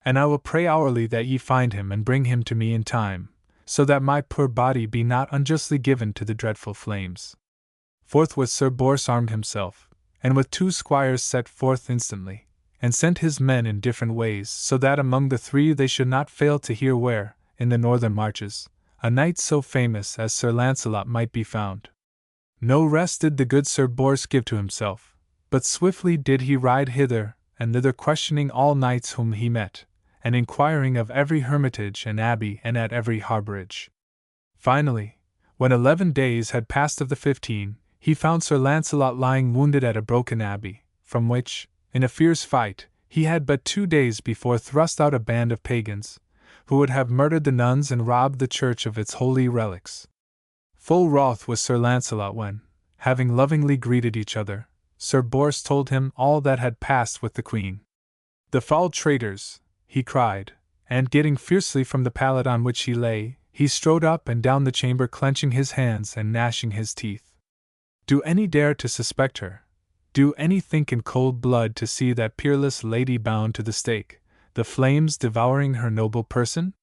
And I will pray hourly that ye find him and bring him to me in time, so that my poor body be not unjustly given to the dreadful flames. Forthwith Sir Bors armed himself, and with 2 squires set forth instantly, and sent his men in different ways, so that among the 3 they should not fail to hear where, in the northern marches, a knight so famous as Sir Launcelot might be found. No rest did the good Sir Bors give to himself, but swiftly did he ride hither and thither questioning all knights whom he met, and inquiring of every hermitage and abbey and at every harbourage. Finally, when 11 days had passed of the 15, he found Sir Launcelot lying wounded at a broken abbey, from which, in a fierce fight, he had but 2 days before thrust out a band of pagans, who would have murdered the nuns and robbed the church of its holy relics. Full wroth was Sir Launcelot when, Having lovingly greeted each other, Sir Bors told him all that had passed with the Queen. "The foul traitors!" he cried, and getting fiercely from the pallet on which he lay, he strode up and down the chamber clenching his hands and gnashing his teeth. "Do any dare to suspect her? Do any think in cold blood to see that peerless lady bound to the stake, the flames devouring her noble person?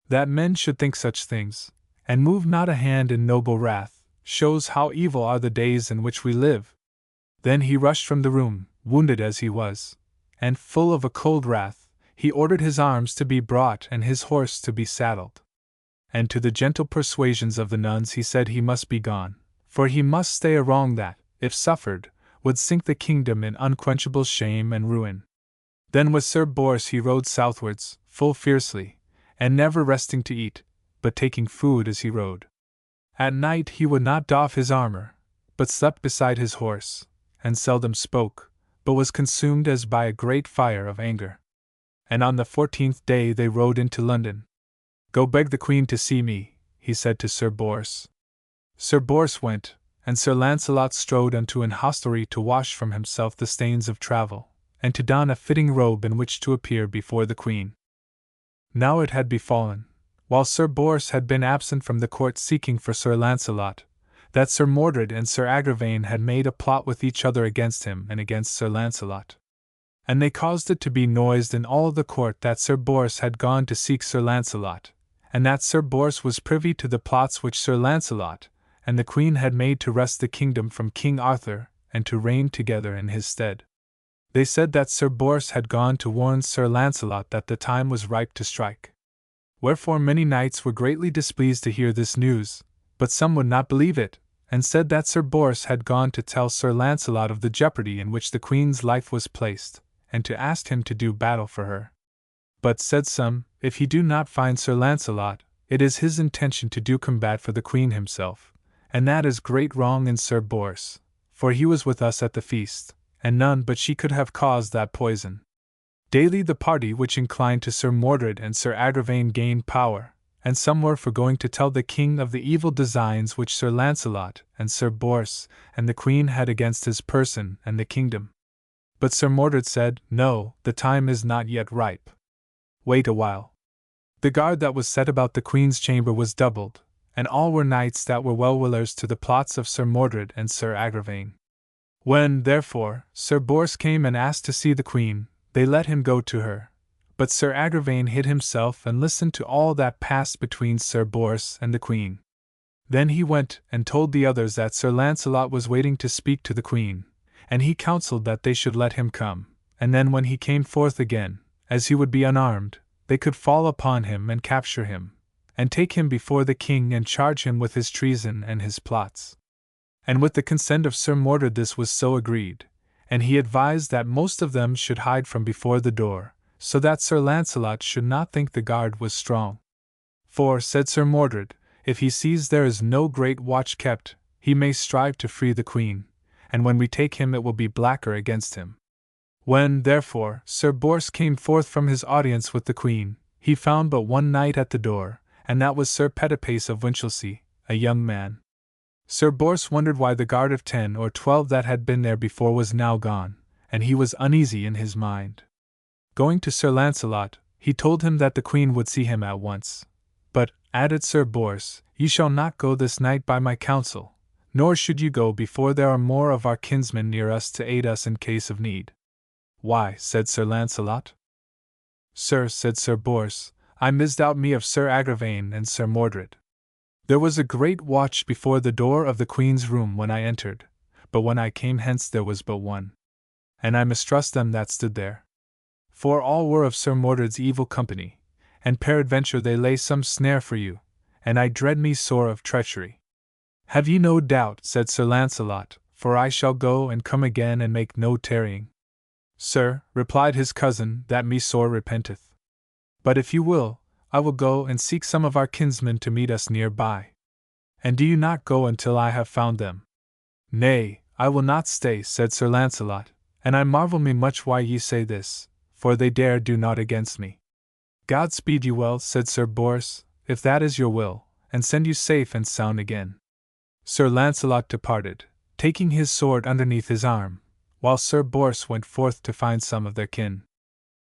That men should think such things, and move not a hand in noble wrath, shows how evil are the days in which we live." Then he rushed from the room, wounded as he was, and full of a cold wrath. He ordered his arms to be brought and his horse to be saddled. And to the gentle persuasions of the nuns he said he must be gone, for he must stay a wrong that, if suffered, would sink the kingdom in unquenchable shame and ruin. Then with Sir Bors he rode southwards, full fiercely, and never resting to eat, but taking food as he rode. At night he would not doff his armor, but slept beside his horse, and seldom spoke, but was consumed as by a great fire of anger. And on the 14th day they rode into London. "Go beg the Queen to see me," he said to Sir Bors. Sir Bors went, and Sir Lancelot strode unto an hostelry to wash from himself the stains of travel, and to don a fitting robe in which to appear before the Queen. Now it had befallen, while Sir Bors had been absent from the court seeking for Sir Lancelot, that Sir Mordred and Sir Agravaine had made a plot with each other against him and against Sir Lancelot. And they caused it to be noised in all the court that Sir Bors had gone to seek Sir Lancelot, and that Sir Bors was privy to the plots which Sir Lancelot and the Queen had made to wrest the kingdom from King Arthur, and to reign together in his stead. They said that Sir Bors had gone to warn Sir Lancelot that the time was ripe to strike. Wherefore many knights were greatly displeased to hear this news, but some would not believe it, and said that Sir Bors had gone to tell Sir Lancelot of the jeopardy in which the Queen's life was placed, and to ask him to do battle for her. But, said some, if he do not find Sir Lancelot, it is his intention to do combat for the Queen himself, and that is great wrong in Sir Bors, for he was with us at the feast, and none but she could have caused that poison. Daily the party which inclined to Sir Mordred and Sir Agravaine gained power, and some were for going to tell the king of the evil designs which Sir Lancelot and Sir Bors and the Queen had against his person and the kingdom. But Sir Mordred said, "No, the time is not yet ripe. Wait a while." The guard that was set about the Queen's chamber was doubled, and all were knights that were well-willers to the plots of Sir Mordred and Sir Agravaine. When, therefore, Sir Bors came and asked to see the Queen, they let him go to her, but Sir Agravaine hid himself and listened to all that passed between Sir Bors and the Queen. Then he went and told the others that Sir Lancelot was waiting to speak to the Queen, and he counselled that they should let him come, and then when he came forth again, as he would be unarmed, they could fall upon him and capture him, and take him before the king and charge him with his treason and his plots. And with the consent of Sir Mordred this was so agreed, and he advised that most of them should hide from before the door, so that Sir Lancelot should not think the guard was strong. For, said Sir Mordred, if he sees there is no great watch kept, he may strive to free the Queen, and when we take him it will be blacker against him. When, therefore, Sir Bors came forth from his audience with the Queen, he found but one knight at the door, and that was Sir Petipace of Winchelsea, a young man. Sir Bors wondered why the guard of 10 or 12 that had been there before was now gone, and he was uneasy in his mind. Going to Sir Lancelot, he told him that the Queen would see him at once. But, added Sir Bors, ye shall not go this night by my counsel, nor should you go before there are more of our kinsmen near us to aid us in case of need. Why, said Sir Lancelot. Sir, said Sir Bors, I misdoubt me of Sir Agravaine and Sir Mordred. There was a great watch before the door of the Queen's room when I entered, but when I came hence there was but one. And I mistrust them that stood there. For all were of Sir Mordred's evil company, and peradventure they lay some snare for you, and I dread me sore of treachery. Have ye no doubt, said Sir Lancelot, for I shall go and come again and make no tarrying. Sir, replied his cousin, that me sore repenteth. But if you will, I will go and seek some of our kinsmen to meet us near by. And do you not go until I have found them. Nay, I will not stay, said Sir Lancelot, and I marvel me much why ye say this, for they dare do naught against me. God speed you well, said Sir Bors, if that is your will, and send you safe and sound again. Sir Lancelot departed, taking his sword underneath his arm, while Sir Bors went forth to find some of their kin.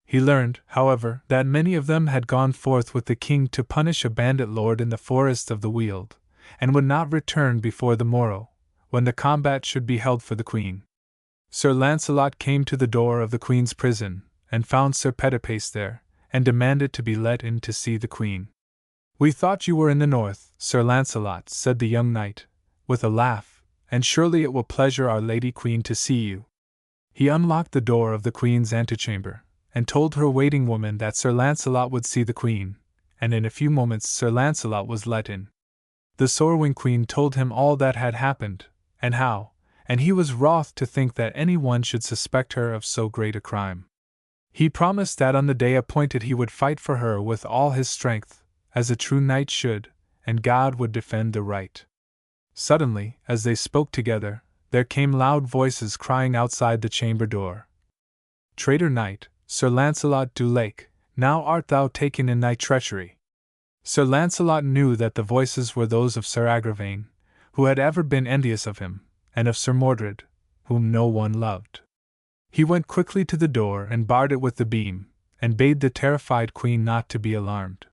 He learned, however, that many of them had gone forth with the king to punish a bandit lord in the forest of the Weald, and would not return before the morrow, when the combat should be held for the queen. Sir Lancelot came to the door of the queen's prison, and found Sir Petipace there, and demanded to be let in to see the queen. "We thought you were in the north, Sir Lancelot," said the young knight, with a laugh, "and surely it will pleasure our lady queen to see you." He unlocked the door of the queen's antechamber, and told her waiting woman that Sir Lancelot would see the queen, and in a few moments Sir Lancelot was let in. The Sorrowing Queen told him all that had happened, and how, and he was wroth to think that any one should suspect her of so great a crime. He promised that on the day appointed he would fight for her with all his strength, as a true knight should, and God would defend the right. Suddenly, as they spoke together, there came loud voices crying outside the chamber door. "Traitor knight, Sir Lancelot du Lake, now art thou taken in thy treachery." Sir Lancelot knew that the voices were those of Sir Agravaine, who had ever been envious of him, and of Sir Mordred, whom no one loved. He went quickly to the door and barred it with the beam, and bade the terrified queen not to be alarmed.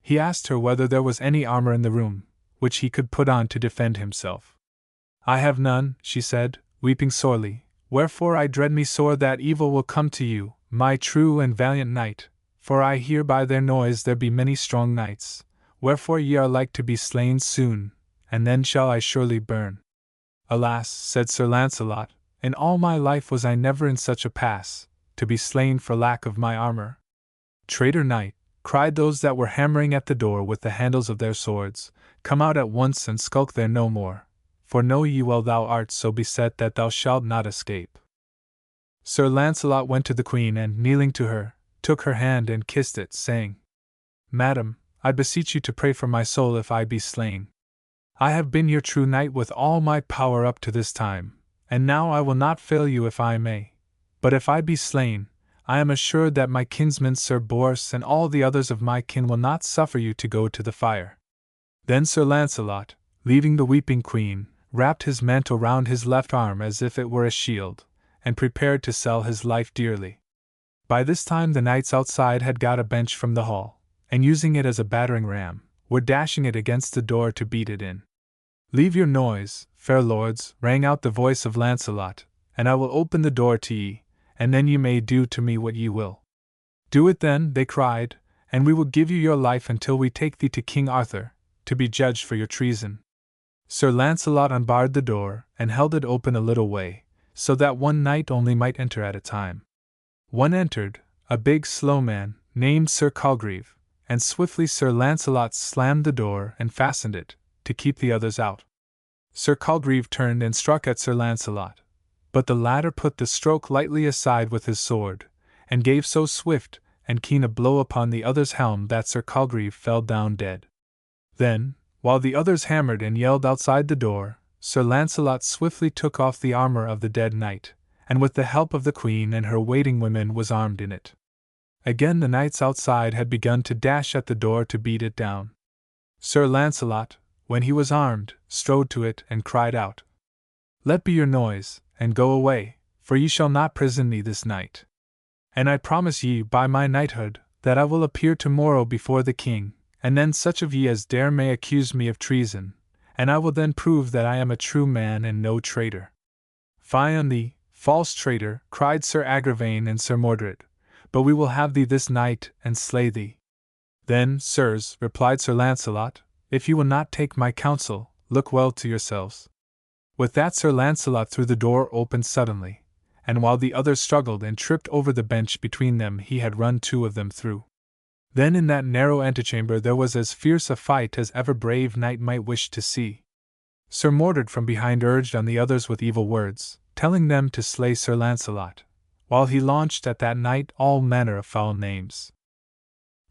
He asked her whether there was any armor in the room, which he could put on to defend himself. "I have none," she said, weeping sorely, "wherefore I dread me sore that evil will come to you, my true and valiant knight, for I hear by their noise there be many strong knights, wherefore ye are like to be slain soon, and then shall I surely burn." "Alas," said Sir Lancelot, "in all my life was I never in such a pass, to be slain for lack of my armor." "Traitor knight," cried those that were hammering at the door with the handles of their swords, "come out at once and skulk there no more, for know ye well thou art so beset that thou shalt not escape." Sir Lancelot went to the queen and, kneeling to her, took her hand and kissed it, saying, "Madam, I beseech you to pray for my soul if I be slain. I have been your true knight with all my power up to this time, and now I will not fail you if I may. But if I be slain, I am assured that my kinsman Sir Bors and all the others of my kin will not suffer you to go to the fire." Then Sir Lancelot, leaving the weeping queen, wrapped his mantle round his left arm as if it were a shield, and prepared to sell his life dearly. By this time the knights outside had got a bench from the hall, and using it as a battering ram, were dashing it against the door to beat it in. "Leave your noise, fair lords," rang out the voice of Lancelot, "and I will open the door to ye, and then ye may do to me what ye will." "Do it then," they cried, "and we will give you your life until we take thee to King Arthur, to be judged for your treason." Sir Lancelot unbarred the door, and held it open a little way, so that one knight only might enter at a time. One entered, a big slow man, named Sir Colgreve, and swiftly Sir Lancelot slammed the door and fastened it, to keep the others out. Sir Colgreve turned and struck at Sir Lancelot, but the latter put the stroke lightly aside with his sword, and gave so swift and keen a blow upon the other's helm that Sir Colgreve fell down dead. Then, while the others hammered and yelled outside the door, Sir Lancelot swiftly took off the armor of the dead knight, and with the help of the queen and her waiting women was armed in it. Again the knights outside had begun to dash at the door to beat it down. Sir Lancelot, when he was armed, strode to it and cried out, "Let be your noise, and go away, for ye shall not prison me this night. And I promise ye by my knighthood that I will appear tomorrow before the king, and then such of ye as dare may accuse me of treason, and I will then prove that I am a true man and no traitor." "Fie on thee, false traitor," cried Sir Agravaine and Sir Mordred, "but we will have thee this night and slay thee." "Then, sirs," replied Sir Lancelot, "if you will not take my counsel, look well to yourselves." With that Sir Lancelot threw the door open suddenly, and while the others struggled and tripped over the bench between them he had run two of them through. Then in that narrow antechamber there was as fierce a fight as ever brave knight might wish to see. Sir Mordred from behind urged on the others with evil words, telling them to slay Sir Lancelot, while he launched at that knight all manner of foul names.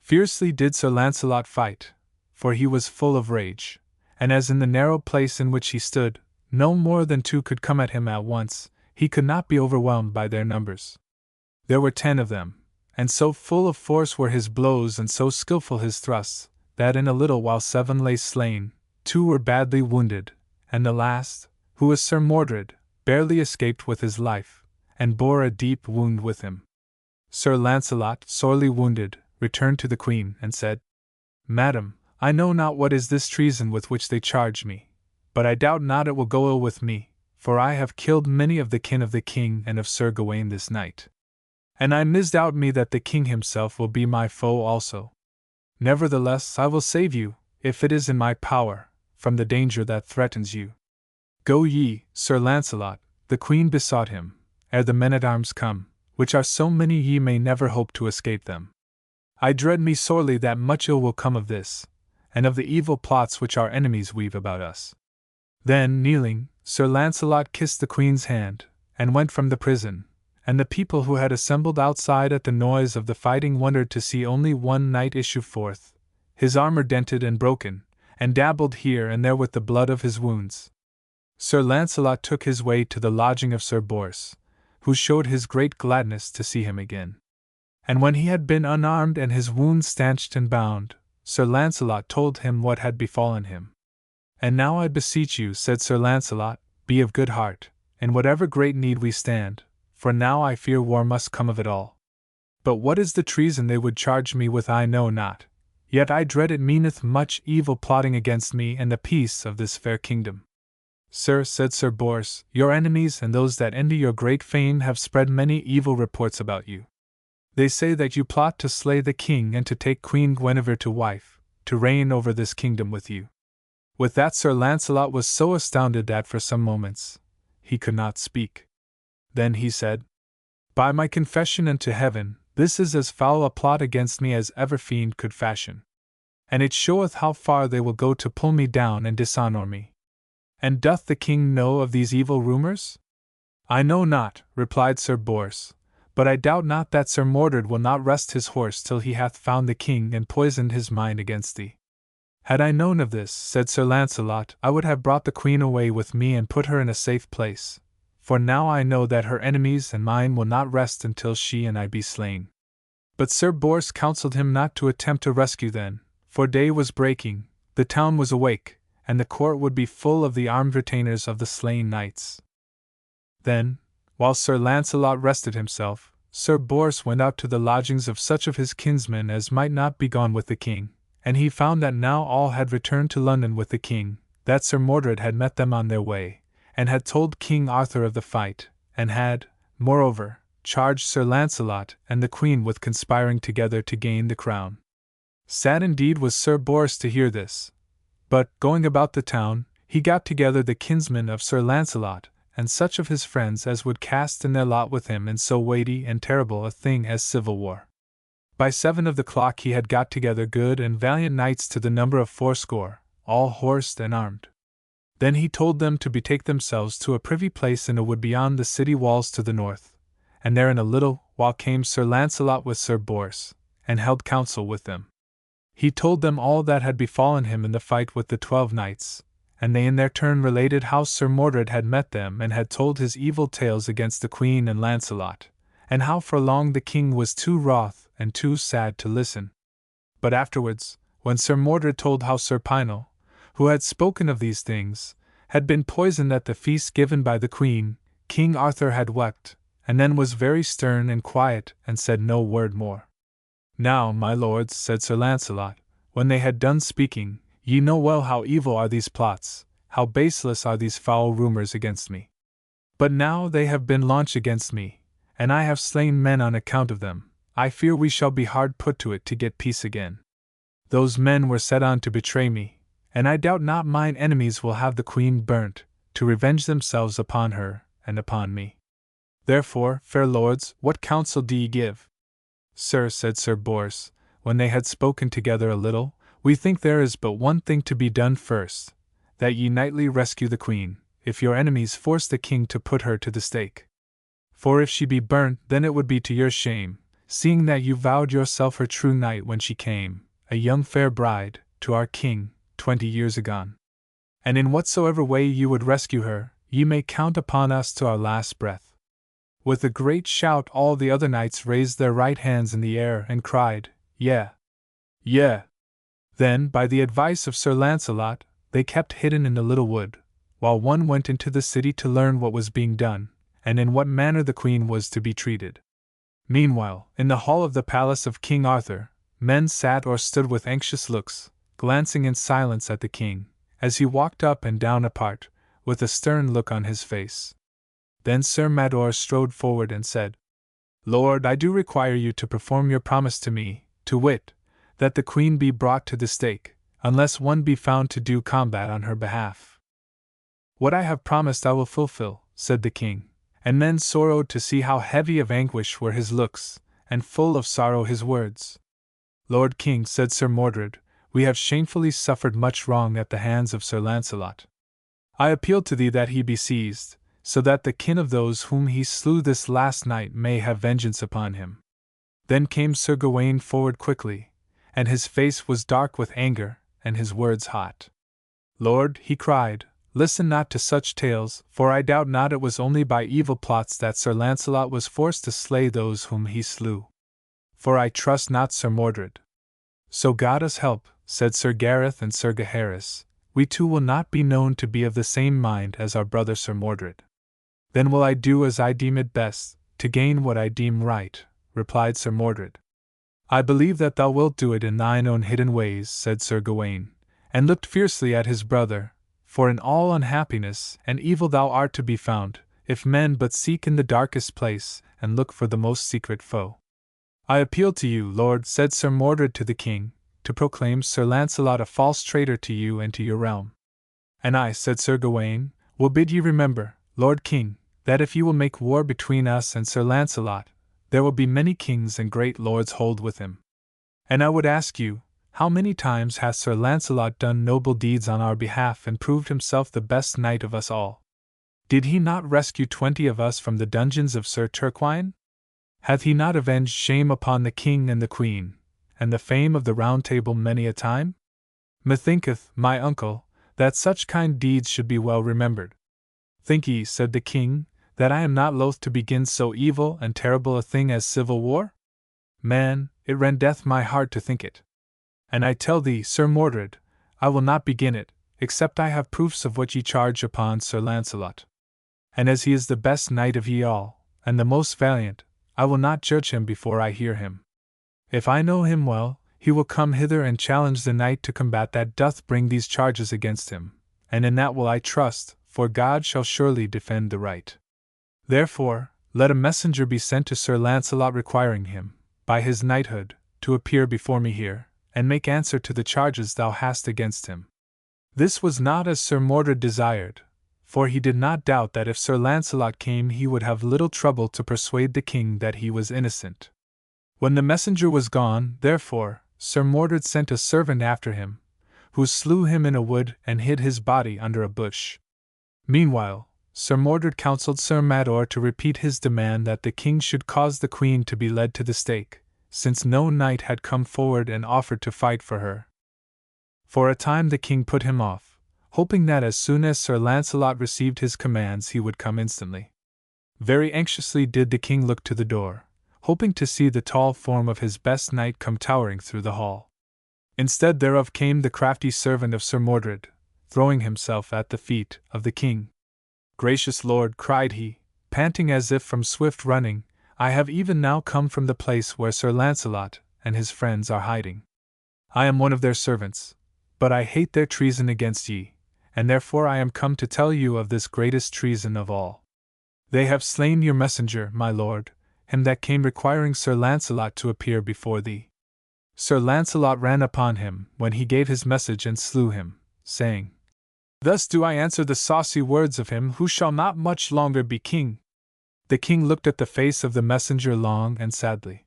Fiercely did Sir Lancelot fight, for he was full of rage, and as in the narrow place in which he stood, no more than two could come at him at once, he could not be overwhelmed by their numbers. There were 10 of them, and so full of force were his blows and so skillful his thrusts, that in a little while 7 lay slain, 2 were badly wounded, and the last, who was Sir Mordred, barely escaped with his life, and bore a deep wound with him. Sir Lancelot, sorely wounded, returned to the Queen, and said, Madam, I know not what is this treason with which they charge me, but I doubt not it will go ill with me, for I have killed many of the kin of the king and of Sir Gawain this night. And I misdoubt me that the king himself will be my foe also. Nevertheless, I will save you, if it is in my power, from the danger that threatens you. Go ye, Sir Lancelot, the Queen besought him, ere the men-at-arms come, which are so many ye may never hope to escape them. I dread me sorely that much ill will come of this, and of the evil plots which our enemies weave about us. Then, kneeling, Sir Lancelot kissed the Queen's hand, and went from the prison, and the people who had assembled outside at the noise of the fighting wondered to see only one knight issue forth, his armor dented and broken, and dabbled here and there with the blood of his wounds. Sir Lancelot took his way to the lodging of Sir Bors, who showed his great gladness to see him again. And when he had been unarmed and his wounds stanched and bound, Sir Lancelot told him what had befallen him. And now I beseech you, said Sir Lancelot, be of good heart, in whatever great need we stand, for now I fear war must come of it all. But what is the treason they would charge me with I know not, yet I dread it meaneth much evil plotting against me and the peace of this fair kingdom. Sir, said Sir Bors, your enemies and those that envy your great fame have spread many evil reports about you. They say that you plot to slay the king and to take Queen Guinevere to wife, to reign over this kingdom with you. With that Sir Lancelot was so astounded that for some moments he could not speak. Then he said, By my confession unto heaven, this is as foul a plot against me as ever fiend could fashion. And it showeth how far they will go to pull me down and dishonor me. And doth the king know of these evil rumors? I know not, replied Sir Bors, but I doubt not that Sir Mordred will not rest his horse till he hath found the king and poisoned his mind against thee. Had I known of this, said Sir Lancelot, I would have brought the queen away with me and put her in a safe place, for now I know that her enemies and mine will not rest until she and I be slain. But Sir Bors counselled him not to attempt to rescue then, for day was breaking, the town was awake, and the court would be full of the armed retainers of the slain knights. Then, while Sir Lancelot rested himself, Sir Bors went out to the lodgings of such of his kinsmen as might not be gone with the king, and he found that now all had returned to London with the king, that Sir Mordred had met them on their way, and had told King Arthur of the fight, and had, moreover, charged Sir Lancelot and the queen with conspiring together to gain the crown. Sad indeed was Sir Bors to hear this. But, going about the town, he got together the kinsmen of Sir Lancelot, and such of his friends as would cast in their lot with him in so weighty and terrible a thing as civil war. By 7 of the clock he had got together good and valiant knights to the number of 80, all horsed and armed. Then he told them to betake themselves to a privy place in a wood beyond the city walls to the north, and there in a little while came Sir Lancelot with Sir Bors, and held counsel with them. He told them all that had befallen him in the fight with the 12 knights, and they in their turn related how Sir Mordred had met them and had told his evil tales against the Queen and Lancelot, and how for long the king was too wroth and too sad to listen. But afterwards, when Sir Mordred told how Sir Pinel, who had spoken of these things, had been poisoned at the feast given by the Queen, King Arthur had wept, and then was very stern and quiet and said no word more. Now, my lords, said Sir Lancelot, when they had done speaking, ye know well how evil are these plots, how baseless are these foul rumors against me. But now they have been launched against me, and I have slain men on account of them, I fear we shall be hard put to it to get peace again. Those men were set on to betray me, and I doubt not mine enemies will have the queen burnt, to revenge themselves upon her and upon me. Therefore, fair lords, what counsel do ye give? Sir, said Sir Bors, when they had spoken together a little, we think there is but one thing to be done first, that ye knightly rescue the queen, if your enemies force the king to put her to the stake. For if she be burnt, then it would be to your shame, seeing that you vowed yourself her true knight when she came, a young fair bride, to our king, 20 years agone. And in whatsoever way you would rescue her, ye may count upon us to our last breath. With a great shout all the other knights raised their right hands in the air and cried, Yea! Yea! Then, by the advice of Sir Lancelot, they kept hidden in the little wood, while one went into the city to learn what was being done, and in what manner the queen was to be treated. Meanwhile, in the hall of the palace of King Arthur, men sat or stood with anxious looks, glancing in silence at the king, as he walked up and down apart, with a stern look on his face. Then Sir Mador strode forward and said, "Lord, I do require you to perform your promise to me, to wit, that the queen be brought to the stake, unless one be found to do combat on her behalf." "What I have promised I will fulfill," said the king, and men sorrowed to see how heavy of anguish were his looks, and full of sorrow his words. "Lord King," said Sir Mordred, "we have shamefully suffered much wrong at the hands of Sir Launcelot. I appeal to thee that he be seized, so that the kin of those whom he slew this last night may have vengeance upon him." Then came Sir Gawain forward quickly, and his face was dark with anger, and his words hot. "Lord," he cried, "listen not to such tales, for I doubt not it was only by evil plots that Sir Launcelot was forced to slay those whom he slew. For I trust not Sir Mordred." "So God us help," said Sir Gareth and Sir Gaheris, "we two will not be known to be of the same mind as our brother Sir Mordred." "Then will I do as I deem it best, to gain what I deem right," replied Sir Mordred. "I believe that thou wilt do it in thine own hidden ways," said Sir Gawain, and looked fiercely at his brother, "for in all unhappiness and evil thou art to be found, if men but seek in the darkest place, and look for the most secret foe." "I appeal to you, Lord," said Sir Mordred to the king, "to proclaim Sir Launcelot a false traitor to you and to your realm." "And I," said Sir Gawain, "will bid ye remember, Lord King, that if you will make war between us and Sir Launcelot, there will be many kings and great lords hold with him. And I would ask you, how many times hath Sir Launcelot done noble deeds on our behalf and proved himself the best knight of us all? Did he not rescue 20 of us from the dungeons of Sir Turquine? Hath he not avenged shame upon the king and the queen, and the fame of the Round Table many a time? Methinketh, my uncle, that such kind deeds should be well remembered." "Think ye," said the king, "that I am not loath to begin so evil and terrible a thing as civil war? Man, it rendeth my heart to think it. And I tell thee, Sir Mordred, I will not begin it, except I have proofs of what ye charge upon Sir Launcelot. And as he is the best knight of ye all, and the most valiant, I will not judge him before I hear him. If I know him well, he will come hither and challenge the knight to combat that doth bring these charges against him, and in that will I trust, for God shall surely defend the right. Therefore, let a messenger be sent to Sir Launcelot requiring him, by his knighthood, to appear before me here, and make answer to the charges thou hast against him." This was not as Sir Mordred desired, for he did not doubt that if Sir Launcelot came he would have little trouble to persuade the king that he was innocent. When the messenger was gone, therefore, Sir Mordred sent a servant after him, who slew him in a wood and hid his body under a bush. Meanwhile, Sir Mordred counselled Sir Mador to repeat his demand that the king should cause the queen to be led to the stake, since no knight had come forward and offered to fight for her. For a time the king put him off, hoping that as soon as Sir Launcelot received his commands he would come instantly. Very anxiously did the king look to the door, hoping to see the tall form of his best knight come towering through the hall. Instead thereof came the crafty servant of Sir Mordred, throwing himself at the feet of the king. "Gracious lord," cried he, panting as if from swift running, "I have even now come from the place where Sir Launcelot and his friends are hiding. I am one of their servants, but I hate their treason against ye, and therefore I am come to tell you of this greatest treason of all. They have slain your messenger, my lord, him that came requiring Sir Launcelot to appear before thee. Sir Launcelot ran upon him when he gave his message and slew him, saying, 'Thus do I answer the saucy words of him who shall not much longer be king.'" The king looked at the face of the messenger long and sadly.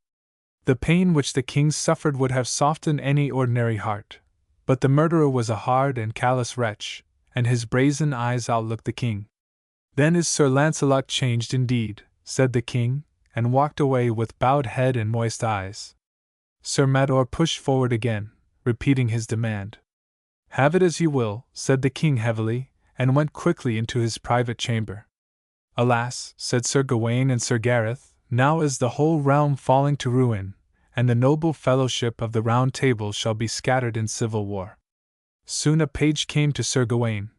The pain which the king suffered would have softened any ordinary heart, but the murderer was a hard and callous wretch, and his brazen eyes outlooked the king. "Then is Sir Launcelot changed indeed," said the king, and walked away with bowed head and moist eyes. Sir Mador pushed forward again, repeating his demand. "Have it as you will," said the king heavily, and went quickly into his private chamber. "Alas," said Sir Gawain and Sir Gareth, "now is the whole realm falling to ruin, and the noble fellowship of the Round Table shall be scattered in civil war." Soon a page came to Sir Gawain,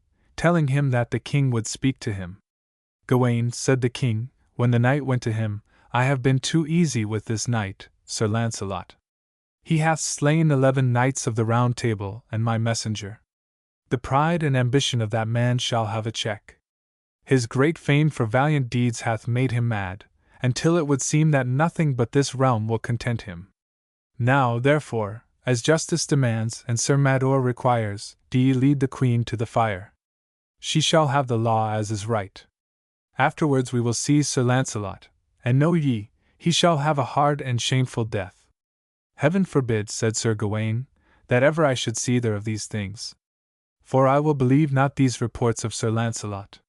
telling him that the king would speak to him. Gawain, said the king, when the knight went to him, I have been too easy with this knight, Sir Launcelot. He hath slain 11 knights of the Round Table, and my messenger. The pride and ambition of that man shall have a check. His great fame for valiant deeds hath made him mad, until it would seem that nothing but this realm will content him. Now, therefore, as justice demands and Sir Mador requires, do ye lead the queen to the fire. She shall have the law as is right. Afterwards we will seize Sir Launcelot, and know ye, he shall have a hard and shameful death. Heaven forbid, said Sir Gawain, that ever I should see either of these things. For I will believe not these reports of Sir Launcelot.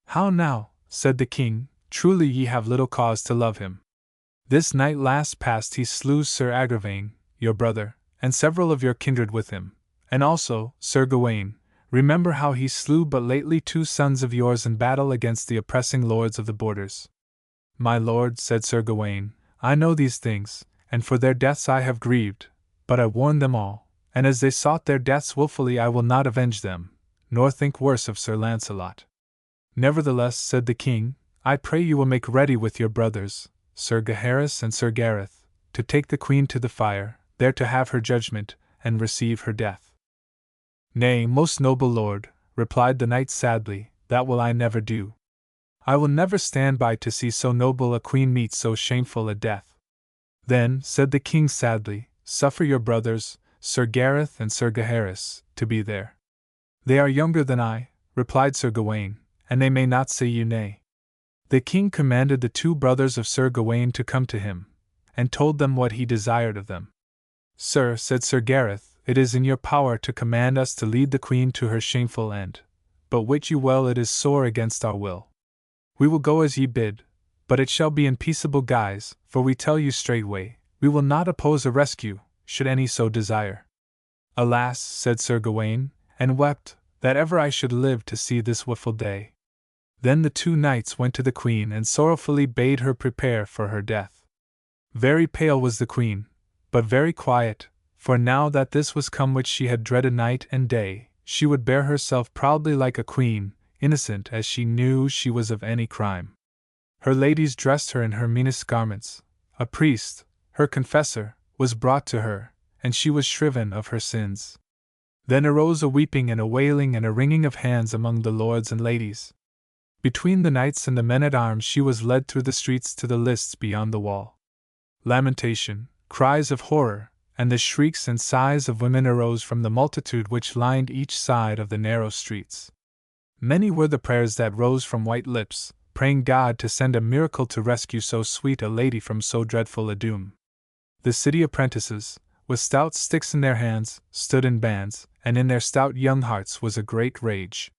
How now, said the king, truly ye have little cause to love him. This night last past he slew Sir Agravaine, your brother, and several of your kindred with him, and also, Sir Gawain, remember how he slew but lately 2 sons of yours in battle against the oppressing lords of the borders. My lord, said Sir Gawain, I know these things, and for their deaths I have grieved, but I warned them all, and as they sought their deaths wilfully I will not avenge them, nor think worse of Sir Launcelot. Nevertheless, said the king, I pray you will make ready with your brothers, Sir Gaheris and Sir Gareth, to take the queen to the fire, there to have her judgment, and receive her death. Nay, most noble lord, replied the knight sadly, that will I never do. I will never stand by to see so noble a queen meet so shameful a death. Then, said the king sadly, suffer your brothers, Sir Gareth and Sir Gaheris, to be there. They are younger than I, replied Sir Gawain, and they may not say you nay. The king commanded the 2 brothers of Sir Gawain to come to him, and told them what he desired of them. Sir, said Sir Gareth, it is in your power to command us to lead the queen to her shameful end, but wit you well it is sore against our will. We will go as ye bid, but it shall be in peaceable guise, for we tell you straightway, we will not oppose a rescue, should any so desire. Alas, said Sir Gawain, and wept, that ever I should live to see this woeful day. Then the 2 knights went to the queen and sorrowfully bade her prepare for her death. Very pale was the queen, but very quiet, for now that this was come which she had dreaded night and day, she would bear herself proudly like a queen, innocent as she knew she was of any crime. Her ladies dressed her in her meanest garments. A priest, her confessor, was brought to her, and she was shriven of her sins. Then arose a weeping and a wailing and a wringing of hands among the lords and ladies. Between the knights and the men-at-arms she was led through the streets to the lists beyond the wall. Lamentation, cries of horror, and the shrieks and sighs of women arose from the multitude which lined each side of the narrow streets. Many were the prayers that rose from white lips, praying God to send a miracle to rescue so sweet a lady from so dreadful a doom. The city apprentices, with stout sticks in their hands, stood in bands, and in their stout young hearts was a great rage.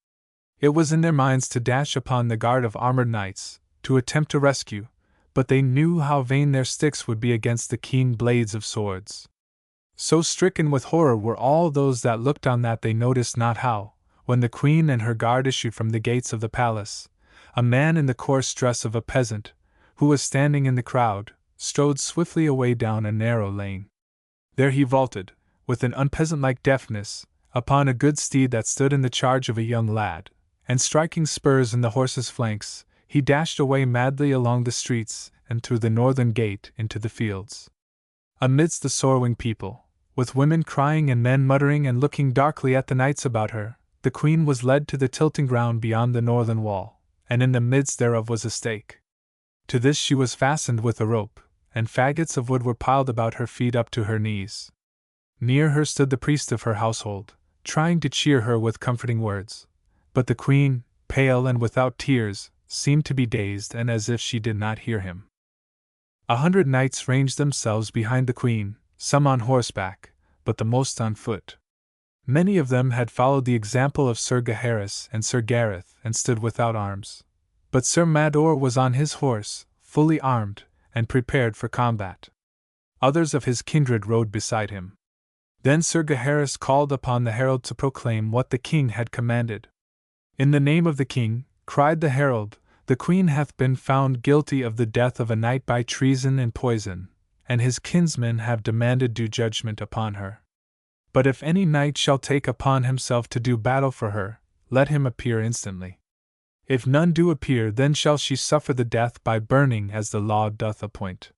It was in their minds to dash upon the guard of armored knights, to attempt to rescue, but they knew how vain their sticks would be against the keen blades of swords. So stricken with horror were all those that looked on that they noticed not how, when the queen and her guard issued from the gates of the palace, a man in the coarse dress of a peasant, who was standing in the crowd, strode swiftly away down a narrow lane. There he vaulted, with an unpeasant-like deftness, upon a good steed that stood in the charge of a young lad, and striking spurs in the horse's flanks, he dashed away madly along the streets and through the northern gate into the fields. Amidst the sorrowing people, with women crying and men muttering and looking darkly at the knights about her, the queen was led to the tilting ground beyond the northern wall, and in the midst thereof was a stake. To this she was fastened with a rope, and faggots of wood were piled about her feet up to her knees. Near her stood the priest of her household, trying to cheer her with comforting words, but the queen, pale and without tears, seemed to be dazed and as if she did not hear him. 100 knights ranged themselves behind the queen, some on horseback, but the most on foot. Many of them had followed the example of Sir Gaheris and Sir Gareth and stood without arms, but Sir Mador was on his horse, fully armed, and prepared for combat. Others of his kindred rode beside him. Then Sir Gaheris called upon the herald to proclaim what the king had commanded. In the name of the king, cried the herald, the queen hath been found guilty of the death of a knight by treason and poison, and his kinsmen have demanded due judgment upon her. But if any knight shall take upon himself to do battle for her, let him appear instantly. If none do appear, then shall she suffer the death by burning as the law doth appoint.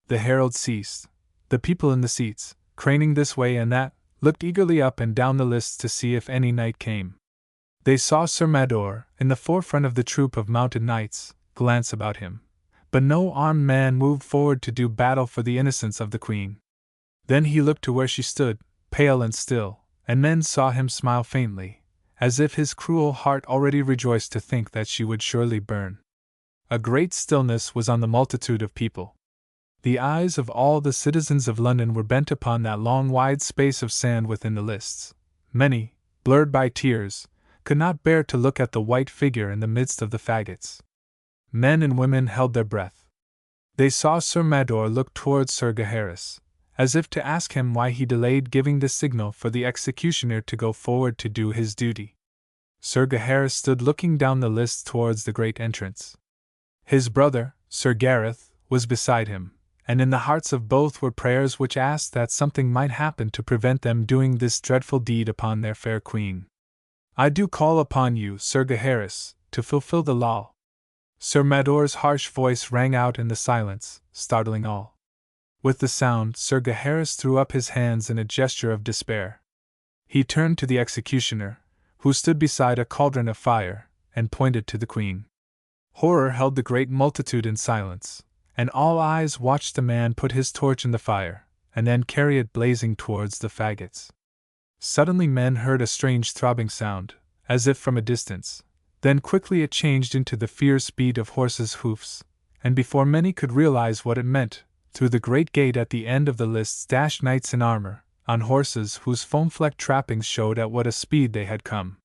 The herald ceased. The people in the seats, craning this way and that, looked eagerly up and down the lists to see if any knight came. They saw Sir Mador, in the forefront of the troop of mounted knights, glance about him, but no armed man moved forward to do battle for the innocence of the queen. Then he looked to where she stood, pale and still, and men saw him smile faintly, as if his cruel heart already rejoiced to think that she would surely burn. A great stillness was on the multitude of people. The eyes of all the citizens of London were bent upon that long wide space of sand within the lists. Many, blurred by tears, could not bear to look at the white figure in the midst of the faggots. Men and women held their breath. They saw Sir Mador look towards Sir Gaheris, as if to ask him why he delayed giving the signal for the executioner to go forward to do his duty. Sir Gaheris stood looking down the lists towards the great entrance. His brother, Sir Gareth, was beside him, and in the hearts of both were prayers which asked that something might happen to prevent them doing this dreadful deed upon their fair queen. I do call upon you, Sir Gaheris, to fulfill the law. Sir Mador's harsh voice rang out in the silence, startling all. With the sound, Sir Gaheris threw up his hands in a gesture of despair. He turned to the executioner, who stood beside a cauldron of fire, and pointed to the queen. Horror held the great multitude in silence, and all eyes watched the man put his torch in the fire, and then carry it blazing towards the faggots. Suddenly men heard a strange throbbing sound, as if from a distance. Then quickly it changed into the fierce beat of horses' hoofs, and before many could realize what it meant, through the great gate at the end of the lists dashed knights in armor, on horses whose foam-flecked trappings showed at what a speed they had come.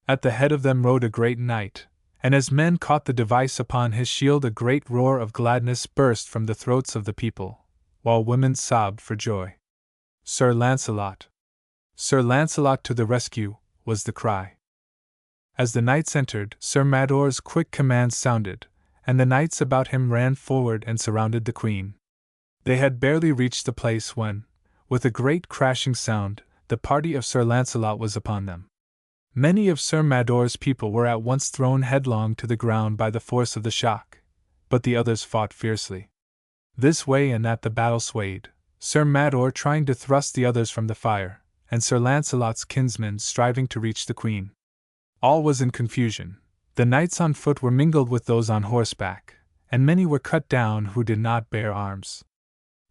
At the head of them rode a great knight, and as men caught the device upon his shield a great roar of gladness burst from the throats of the people, while women sobbed for joy. "Sir Lancelot! Sir Lancelot to the rescue!" was the cry. As the knights entered, Sir Mador's quick command sounded, and the knights about him ran forward and surrounded the queen. They had barely reached the place when, with a great crashing sound, the party of Sir Lancelot was upon them. Many of Sir Mador's people were at once thrown headlong to the ground by the force of the shock, but the others fought fiercely. This way and that the battle swayed, Sir Mador trying to thrust the others from the fire, and Sir Lancelot's kinsmen striving to reach the queen. All was in confusion. The knights on foot were mingled with those on horseback, and many were cut down who did not bear arms.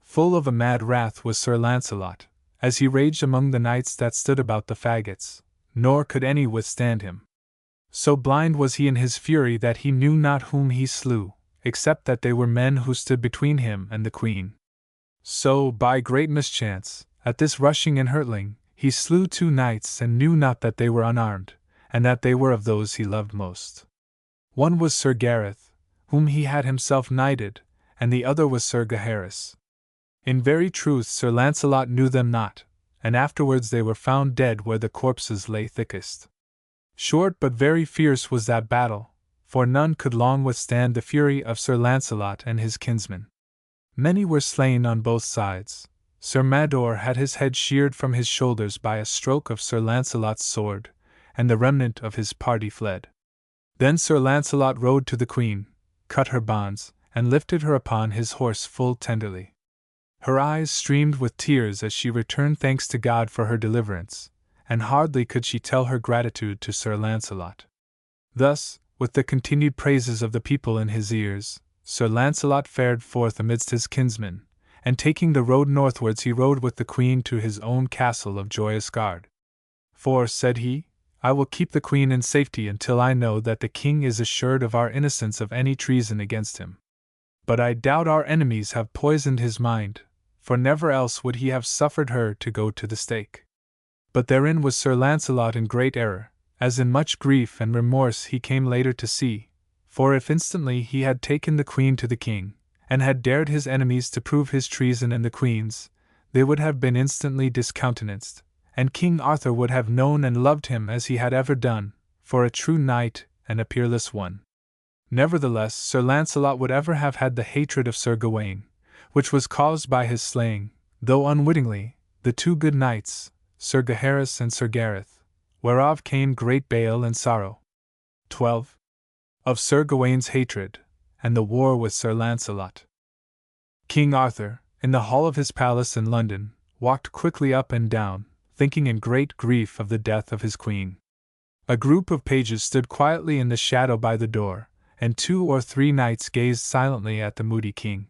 Full of a mad wrath was Sir Lancelot, as he raged among the knights that stood about the faggots, nor could any withstand him. So blind was he in his fury that he knew not whom he slew, except that they were men who stood between him and the queen. So, by great mischance, at this rushing and hurtling, he slew 2 knights and knew not that they were unarmed, and that they were of those he loved most. One was Sir Gareth, whom he had himself knighted, and the other was Sir Gaheris. In very truth Sir Lancelot knew them not, and afterwards they were found dead where the corpses lay thickest. Short but very fierce was that battle, for none could long withstand the fury of Sir Lancelot and his kinsmen. Many were slain on both sides. Sir Mador had his head sheared from his shoulders by a stroke of Sir Lancelot's sword, and the remnant of his party fled. Then Sir Lancelot rode to the queen, cut her bonds, and lifted her upon his horse full tenderly. Her eyes streamed with tears as she returned thanks to God for her deliverance, and hardly could she tell her gratitude to Sir Lancelot. Thus, with the continued praises of the people in his ears, Sir Lancelot fared forth amidst his kinsmen, and taking the road northwards he rode with the queen to his own castle of Joyous Gard. "For," said he, "I will keep the queen in safety until I know that the king is assured of our innocence of any treason against him. But I doubt our enemies have poisoned his mind, for never else would he have suffered her to go to the stake." But therein was Sir Lancelot in great error, as in much grief and remorse he came later to see, for if instantly he had taken the queen to the king, and had dared his enemies to prove his treason and the queen's, they would have been instantly discountenanced, and King Arthur would have known and loved him as he had ever done, for a true knight and a peerless one. Nevertheless, Sir Lancelot would ever have had the hatred of Sir Gawain, which was caused by his slaying, though unwittingly, the 2 good knights, Sir Gaheris and Sir Gareth, whereof came great bale and sorrow. 12. Of Sir Gawaine's hatred, and the war with Sir Lancelot. King Arthur, in the hall of his palace in London, walked quickly up and down, thinking in great grief of the death of his queen. A group of pages stood quietly in the shadow by the door, and 2 or 3 knights gazed silently at the moody king.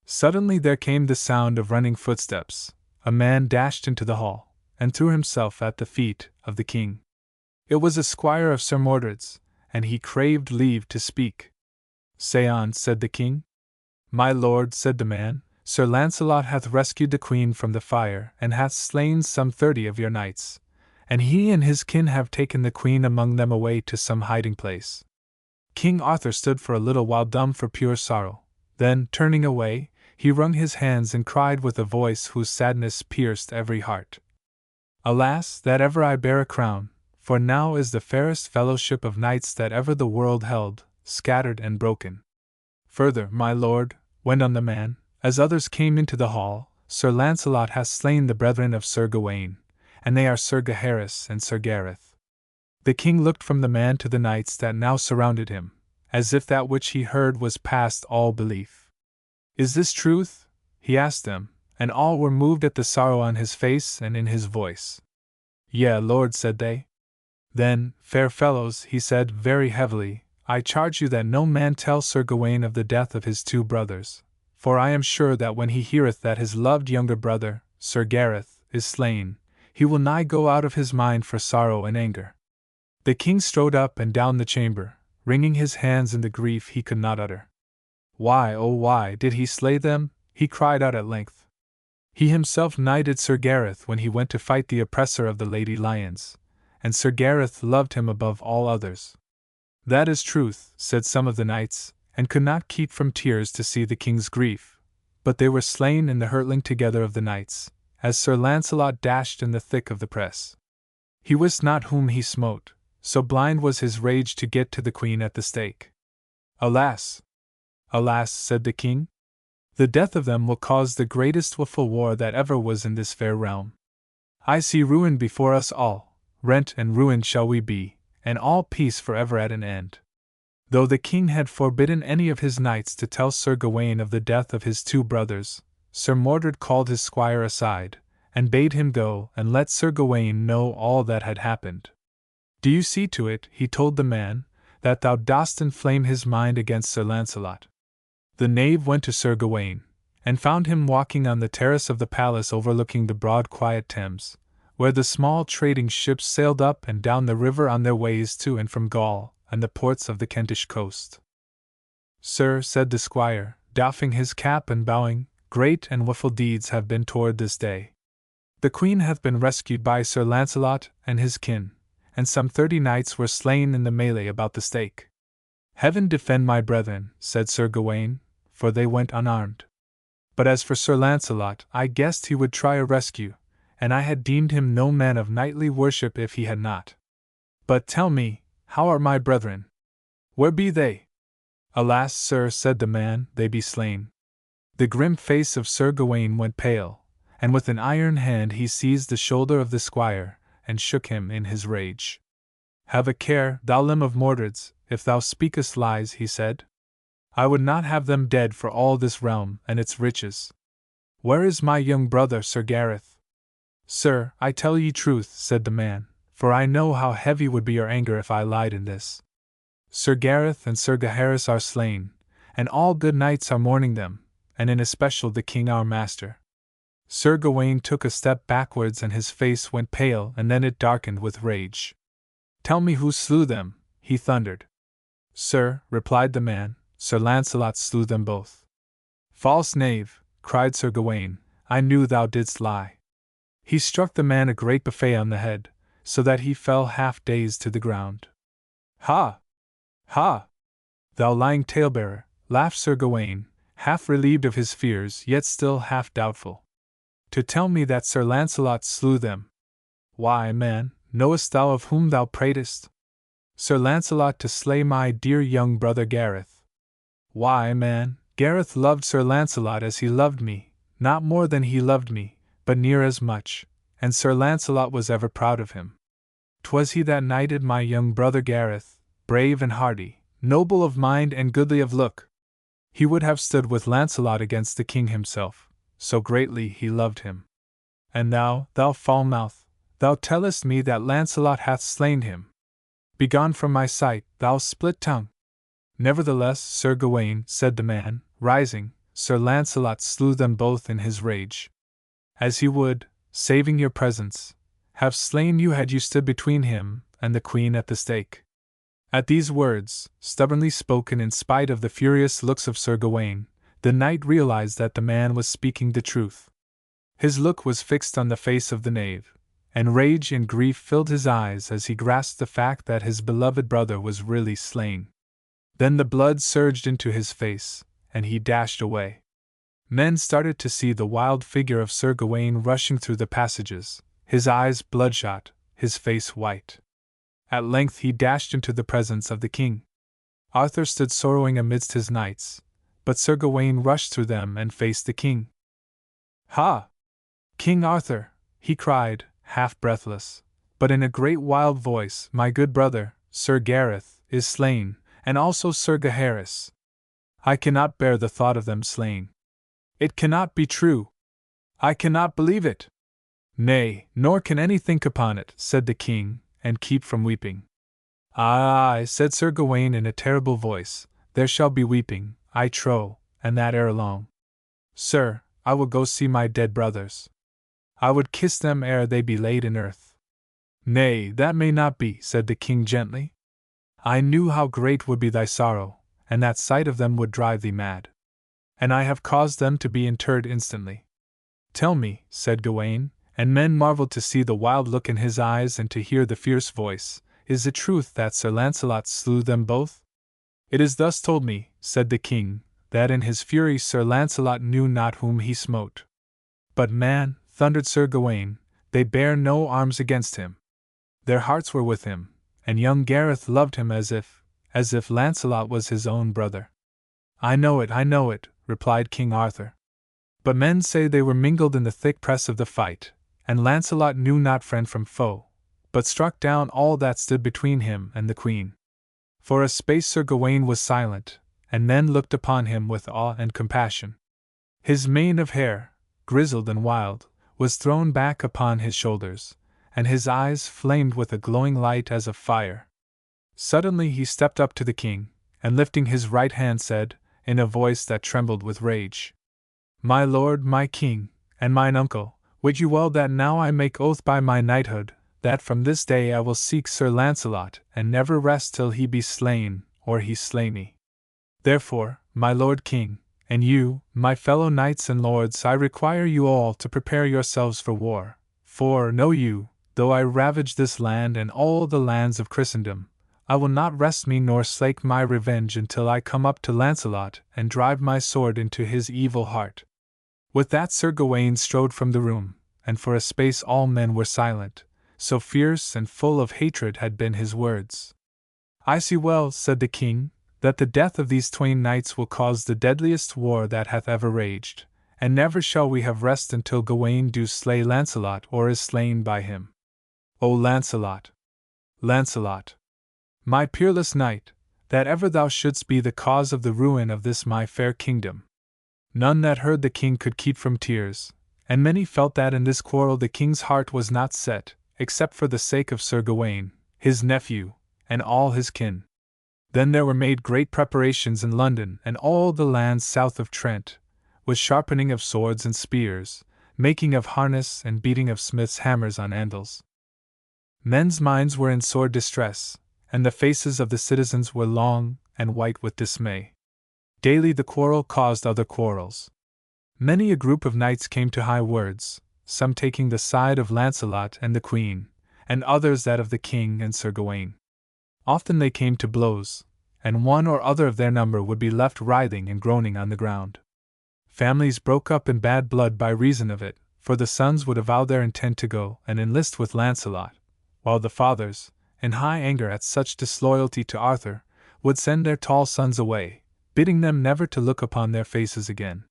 Suddenly there came the sound of running footsteps. A man dashed into the hall, and threw himself at the feet of the king. It was a squire of Sir Mordred's, and he craved leave to speak. "Say on," said the king. "My lord," said the man, "Sir Lancelot hath rescued the queen from the fire, and hath slain some 30 of your knights, and he and his kin have taken the queen among them away to some hiding place." King Arthur stood for a little while dumb for pure sorrow. Then, turning away, he wrung his hands and cried with a voice whose sadness pierced every heart, "Alas, that ever I bear a crown, for now is the fairest fellowship of knights that ever the world held, scattered and broken." "Further, my lord," went on the man, as others came into the hall, "Sir Lancelot hath slain the brethren of Sir Gawaine, and they are Sir Gaheris and Sir Gareth." The king looked from the man to the knights that now surrounded him, as if that which he heard was past all belief. "Is this truth?" he asked them, and all were moved at the sorrow on his face and in his voice. "Yea, lord," said they. "Then, fair fellows," he said very heavily, "I charge you that no man tell Sir Gawaine of the death of his 2 brothers, for I am sure that when he heareth that his loved younger brother, Sir Gareth, is slain, he will nigh go out of his mind for sorrow and anger." The king strode up and down the chamber, wringing his hands in the grief he could not utter. "Why, oh why, did he slay them?" he cried out at length. "He himself knighted Sir Gareth when he went to fight the oppressor of the Lady Lions, and Sir Gareth loved him above all others." "That is truth," said some of the knights, and could not keep from tears to see the king's grief, but they were slain in the hurtling together of the knights, as Sir Lancelot dashed in the thick of the press. He wist not whom he smote, so blind was his rage to get to the queen at the stake. "Alas! Alas," said the king, "the death of them will cause the greatest wilful war that ever was in this fair realm. I see ruin before us all, rent and ruined shall we be, and all peace forever at an end." Though the king had forbidden any of his knights to tell Sir Gawaine of the death of his 2 brothers, Sir Mordred called his squire aside, and bade him go and let Sir Gawaine know all that had happened. "Do you see to it," he told the man, "that thou dost inflame his mind against Sir Lancelot." The knave went to Sir Gawaine, and found him walking on the terrace of the palace overlooking the broad quiet Thames, where the small trading ships sailed up and down the river on their ways to and from Gaul and the ports of the Kentish coast. "Sir," said the squire, doffing his cap and bowing, "great and wilful deeds have been toward this day. The queen hath been rescued by Sir Lancelot and his kin, and some 30 knights were slain in the melee about the stake." "Heaven defend my brethren," said Sir Gawaine, for they went unarmed. "But as for Sir Lancelot, I guessed he would try a rescue, and I had deemed him no man of knightly worship if he had not. But tell me, how are my brethren? Where be they?" "Alas, sir," said the man, "they be slain." The grim face of Sir Gawaine went pale, and with an iron hand he seized the shoulder of the squire, and shook him in his rage. "Have a care, thou limb of Mordred's, if thou speakest lies," he said. "I would not have them dead for all this realm and its riches. Where is my young brother Sir Gareth?" "Sir, I tell ye truth," said the man, "for I know how heavy would be your anger if I lied in this. Sir Gareth and Sir Gaheris are slain, and all good knights are mourning them, and in especial the king our master." Sir Gawaine took a step backwards and his face went pale and then it darkened with rage. "Tell me who slew them," he thundered. "Sir," replied the man, "Sir Lancelot slew them both." "False knave," cried Sir Gawaine, "I knew thou didst lie." He struck the man a great buffet on the head, so that he fell half dazed to the ground. "Ha! Ha! Thou lying talebearer," laughed Sir Gawaine, half relieved of his fears yet still half doubtful. "To tell me that Sir Lancelot slew them! Why, man, knowest thou of whom thou pratest? Sir Lancelot to slay my dear young brother Gareth. Why, man, Gareth loved Sir Lancelot as he loved me, not more than he loved me, but near as much, and Sir Lancelot was ever proud of him. 'twas he that knighted my young brother Gareth, brave and hardy, noble of mind and goodly of look. He would have stood with Lancelot against the king himself, so greatly he loved him. And thou, thou foul mouth, thou tellest me that Lancelot hath slain him. Begone from my sight, thou split tongue. Nevertheless, Sir Gawain, said the man, rising, Sir Lancelot slew them both in his rage. As he would, saving your presence, have slain you had you stood between him and the queen at the stake. At these words, stubbornly spoken in spite of the furious looks of Sir Gawain, the knight realized that the man was speaking the truth. His look was fixed on the face of the knave, and rage and grief filled his eyes as he grasped the fact that his beloved brother was really slain. Then the blood surged into his face, and he dashed away. Men started to see the wild figure of Sir Gawain rushing through the passages, his eyes bloodshot, his face white. At length he dashed into the presence of the king. Arthur stood sorrowing amidst his knights, but Sir Gawain rushed through them and faced the king. "Ha! King Arthur," he cried, half breathless, but in a great wild voice, "my good brother, Sir Gareth, is slain, and also Sir Gaheris. I cannot bear the thought of them slain. It cannot be true. I cannot believe it." "Nay, nor can any think upon it," said the king, "and keep from weeping." "Aye," said Sir Gawain in a terrible voice, "there shall be weeping, I trow, and that ere long. Sir, I will go see my dead brothers. I would kiss them ere they be laid in earth." "Nay, that may not be," said the king gently. "I knew how great would be thy sorrow, and that sight of them would drive thee mad. And I have caused them to be interred instantly." "Tell me," said Gawain, and men marveled to see the wild look in his eyes and to hear the fierce voice, "is it truth that Sir Lancelot slew them both?" "It is thus told me," said the king, "that in his fury Sir Lancelot knew not whom he smote." "But man," thundered Sir Gawain, "they bare no arms against him. Their hearts were with him, and young Gareth loved him as if Lancelot was his own brother." I know it," replied King Arthur. "But men say they were mingled in the thick press of the fight, and Lancelot knew not friend from foe, but struck down all that stood between him and the queen." For a space Sir Gawain was silent, and men looked upon him with awe and compassion. His mane of hair, grizzled and wild, was thrown back upon his shoulders, and his eyes flamed with a glowing light as of fire. Suddenly he stepped up to the king, and lifting his right hand said, in a voice that trembled with rage, "My lord, my king, and mine uncle, wit you well that now I make oath by my knighthood, that from this day I will seek Sir Lancelot, and never rest till he be slain, or he slay me. Therefore, my lord king, and you, my fellow knights and lords, I require you all to prepare yourselves for war, for, know you, though I ravage this land and all the lands of Christendom, I will not rest me nor slake my revenge until I come up to Lancelot and drive my sword into his evil heart." With that Sir Gawain strode from the room, and for a space all men were silent, so fierce and full of hatred had been his words. "I see well," said the king, "that the death of these twain knights will cause the deadliest war that hath ever raged, and never shall we have rest until Gawain do slay Lancelot or is slain by him. O Lancelot! Lancelot! My peerless knight, that ever thou shouldst be the cause of the ruin of this my fair kingdom." None that heard the king could keep from tears, and many felt that in this quarrel the king's heart was not set, except for the sake of Sir Gawain, his nephew, and all his kin. Then there were made great preparations in London and all the lands south of Trent, with sharpening of swords and spears, making of harness and beating of smiths' hammers on anvils. Men's minds were in sore distress, and the faces of the citizens were long and white with dismay. Daily the quarrel caused other quarrels. Many a group of knights came to high words, some taking the side of Lancelot and the queen, and others that of the king and Sir Gawain. Often they came to blows, and one or other of their number would be left writhing and groaning on the ground. Families broke up in bad blood by reason of it, for the sons would avow their intent to go and enlist with Lancelot, while the fathers, in high anger at such disloyalty to Arthur, would send their tall sons away, bidding them never to look upon their faces again.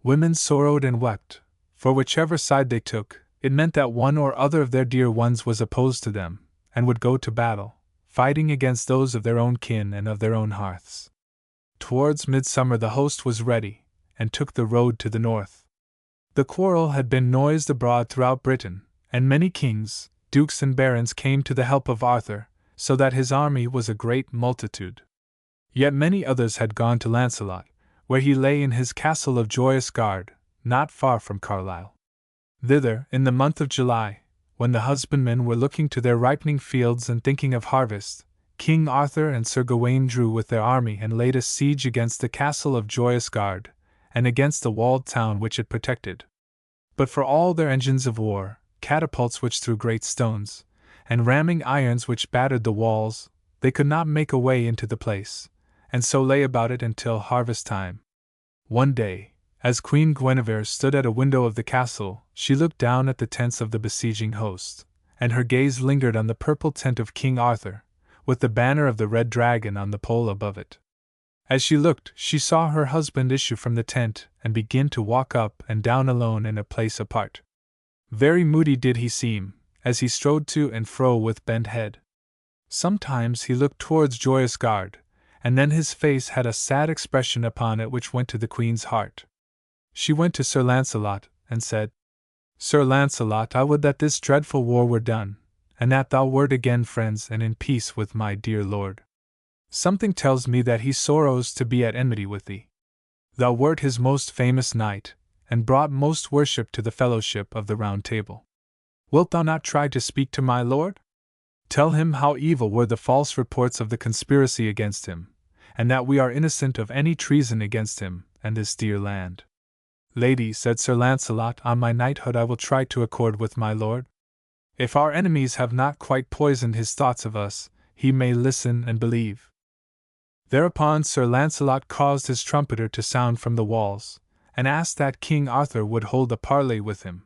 Women sorrowed and wept, for whichever side they took, it meant that one or other of their dear ones was opposed to them, and would go to battle, fighting against those of their own kin and of their own hearths. Towards midsummer the host was ready, and took the road to the north. The quarrel had been noised abroad throughout Britain, and many kings, dukes and barons came to the help of Arthur, so that his army was a great multitude. Yet many others had gone to Lancelot, where he lay in his castle of Joyous Gard, not far from Carlisle. Thither, in the month of July, when the husbandmen were looking to their ripening fields and thinking of harvest, King Arthur and Sir Gawain drew with their army and laid a siege against the castle of Joyous Gard, and against the walled town which it protected. But for all their engines of war, catapults which threw great stones, and ramming irons which battered the walls, they could not make a way into the place, and so lay about it until harvest time. One day, as Queen Guinevere stood at a window of the castle, she looked down at the tents of the besieging host, and her gaze lingered on the purple tent of King Arthur, with the banner of the Red Dragon on the pole above it. As she looked, she saw her husband issue from the tent and begin to walk up and down alone in a place apart. Very moody did he seem, as he strode to and fro with bent head. Sometimes he looked towards Joyous Gard, and then his face had a sad expression upon it which went to the queen's heart. She went to Sir Lancelot, and said, "Sir Lancelot, I would that this dreadful war were done, and that thou wert again friends and in peace with my dear lord. Something tells me that he sorrows to be at enmity with thee. Thou wert his most famous knight, and brought most worship to the fellowship of the Round Table. Wilt thou not try to speak to my lord? Tell him how evil were the false reports of the conspiracy against him, and that we are innocent of any treason against him and this dear land." "Lady," said Sir Lancelot, "on my knighthood I will try to accord with my lord. If our enemies have not quite poisoned his thoughts of us, he may listen and believe." Thereupon Sir Lancelot caused his trumpeter to sound from the walls, and asked that King Arthur would hold a parley with him.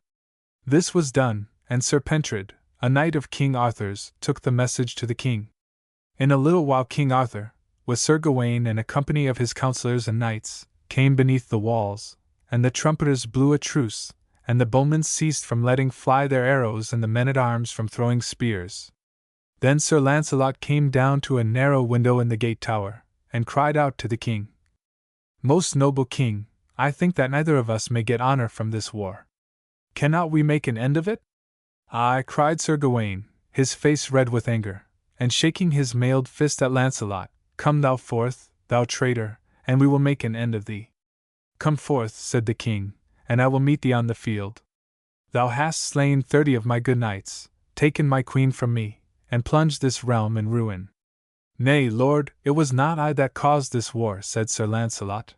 This was done, and Sir Pentred, a knight of King Arthur's, took the message to the king. In a little while King Arthur, with Sir Gawain and a company of his counsellors and knights, came beneath the walls, and the trumpeters blew a truce, and the bowmen ceased from letting fly their arrows and the men-at-arms from throwing spears. Then Sir Lancelot came down to a narrow window in the gate tower, and cried out to the king, "Most noble king, I think that neither of us may get honor from this war. Cannot we make an end of it?" "Aye," cried Sir Gawain, his face red with anger, and shaking his mailed fist at Lancelot, "Come thou forth, thou traitor, and we will make an end of thee." "Come forth," said the king, "and I will meet thee on the field. Thou hast slain 30 of my good knights, taken my queen from me, and plunged this realm in ruin." "Nay, lord, it was not I that caused this war," said Sir Lancelot.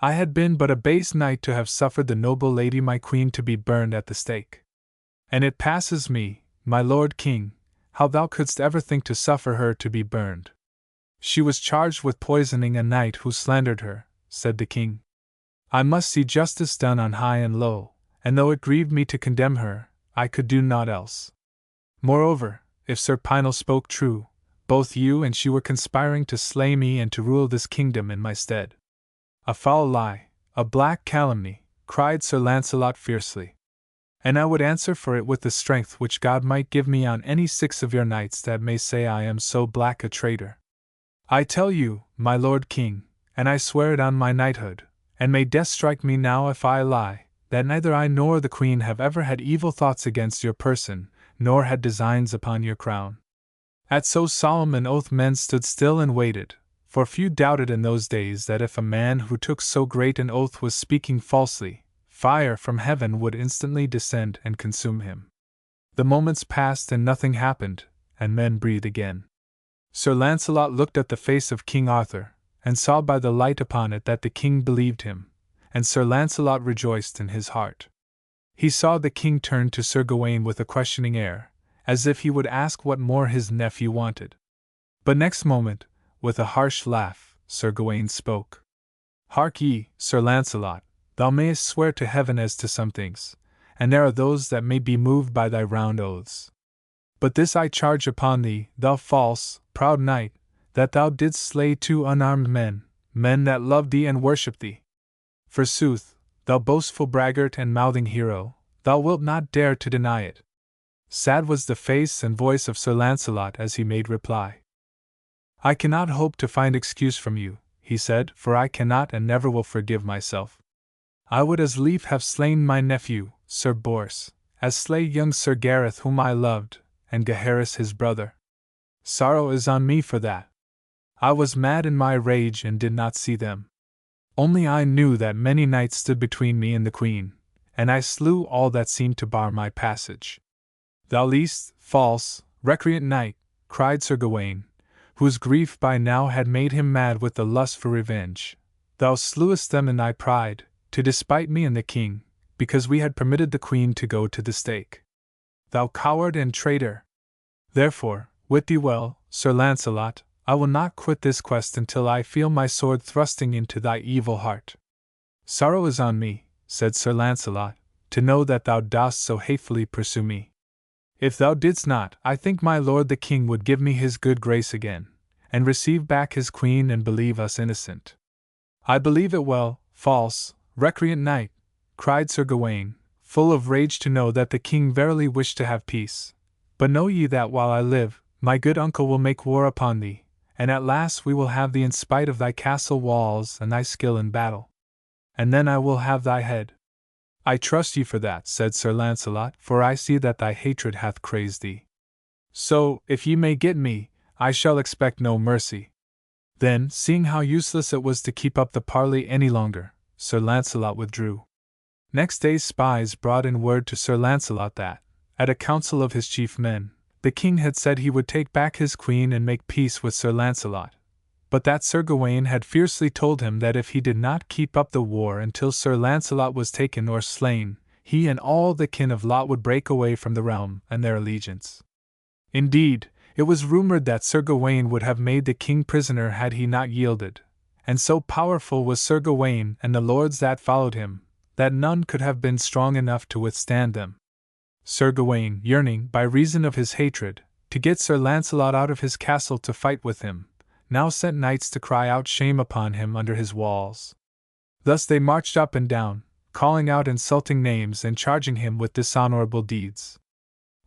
"I had been but a base knight to have suffered the noble lady my queen to be burned at the stake. And it passes me, my lord king, how thou couldst ever think to suffer her to be burned." "She was charged with poisoning a knight who slandered her," said the king. "I must see justice done on high and low, and though it grieved me to condemn her, I could do naught else. Moreover, if Sir Pinel spoke true, both you and she were conspiring to slay me and to rule this kingdom in my stead." "A foul lie, a black calumny," cried Sir Lancelot fiercely. "And I would answer for it with the strength which God might give me on any 6 of your knights that may say I am so black a traitor. I tell you, my lord king, and I swear it on my knighthood, and may death strike me now if I lie, that neither I nor the queen have ever had evil thoughts against your person, nor had designs upon your crown." At so solemn an oath men stood still and waited, for few doubted in those days that if a man who took so great an oath was speaking falsely, fire from heaven would instantly descend and consume him. The moments passed and nothing happened, and men breathed again. Sir Lancelot looked at the face of King Arthur, and saw by the light upon it that the king believed him, and Sir Lancelot rejoiced in his heart. He saw the king turn to Sir Gawain with a questioning air, as if he would ask what more his nephew wanted. But next moment, with a harsh laugh, Sir Gawain spoke. "Hark ye, Sir Lancelot, thou mayest swear to heaven as to some things, and there are those that may be moved by thy round oaths. But this I charge upon thee, thou false, proud knight, that thou didst slay 2 unarmed men, men that loved thee and worshipped thee. Forsooth, thou boastful braggart and mouthing hero, thou wilt not dare to deny it." Sad was the face and voice of Sir Launcelot as he made reply. I cannot hope to find excuse from you, he said, for I cannot and never will forgive myself. I would as lief have slain my nephew, Sir Bors, as slay young Sir Gareth whom I loved, and Gaheris his brother. Sorrow is on me for that. I was mad in my rage and did not see them. Only I knew that many knights stood between me and the queen, and I slew all that seemed to bar my passage. Thou liest, false, recreant knight, cried Sir Gawain, whose grief by now had made him mad with the lust for revenge. Thou slewest them in thy pride, to despite me and the king, because we had permitted the queen to go to the stake. Thou coward and traitor! Therefore, wit thee well, Sir Launcelot, I will not quit this quest until I feel my sword thrusting into thy evil heart. Sorrow is on me, said Sir Launcelot, to know that thou dost so hatefully pursue me. If thou didst not, I think my lord the king would give me his good grace again, and receive back his queen and believe us innocent. I believe it well, false, recreant knight, cried Sir Gawain, full of rage to know that the king verily wished to have peace. But know ye that while I live, my good uncle will make war upon thee, and at last we will have thee in spite of thy castle walls and thy skill in battle. And then I will have thy head. I trust ye for that, said Sir Launcelot, for I see that thy hatred hath crazed thee. So, if ye may get me, I shall expect no mercy. Then, seeing how useless it was to keep up the parley any longer, Sir Launcelot withdrew. Next day spies brought in word to Sir Launcelot that, at a council of his chief men, the king had said he would take back his queen and make peace with Sir Launcelot, but that Sir Gawain had fiercely told him that if he did not keep up the war until Sir Launcelot was taken or slain, he and all the kin of Lot would break away from the realm and their allegiance. Indeed, it was rumored that Sir Gawain would have made the king prisoner had he not yielded, and so powerful was Sir Gawain and the lords that followed him, that none could have been strong enough to withstand them. Sir Gawain, yearning, by reason of his hatred, to get Sir Launcelot out of his castle to fight with him, now sent knights to cry out shame upon him under his walls. Thus they marched up and down, calling out insulting names and charging him with dishonorable deeds.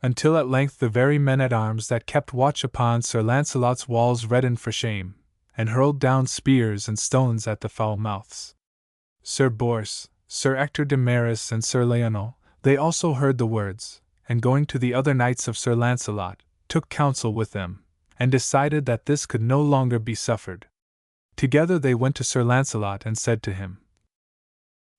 Until at length the very men-at-arms that kept watch upon Sir Launcelot's walls reddened for shame, and hurled down spears and stones at the foul mouths. Sir Bors, Sir Ector de Maris and Sir Lionel, they also heard the words, and going to the other knights of Sir Launcelot, took counsel with them, and decided that this could no longer be suffered. Together they went to Sir Launcelot and said to him,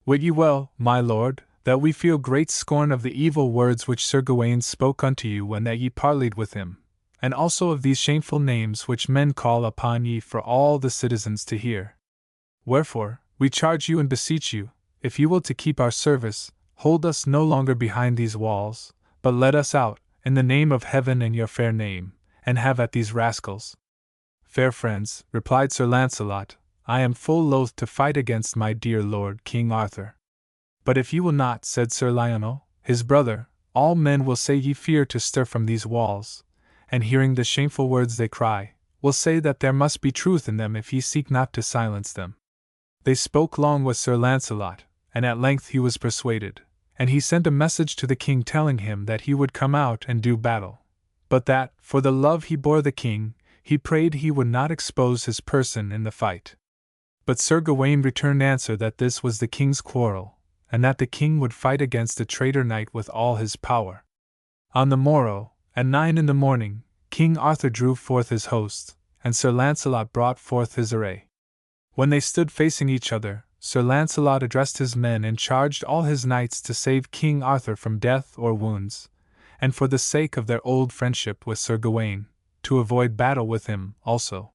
Wit ye well, my lord, that we feel great scorn of the evil words which Sir Gawain spoke unto you when that ye parleyed with him, and also of these shameful names which men call upon ye for all the citizens to hear. Wherefore, we charge you and beseech you, if you will to keep our service, hold us no longer behind these walls, but let us out, in the name of heaven and your fair name, and have at these rascals. Fair friends, replied Sir Launcelot, I am full loath to fight against my dear lord King Arthur. But if you will not, said Sir Lionel, his brother, all men will say ye fear to stir from these walls, and hearing the shameful words they cry, will say that there must be truth in them if ye seek not to silence them. They spoke long with Sir Launcelot, and at length he was persuaded, and he sent a message to the king telling him that he would come out and do battle, but that, for the love he bore the king, he prayed he would not expose his person in the fight. But Sir Gawain returned answer that this was the king's quarrel, and that the king would fight against a traitor knight with all his power. On the morrow, at 9 in the morning, King Arthur drew forth his host, and Sir Launcelot brought forth his array. When they stood facing each other, Sir Launcelot addressed his men and charged all his knights to save King Arthur from death or wounds, and for the sake of their old friendship with Sir Gawain, to avoid battle with him also.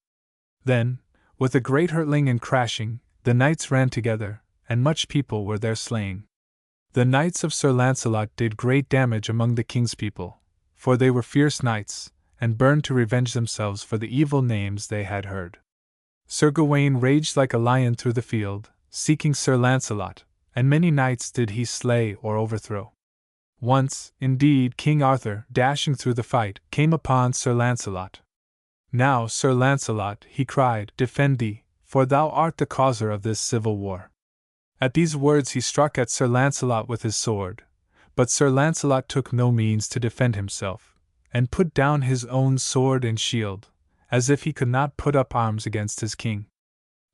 Then, with a great hurtling and crashing, the knights ran together, and much people were there slain. The knights of Sir Launcelot did great damage among the king's people, for they were fierce knights, and burned to revenge themselves for the evil names they had heard. Sir Gawain raged like a lion through the field, seeking Sir Launcelot, and many knights did he slay or overthrow. Once, indeed, King Arthur, dashing through the fight, came upon Sir Launcelot. Now, Sir Launcelot, he cried, defend thee, for thou art the causer of this civil war. At these words he struck at Sir Launcelot with his sword, But Sir Lancelot took no means to defend himself, and put down his own sword and shield, as if he could not put up arms against his king.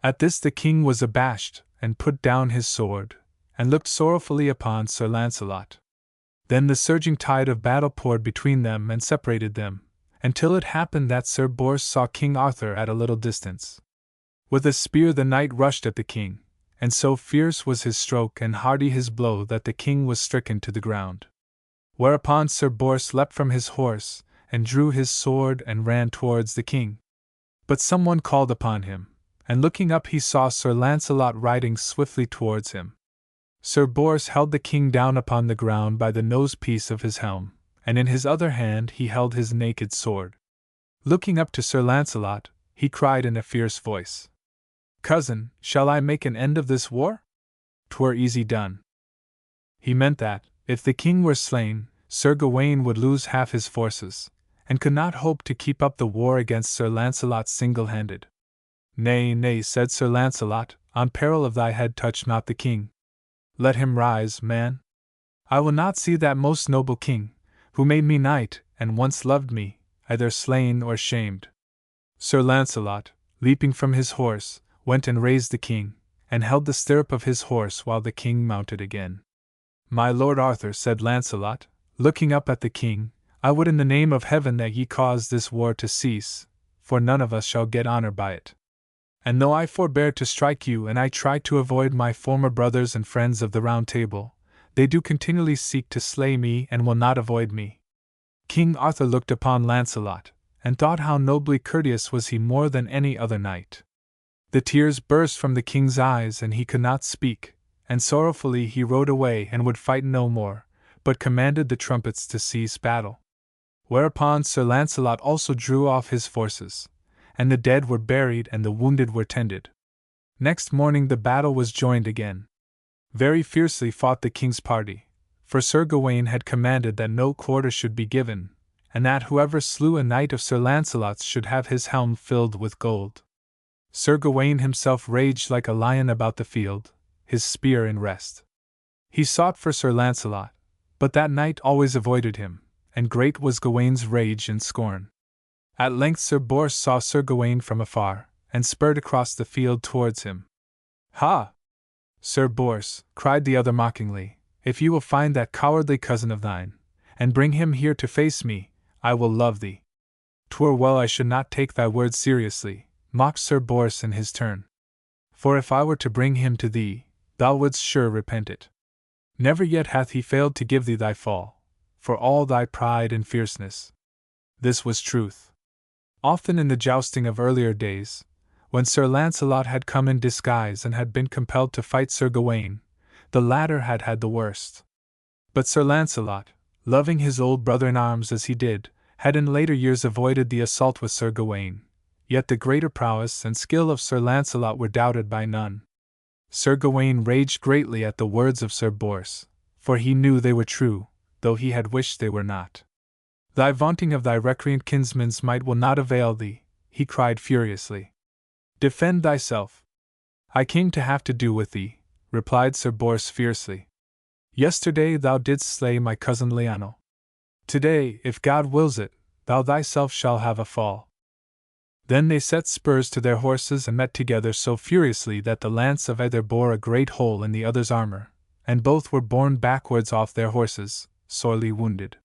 At this the king was abashed, and put down his sword, and looked sorrowfully upon Sir Lancelot. Then the surging tide of battle poured between them and separated them, until it happened that Sir Bors saw King Arthur at a little distance. With a spear the knight rushed at the king, and so fierce was his stroke and hearty his blow that the king was stricken to the ground. Whereupon Sir Bors leapt from his horse, and drew his sword and ran towards the king. But someone called upon him, and looking up he saw Sir Lancelot riding swiftly towards him. Sir Bors held the king down upon the ground by the nose-piece of his helm, and in his other hand he held his naked sword. Looking up to Sir Lancelot, he cried in a fierce voice, "Cousin, shall I make an end of this war? 'Twere easy done." He meant that, if the king were slain, Sir Gawain would lose half his forces, and could not hope to keep up the war against Sir Lancelot single-handed. "Nay, nay," said Sir Lancelot, "on peril of thy head touch not the king. Let him rise, man. I will not see that most noble king, who made me knight and once loved me, either slain or shamed." Sir Lancelot, leaping from his horse, went and raised the king, and held the stirrup of his horse while the king mounted again. "My lord Arthur," said Lancelot, looking up at the king, "I would in the name of heaven that ye cause this war to cease, for none of us shall get honor by it. And though I forbear to strike you and I try to avoid my former brothers and friends of the Round Table, they do continually seek to slay me and will not avoid me." King Arthur looked upon Lancelot, and thought how nobly courteous was he more than any other knight. The tears burst from the king's eyes and he could not speak, and sorrowfully he rode away and would fight no more, but commanded the trumpets to cease battle. Whereupon Sir Lancelot also drew off his forces, and the dead were buried and the wounded were tended. Next morning the battle was joined again. Very fiercely fought the king's party, for Sir Gawain had commanded that no quarter should be given, and that whoever slew a knight of Sir Lancelot's should have his helm filled with gold. Sir Gawain himself raged like a lion about the field, his spear in rest. He sought for Sir Lancelot, but that knight always avoided him, and great was Gawain's rage and scorn. At length Sir Bors saw Sir Gawain from afar, and spurred across the field towards him. "Ha! Sir Bors," cried the other mockingly, "if you will find that cowardly cousin of thine, and bring him here to face me, I will love thee." "'Twere well I should not take thy words seriously," mocked Sir Bors in his turn. "For if I were to bring him to thee, thou wouldst sure repent it. Never yet hath he failed to give thee thy fall, for all thy pride and fierceness." This was truth. Often in the jousting of earlier days, when Sir Lancelot had come in disguise and had been compelled to fight Sir Gawain, the latter had had the worst. But Sir Lancelot, loving his old brother in arms as he did, had in later years avoided the assault with Sir Gawain, yet the greater prowess and skill of Sir Lancelot were doubted by none. Sir Gawain raged greatly at the words of Sir Bors, for he knew they were true, though he had wished they were not. "Thy vaunting of thy recreant kinsman's might will not avail thee," he cried furiously. "Defend thyself." "I came to have to do with thee," replied Sir Bors fiercely. "Yesterday thou didst slay my cousin Lionel. Today, if God wills it, thou thyself shall have a fall." Then they set spurs to their horses and met together so furiously that the lance of either bore a great hole in the other's armor, and both were borne backwards off their horses, sorely wounded.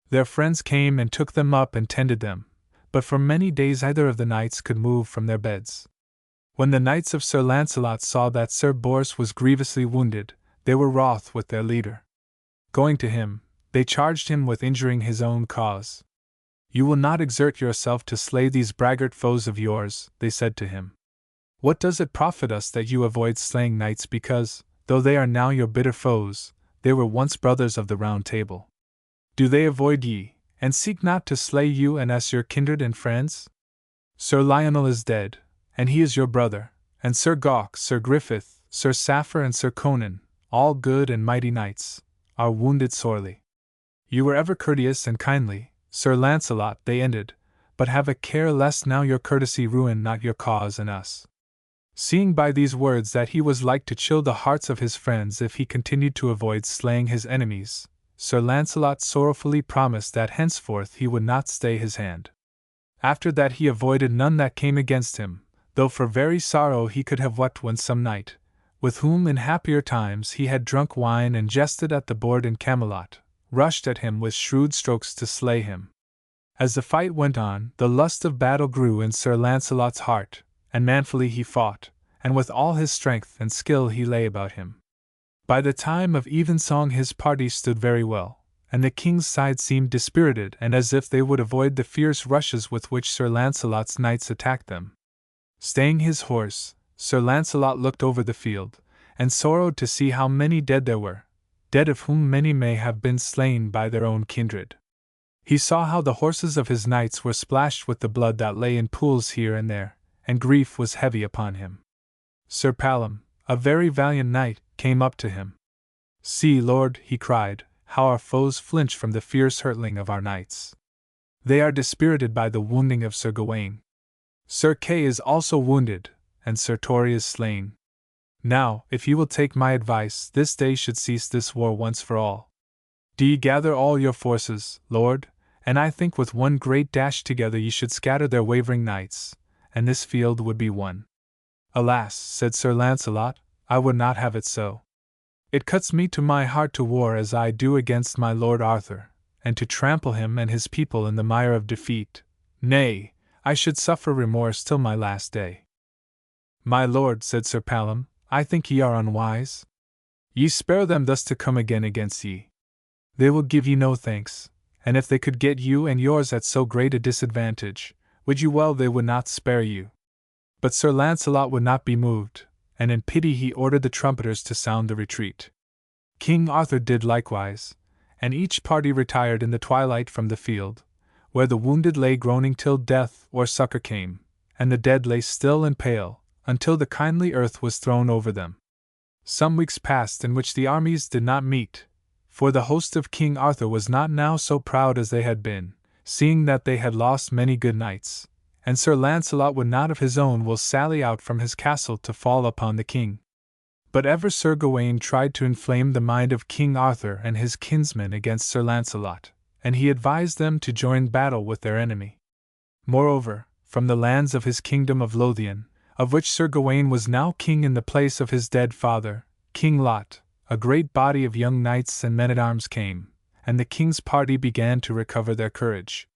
Their friends came and took them up and tended them, but for many days either of the knights could move from their beds. When the knights of Sir Lancelot saw that Sir Bors was grievously wounded, they were wroth with their leader. Going to him, they charged him with injuring his own cause. "You will not exert yourself to slay these braggart foes of yours," they said to him. "What does it profit us that you avoid slaying knights because, though they are now your bitter foes, they were once brothers of the Round Table? Do they avoid ye, and seek not to slay you and us your kindred and friends? Sir Lionel is dead, and he is your brother, and Sir Gawk, Sir Griffith, Sir Saphir and Sir Conan, all good and mighty knights, are wounded sorely. You were ever courteous and kindly, Sir Lancelot," they ended, "but have a care lest now your courtesy ruin not your cause and us." Seeing by these words that he was like to chill the hearts of his friends if he continued to avoid slaying his enemies, Sir Lancelot sorrowfully promised that henceforth he would not stay his hand. After that he avoided none that came against him, though for very sorrow he could have wept when some knight, with whom in happier times he had drunk wine and jested at the board in Camelot, rushed at him with shrewd strokes to slay him. As the fight went on, the lust of battle grew in Sir Lancelot's heart, and manfully he fought, and with all his strength and skill he lay about him. By the time of evensong his party stood very well, and the king's side seemed dispirited and as if they would avoid the fierce rushes with which Sir Lancelot's knights attacked them. Staying his horse, Sir Lancelot looked over the field, and sorrowed to see how many dead there were, dead of whom many may have been slain by their own kindred. He saw how the horses of his knights were splashed with the blood that lay in pools here and there, and grief was heavy upon him. Sir Palom, a very valiant knight, came up to him. "See, Lord," he cried, "how our foes flinch from the fierce hurtling of our knights. They are dispirited by the wounding of Sir Gawain. Sir Kay is also wounded, and Sir Torrey is slain. Now, if you will take my advice, this day should cease this war once for all. Do ye gather all your forces, Lord, and I think with one great dash together ye should scatter their wavering knights, and this field would be won." "Alas," said Sir Lancelot, "I would not have it so. It cuts me to my heart to war as I do against my Lord Arthur, and to trample him and his people in the mire of defeat. Nay, I should suffer remorse till my last day." "My lord," said Sir Palom, "I think ye are unwise. Ye spare them thus to come again against ye. They will give ye no thanks, and if they could get you and yours at so great a disadvantage, would you well they would not spare you." But Sir Lancelot would not be moved, and in pity he ordered the trumpeters to sound the retreat. King Arthur did likewise, and each party retired in the twilight from the field, where the wounded lay groaning till death or succor came, and the dead lay still and pale, until the kindly earth was thrown over them. Some weeks passed in which the armies did not meet, for the host of King Arthur was not now so proud as they had been, seeing that they had lost many good knights, and Sir Lancelot would not of his own will sally out from his castle to fall upon the king. But ever Sir Gawain tried to inflame the mind of King Arthur and his kinsmen against Sir Lancelot, and he advised them to join battle with their enemy. Moreover, from the lands of his kingdom of Lothian, of which Sir Gawain was now king in the place of his dead father, King Lot, a great body of young knights and men-at-arms came, and the king's party began to recover their courage.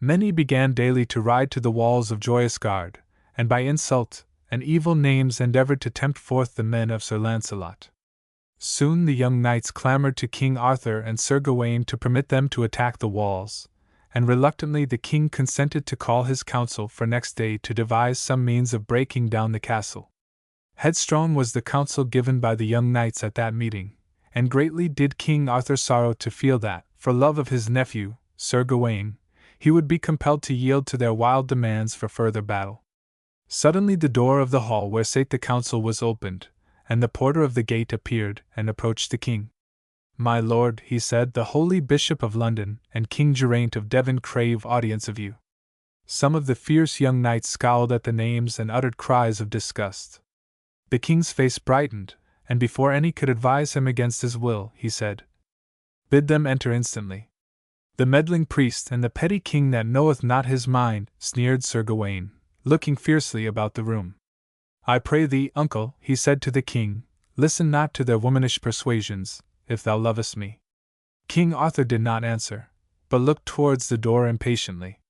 Many began daily to ride to the walls of Joyous Gard, and by insult and evil names endeavored to tempt forth the men of Sir Lancelot. Soon the young knights clamored to King Arthur and Sir Gawain to permit them to attack the walls, and reluctantly the king consented to call his council for next day to devise some means of breaking down the castle. Headstrong was the counsel given by the young knights at that meeting, and greatly did King Arthur sorrow to feel that, for love of his nephew, Sir Gawain, he would be compelled to yield to their wild demands for further battle. Suddenly the door of the hall where sate the council was opened, and the porter of the gate appeared and approached the king. "My lord," he said, "the holy Bishop of London and King Geraint of Devon crave audience of you." Some of the fierce young knights scowled at the names and uttered cries of disgust. The king's face brightened, and before any could advise him against his will, he said, "Bid them enter instantly." "The meddling priest and the petty king that knoweth not his mind," sneered Sir Gawain, looking fiercely about the room. "I pray thee, uncle," he said to the king, "listen not to their womanish persuasions, if thou lovest me." King Arthur did not answer, but looked towards the door impatiently.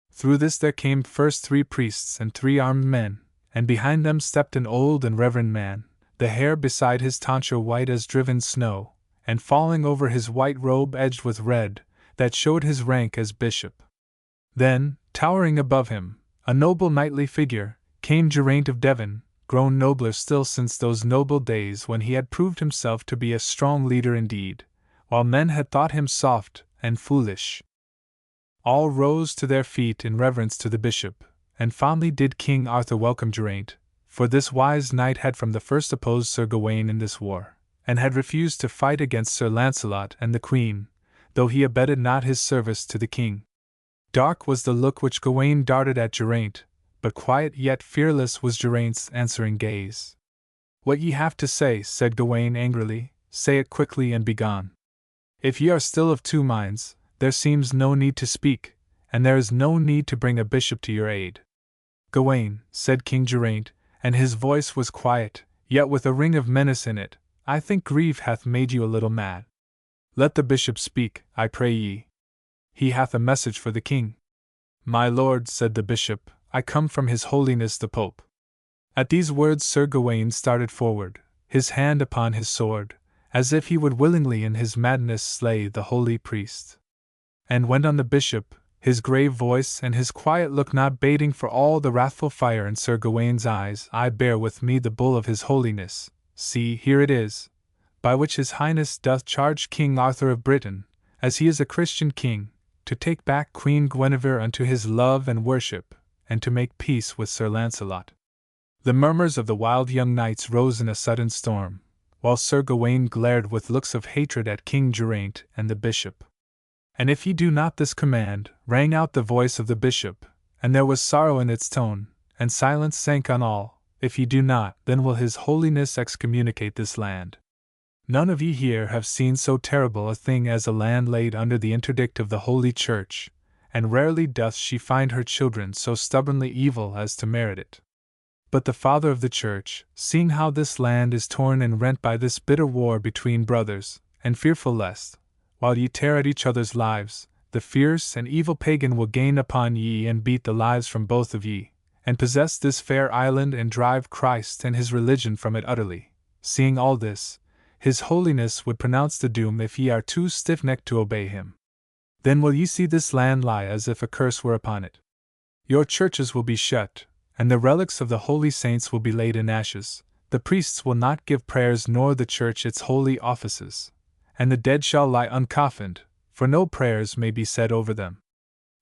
Through this there came first 3 priests and 3 armed men, and behind them stepped an old and reverend man, the hair beside his tonsure white as driven snow, and falling over his white robe edged with red, that showed his rank as bishop. Then, towering above him, a noble knightly figure, came Geraint of Devon, grown nobler still since those noble days when he had proved himself to be a strong leader indeed, while men had thought him soft and foolish. All rose to their feet in reverence to the bishop, and fondly did King Arthur welcome Geraint, for this wise knight had from the first opposed Sir Gawain in this war, and had refused to fight against Sir Lancelot and the Queen, though he abetted not his service to the king. Dark was the look which Gawain darted at Geraint, but quiet yet fearless was Geraint's answering gaze. "What ye have to say," said Gawain angrily, "say it quickly and begone." If ye are still of two minds, there seems no need to speak, and there is no need to bring a bishop to your aid. Gawain, said King Geraint, and his voice was quiet, yet with a ring of menace in it, I think grief hath made you a little mad. Let the bishop speak, I pray ye. He hath a message for the king. My lord, said the bishop, I come from his holiness the Pope. At these words Sir Gawain started forward, his hand upon his sword, as if he would willingly in his madness slay the holy priest. And went on the bishop, his grave voice and his quiet look not bating for all the wrathful fire in Sir Gawain's eyes, I bear with me the bull of his holiness, see, here it is, by which his highness doth charge King Arthur of Britain, as he is a Christian king, to take back Queen Guinevere unto his love and worship, and to make peace with Sir Launcelot. The murmurs of the wild young knights rose in a sudden storm, while Sir Gawain glared with looks of hatred at King Geraint and the bishop. And if ye do not this command, rang out the voice of the bishop, and there was sorrow in its tone, and silence sank on all. If ye do not, then will his holiness excommunicate this land. None of ye here have seen so terrible a thing as a land laid under the interdict of the Holy Church, and rarely doth she find her children so stubbornly evil as to merit it. But the Father of the Church, seeing how this land is torn and rent by this bitter war between brothers, and fearful lest, while ye tear at each other's lives, the fierce and evil pagan will gain upon ye and beat the lives from both of ye, and possess this fair island and drive Christ and his religion from it utterly. Seeing all this, his holiness would pronounce the doom if ye are too stiff-necked to obey him. Then will ye see this land lie as if a curse were upon it. Your churches will be shut, and the relics of the holy saints will be laid in ashes, the priests will not give prayers nor the church its holy offices, and the dead shall lie uncoffined, for no prayers may be said over them.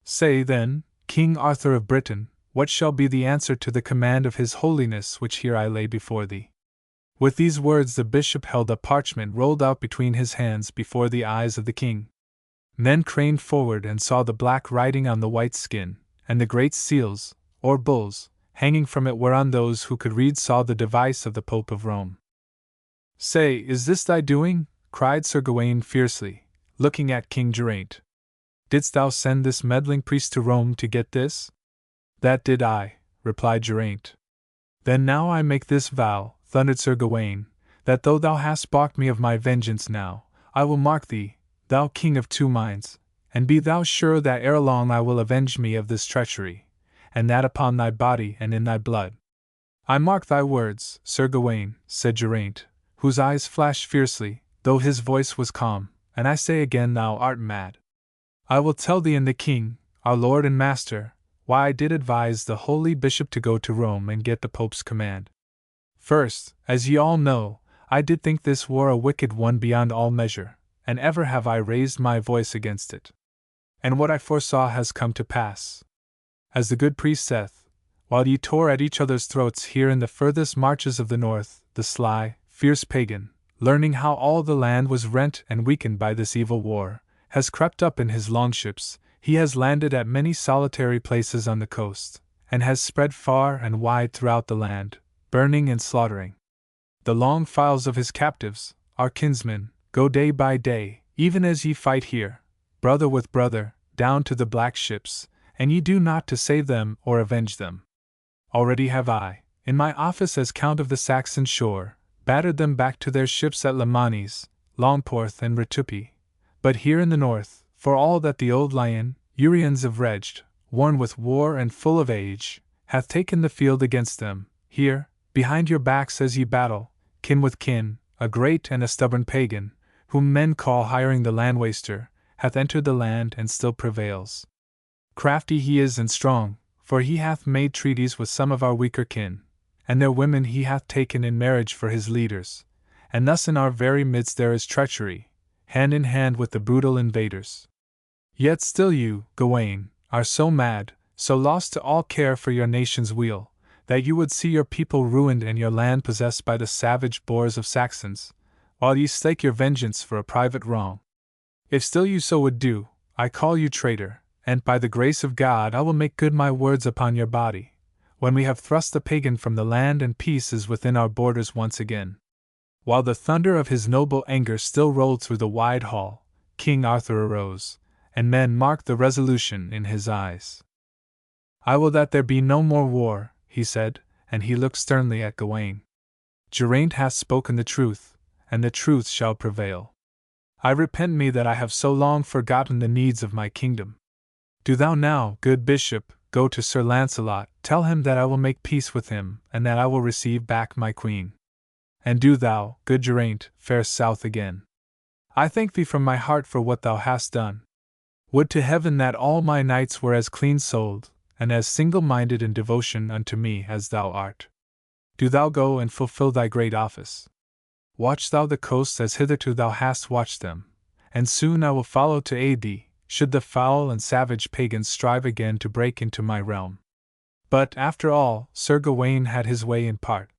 Say, then, King Arthur of Britain, what shall be the answer to the command of his holiness which here I lay before thee? With these words the bishop held a parchment rolled out between his hands before the eyes of the king. Men craned forward and saw the black writing on the white skin, and the great seals, or bulls, hanging from it, whereon those who could read saw the device of the Pope of Rome. Say, is this thy doing? Cried Sir Gawain fiercely, looking at King Geraint. Didst thou send this meddling priest to Rome to get this? That did I, replied Geraint. Then now I make this vow, thundered Sir Gawain, that though thou hast balked me of my vengeance now, I will mark thee, thou king of two minds, and be thou sure that ere long I will avenge me of this treachery, and that upon thy body and in thy blood. I mark thy words, Sir Gawain, said Geraint, whose eyes flashed fiercely, though his voice was calm, and I say again thou art mad. I will tell thee and the king, our lord and master, why I did advise the holy bishop to go to Rome and get the Pope's command. First, as ye all know, I did think this war a wicked one beyond all measure, and ever have I raised my voice against it. And what I foresaw has come to pass. As the good priest saith, while ye tore at each other's throats here in the furthest marches of the north, the sly, fierce pagan, learning how all the land was rent and weakened by this evil war, has crept up in his longships, he has landed at many solitary places on the coast, and has spread far and wide throughout the land, burning and slaughtering. The long files of his captives, our kinsmen, go day by day, even as ye fight here, brother with brother, down to the black ships, and ye do naught to save them or avenge them. Already have I, in my office as Count of the Saxon shore, battered them back to their ships at Lemanis, Longporth and Retupi. But here in the north, for all that the old lion, Uriens of Reged, worn with war and full of age, hath taken the field against them, here, behind your backs as ye battle, kin with kin, a great and a stubborn pagan, whom men call hiring the land waster, hath entered the land and still prevails. Crafty he is and strong, for he hath made treaties with some of our weaker kin, and their women he hath taken in marriage for his leaders, and thus in our very midst there is treachery, hand in hand with the brutal invaders. Yet still you, Gawain, are so mad, so lost to all care for your nation's weal, that you would see your people ruined and your land possessed by the savage boars of Saxons, while ye stake your vengeance for a private wrong. If still you so would do, I call you traitor, and by the grace of God I will make good my words upon your body, when we have thrust the pagan from the land and peace is within our borders once again. While the thunder of his noble anger still rolled through the wide hall, King Arthur arose, and men marked the resolution in his eyes. "I will that there be no more war," he said, and he looked sternly at Gawain. "Geraint hath spoken the truth, and the truth shall prevail. I repent me that I have so long forgotten the needs of my kingdom. Do thou now, good bishop, go to Sir Launcelot, tell him that I will make peace with him, and that I will receive back my queen. And do thou, good Geraint, fare south again. I thank thee from my heart for what thou hast done. Would to heaven that all my knights were as clean-souled, and as single-minded in devotion unto me as thou art. Do thou go and fulfill thy great office. Watch thou the coasts as hitherto thou hast watched them, and soon I will follow to aid thee, should the foul and savage pagans strive again to break into my realm." But, after all, Sir Gawain had his way in part.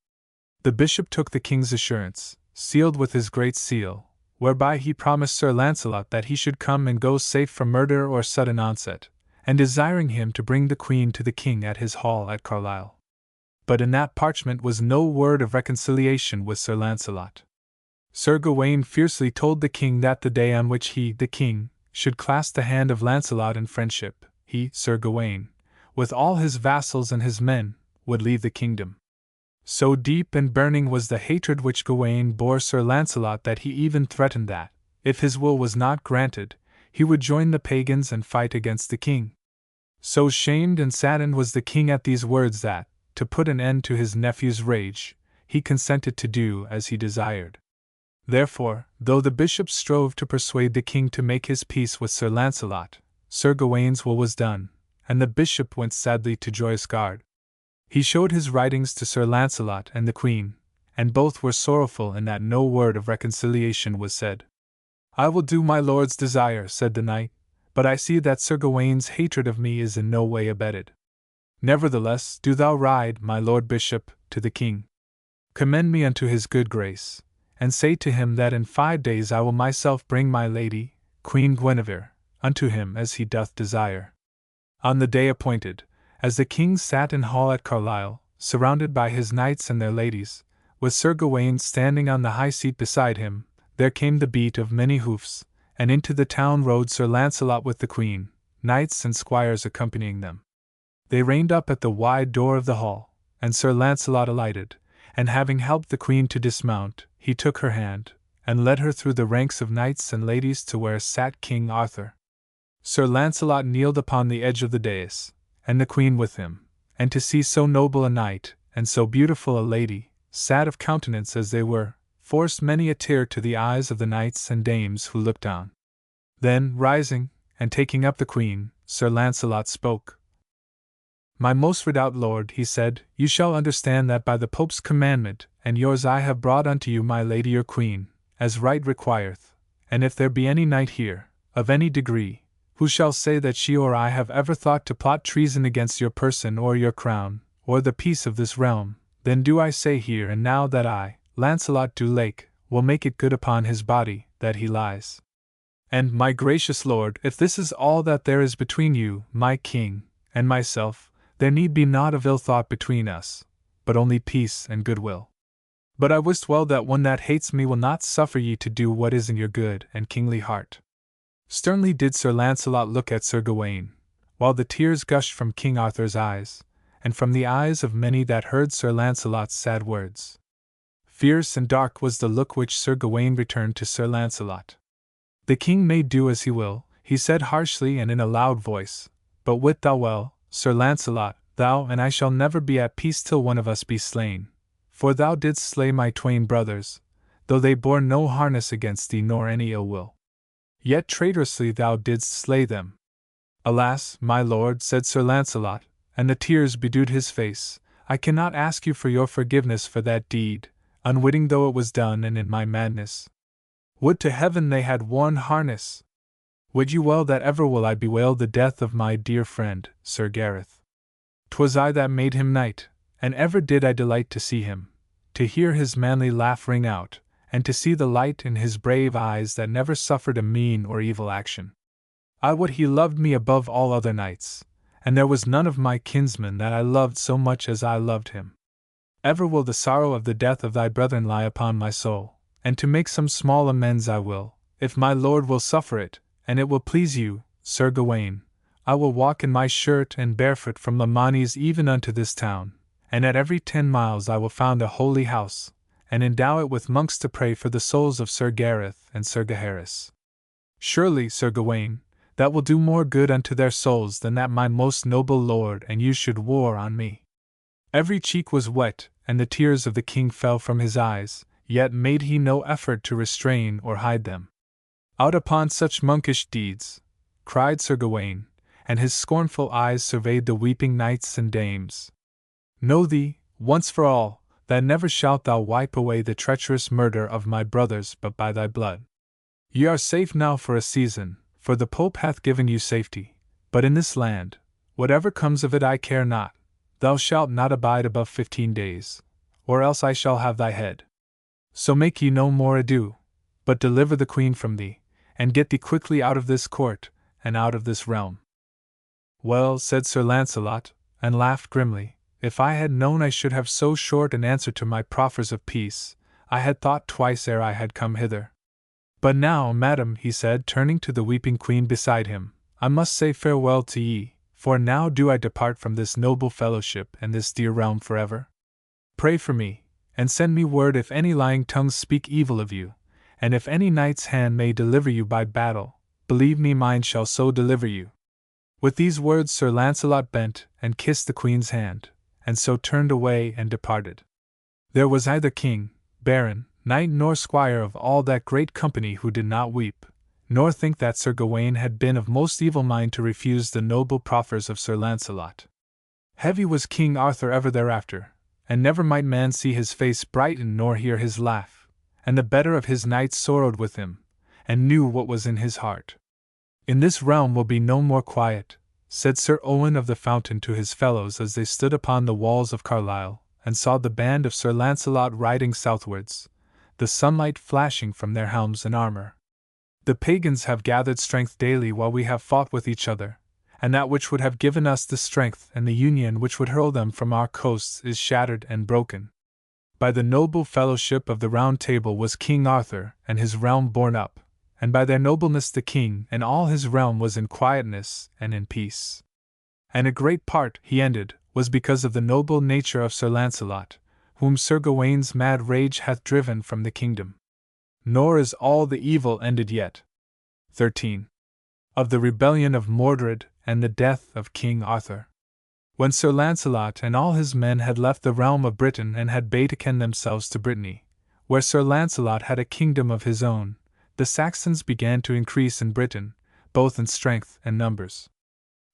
The bishop took the king's assurance, sealed with his great seal, whereby he promised Sir Launcelot that he should come and go safe from murder or sudden onset, and desiring him to bring the queen to the king at his hall at Carlisle. But in that parchment was no word of reconciliation with Sir Launcelot. Sir Gawain fiercely told the king that the day on which he, the king, should clasp the hand of Launcelot in friendship, he, Sir Gawain, with all his vassals and his men, would leave the kingdom. So deep and burning was the hatred which Gawain bore Sir Launcelot that he even threatened that, if his will was not granted, he would join the pagans and fight against the king. So shamed and saddened was the king at these words that, to put an end to his nephew's rage, he consented to do as he desired. Therefore, though the bishop strove to persuade the king to make his peace with Sir Launcelot, Sir Gawain's will was done, and the bishop went sadly to Joyous Gard. He showed his writings to Sir Launcelot and the queen, and both were sorrowful in that no word of reconciliation was said. "I will do my lord's desire," said the knight, "but I see that Sir Gawain's hatred of me is in no way abated. Nevertheless, do thou ride, my lord bishop, to the king. Commend me unto his good grace, and say to him that in 5 days I will myself bring my lady, Queen Guinevere, unto him as he doth desire." On the day appointed, as the king sat in hall at Carlisle, surrounded by his knights and their ladies, with Sir Gawain standing on the high seat beside him, there came the beat of many hoofs, and into the town rode Sir Launcelot with the queen, knights and squires accompanying them. They reined up at the wide door of the hall, and Sir Launcelot alighted, and having helped the queen to dismount, he took her hand, and led her through the ranks of knights and ladies to where sat King Arthur. Sir Launcelot kneeled upon the edge of the dais, and the queen with him, and to see so noble a knight, and so beautiful a lady, sad of countenance as they were, forced many a tear to the eyes of the knights and dames who looked on. Then, rising, and taking up the queen, Sir Launcelot spoke. "My most redought lord," he said, "you shall understand that by the Pope's commandment, and yours I have brought unto you my lady your queen, as right requireth, and if there be any knight here, of any degree, who shall say that she or I have ever thought to plot treason against your person or your crown, or the peace of this realm, then do I say here and now that I, Launcelot du Lake, will make it good upon his body, that he lies. And, my gracious lord, if this is all that there is between you, my king, and myself, there need be naught of ill thought between us, but only peace and goodwill. But I wist well that one that hates me will not suffer ye to do what is in your good and kingly heart." Sternly did Sir Launcelot look at Sir Gawain, while the tears gushed from King Arthur's eyes, and from the eyes of many that heard Sir Launcelot's sad words. Fierce and dark was the look which Sir Gawain returned to Sir Launcelot. "The king may do as he will," he said harshly and in a loud voice, "but wit thou well, Sir Launcelot, thou and I shall never be at peace till one of us be slain, for thou didst slay my twain brothers, though they bore no harness against thee nor any ill will. Yet traitorously thou didst slay them." "Alas, my lord," said Sir Launcelot, and the tears bedewed his face, "I cannot ask you for your forgiveness for that deed, unwitting though it was done and in my madness. Would to heaven they had worn harness! Wit you well that ever will I bewail the death of my dear friend, Sir Gareth. 'Twas I that made him knight, and ever did I delight to see him, to hear his manly laugh ring out, and to see the light in his brave eyes that never suffered a mean or evil action. I would he loved me above all other knights, and there was none of my kinsmen that I loved so much as I loved him. Ever will the sorrow of the death of thy brethren lie upon my soul, and to make some small amends I will, if my lord will suffer it, and it will please you, Sir Gawain, I will walk in my shirt and barefoot from Lamanies even unto this town, and at every 10 miles I will found a holy house, and endow it with monks to pray for the souls of Sir Gareth and Sir Gaheris. Surely, Sir Gawain, that will do more good unto their souls than that my most noble lord and you should war on me. Every cheek was wet, and the tears of the king fell from his eyes, yet made he no effort to restrain or hide them. Out upon such monkish deeds, cried Sir Gawain, and his scornful eyes surveyed the weeping knights and dames. Know thee, once for all, that never shalt thou wipe away the treacherous murder of my brothers but by thy blood. Ye are safe now for a season, for the Pope hath given you safety, but in this land, whatever comes of it I care not, thou shalt not abide above 15 days, or else I shall have thy head. So make ye no more ado, but deliver the queen from thee, and get thee quickly out of this court, and out of this realm. Well, said Sir Launcelot, and laughed grimly, if I had known I should have so short an answer to my proffers of peace, I had thought twice ere I had come hither. But now, madam, he said, turning to the weeping queen beside him, I must say farewell to ye, for now do I depart from this noble fellowship and this dear realm forever. Pray for me, and send me word if any lying tongues speak evil of you, and if any knight's hand may deliver you by battle, believe me mine shall so deliver you. With these words Sir Launcelot bent and kissed the queen's hand, and so turned away and departed. There was neither king, baron, knight nor squire of all that great company who did not weep, nor think that Sir Gawain had been of most evil mind to refuse the noble proffers of Sir Launcelot. Heavy was King Arthur ever thereafter, and never might man see his face brighten nor hear his laugh, and the better of his knights sorrowed with him, and knew what was in his heart. In this realm will be no more quiet, said Sir Owen of the Fountain to his fellows as they stood upon the walls of Carlisle, and saw the band of Sir Launcelot riding southwards, the sunlight flashing from their helms and armour. The pagans have gathered strength daily while we have fought with each other, and that which would have given us the strength and the union which would hurl them from our coasts is shattered and broken. By the noble fellowship of the Round Table was King Arthur and his realm borne up, and by their nobleness the king and all his realm was in quietness and in peace. And a great part, he ended, was because of the noble nature of Sir Launcelot, whom Sir Gawain's mad rage hath driven from the kingdom. Nor is all the evil ended yet. 13. Of the rebellion of Mordred and the death of King Arthur. When Sir Launcelot and all his men had left the realm of Britain and had betaken themselves to Brittany, where Sir Launcelot had a kingdom of his own, the Saxons began to increase in Britain, both in strength and numbers.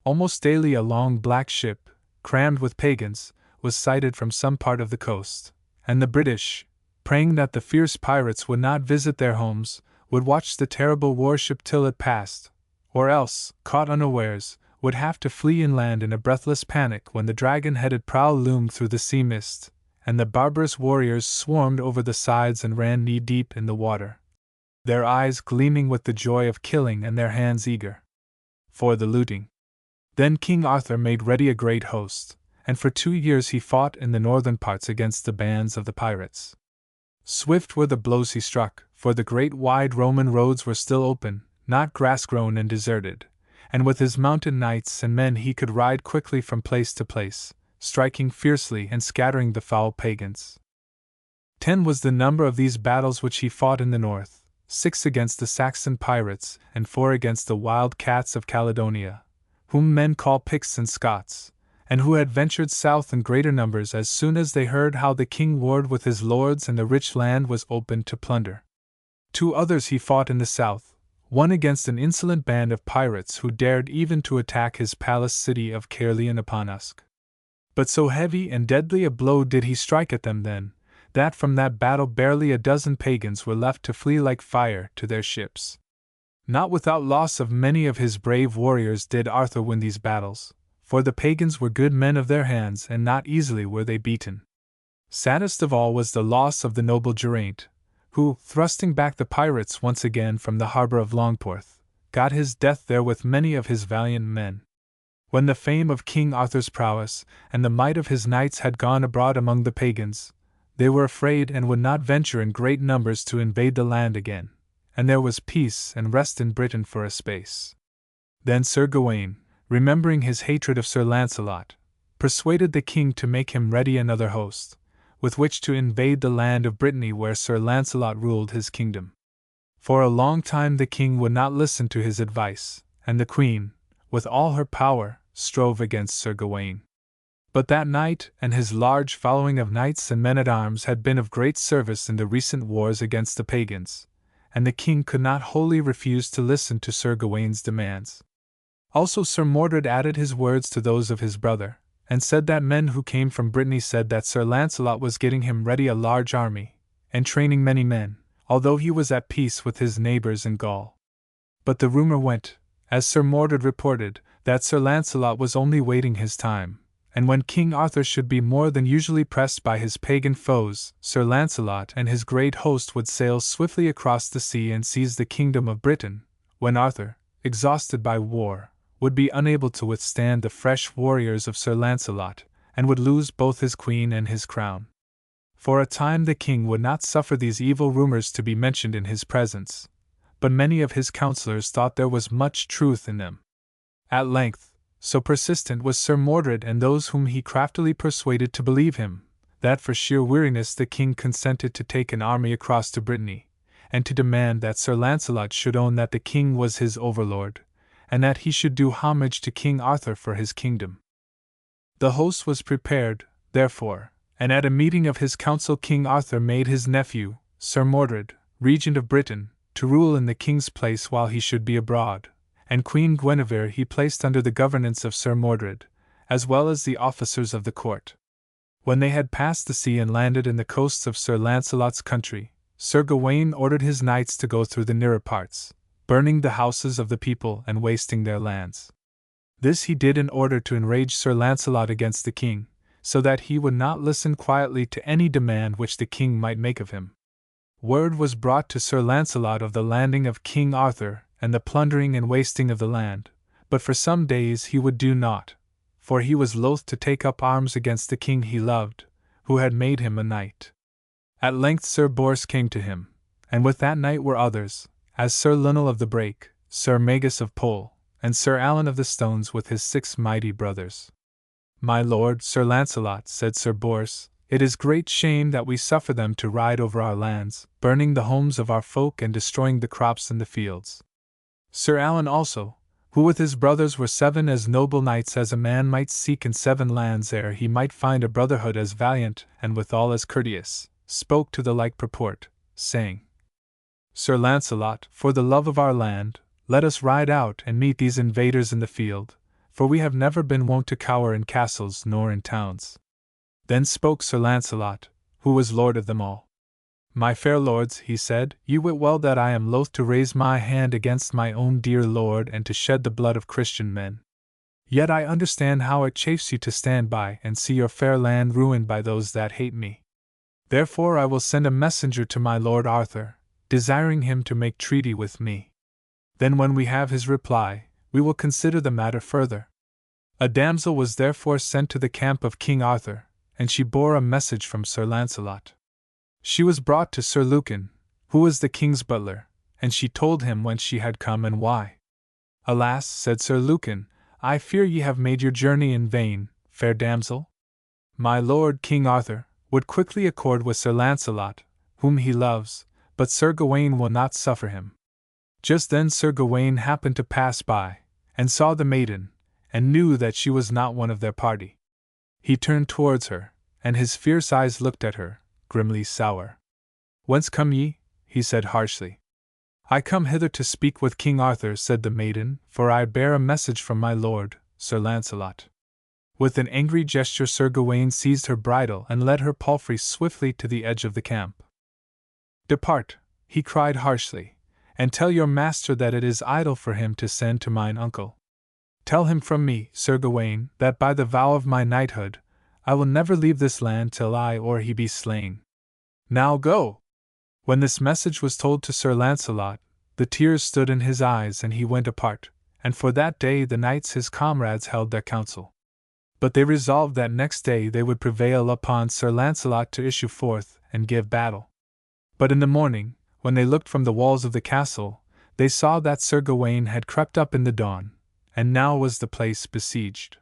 Almost daily a long black ship, crammed with pagans, was sighted from some part of the coast, and the British, praying that the fierce pirates would not visit their homes, would watch the terrible warship till it passed, or else, caught unawares, would have to flee inland in a breathless panic when the dragon-headed prow loomed through the sea mist, and the barbarous warriors swarmed over the sides and ran knee-deep in the water, their eyes gleaming with the joy of killing and their hands eager for the looting. Then King Arthur made ready a great host, and for 2 years he fought in the northern parts against the bands of the pirates. Swift were the blows he struck, for the great wide Roman roads were still open, not grass-grown and deserted, and with his mounted knights and men he could ride quickly from place to place, striking fiercely and scattering the foul pagans. 10 was the number of these battles which he fought in the north, 6 against the Saxon pirates and 4 against the wild cats of Caledonia, whom men call Picts and Scots, and who had ventured south in greater numbers as soon as they heard how the king warred with his lords and the rich land was opened to plunder. 2 others he fought in the south, one against an insolent band of pirates who dared even to attack his palace city of Caerleon upon Usk. But so heavy and deadly a blow did he strike at them then, that from that battle barely a dozen pagans were left to flee like fire to their ships. Not without loss of many of his brave warriors did Arthur win these battles, for the pagans were good men of their hands and not easily were they beaten. Saddest of all was the loss of the noble Geraint, who, thrusting back the pirates once again from the harbor of Longporth, got his death there with many of his valiant men. When the fame of King Arthur's prowess and the might of his knights had gone abroad among the pagans, they were afraid and would not venture in great numbers to invade the land again, and there was peace and rest in Britain for a space. Then Sir Gawain, remembering his hatred of Sir Lancelot, persuaded the king to make him ready another host, with which to invade the land of Brittany where Sir Lancelot ruled his kingdom. For a long time the king would not listen to his advice, and the queen, with all her power, strove against Sir Gawain. But that knight and his large following of knights and men-at-arms had been of great service in the recent wars against the pagans, and the king could not wholly refuse to listen to Sir Gawain's demands. Also Sir Mordred added his words to those of his brother, and said that men who came from Brittany said that Sir Lancelot was getting him ready a large army, and training many men, although he was at peace with his neighbors in Gaul. But the rumor went, as Sir Mordred reported, that Sir Lancelot was only waiting his time, and when King Arthur should be more than usually pressed by his pagan foes, Sir Lancelot and his great host would sail swiftly across the sea and seize the kingdom of Britain, when Arthur, exhausted by war, would be unable to withstand the fresh warriors of Sir Lancelot, and would lose both his queen and his crown. For a time the king would not suffer these evil rumors to be mentioned in his presence, but many of his counselors thought there was much truth in them. At length, so persistent was Sir Mordred and those whom he craftily persuaded to believe him, that for sheer weariness the king consented to take an army across to Brittany, and to demand that Sir Lancelot should own that the king was his overlord, and that he should do homage to King Arthur for his kingdom. The host was prepared, therefore, and at a meeting of his council King Arthur made his nephew, Sir Mordred, regent of Britain, to rule in the king's place while he should be abroad, and Queen Guinevere he placed under the governance of Sir Mordred, as well as the officers of the court. When they had passed the sea and landed in the coasts of Sir Lancelot's country, Sir Gawain ordered his knights to go through the nearer parts, burning the houses of the people and wasting their lands. This he did in order to enrage Sir Lancelot against the king, so that he would not listen quietly to any demand which the king might make of him. Word was brought to Sir Lancelot of the landing of King Arthur and the plundering and wasting of the land, but for some days he would do naught, for he was loath to take up arms against the king he loved, who had made him a knight. At length Sir Bors came to him, and with that knight were others, as Sir Lionel of the Brake, Sir Magus of Pole, and Sir Alan of the Stones with his 6 mighty brothers. My lord, Sir Lancelot, said Sir Bors, it is great shame that we suffer them to ride over our lands, burning the homes of our folk and destroying the crops in the fields. Sir Alan also, who with his brothers were 7 as noble knights as a man might seek in 7 lands ere he might find a brotherhood as valiant and withal as courteous, spoke to the like purport, saying, Sir Lancelot, for the love of our land, let us ride out and meet these invaders in the field, for we have never been wont to cower in castles nor in towns. Then spoke Sir Lancelot, who was lord of them all. My fair lords, he said, ye wit well that I am loath to raise my hand against my own dear lord and to shed the blood of Christian men. Yet I understand how it chafes you to stand by and see your fair land ruined by those that hate me. Therefore I will send a messenger to my lord Arthur, desiring him to make treaty with me. Then when we have his reply, we will consider the matter further. A damsel was therefore sent to the camp of King Arthur, and she bore a message from Sir Lancelot. She was brought to Sir Lucan, who was the king's butler, and she told him whence she had come and why. Alas, said Sir Lucan, I fear ye have made your journey in vain, fair damsel. My lord King Arthur would quickly accord with Sir Lancelot, whom he loves, but Sir Gawain will not suffer him. Just then Sir Gawain happened to pass by, and saw the maiden, and knew that she was not one of their party. He turned towards her, and his fierce eyes looked at her, grimly sour. Whence come ye? He said harshly. I come hither to speak with King Arthur, said the maiden, for I bear a message from my lord, Sir Lancelot. With an angry gesture Sir Gawain seized her bridle and led her palfrey swiftly to the edge of the camp. Depart, he cried harshly, and tell your master that it is idle for him to send to mine uncle. Tell him from me, Sir Gawain, that by the vow of my knighthood, I will never leave this land till I or he be slain. Now go! When this message was told to Sir Lancelot, the tears stood in his eyes and he went apart, and for that day the knights his comrades held their council. But they resolved that next day they would prevail upon Sir Lancelot to issue forth and give battle. But in the morning, when they looked from the walls of the castle, they saw that Sir Gawain had crept up in the dawn, and now was the place besieged.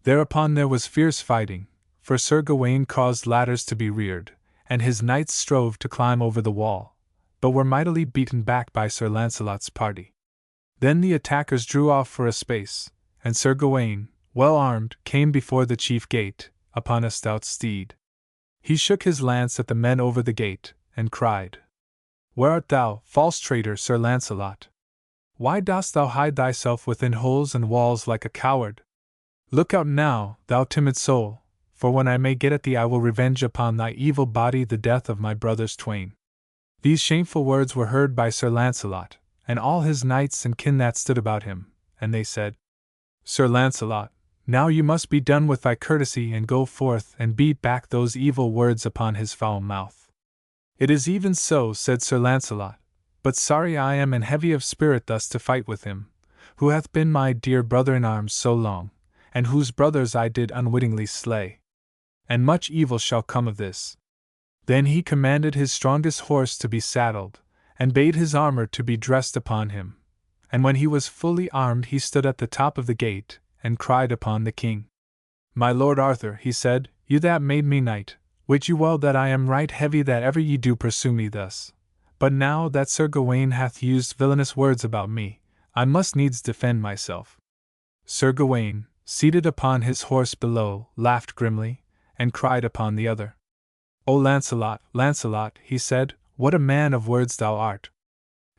Thereupon there was fierce fighting, for Sir Gawain caused ladders to be reared, and his knights strove to climb over the wall, but were mightily beaten back by Sir Launcelot's party. Then the attackers drew off for a space, and Sir Gawain, well armed, came before the chief gate, upon a stout steed. He shook his lance at the men over the gate, and cried, "Where art thou, false traitor Sir Launcelot? Why dost thou hide thyself within holes and walls like a coward? Look out now, thou timid soul, for when I may get at thee I will revenge upon thy evil body the death of my brothers twain." These shameful words were heard by Sir Launcelot, and all his knights and kin that stood about him, and they said, "Sir Launcelot, now you must be done with thy courtesy and go forth and beat back those evil words upon his foul mouth." "It is even so," said Sir Launcelot, "but sorry I am and heavy of spirit thus to fight with him, who hath been my dear brother in arms so long, and whose brothers I did unwittingly slay. And much evil shall come of this." Then he commanded his strongest horse to be saddled, and bade his armor to be dressed upon him. And when he was fully armed he stood at the top of the gate, and cried upon the king. "My lord Arthur," he said, "you that made me knight, wit you well that I am right heavy that ever ye do pursue me thus. But now that Sir Gawain hath used villainous words about me, I must needs defend myself." Sir Gawain, seated upon his horse below, laughed grimly, and cried upon the other. "O Launcelot, Launcelot," he said, "what a man of words thou art!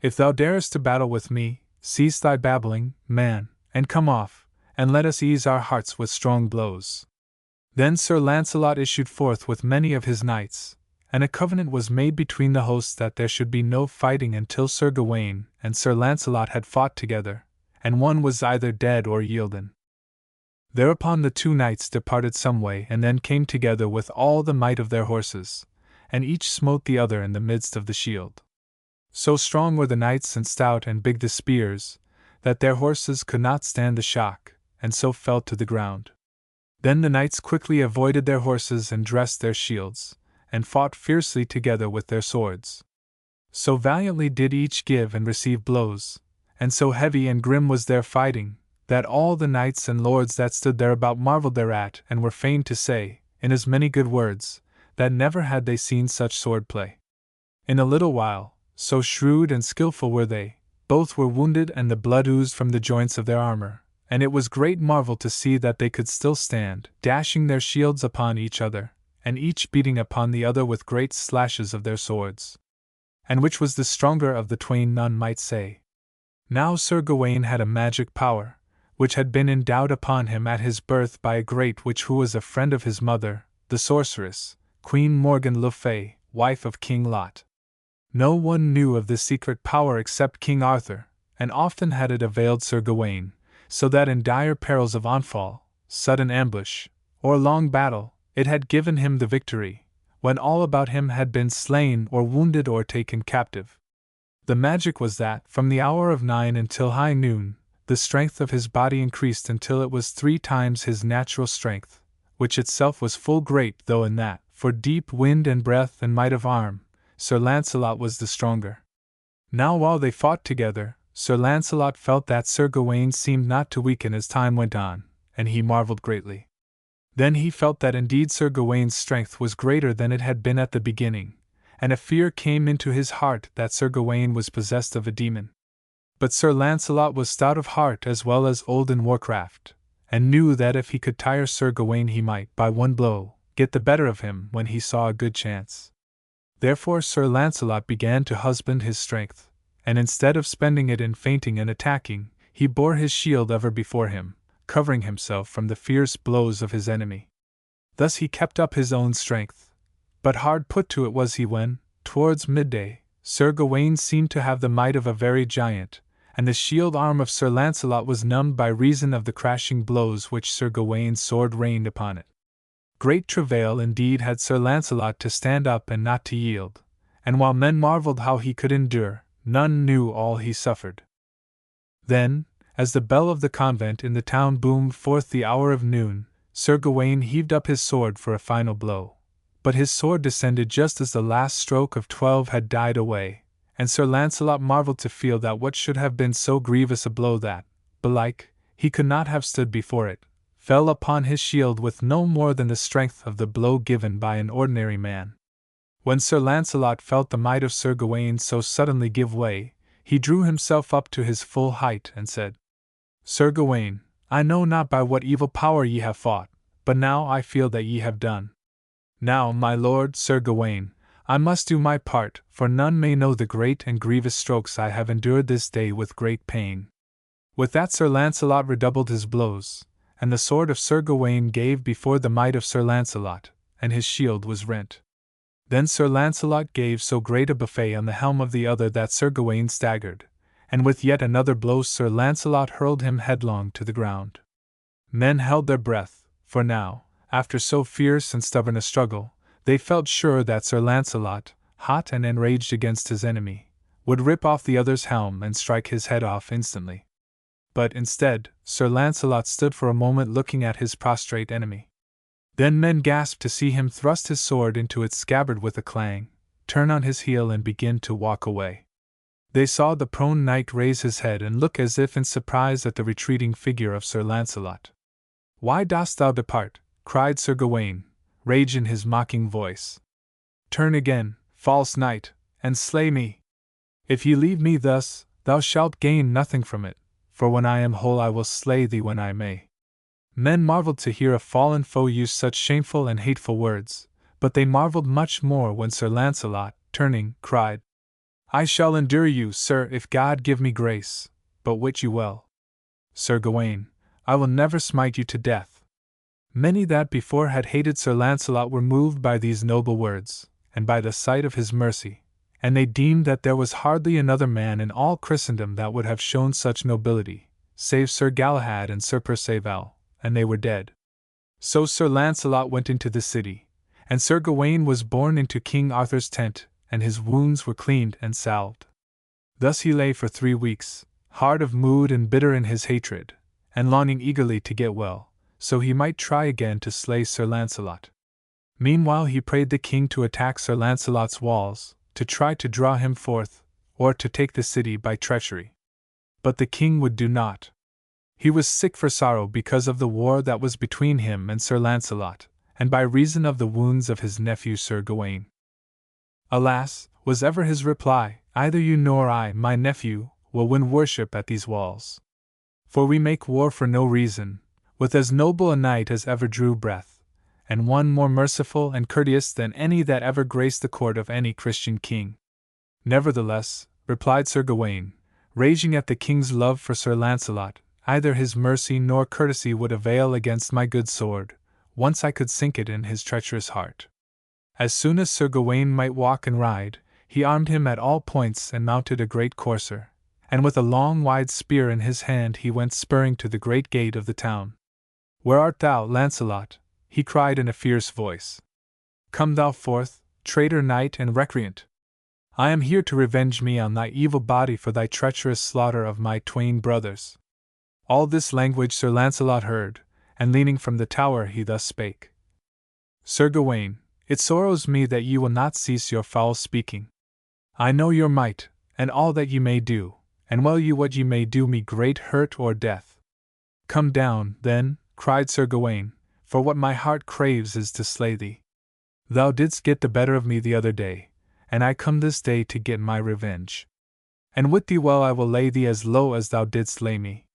If thou darest to battle with me, cease thy babbling, man, and come off, and let us ease our hearts with strong blows." Then Sir Launcelot issued forth with many of his knights, and a covenant was made between the hosts that there should be no fighting until Sir Gawain and Sir Launcelot had fought together, and one was either dead or yielden. Thereupon the two knights departed some way and then came together with all the might of their horses, and each smote the other in the midst of the shield. So strong were the knights and stout and big the spears, that their horses could not stand the shock, and so fell to the ground. Then the knights quickly avoided their horses and dressed their shields, and fought fiercely together with their swords. So valiantly did each give and receive blows, and so heavy and grim was their fighting, that all the knights and lords that stood thereabout marveled thereat and were fain to say, in as many good words, that never had they seen such sword play. In a little while, so shrewd and skilful were they, both were wounded and the blood oozed from the joints of their armor, and it was great marvel to see that they could still stand, dashing their shields upon each other, and each beating upon the other with great slashes of their swords. And which was the stronger of the twain none might say. Now Sir Gawain had a magic power, which had been endowed upon him at his birth by a great witch who was a friend of his mother, the sorceress, Queen Morgan le Fay, wife of King Lot. No one knew of this secret power except King Arthur, and often had it availed Sir Gawain, so that in dire perils of onfall, sudden ambush, or long battle, it had given him the victory, when all about him had been slain or wounded or taken captive. The magic was that, from the hour of 9 until high noon, the strength of his body increased until it was 3 times his natural strength, which itself was full great, though in that, for deep wind and breath and might of arm, Sir Launcelot was the stronger. Now while they fought together, Sir Launcelot felt that Sir Gawain seemed not to weaken as time went on, and he marveled greatly. Then he felt that indeed Sir Gawain's strength was greater than it had been at the beginning, and a fear came into his heart that Sir Gawain was possessed of a demon. But Sir Launcelot was stout of heart as well as old in warcraft, and knew that if he could tire Sir Gawain he might, by one blow, get the better of him when he saw a good chance. Therefore Sir Launcelot began to husband his strength, and instead of spending it in feinting and attacking, he bore his shield ever before him, covering himself from the fierce blows of his enemy. Thus he kept up his own strength, but hard put to it was he when, towards midday, Sir Gawain seemed to have the might of a very giant, and the shield arm of Sir Launcelot was numbed by reason of the crashing blows which Sir Gawain's sword rained upon it. Great travail indeed had Sir Launcelot to stand up and not to yield, and while men marveled how he could endure, none knew all he suffered. Then, as the bell of the convent in the town boomed forth the hour of noon, Sir Gawain heaved up his sword for a final blow, but his sword descended just as the last stroke of 12 had died away, And Sir Lancelot marvelled to feel that what should have been so grievous a blow that, belike, he could not have stood before it, fell upon his shield with no more than the strength of the blow given by an ordinary man. When Sir Lancelot felt the might of Sir Gawain so suddenly give way, he drew himself up to his full height and said, Sir Gawain, I know not by what evil power ye have fought, but now I feel that ye have done. Now, my lord Sir Gawain, I must do my part, for none may know the great and grievous strokes I have endured this day with great pain. With that Sir Lancelot redoubled his blows, and the sword of Sir Gawain gave before the might of Sir Lancelot, and his shield was rent. Then Sir Lancelot gave so great a buffet on the helm of the other that Sir Gawain staggered, and with yet another blow Sir Lancelot hurled him headlong to the ground. Men held their breath, for now, after so fierce and stubborn a struggle, they felt sure that Sir Lancelot, hot and enraged against his enemy, would rip off the other's helm and strike his head off instantly. But instead, Sir Lancelot stood for a moment looking at his prostrate enemy. Then men gasped to see him thrust his sword into its scabbard with a clang, turn on his heel and begin to walk away. They saw the prone knight raise his head and look as if in surprise at the retreating figure of Sir Lancelot. Why dost thou depart? Cried Sir Gawain, rage in his mocking voice. Turn again, false knight, and slay me. If ye leave me thus, thou shalt gain nothing from it, for when I am whole I will slay thee when I may. Men marveled to hear a fallen foe use such shameful and hateful words, but they marveled much more when Sir Lancelot, turning, cried, I shall endure you, sir, if God give me grace, but wit you well, Sir Gawain, I will never smite you to death. Many that before had hated Sir Lancelot were moved by these noble words, and by the sight of his mercy, and they deemed that there was hardly another man in all Christendom that would have shown such nobility, save Sir Galahad and Sir Perceval, and they were dead. So Sir Lancelot went into the city, and Sir Gawain was borne into King Arthur's tent, and his wounds were cleaned and salved. Thus he lay for 3 weeks, hard of mood and bitter in his hatred, and longing eagerly to get well, so he might try again to slay Sir Lancelot. Meanwhile he prayed the king to attack Sir Lancelot's walls, to try to draw him forth, or to take the city by treachery. But the king would do naught. He was sick for sorrow because of the war that was between him and Sir Lancelot, and by reason of the wounds of his nephew Sir Gawain. Alas, was ever his reply, either you nor I, my nephew, will win worship at these walls. For we make war for no reason, with as noble a knight as ever drew breath, and one more merciful and courteous than any that ever graced the court of any Christian king. Nevertheless, replied Sir Gawain, raging at the king's love for Sir Lancelot, either his mercy nor courtesy would avail against my good sword, once I could sink it in his treacherous heart. As soon as Sir Gawain might walk and ride, he armed him at all points and mounted a great courser, and with a long wide spear in his hand he went spurring to the great gate of the town. Where art thou, Lancelot? He cried in a fierce voice. Come thou forth, traitor knight and recreant. I am here to revenge me on thy evil body for thy treacherous slaughter of my twain brothers. All this language Sir Lancelot heard, and leaning from the tower he thus spake. Sir Gawain, it sorrows me that ye will not cease your foul speaking. I know your might, and all that ye may do, and well ye what ye may do me great hurt or death. Come down, then, cried Sir Gawain, for what my heart craves is to slay thee. Thou didst get the better of me the other day, and I come this day to get my revenge. And wit thee well I will lay thee as low as thou didst lay me.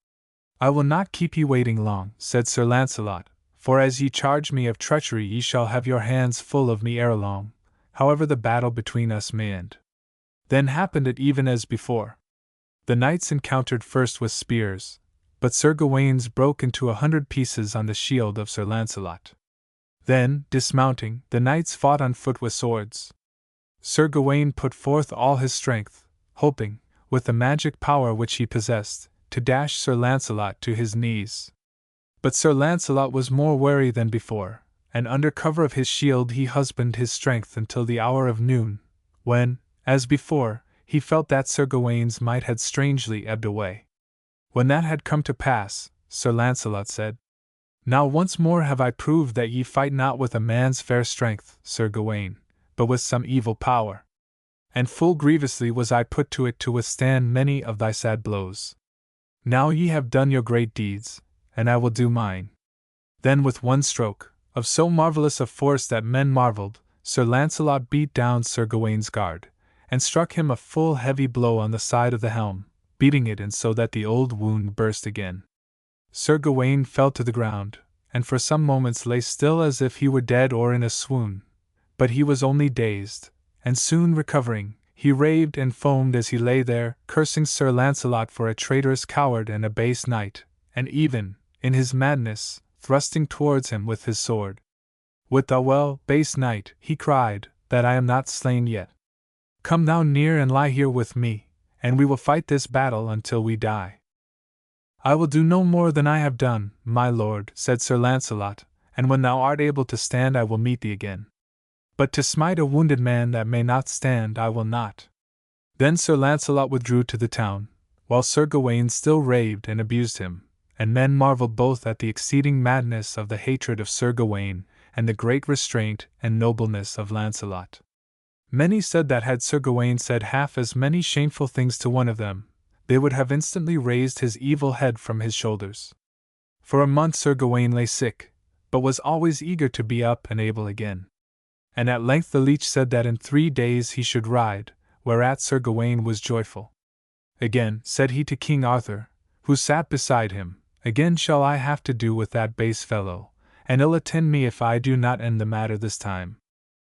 I will not keep ye waiting long, said Sir Lancelot, for as ye charge me of treachery ye shall have your hands full of me ere long, however the battle between us may end. Then happened it even as before. The knights encountered first with spears, but Sir Gawain's broke into 100 pieces on the shield of Sir Lancelot. Then, dismounting, the knights fought on foot with swords. Sir Gawain put forth all his strength, hoping, with the magic power which he possessed, to dash Sir Lancelot to his knees. But Sir Lancelot was more wary than before, and under cover of his shield he husbanded his strength until the hour of noon, when, as before, he felt that Sir Gawain's might had strangely ebbed away. When that had come to pass, Sir Lancelot said, Now once more have I proved that ye fight not with a man's fair strength, Sir Gawain, but with some evil power. and full grievously was I put to it to withstand many of thy sad blows. Now ye have done your great deeds, and I will do mine. Then with one stroke, of so marvellous a force that men marvelled, Sir Launcelot beat down Sir Gawaine's guard, and struck him a full heavy blow on the side of the helm, beating it in so that the old wound burst again. Sir Gawaine fell to the ground, and for some moments lay still as if he were dead or in a swoon. But he was only dazed, and soon recovering, he raved and foamed as he lay there, cursing Sir Launcelot for a traitorous coward and a base knight, and even, in his madness, thrusting towards him with his sword. Wit thou well, base knight, he cried, that I am not slain yet. Come thou near and lie here with me, and we will fight this battle until we die. I will do no more than I have done, my lord, said Sir Launcelot, and when thou art able to stand I will meet thee again. But to smite a wounded man that may not stand I will not. Then Sir Launcelot withdrew to the town, while Sir Gawaine still raved and abused him, and men marvelled both at the exceeding madness of the hatred of Sir Gawaine, and the great restraint and nobleness of Launcelot. Many said that had Sir Gawaine said half as many shameful things to one of them, they would have instantly raised his evil head from his shoulders. For a month Sir Gawaine lay sick, but was always eager to be up and able again. And at length the leech said that in 3 days he should ride, whereat Sir Gawaine was joyful. Again, said he to King Arthur, who sat beside him, again shall I have to do with that base fellow, and ill attend me if I do not end the matter this time.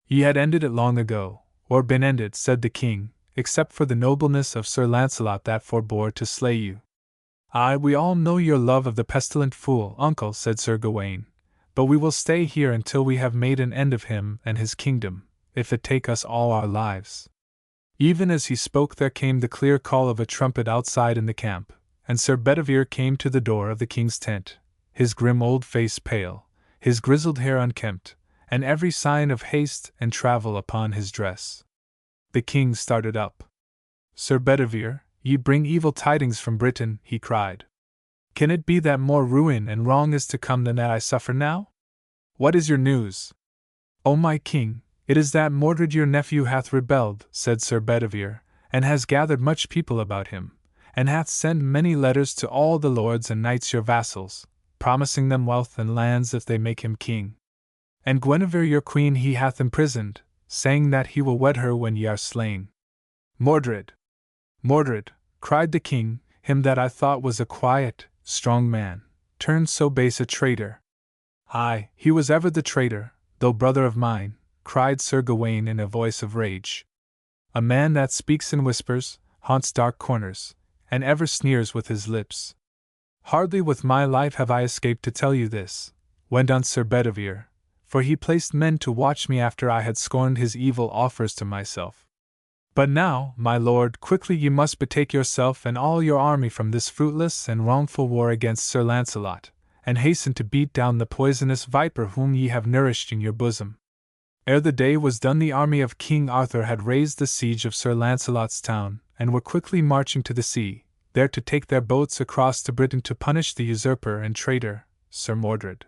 Ye had ended it long ago, or been ended, said the king, except for the nobleness of Sir Launcelot that forbore to slay you. Ay, we all know your love of the pestilent fool, uncle, said Sir Gawaine, but we will stay here until we have made an end of him and his kingdom, if it take us all our lives. Even as he spoke there came the clear call of a trumpet outside in the camp, and Sir Bedivere came to the door of the king's tent, his grim old face pale, his grizzled hair unkempt, and every sign of haste and travel upon his dress. The king started up. Sir Bedivere, ye bring evil tidings from Britain, he cried. Can it be that more ruin and wrong is to come than that I suffer now? What is your news? O my king, it is that Mordred your nephew hath rebelled, said Sir Bedivere, and has gathered much people about him, and hath sent many letters to all the lords and knights your vassals, promising them wealth and lands if they make him king. And Guinevere your queen he hath imprisoned, saying that he will wed her when ye are slain. Mordred! Mordred! Cried the king, him that I thought was a quiet, strong man, turned so base a traitor. Aye, he was ever the traitor, though brother of mine, cried Sir Gawaine in a voice of rage. A man that speaks in whispers, haunts dark corners, and ever sneers with his lips. Hardly with my life have I escaped to tell you this, went on Sir Bedivere, for he placed men to watch me after I had scorned his evil offers to myself. But now, my lord, quickly ye must betake yourself and all your army from this fruitless and wrongful war against Sir Launcelot, and hasten to beat down the poisonous viper whom ye have nourished in your bosom. Ere the day was done the army of King Arthur had raised the siege of Sir Launcelot's town, and were quickly marching to the sea, there to take their boats across to Britain to punish the usurper and traitor, Sir Mordred.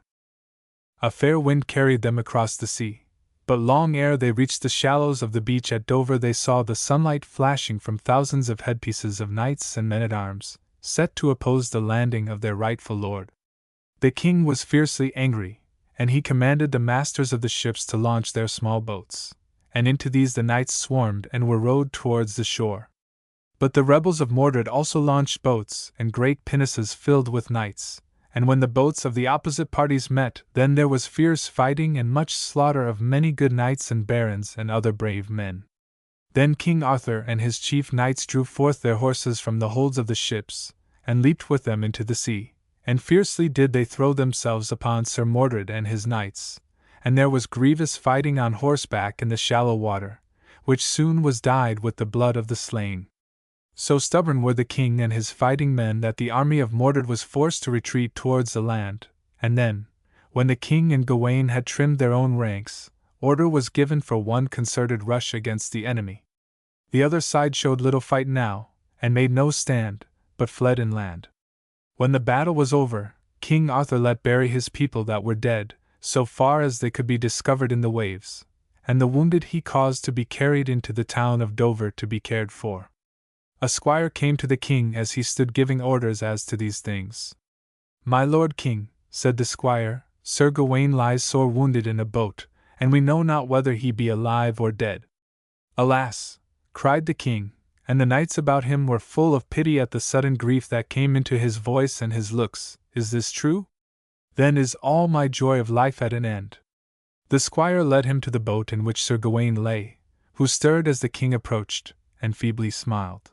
A fair wind carried them across the sea, but long ere they reached the shallows of the beach at Dover they saw the sunlight flashing from thousands of headpieces of knights and men-at-arms, set to oppose the landing of their rightful lord. The king was fiercely angry, and he commanded the masters of the ships to launch their small boats, and into these the knights swarmed and were rowed towards the shore. But the rebels of Mordred also launched boats and great pinnaces filled with knights, and when the boats of the opposite parties met, then there was fierce fighting and much slaughter of many good knights and barons and other brave men. Then King Arthur and his chief knights drew forth their horses from the holds of the ships, and leaped with them into the sea, and fiercely did they throw themselves upon Sir Mordred and his knights, and there was grievous fighting on horseback in the shallow water, which soon was dyed with the blood of the slain. So stubborn were the king and his fighting men that the army of Mordred was forced to retreat towards the land, and then, when the king and Gawaine had trimmed their own ranks, order was given for one concerted rush against the enemy. The other side showed little fight now, and made no stand, but fled inland. When the battle was over, King Arthur let bury his people that were dead, so far as they could be discovered in the waves, and the wounded he caused to be carried into the town of Dover to be cared for. A squire came to the king as he stood giving orders as to these things. "My lord king," said the squire, "Sir Gawain lies sore wounded in a boat, and we know not whether he be alive or dead." "Alas!" cried the king, and the knights about him were full of pity at the sudden grief that came into his voice and his looks. "Is this true? Then is all my joy of life at an end." The squire led him to the boat in which Sir Gawain lay, who stirred as the king approached, and feebly smiled.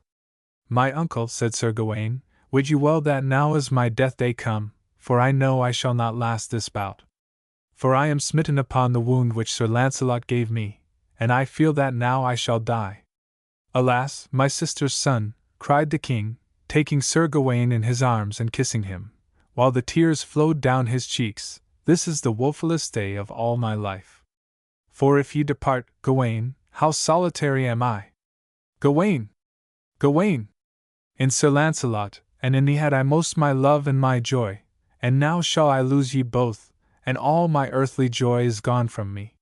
"My uncle," said Sir Gawain, "wit you well that now is my death day come, for I know I shall not last this bout. For I am smitten upon the wound which Sir Launcelot gave me, and I feel that now I shall die." "Alas, my sister's son," cried the king, taking Sir Gawain in his arms and kissing him, while the tears flowed down his cheeks, "this is the woefulest day of all my life. For if ye depart, Gawain, how solitary am I! Gawain! Gawain! In Sir Launcelot, and in thee had I most my love and my joy, and now shall I lose ye both, and all my earthly joy is gone from me."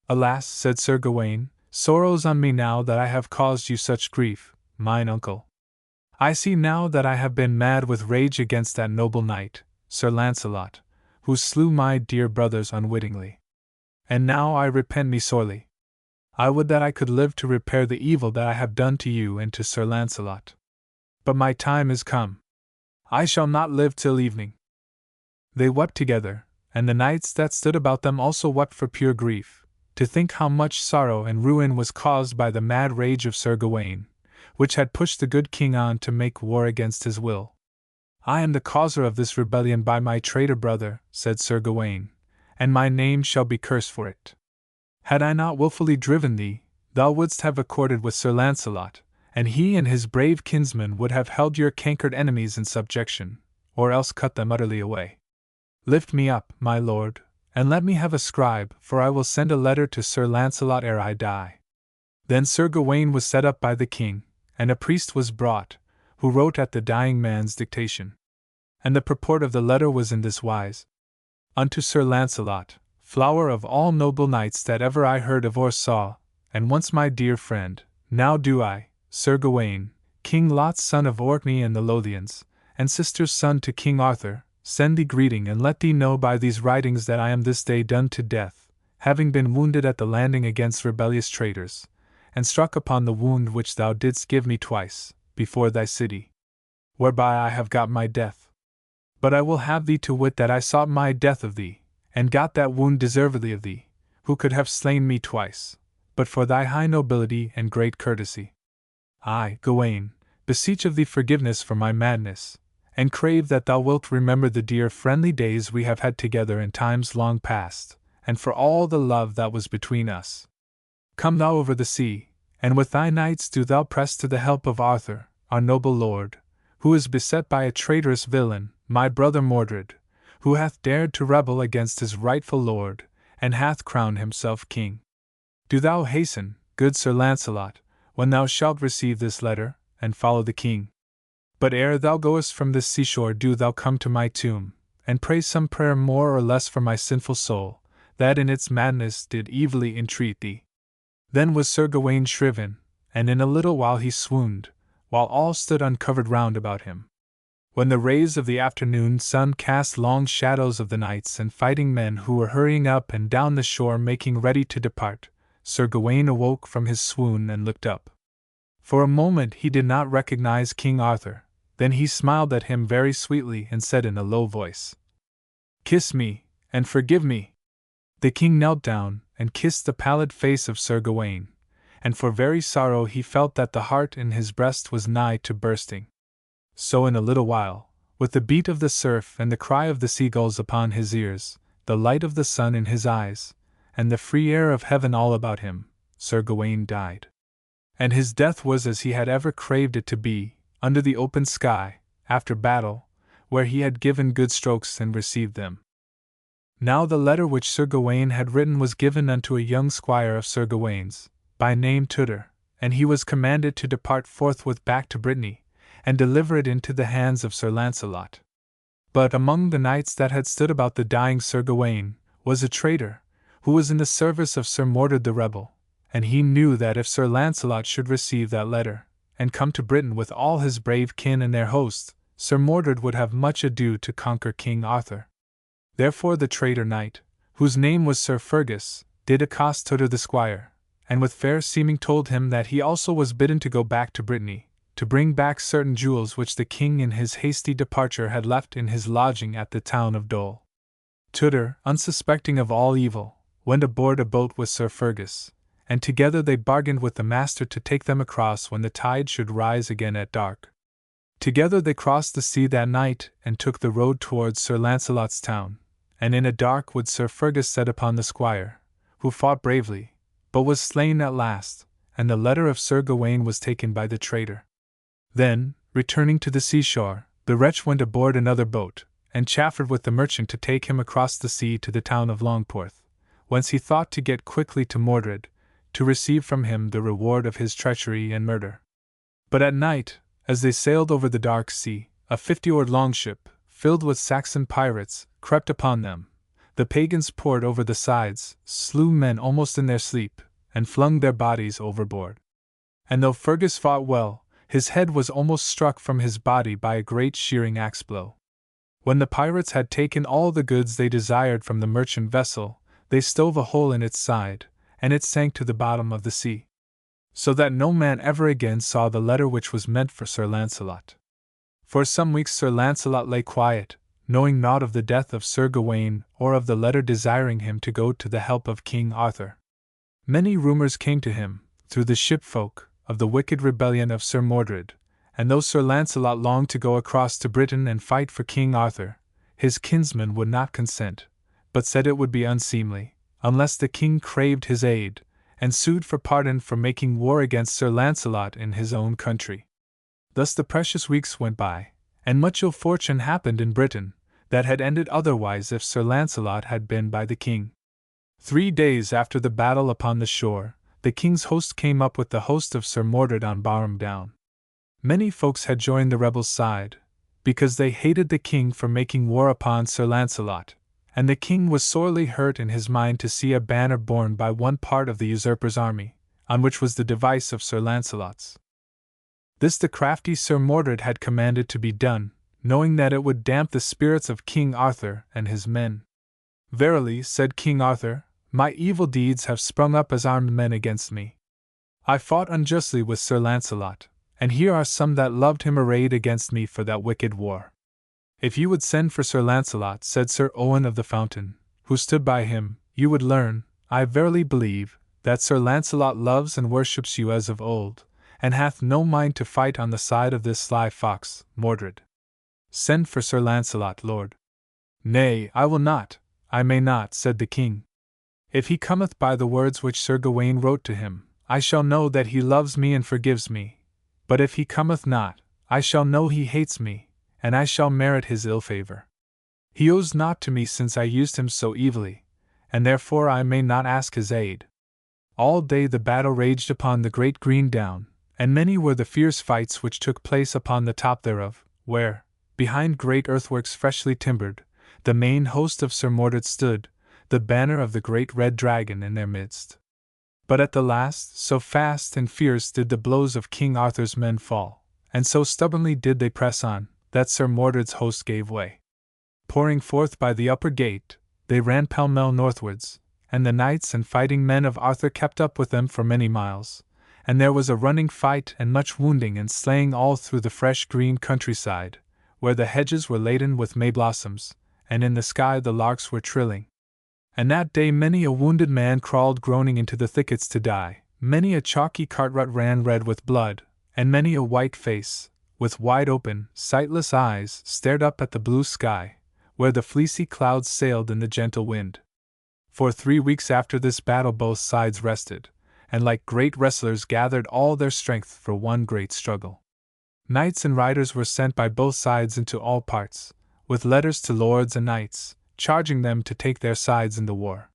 "Alas," said Sir Gawain, "sorrows on me now that I have caused you such grief, mine uncle. I see now that I have been mad with rage against that noble knight, Sir Launcelot, who slew my dear brothers unwittingly. And now I repent me sorely. I would that I could live to repair the evil that I have done to you and to Sir Launcelot. But my time is come. I shall not live till evening." They wept together, and the knights that stood about them also wept for pure grief, to think how much sorrow and ruin was caused by the mad rage of Sir Gawain, which had pushed the good king on to make war against his will. "I am the causer of this rebellion by my traitor brother," said Sir Gawain, "and my name shall be cursed for it. Had I not wilfully driven thee, thou wouldst have accorded with Sir Launcelot, and he and his brave kinsmen would have held your cankered enemies in subjection, or else cut them utterly away. Lift me up, my lord, and let me have a scribe, for I will send a letter to Sir Launcelot ere I die." Then Sir Gawain was set up by the king, and a priest was brought, who wrote at the dying man's dictation. And the purport of the letter was in this wise: "Unto Sir Launcelot, flower of all noble knights that ever I heard of or saw, and once my dear friend, now do I, Sir Gawain, King Lot's son of Orkney and the Lothians, and sister's son to King Arthur, send thee greeting and let thee know by these writings that I am this day done to death, having been wounded at the landing against rebellious traitors, and struck upon the wound which thou didst give me twice, before thy city, whereby I have got my death. But I will have thee to wit that I sought my death of thee, and got that wound deservedly of thee, who could have slain me twice, but for thy high nobility and great courtesy. I, Gawain, beseech of thee forgiveness for my madness, and crave that thou wilt remember the dear friendly days we have had together in times long past, and for all the love that was between us. Come thou over the sea, and with thy knights do thou press to the help of Arthur, our noble lord, who is beset by a traitorous villain, my brother Mordred, who hath dared to rebel against his rightful lord, and hath crowned himself king. Do thou hasten, good Sir Launcelot, when thou shalt receive this letter, and follow the king. But ere thou goest from this seashore do thou come to my tomb, and pray some prayer more or less for my sinful soul, that in its madness did evilly entreat thee." Then was Sir Gawain shriven, and in a little while he swooned, while all stood uncovered round about him. When the rays of the afternoon sun cast long shadows of the knights and fighting men who were hurrying up and down the shore making ready to depart, Sir Gawain awoke from his swoon and looked up. For a moment he did not recognize King Arthur, then he smiled at him very sweetly and said in a low voice, "Kiss me, and forgive me." The king knelt down and kissed the pallid face of Sir Gawain, and for very sorrow he felt that the heart in his breast was nigh to bursting. So in a little while, with the beat of the surf and the cry of the seagulls upon his ears, the light of the sun in his eyes, and the free air of heaven all about him, Sir Gawain died. And his death was as he had ever craved it to be, under the open sky, after battle, where he had given good strokes and received them. Now the letter which Sir Gawain had written was given unto a young squire of Sir Gawain's, by name Tudor, and he was commanded to depart forthwith back to Brittany, and deliver it into the hands of Sir Launcelot. But among the knights that had stood about the dying Sir Gawain was a traitor, who was in the service of Sir Mordred the rebel, and he knew that if Sir Lancelot should receive that letter, and come to Britain with all his brave kin and their hosts, Sir Mordred would have much ado to conquer King Arthur. Therefore the traitor knight, whose name was Sir Fergus, did accost Tudur the squire, and with fair seeming told him that he also was bidden to go back to Brittany, to bring back certain jewels which the king in his hasty departure had left in his lodging at the town of Dole. Tudur, unsuspecting of all evil, went aboard a boat with Sir Fergus, and together they bargained with the master to take them across when the tide should rise again at dark. Together they crossed the sea that night and took the road towards Sir Lancelot's town, and in a dark wood Sir Fergus set upon the squire, who fought bravely, but was slain at last, and the letter of Sir Gawain was taken by the traitor. Then, returning to the seashore, the wretch went aboard another boat, and chaffered with the merchant to take him across the sea to the town of Longporth, whence he thought to get quickly to Mordred, to receive from him the reward of his treachery and murder. But at night, as they sailed over the dark sea, a 50-oared longship, filled with Saxon pirates, crept upon them. The pagans poured over the sides, slew men almost in their sleep, and flung their bodies overboard. And though Fergus fought well, his head was almost struck from his body by a great shearing axe blow. When the pirates had taken all the goods they desired from the merchant vessel, they stove a hole in its side, and it sank to the bottom of the sea, so that no man ever again saw the letter which was meant for Sir Lancelot. For some weeks Sir Lancelot lay quiet, knowing naught of the death of Sir Gawain or of the letter desiring him to go to the help of King Arthur. Many rumors came to him, through the shipfolk, of the wicked rebellion of Sir Mordred, and though Sir Lancelot longed to go across to Britain and fight for King Arthur, his kinsman would not consent, but said it would be unseemly, unless the king craved his aid, and sued for pardon for making war against Sir Lancelot in his own country. Thus the precious weeks went by, and much ill fortune happened in Britain, that had ended otherwise if Sir Lancelot had been by the king. 3 days after the battle upon the shore, the king's host came up with the host of Sir Mordred on Barham Down. Many folks had joined the rebels' side, because they hated the king for making war upon Sir Lancelot, and the king was sorely hurt in his mind to see a banner borne by one part of the usurper's army, on which was the device of Sir Lancelot's. This the crafty Sir Mordred had commanded to be done, knowing that it would damp the spirits of King Arthur and his men. Verily, said King Arthur, my evil deeds have sprung up as armed men against me. I fought unjustly with Sir Lancelot, and here are some that loved him arrayed against me for that wicked war. If you would send for Sir Lancelot, said Sir Owen of the Fountain, who stood by him, you would learn, I verily believe, that Sir Lancelot loves and worships you as of old, and hath no mind to fight on the side of this sly fox, Mordred. Send for Sir Lancelot, lord. Nay, I will not, I may not, said the king. If he cometh by the words which Sir Gawain wrote to him, I shall know that he loves me and forgives me. But if he cometh not, I shall know he hates me, and I shall merit his ill favor. He owes naught to me since I used him so evilly, and therefore I may not ask his aid. All day the battle raged upon the great green down, and many were the fierce fights which took place upon the top thereof, where, behind great earthworks freshly timbered, the main host of Sir Mordred stood, the banner of the great red dragon in their midst. But at the last, so fast and fierce did the blows of King Arthur's men fall, and so stubbornly did they press on, that Sir Mordred's host gave way. Pouring forth by the upper gate, they ran pell-mell northwards, and the knights and fighting men of Arthur kept up with them for many miles, and there was a running fight and much wounding and slaying all through the fresh green countryside, where the hedges were laden with may-blossoms, and in the sky the larks were trilling. And that day many a wounded man crawled groaning into the thickets to die, many a chalky cartlet ran red with blood, and many a white face, with wide-open, sightless eyes, stared up at the blue sky, where the fleecy clouds sailed in the gentle wind. For 3 weeks after this battle both sides rested, and like great wrestlers gathered all their strength for one great struggle. Knights and riders were sent by both sides into all parts, with letters to lords and knights, charging them to take their sides in the war.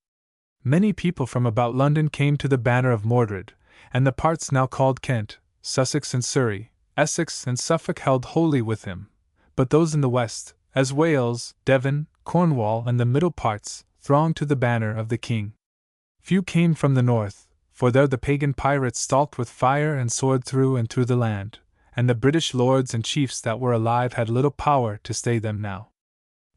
Many people from about London came to the banner of Mordred, and the parts now called Kent, Sussex and Surrey, Essex and Suffolk held wholly with him, but those in the west, as Wales, Devon, Cornwall and the middle parts, thronged to the banner of the king. Few came from the north, for there the pagan pirates stalked with fire and sword through and through the land, and the British lords and chiefs that were alive had little power to stay them now.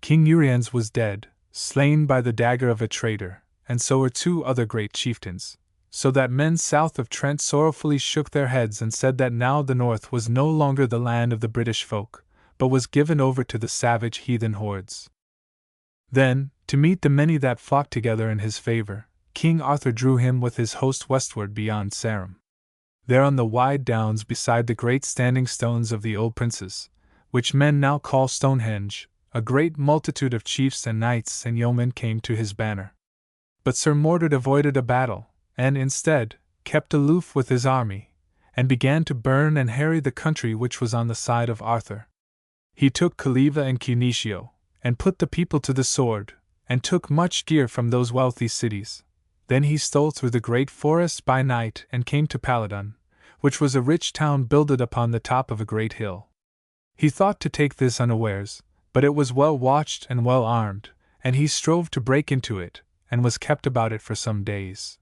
King Uriens was dead, slain by the dagger of a traitor, and so were 2 other great chieftains, so that men south of Trent sorrowfully shook their heads and said that now the north was no longer the land of the British folk, but was given over to the savage heathen hordes. Then, to meet the many that flocked together in his favor, King Arthur drew him with his host westward beyond Sarum. There on the wide downs beside the great standing stones of the old princes, which men now call Stonehenge, a great multitude of chiefs and knights and yeomen came to his banner. But Sir Mordred avoided a battle, and instead, kept aloof with his army, and began to burn and harry the country which was on the side of Arthur. He took Calleva and Cunetio, and put the people to the sword, and took much gear from those wealthy cities. Then he stole through the great forest by night and came to Paladon, which was a rich town builded upon the top of a great hill. He thought to take this unawares, but it was well watched and well armed, and he strove to break into it, and was kept about it for some days.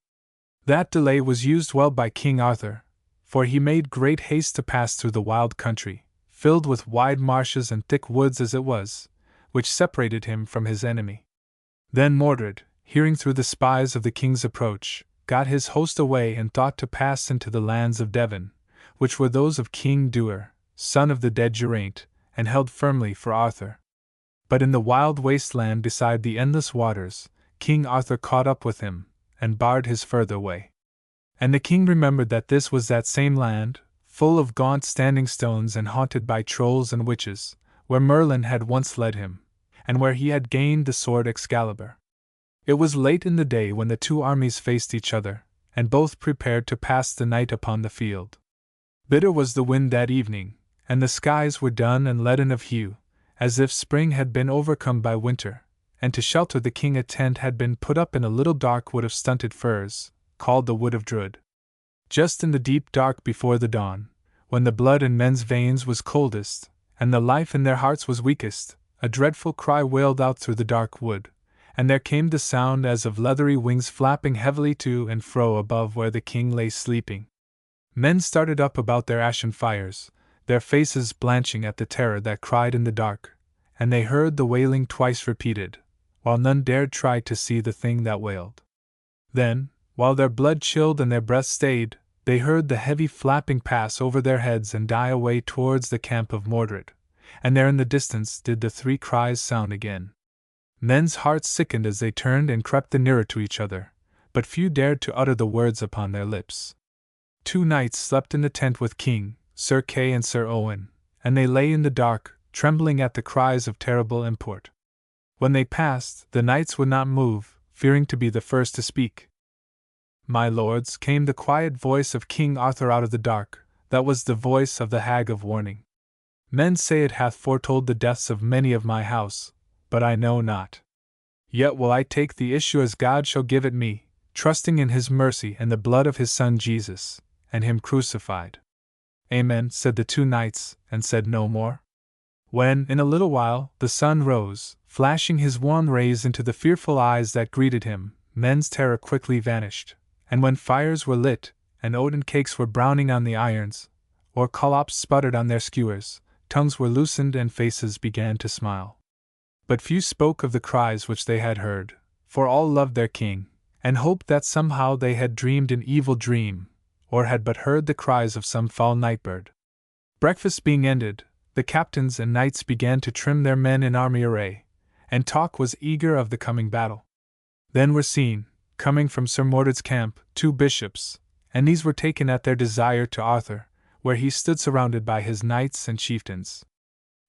That delay was used well by King Arthur, for he made great haste to pass through the wild country, filled with wide marshes and thick woods as it was, which separated him from his enemy. Then Mordred, hearing through the spies of the king's approach, got his host away and thought to pass into the lands of Devon, which were those of King Duer, son of the dead Geraint, and held firmly for Arthur. But in the wild waste land beside the endless waters, King Arthur caught up with him, and barred his further way. And the king remembered that this was that same land, full of gaunt standing stones and haunted by trolls and witches, where Merlin had once led him, and where he had gained the sword Excalibur. It was late in the day when the 2 armies faced each other, and both prepared to pass the night upon the field. Bitter was the wind that evening, and the skies were dun and leaden of hue, as if spring had been overcome by winter, and to shelter the king a tent had been put up in a little dark wood of stunted firs, called the Wood of Druid. Just in the deep dark before the dawn, when the blood in men's veins was coldest, and the life in their hearts was weakest, a dreadful cry wailed out through the dark wood, and there came the sound as of leathery wings flapping heavily to and fro above where the king lay sleeping. Men started up about their ashen fires, their faces blanching at the terror that cried in the dark, and they heard the wailing twice repeated, while none dared try to see the thing that wailed. Then, while their blood chilled and their breath stayed, they heard the heavy flapping pass over their heads and die away towards the camp of Mordred, and there in the distance did the 3 cries sound again. Men's hearts sickened as they turned and crept the nearer to each other, but few dared to utter the words upon their lips. 2 knights slept in the tent with King, Sir Kay and Sir Owen, and they lay in the dark, trembling at the cries of terrible import. When they passed, the knights would not move, fearing to be the first to speak. "My lords," came the quiet voice of King Arthur out of the dark, that was the voice of the Hag of Warning. "Men say it hath foretold the deaths of many of my house, but I know not. Yet will I take the issue as God shall give it me, trusting in his mercy and the blood of his Son Jesus, and him crucified." "Amen," said the 2 knights, and said no more. When, in a little while, the sun rose, flashing his warm rays into the fearful eyes that greeted him, men's terror quickly vanished, and when fires were lit, and oaten cakes were browning on the irons, or collops sputtered on their skewers, tongues were loosened and faces began to smile. But few spoke of the cries which they had heard, for all loved their king, and hoped that somehow they had dreamed an evil dream, or had but heard the cries of some foul night-bird. Breakfast being ended, the captains and knights began to trim their men in army array, and talk was eager of the coming battle. Then were seen, coming from Sir Mordred's camp, 2 bishops, and these were taken at their desire to Arthur, where he stood surrounded by his knights and chieftains.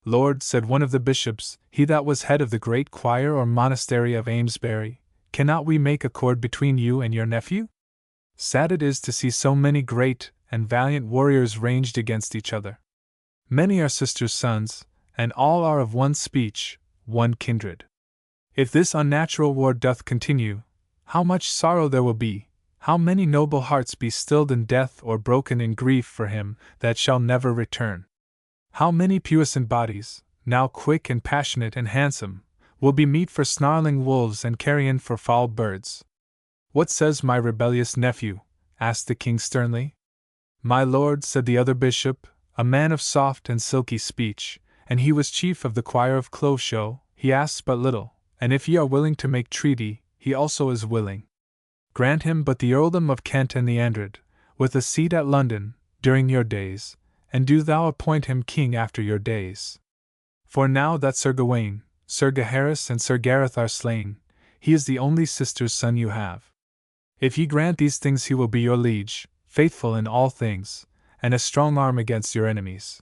"Lord," said one of the bishops, he that was head of the great choir or monastery of Amesbury, "cannot we make accord between you and your nephew? Sad it is to see so many great and valiant warriors ranged against each other. Many are sisters' sons, and all are of one speech, one kindred. If this unnatural war doth continue, how much sorrow there will be, how many noble hearts be stilled in death or broken in grief for him that shall never return. How many puissant bodies, now quick and passionate and handsome, will be meat for snarling wolves and carrion for foul birds. "What says my rebellious nephew?" asked the king sternly. "My lord," said the other bishop, a man of soft and silky speech, and he was chief of the choir of Clove Show, "he asks but little, and if ye are willing to make treaty, he also is willing. Grant him but the earldom of Kent and the Andred, with a seat at London, during your days, and do thou appoint him king after your days. For now that Sir Gawain, Sir Gaheris, and Sir Gareth are slain, he is the only sister's son you have. If ye grant these things, he will be your liege, faithful in all things, and a strong arm against your enemies."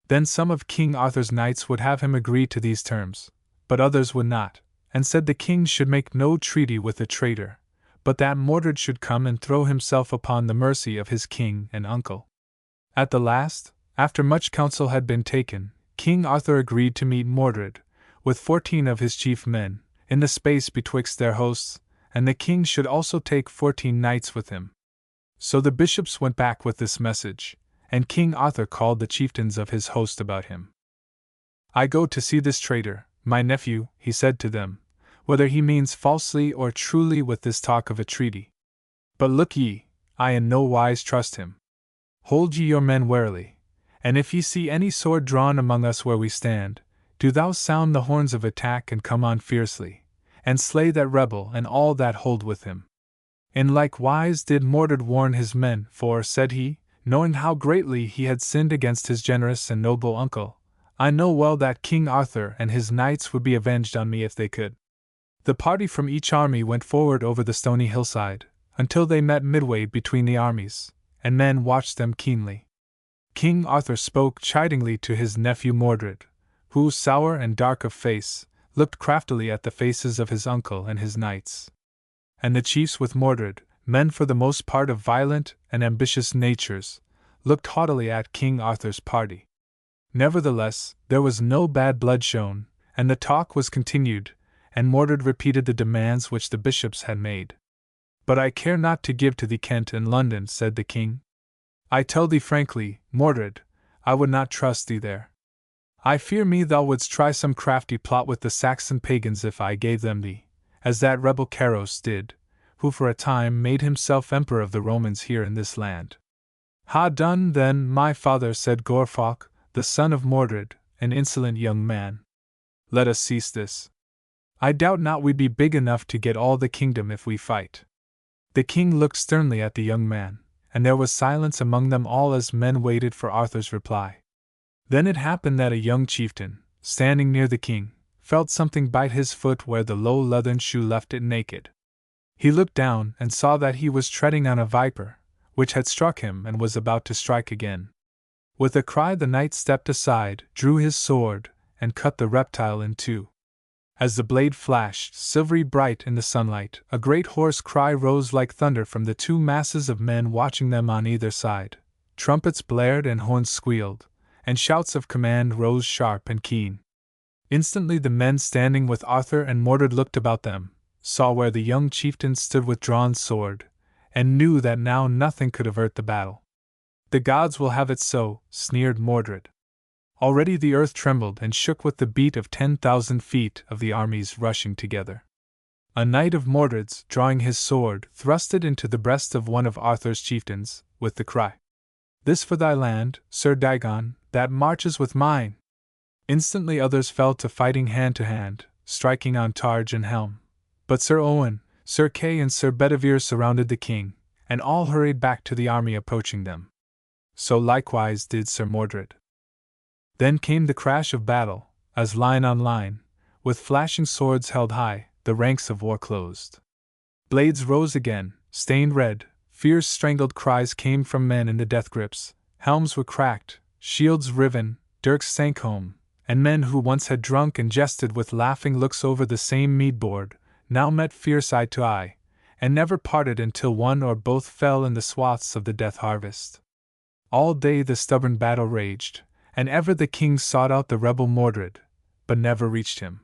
Then some of King Arthur's knights would have him agree to these terms, but others would not, and said the king should make no treaty with a traitor, but that Mordred should come and throw himself upon the mercy of his king and uncle. At the last, after much counsel had been taken, King Arthur agreed to meet Mordred, with 14 of his chief men, in the space betwixt their hosts, and the king should also take 14 knights with him. So the bishops went back with this message, and King Arthur called the chieftains of his host about him. "I go to see this traitor, my nephew," he said to them, "whether he means falsely or truly with this talk of a treaty. But look ye, I in no wise trust him. Hold ye your men warily, and if ye see any sword drawn among us where we stand, do thou sound the horns of attack and come on fiercely, and slay that rebel and all that hold with him." In like wise did Mordred warn his men, for, said he, knowing how greatly he had sinned against his generous and noble uncle, "I know well that King Arthur and his knights would be avenged on me if they could." The party from each army went forward over the stony hillside, until they met midway between the armies, and men watched them keenly. King Arthur spoke chidingly to his nephew Mordred, who, sour and dark of face, looked craftily at the faces of his uncle and his knights. And the chiefs with Mordred, men for the most part of violent and ambitious natures, looked haughtily at King Arthur's party. Nevertheless, there was no bad blood shown, and the talk was continued, and Mordred repeated the demands which the bishops had made. "But I care not to give to thee Kent and London," said the king. "I tell thee frankly, Mordred, I would not trust thee there. I fear me thou wouldst try some crafty plot with the Saxon pagans if I gave them thee, as that rebel Caros did, who for a time made himself emperor of the Romans here in this land." "Ha done, then, my father," said Gorfalk, the son of Mordred, an insolent young man. "Let us cease this. I doubt not we'd be big enough to get all the kingdom if we fight." The king looked sternly at the young man, and there was silence among them all as men waited for Arthur's reply. Then it happened that a young chieftain, standing near the king, felt something bite his foot where the low leathern shoe left it naked. He looked down and saw that he was treading on a viper, which had struck him and was about to strike again. With a cry the knight stepped aside, drew his sword, and cut the reptile in two. As the blade flashed, silvery bright in the sunlight, a great hoarse cry rose like thunder from the two masses of men watching them on either side. Trumpets blared and horns squealed, and shouts of command rose sharp and keen. Instantly the men standing with Arthur and Mordred looked about them, saw where the young chieftain stood with drawn sword, and knew that now nothing could avert the battle. "The gods will have it so," sneered Mordred. Already the earth trembled and shook with the beat of 10,000 feet of the armies rushing together. A knight of Mordred's, drawing his sword, thrust it into the breast of one of Arthur's chieftains, with the cry, "This for thy land, Sir Dagon, that marches with mine!" Instantly others fell to fighting hand to hand, striking on targe and helm. But Sir Owen, Sir Kay, and Sir Bedivere surrounded the king, and all hurried back to the army approaching them. So likewise did Sir Mordred. Then came the crash of battle, as line on line, with flashing swords held high, the ranks of war closed. Blades rose again, stained red, fierce strangled cries came from men in the death grips, helms were cracked, shields riven, dirks sank home, and men who once had drunk and jested with laughing looks over the same mead board, now met fierce eye to eye, and never parted until one or both fell in the swaths of the death harvest. All day the stubborn battle raged, and ever the king sought out the rebel Mordred, but never reached him.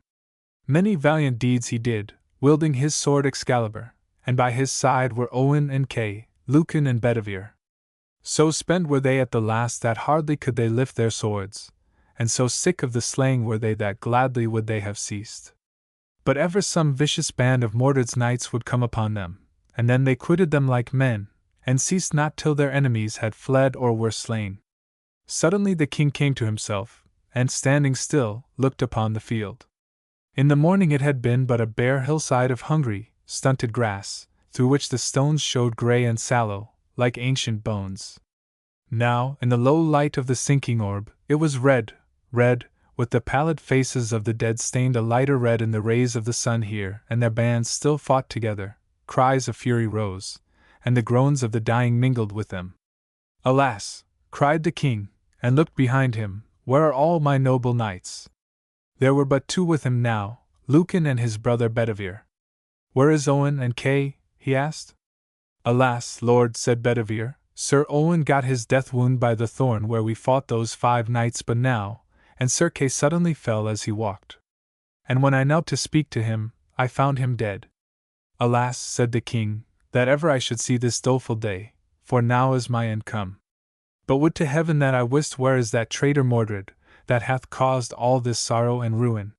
Many valiant deeds he did, wielding his sword Excalibur, and by his side were Owen and Kay, Lucan and Bedivere. So spent were they at the last that hardly could they lift their swords, and so sick of the slaying were they that gladly would they have ceased. But ever some vicious band of Mordred's knights would come upon them, and then they quitted them like men, and ceased not till their enemies had fled or were slain. Suddenly the king came to himself, and standing still, looked upon the field. In the morning it had been but a bare hillside of hungry, stunted grass, through which the stones showed grey and sallow, like ancient bones. Now, in the low light of the sinking orb, it was red, with the pallid faces of the dead stained a lighter red in the rays of the sun here, and their bands still fought together. Cries of fury rose, and the groans of the dying mingled with them. "Alas!" cried the king, and looked behind him, "where are all my noble knights?" There were but two with him now, Lucan and his brother Bedivere. "Where is Owen and Kay?" he asked. "Alas, lord," said Bedivere, "Sir Owen got his death wound by the thorn where we fought those 5 knights but now, and Sir Kay suddenly fell as he walked. And when I knelt to speak to him, I found him dead." "Alas," said the king, "that ever I should see this doleful day, for now is my end come. But would to heaven that I wist where is that traitor Mordred, that hath caused all this sorrow and ruin."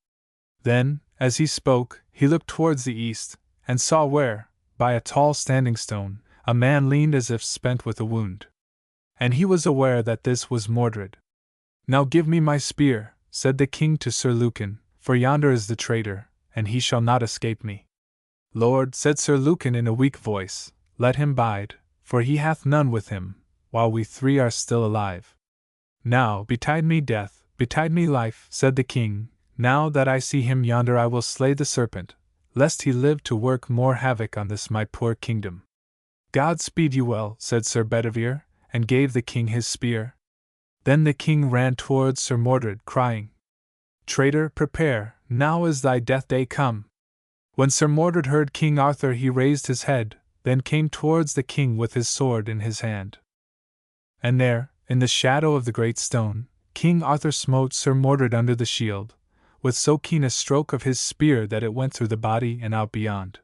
Then, as he spoke, he looked towards the east, and saw where, by a tall standing stone, a man leaned as if spent with a wound. And he was aware that this was Mordred. "Now give me my spear," said the king to Sir Lucan, "for yonder is the traitor, and he shall not escape me." "Lord," said Sir Lucan in a weak voice, "let him bide, for he hath none with him, while we 3 are still alive." "Now, betide me death, betide me life," said the king, "now that I see him yonder I will slay the serpent, lest he live to work more havoc on this my poor kingdom." "God speed you well," said Sir Bedivere, and gave the king his spear. Then the king ran towards Sir Mordred, crying, "Traitor, prepare, now is thy death day come." When Sir Mordred heard King Arthur he raised his head, then came towards the king with his sword in his hand. And there, in the shadow of the great stone, King Arthur smote Sir Mordred under the shield, with so keen a stroke of his spear that it went through the body and out beyond.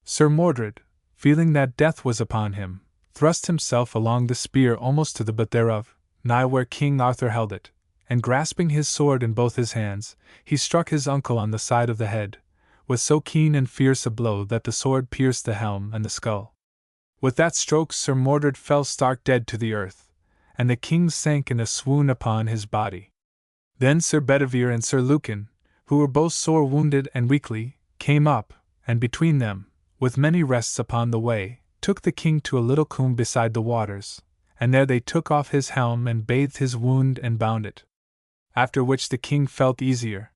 Sir Mordred, feeling that death was upon him, thrust himself along the spear almost to the butt thereof, nigh where King Arthur held it, and grasping his sword in both his hands, he struck his uncle on the side of the head, with so keen and fierce a blow that the sword pierced the helm and the skull. With that stroke Sir Mordred fell stark dead to the earth, and the king sank in a swoon upon his body. Then Sir Bedivere and Sir Lucan, who were both sore wounded and weakly, came up, and between them, with many rests upon the way, took the king to a little combe beside the waters, and there they took off his helm and bathed his wound and bound it. After which the king felt easier.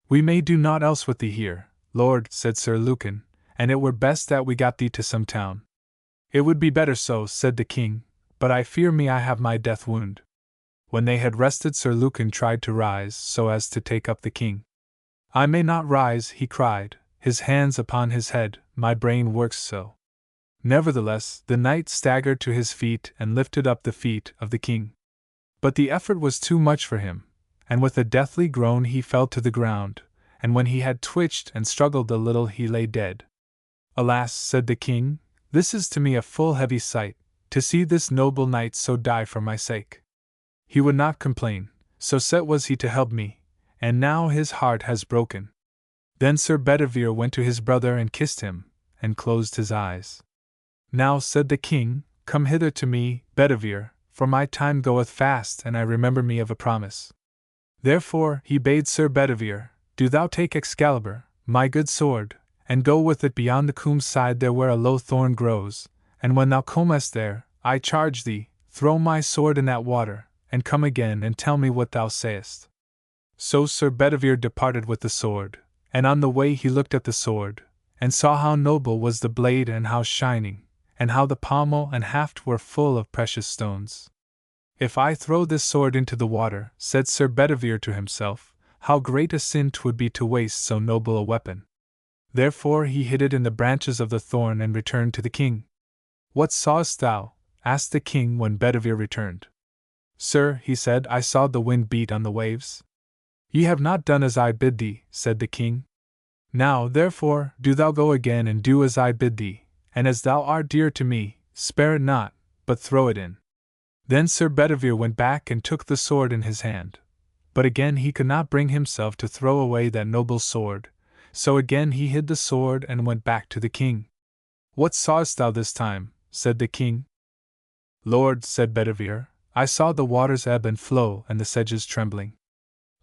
"We may do naught else with thee here, lord," said Sir Lucan, "and it were best that we got thee to some town." "It would be better so," said the king, "but I fear me I have my death wound." When they had rested Sir Lucan tried to rise so as to take up the king. "I may not rise," he cried, his hands upon his head, "my brain works so." Nevertheless, the knight staggered to his feet and lifted up the feet of the king. But the effort was too much for him, and with a deathly groan he fell to the ground, and when he had twitched and struggled a little he lay dead. "Alas," said the king, "this is to me a full heavy sight, to see this noble knight so die for my sake. He would not complain, so set was he to help me, and now his heart has broken." Then Sir Bedivere went to his brother and kissed him, and closed his eyes. "Now," said the king, "come hither to me, Bedivere, for my time goeth fast and I remember me of a promise." Therefore, he bade Sir Bedivere, "Do thou take Excalibur, my good sword, and go with it beyond the coombe's side there where a low thorn grows, and when thou comest there, I charge thee, throw my sword in that water, and come again and tell me what thou sayest." So Sir Bedivere departed with the sword, and on the way he looked at the sword, and saw how noble was the blade and how shining, and how the pommel and haft were full of precious stones. "If I throw this sword into the water," said Sir Bedivere to himself, "how great a sin 'twould be to waste so noble a weapon." Therefore he hid it in the branches of the thorn and returned to the king. "What sawest thou?" asked the king when Bedivere returned. "Sir," he said, "I saw the wind beat on the waves." "Ye have not done as I bid thee," said the king. "Now, therefore, do thou go again and do as I bid thee, and as thou art dear to me, spare it not, but throw it in." Then Sir Bedivere went back and took the sword in his hand. But again he could not bring himself to throw away that noble sword, so again he hid the sword and went back to the king. "What sawest thou this time?" said the king. "Lord," said Bedivere, "I saw the waters ebb and flow and the sedges trembling."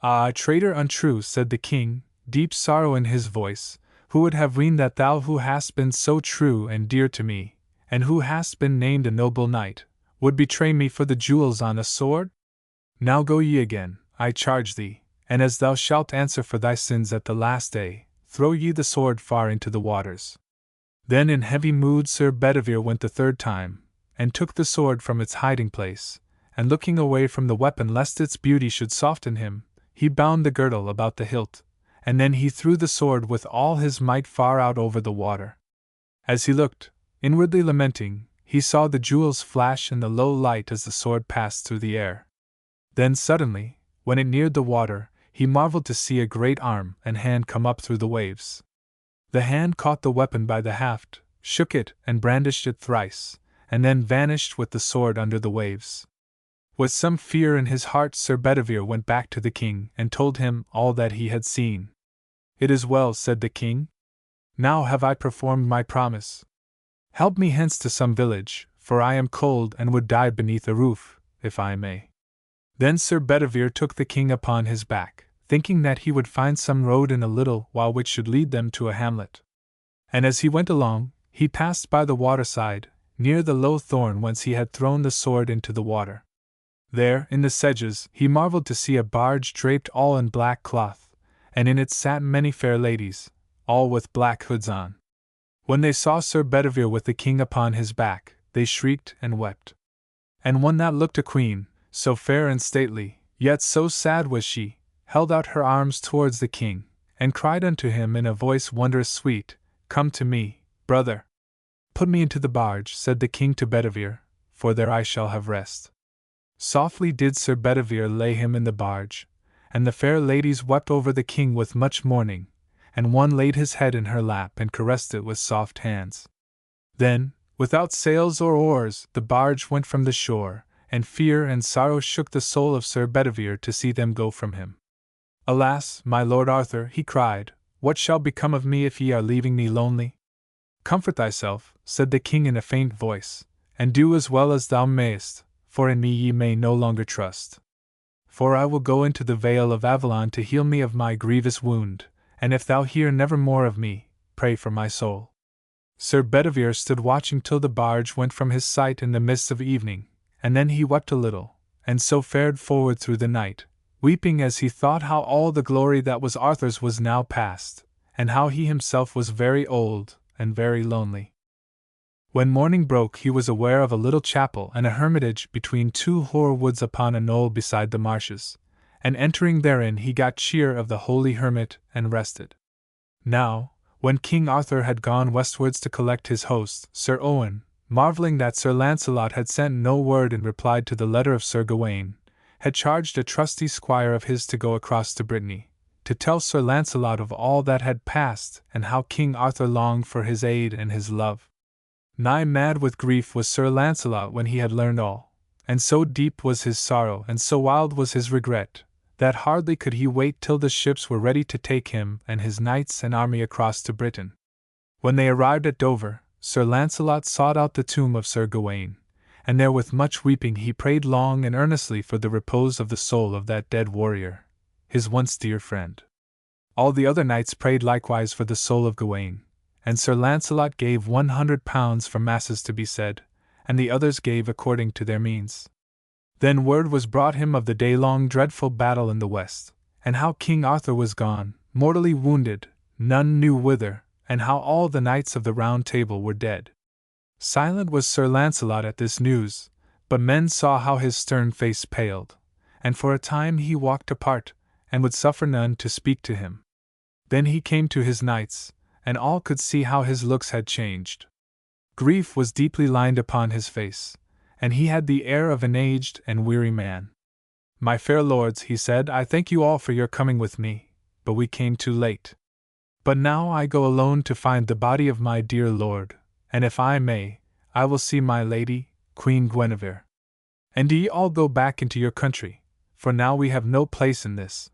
"Ah, traitor untrue," said the king, deep sorrow in his voice, "who would have weened that thou who hast been so true and dear to me, and who hast been named a noble knight, would betray me for the jewels on a sword? Now go ye again, I charge thee, and as thou shalt answer for thy sins at the last day, throw ye the sword far into the waters." Then in heavy mood Sir Bedivere went the third time, and took the sword from its hiding place, and looking away from the weapon lest its beauty should soften him, he bound the girdle about the hilt, and then he threw the sword with all his might far out over the water. As he looked, inwardly lamenting, he saw the jewels flash in the low light as the sword passed through the air. Then suddenly, when it neared the water, he marveled to see a great arm and hand come up through the waves. The hand caught the weapon by the haft, shook it and brandished it thrice, and then vanished with the sword under the waves. With some fear in his heart, Sir Bedivere went back to the king and told him all that he had seen. "It is well," said the king. "Now have I performed my promise. Help me hence to some village, for I am cold and would die beneath a roof, if I may." Then Sir Bedivere took the king upon his back, thinking that he would find some road in a little while which should lead them to a hamlet. And as he went along, he passed by the waterside, near the low thorn whence he had thrown the sword into the water. There, in the sedges, he marveled to see a barge draped all in black cloth, and in it sat many fair ladies, all with black hoods on. When they saw Sir Bedivere with the king upon his back, they shrieked and wept. And one that looked a queen, so fair and stately, yet so sad was she, held out her arms towards the king, and cried unto him in a voice wondrous sweet, "Come to me, brother." "Put me into the barge," said the king to Bedivere, "for there I shall have rest." Softly did Sir Bedivere lay him in the barge, and the fair ladies wept over the king with much mourning, and one laid his head in her lap and caressed it with soft hands. Then, without sails or oars, the barge went from the shore, and fear and sorrow shook the soul of Sir Bedivere to see them go from him. "Alas, my lord Arthur," he cried, "what shall become of me if ye are leaving me lonely?" "Comfort thyself," said the king in a faint voice, "and do as well as thou mayest, for in me ye may no longer trust. For I will go into the vale of Avalon to heal me of my grievous wound, and if thou hear never more of me, pray for my soul." Sir Bedivere stood watching till the barge went from his sight in the mists of evening, and then he wept a little, and so fared forward through the night, weeping as he thought how all the glory that was Arthur's was now past, and how he himself was very old and very lonely. When morning broke, he was aware of a little chapel and a hermitage between two hoar woods upon a knoll beside the marshes, and entering therein he got cheer of the holy hermit and rested. Now, when King Arthur had gone westwards to collect his host, Sir Owen, marvelling that Sir Launcelot had sent no word in reply to the letter of Sir Gawain, had charged a trusty squire of his to go across to Brittany, to tell Sir Launcelot of all that had passed and how King Arthur longed for his aid and his love. Nigh mad with grief was Sir Launcelot when he had learned all, and so deep was his sorrow and so wild was his regret, that hardly could he wait till the ships were ready to take him and his knights and army across to Britain. When they arrived at Dover, Sir Launcelot sought out the tomb of Sir Gawain, and there with much weeping he prayed long and earnestly for the repose of the soul of that dead warrior, his once dear friend. All the other knights prayed likewise for the soul of Gawain, and Sir Launcelot gave 100 pounds for masses to be said, and the others gave according to their means. Then word was brought him of the day-long dreadful battle in the west, and how King Arthur was gone, mortally wounded, none knew whither, and how all the knights of the Round Table were dead. Silent was Sir Launcelot at this news, but men saw how his stern face paled, and for a time he walked apart, and would suffer none to speak to him. Then he came to his knights, and all could see how his looks had changed. Grief was deeply lined upon his face, and he had the air of an aged and weary man. "My fair lords," he said, "I thank you all for your coming with me, but we came too late. But now I go alone to find the body of my dear lord, and if I may, I will see my lady, Queen Guinevere. And ye all go back into your country, for now we have no place in this."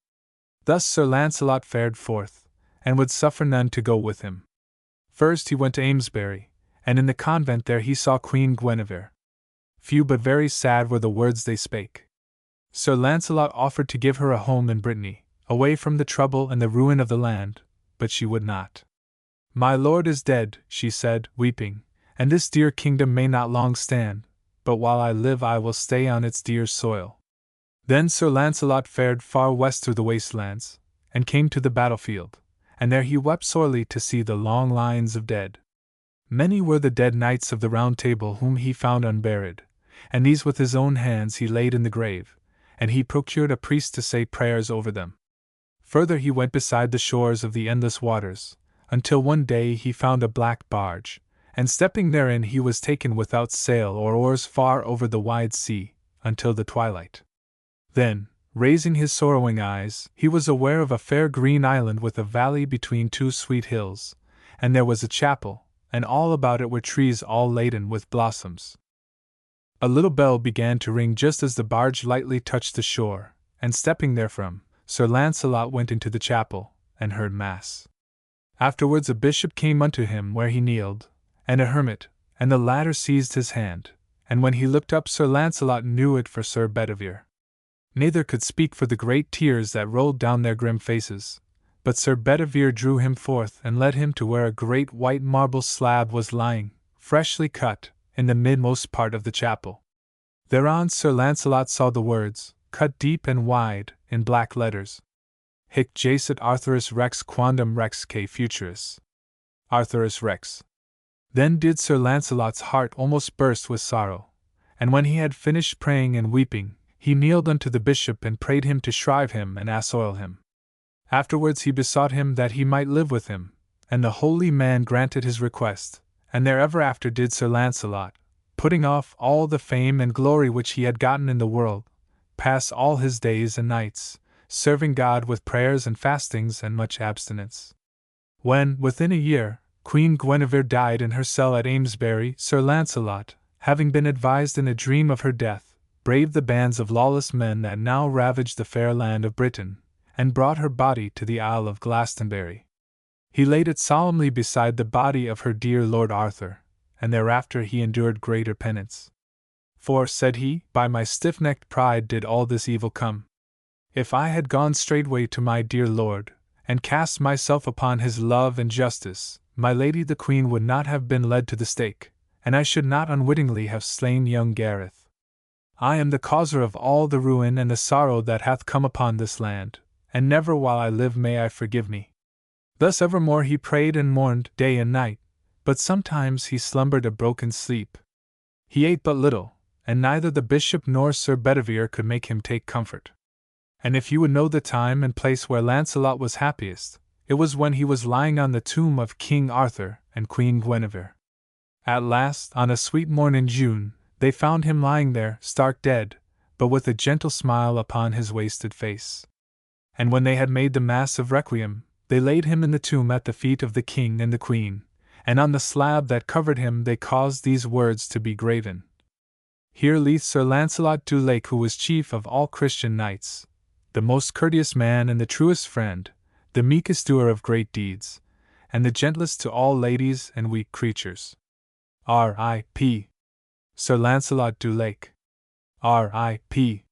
Thus Sir Launcelot fared forth, and would suffer none to go with him. First he went to Amesbury, and in the convent there he saw Queen Guinevere. Few but very sad were the words they spake. Sir Lancelot offered to give her a home in Brittany, away from the trouble and the ruin of the land, but she would not. My lord is dead, she said, weeping, and this dear kingdom may not long stand, but while I live I will stay on its dear soil. Then Sir Lancelot fared far west through the wastelands, and came to the battlefield, and there he wept sorely to see the long lines of dead. Many were the dead knights of the Round Table whom he found unburied, and these with his own hands he laid in the grave, and he procured a priest to say prayers over them. Further he went beside the shores of the endless waters, until one day he found a black barge, and stepping therein he was taken without sail or oars far over the wide sea, until the twilight. Then, raising his sorrowing eyes, he was aware of a fair green island with a valley between two sweet hills, and there was a chapel, and all about it were trees all laden with blossoms. A little bell began to ring just as the barge lightly touched the shore, and stepping therefrom, Sir Lancelot went into the chapel, and heard mass. Afterwards a bishop came unto him where he kneeled, and a hermit, and the latter seized his hand, and when he looked up Sir Lancelot knew it for Sir Bedivere. Neither could speak for the great tears that rolled down their grim faces, but Sir Bedivere drew him forth and led him to where a great white marble slab was lying, freshly cut, in the midmost part of the chapel. Thereon Sir Lancelot saw the words, cut deep and wide, in black letters: Hic jacet Arthurus Rex quondam Rex que futurus. Arthurus Rex. Then did Sir Lancelot's heart almost burst with sorrow, and when he had finished praying and weeping, he kneeled unto the bishop and prayed him to shrive him and assoil him. Afterwards he besought him that he might live with him, and the holy man granted his request, and there ever after did Sir Lancelot, putting off all the fame and glory which he had gotten in the world, pass all his days and nights, serving God with prayers and fastings and much abstinence. When, within a year, Queen Guinevere died in her cell at Amesbury, Sir Lancelot, having been advised in a dream of her death, braved the bands of lawless men that now ravaged the fair land of Britain, and brought her body to the Isle of Glastonbury. He laid it solemnly beside the body of her dear Lord Arthur, and thereafter he endured greater penance. For, said he, by my stiff-necked pride did all this evil come. If I had gone straightway to my dear lord, and cast myself upon his love and justice, my lady the Queen would not have been led to the stake, and I should not unwittingly have slain young Gareth. I am the causer of all the ruin and the sorrow that hath come upon this land, and never while I live may I forgive me. Thus evermore he prayed and mourned day and night, but sometimes he slumbered a broken sleep. He ate but little, and neither the bishop nor Sir Bedivere could make him take comfort. And if you would know the time and place where Lancelot was happiest, it was when he was lying on the tomb of King Arthur and Queen Guinevere. At last, on a sweet morn in June, they found him lying there, stark dead, but with a gentle smile upon his wasted face. And when they had made the mass of requiem, they laid him in the tomb at the feet of the king and the queen, and on the slab that covered him they caused these words to be graven: Here lieth Sir Lancelot du Lake, who was chief of all Christian knights, the most courteous man and the truest friend, the meekest doer of great deeds, and the gentlest to all ladies and weak creatures. R.I.P. Sir Lancelot du Lake. R.I.P.